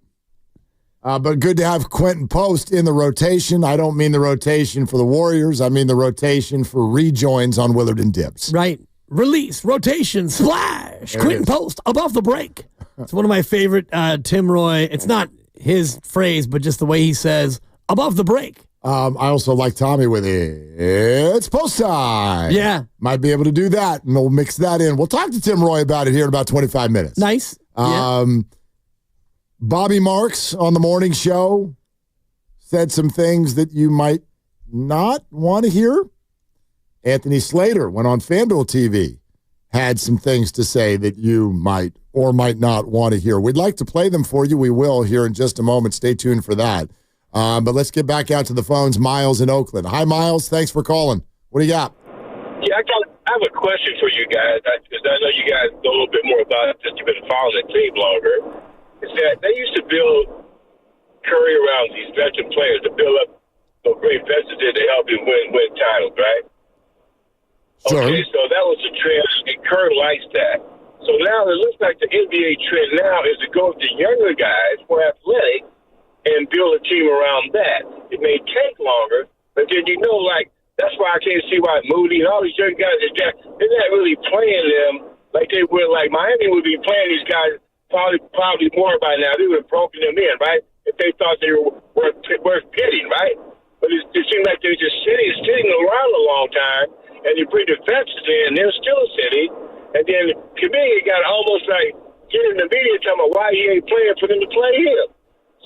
But good to have Quinten Post in the rotation. I don't mean the rotation for the Warriors. I mean the rotation for rejoins on Willard and Dibs. Right. Release, rotation, splash. Quinten Post above the break. It's one of my favorite Tim Roy. It's not his phrase, but just the way he says above the break. I also like Tommy with it's post time. Yeah. Might be able to do that, and we'll mix that in. We'll talk to Tim Roy about it here in about 25 minutes. Nice. Bobby Marks on the morning show said some things that you might not want to hear. Anthony Slater went on FanDuel TV, had some things to say that you might or might not want to hear. We'd like to play them for you. We will here in just a moment. Stay tuned for that. But let's get back out to the phones. Miles in Oakland. Hi, Miles. Thanks for calling. What do you got? Yeah, I have a question for you guys, because I know you guys know a little bit more about it since you've been following the team longer. Is that they used to build Curry around these veteran players to build up what great veterans did to help him win titles, right? Sure. Okay, so that was the trend, and Curry likes that. So now it looks like the NBA trend now is to go with the younger guys, more athletic, and build a team around that. It may take longer, but then that's why I can't see why Moody and all these young guys they're not really playing them like they would. Like Miami would be playing these guys probably more by now. They would have broken them in, right? If they thought they were worth pitting, right? But it seemed like they're just sitting around a long time, and you bring the veterans in, they're still sitting, and then Kuminga got almost like getting the media talking about why he ain't playing for them to play him.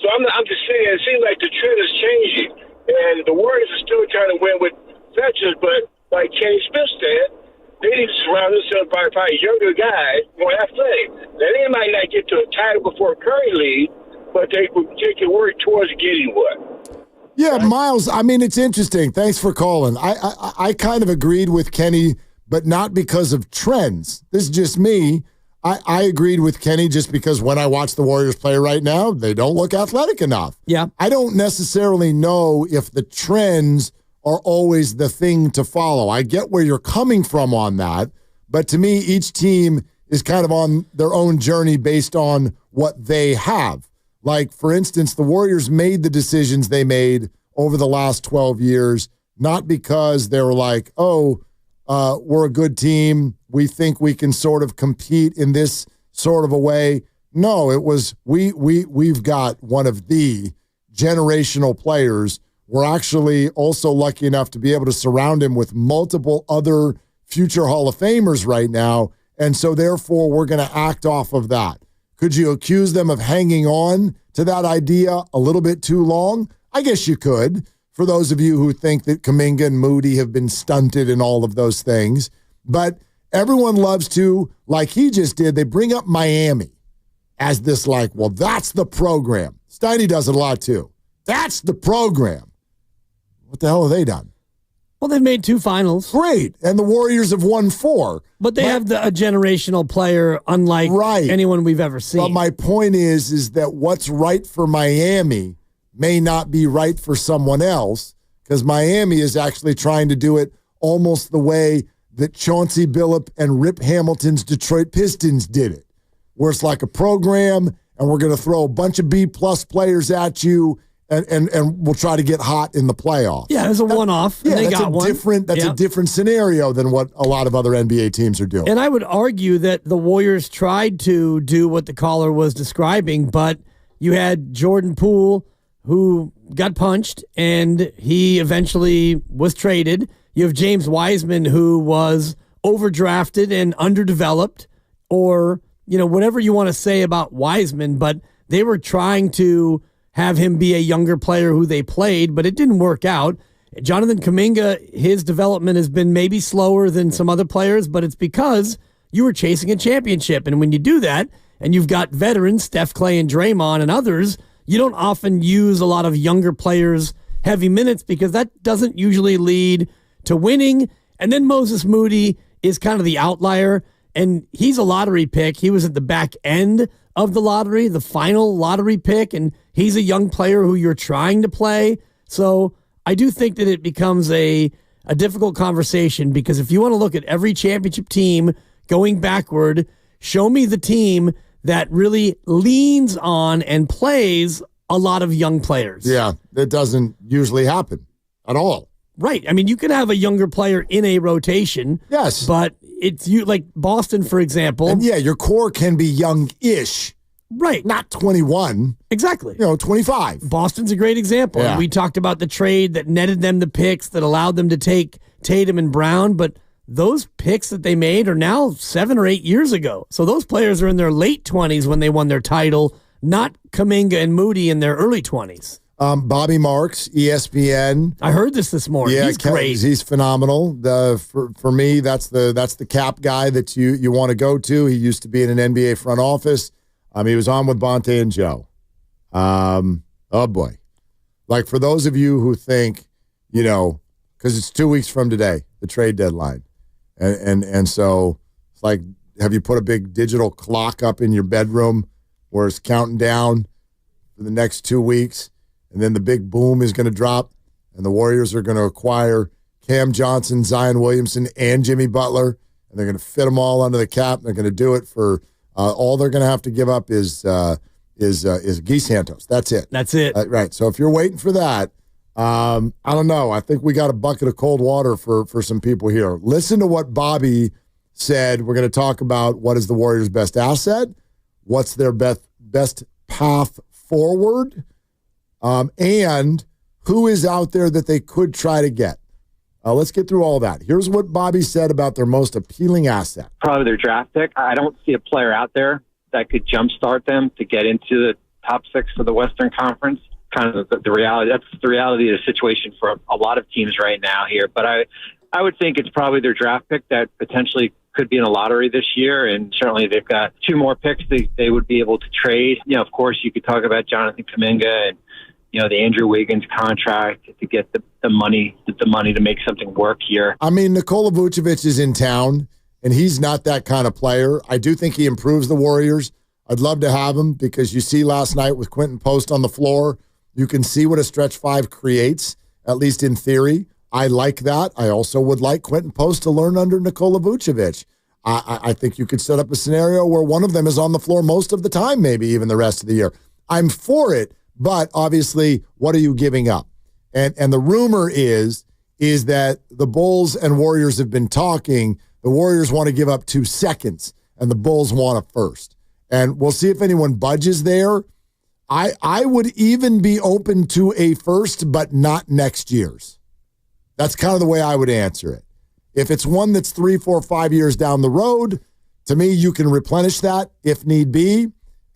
So I'm just saying, it seems like the trend is changing, and the Warriors are still trying to win with veterans, but like Kenny Smith said, they need to surround themselves by probably younger guys, more athletic. Now, they might not get to a title before Curry leaves, but they can work towards getting what? Yeah, Miles, I mean, it's interesting. Thanks for calling. I kind of agreed with Kenny, but not because of trends. This is just me. I agreed with Kenny just because when I watch the Warriors play right now, they don't look athletic enough. Yeah. I don't necessarily know if the trends are always the thing to follow. I get where you're coming from on that, but to me, each team is kind of on their own journey based on what they have. Like, for instance, the Warriors made the decisions they made over the last 12 years, not because they were like, we're a good team. We think we can sort of compete in this sort of a way. No, it was we've got one of the generational players. We're actually also lucky enough to be able to surround him with multiple other future Hall of Famers right now. And so therefore, we're going to act off of that. Could you accuse them of hanging on to that idea a little bit too long? I guess you could, for those of you who think that Kuminga and Moody have been stunted and all of those things. But everyone loves to, like he just did, they bring up Miami as this like, well, that's the program. Steiny does it a lot too. That's the program. What the hell have they done? Well, they've made 2 finals. Great. And the Warriors have won 4. But they have a generational player unlike anyone we've ever seen. But my point is that what's right for Miami may not be right for someone else, because Miami is actually trying to do it almost the way that Chauncey Billups and Rip Hamilton's Detroit Pistons did it, where it's like a program and we're going to throw a bunch of B-plus players at you and we'll try to get hot in the playoffs. Yeah, it was a one-off. Yeah, they got one. That's a different scenario than what a lot of other NBA teams are doing. And I would argue that the Warriors tried to do what the caller was describing, but you had Jordan Poole, who got punched, and he eventually was traded. You have James Wiseman, who was overdrafted and underdeveloped, or whatever you want to say about Wiseman, but they were trying to have him be a younger player who they played, but it didn't work out. Jonathan Kuminga, his development has been maybe slower than some other players, but it's because you were chasing a championship. And when you do that, and you've got veterans, Steph, Clay, and Draymond, and others, you don't often use a lot of younger players heavy minutes because that doesn't usually lead to winning. And then Moses Moody is kind of the outlier, and he's a lottery pick. He was at the back end of the lottery, the final lottery pick, and he's a young player who you're trying to play. So I do think that it becomes a difficult conversation because if you want to look at every championship team going backward, show me the team that really leans on and plays a lot of young players. Yeah, that doesn't usually happen at all. Right. I mean, you can have a younger player in a rotation. Yes. But it's you like Boston, for example. And yeah, your core can be young-ish. Right. Not 21. Exactly. 25. Boston's a great example. Yeah. We talked about the trade that netted them the picks that allowed them to take Tatum and Brown, but those picks that they made are now 7 or 8 years ago. So those players are in their late 20s when they won their title, not Kuminga and Moody in their early 20s. Bobby Marks, ESPN. I heard this morning. Yeah, he's great. He's phenomenal. For me, that's the cap guy that you want to go to. He used to be in an NBA front office. He was on with Bonte and Joe. Oh boy! Like for those of you who think, because it's 2 weeks from today, the trade deadline, and so it's like, have you put a big digital clock up in your bedroom where it's counting down for the next 2 weeks? And then the big boom is going to drop, and the Warriors are going to acquire Cam Johnson, Zion Williamson, and Jimmy Butler, and they're going to fit them all under the cap. They're going to do it for all they're going to have to give up is Guy Santos. That's it. That's it. Right. So if you're waiting for that, I don't know. I think we got a bucket of cold water for some people here. Listen to what Bobby said. We're going to talk about what is the Warriors' best asset, what's their best path forward, and who is out there that they could try to get. Let's get through all that. Here's what Bobby said about their most appealing asset. Probably their draft pick. I don't see a player out there that could jumpstart them to get into the top 6 of the Western Conference. Kind of the reality. That's the reality of the situation for a lot of teams right now here. But I would think it's probably their draft pick that potentially could be in a lottery this year, and certainly they've got 2 more picks they would be able to trade. Of course, you could talk about Jonathan Kuminga and the Andrew Wiggins contract to get the money to make something work here. I mean, Nikola Vucevic is in town, and he's not that kind of player. I do think he improves the Warriors. I'd love to have him because you see last night with Quinten Post on the floor, you can see what a stretch 5 creates, at least in theory. I like that. I also would like Quinten Post to learn under Nikola Vucevic. I think you could set up a scenario where one of them is on the floor most of the time, maybe even the rest of the year. I'm for it. But obviously, what are you giving up? And the rumor is that the Bulls and Warriors have been talking. The Warriors want to give up 2 seconds, and the Bulls want a first. And we'll see if anyone budges there. I would even be open to a first, but not next year's. That's kind of the way I would answer it. If it's one that's 3, 4, 5 years down the road, to me, you can replenish that if need be.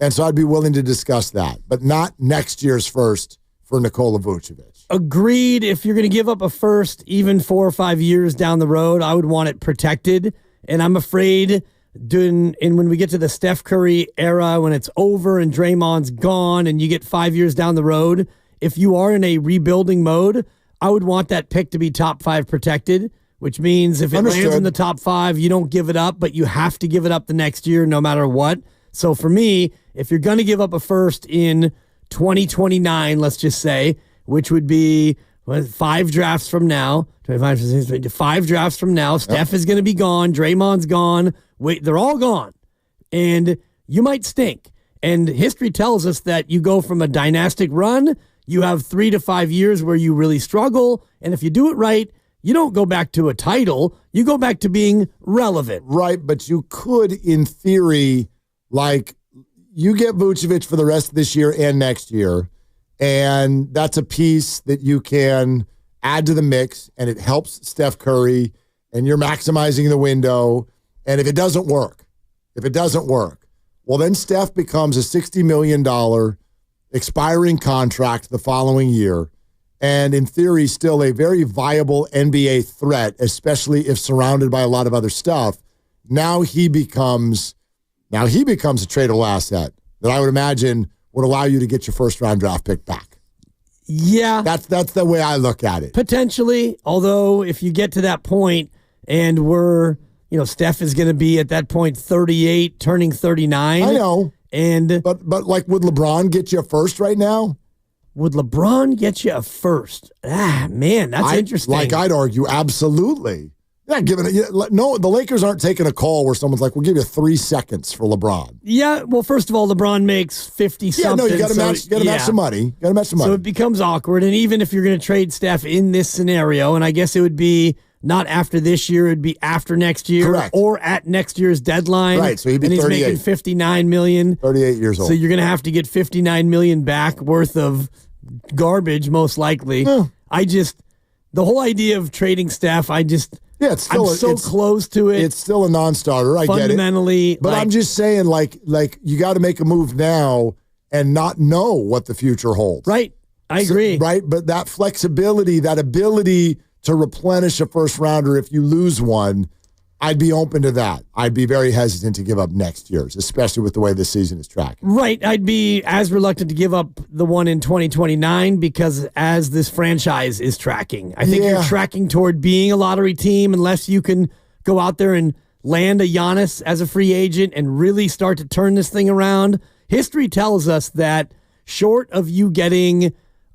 And so I'd be willing to discuss that, but not next year's first for Nikola Vucevic. Agreed. If you're going to give up a first, even 4 or 5 years down the road, I would want it protected. And I'm afraid when we get to the Steph Curry era, when it's over and Draymond's gone and you get 5 years down the road, if you are in a rebuilding mode, I would want that pick to be top 5 protected, which means if it lands in the top 5, you don't give it up, but you have to give it up the next year no matter what. So for me, if you're going to give up a first in 2029, let's just say, which would be 5 drafts from now, 5 drafts from now, Steph is going to be gone, Draymond's gone, they're all gone, and you might stink. And history tells us that you go from a dynastic run, you have 3 to 5 years where you really struggle, and if you do it right, you don't go back to a title, you go back to being relevant. Right, but you could, in theory, you get Vucevic for the rest of this year and next year, and that's a piece that you can add to the mix, and it helps Steph Curry, and you're maximizing the window. And if it doesn't work, well, then Steph becomes a $60 million expiring contract the following year, and in theory, still a very viable NBA threat, especially if surrounded by a lot of other stuff. Now he becomes a tradable asset that I would imagine would allow you to get your first-round draft pick back. Yeah. That's the way I look at it. Potentially, although if you get to that point and Steph is going to be at that point 38, turning 39. I know. But like, would LeBron get you a first right now? Would LeBron get you a first? Man, that's interesting. I'd argue, absolutely. Yeah, the Lakers aren't taking a call where someone's like, we'll give you 3 seconds for LeBron. Yeah, well, first of all, LeBron makes 50-something. Yeah, no, you got to match some money. So it becomes awkward. And even if you're going to trade Steph in this scenario, and I guess it would be not after this year, it would be after next year. Correct. Or at next year's deadline. Right, so he'd be and 38. He's making $59 million. 38 years old. So you're going to have to get $59 million back worth of garbage, most likely. The whole idea of trading Steph, I'm so close to it. It's still a non-starter. I get it. Fundamentally. But I'm just saying, like you got to make a move now and not know what the future holds. Right. I agree. Right. But that flexibility, that ability to replenish a first rounder if you lose one, I'd be open to that. I'd be very hesitant to give up next year's, especially with the way this season is tracking. Right. I'd be as reluctant to give up the one in 2029 because as this franchise is tracking, I think you're tracking toward being a lottery team unless you can go out there and land a Giannis as a free agent and really start to turn this thing around. History tells us that short of you getting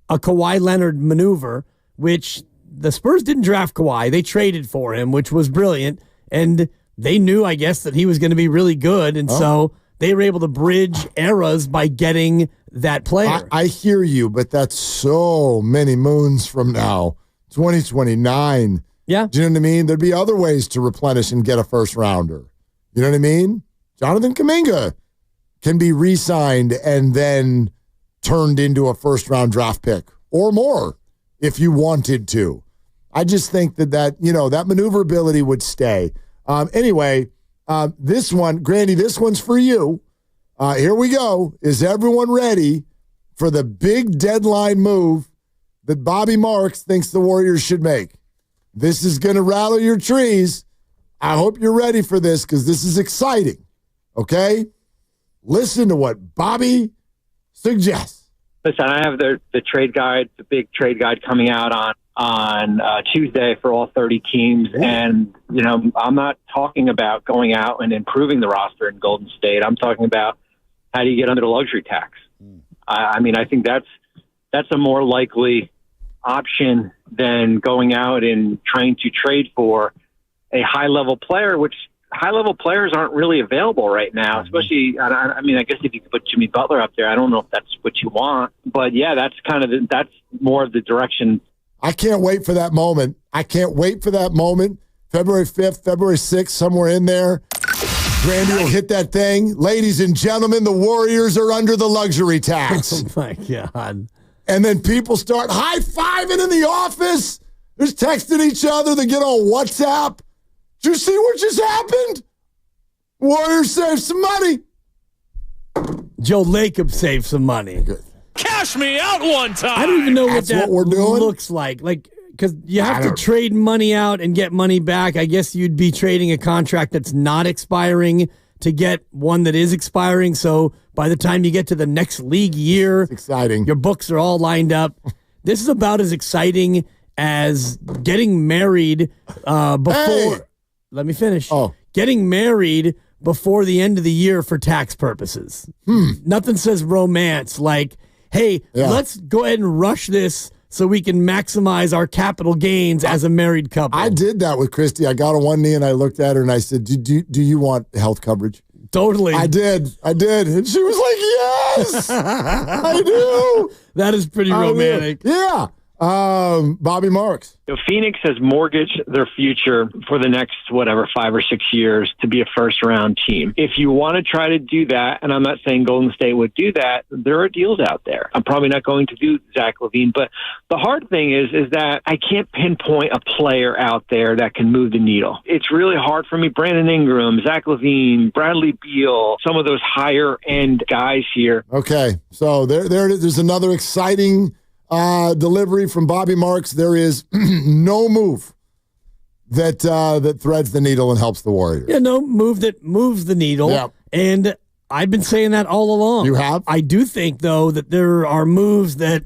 a Kawhi Leonard maneuver, which the Spurs didn't draft Kawhi, they traded for him, which was brilliant. And they knew, I guess, that he was going to be really good. And so they were able to bridge eras by getting that player. I hear you, but that's so many moons from now. 2029. Yeah. Do you know what I mean? There'd be other ways to replenish and get a first rounder. You know what I mean? Jonathan Kuminga can be re-signed and then turned into a first-round draft pick or more if you wanted to. I just think that maneuverability would stay. Anyway, this one, Grandy, this one's for you. Here we go. Is everyone ready for the big deadline move that Bobby Marks thinks the Warriors should make? This is going to rattle your trees. I hope you're ready for this because this is exciting. Okay? Listen to what Bobby suggests. Listen, I have the trade guide, the big trade guide coming out on Tuesday for all 30 teams. And, I'm not talking about going out and improving the roster in Golden State. I'm talking about how do you get under the luxury tax? I think that's a more likely option than going out and trying to trade for a high-level player, which high-level players aren't really available right now, especially, I guess if you could put Jimmy Butler up there, I don't know if that's what you want. But, yeah, that's that's more of the direction. I can't wait for that moment. February 5th, February 6th, somewhere in there. Grandy will hit that thing. Ladies and gentlemen, the Warriors are under the luxury tax. Oh, my God. And then people start high-fiving in the office. They're texting each other. They get on WhatsApp. Did you see what just happened? Warriors saved some money. Joe Lacob saved some money. Good. Cash me out one time. I don't even know what we're doing? Looks like. Because you have to trade money out and get money back. I guess you'd be trading a contract that's not expiring to get one that is expiring. So by the time you get to the next league year, it's exciting. Your books are all lined up. This is about as exciting as getting married before. Hey. Let me finish. Getting married before the end of the year for tax purposes. Nothing says romance like, hey, let's go ahead and rush this so we can maximize our capital gains as a married couple. I did that with Christy. I got on one knee and I looked at her and I said, do you want health coverage? Totally. I did. And she was like, yes, I do. That is pretty romantic. Yeah. Bobby Marks. Phoenix has mortgaged their future for the next, 5 or 6 years to be a first-round team. If you want to try to do that, and I'm not saying Golden State would do that, there are deals out there. I'm probably not going to do Zach LaVine, but the hard thing is that I can't pinpoint a player out there that can move the needle. It's really hard for me. Brandon Ingram, Zach LaVine, Bradley Beal, some of those higher-end guys here. Okay, so there's another exciting delivery from Bobby Marks. There is no move that threads the needle and helps the Warriors. Yeah, no move that moves the needle. Yeah. And I've been saying that all along. You have? I do think, though, that there are moves that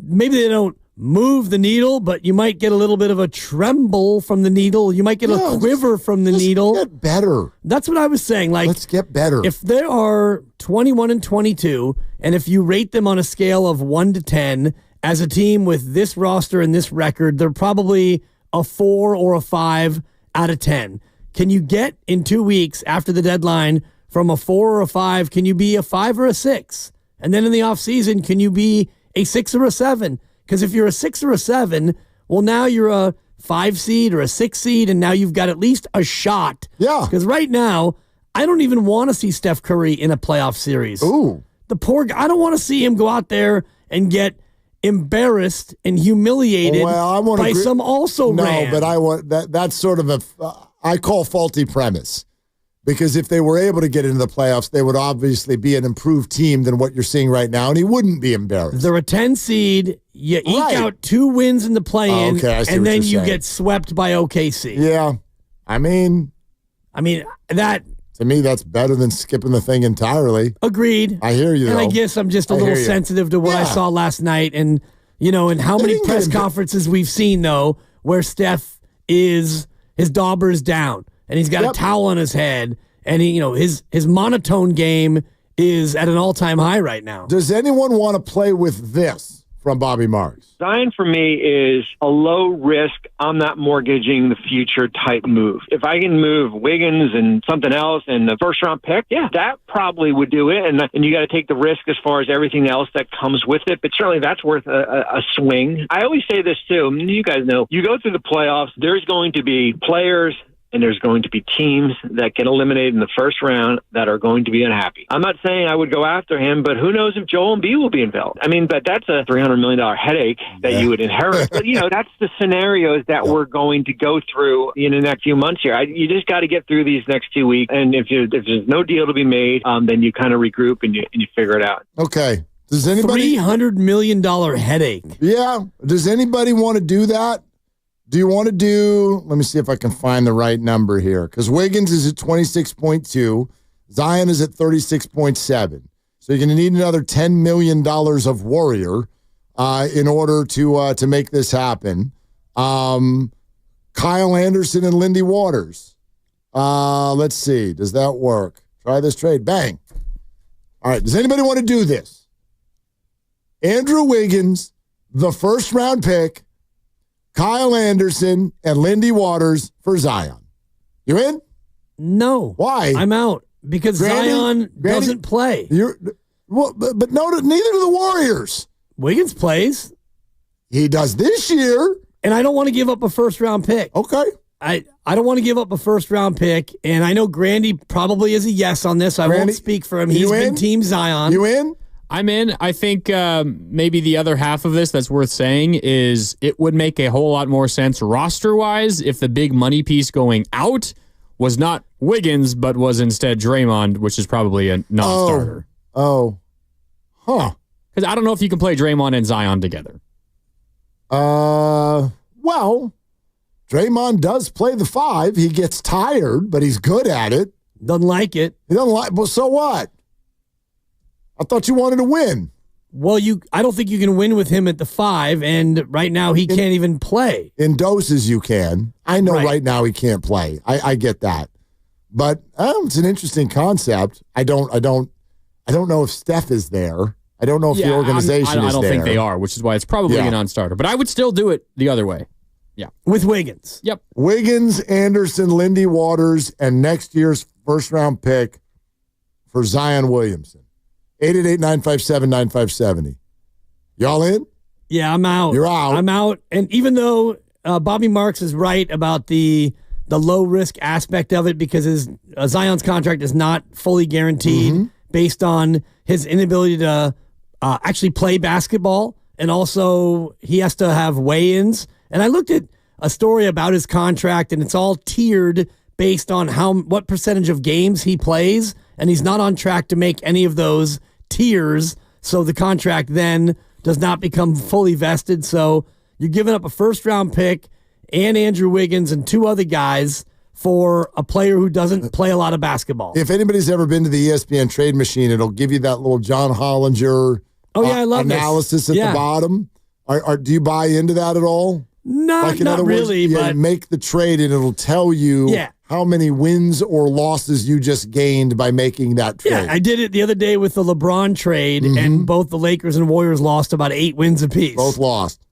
maybe they don't move the needle, but you might get a little bit of a tremble from the needle. You might get a quiver from the needle. Get better. That's what I was saying. Like, let's get better. If there are 21 and 22, and if you rate them on a scale of 1 to 10, as a team with this roster and this record, they're probably a 4 or a 5 out of 10. Can you get in 2 weeks after the deadline from a 4 or a 5? Can you be a 5 or a 6? And then in the offseason, can you be a 6 or a 7? Because if you're a 6 or a 7, well, now you're a 5 seed or a 6 seed, and now you've got at least a shot. Yeah. Because right now, I don't even want to see Steph Curry in a playoff series. Ooh. The poor guy, I don't want to see him go out there and get embarrassed and humiliated by some also-ran. No, but I want that's sort of I call faulty premise. Because if they were able to get into the playoffs, they would obviously be an improved team than what you're seeing right now, and he wouldn't be embarrassed. They're a 10 seed. You eke out 2 wins in the play-in, and then you get swept by OKC. Yeah. I mean, that... To me, that's better than skipping the thing entirely. Agreed. I hear you, And though. I guess I'm just a little sensitive to what I saw last night, and, and how many press conferences we've seen, though, where Steph his dauber is down. And he's got a towel on his head, and his monotone game is at an all-time high right now. Does anyone want to play with this from Bobby Marks? Zion for me is a low risk, I'm not mortgaging the future type move. If I can move Wiggins and something else and the first round pick, that probably would do it. And you got to take the risk as far as everything else that comes with it. But certainly that's worth a swing. I always say this too. You guys know, you go through the playoffs, there's going to be players and there's going to be teams that get eliminated in the first round that are going to be unhappy. I'm not saying I would go after him, but who knows if Joel Embiid will be involved. I mean, but that's a $300 million headache that you would inherit. But, that's the scenarios that we're going to go through in the next few months here. You just got to get through these next 2 weeks. And if there's no deal to be made, then you kind of regroup and you figure it out. Okay. Does anybody... $300 million headache. Yeah. Does anybody want to do that? Do you want to do, let me see if I can find the right number here, because Wiggins is at 26.2, Zion is at 36.7. So you're going to need another $10 million of Warrior in order to make this happen. Kyle Anderson and Lindy Waters. Let's see. Does that work? Try this trade. Bang. All right. Does anybody want to do this? Andrew Wiggins, the first round pick, Kyle Anderson, and Lindy Waters for Zion. You in? No. Why? I'm out because Zion doesn't play. But neither do the Warriors. Wiggins plays. He does this year. And I don't want to give up a first-round pick. Okay. I don't want to give up a first-round pick, and I know Grandy probably is a yes on this. I won't speak for him. He's been Team Zion. You in? I'm in. I think maybe the other half of this that's worth saying is it would make a whole lot more sense roster-wise if the big money piece going out was not Wiggins, but was instead Draymond, which is probably a non-starter. Huh. Because I don't know if you can play Draymond and Zion together. Well, Draymond does play the 5. He gets tired, but he's good at it. Doesn't like it. He doesn't like. Well, so what? I thought you wanted to win. Well, I don't think you can win with him at the 5, and right now he can't even play. In doses, you can. I know right now he can't play. I get that, but it's an interesting concept. I don't know if Steph is there. I don't know if the organization is there. I don't think they are, which is why it's probably a non-starter. But I would still do it the other way. Yeah, with Wiggins. Yep, Wiggins, Anderson, Lindy Waters, and next year's first-round pick for Zion Williamson. 888-957-9570. Y'all in? Yeah, I'm out. You're out. I'm out. And even though Bobby Marks is right about the low-risk aspect of it because his Zion's contract is not fully guaranteed based on his inability to actually play basketball, and also he has to have weigh-ins. And I looked at a story about his contract, and it's all tiered based on what percentage of games he plays, and he's not on track to make any of those tiers, so the contract then does not become fully vested. So you're giving up a first-round pick and Andrew Wiggins and 2 other guys for a player who doesn't play a lot of basketball. If anybody's ever been to the ESPN trade machine, it'll give you that little John Hollinger I love analysis at the bottom. Do you buy into that at all? Not Words, really, but make the trade and it'll tell you how many wins or losses you just gained by making that trade. Yeah, I did it the other day with the LeBron trade, and both the Lakers and Warriors lost about 8 wins apiece. Both lost.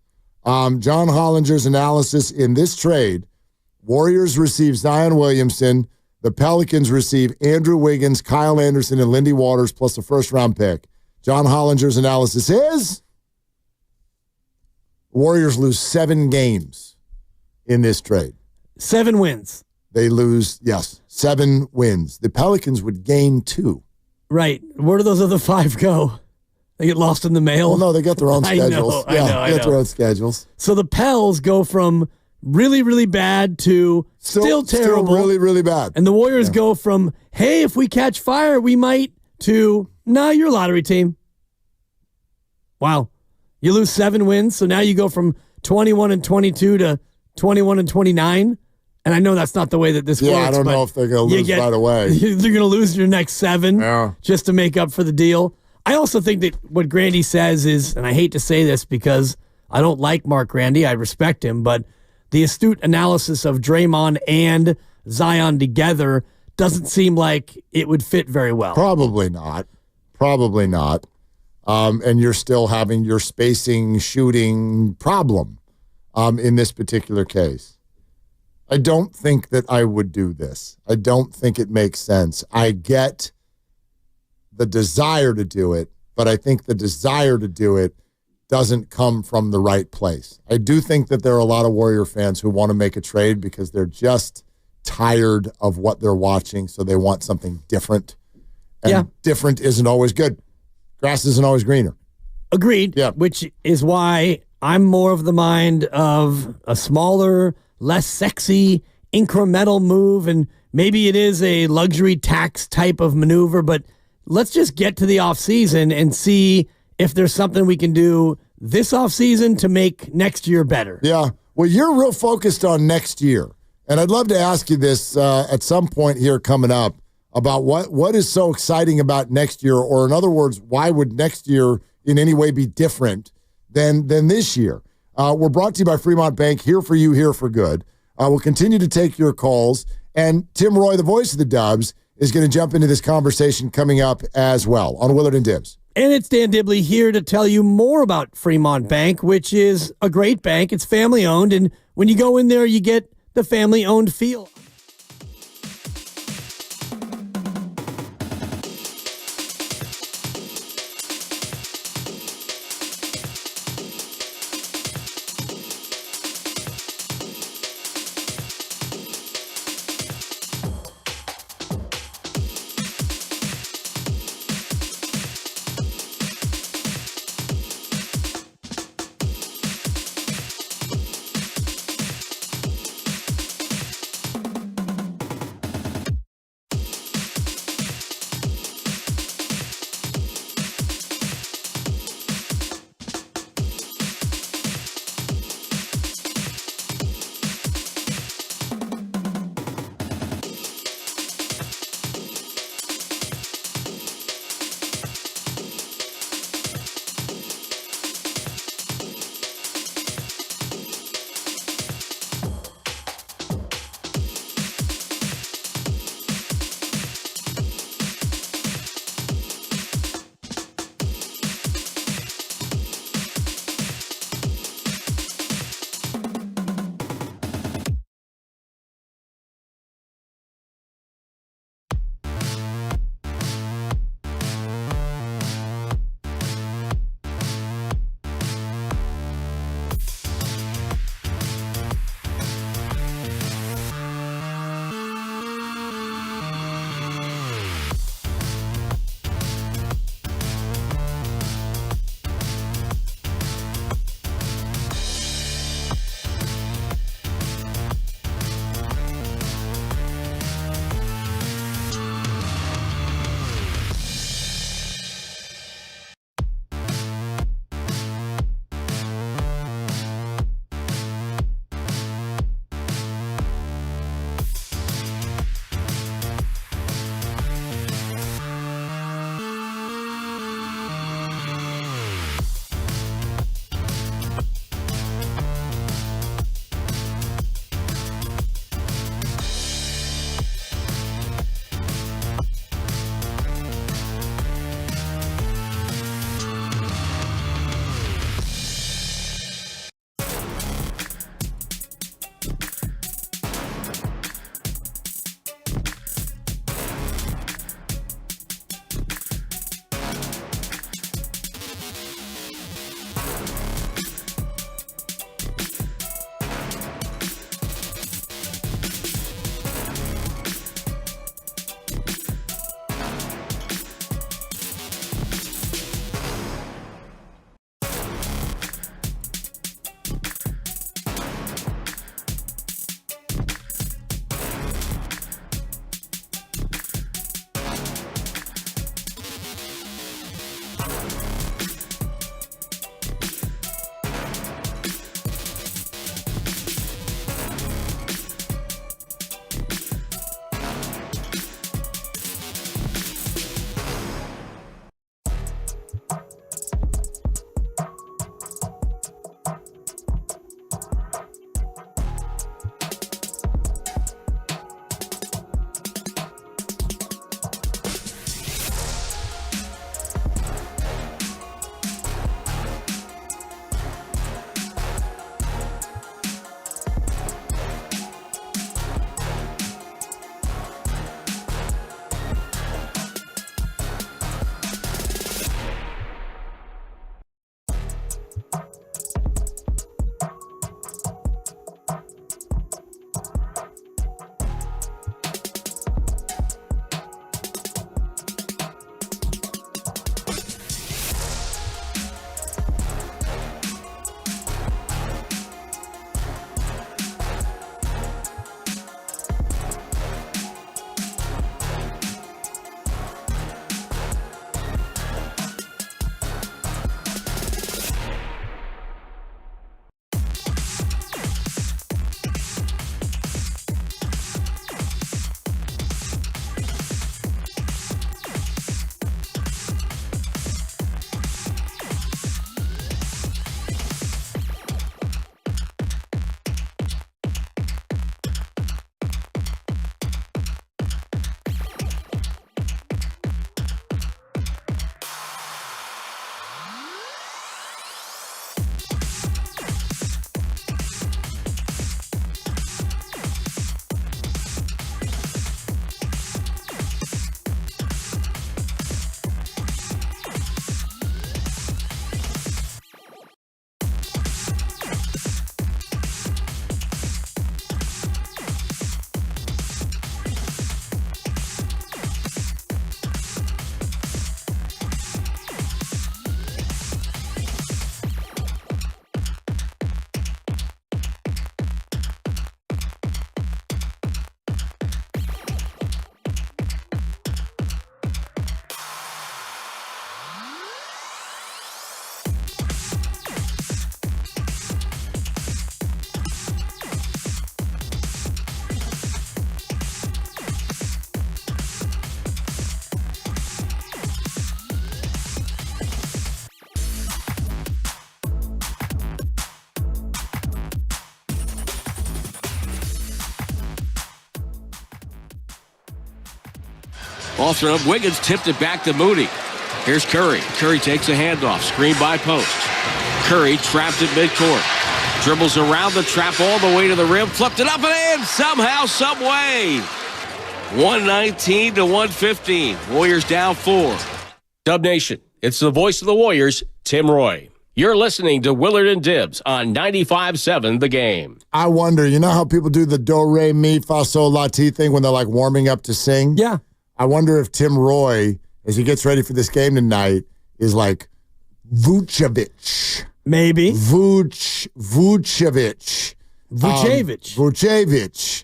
John Hollinger's analysis in this trade, Warriors receive Zion Williamson, the Pelicans receive Andrew Wiggins, Kyle Anderson, and Lindy Waters, plus a first-round pick. John Hollinger's analysis is Warriors lose 7 games in this trade. 7 wins. They lose, 7 wins. The Pelicans would gain 2. Right. Where do those other 5 go? They get lost in the mail? Well, no, they got their own schedules. I know. They got their own schedules. So the Pels go from really, really bad to still terrible. Still really, really bad. And the Warriors go from, hey, if we catch fire, we might, to, nah, you're a lottery team. Wow. You lose 7 wins, so now you go from 21-22 to 21-29. And I know that's not the way that this works. I don't know if they're going to lose right away. They're going to lose your next 7 just to make up for the deal. I also think that what Grandy says is, and I hate to say this because I don't like Mark Grandy, I respect him, but the astute analysis of Draymond and Zion together doesn't seem like it would fit very well. Probably not. And you're still having your spacing, shooting problem in this particular case. I don't think that I would do this. I don't think it makes sense. I get the desire to do it, but I think the desire to do it doesn't come from the right place. I do think that there are a lot of Warrior fans who want to make a trade because they're just tired of what they're watching, so they want something different. And different isn't always good. Grass isn't always greener. Agreed, which is why I'm more of the mind of a smaller, less sexy, incremental move, and maybe it is a luxury tax type of maneuver, but let's just get to the offseason and see if there's something we can do this offseason to make next year better. Yeah. Well, you're real focused on next year. And I'd love to ask you this at some point here coming up about what is so exciting about next year, or in other words, why would next year in any way be different than this year? We're brought to you by Fremont Bank, here for you, here for good. We'll continue to take your calls. And Tim Roy, the voice of the Dubs, is going to jump into this conversation coming up as well on Willard and Dibs. And it's Dan Dibley here to tell you more about Fremont Bank, which is a great bank. It's family-owned, and when you go in there, you get the family-owned feel. Ball thrown up. Wiggins tipped it back to Moody. Here's Curry. Curry takes a handoff. Screen by Post. Curry trapped at midcourt. Dribbles around the trap all the way to the rim. Flipped it up and in. Somehow, some way. 119 to 115. Warriors down 4. Dub Nation, it's the voice of the Warriors, Tim Roy. You're listening to Willard and Dibbs on 95.7 The Game. I wonder, you know how people do the do, re, mi, fa, sol, la, ti thing when they're like warming up to sing? Yeah. I wonder if Tim Roy, as he gets ready for this game tonight, is like Vucevic. Maybe. Vucevic. Vucevic.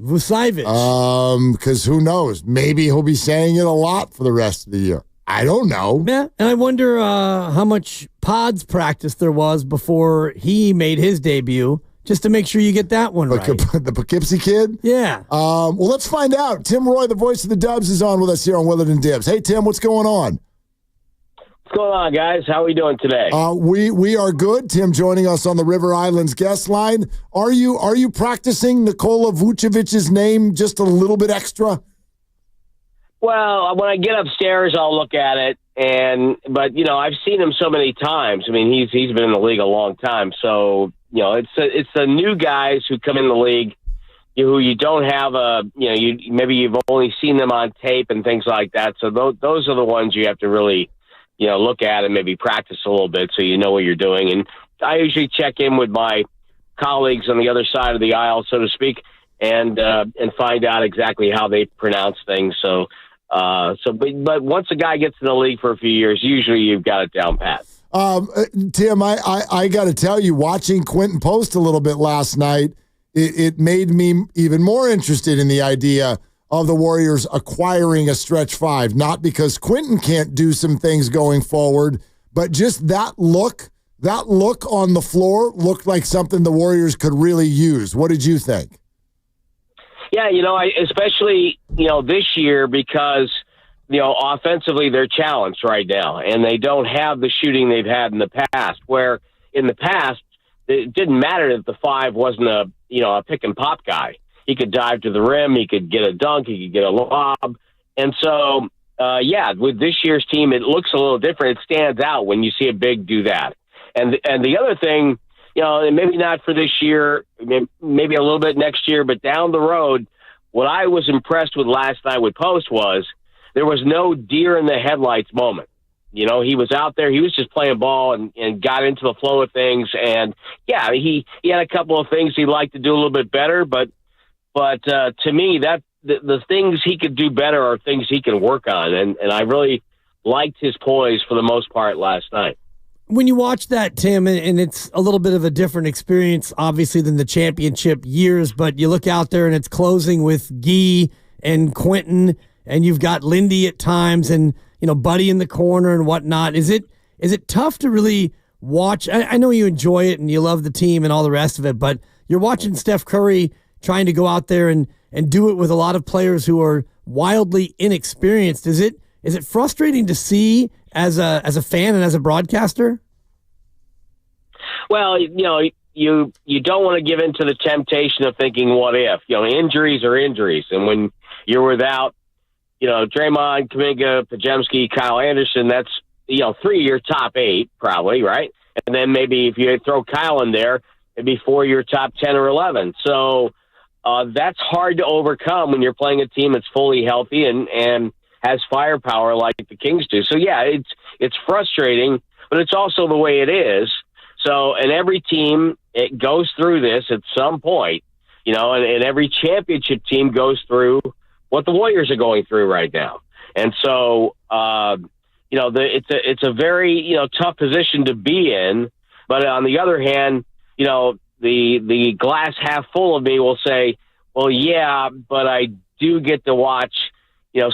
Vucevic. Because who knows? Maybe he'll be saying it a lot for the rest of the year. I don't know. Yeah, and I wonder how much pods practice there was before he made his debut, just to make sure you get that one right. The Poughkeepsie kid? Yeah. Well, let's find out. Tim Roy, the voice of the Dubs, is on with us here on Willard and Dibbs. Hey, Tim, what's going on? What's going on, guys? How are we doing today? We are good. Tim joining us on the River Islands guest line. Are you practicing Nikola Vucevic's name just a little bit extra? Well, when I get upstairs, I'll look at it, but I've seen him so many times. I mean, he's been in the league a long time, so it's the new guys who come in the league who you don't have maybe you've only seen them on tape and things like that. So those are the ones you have to really look at and maybe practice a little bit so you know what you're doing. And I usually check in with my colleagues on the other side of the aisle, so to speak, and find out exactly how they pronounce things. But once a guy gets in the league for a few years, usually you've got it down pat. Tim, I got to tell you, watching Quinten Post a little bit last night, it made me even more interested in the idea of the Warriors acquiring a stretch five, not because Quinten can't do some things going forward, but just that look on the floor looked like something the Warriors could really use. What did you think? Yeah, especially this year because, offensively they're challenged right now, and they don't have the shooting they've had in the past, where in the past it didn't matter if the five wasn't a pick and pop guy. He could dive to the rim, he could get a dunk, he could get a lob. And so, with this year's team, it looks a little different. It stands out when you see a big do that. And the other thing, and maybe not for this year, maybe a little bit next year, but down the road, what I was impressed with last night with Post was there was no deer in the headlights moment. He was out there, he was just playing ball and got into the flow of things. And yeah, he had a couple of things he'd like to do a little bit better, but to me, that the things he could do better are things he can work on. And I really liked his poise for the most part last night. When you watch that, Tim, and it's a little bit of a different experience, obviously, than the championship years, but you look out there and it's closing with Guy and Quinten, and you've got Lindy at times and, Buddy in the corner and whatnot. Is it tough to really watch? I know you enjoy it and you love the team and all the rest of it, but you're watching Steph Curry trying to go out there and do it with a lot of players who are wildly inexperienced. Is it frustrating to see as a fan and as a broadcaster? Well, you don't want to give in to the temptation of thinking, what if? Injuries are injuries. And when you're without, Draymond, Kuminga, Podziemski, Kyle Anderson, that's, 3 of your top 8 probably, right? And then maybe if you throw Kyle in there, it'd be 4 of your top 10 or 11. So that's hard to overcome when you're playing a team that's fully healthy and has firepower like the Kings do. So yeah, it's frustrating, but it's also the way it is. So, and every team, it goes through this at some point, and every championship team goes through what the Warriors are going through right now. And so, it's a very, tough position to be in. But on the other hand, the glass half full of me will say, well, yeah, but I do get to watch,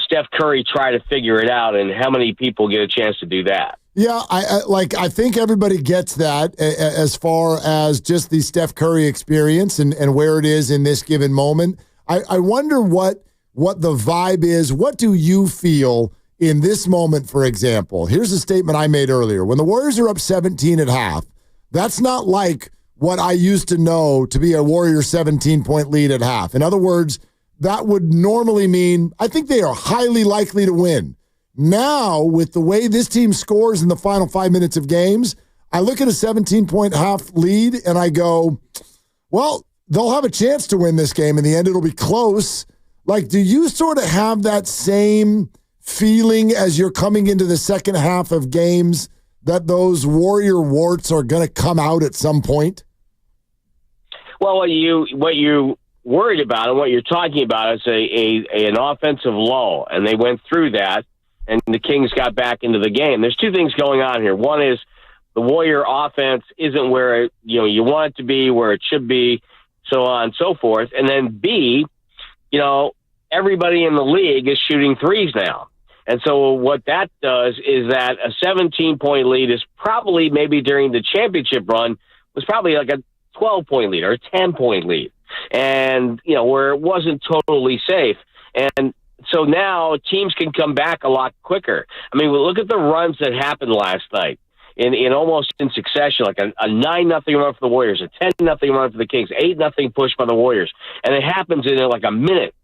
Steph Curry try to figure it out, and how many people get a chance to do that? Yeah, I think everybody gets that as far as just the Steph Curry experience and where it is in this given moment. I wonder what the vibe is. What do you feel in this moment, for example? Here's a statement I made earlier. When the Warriors are up 17 at half, that's not like what I used to know to be a Warrior 17-point lead at half. In other words, that would normally mean I think they are highly likely to win. Now, with the way this team scores in the final 5 minutes of games, I look at a 17-point half lead and I go, well, they'll have a chance to win this game. In the end, it'll be close. Like, do you sort of have that same feeling as you're coming into the second half of games that those Warrior warts are going to come out at some point? Well, what you worried about and what you're talking about is an offensive lull, and they went through that, and the Kings got back into the game. There's two things going on here. One is the Warrior offense isn't where you want it to be, where it should be, so on and so forth. And then B, everybody in the league is shooting threes now. And so what that does is that a 17-point lead is probably, maybe during the championship run, was probably like a 12-point lead or a 10-point lead. And, where it wasn't totally safe. And so now teams can come back a lot quicker. I mean, look at the runs that happened last night in almost in succession, like a 9-0 run for the Warriors, a 10-0 run for the Kings, 8-0 push by the Warriors. And it happens in like a minute,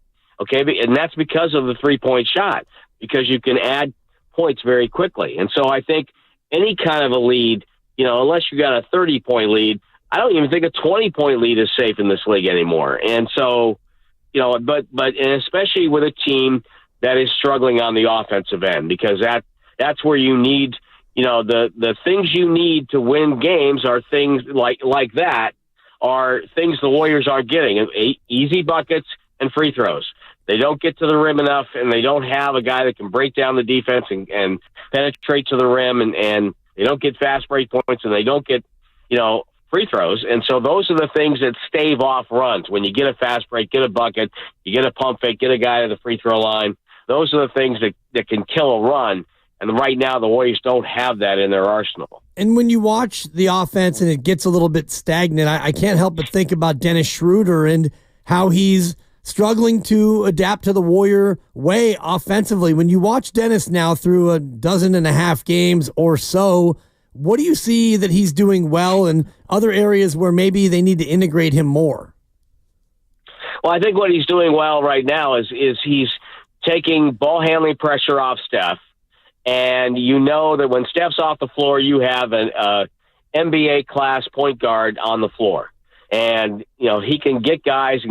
okay? And that's because of the three-point shot, because you can add points very quickly. And so I think any kind of a lead, unless you got a 30-point lead, I don't even think a 20-point lead is safe in this league anymore. And so, but and especially with a team that is struggling on the offensive end, because that's where you need, the things you need to win games are things like that, are things the Warriors aren't getting. Easy buckets and free throws. They don't get to the rim enough, and they don't have a guy that can break down the defense and penetrate to the rim, and they don't get fast break points, and they don't get, free throws. And so those are the things that stave off runs. When you get a fast break, get a bucket, you get a pump fake, get a guy to the free throw line. Those are the things that can kill a run. And right now the Warriors don't have that in their arsenal. And when you watch the offense and it gets a little bit stagnant, I can't help but think about Dennis Schroeder and how he's struggling to adapt to the Warrior way offensively. When you watch Dennis now through a 12.5 games or so, what do you see that he's doing well and other areas where maybe they need to integrate him more? Well, I think what he's doing well right now is he's taking ball handling pressure off Steph. And you know that when Steph's off the floor, you have an NBA class point guard on the floor. And, he can get guys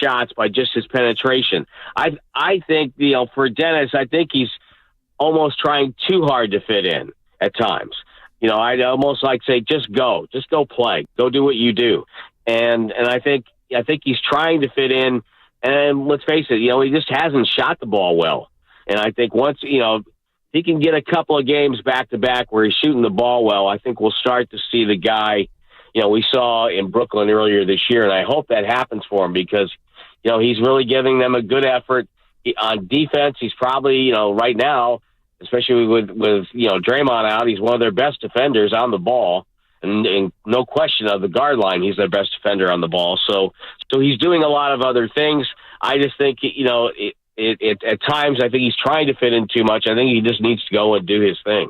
shots by just his penetration. I think, for Dennis, I think he's almost trying too hard to fit in at times. I'd almost like say, just go play, go do what you do. And I think he's trying to fit in, and let's face it, he just hasn't shot the ball well. And I think once, he can get a couple of games back to back where he's shooting the ball well, I think we'll start to see the guy, we saw in Brooklyn earlier this year. And I hope that happens for him because, he's really giving them a good effort on defense. He's probably, right now, especially with Draymond out, he's one of their best defenders on the ball, and no question of the guard line, he's their best defender on the ball. So he's doing a lot of other things. I just think at times I think he's trying to fit in too much. I think he just needs to go and do his thing.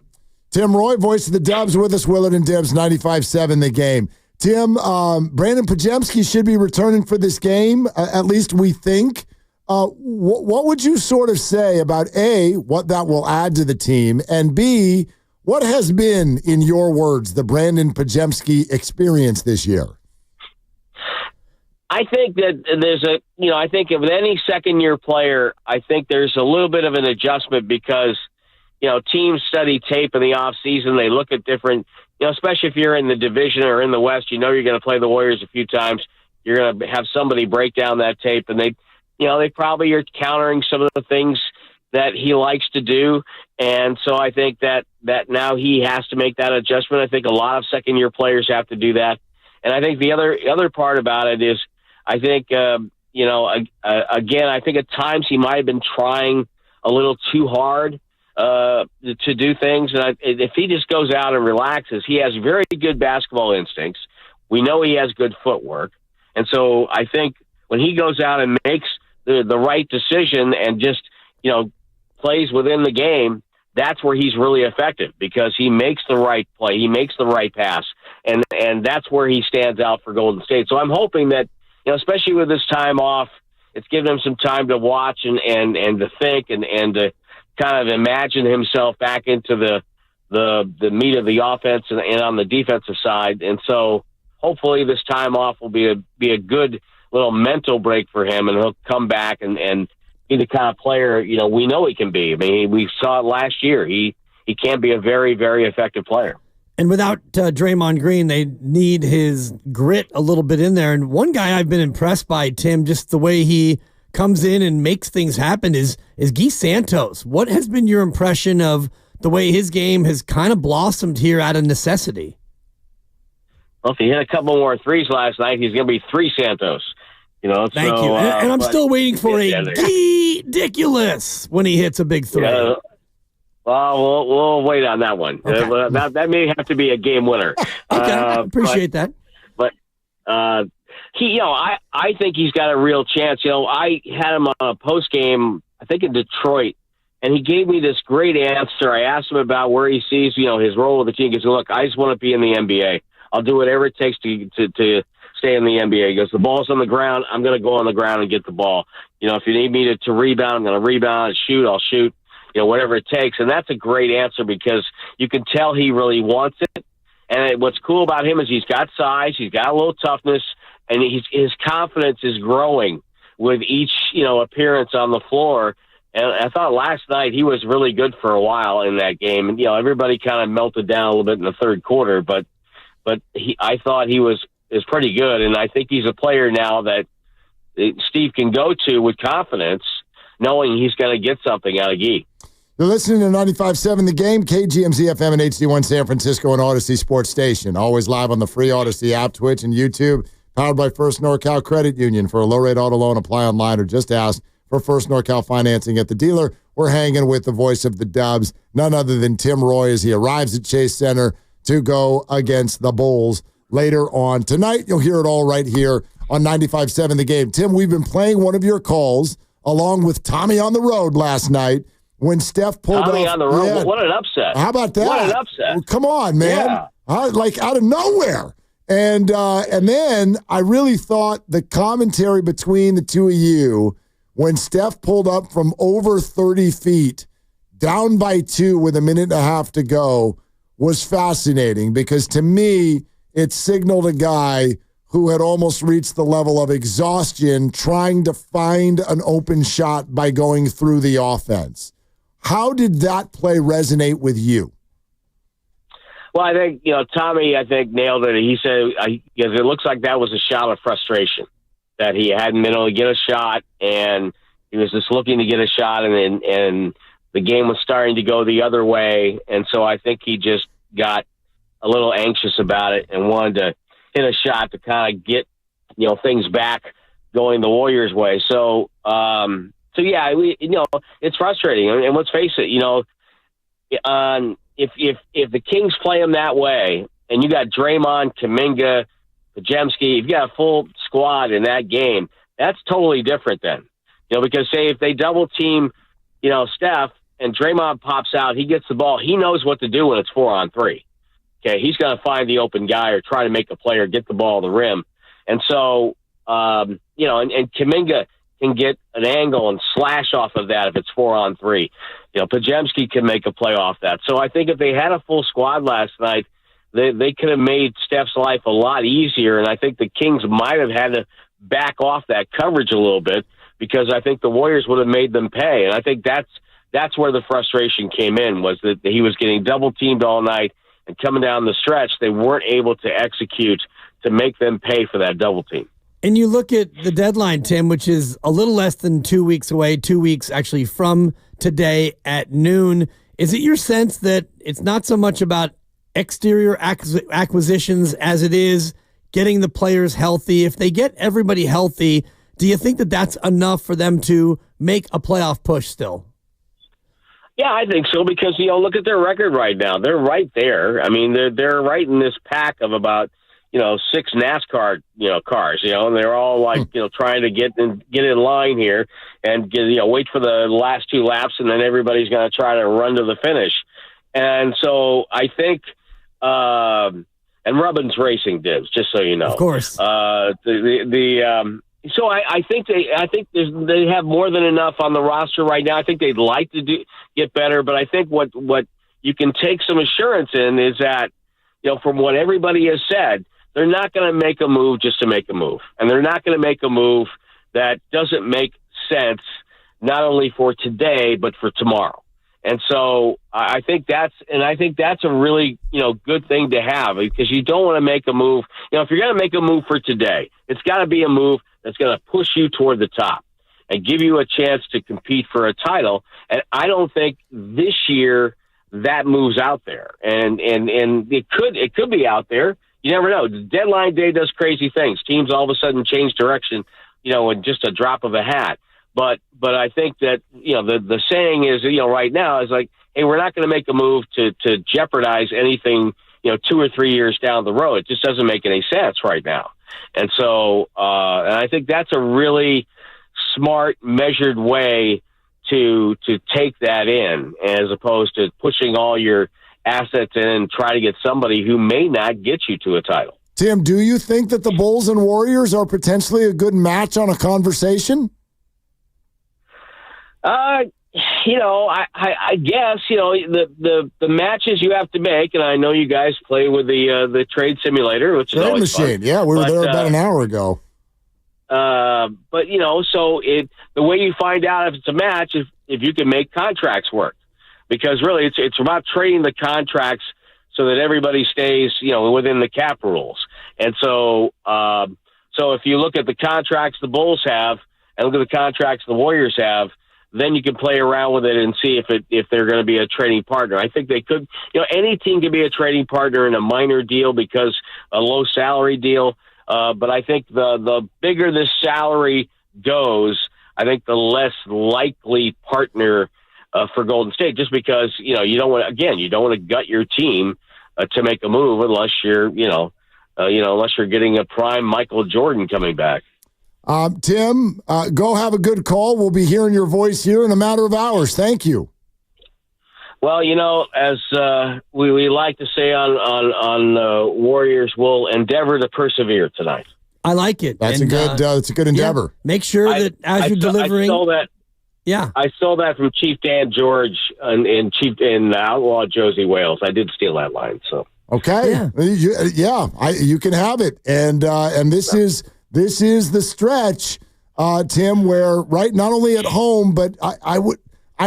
Tim Roy, voice of the Dubs, with us. Willard and Dibs, 95.7 The Game. Tim, Brandon Pajemski should be returning for this game, at least we think. What would you sort of say about A, what that will add to the team, and B, what has been, in your words, the Brandon Pajemski experience this year? I think that there's I think with any second-year player, I think there's a little bit of an adjustment because, teams study tape in the off-season. They look at different, especially if you're in the division or in the West, you're going to play the Warriors a few times. You're going to have somebody break down that tape, and they probably are countering some of the things that he likes to do. And so I think that now he has to make that adjustment. I think a lot of second-year players have to do that. And I think the other part about it is, I think, again, I think at times he might have been trying a little too hard to do things. And if he just goes out and relaxes, he has very good basketball instincts. We know he has good footwork. And so I think when he goes out and makes the right decision and just, plays within the game, that's where he's really effective because he makes the right play. He makes the right pass. And that's where he stands out for Golden State. So I'm hoping that, especially with this time off it's given him some time to watch and to think and to kind of imagine himself back into the meat of the offense and on the defensive side. And so hopefully this time off will be a good little mental break for him, and he'll come back and be the kind of player, we know he can be. I mean, we saw it last year. He can be a very, very effective player. And without Draymond Green, they need his grit a little bit in there. And one guy I've been impressed by, Tim, just the way he comes in and makes things happen is Guy Santos. What has been your impression of the way his game has kind of blossomed here out of necessity? Well, if he hit a couple more threes last night, he's going to be 3 Santos. Thank you. And I'm still waiting for a ridiculous when he hits a big 3. Well, we'll wait on that one. Okay. That may have to be a game winner. Okay, appreciate that. But he, I think he's got a real chance. I had him on a post game, I think in Detroit, and he gave me this great answer. I asked him about where he sees, his role with the team. He goes, "Look, I just want to be in the NBA. I'll do whatever it takes to stay in the NBA." He goes, "The ball's on the ground. I'm going to go on the ground and get the ball. If you need me to rebound, I'm going to rebound. Shoot, I'll shoot. Whatever it takes." And that's a great answer because you can tell he really wants it. And what's cool about him is he's got size, he's got a little toughness, and his confidence is growing with each, appearance on the floor. And I thought last night he was really good for a while in that game. And, everybody kind of melted down a little bit in the third quarter, but I thought he is pretty good. And I think he's a player now that Steve can go to with confidence, knowing he's going to get something out of Guy. You're listening to 95.7 The Game, KGMZ FM and HD1 San Francisco and Odyssey Sports Station. Always live on the free Odyssey app, Twitch, and YouTube. Powered by First NorCal Credit Union. For a low-rate auto loan, apply online or just ask for First NorCal financing at the dealer. We're hanging with the voice of the Dubs, none other than Tim Roy, as he arrives at Chase Center to go against the Bulls later on tonight. You'll hear it all right here on 95.7 The Game. Tim, we've been playing one of your calls along with Tommy on the road last night when Steph pulled Tommy off. on the road. Yeah. What an upset. How about that? What an upset. Well, come on, man. Yeah. Like out of nowhere. And then I really thought the commentary between the two of you when Steph pulled up from over 30 feet, down by 2 with a minute and a half to go, was fascinating because to me, it signaled a guy who had almost reached the level of exhaustion trying to find an open shot by going through the offense. How did that play resonate with you? Well, I think, Tommy, nailed it. He said, because it looks like that was a shot of frustration, that he hadn't been able to get a shot, and he was just looking to get a shot, and the game was starting to go the other way. And so I think he just got a little anxious about it and wanted to hit a shot to kind of get, things back going the Warriors' way. So yeah, it's frustrating. And let's face it, if the Kings play them that way, and you got Draymond, Kuminga, Pajemski, you've got a full squad in that game, that's totally different then. Because say if they double team, Steph and Draymond pops out, he gets the ball, he knows what to do when it's 4-on-3. Okay, he's going to find the open guy or try to make a player get the ball to the rim. And so, and Kuminga can get an angle and slash off of that if it's 4-on-3. Pajemski can make a play off that. So I think if they had a full squad last night, they could have made Steph's life a lot easier. And I think the Kings might have had to back off that coverage a little bit because I think the Warriors would have made them pay. And I think that's where the frustration came in, was that he was getting double teamed all night, and coming down the stretch, they weren't able to execute to make them pay for that double team. And you look at the deadline, Tim, which is a little less than 2 weeks away, 2 weeks actually from today at noon. Is it your sense that it's not so much about exterior acquisitions as it is getting the players healthy? If they get everybody healthy, do you think that that's enough for them to make a playoff push still? Yeah, I think so because, look at their record right now. They're right there. I mean, they're right in this pack of about, 6 NASCAR, cars, and they're all like, trying to get in line here and wait for the last 2 laps, and then everybody's going to try to run to the finish. And so I think, and Rubin's racing Dibs, just so you know. Of course. So I think they have more than enough on the roster right now. I think they'd like to get better, but I think what you can take some assurance in is that, from what everybody has said, they're not going to make a move just to make a move, and they're not going to make a move that doesn't make sense not only for today but for tomorrow. And so I think that's a really, good thing to have, because you don't want to make a move. If you're going to make a move for today, it's got to be a move that's going to push you toward the top and give you a chance to compete for a title. And I don't think this year that move's out there. And it could be out there. You never know. The deadline day does crazy things. Teams all of a sudden change direction, in just a drop of a hat. But I think that, the saying is, right now is like, hey, we're not going to make a move to jeopardize anything, 2 or 3 years down the road. It just doesn't make any sense right now. And so, and I think that's a really smart, measured way to take that in, as opposed to pushing all your assets in and try to get somebody who may not get you to a title. Tim, do you think that the Bulls and Warriors are potentially a good match on a conversation? I guess, the matches you have to make, and I know you guys play with the trade simulator, which is Trade always machine. fun. Yeah, we were there about an hour ago. But so the way you find out if it's a match is if you can make contracts work, because really it's about trading the contracts so that everybody stays, within the cap rules. And so if you look at the contracts the Bulls have and look at the contracts the Warriors have, then you can play around with it and see if they're going to be a trading partner. I think they could, any team can be a trading partner in a minor deal, because a low salary deal. But I think the bigger the salary goes, I think the less likely partner for Golden State, just because, you don't want to gut your team to make a move unless you're, unless you're getting a prime Michael Jordan coming back. Tim, go have a good call. We'll be hearing your voice here in a matter of hours. Thank you. Well, as we like to say on Warriors, we'll endeavor to persevere tonight. I like it. That's a good endeavor. Yeah, make sure that as you're delivering. I stole that. Yeah, I stole that from Chief Dan George in Outlaw Josie Wales. I did steal that line. So okay, you can have it. And this is the stretch, Tim, where not only at home, but I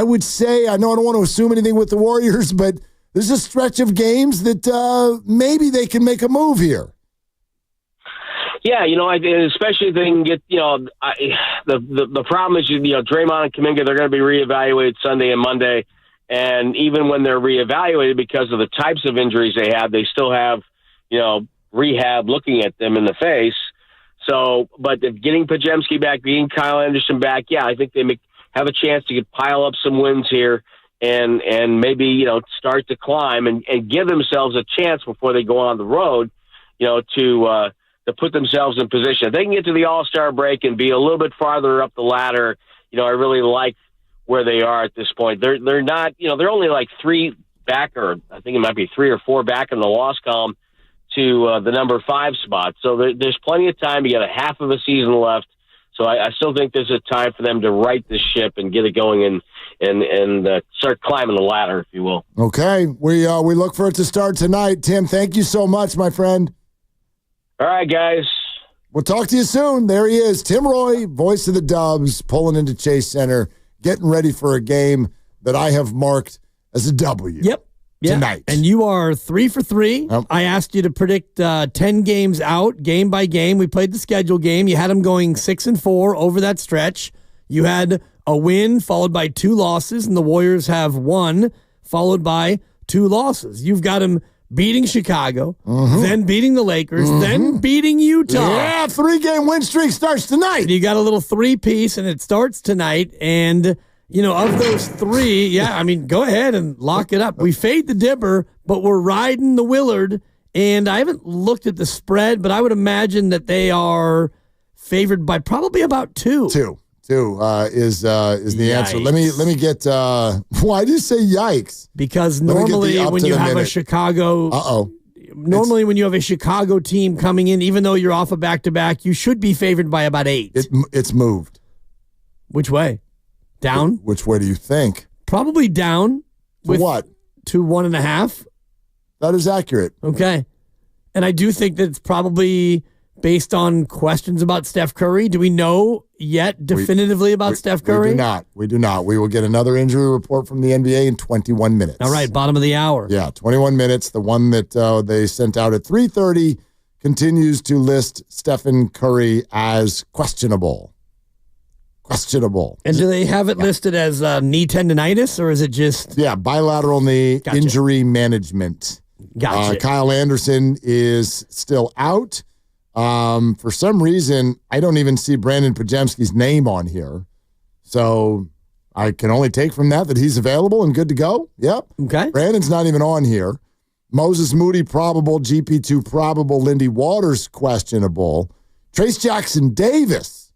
would say, I know I don't want to assume anything with the Warriors, but there's a stretch of games that maybe they can make a move here. Yeah, especially if they can get, the problem is, Draymond and Kuminga, they're going to be reevaluated Sunday and Monday. And even when they're reevaluated because of the types of injuries they have, they still have, rehab looking at them in the face. So, but getting Pajemski back, getting Kyle Anderson back, I think they have a chance to pile up some wins here and maybe, start to climb and give themselves a chance before they go on the road, to put themselves in position. If they can get to the All-Star break and be a little bit farther up the ladder, I really like where they are at this point. They're not, they're only like 3 back, or I think it might be 3 or 4 back in the loss column to the number 5 spot. So there's plenty of time. You got a half of a season left. So I still think there's a time for them to right the ship and get it going and start climbing the ladder, if you will. Okay. We look for it to start tonight. Tim, thank you so much, my friend. All right, guys. We'll talk to you soon. There he is, Tim Roy, voice of the Dubs, pulling into Chase Center, getting ready for a game that I have marked as a W. Yep. Tonight. And you are 3 for 3. I asked you to predict 10 games out, game by game. We played the schedule game. You had them going 6-4 over that stretch. You had a win followed by 2 losses, and the Warriors have 1 followed by 2 losses. You've got them beating Chicago, then beating the Lakers, then beating Utah. Yeah, 3-game win streak starts tonight. You got a little 3-piece, and it starts tonight. And, of those 3, go ahead and lock it up. We fade the Dibber, but we're riding the Willard. And I haven't looked at the spread, but I would imagine that they are favored by probably about 2. 2 is the answer. Let me get. Why do you say yikes? Because normally when you have a Chicago normally when you have a Chicago team coming in, even though you're off a back-to-back, you should be favored by about 8. It's moved. Which way? Down? Which way do you think? Probably down. To what? To 1.5. That is accurate. Okay. And I do think that it's probably based on questions about Steph Curry. Do we know yet definitively about Steph Curry? We do not. We will get another injury report from the NBA in 21 minutes. All right, bottom of the hour. Yeah, 21 minutes. The one that they sent out at 3:30 continues to list Stephen Curry as questionable. Questionable. And do they have it listed as knee tendonitis, or is it just... Yeah, bilateral knee injury management. Gotcha. Kyle Anderson is still out. For some reason, I don't even see Brandon Pajemski's name on here. So I can only take from that he's available and good to go. Yep. Okay. Brandon's not even on here. Moses Moody, probable. GP2, probable. Lindy Waters, questionable. Trace Jackson Davis,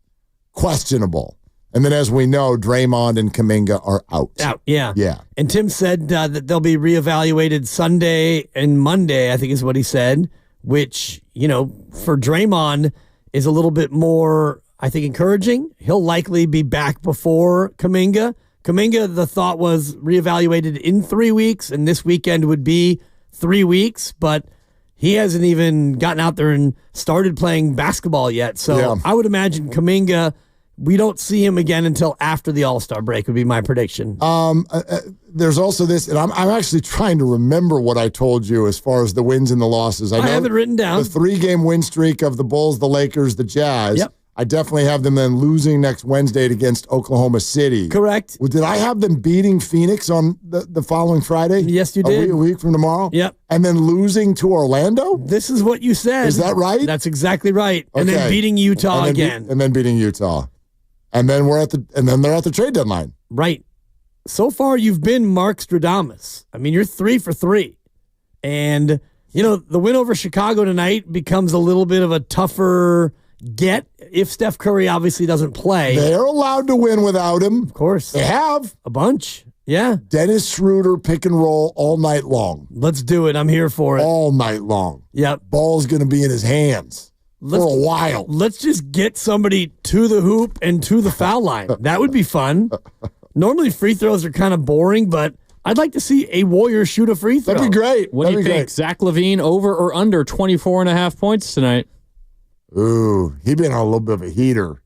questionable. And then, as we know, Draymond and Kuminga are out. Out, yeah. Yeah. And Tim said that they'll be reevaluated Sunday and Monday, I think is what he said, which, for Draymond is a little bit more, I think, encouraging. He'll likely be back before Kuminga. Kuminga, the thought was reevaluated in 3 weeks, and this weekend would be 3 weeks, but he hasn't even gotten out there and started playing basketball yet. So I would imagine Kuminga, we don't see him again until after the All-Star break would be my prediction. There's also this, and I'm actually trying to remember what I told you as far as the wins and the losses. I have it written down. The 3-game win streak of the Bulls, the Lakers, the Jazz. Yep. I definitely have them then losing next Wednesday against Oklahoma City. Correct. Well, did I have them beating Phoenix on the following Friday? Yes, you did. A week from tomorrow? Yep. And then losing to Orlando? This is what you said. Is that right? That's exactly right. Okay. And then beating Utah again. And then beating Utah. And then they're at the trade deadline. Right. So far, you've been Mark Stradamus. I mean, you're 3 for 3. And, the win over Chicago tonight becomes a little bit of a tougher get if Steph Curry obviously doesn't play. They're allowed to win without him. Of course. They have. A bunch. Yeah. Dennis Schroeder pick and roll all night long. Let's do it. I'm here for it. All night long. Yep. Ball's going to be in his hands. For a while. Let's just get somebody to the hoop and to the foul line. That would be fun. Normally free throws are kind of boring, but I'd like to see a Warrior shoot a free throw. That'd be great. What do you think? Zach LaVine over or under 24.5 points tonight? Ooh, he's been on a little bit of a heater.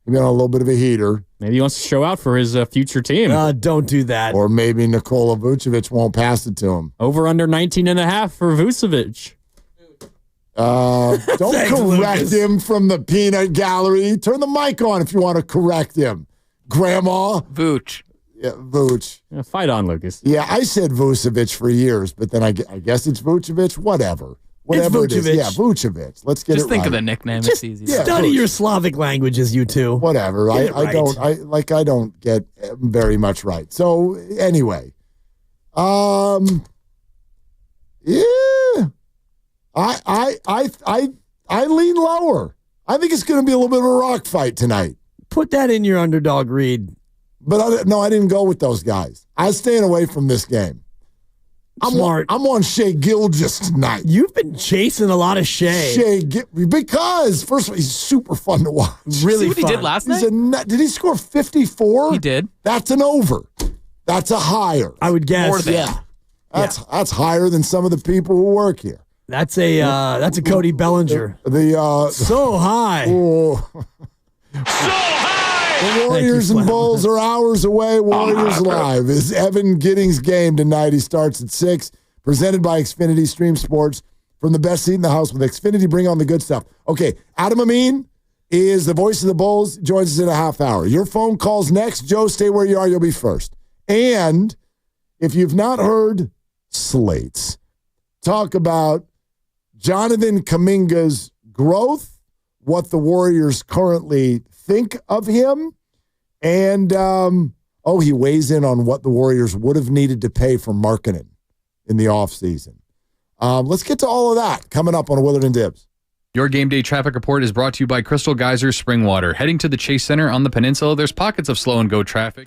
Maybe he wants to show out for his future team. Don't do that. Or maybe Nikola Vucevic won't pass it to him. Over under 19.5 for Vucevic. Don't correct him from the peanut gallery. Turn the mic on if you want to correct him. Grandma. Vooch. Yeah, Vooch. Yeah, fight on, Lucas. Yeah, I said Vucevic for years, but then I guess it's Vucevic. Whatever it is. Yeah, Vucevic. Let's get Just it think right. of the nickname. Just it's easy. study your Slavic languages, you two. Whatever. I don't get very much right. So anyway, yeah. I lean lower. I think it's going to be a little bit of a rock fight tonight. Put that in your underdog read. But I didn't go with those guys. I was staying away from this game. Smart. I'm on Shai Gilgeous tonight. You've been chasing a lot of Shai. Because, first of all, he's super fun to watch. Really See what fun. he did last night? Did he score 54? He did. That's an over. That's a higher. I would guess. More than. Yeah. That's higher than some of the people who work here. That's a Cody Bellinger. So high. The Warriors and Bulls are hours away. Warriors Live is Evan Giddings' game tonight. He starts at 6. Presented by Xfinity. Stream sports from the best seat in the house with Xfinity. Bring on the good stuff. Okay, Adam Amin is the voice of the Bulls. Joins us in a half hour. Your phone calls next. Joe, stay where you are. You'll be first. And if you've not heard Slates talk about Jonathan Kuminga's growth, what the Warriors currently think of him, and he weighs in on what the Warriors would have needed to pay for Markkanen in the offseason. Let's get to all of that coming up on Willard and Dibs. Your game day traffic report is brought to you by Crystal Geyser Spring Water. Heading to the Chase Center on the peninsula, there's pockets of slow and go traffic.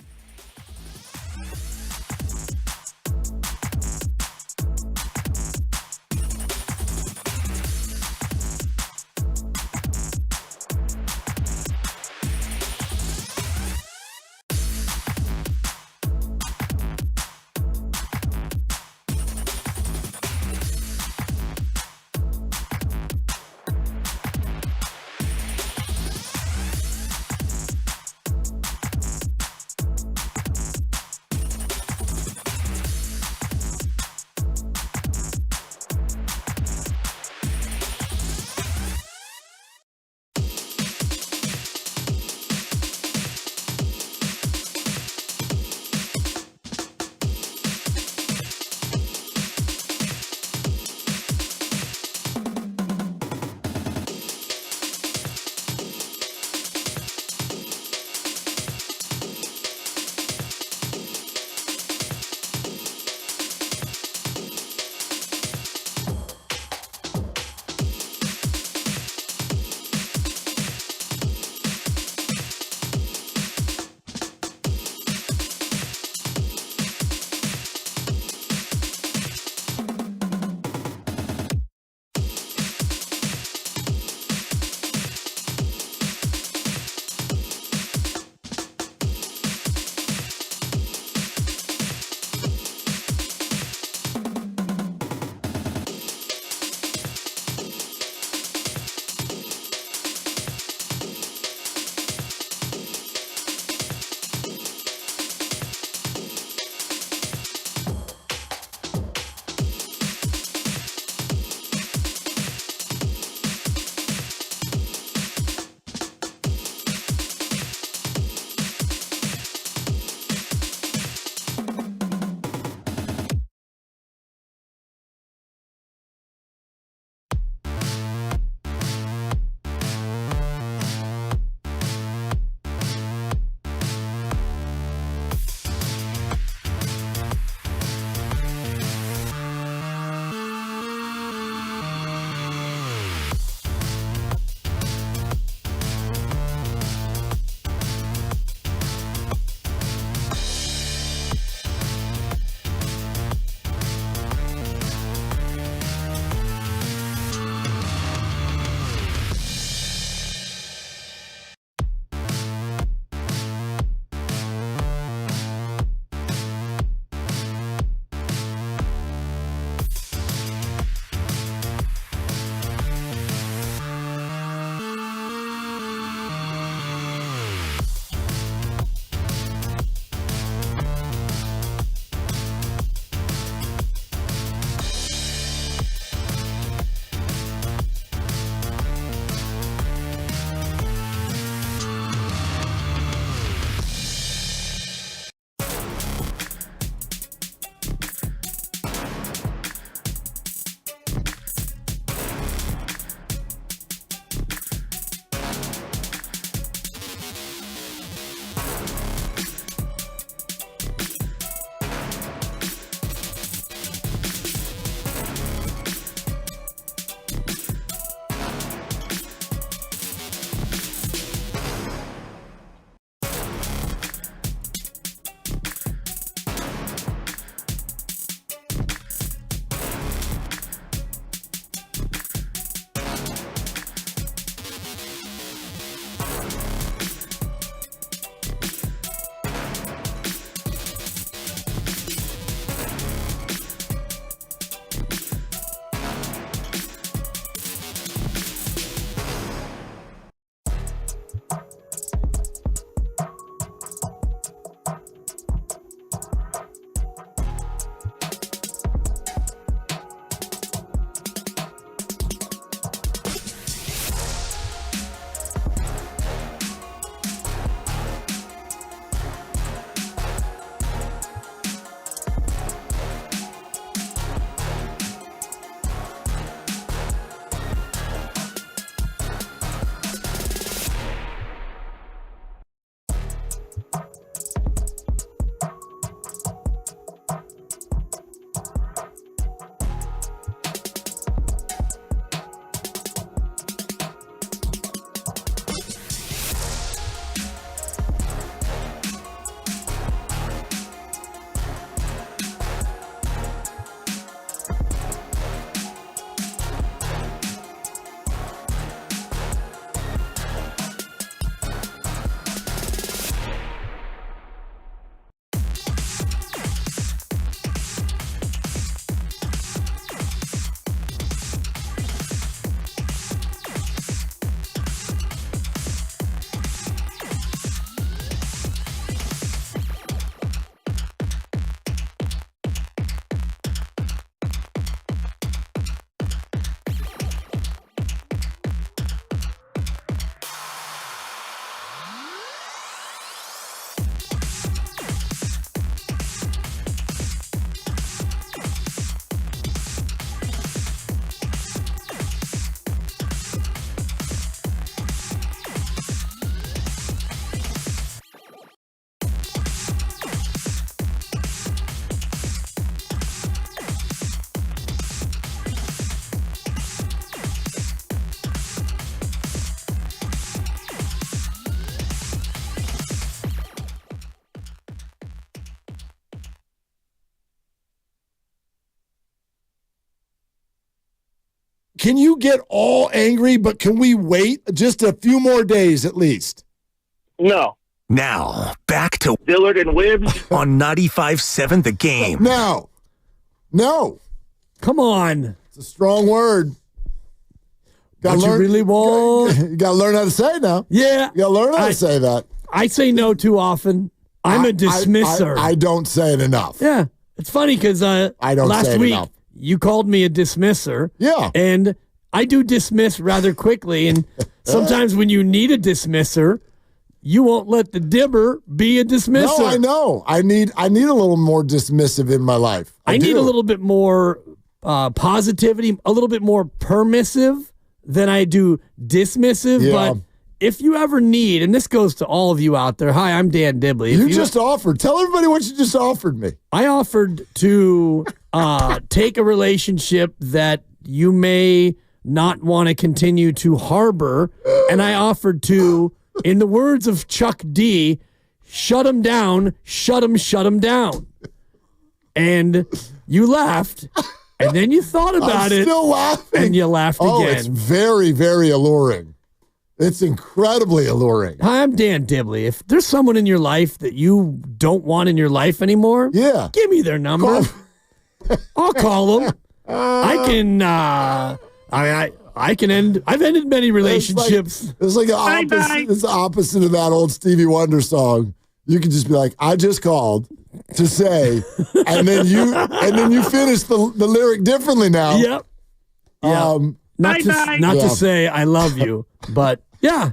can you get all angry, but can we wait just a few more days at least? No. Now, back to Dillard and Wibbs on 95.7 The Game. No. Come on. It's a strong word. What you really want? You got to learn how to say it now. Yeah. You got to learn how to say that. I say no too often. I'm a dismisser. I don't say it enough. Yeah. It's funny because I don't last say it week enough. you called me a dismisser. Yeah. And I do dismiss rather quickly. And sometimes when you need a dismisser, you won't let the dibber be a dismisser. No, I know. I need a little more dismissive in my life. I need a little bit more positivity, a little bit more permissive than I do dismissive. Yeah. But if you ever need, and this goes to all of you out there, hi, I'm Dan Dibley. You just offered. Tell everybody what you just offered me. I offered to take a relationship that you may not want to continue to harbor, and I offered to, in the words of Chuck D, shut him down, shut him down. And you laughed, and then you thought about it. Still laughing. And you laughed again. Oh, it's very, very alluring. It's incredibly alluring. Hi, I'm Dan Dibley. If there's someone in your life that you don't want in your life anymore, give me their number. I'll call them. I can. I can end. I've ended many relationships. It's like it's the opposite of that old Stevie Wonder song. You can just be like, "I just called to say," and then you finish the lyric differently now. Yep. Not to say I love you, but yeah.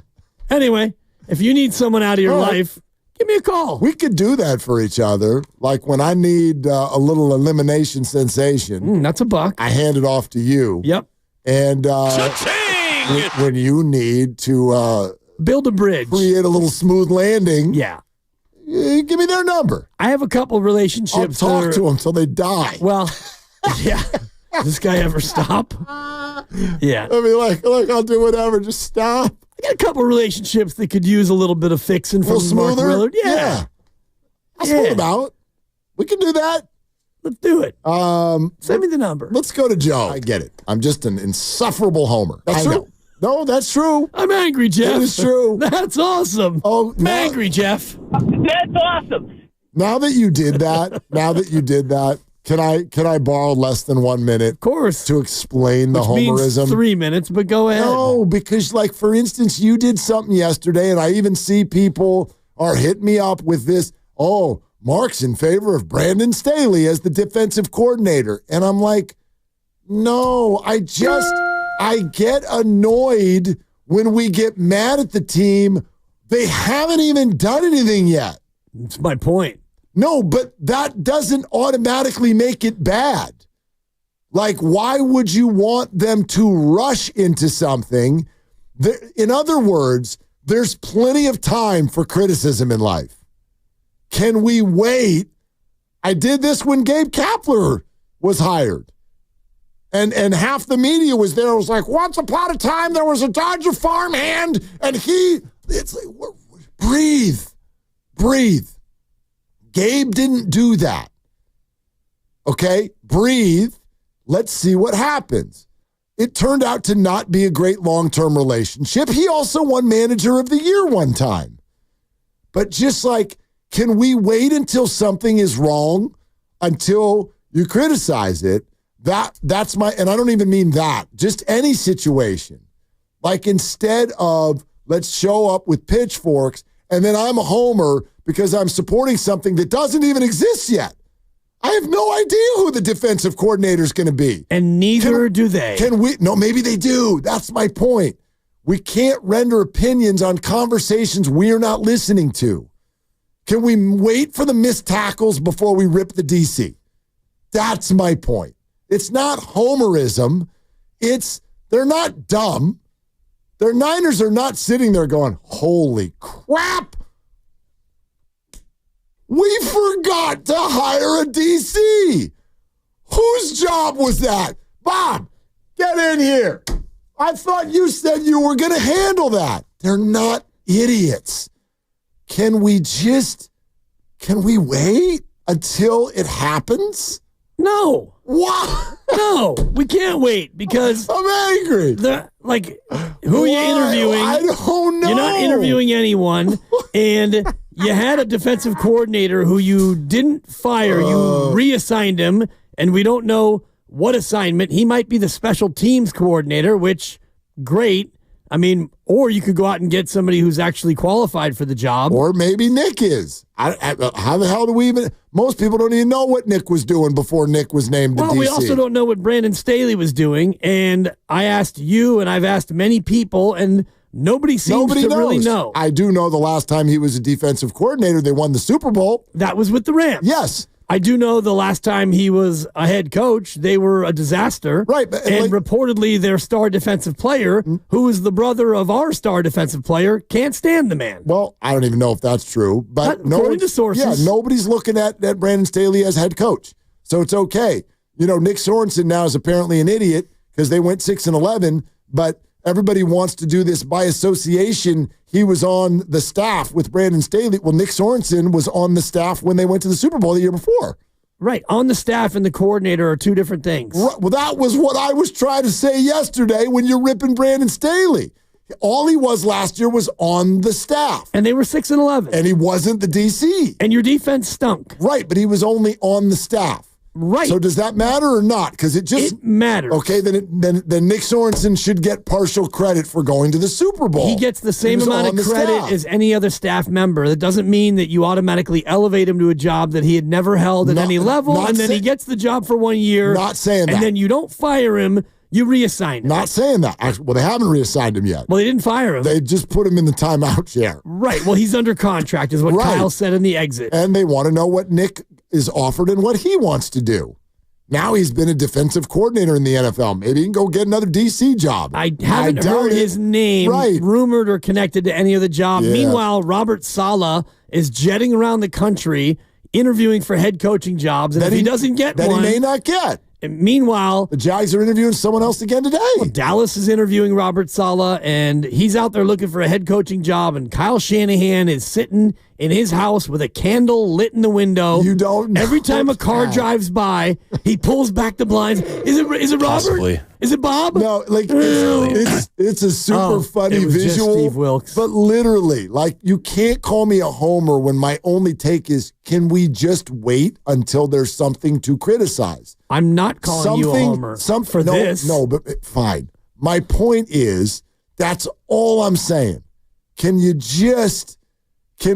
Anyway, if you need someone out of your life, give me a call. We could do that for each other. Like when I need a little elimination sensation. That's a buck. I hand it off to you. Yep. And when you need to build a bridge, create a little smooth landing. Yeah. Give me their number. I have a couple relationships. I'll talk to them till they die. Well, yeah. Does this guy ever stop? Yeah. I mean, like, I'll do whatever. Just stop. I got a couple relationships that could use a little bit of fixing from Mark Willard. Yeah. That's what about. We can do that. Let's do it. Send me the number. Let's go to Joe. I get it. I'm just an insufferable homer. That's true. No, that's true. I'm angry, Jeff. It is true. That's awesome. Oh, I'm angry, Jeff. That's awesome. Now that you did that, can I borrow less than 1 minute? Of course. To explain the Which homerism? Means 3 minutes, but go ahead. No, because like for instance, you did something yesterday, and I even see people are hitting me up with this. Oh, Mark's in favor of Brandon Staley as the defensive coordinator, and I'm like, no, I get annoyed when we get mad at the team. They haven't even done anything yet. That's my point. No, but that doesn't automatically make it bad. Like, why would you want them to rush into something? In other words, there's plenty of time for criticism in life. Can we wait? I did this when Gabe Kapler was hired. And half the media was there. It was like, once upon a time, there was a Dodger farmhand, and it's like, breathe. Gabe didn't do that. Okay? Breathe. Let's see what happens. It turned out to not be a great long-term relationship. He also won Manager of the Year one time. But just like, can we wait until something is wrong, until you criticize it? That's my, and I don't even mean that, just any situation. Like instead of let's show up with pitchforks and then I'm a homer because I'm supporting something that doesn't even exist yet. I have no idea who the defensive coordinator is going to be. And neither do they. Can we? No, maybe they do. That's my point. We can't render opinions on conversations we're not listening to. Can we wait for the missed tackles before we rip the DC? That's my point. It's not homerism. They're not dumb. Their Niners are not sitting there going, holy crap. We forgot to hire a DC. Whose job was that? Bob, get in here. I thought you said you were going to handle that. They're not idiots. Can we wait until it happens? No. What? No, we can't wait because I'm angry. Who are you interviewing? I don't know. You're not interviewing anyone, and you had a defensive coordinator who you didn't fire. You reassigned him, and we don't know what assignment. He might be the special teams coordinator, which, great. I mean, or you could go out and get somebody who's actually qualified for the job. Or maybe Nick is. How the hell do we even... Most people don't even know what Nick was doing before Nick was named the DC. Well, we also don't know what Brandon Staley was doing, and I asked you, and I've asked many people, and nobody seems to really know. I do know the last time he was a defensive coordinator, they won the Super Bowl. That was with the Rams. Yes. I do know the last time he was a head coach, they were a disaster. Right. And reportedly their star defensive player, who is the brother of our star defensive player, can't stand the man. Well, I don't even know if that's true. But according to sources. Yeah, nobody's looking at Brandon Staley as head coach. So it's okay. You know, Nick Sorensen now is apparently an idiot because they went 6-11, but everybody wants to do this by association. He was on the staff with Brandon Staley. Well, Nick Sorensen was on the staff when they went to the Super Bowl the year before. Right. On the staff and the coordinator are two different things. Right. Well, that was what I was trying to say yesterday when you're ripping Brandon Staley. All he was last year was on the staff. And they were 6-11. And he wasn't the DC. And your defense stunk. Right, but he was only on the staff. Right. So does that matter or not? Because it matters. Okay, then Nick Sorensen should get partial credit for going to the Super Bowl. He gets the same amount of credit as any other staff member. That doesn't mean that you automatically elevate him to a job that he had never held at any level, and then he gets the job for 1 year. Not saying that. And then you don't fire him, you reassign him. Not saying that. Well, they haven't reassigned him yet. Well, they didn't fire him. They just put him in the timeout chair. Right. Well, he's under contract, is what Kyle said in the exit. And they want to know what Nick is offered and what he wants to do. Now he's been a defensive coordinator in the NFL. Maybe he can go get another DC job. I haven't heard his name rumored or connected to any of the job. Yeah. Meanwhile, Robert Saleh is jetting around the country interviewing for head coaching jobs. And if he doesn't get one, he may not get. And meanwhile, the Jags are interviewing someone else again today. Well, Dallas is interviewing Robert Saleh, and he's out there looking for a head coaching job. And Kyle Shanahan is sitting in his house with a candle lit in the window. You don't know. Every time a car drives by, he pulls back the blinds. Is it Robert? Possibly. Is it Bob? No, like it's a super funny it was visual. Just Steve Wilkes. But literally, like, you can't call me a homer when my only take is, can we just wait until there's something to criticize? I'm not calling you a homer for this. No, but fine. My point is, that's all I'm saying. Can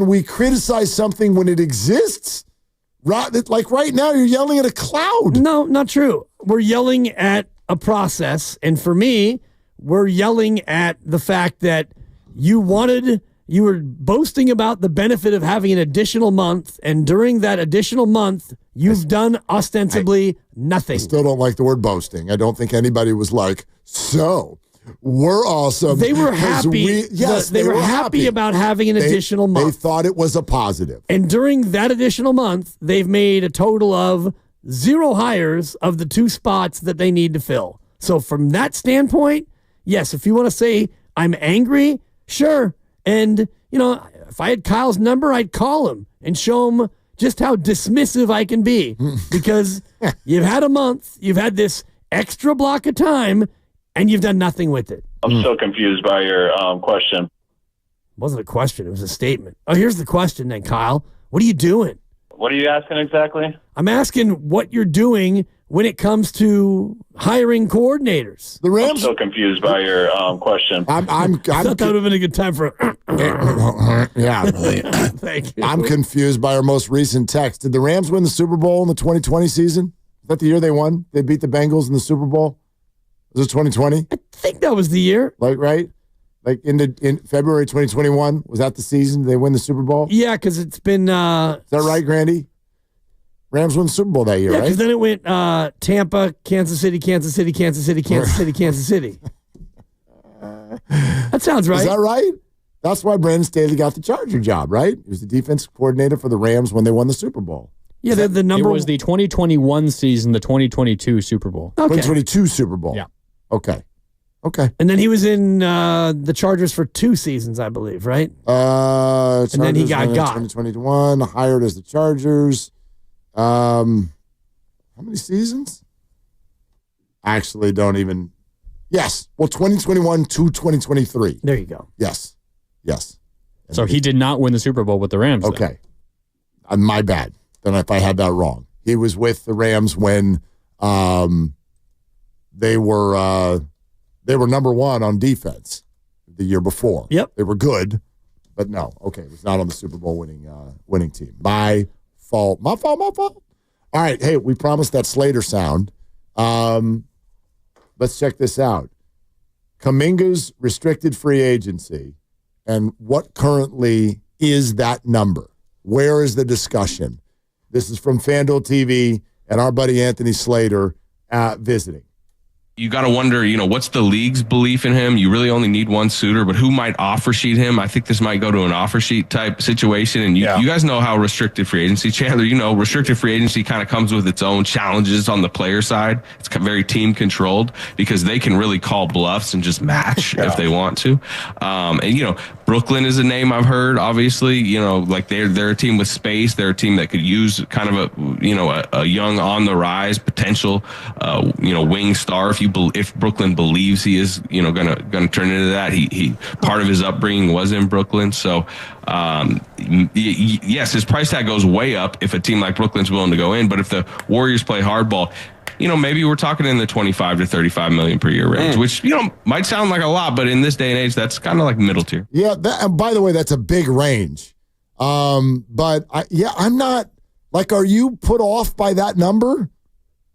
we criticize something when it exists? Like right now, you're yelling at a cloud. No, not true. We're yelling at a process. And for me, we're yelling at the fact that you were boasting about the benefit of having an additional month. And during that additional month, you've done ostensibly nothing. I still don't like the word boasting. I don't think anybody was like, so we're awesome. They were happy. They were happy about having an additional month. They thought it was a positive. And during that additional month, they've made a total of 0 hires of the 2 spots that they need to fill. So from that standpoint, yes, if you want to say I'm angry, sure. And, if I had Kyle's number, I'd call him and show him just how dismissive I can be. Because you've had a month, you've had this extra block of time, and you've done nothing with it. I'm so confused by your question. It wasn't a question. It was a statement. Oh, here's the question then, Kyle. What are you doing? What are you asking exactly? I'm asking what you're doing when it comes to hiring coordinators. The Rams. I'm so confused by your question. I thought that would have been a good time for. Yeah. Thank you. I'm confused by our most recent text. Did the Rams win the Super Bowl in the 2020 season? Is that the year they won? They beat the Bengals in the Super Bowl? Was it 2020? I think that was the year. Right? Like in February 2021, was that the season they win the Super Bowl? Yeah, because it's been. Is that right, Grandy? Rams won the Super Bowl that year, yeah, right? because then it went Tampa, Kansas City, Kansas City, Kansas City, Kansas City, Kansas City. That sounds right. Is that right? That's why Brandon Staley got the Charger job, right? He was the defensive coordinator for the Rams when they won the Super Bowl. Yeah, the number. It was the 2021 season, the 2022 Super Bowl. Okay. 2022 Super Bowl. Yeah. Okay. And then he was in the Chargers for 2 seasons, I believe, right? And then he got 2021, hired as the Chargers. How many seasons? Actually, don't even. Yes. Well, 2021 to 2023. There you go. Yes. So he did not win the Super Bowl with the Rams. then. Okay. My bad. Then if I had that wrong. He was with the Rams when they were number one on defense the year before. Yep. They were good, but no. Okay, it was not on the Super Bowl winning team. My fault. All right. Hey, we promised that Slater sound. Let's check this out. Kuminga's restricted free agency, and what currently is that number? Where is the discussion? This is from FanDuel TV and our buddy Anthony Slater visiting. You got to wonder, what's the league's belief in him? You really only need one suitor, but who might offer sheet him? I think this might go to an offer sheet type situation. And you guys know how restricted free agency, Chandler, restricted free agency kind of comes with its own challenges on the player side. It's very team controlled because they can really call bluffs and just match if they want to. And Brooklyn is a name I've heard, obviously, like they're a team with space. They're a team that could use kind of a young on the rise potential, wing star. If Brooklyn believes he is, gonna turn into that, he part of his upbringing was in Brooklyn. So, yes, his price tag goes way up if a team like Brooklyn's willing to go in. But if the Warriors play hardball, maybe we're talking in the 25 to 35 million per year range, which, might sound like a lot, but in this day and age, that's kind of like middle tier. Yeah. And by the way, that's a big range. I'm not like, are you put off by that number?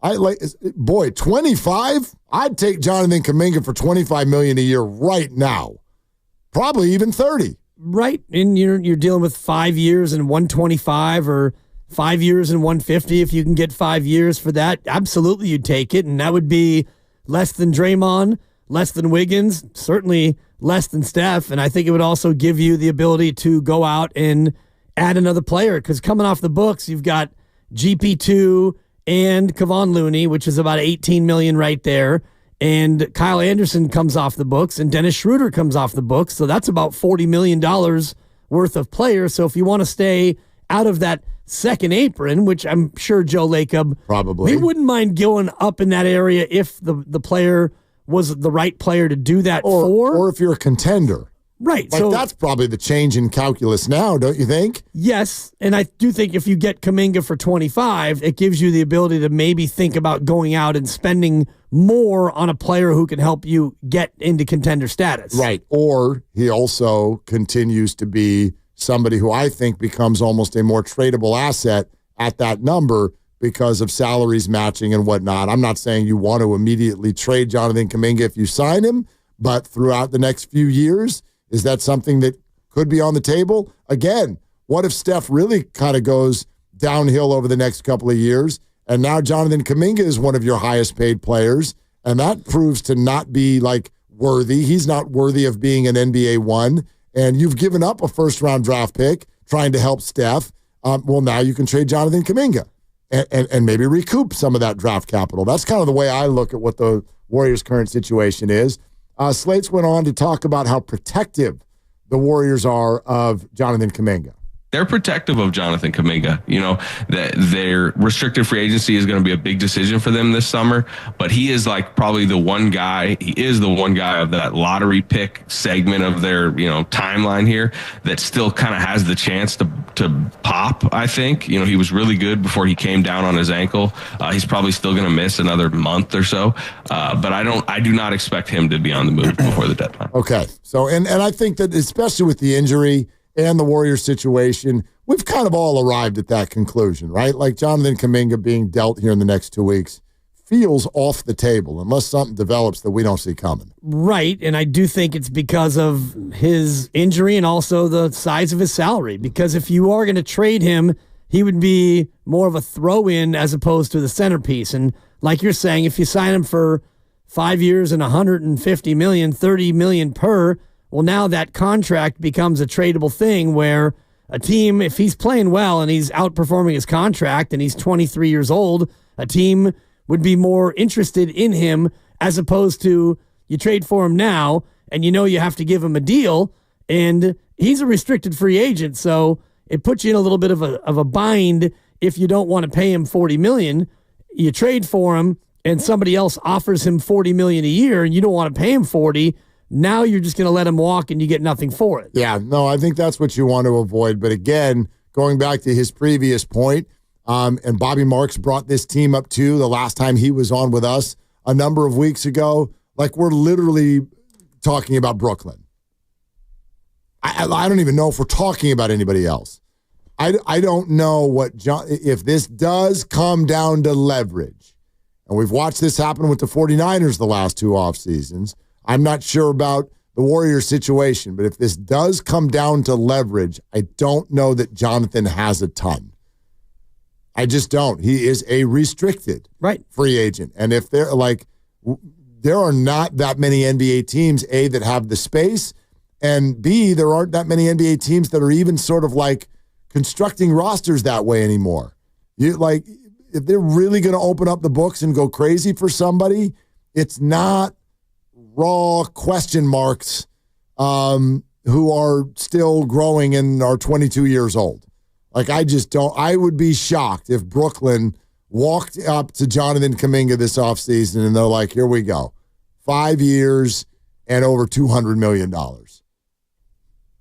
25? I'd take Jonathan Kuminga for $25 million a year right now. Probably even 30. Right. And you're dealing with 5 years and 125 or 5 years and 150. If you can get 5 years for that, absolutely you'd take it. And that would be less than Draymond, less than Wiggins, certainly less than Steph. And I think it would also give you the ability to go out and add another player. Because coming off the books, you've got GP2 and Kevon Looney, which is about $18 million right there. And Kyle Anderson comes off the books, and Dennis Schroeder comes off the books. So that's about $40 million worth of players. So if you want to stay out of that second apron, which I'm sure Joe Lacob probably he wouldn't mind going up in that area if the player was the right player to do that or if you're a contender. Right. Like, so that's probably the change in calculus now, don't you think? Yes. And I do think if you get Kuminga for 25, it gives you the ability to maybe think about going out and spending more on a player who can help you get into contender status. Right. Or he also continues to be somebody who I think becomes almost a more tradable asset at that number because of salaries matching and whatnot. I'm not saying you want to immediately trade Jonathan Kuminga if you sign him, but throughout the next few years, is that something that could be on the table? Again, what if Steph really kind of goes downhill over the next couple of years, and now Jonathan Kuminga is one of your highest paid players, and that proves to not be worthy. He's not worthy of being an NBA one, and you've given up a first-round draft pick trying to help Steph. Well, now you can trade Jonathan Kuminga and maybe recoup some of that draft capital. That's kind of the way I look at what the Warriors' current situation is. Slates went on to talk about how protective the Warriors are of Jonathan Kuminga. They're protective of Jonathan Kuminga. That their restricted free agency is going to be a big decision for them this summer, but he is probably the one guy. He is the one guy of that lottery pick segment of their, timeline here that still kind of has the chance to pop, I think. He was really good before he came down on his ankle. He's probably still going to miss another month or so. But I do not expect him to be on the move before the deadline. Okay. So, and I think that especially with the injury and the Warriors situation, we've kind of all arrived at that conclusion, right? Like Jonathan Kuminga being dealt here in the next 2 weeks feels off the table unless something develops that we don't see coming. Right, and I do think it's because of his injury and also the size of his salary. Because if you are going to trade him, he would be more of a throw-in as opposed to the centerpiece. And like you're saying, if you sign him for 5 years and $150 million, $30 million per, well, now that contract becomes a tradable thing where a team, if he's playing well and he's outperforming his contract and he's 23 years old, a team would be more interested in him as opposed to you trade for him now and you have to give him a deal and he's a restricted free agent. So it puts you in a little bit of a bind if you don't want to pay him $40 million. you trade for him and somebody else offers him $40 million a year and you don't want to pay him 40, now you're just going to let him walk and you get nothing for it. Yeah, no, I think that's what you want to avoid. But again, going back to his previous point, and Bobby Marks brought this team up too the last time he was on with us a number of weeks ago. Like, we're literally talking about Brooklyn. I don't even know if we're talking about anybody else. I don't know if this does come down to leverage. And we've watched this happen with the 49ers the last 2 off seasons. I'm not sure about the Warriors situation, but if this does come down to leverage, I don't know that Jonathan has a ton. I just don't. He is a restricted free agent. And if they're like, there are not that many NBA teams, A, that have the space, and B, there aren't that many NBA teams that are even sort of like constructing rosters that way anymore. If they're really going to open up the books and go crazy for somebody, it's not raw question marks who are still growing and are 22 years old. Like, I just don't. I would be shocked if Brooklyn walked up to Jonathan Kuminga this offseason and they're like, here we go. 5 years and over $200 million.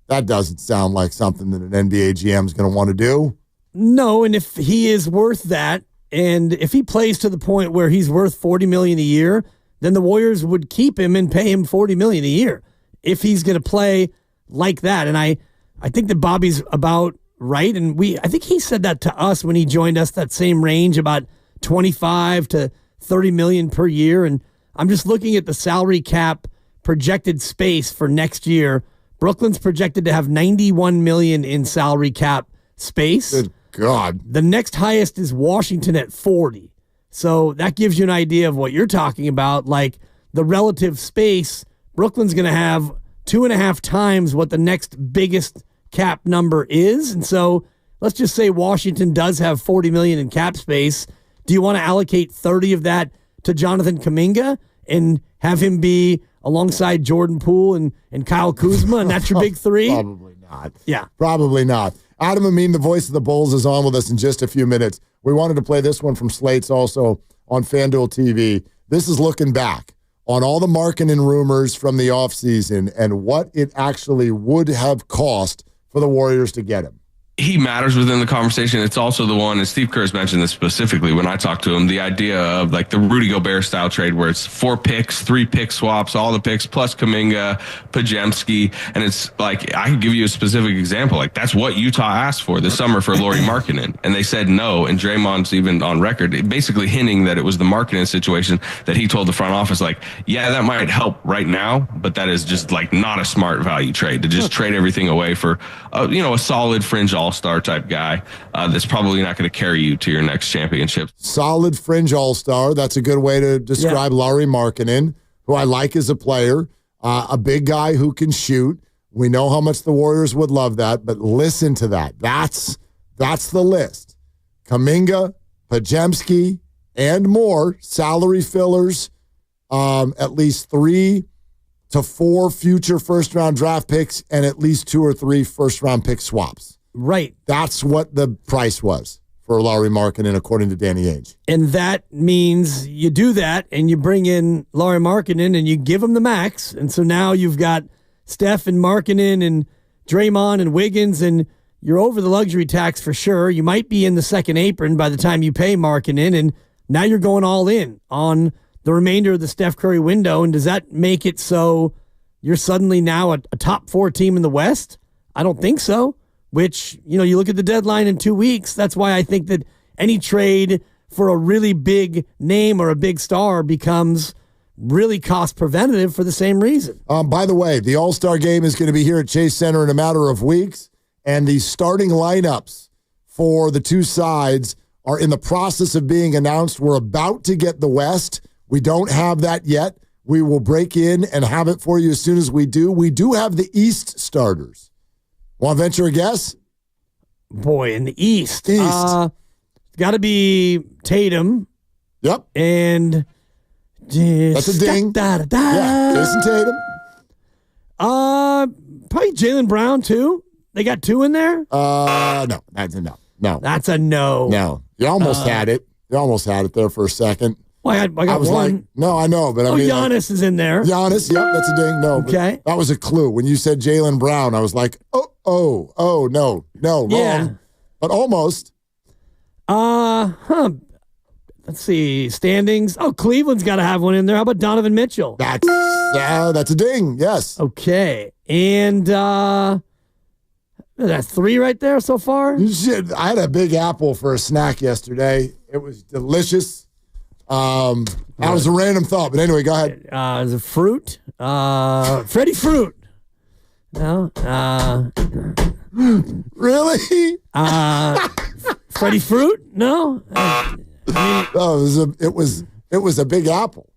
That doesn't sound like something that an NBA GM is going to want to do. No, and if he is worth that, and if he plays to the point where he's worth $40 million a year, then the Warriors would keep him and pay him $40 million a year if he's going to play like that. And I think that Bobby's about right, and I think he said that to us when he joined us, that same range, about 25 to 30 million per year. And I'm just looking at the salary cap projected space for next year. Brooklyn's projected to have 91 million in salary cap space. Good God. The next highest is Washington at 40. So that gives you an idea of what you're talking about. Like, the relative space, Brooklyn's going to have 2.5 times what the next biggest cap number is. And so let's just say Washington does have 40 million in cap space. Do you want to allocate 30 of that to Jonathan Kuminga and have him be alongside Jordan Poole and Kyle Kuzma, and that's your big three? Probably not. Yeah. Probably not. Adam Amin, the voice of the Bulls, is on with us in just a few minutes. We wanted to play this one from Slate's also on FanDuel TV. This is looking back on all the Markkanen rumors from the offseason and what it actually would have cost for the Warriors to get him. He matters within the conversation. It's also the one, and Steve Kerr's mentioned this specifically when I talked to him, the idea of like the Rudy Gobert style trade where it's 4 picks, 3 pick swaps, all the picks plus Kuminga, Pajemski. And it's like, I can give you a specific example. Like, that's what Utah asked for this summer for Lauri Markkanen. And they said no. And Draymond's even on record, basically hinting that it was the Markkanen situation that he told the front office, like, yeah, that might help right now, but that is just like not a smart value trade to just trade everything away for, a solid fringe all-star type guy that's probably not going to carry you to your next championship. Solid fringe all-star. That's a good way to describe Lauri Markkanen, who I like as a player. A big guy who can shoot. We know how much the Warriors would love that, but listen to that. That's the list. Kuminga, Pajemski, and more salary fillers, at least 3 to 4 future first-round draft picks, and at least 2 or 3 first-round pick swaps. Right. That's what the price was for Lauri Markkanen, according to Danny Ainge. And that means you do that, and you bring in Lauri Markkanen, and you give him the max. And so now you've got Steph and Markkanen and Draymond and Wiggins, and you're over the luxury tax for sure. You might be in the second apron by the time you pay Markkanen, and now you're going all in on the remainder of the Steph Curry window. And does that make it so you're suddenly now a top 4 team in the West? I don't think so. Which, you look at the deadline in 2 weeks. That's why I think that any trade for a really big name or a big star becomes really cost preventative for the same reason. By the way, the All-Star game is going to be here at Chase Center in a matter of weeks, and the starting lineups for the two sides are in the process of being announced. We're about to get the West. We don't have that yet. We will break in and have it for you as soon as we do. We do have the East starters. Want to venture a guess? Boy, in the East. Got to be Tatum. Yep. And that's a ding. Yeah, Jason Tatum. Probably Jaylen Brown, too. They got 2 in there? No. That's a no. That's a no. No. You almost had it. You almost had it there for a second. Well, I got was one. like, no, I know, but I mean, Giannis is in there. Giannis, yep, that's a ding. No, okay, that was a clue. When you said Jaylen Brown, I was like, no, wrong, but almost. Let's see, standings. Oh, Cleveland's got to have one in there. How about Donovan Mitchell? That's a ding. Yes. Okay, and that's 3 right there so far. I had a Big Apple for a snack yesterday. It was delicious. That was a random thought, but anyway, go ahead. Is it fruit? Freddie Fruit. No. Really? Freddie Fruit? No. It was a Big Apple.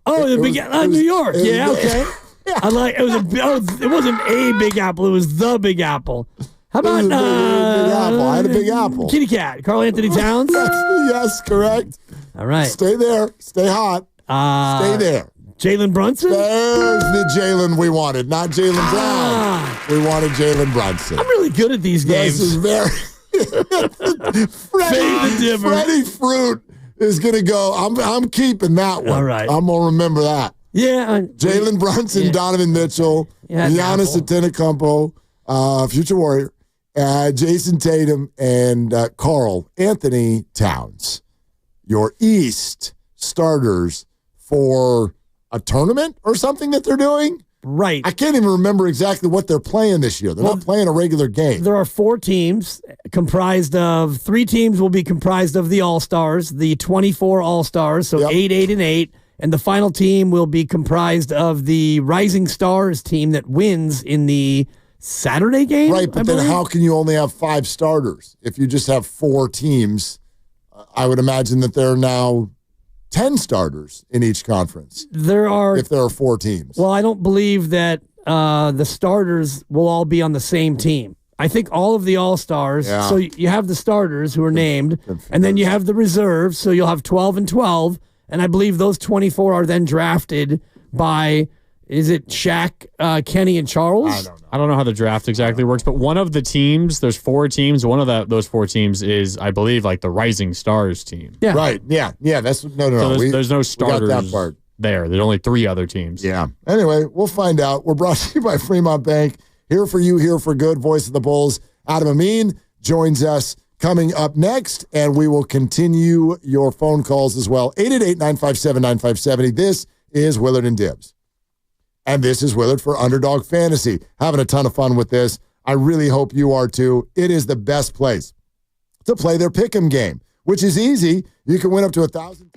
Oh, New York. Yeah, okay. I like it wasn't a Big Apple. It was the Big Apple. How about Big Apple? I had a Big Apple. Kitty Cat, Karl Anthony Towns. Yes, correct. All right. Stay there. Stay hot. Stay there. Jalen Brunson? There's the Jalen we wanted, not Jaylen Brown. We wanted Jalen Brunson. I'm really good at these games. This is very... Freddie Fruit is going to go. I'm keeping that one. All right. I'm going to remember that. Yeah. Jalen Brunson, Donovan Mitchell, Giannis Antetokounmpo, future Warrior, Jason Tatum, and Karl Anthony Towns. Your East starters for a tournament or something that they're doing? Right. I can't even remember exactly what they're playing this year. They're not playing a regular game. There are 4 teams comprised of 3 teams will be comprised of the All-Stars, the 24 All-Stars, so 8, 8, and 8. And the final team will be comprised of the Rising Stars team that wins in the Saturday game. Right, but then how can you only have 5 starters? If you just have 4 teams, I would imagine that there are now 10 starters in each conference. If there are 4 teams. Well, I don't believe that the starters will all be on the same team. I think all of the All-Stars, so you have the starters who are named, and then you have the reserves, so you'll have 12 and 12, and I believe those 24 are then drafted by, is it Shaq, Kenny, and Charles? I don't know how the draft exactly works, but one of the teams, there's 4 teams. One of those 4 teams is, I believe, like the Rising Stars team. Yeah. Right. Yeah. That's no. So there's no starters got that part. there. There's only 3 other teams. Yeah. Anyway, we'll find out. We're brought to you by Fremont Bank. Here for you, here for good. Voice of the Bulls. Adam Amin joins us coming up next, and we will continue your phone calls as well. 888-957-9570. This is Willard and Dibs. And this is Willard for Underdog Fantasy. Having a ton of fun with this. I really hope you are too. It is the best place to play their pick'em game, which is easy. You can win up to $1,000.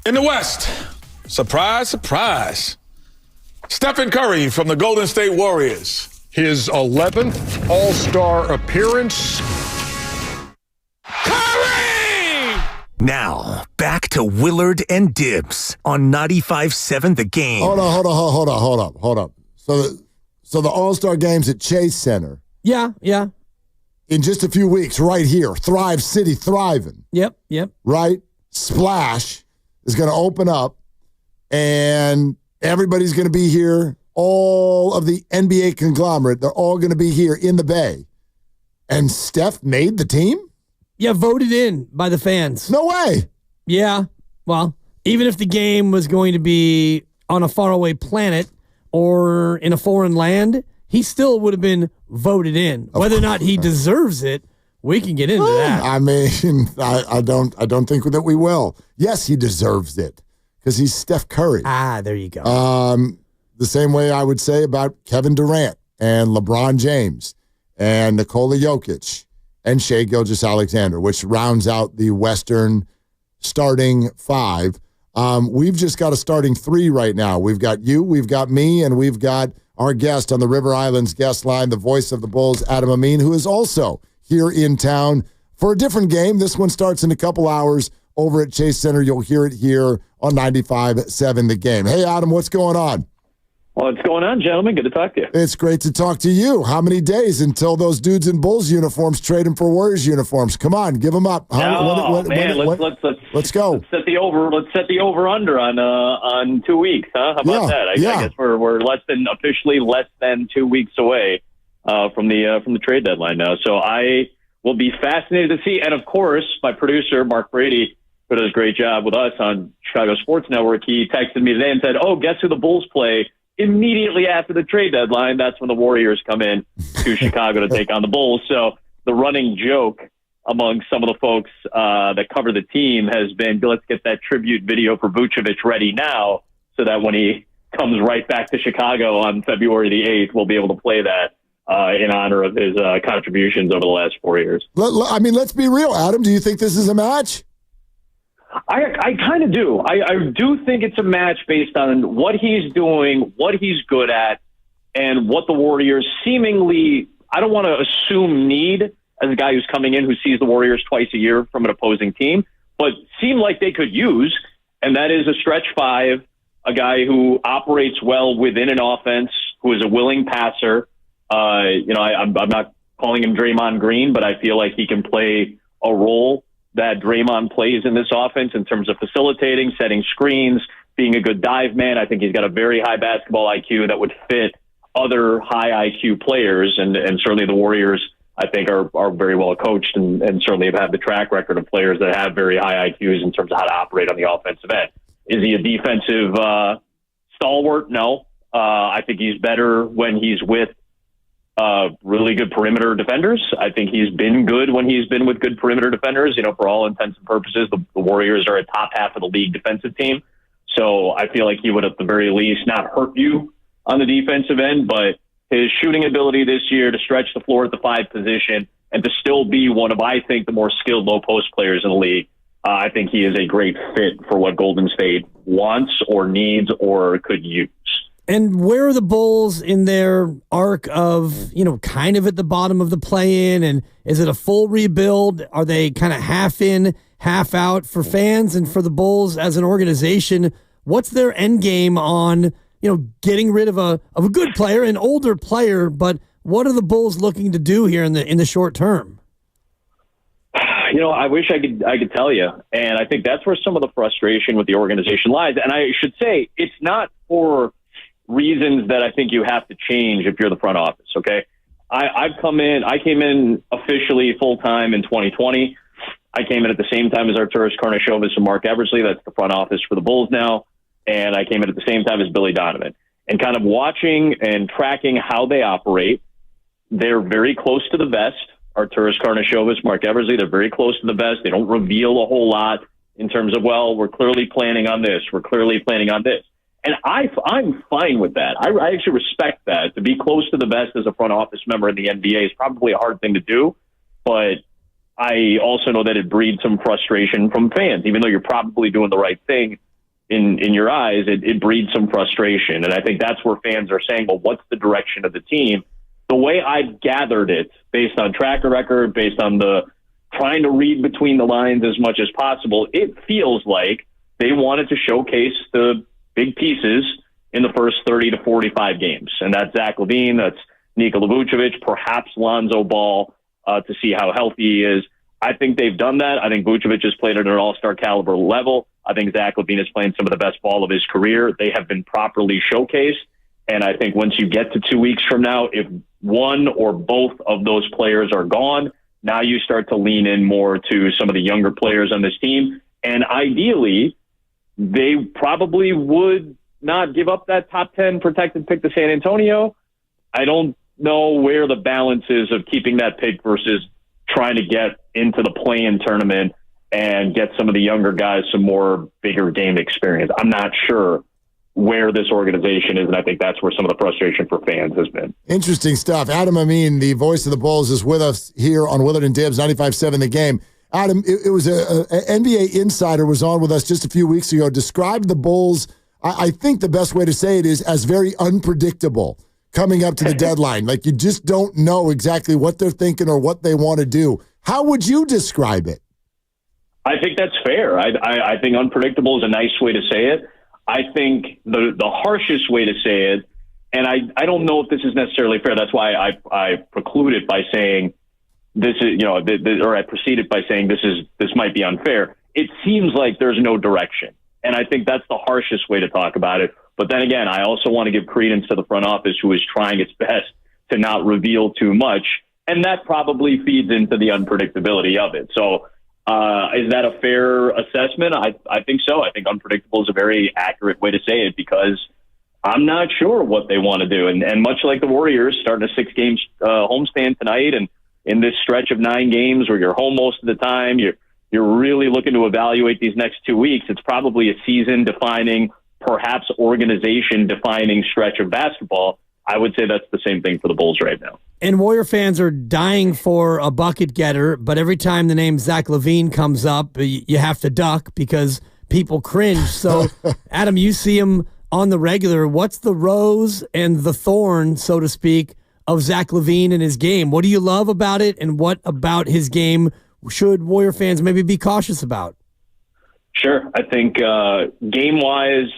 In the West, surprise, surprise. Stephen Curry from the Golden State Warriors. His 11th All-Star appearance. Now, back to Willard and Dibs on 95.7 The Game. Hold up. So the All-Star game's at Chase Center. Yeah. In just a few weeks, right here. Thrive City thriving. Yep. Right? Splash is going to open up, and everybody's going to be here. All of the NBA conglomerate, they're all going to be here in the Bay. And Steph made the team? Yeah, voted in by the fans. No way. Yeah. Well, even if the game was going to be on a faraway planet or in a foreign land, he still would have been voted in. Whether or not he deserves it, we can get into that. I mean, I don't think that we will. Yes, he deserves it because he's Steph Curry. There you go. The same way I would say about Kevin Durant and LeBron James and Nikola Jokic and Shai Gilgeous-Alexander, which rounds out the Western starting five. We've just got a starting three right now. We've got you, we've got me, and we've got our guest on the River Islands guest line, the voice of the Bulls, Adam Amin, who is also here in town for a different game. This one starts in a couple hours over at Chase Center. You'll hear it here on 95.7 The Game. Hey, Adam, what's going on? What's going on, gentlemen? Good to talk to you. It's great to talk to you. How many days until those dudes in Bulls uniforms trade them for Warriors uniforms? Come on, give them up. Let's go. Let's set the over under on 2 weeks, huh? How about that? I guess we're officially less than 2 weeks away from the trade deadline now. So I will be fascinated to see. And of course, my producer Mark Brady, who does a great job with us on Chicago Sports Network, he texted me today and said, "Oh, guess who the Bulls play immediately after the trade deadline?" That's when the Warriors come in to Chicago to take on the Bulls. So the running joke among some of the folks that cover the team has been, let's get that tribute video for Vucevic ready now so that when he comes right back to Chicago on February the 8th, we'll be able to play that in honor of his contributions over the last 4 years. I mean, let's be real, Adam. Do you think this is a match? I kind of do. I do think it's a match based on what he's doing, what he's good at, and what the Warriors seemingly, I don't want to assume need as a guy who's coming in who sees the Warriors twice a year from an opposing team, but seem like they could use, and that is a stretch five, a guy who operates well within an offense, who is a willing passer. I'm not calling him Draymond Green, but I feel like he can play a role that Draymond plays in this offense in terms of facilitating, setting screens, being a good dive man. I think he's got a very high basketball IQ that would fit other high IQ players, and certainly the Warriors, I think, are very well coached and certainly have had the track record of players that have very high IQs in terms of how to operate on the offensive end. Is he a defensive stalwart? No. I think he's better when he's with really good perimeter defenders. I think he's been good when he's been with good perimeter defenders. For all intents and purposes, the Warriors are a top half of the league defensive team. So I feel like he would, at the very least, not hurt you on the defensive end, but his shooting ability this year to stretch the floor at the 5 position and to still be one of, I think, the more skilled low post players in the league. I think he is a great fit for what Golden State wants or needs or could use. And where are the Bulls in their arc of, kind of at the bottom of the play-in? And is it a full rebuild? Are they kind of half in, half out for fans and for the Bulls as an organization? What's their end game on, getting rid of a good player, an older player, but what are the Bulls looking to do here in the short term? I wish I could tell you. And I think that's where some of the frustration with the organization lies. And I should say it's not for reasons that I think you have to change if you're the front office. Okay. I came in officially full time in 2020. I came in at the same time as Arturas Karnisovas and Mark Eversley. That's the front office for the Bulls now. And I came in at the same time as Billy Donovan, and kind of watching and tracking how they operate. They're very close to the best. Arturas Karnisovas, Mark Eversley, they're very close to the best. They don't reveal a whole lot in terms of, we're clearly planning on this. We're clearly planning on this. And I'm fine with that. I actually respect that. To be close to the best as a front office member in the NBA is probably a hard thing to do, but I also know that it breeds some frustration from fans. Even though you're probably doing the right thing, in your eyes, it breeds some frustration. And I think that's where fans are saying, well, what's the direction of the team? The way I've gathered it, based on track record, based on the trying to read between the lines as much as possible, it feels like they wanted to showcase the big pieces in the first 30 to 45 games. And that's Zach LaVine, that's Nikola Vucevic, perhaps Lonzo Ball, to see how healthy he is. I think they've done that. I think Vucevic has played at an all-star caliber level. I think Zach LaVine is playing some of the best ball of his career. They have been properly showcased. And I think once you get to 2 weeks from now, if one or both of those players are gone, now you start to lean in more to some of the younger players on this team. And ideally, they probably would not give up that top 10 protected pick to San Antonio. I don't know where the balance is of keeping that pick versus trying to get into the play-in tournament and get some of the younger guys some more bigger game experience. I'm not sure where this organization is, and I think that's where some of the frustration for fans has been. Interesting stuff. Adam Amin, the voice of the Bulls, is with us here on Willard and Dibs, 95.7 The Game. Adam, it was a NBA insider was on with us just a few weeks ago, described the Bulls, I think the best way to say it is, as very unpredictable coming up to the deadline. Like, you just don't know exactly what they're thinking or what they want to do. How would you describe it? I think that's fair. I think unpredictable is a nice way to say it. I think the harshest way to say it, and I don't know if this is necessarily fair. That's why I precluded by saying this is, or I proceeded by saying this might be unfair. It seems like there's no direction, and I think that's the harshest way to talk about it. But then again, I also want to give credence to the front office, who is trying its best to not reveal too much, and that probably feeds into the unpredictability of it. So. Is that a fair assessment? I think so. I think unpredictable is a very accurate way to say it, because I'm not sure what they want to do. And much like the Warriors starting a 6-game homestand tonight, and in this stretch of 9 games where you're home most of the time, you're really looking to evaluate these next 2 weeks. It's probably a season-defining, perhaps organization-defining stretch of basketball. I would say that's the same thing for the Bulls right now. And Warrior fans are dying for a bucket getter, but every time the name Zach LaVine comes up, you have to duck because people cringe. So, Adam, you see him on the regular. What's the rose and the thorn, so to speak, of Zach LaVine and his game? What do you love about it, and what about his game should Warrior fans maybe be cautious about? Sure. I think game-wise,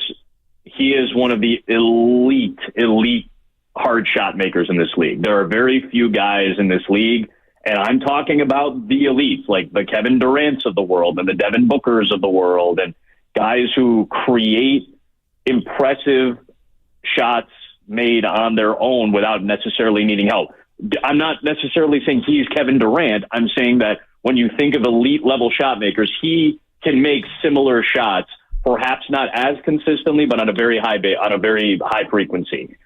he is one of the elite hard shot makers in this league. There are very few guys in this league, and I'm talking about the elites, like the Kevin Durant's of the world and the Devin Bookers of the world, and guys who create impressive shots made on their own without necessarily needing help. I'm not necessarily saying he's Kevin Durant. I'm saying that when you think of elite level shot makers, he can make similar shots, perhaps not as consistently, but on a very high frequency.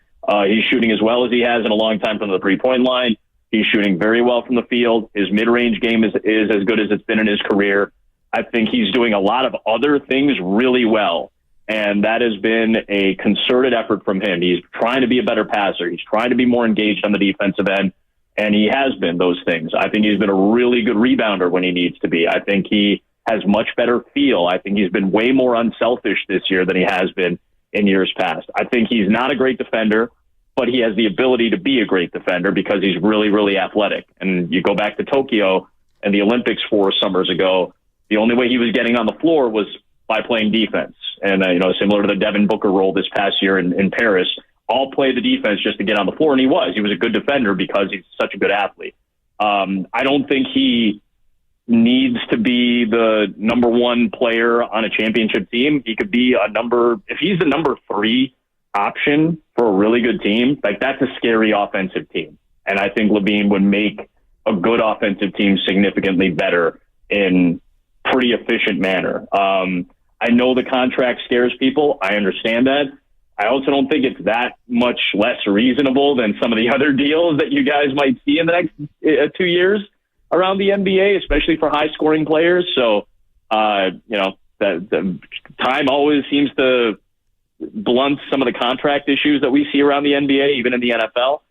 He's shooting as well as he has in a long time from the three-point line. He's shooting very well from the field. His mid-range game is as good as it's been in his career. I think he's doing a lot of other things really well, and that has been a concerted effort from him. He's trying to be a better passer. He's trying to be more engaged on the defensive end, and he has been those things. I think he's been a really good rebounder when he needs to be. I think he has much better feel. I think he's been way more unselfish this year than he has been in years past. I think he's not a great defender, but he has the ability to be a great defender because he's really, really athletic. And you go back to Tokyo and the Olympics 4 summers ago, the only way he was getting on the floor was by playing defense. And, similar to the Devin Booker role this past year in Paris, all play the defense just to get on the floor. And he was a good defender because he's such a good athlete. I don't think he needs to be the number 1 player on a championship team. He could be if he's the number 3 option for a really good team, like, that's a scary offensive team. And I think LaVine would make a good offensive team significantly better in pretty efficient manner. I know the contract scares people. I understand that. I also don't think it's that much less reasonable than some of the other deals that you guys might see in the next 2 years around the NBA, especially for high-scoring players. So, the time always seems to blunt some of the contract issues that we see around the NBA, even in the NFL.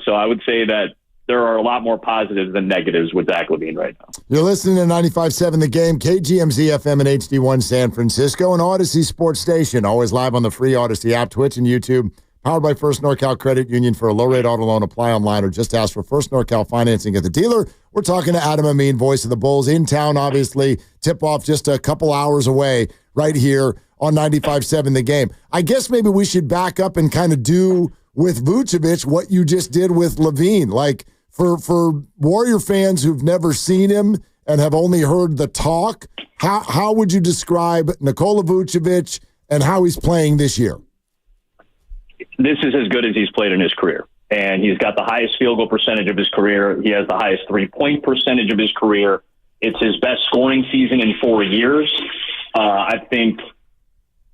So I would say that there are a lot more positives than negatives with Zach LaVine right now. You're listening to 95.7 The Game, KGMZ FM and HD1 San Francisco, and Odyssey Sports Station. Always live on the free Odyssey app, Twitch, and YouTube. Powered by First NorCal Credit Union. For a low-rate auto loan, apply online or just ask for First NorCal financing at the dealer. We're talking to Adam Amin, voice of the Bulls, in town, obviously. Tip-off just a couple hours away right here on 95.7 The Game. I guess maybe we should back up and kind of do with Vucevic what you just did with LaVine. Like, for Warrior fans who've never seen him and have only heard the talk, how would you describe Nikola Vucevic and how he's playing this year? This is as good as he's played in his career. And he's got the highest field goal percentage of his career. He has the highest three-point percentage of his career. It's his best scoring season in 4 years. I think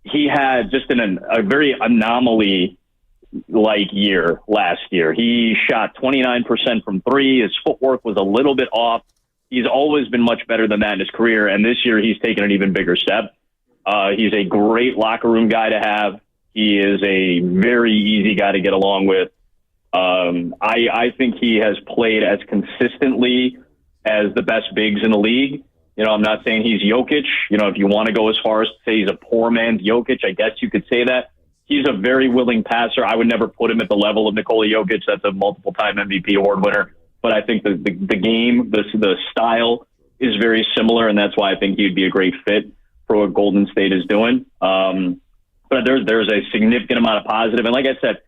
he had just a very anomaly-like year last year. He shot 29% from three. His footwork was a little bit off. He's always been much better than that in his career, and this year he's taken an even bigger step. He's a great locker room guy to have. He is a very easy guy to get along with. I think he has played as consistently as the best bigs in the league. You know, I'm not saying he's Jokic. You know, if you want to go as far as to say he's a poor man's Jokic, I guess you could say that. He's a very willing passer. I would never put him at the level of Nikola Jokic. That's a multiple-time MVP award winner. But I think the game, the style is very similar, and that's why I think he'd be a great fit for what Golden State is doing. But there's a significant amount of positive. And like I said,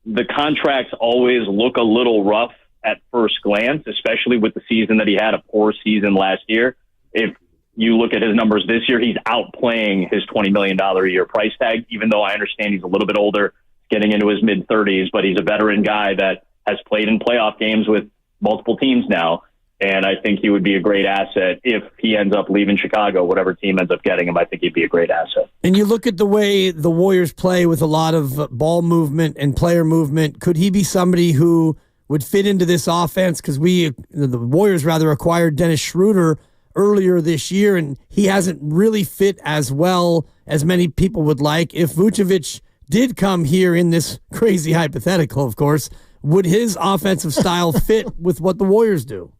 the contracts always look a little rough at first glance, especially with the season that he had, a poor season last year. If you look at his numbers this year, he's outplaying his $20 million a year price tag, even though I understand he's a little bit older, getting into his mid-30s, but he's a veteran guy that has played in playoff games with multiple teams now. And I think he would be a great asset if he ends up leaving Chicago. Whatever team ends up getting him, I think he'd be a great asset. And you look at the way the Warriors play with a lot of ball movement and player movement. Could he be somebody who would fit into this offense? Because the Warriors rather acquired Dennis Schroeder earlier this year, and he hasn't really fit as well as many people would like. If Vucevic did come here in this crazy hypothetical, of course, would his offensive style fit with what the Warriors do?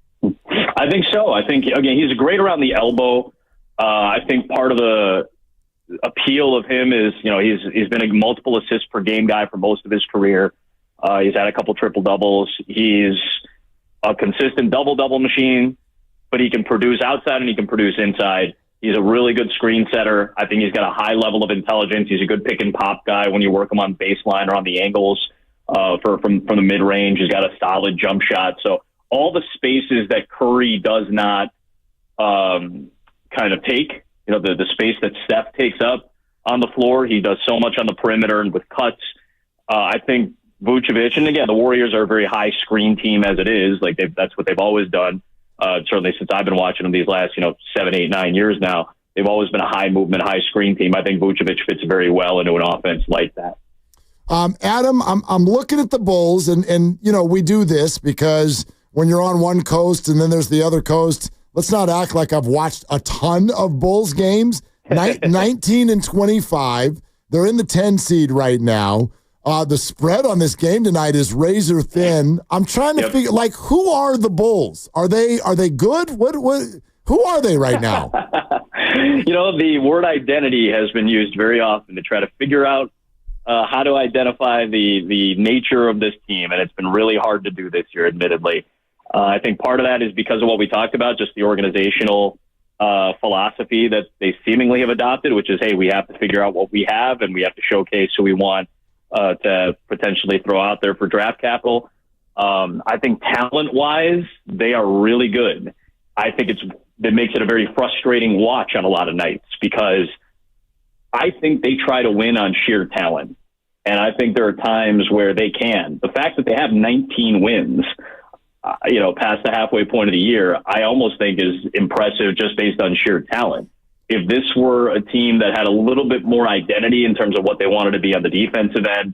I think so. I think, again, he's great around the elbow. I think part of the appeal of him is, you know, he's been a multiple assists per game guy for most of his career. He's had a couple triple-doubles. He's a consistent double-double machine, but he can produce outside and he can produce inside. He's a really good screen setter. I think he's got a high level of intelligence. He's a good pick-and-pop guy when you work him on baseline or on the angles from the mid-range. He's got a solid jump shot. So all the spaces that Curry does not kind of take, you know, the space that Steph takes up on the floor, he does so much on the perimeter and with cuts. I think Vucevic, and again, the Warriors are a very high screen team as it is. Like that's what they've always done. Certainly since I've been watching them these last, 7, 8, 9 years now, they've always been a high movement, high screen team. I think Vucevic fits very well into an offense like that. Adam, I'm looking at the Bulls, and we do this because when you're on one coast and then there's the other coast, let's not act like I've watched a ton of Bulls games. 19 and 25. They're in the 10 seed right now. The spread on this game tonight is razor thin. I'm trying to figure, who are the Bulls? Are they good? Who are they right now? The word identity has been used very often to try to figure out how to identify the nature of this team, and it's been really hard to do this year, admittedly. I think part of that is because of what we talked about, just the organizational philosophy that they seemingly have adopted, which is, hey, we have to figure out what we have, and we have to showcase who we want to potentially throw out there for draft capital. I think talent-wise, they are really good. I think it makes it a very frustrating watch on a lot of nights because I think they try to win on sheer talent. And I think there are times where they can. The fact that they have 19 wins, past the halfway point of the year, I almost think is impressive just based on sheer talent. If this were a team that had a little bit more identity in terms of what they wanted to be on the defensive end,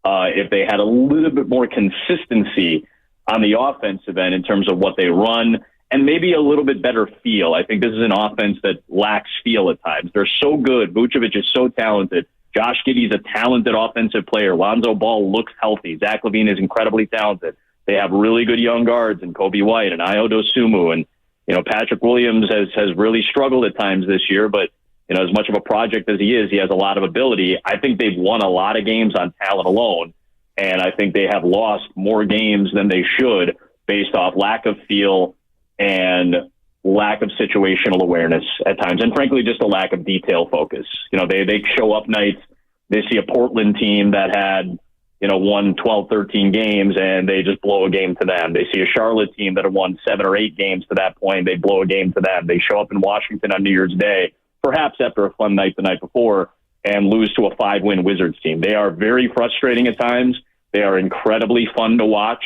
if they had a little bit more consistency on the offensive end in terms of what they run, and maybe a little bit better feel. I think this is an offense that lacks feel at times. They're so good. Vucevic is so talented. Josh Giddey's a talented offensive player. Lonzo Ball looks healthy. Zach LaVine is incredibly talented. They have really good young guards and Kobe White and Ayo Dosunmu, and Patrick Williams has really struggled at times this year, but as much of a project as he is, he has a lot of ability. I think they've won a lot of games on talent alone, and I think they have lost more games than they should based off lack of feel and lack of situational awareness at times, and frankly, just a lack of detail focus. They show up nights, they see a Portland team that had won 12, 13 games, and they just blow a game to them. They see a Charlotte team that had won 7 or 8 games to that point, they blow a game to them. They show up in Washington on New Year's Day, perhaps after a fun night the night before, and lose to a 5-win Wizards team. They are very frustrating at times. They are incredibly fun to watch.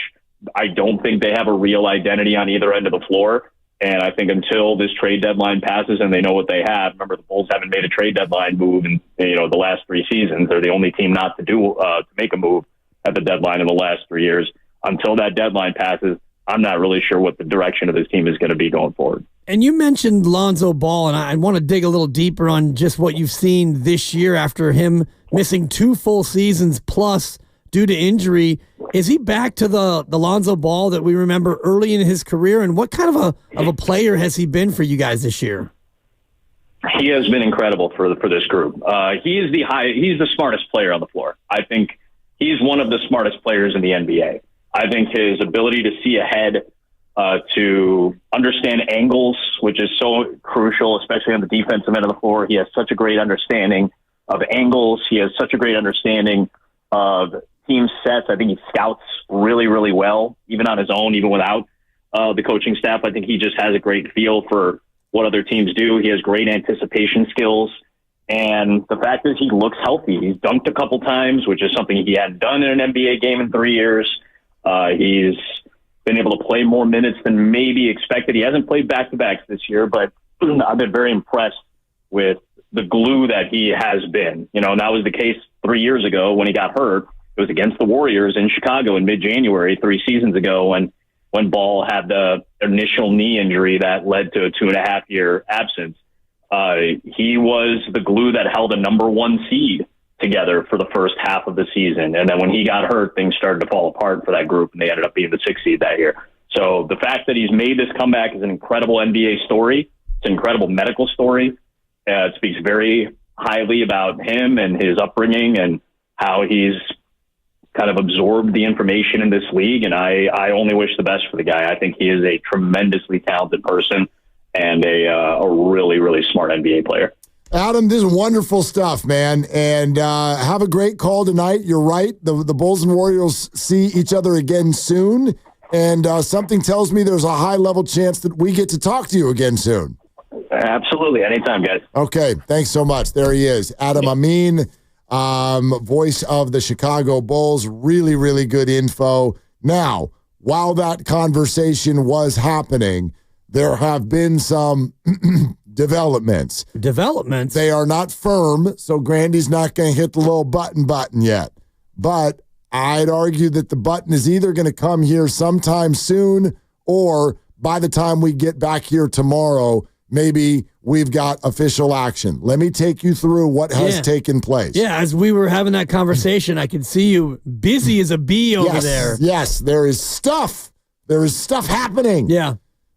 I don't think they have a real identity on either end of the floor. And I think until this trade deadline passes and they know what they have, remember the Bulls haven't made a trade deadline move in the last 3 seasons. They're the only team not to make a move at the deadline in the last 3 years. Until that deadline passes, I'm not really sure what the direction of this team is going to be going forward. And you mentioned Lonzo Ball, and I want to dig a little deeper on just what you've seen this year after him missing 2 full seasons plus due to injury. Is he back to the Lonzo Ball that we remember early in his career? And what kind of a player has he been for you guys this year? He has been incredible for this group. He's the smartest player on the floor. I think he's one of the smartest players in the NBA. I think his ability to see ahead, to understand angles, which is so crucial, especially on the defensive end of the floor. He has such a great understanding of angles. He has such a great understanding of team sets. I think he scouts really, really well, even on his own, even without the coaching staff. I think he just has a great feel for what other teams do. He has great anticipation skills. And the fact is he looks healthy. He's dunked a couple times, which is something he hadn't done in an NBA game in 3 years. He's been able to play more minutes than maybe expected. He hasn't played back-to-backs this year, but I've been very impressed with the glue that he has been. And that was the case 3 years ago when he got hurt. It was against the Warriors in Chicago in mid-January 3 seasons ago when Ball had the initial knee injury that led to a 2.5-year absence. He was the glue that held a number 1 seed together for the first half of the season. And then when he got hurt, things started to fall apart for that group, and they ended up being the 6th seed that year. So the fact that he's made this comeback is an incredible NBA story. It's an incredible medical story. It speaks very highly about him and his upbringing and how he's kind of absorbed the information in this league. And I only wish the best for the guy. I think he is a tremendously talented person and a really, really smart NBA player. Adam, this is wonderful stuff, man. And have a great call tonight. You're right. The Bulls and Warriors see each other again soon. And something tells me there's a high-level chance that we get to talk to you again soon. Absolutely. Anytime, guys. Okay. Thanks so much. There he is. Adam Amin, voice of the Chicago Bulls. Really, really good info. Now, while that conversation was happening, there have been some developments. Developments? They are not firm, so Grandy's not going to hit the little button yet. But I'd argue that the button is either going to come here sometime soon or by the time we get back here tomorrow, maybe we've got official action. Let me take you through what has taken place. Yeah, as we were having that conversation, I could see you busy as a bee over there. Yes, there is stuff. There is stuff happening. Yeah.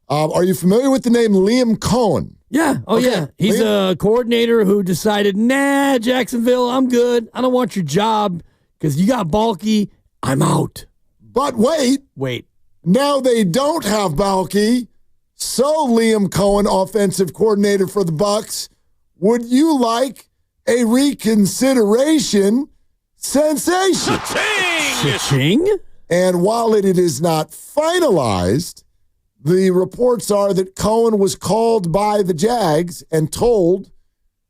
Are you familiar with the name Liam Cohen? Yeah. Oh, okay. Yeah. He's a coordinator who decided, nah, Jacksonville, I'm good. I don't want your job because you got Balky. I'm out. But wait. Now they don't have Balky. So Liam Cohen, offensive coordinator for the Bucks, would you like a reconsideration sensation? Cha-ching? And while it is not finalized, the reports are that Cohen was called by the Jags and told,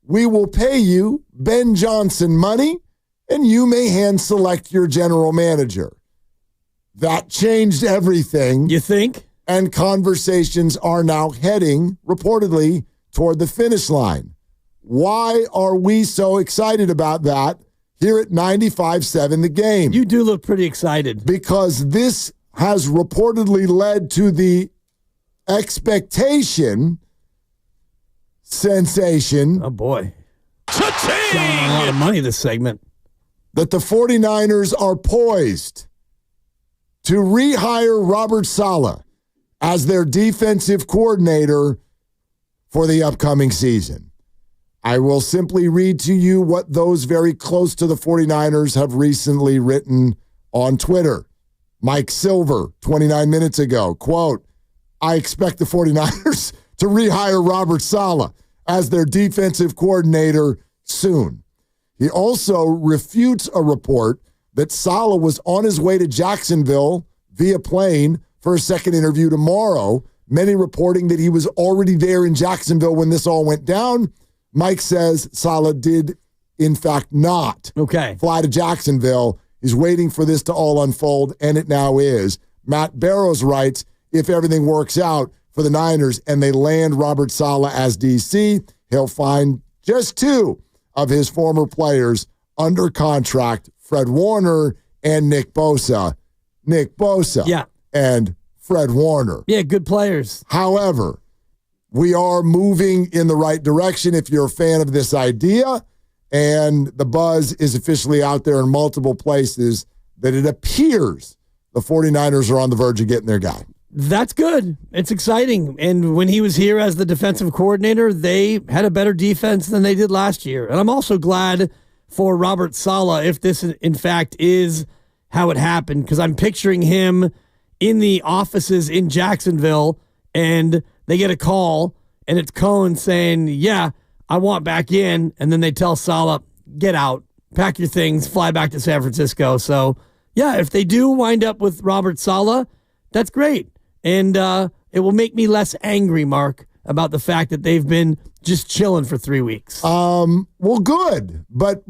we will pay you Ben Johnson money and you may hand select your general manager. That changed everything. You think? And conversations are now heading, reportedly, toward the finish line. Why are we so excited about that here at 95.7 The Game? You do look pretty excited. Because this has reportedly led to the expectation sensation. Oh, boy. Selling a lot of money this segment. That the 49ers are poised to rehire Robert Saleh as their defensive coordinator for the upcoming season. I will simply read to you what those very close to the 49ers have recently written on Twitter. Mike Silver, 29 minutes ago, quote, I expect the 49ers to rehire Robert Saleh as their defensive coordinator soon. He also refutes a report that Saleh was on his way to Jacksonville via plane for a second interview tomorrow, many reporting that he was already there in Jacksonville when this all went down. Mike says Saleh did, in fact, not fly to Jacksonville. He's waiting for this to all unfold, and it now is. Matt Barrows writes, if everything works out for the Niners and they land Robert Saleh as DC, he'll find just 2 of his former players under contract, Fred Warner and Nick Bosa. Nick Bosa and Fred Warner. Yeah, good players. However, we are moving in the right direction if you're a fan of this idea, and the buzz is officially out there in multiple places that it appears the 49ers are on the verge of getting their guy. That's good. It's exciting. And when he was here as the defensive coordinator, they had a better defense than they did last year. And I'm also glad for Robert Saleh if this, in fact, is how it happened, because I'm picturing him in the offices in Jacksonville, and they get a call, and it's Cohen saying, yeah, I want back in. And then they tell Saleh, get out, pack your things, fly back to San Francisco. So, yeah, if they do wind up with Robert Saleh, that's great. And it will make me less angry, Mark, about the fact that they've been just chilling for 3 weeks. Well, good. But,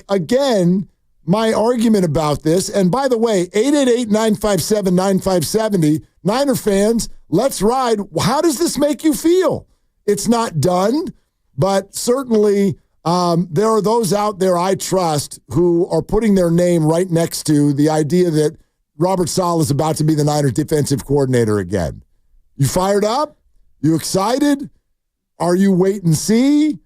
again, my argument about this, and by the way, 888-957-9570, Niner fans, let's ride. How does this make you feel? It's not done, but certainly there are those out there I trust who are putting their name right next to the idea that Robert Saleh is about to be the Niners defensive coordinator again. You fired up? You excited? Are you wait and see?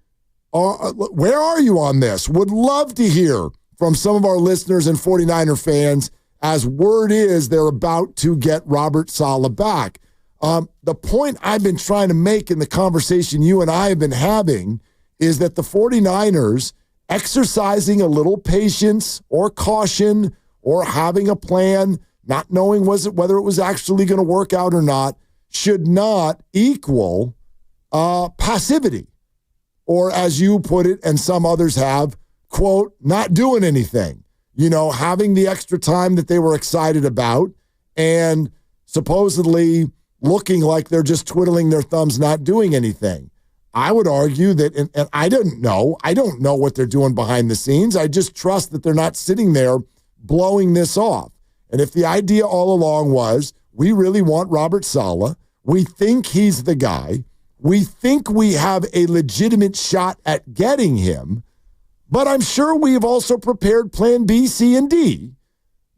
Where are you on this? Would love to hear from some of our listeners and 49er fans, as word is they're about to get Robert Saleh back. The point I've been trying to make in the conversation you and I have been having is that the 49ers exercising a little patience or caution or having a plan, not knowing whether it was actually going to work out or not, should not equal passivity. Or as you put it, and some others have, quote, not doing anything. You know, having the extra time that they were excited about and supposedly looking like they're just twiddling their thumbs, not doing anything. I would argue that, and I don't know what they're doing behind the scenes. I just trust that they're not sitting there blowing this off. And if the idea all along was, we really want Robert Saleh, we think he's the guy, we think we have a legitimate shot at getting him, but I'm sure we've also prepared plan B, C, and D.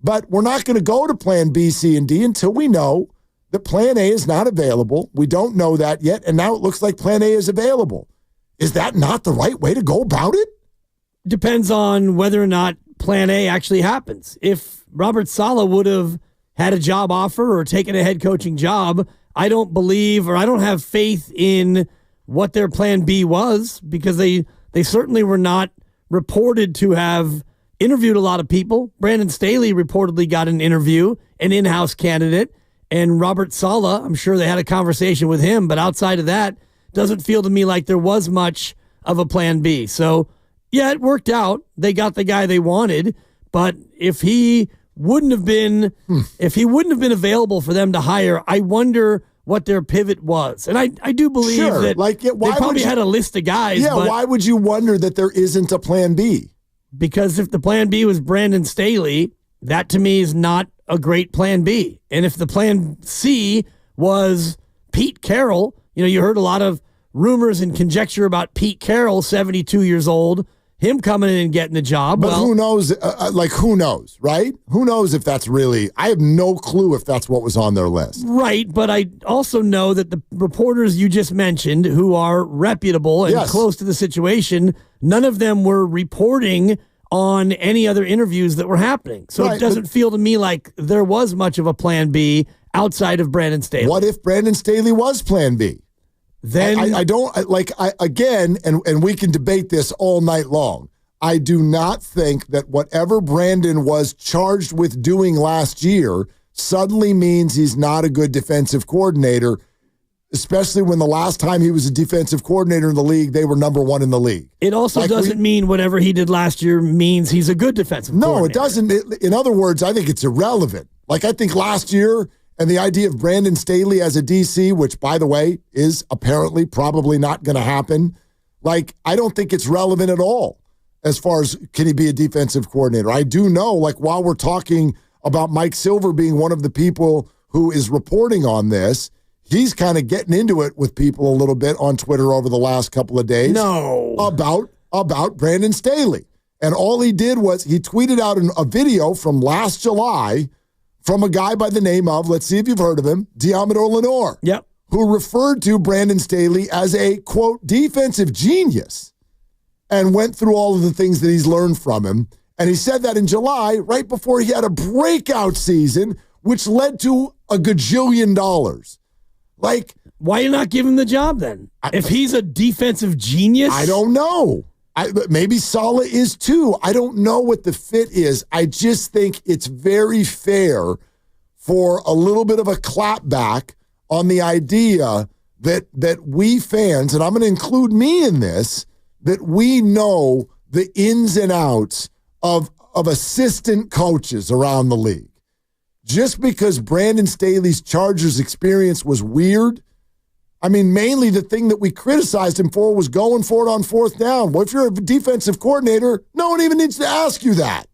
But we're not going to go to plan B, C, and D until we know that plan A is not available. We don't know that yet, and now it looks like plan A is available. Is that not the right way to go about it? Depends on whether or not plan A actually happens. If Robert Saleh would have had a job offer or taken a head coaching job, I don't believe, or I don't have faith in what their plan B was, because they certainly were not reported to have interviewed a lot of people. Brandon Staley reportedly got an interview, an in-house candidate, and Robert Saleh, I'm sure they had a conversation with him, but outside of that, doesn't feel to me like there was much of a plan B. So, yeah, it worked out. They got the guy they wanted, but if he wouldn't have been available for them to hire, I wonder what their pivot was. And I do believe that they probably had a list of guys. Yeah, why would you wonder that there isn't a plan B? Because if the plan B was Brandon Staley, that to me is not a great plan B. And if the plan C was Pete Carroll, you heard a lot of rumors and conjecture about Pete Carroll, 72 years old, him coming in and getting the job. But who knows? Who knows, right? Who knows if that's really, I have no clue if that's what was on their list. Right, but I also know that the reporters you just mentioned, who are reputable and close to the situation, none of them were reporting on any other interviews that were happening. So it doesn't feel to me like there was much of a plan B outside of Brandon Staley. What if Brandon Staley was plan B? Then I don't like again, and we can debate this all night long. I do not think that whatever Brandon was charged with doing last year suddenly means he's not a good defensive coordinator, especially when the last time he was a defensive coordinator in the league, they were number 1 in the league. It also doesn't mean whatever he did last year means he's a good defensive coordinator. No, it doesn't. In other words, I think it's irrelevant. Like, I think last year and the idea of Brandon Staley as a DC, which, by the way, is apparently probably not going to happen, like, I don't think it's relevant at all as far as can he be a defensive coordinator. I do know, like, while we're talking about Mike Silver being one of the people who is reporting on this, he's kind of getting into it with people a little bit on Twitter over the last couple of days. No. About Brandon Staley. And all he did was he tweeted out a video from last July from a guy by the name of, let's see if you've heard of him, Diamador Lenore. Yep. Who referred to Brandon Staley as a, quote, defensive genius and went through all of the things that he's learned from him. And he said that in July, right before he had a breakout season, which led to $1 gajillion. Like, why you not give him the job then? If he's a defensive genius? I don't know. Maybe Saleh is too. I don't know what the fit is. I just think it's very fair for a little bit of a clapback on the idea that we fans, and I'm going to include me in this, that we know the ins and outs of assistant coaches around the league. Just because Brandon Staley's Chargers experience was weird, I mean, mainly the thing that we criticized him for was going for it on 4th down. Well, if you're a defensive coordinator, no one even needs to ask you that.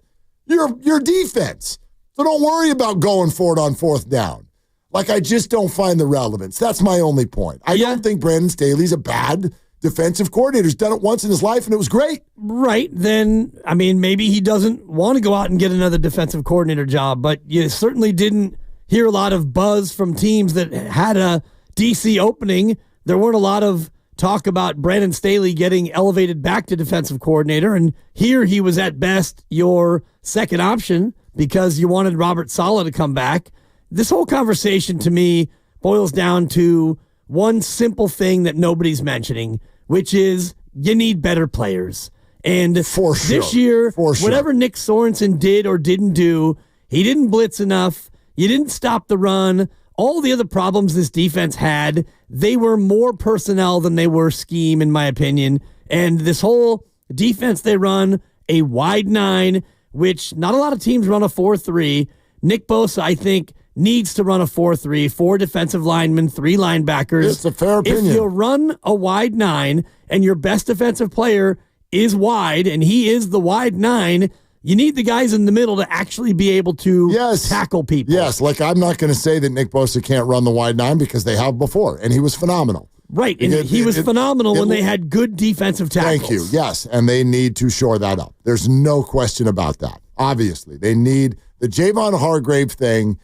You're defense. So don't worry about going for it on 4th down. Like, I just don't find the relevance. That's my only point. I don't think Brandon Staley's a bad defensive coordinator. He's done it once in his life, and it was great. Right. Then, I mean, maybe he doesn't want to go out and get another defensive coordinator job, but you certainly didn't hear a lot of buzz from teams that had a DC opening. There weren't a lot of talk about Brandon Staley getting elevated back to defensive coordinator, and here he was at best your second option because you wanted Robert Saleh to come back. This whole conversation to me boils down to one simple thing that nobody's mentioning, which is you need better players. And this year, whatever Nick Sorensen did or didn't do, he didn't blitz enough. You didn't stop the run. All the other problems this defense had, they were more personnel than they were scheme, in my opinion. And this whole defense they run, a wide 9, which not a lot of teams run a 4-3. Nick Bosa, I think, needs to run a 4-3, 4 defensive linemen, 3 linebackers. It's a fair opinion. If you run a wide 9 and your best defensive player is wide and he is the wide 9, you need the guys in the middle to actually be able to tackle people. Yes, like I'm not going to say that Nick Bosa can't run the wide 9 because they have before, and he was phenomenal. Right, and he was phenomenal when they had good defensive tackles. Thank you, yes, and they need to shore that up. There's no question about that. Obviously, they need the Javon Hargrave thing,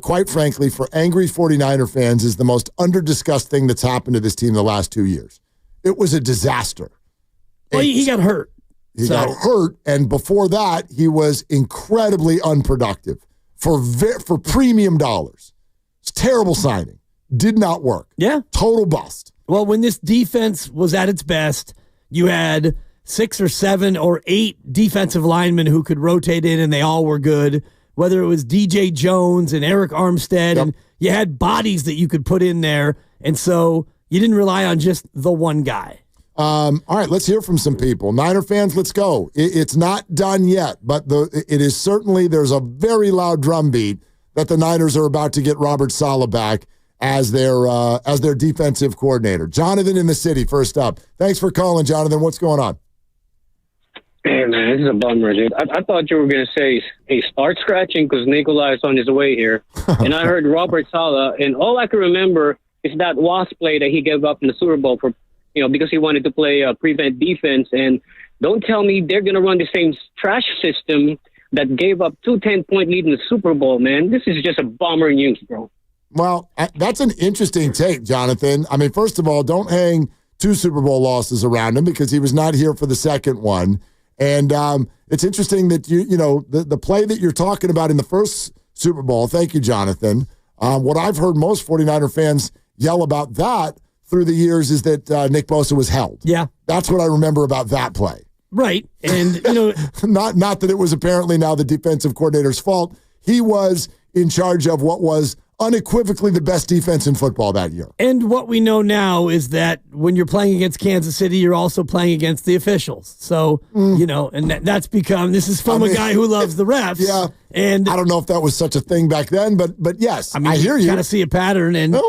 quite frankly, for angry 49er fans, is the most under-discussed thing that's happened to this team the last 2 years. It was a disaster. Well, he got hurt. He got hurt, and before that, he was incredibly unproductive for premium dollars. It's a terrible signing. Did not work. Yeah. Total bust. Well, when this defense was at its best, you had 6 or 7 or 8 defensive linemen who could rotate in, and they all were good, whether it was DJ Jones and Eric Armstead, and you had bodies that you could put in there, and so you didn't rely on just the one guy. All right, let's hear from some people. Niner fans, let's go. It's not done yet, but it is certainly, there's a very loud drumbeat that the Niners are about to get Robert Saleh back as their defensive coordinator. Jonathan in the city, first up. Thanks for calling, Jonathan. What's going on? Hey, man, this is a bummer, dude. I thought you were going to say, hey, start scratching because Nikolai is on his way here. And I heard Robert Saleh, and all I can remember is that wasp play that he gave up in the Super Bowl for, because he wanted to play prevent defense. And don't tell me they're going to run the same trash system that gave up 2 10-point lead in the Super Bowl, man. This is just a bomber news, bro. Well, that's an interesting take, Jonathan. I mean, first of all, don't hang 2 Super Bowl losses around him because he was not here for the second one. And it's interesting that the play that you're talking about in the first Super Bowl, thank you, Jonathan. What I've heard most 49er fans yell about that through the years is that Nick Bosa was held. Yeah. That's what I remember about that play. Right. And, not that it was apparently now the defensive coordinator's fault. He was in charge of what was unequivocally the best defense in football that year. And what we know now is that when you're playing against Kansas City, you're also playing against the officials. So, and that's become, this is from a guy who loves the refs. Yeah. And I don't know if that was such a thing back then, but yes, I hear you you. got to see a pattern. And,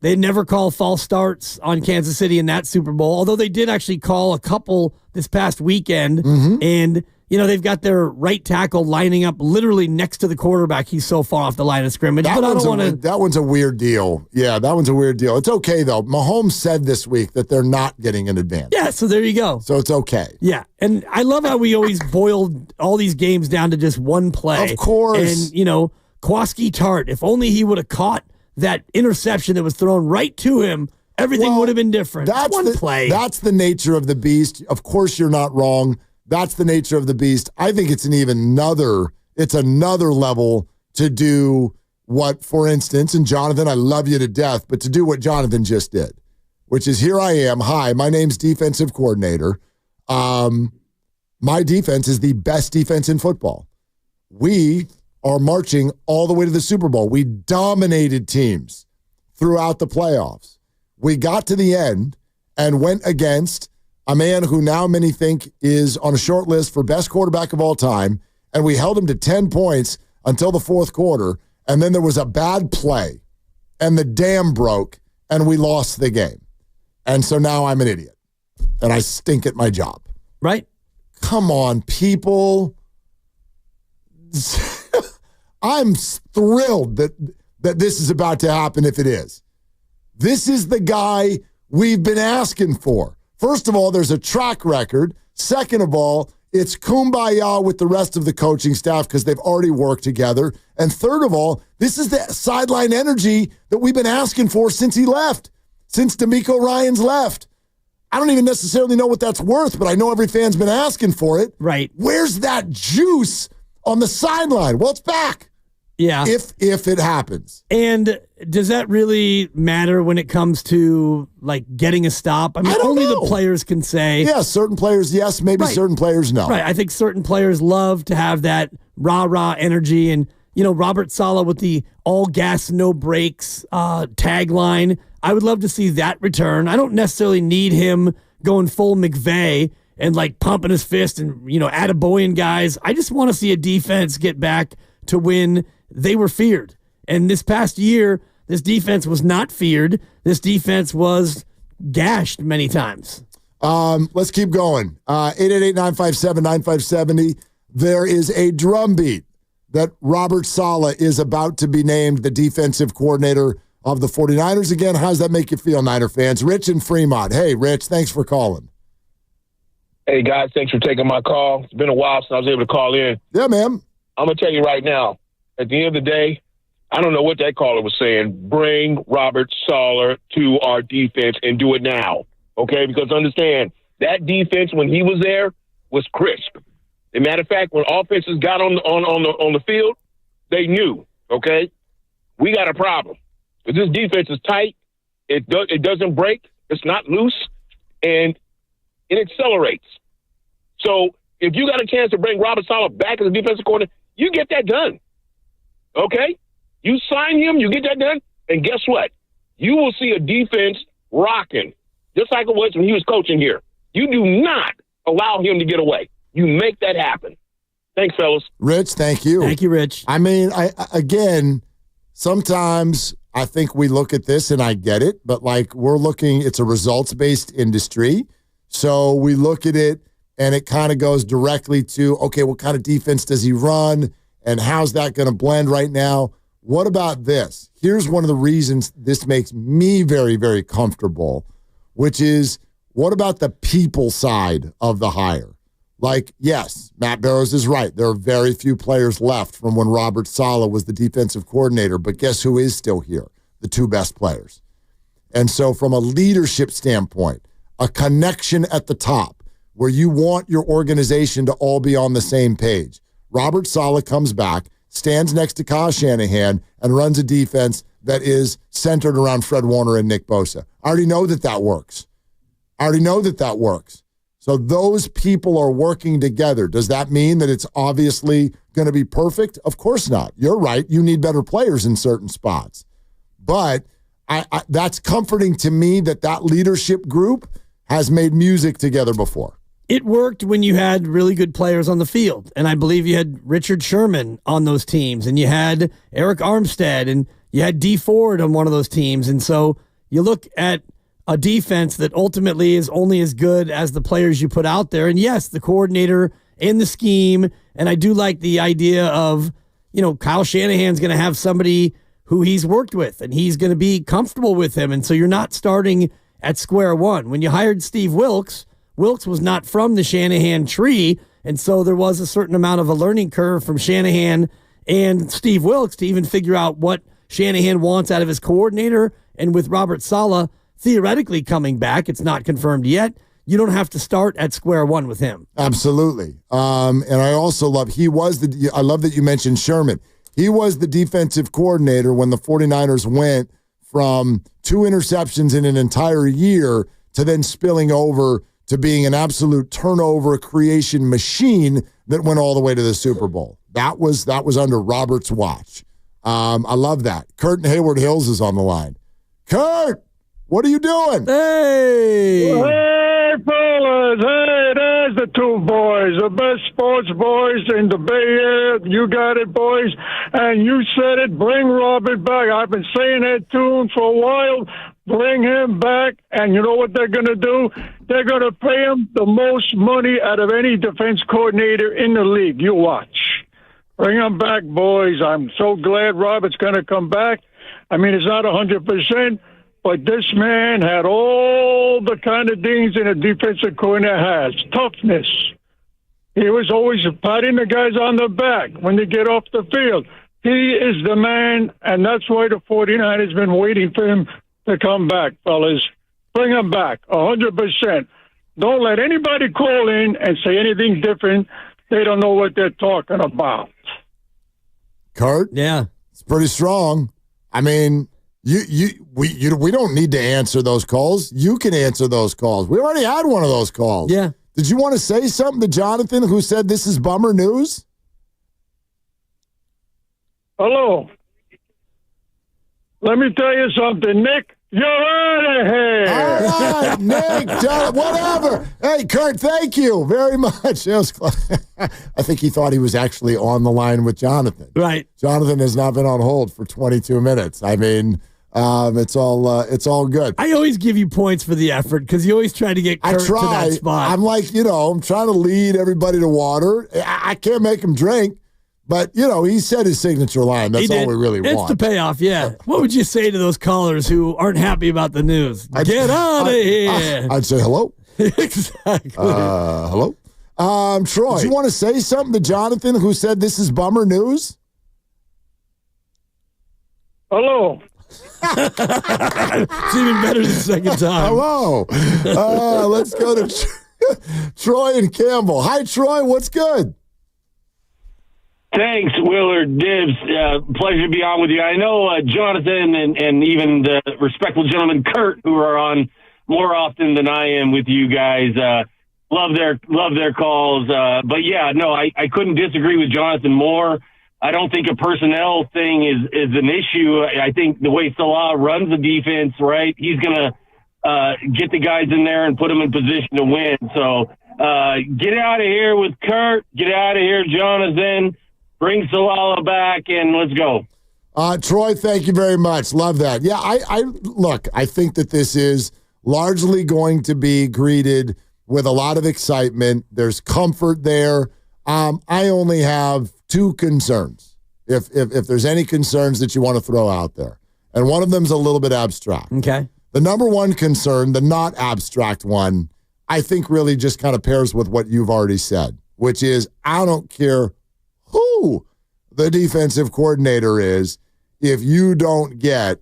they never call false starts on Kansas City in that Super Bowl, although they did actually call a couple this past weekend. And, they've got their right tackle lining up literally next to the quarterback. He's so far off the line of scrimmage. But I don't want to. That one's a weird deal. Yeah, that one's a weird deal. It's okay, though. Mahomes said this week that they're not getting an advantage. Yeah, so there you go. So it's okay. Yeah, and I love how we always boiled all these games down to just one play. Of course. And, Kwaski Tart, if only he would have caught that interception that was thrown right to him, everything would have been different. That's one play. That's the nature of the beast. Of course, you're not wrong. That's the nature of the beast. I think it's another level to do what, for instance, and Jonathan, I love you to death, but to do what Jonathan just did, which is here I am. Hi, my name's defensive coordinator. My defense is the best defense in football. We are marching all the way to the Super Bowl. We dominated teams throughout the playoffs. We got to the end and went against a man who now many think is on a short list for best quarterback of all time, and we held him to 10 points until the fourth quarter, and then there was a bad play, and the dam broke, and we lost the game. And so now I'm an idiot, and I stink at my job. Right? Come on, people. I'm thrilled that this is about to happen if it is. This is the guy we've been asking for. First of all, there's a track record. Second of all, it's kumbaya with the rest of the coaching staff because they've already worked together. And third of all, this is the sideline energy that we've been asking for since he left, since DeMeco Ryans left. I don't even necessarily know what that's worth, but I know every fan's been asking for it. Right. Where's that juice on the sideline? Well, it's back. Yeah. If it happens. And does that really matter when it comes to getting a stop? I mean, only the players can say. Yeah, certain players, yes, maybe certain players, no. Right. I think certain players love to have that rah-rah energy. And, Robert Saleh with the all gas, no brakes tagline. I would love to see that return. I don't necessarily need him going full McVay and pumping his fist and, attaboying guys. I just want to see a defense get back to when they were feared. And this past year, this defense was not feared. This defense was gashed many times. Let's keep going. 888-957-9570. There is a drumbeat that Robert Saleh is about to be named the defensive coordinator of the 49ers again. How does that make you feel, Niner fans? Rich in Fremont. Hey, Rich, thanks for calling. Hey, guys, thanks for taking my call. It's been a while since I was able to call in. Yeah, man. I'm going to tell you right now, at the end of the day, I don't know what that caller was saying. Bring Robert Saleh to our defense and do it now, okay? Because understand, that defense, when he was there, was crisp. As a matter of fact, when offenses got on the field, they knew, okay? We got a problem. But this defense is tight. It doesn't break. It's not loose. And it accelerates. So if you got a chance to bring Robert Saleh back as a defensive coordinator, you get that done. Okay? You sign him, you get that done, and guess what? You will see a defense rocking, just like it was when he was coaching here. You do not allow him to get away. You make that happen. Thanks, fellas. Rich, thank you. Thank you, Rich. I mean, again, sometimes I think we look at this, and I get it, but we're looking, it's a results-based industry. So we look at it, and it kind of goes directly to, okay, what kind of defense does he run, and how's that going to blend right now? What about this? Here's one of the reasons this makes me very, very comfortable, which is, what about the people side of the hire? Yes, Matt Barrows is right. There are very few players left from when Robert Saleh was the defensive coordinator, but guess who is still here? The two best players. And so from a leadership standpoint, a connection at the top, where you want your organization to all be on the same page. Robert Saleh comes back, stands next to Kyle Shanahan, and runs a defense that is centered around Fred Warner and Nick Bosa. I already know that works. So those people are working together. Does that mean that it's obviously going to be perfect? Of course not. You're right. You need better players in certain spots. But that's comforting to me that leadership group has made music together before. It worked when you had really good players on the field. And I believe you had Richard Sherman on those teams, and you had Eric Armstead, and you had Dee Ford on one of those teams. And so you look at a defense that ultimately is only as good as the players you put out there. And yes, the coordinator and the scheme. And I do like the idea of, Kyle Shanahan's going to have somebody who he's worked with, and he's going to be comfortable with him. And so you're not starting at square one. When you hired Steve Wilks was not from the Shanahan tree. And so there was a certain amount of a learning curve from Shanahan and Steve Wilks to even figure out what Shanahan wants out of his coordinator. And with Robert Saleh theoretically coming back, it's not confirmed yet, you don't have to start at square one with him. Absolutely. And I also love, I love that you mentioned Sherman. He was the defensive coordinator when the 49ers went from 2 interceptions in an entire year to then spilling over to being an absolute turnover creation machine that went all the way to the Super Bowl. That was under Robert's watch. I love that. Kurt and Hayward Hills is on the line. Kurt, what are you doing? Hey, fellas. Hey, there's the two boys, the best sports boys in the Bay Area. You got it, boys. And you said it, bring Robert back. I've been saying that tune for a while. Bring him back. And you know what they're going to do? They're going to pay him the most money out of any defense coordinator in the league. You watch. Bring him back, boys. I'm so glad Robert's going to come back. I mean, it's not 100%. But this man had all the kind of things in a defensive coordinator has. Toughness. He was always patting the guys on the back when they get off the field. He is the man, and that's why the 49ers has been waiting for him to come back, fellas. Bring him back, 100%. Don't let anybody call in and say anything different. They don't know what they're talking about. Kurt? Yeah. It's pretty strong. I mean... We don't need to answer those calls. You can answer those calls. We already had one of those calls. Yeah. Did you want to say something to Jonathan, who said this is bummer news? Hello. Let me tell you something, Nick. You're out of here. All right, Nick, whatever. Hey, Kurt, thank you very much. I think he thought he was actually on the line with Jonathan. Right. Jonathan has not been on hold for 22 minutes. I mean, it's all good. I always give you points for the effort because you always try to get Kurt to that spot. I'm like, I'm trying to lead everybody to water. I can't make him drink. But, he said his signature line. That's all we really want. It's the payoff, yeah. What would you say to those callers who aren't happy about the news? Get out of here. I'd say hello. Exactly. Hello. Troy, do you want to say something to Jonathan, who said this is bummer news? Hello. It's even better the second time. Hello. Let's go to Troy and Campbell. Hi, Troy. What's good? Thanks, Willard Dibbs. Pleasure to be on with you. I know Jonathan and even the respectful gentleman Kurt, who are on more often than I am with you guys. Love their calls. But yeah, no, I couldn't disagree with Jonathan more. I don't think a personnel thing is an issue. I think the way Salah runs the defense, right, he's gonna get the guys in there and put them in position to win. So get out of here with Kurt. Get out of here, Jonathan. Bring Salah back, and let's go. Troy, thank you very much. Love that. Yeah, I think that this is largely going to be greeted with a lot of excitement. There's comfort there. I only have 2 concerns, if there's any concerns that you want to throw out there. And one of them is a little bit abstract. Okay. The number one concern, the not abstract one, I think really just kind of pairs with what you've already said, which is I don't care who the defensive coordinator is, if you don't get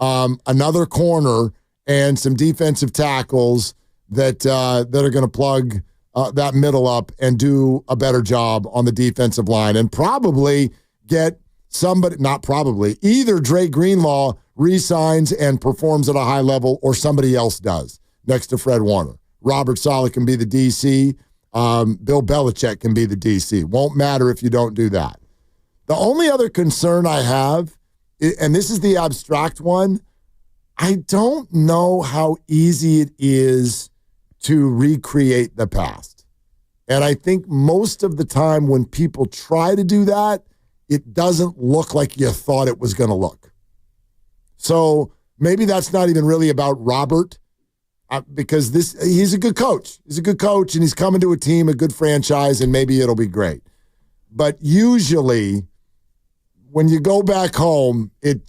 another corner and some defensive tackles that are going to plug that middle up and do a better job on the defensive line and probably get somebody, not probably, either Dre Greenlaw re-signs and performs at a high level or somebody else does next to Fred Warner. Robert Saleh can be the DC. Bill Belichick can be the DC. Won't matter if you don't do that. The only other concern I have, and this is the abstract one, I don't know how easy it is to recreate the past. And I think most of the time when people try to do that, it doesn't look like you thought it was going to look. So maybe that's not even really about Robert, because he's a good coach. He's a good coach, and he's coming to a team, a good franchise, and maybe it'll be great. But usually, when you go back home, it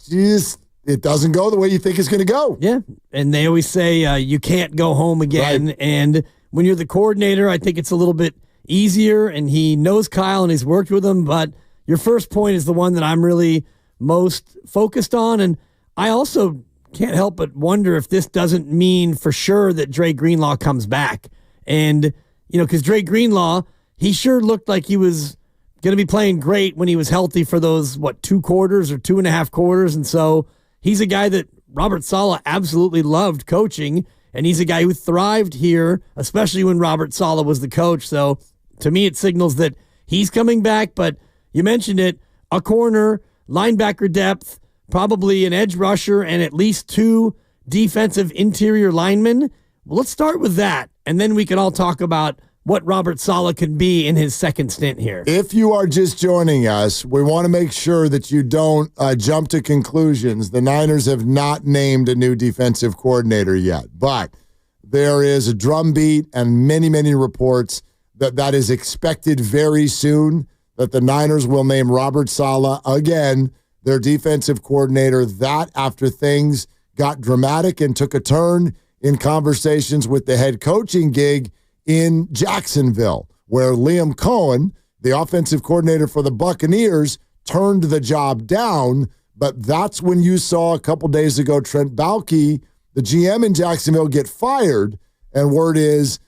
doesn't go the way you think it's going to go. Yeah, and they always say you can't go home again. Right. And when you're the coordinator, I think it's a little bit easier, and he knows Kyle and he's worked with him. But your first point is the one that I'm really most focused on, and I also can't help but wonder if this doesn't mean for sure that Dre Greenlaw comes back. And, because Dre Greenlaw, he sure looked like he was going to be playing great when he was healthy for those, 2 quarters or 2.5 quarters. And so he's a guy that Robert Saleh absolutely loved coaching, and he's a guy who thrived here, especially when Robert Saleh was the coach. So to me, it signals that he's coming back, but you mentioned it, a corner, linebacker depth, probably an edge rusher, and at least 2 defensive interior linemen. Well, let's start with that, and then we can all talk about what Robert Saleh can be in his second stint here. If you are just joining us, we want to make sure that you don't jump to conclusions. The Niners have not named a new defensive coordinator yet, but there is a drumbeat and many, many reports that is expected very soon, that the Niners will name Robert Saleh again their defensive coordinator. That after things got dramatic and took a turn in conversations with the head coaching gig in Jacksonville, where Liam Cohen, the offensive coordinator for the Buccaneers, turned the job down. But that's when you saw a couple days ago Trent Baalke, the GM in Jacksonville, get fired. And word is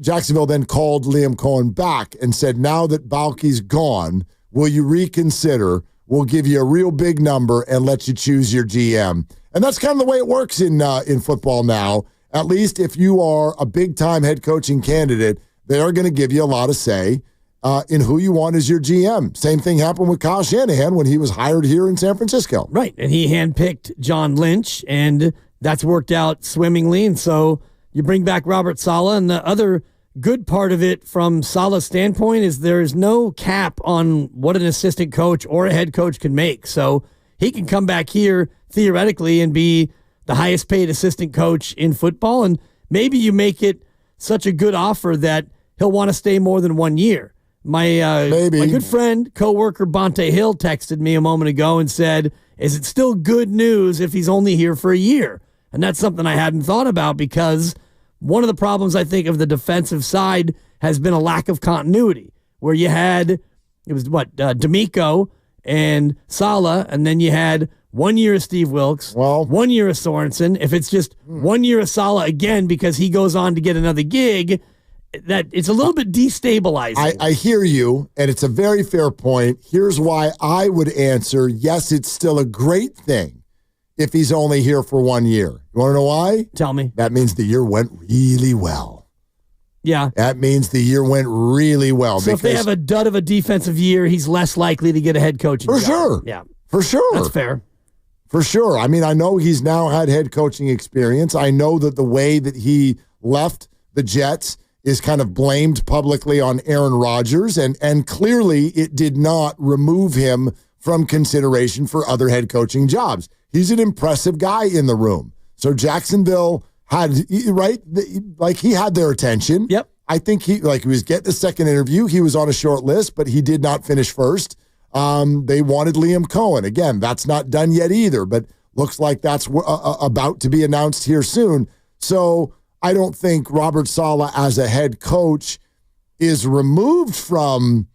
Jacksonville then called Liam Cohen back and said, now that Baalke's gone, will you reconsider? We'll give you a real big number and let you choose your GM. And that's kind of the way it works in football now. At least if you are a big-time head coaching candidate, they are going to give you a lot of say in who you want as your GM. Same thing happened with Kyle Shanahan when he was hired here in San Francisco. Right, and he handpicked John Lynch, and that's worked out swimmingly. And so you bring back Robert Saleh, and the other good part of it from Saleh's standpoint is there is no cap on what an assistant coach or a head coach can make. So he can come back here theoretically and be the highest paid assistant coach in football. And maybe you make it such a good offer that he'll want to stay more than 1 year. My good friend, coworker Bonte Hill texted me a moment ago and said, is it still good news if he's only here for a year? And that's something I hadn't thought about, because one of the problems, I think, of the defensive side has been a lack of continuity, where you had, D'Amico and Saleh, and then you had 1 year of Steve Wilkes, 1 year of Sorensen. If it's just 1 year of Saleh again because he goes on to get another gig, that it's a little bit destabilizing. I hear you, and it's a very fair point. Here's why I would answer, yes, it's still a great thing if he's only here for 1 year. You want to know why? Tell me. That means the year went really well. Yeah. That means the year went really well. So if they have a dud of a defensive year, he's less likely to get a head coaching job. For sure. Yeah. For sure. That's fair. For sure. I mean, I know he's now had head coaching experience. I know that the way that he left the Jets is kind of blamed publicly on Aaron Rodgers, and clearly it did not remove him from consideration for other head coaching jobs. He's an impressive guy in the room. So Jacksonville had, he had their attention. Yep. I think he was getting the second interview. He was on a short list, but he did not finish first. They wanted Liam Cohen. Again, that's not done yet either, but looks like that's about to be announced here soon. So I don't think Robert Saleh as a head coach is removed from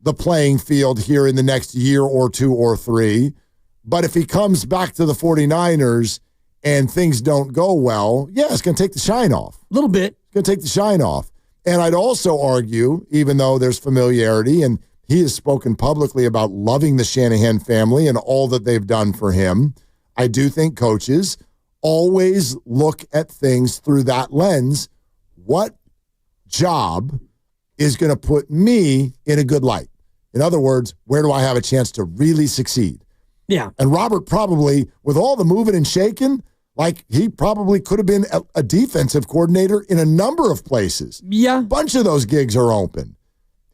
the playing field here in the next year or 2 or 3. But if he comes back to the 49ers and things don't go well, yeah, it's going to take the shine off. A little bit. It's going to take the shine off. And I'd also argue, even though there's familiarity, and he has spoken publicly about loving the Shanahan family and all that they've done for him, I do think coaches always look at things through that lens. What job is going to put me in a good light? In other words, where do I have a chance to really succeed? Yeah. And Robert probably, with all the moving and shaking, like he probably could have been a defensive coordinator in a number of places. Yeah. A bunch of those gigs are open.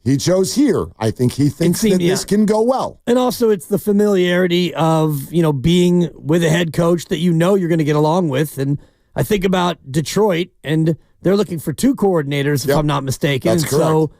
He chose here. I think he thinks that this can go well. And also it's the familiarity of, being with a head coach that you're going to get along with. And I think about Detroit, and they're looking for 2 coordinators, if I'm not mistaken. That's correct. So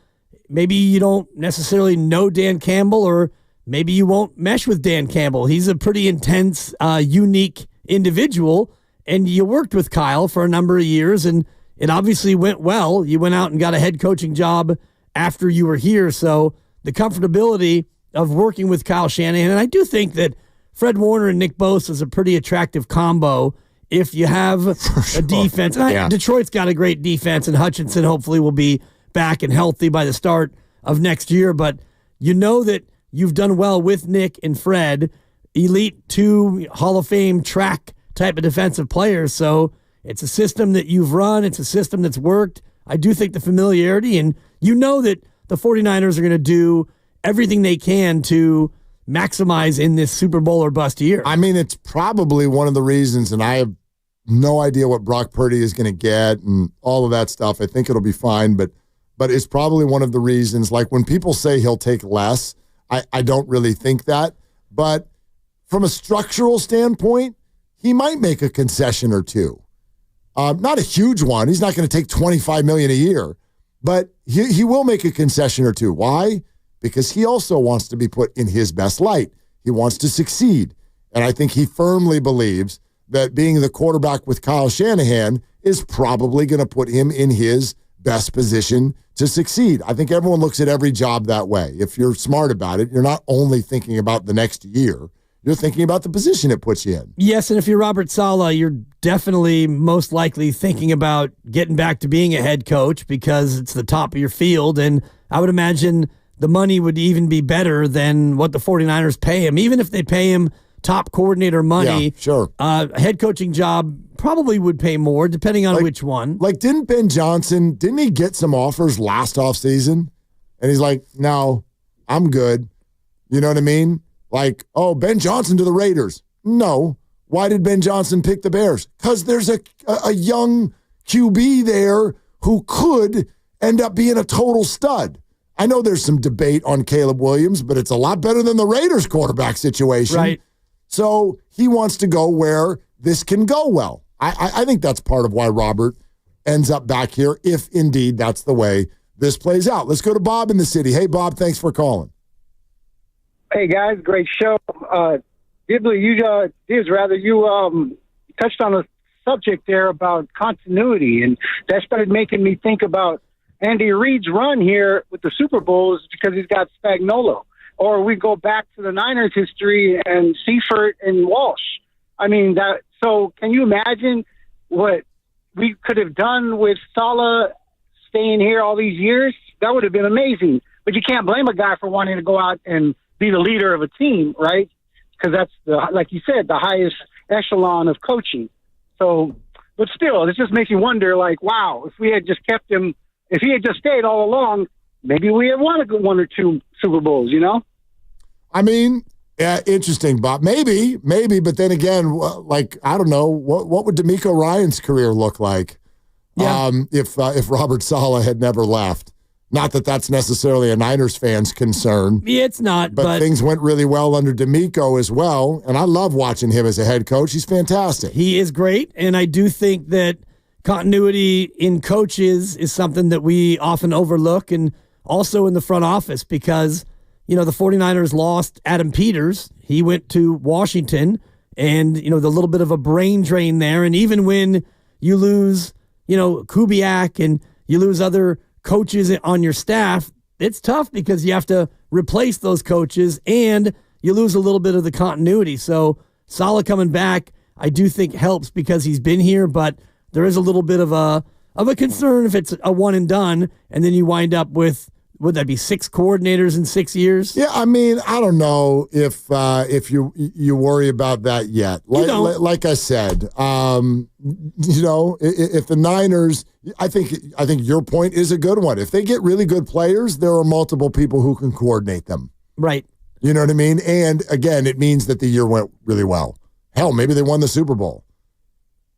maybe you don't necessarily know Dan Campbell, or maybe you won't mesh with Dan Campbell. He's a pretty intense, unique individual, and you worked with Kyle for a number of years, and it obviously went well. You went out and got a head coaching job after you were here, so the comfortability of working with Kyle Shanahan, and I do think that Fred Warner and Nick Bosa is a pretty attractive combo if you have a defense. And Detroit's got a great defense, and Hutchinson hopefully will be back and healthy by the start of next year, but you know that you've done well with Nick and Fred, elite 2 Hall of Fame track type of defensive players, so it's a system that you've run. It's a system that's worked. I do think the familiarity, and you know that the 49ers are going to do everything they can to maximize in this Super Bowl or bust year. I mean, it's probably one of the reasons, and I have no idea what Brock Purdy is going to get and all of that stuff. I think it'll be fine, but it's probably one of the reasons, like when people say he'll take less, I don't really think that. But from a structural standpoint, he might make a concession or 2. Not a huge one. He's not going to take $25 million a year, but he will make a concession or 2. Why? Because he also wants to be put in his best light. He wants to succeed. And I think he firmly believes that being the quarterback with Kyle Shanahan is probably going to put him in his best position to succeed. I think everyone looks at every job that way. If you're smart about it, you're not only thinking about the next year, you're thinking about the position it puts you in. Yes, and if you're Robert Saleh, you're definitely most likely thinking about getting back to being a head coach because it's the top of your field, and I would imagine the money would even be better than what the 49ers pay him. Even if they pay him top coordinator money, yeah, sure. A head coaching job probably would pay more, depending on which one. Like, didn't Ben Johnson, didn't he get some offers last offseason? And he's like, no, I'm good. You know what I mean? Like, oh, Ben Johnson to the Raiders. No. Why did Ben Johnson pick the Bears? Because there's a young QB there who could end up being a total stud. I know there's some debate on Caleb Williams, but it's a lot better than the Raiders quarterback situation. Right. So he wants to go where this can go well. I think that's part of why Robert ends up back here, if indeed that's the way this plays out. Let's go to Bob in the city. Hey, Bob, thanks for calling. Hey, guys, great show. Dibley, you touched on a subject there about continuity, and that started making me think about Andy Reid's run here with the Super Bowls because he's got Spagnuolo. Or we go back to the Niners history and Seifert and Walsh. I mean, so can you imagine what we could have done with Saleh staying here all these years? That would have been amazing. But you can't blame a guy for wanting to go out and be the leader of a team, right? Because that's, like you said, the highest echelon of coaching. So, but still, it just makes you wonder, like, wow, if we had just kept him, if he had just stayed all along, maybe we had won one or 2 Super Bowls, you know? I mean, yeah, interesting, Bob. Maybe, but then again, like, I don't know, what would DeMeco Ryan's career look like if Robert Saleh had never left? Not that that's necessarily a Niners fan's concern. Yeah, it's not. But things went really well under DeMeco as well, and I love watching him as a head coach. He's fantastic. He is great, and I do think that continuity in coaches is something that we often overlook, and also in the front office because, you know, the 49ers lost Adam Peters. He went to Washington, and, you know, the little bit of a brain drain there. And even when you lose, you know, Kubiak and you lose other coaches on your staff, it's tough because you have to replace those coaches and you lose a little bit of the continuity. So Saleh coming back, I do think helps because he's been here, but there is a little bit of a of a concern if it's a one and done, and then you wind up with, would that be 6 coordinators in 6 years? Yeah, I mean, I don't know if you worry about that yet. Like I said, if the Niners, I think your point is a good one. If they get really good players, there are multiple people who can coordinate them. Right. You know what I mean? And again, it means that the year went really well. Hell, maybe they won the Super Bowl.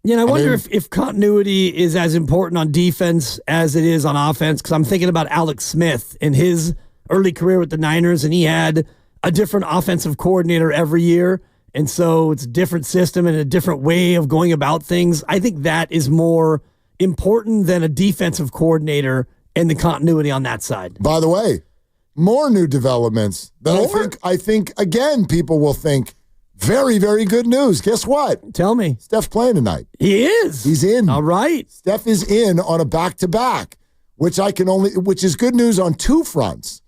I wonder if continuity is as important on defense as it is on offense, because I'm thinking about Alex Smith in his early career with the Niners, and he had a different offensive coordinator every year, and so it's a different system and a different way of going about things. I think that is more important than a defensive coordinator and the continuity on that side. By the way, more new developments that I think, again, people will think, very, very good news. Guess what? Tell me. Steph's playing tonight. He is. He's in. All right. Steph is in on a back-to-back, which is good news on 2 fronts.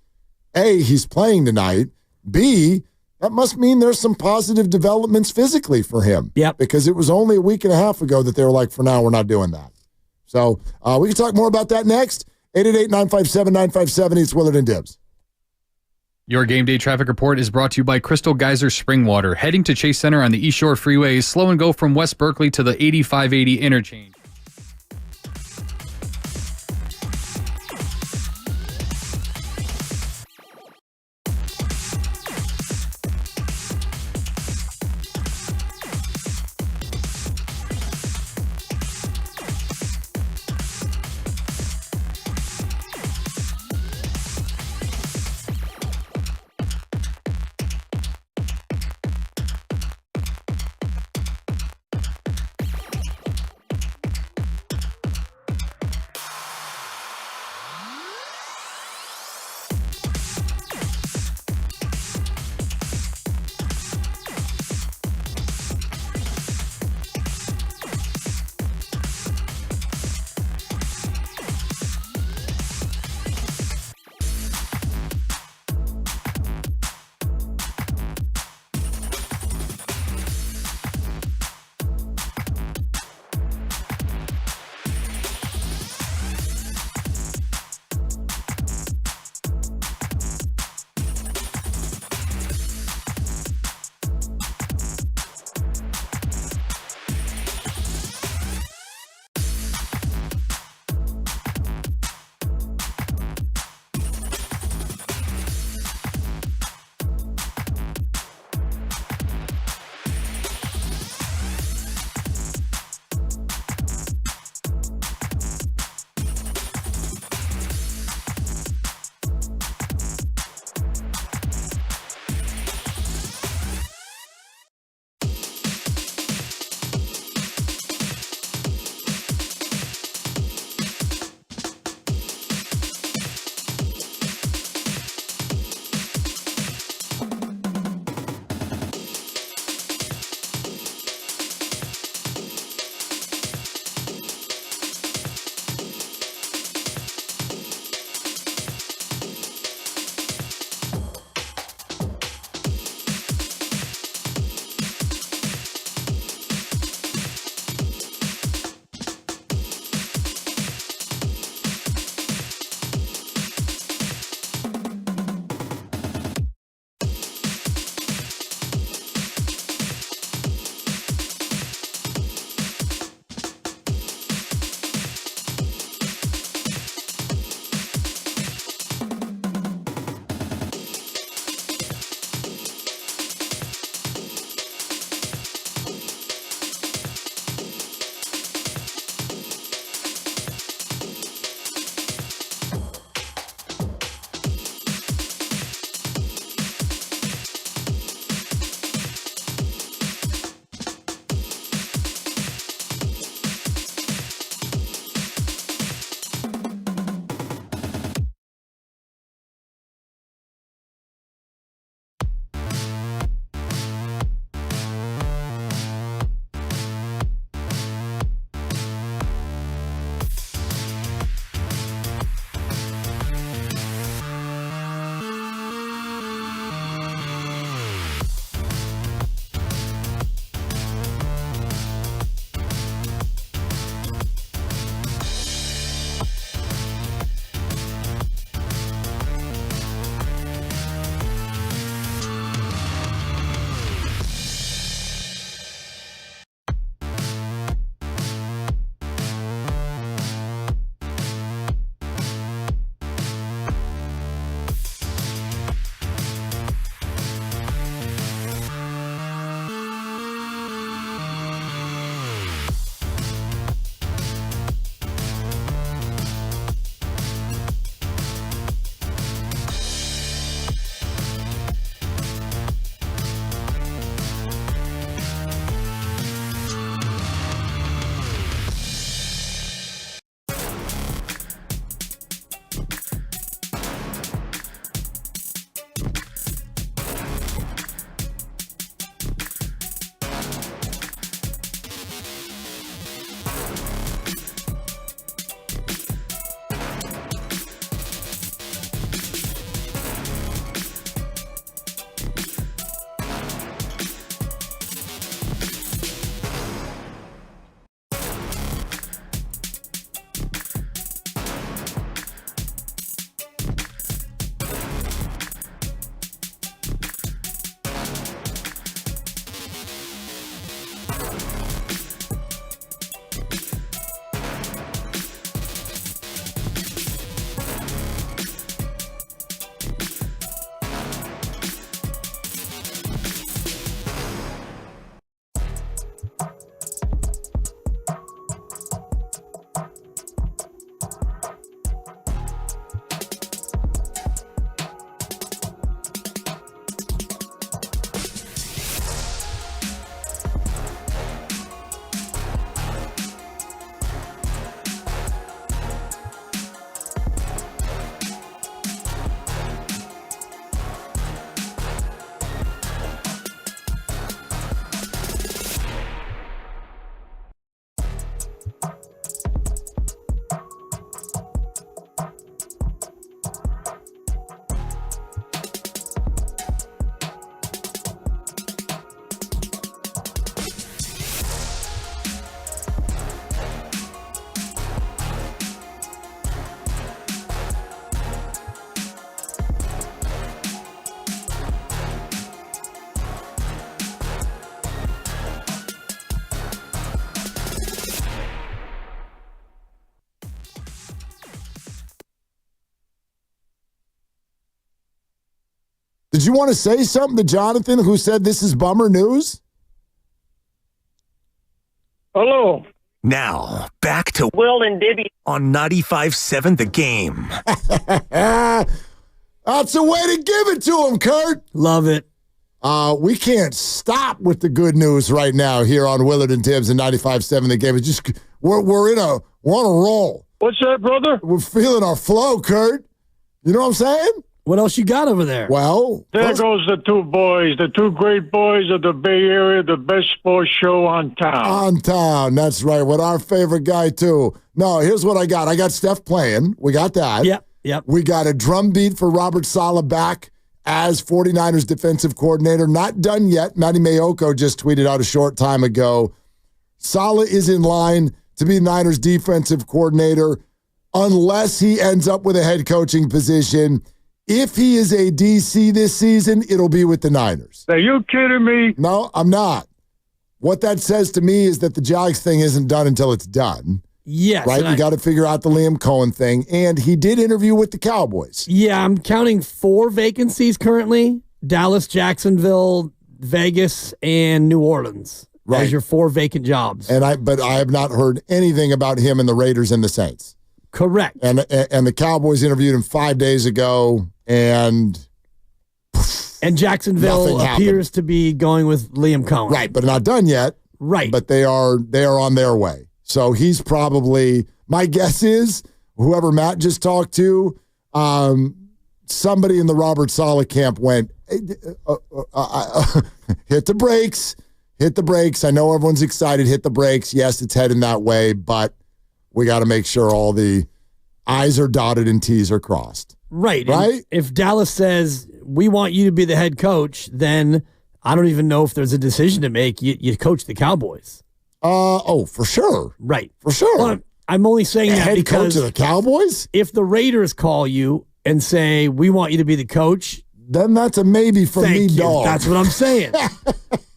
A, he's playing tonight. B, that must mean there's some positive developments physically for him. Yep. Because it was only a week and a half ago that they were like, for now, we're not doing that. So we can talk more about that next. 888-957-9570. It's Willard and Dibs. Your game day traffic report is brought to you by Crystal Geyser Spring Water. Heading to Chase Center on the East Shore Freeway is slow and go from West Berkeley to the 8580 interchange. Did you want to say something to Jonathan, who said this is bummer news? Hello. Now, back to Will and Dibby on 95.7 The Game. That's the way to give it to him, Kurt. Love it. We can't stop with the good news right now here on Willard and Tibbs and 95.7 The Game. It's just we're on a roll. What's that, brother? We're feeling our flow, Kurt. You know what I'm saying? What else you got over there? Well, there goes the two boys, the two great boys of the Bay Area, the best sports show on town. On town, that's right. With our favorite guy, too. No, here's what I got. I got Steph playing. We got that. Yep. We got a drum beat for Robert Saleh back as 49ers defensive coordinator. Not done yet. Matty Mayoko just tweeted out a short time ago. Saleh is in line to be Niners defensive coordinator unless he ends up with a head coaching position. If he is a DC this season, it'll be with the Niners. Are you kidding me? No, I'm not. What that says to me is that the Jags thing isn't done until it's done. Yes. Right? You got to figure out the Liam Cohen thing. And he did interview with the Cowboys. Yeah, I'm counting 4 vacancies currently. Dallas, Jacksonville, Vegas, and New Orleans. Right. As your 4 vacant jobs. But I have not heard anything about him and the Raiders and the Saints. Correct. And the Cowboys interviewed him 5 days ago, and Jacksonville appears to be going with Liam Cohen. Right, but not done yet. Right. But they are on their way. So he's probably, my guess is, whoever Matt just talked to, somebody in the Robert Saleh camp went, hit the brakes. Hit the brakes. I know everyone's excited. Hit the brakes. Yes, it's heading that way, but we got to make sure all the I's are dotted and T's are crossed. Right. Right? And if Dallas says, we want you to be the head coach, then I don't even know if there's a decision to make. You coach the Cowboys. For sure. Right. For sure. Well, I'm only saying that head because coach of the Cowboys? If the Raiders call you and say, we want you to be the coach, then that's a maybe for me, dog. That's what I'm saying.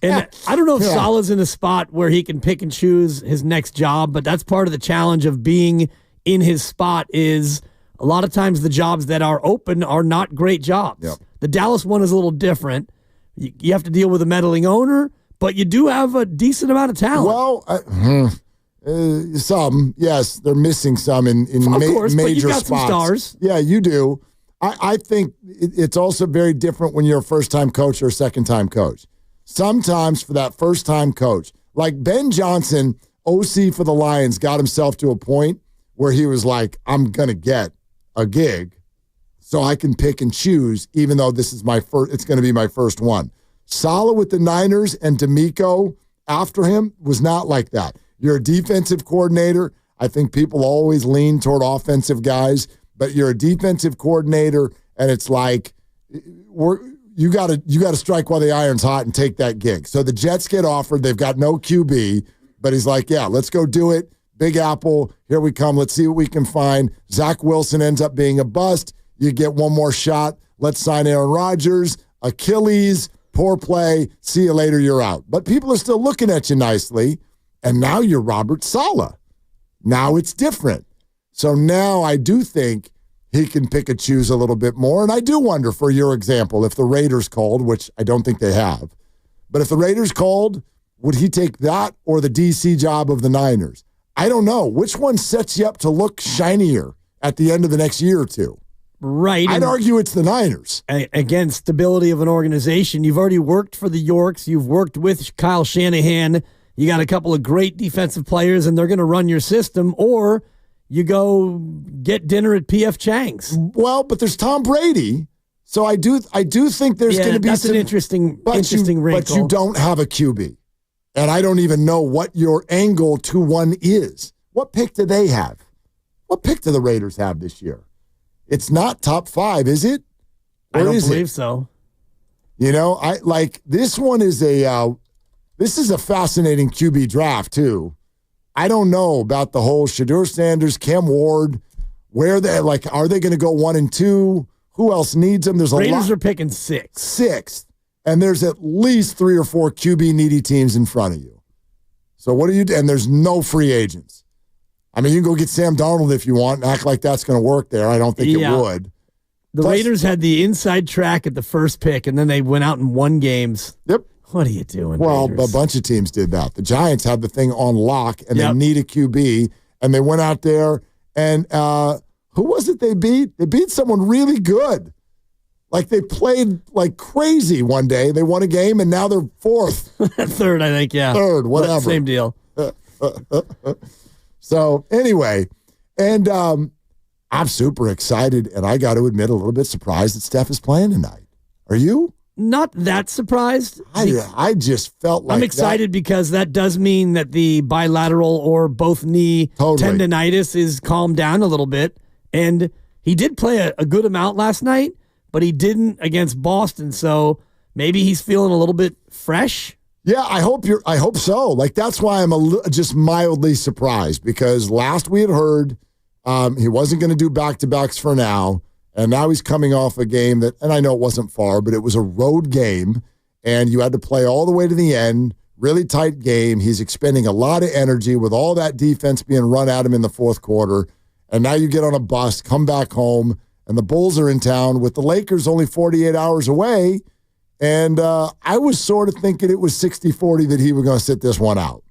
And I don't know if Saleh's in a spot where he can pick and choose his next job, but that's part of the challenge of being in his spot is a lot of times the jobs that are open are not great jobs. Yep. The Dallas one is a little different. You have to deal with a meddling owner, but you do have a decent amount of talent. Well, some, yes, they're missing some in course, major but you got spots. some stars. Yeah, you do. I think it's also very different when you're a first-time coach or a second-time coach. Sometimes for that first-time coach, like Ben Johnson, OC for the Lions, got himself to a point where he was like, I'm going to get a gig so I can pick and choose, even though this is it's going to be my first one. Saleh with the Niners and D'Amico after him was not like that. You're a defensive coordinator. I think people always lean toward offensive guys, but you're a defensive coordinator, and it's like you got to strike while the iron's hot and take that gig. So the Jets get offered. They've got no QB, but he's like, yeah, let's go do it. Big Apple, here we come. Let's see what we can find. Zach Wilson ends up being a bust. You get one more shot. Let's sign Aaron Rodgers. Achilles, poor play. See you later. You're out. But people are still looking at you nicely, and now you're Robert Saleh. Now it's different. So now I do think he can pick and choose a little bit more. And I do wonder, for your example, if the Raiders called, which I don't think they have, but if the Raiders called, would he take that or the DC job of the Niners? I don't know. Which one sets you up to look shinier at the end of the next year or two? Right. I'd argue it's the Niners. Again, stability of an organization. You've already worked for the Yorks. You've worked with Kyle Shanahan. You got a couple of great defensive players, and they're going to run your system. Or you go get dinner at P.F. Chang's. Well, but there's Tom Brady. So I do think there's going to be that's an interesting wrinkle. But you don't have a QB. And I don't even know what your angle to one is. What pick do they have? What pick do the Raiders have this year? It's not top 5, is it? Or I don't believe so. You know, this one is this is a fascinating QB draft too. I don't know about the whole Shadur Sanders, Cam Ward, are they going to go 1 and 2? Who else needs them? There's a Raiders lot. are picking 6. 6th. And there's at least 3 or 4 QB needy teams in front of you. So what do you do? And there's no free agents. I mean, you can go get Sam Darnold if you want and act like that's going to work there. I don't think it would. The Raiders had the inside track at the first pick, and then they went out and won games. Yep. What are you doing, Well, Raiders? a bunch of teams did that. The Giants had the thing on lock, and they need a QB, and they went out there, and who was it they beat? They beat someone really good. Like, they played like crazy one day. They won a game, and now they're fourth. Third, I think, yeah. Third, whatever. Same deal. So, anyway, and I'm super excited, and I got to admit, a little bit surprised that Steph is playing tonight. Are you? Not that surprised. I just felt like I'm excited because that does mean that the bilateral or both knee tendonitis is calmed down a little bit. And he did play a good amount last night, but he didn't against Boston. So maybe he's feeling a little bit fresh. Yeah, I hope so. Like, that's why I'm just mildly surprised, because last we had heard he wasn't going to do back-to-backs for now. And now he's coming off a game that, and I know it wasn't far, but it was a road game, and you had to play all the way to the end, really tight game. He's expending a lot of energy with all that defense being run at him in the fourth quarter, and now you get on a bus, come back home, and the Bulls are in town with the Lakers only 48 hours away, and I was sort of thinking it was 60-40 that he was going to sit this one out.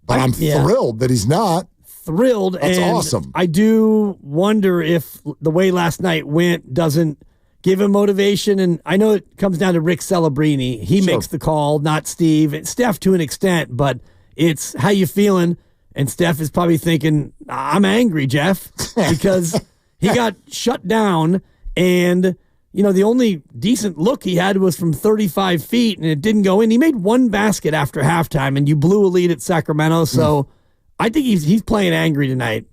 But I'm thrilled that he's not. Thrilled. That's and awesome. I do wonder if the way last night went doesn't give him motivation. And I know it comes down to Rick Celebrini. He makes the call, not Steve. And Steph to an extent, but it's how you feeling. And Steph is probably thinking, I'm angry, Jeff, because he got shut down. And, you know, the only decent look he had was from 35 feet, and it didn't go in. He made one basket after halftime, and you blew a lead at Sacramento. So I think he's playing angry tonight.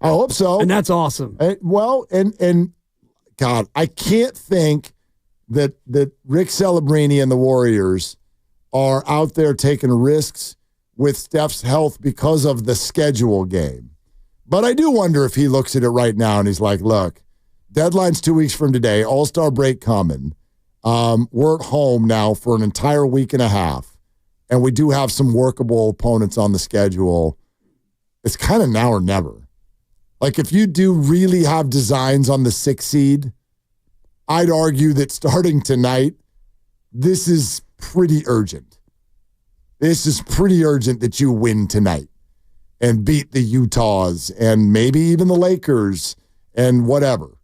I hope so. And that's awesome. And God, I can't think that Rick Celebrini and the Warriors are out there taking risks with Steph's health because of the schedule game. But I do wonder if he looks at it right now and he's like, look, deadline's 2 weeks from today, All-Star break coming. We're at home now for an entire week and a half, and we do have some workable opponents on the schedule. It's kind of now or never. Like, if you do really have designs on the 6th seed, I'd argue that starting tonight, this is pretty urgent. This is pretty urgent that you win tonight and beat the Utahs and maybe even the Lakers and whatever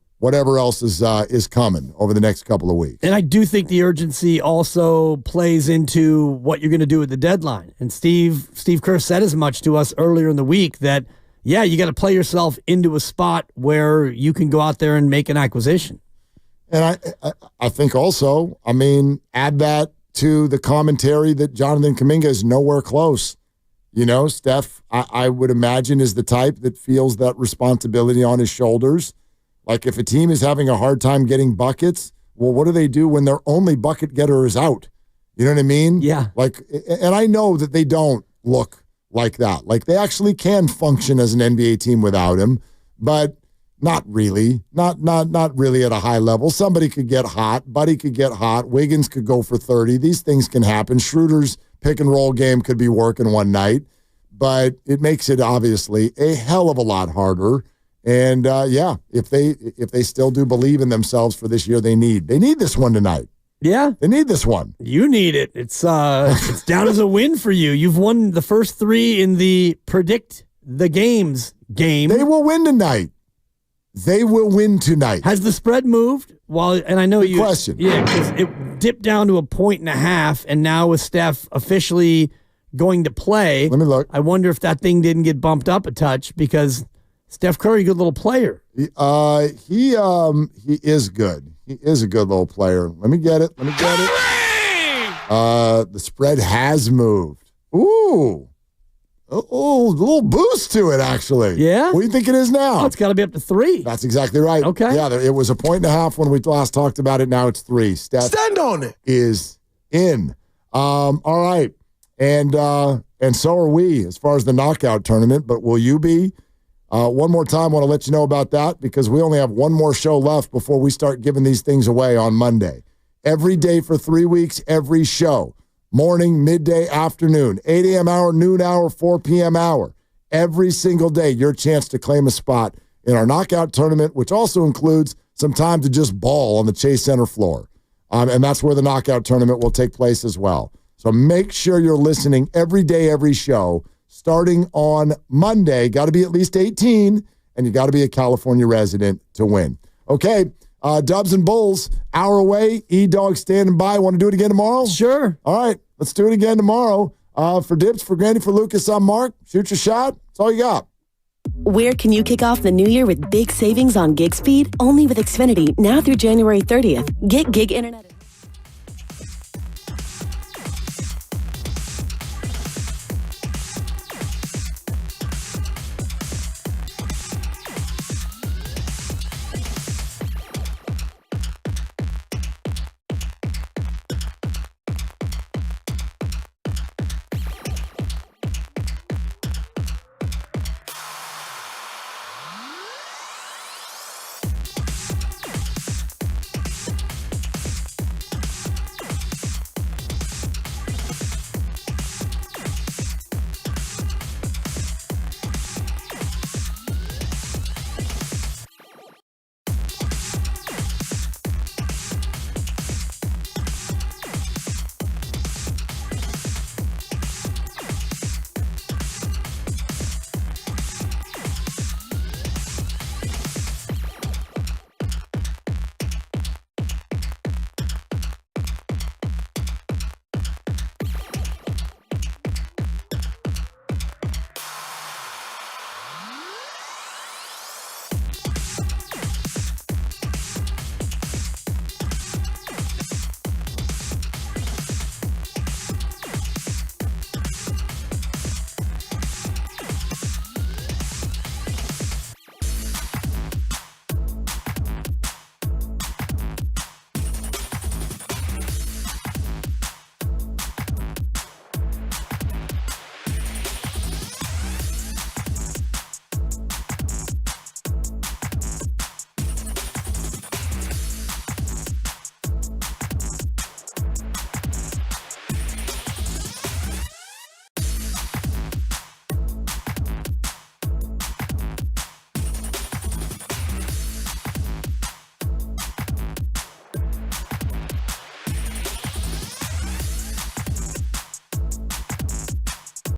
else is coming over the next couple of weeks. And I do think the urgency also plays into what you're going to do at the deadline. And Steve Kerr said as much to us earlier in the week that, yeah, you got to play yourself into a spot where you can go out there and make an acquisition. And I think also, I mean, add that to the commentary that Jonathan Kuminga is nowhere close. You know, Steph, I would imagine, is the type that feels that responsibility on his shoulders. Like, if a team is having a hard time getting buckets, well, what do they do when their only bucket getter is out? You know what I mean? Yeah. Like, and I know that they don't look like that. Like, they actually can function as an NBA team without him, but not really. Not really at a high level. Somebody could get hot. Buddy could get hot. Wiggins could go for 30. These things can happen. Schroeder's pick and roll game could be working one night, but it makes it obviously a hell of a lot harder. And if they still do believe in themselves for this year, they need this one tonight. Yeah, they need this one. You need it. It's down as a win for you. You've won the first 3 in the predict the games game. They will win tonight. They will win tonight. Has the spread moved? And I know Good question. Yeah, because it dipped down to 1.5, and now with Steph officially going to play, let me look. I wonder if that thing didn't get bumped up a touch because Steph Curry, good little player. He is good. He is a good little player. Let me get it. The spread has moved. Ooh. Oh, a little boost to it, actually. Yeah? What do you think it is now? Oh, it's got to be up to 3. That's exactly right. Okay. Yeah, it was 1.5 when we last talked about it. Now it's 3. Steph Stand on it. Is in. All right. And so are we as far as the knockout tournament. But will you be? One more time, I want to let you know about that because we only have one more show left before we start giving these things away on Monday. Every day for 3 weeks, every show. Morning, midday, afternoon, 8 a.m. hour, noon hour, 4 p.m. hour. Every single day, your chance to claim a spot in our knockout tournament, which also includes some time to just ball on the Chase Center floor. And that's where the knockout tournament will take place as well. So make sure you're listening every day, every show, starting on Monday. Got to be at least 18, and you got to be a California resident to win. Okay, Dubs and Bulls, hour away. E-Dog standing by. Want to do it again tomorrow? Sure. All right, let's do it again tomorrow. For Dibs, for Grandy, for Lucas, I'm Mark. Shoot your shot. That's all you got. Where can you kick off the new year with big savings on gig speed? Only with Xfinity now through January 30th. Get gig internet.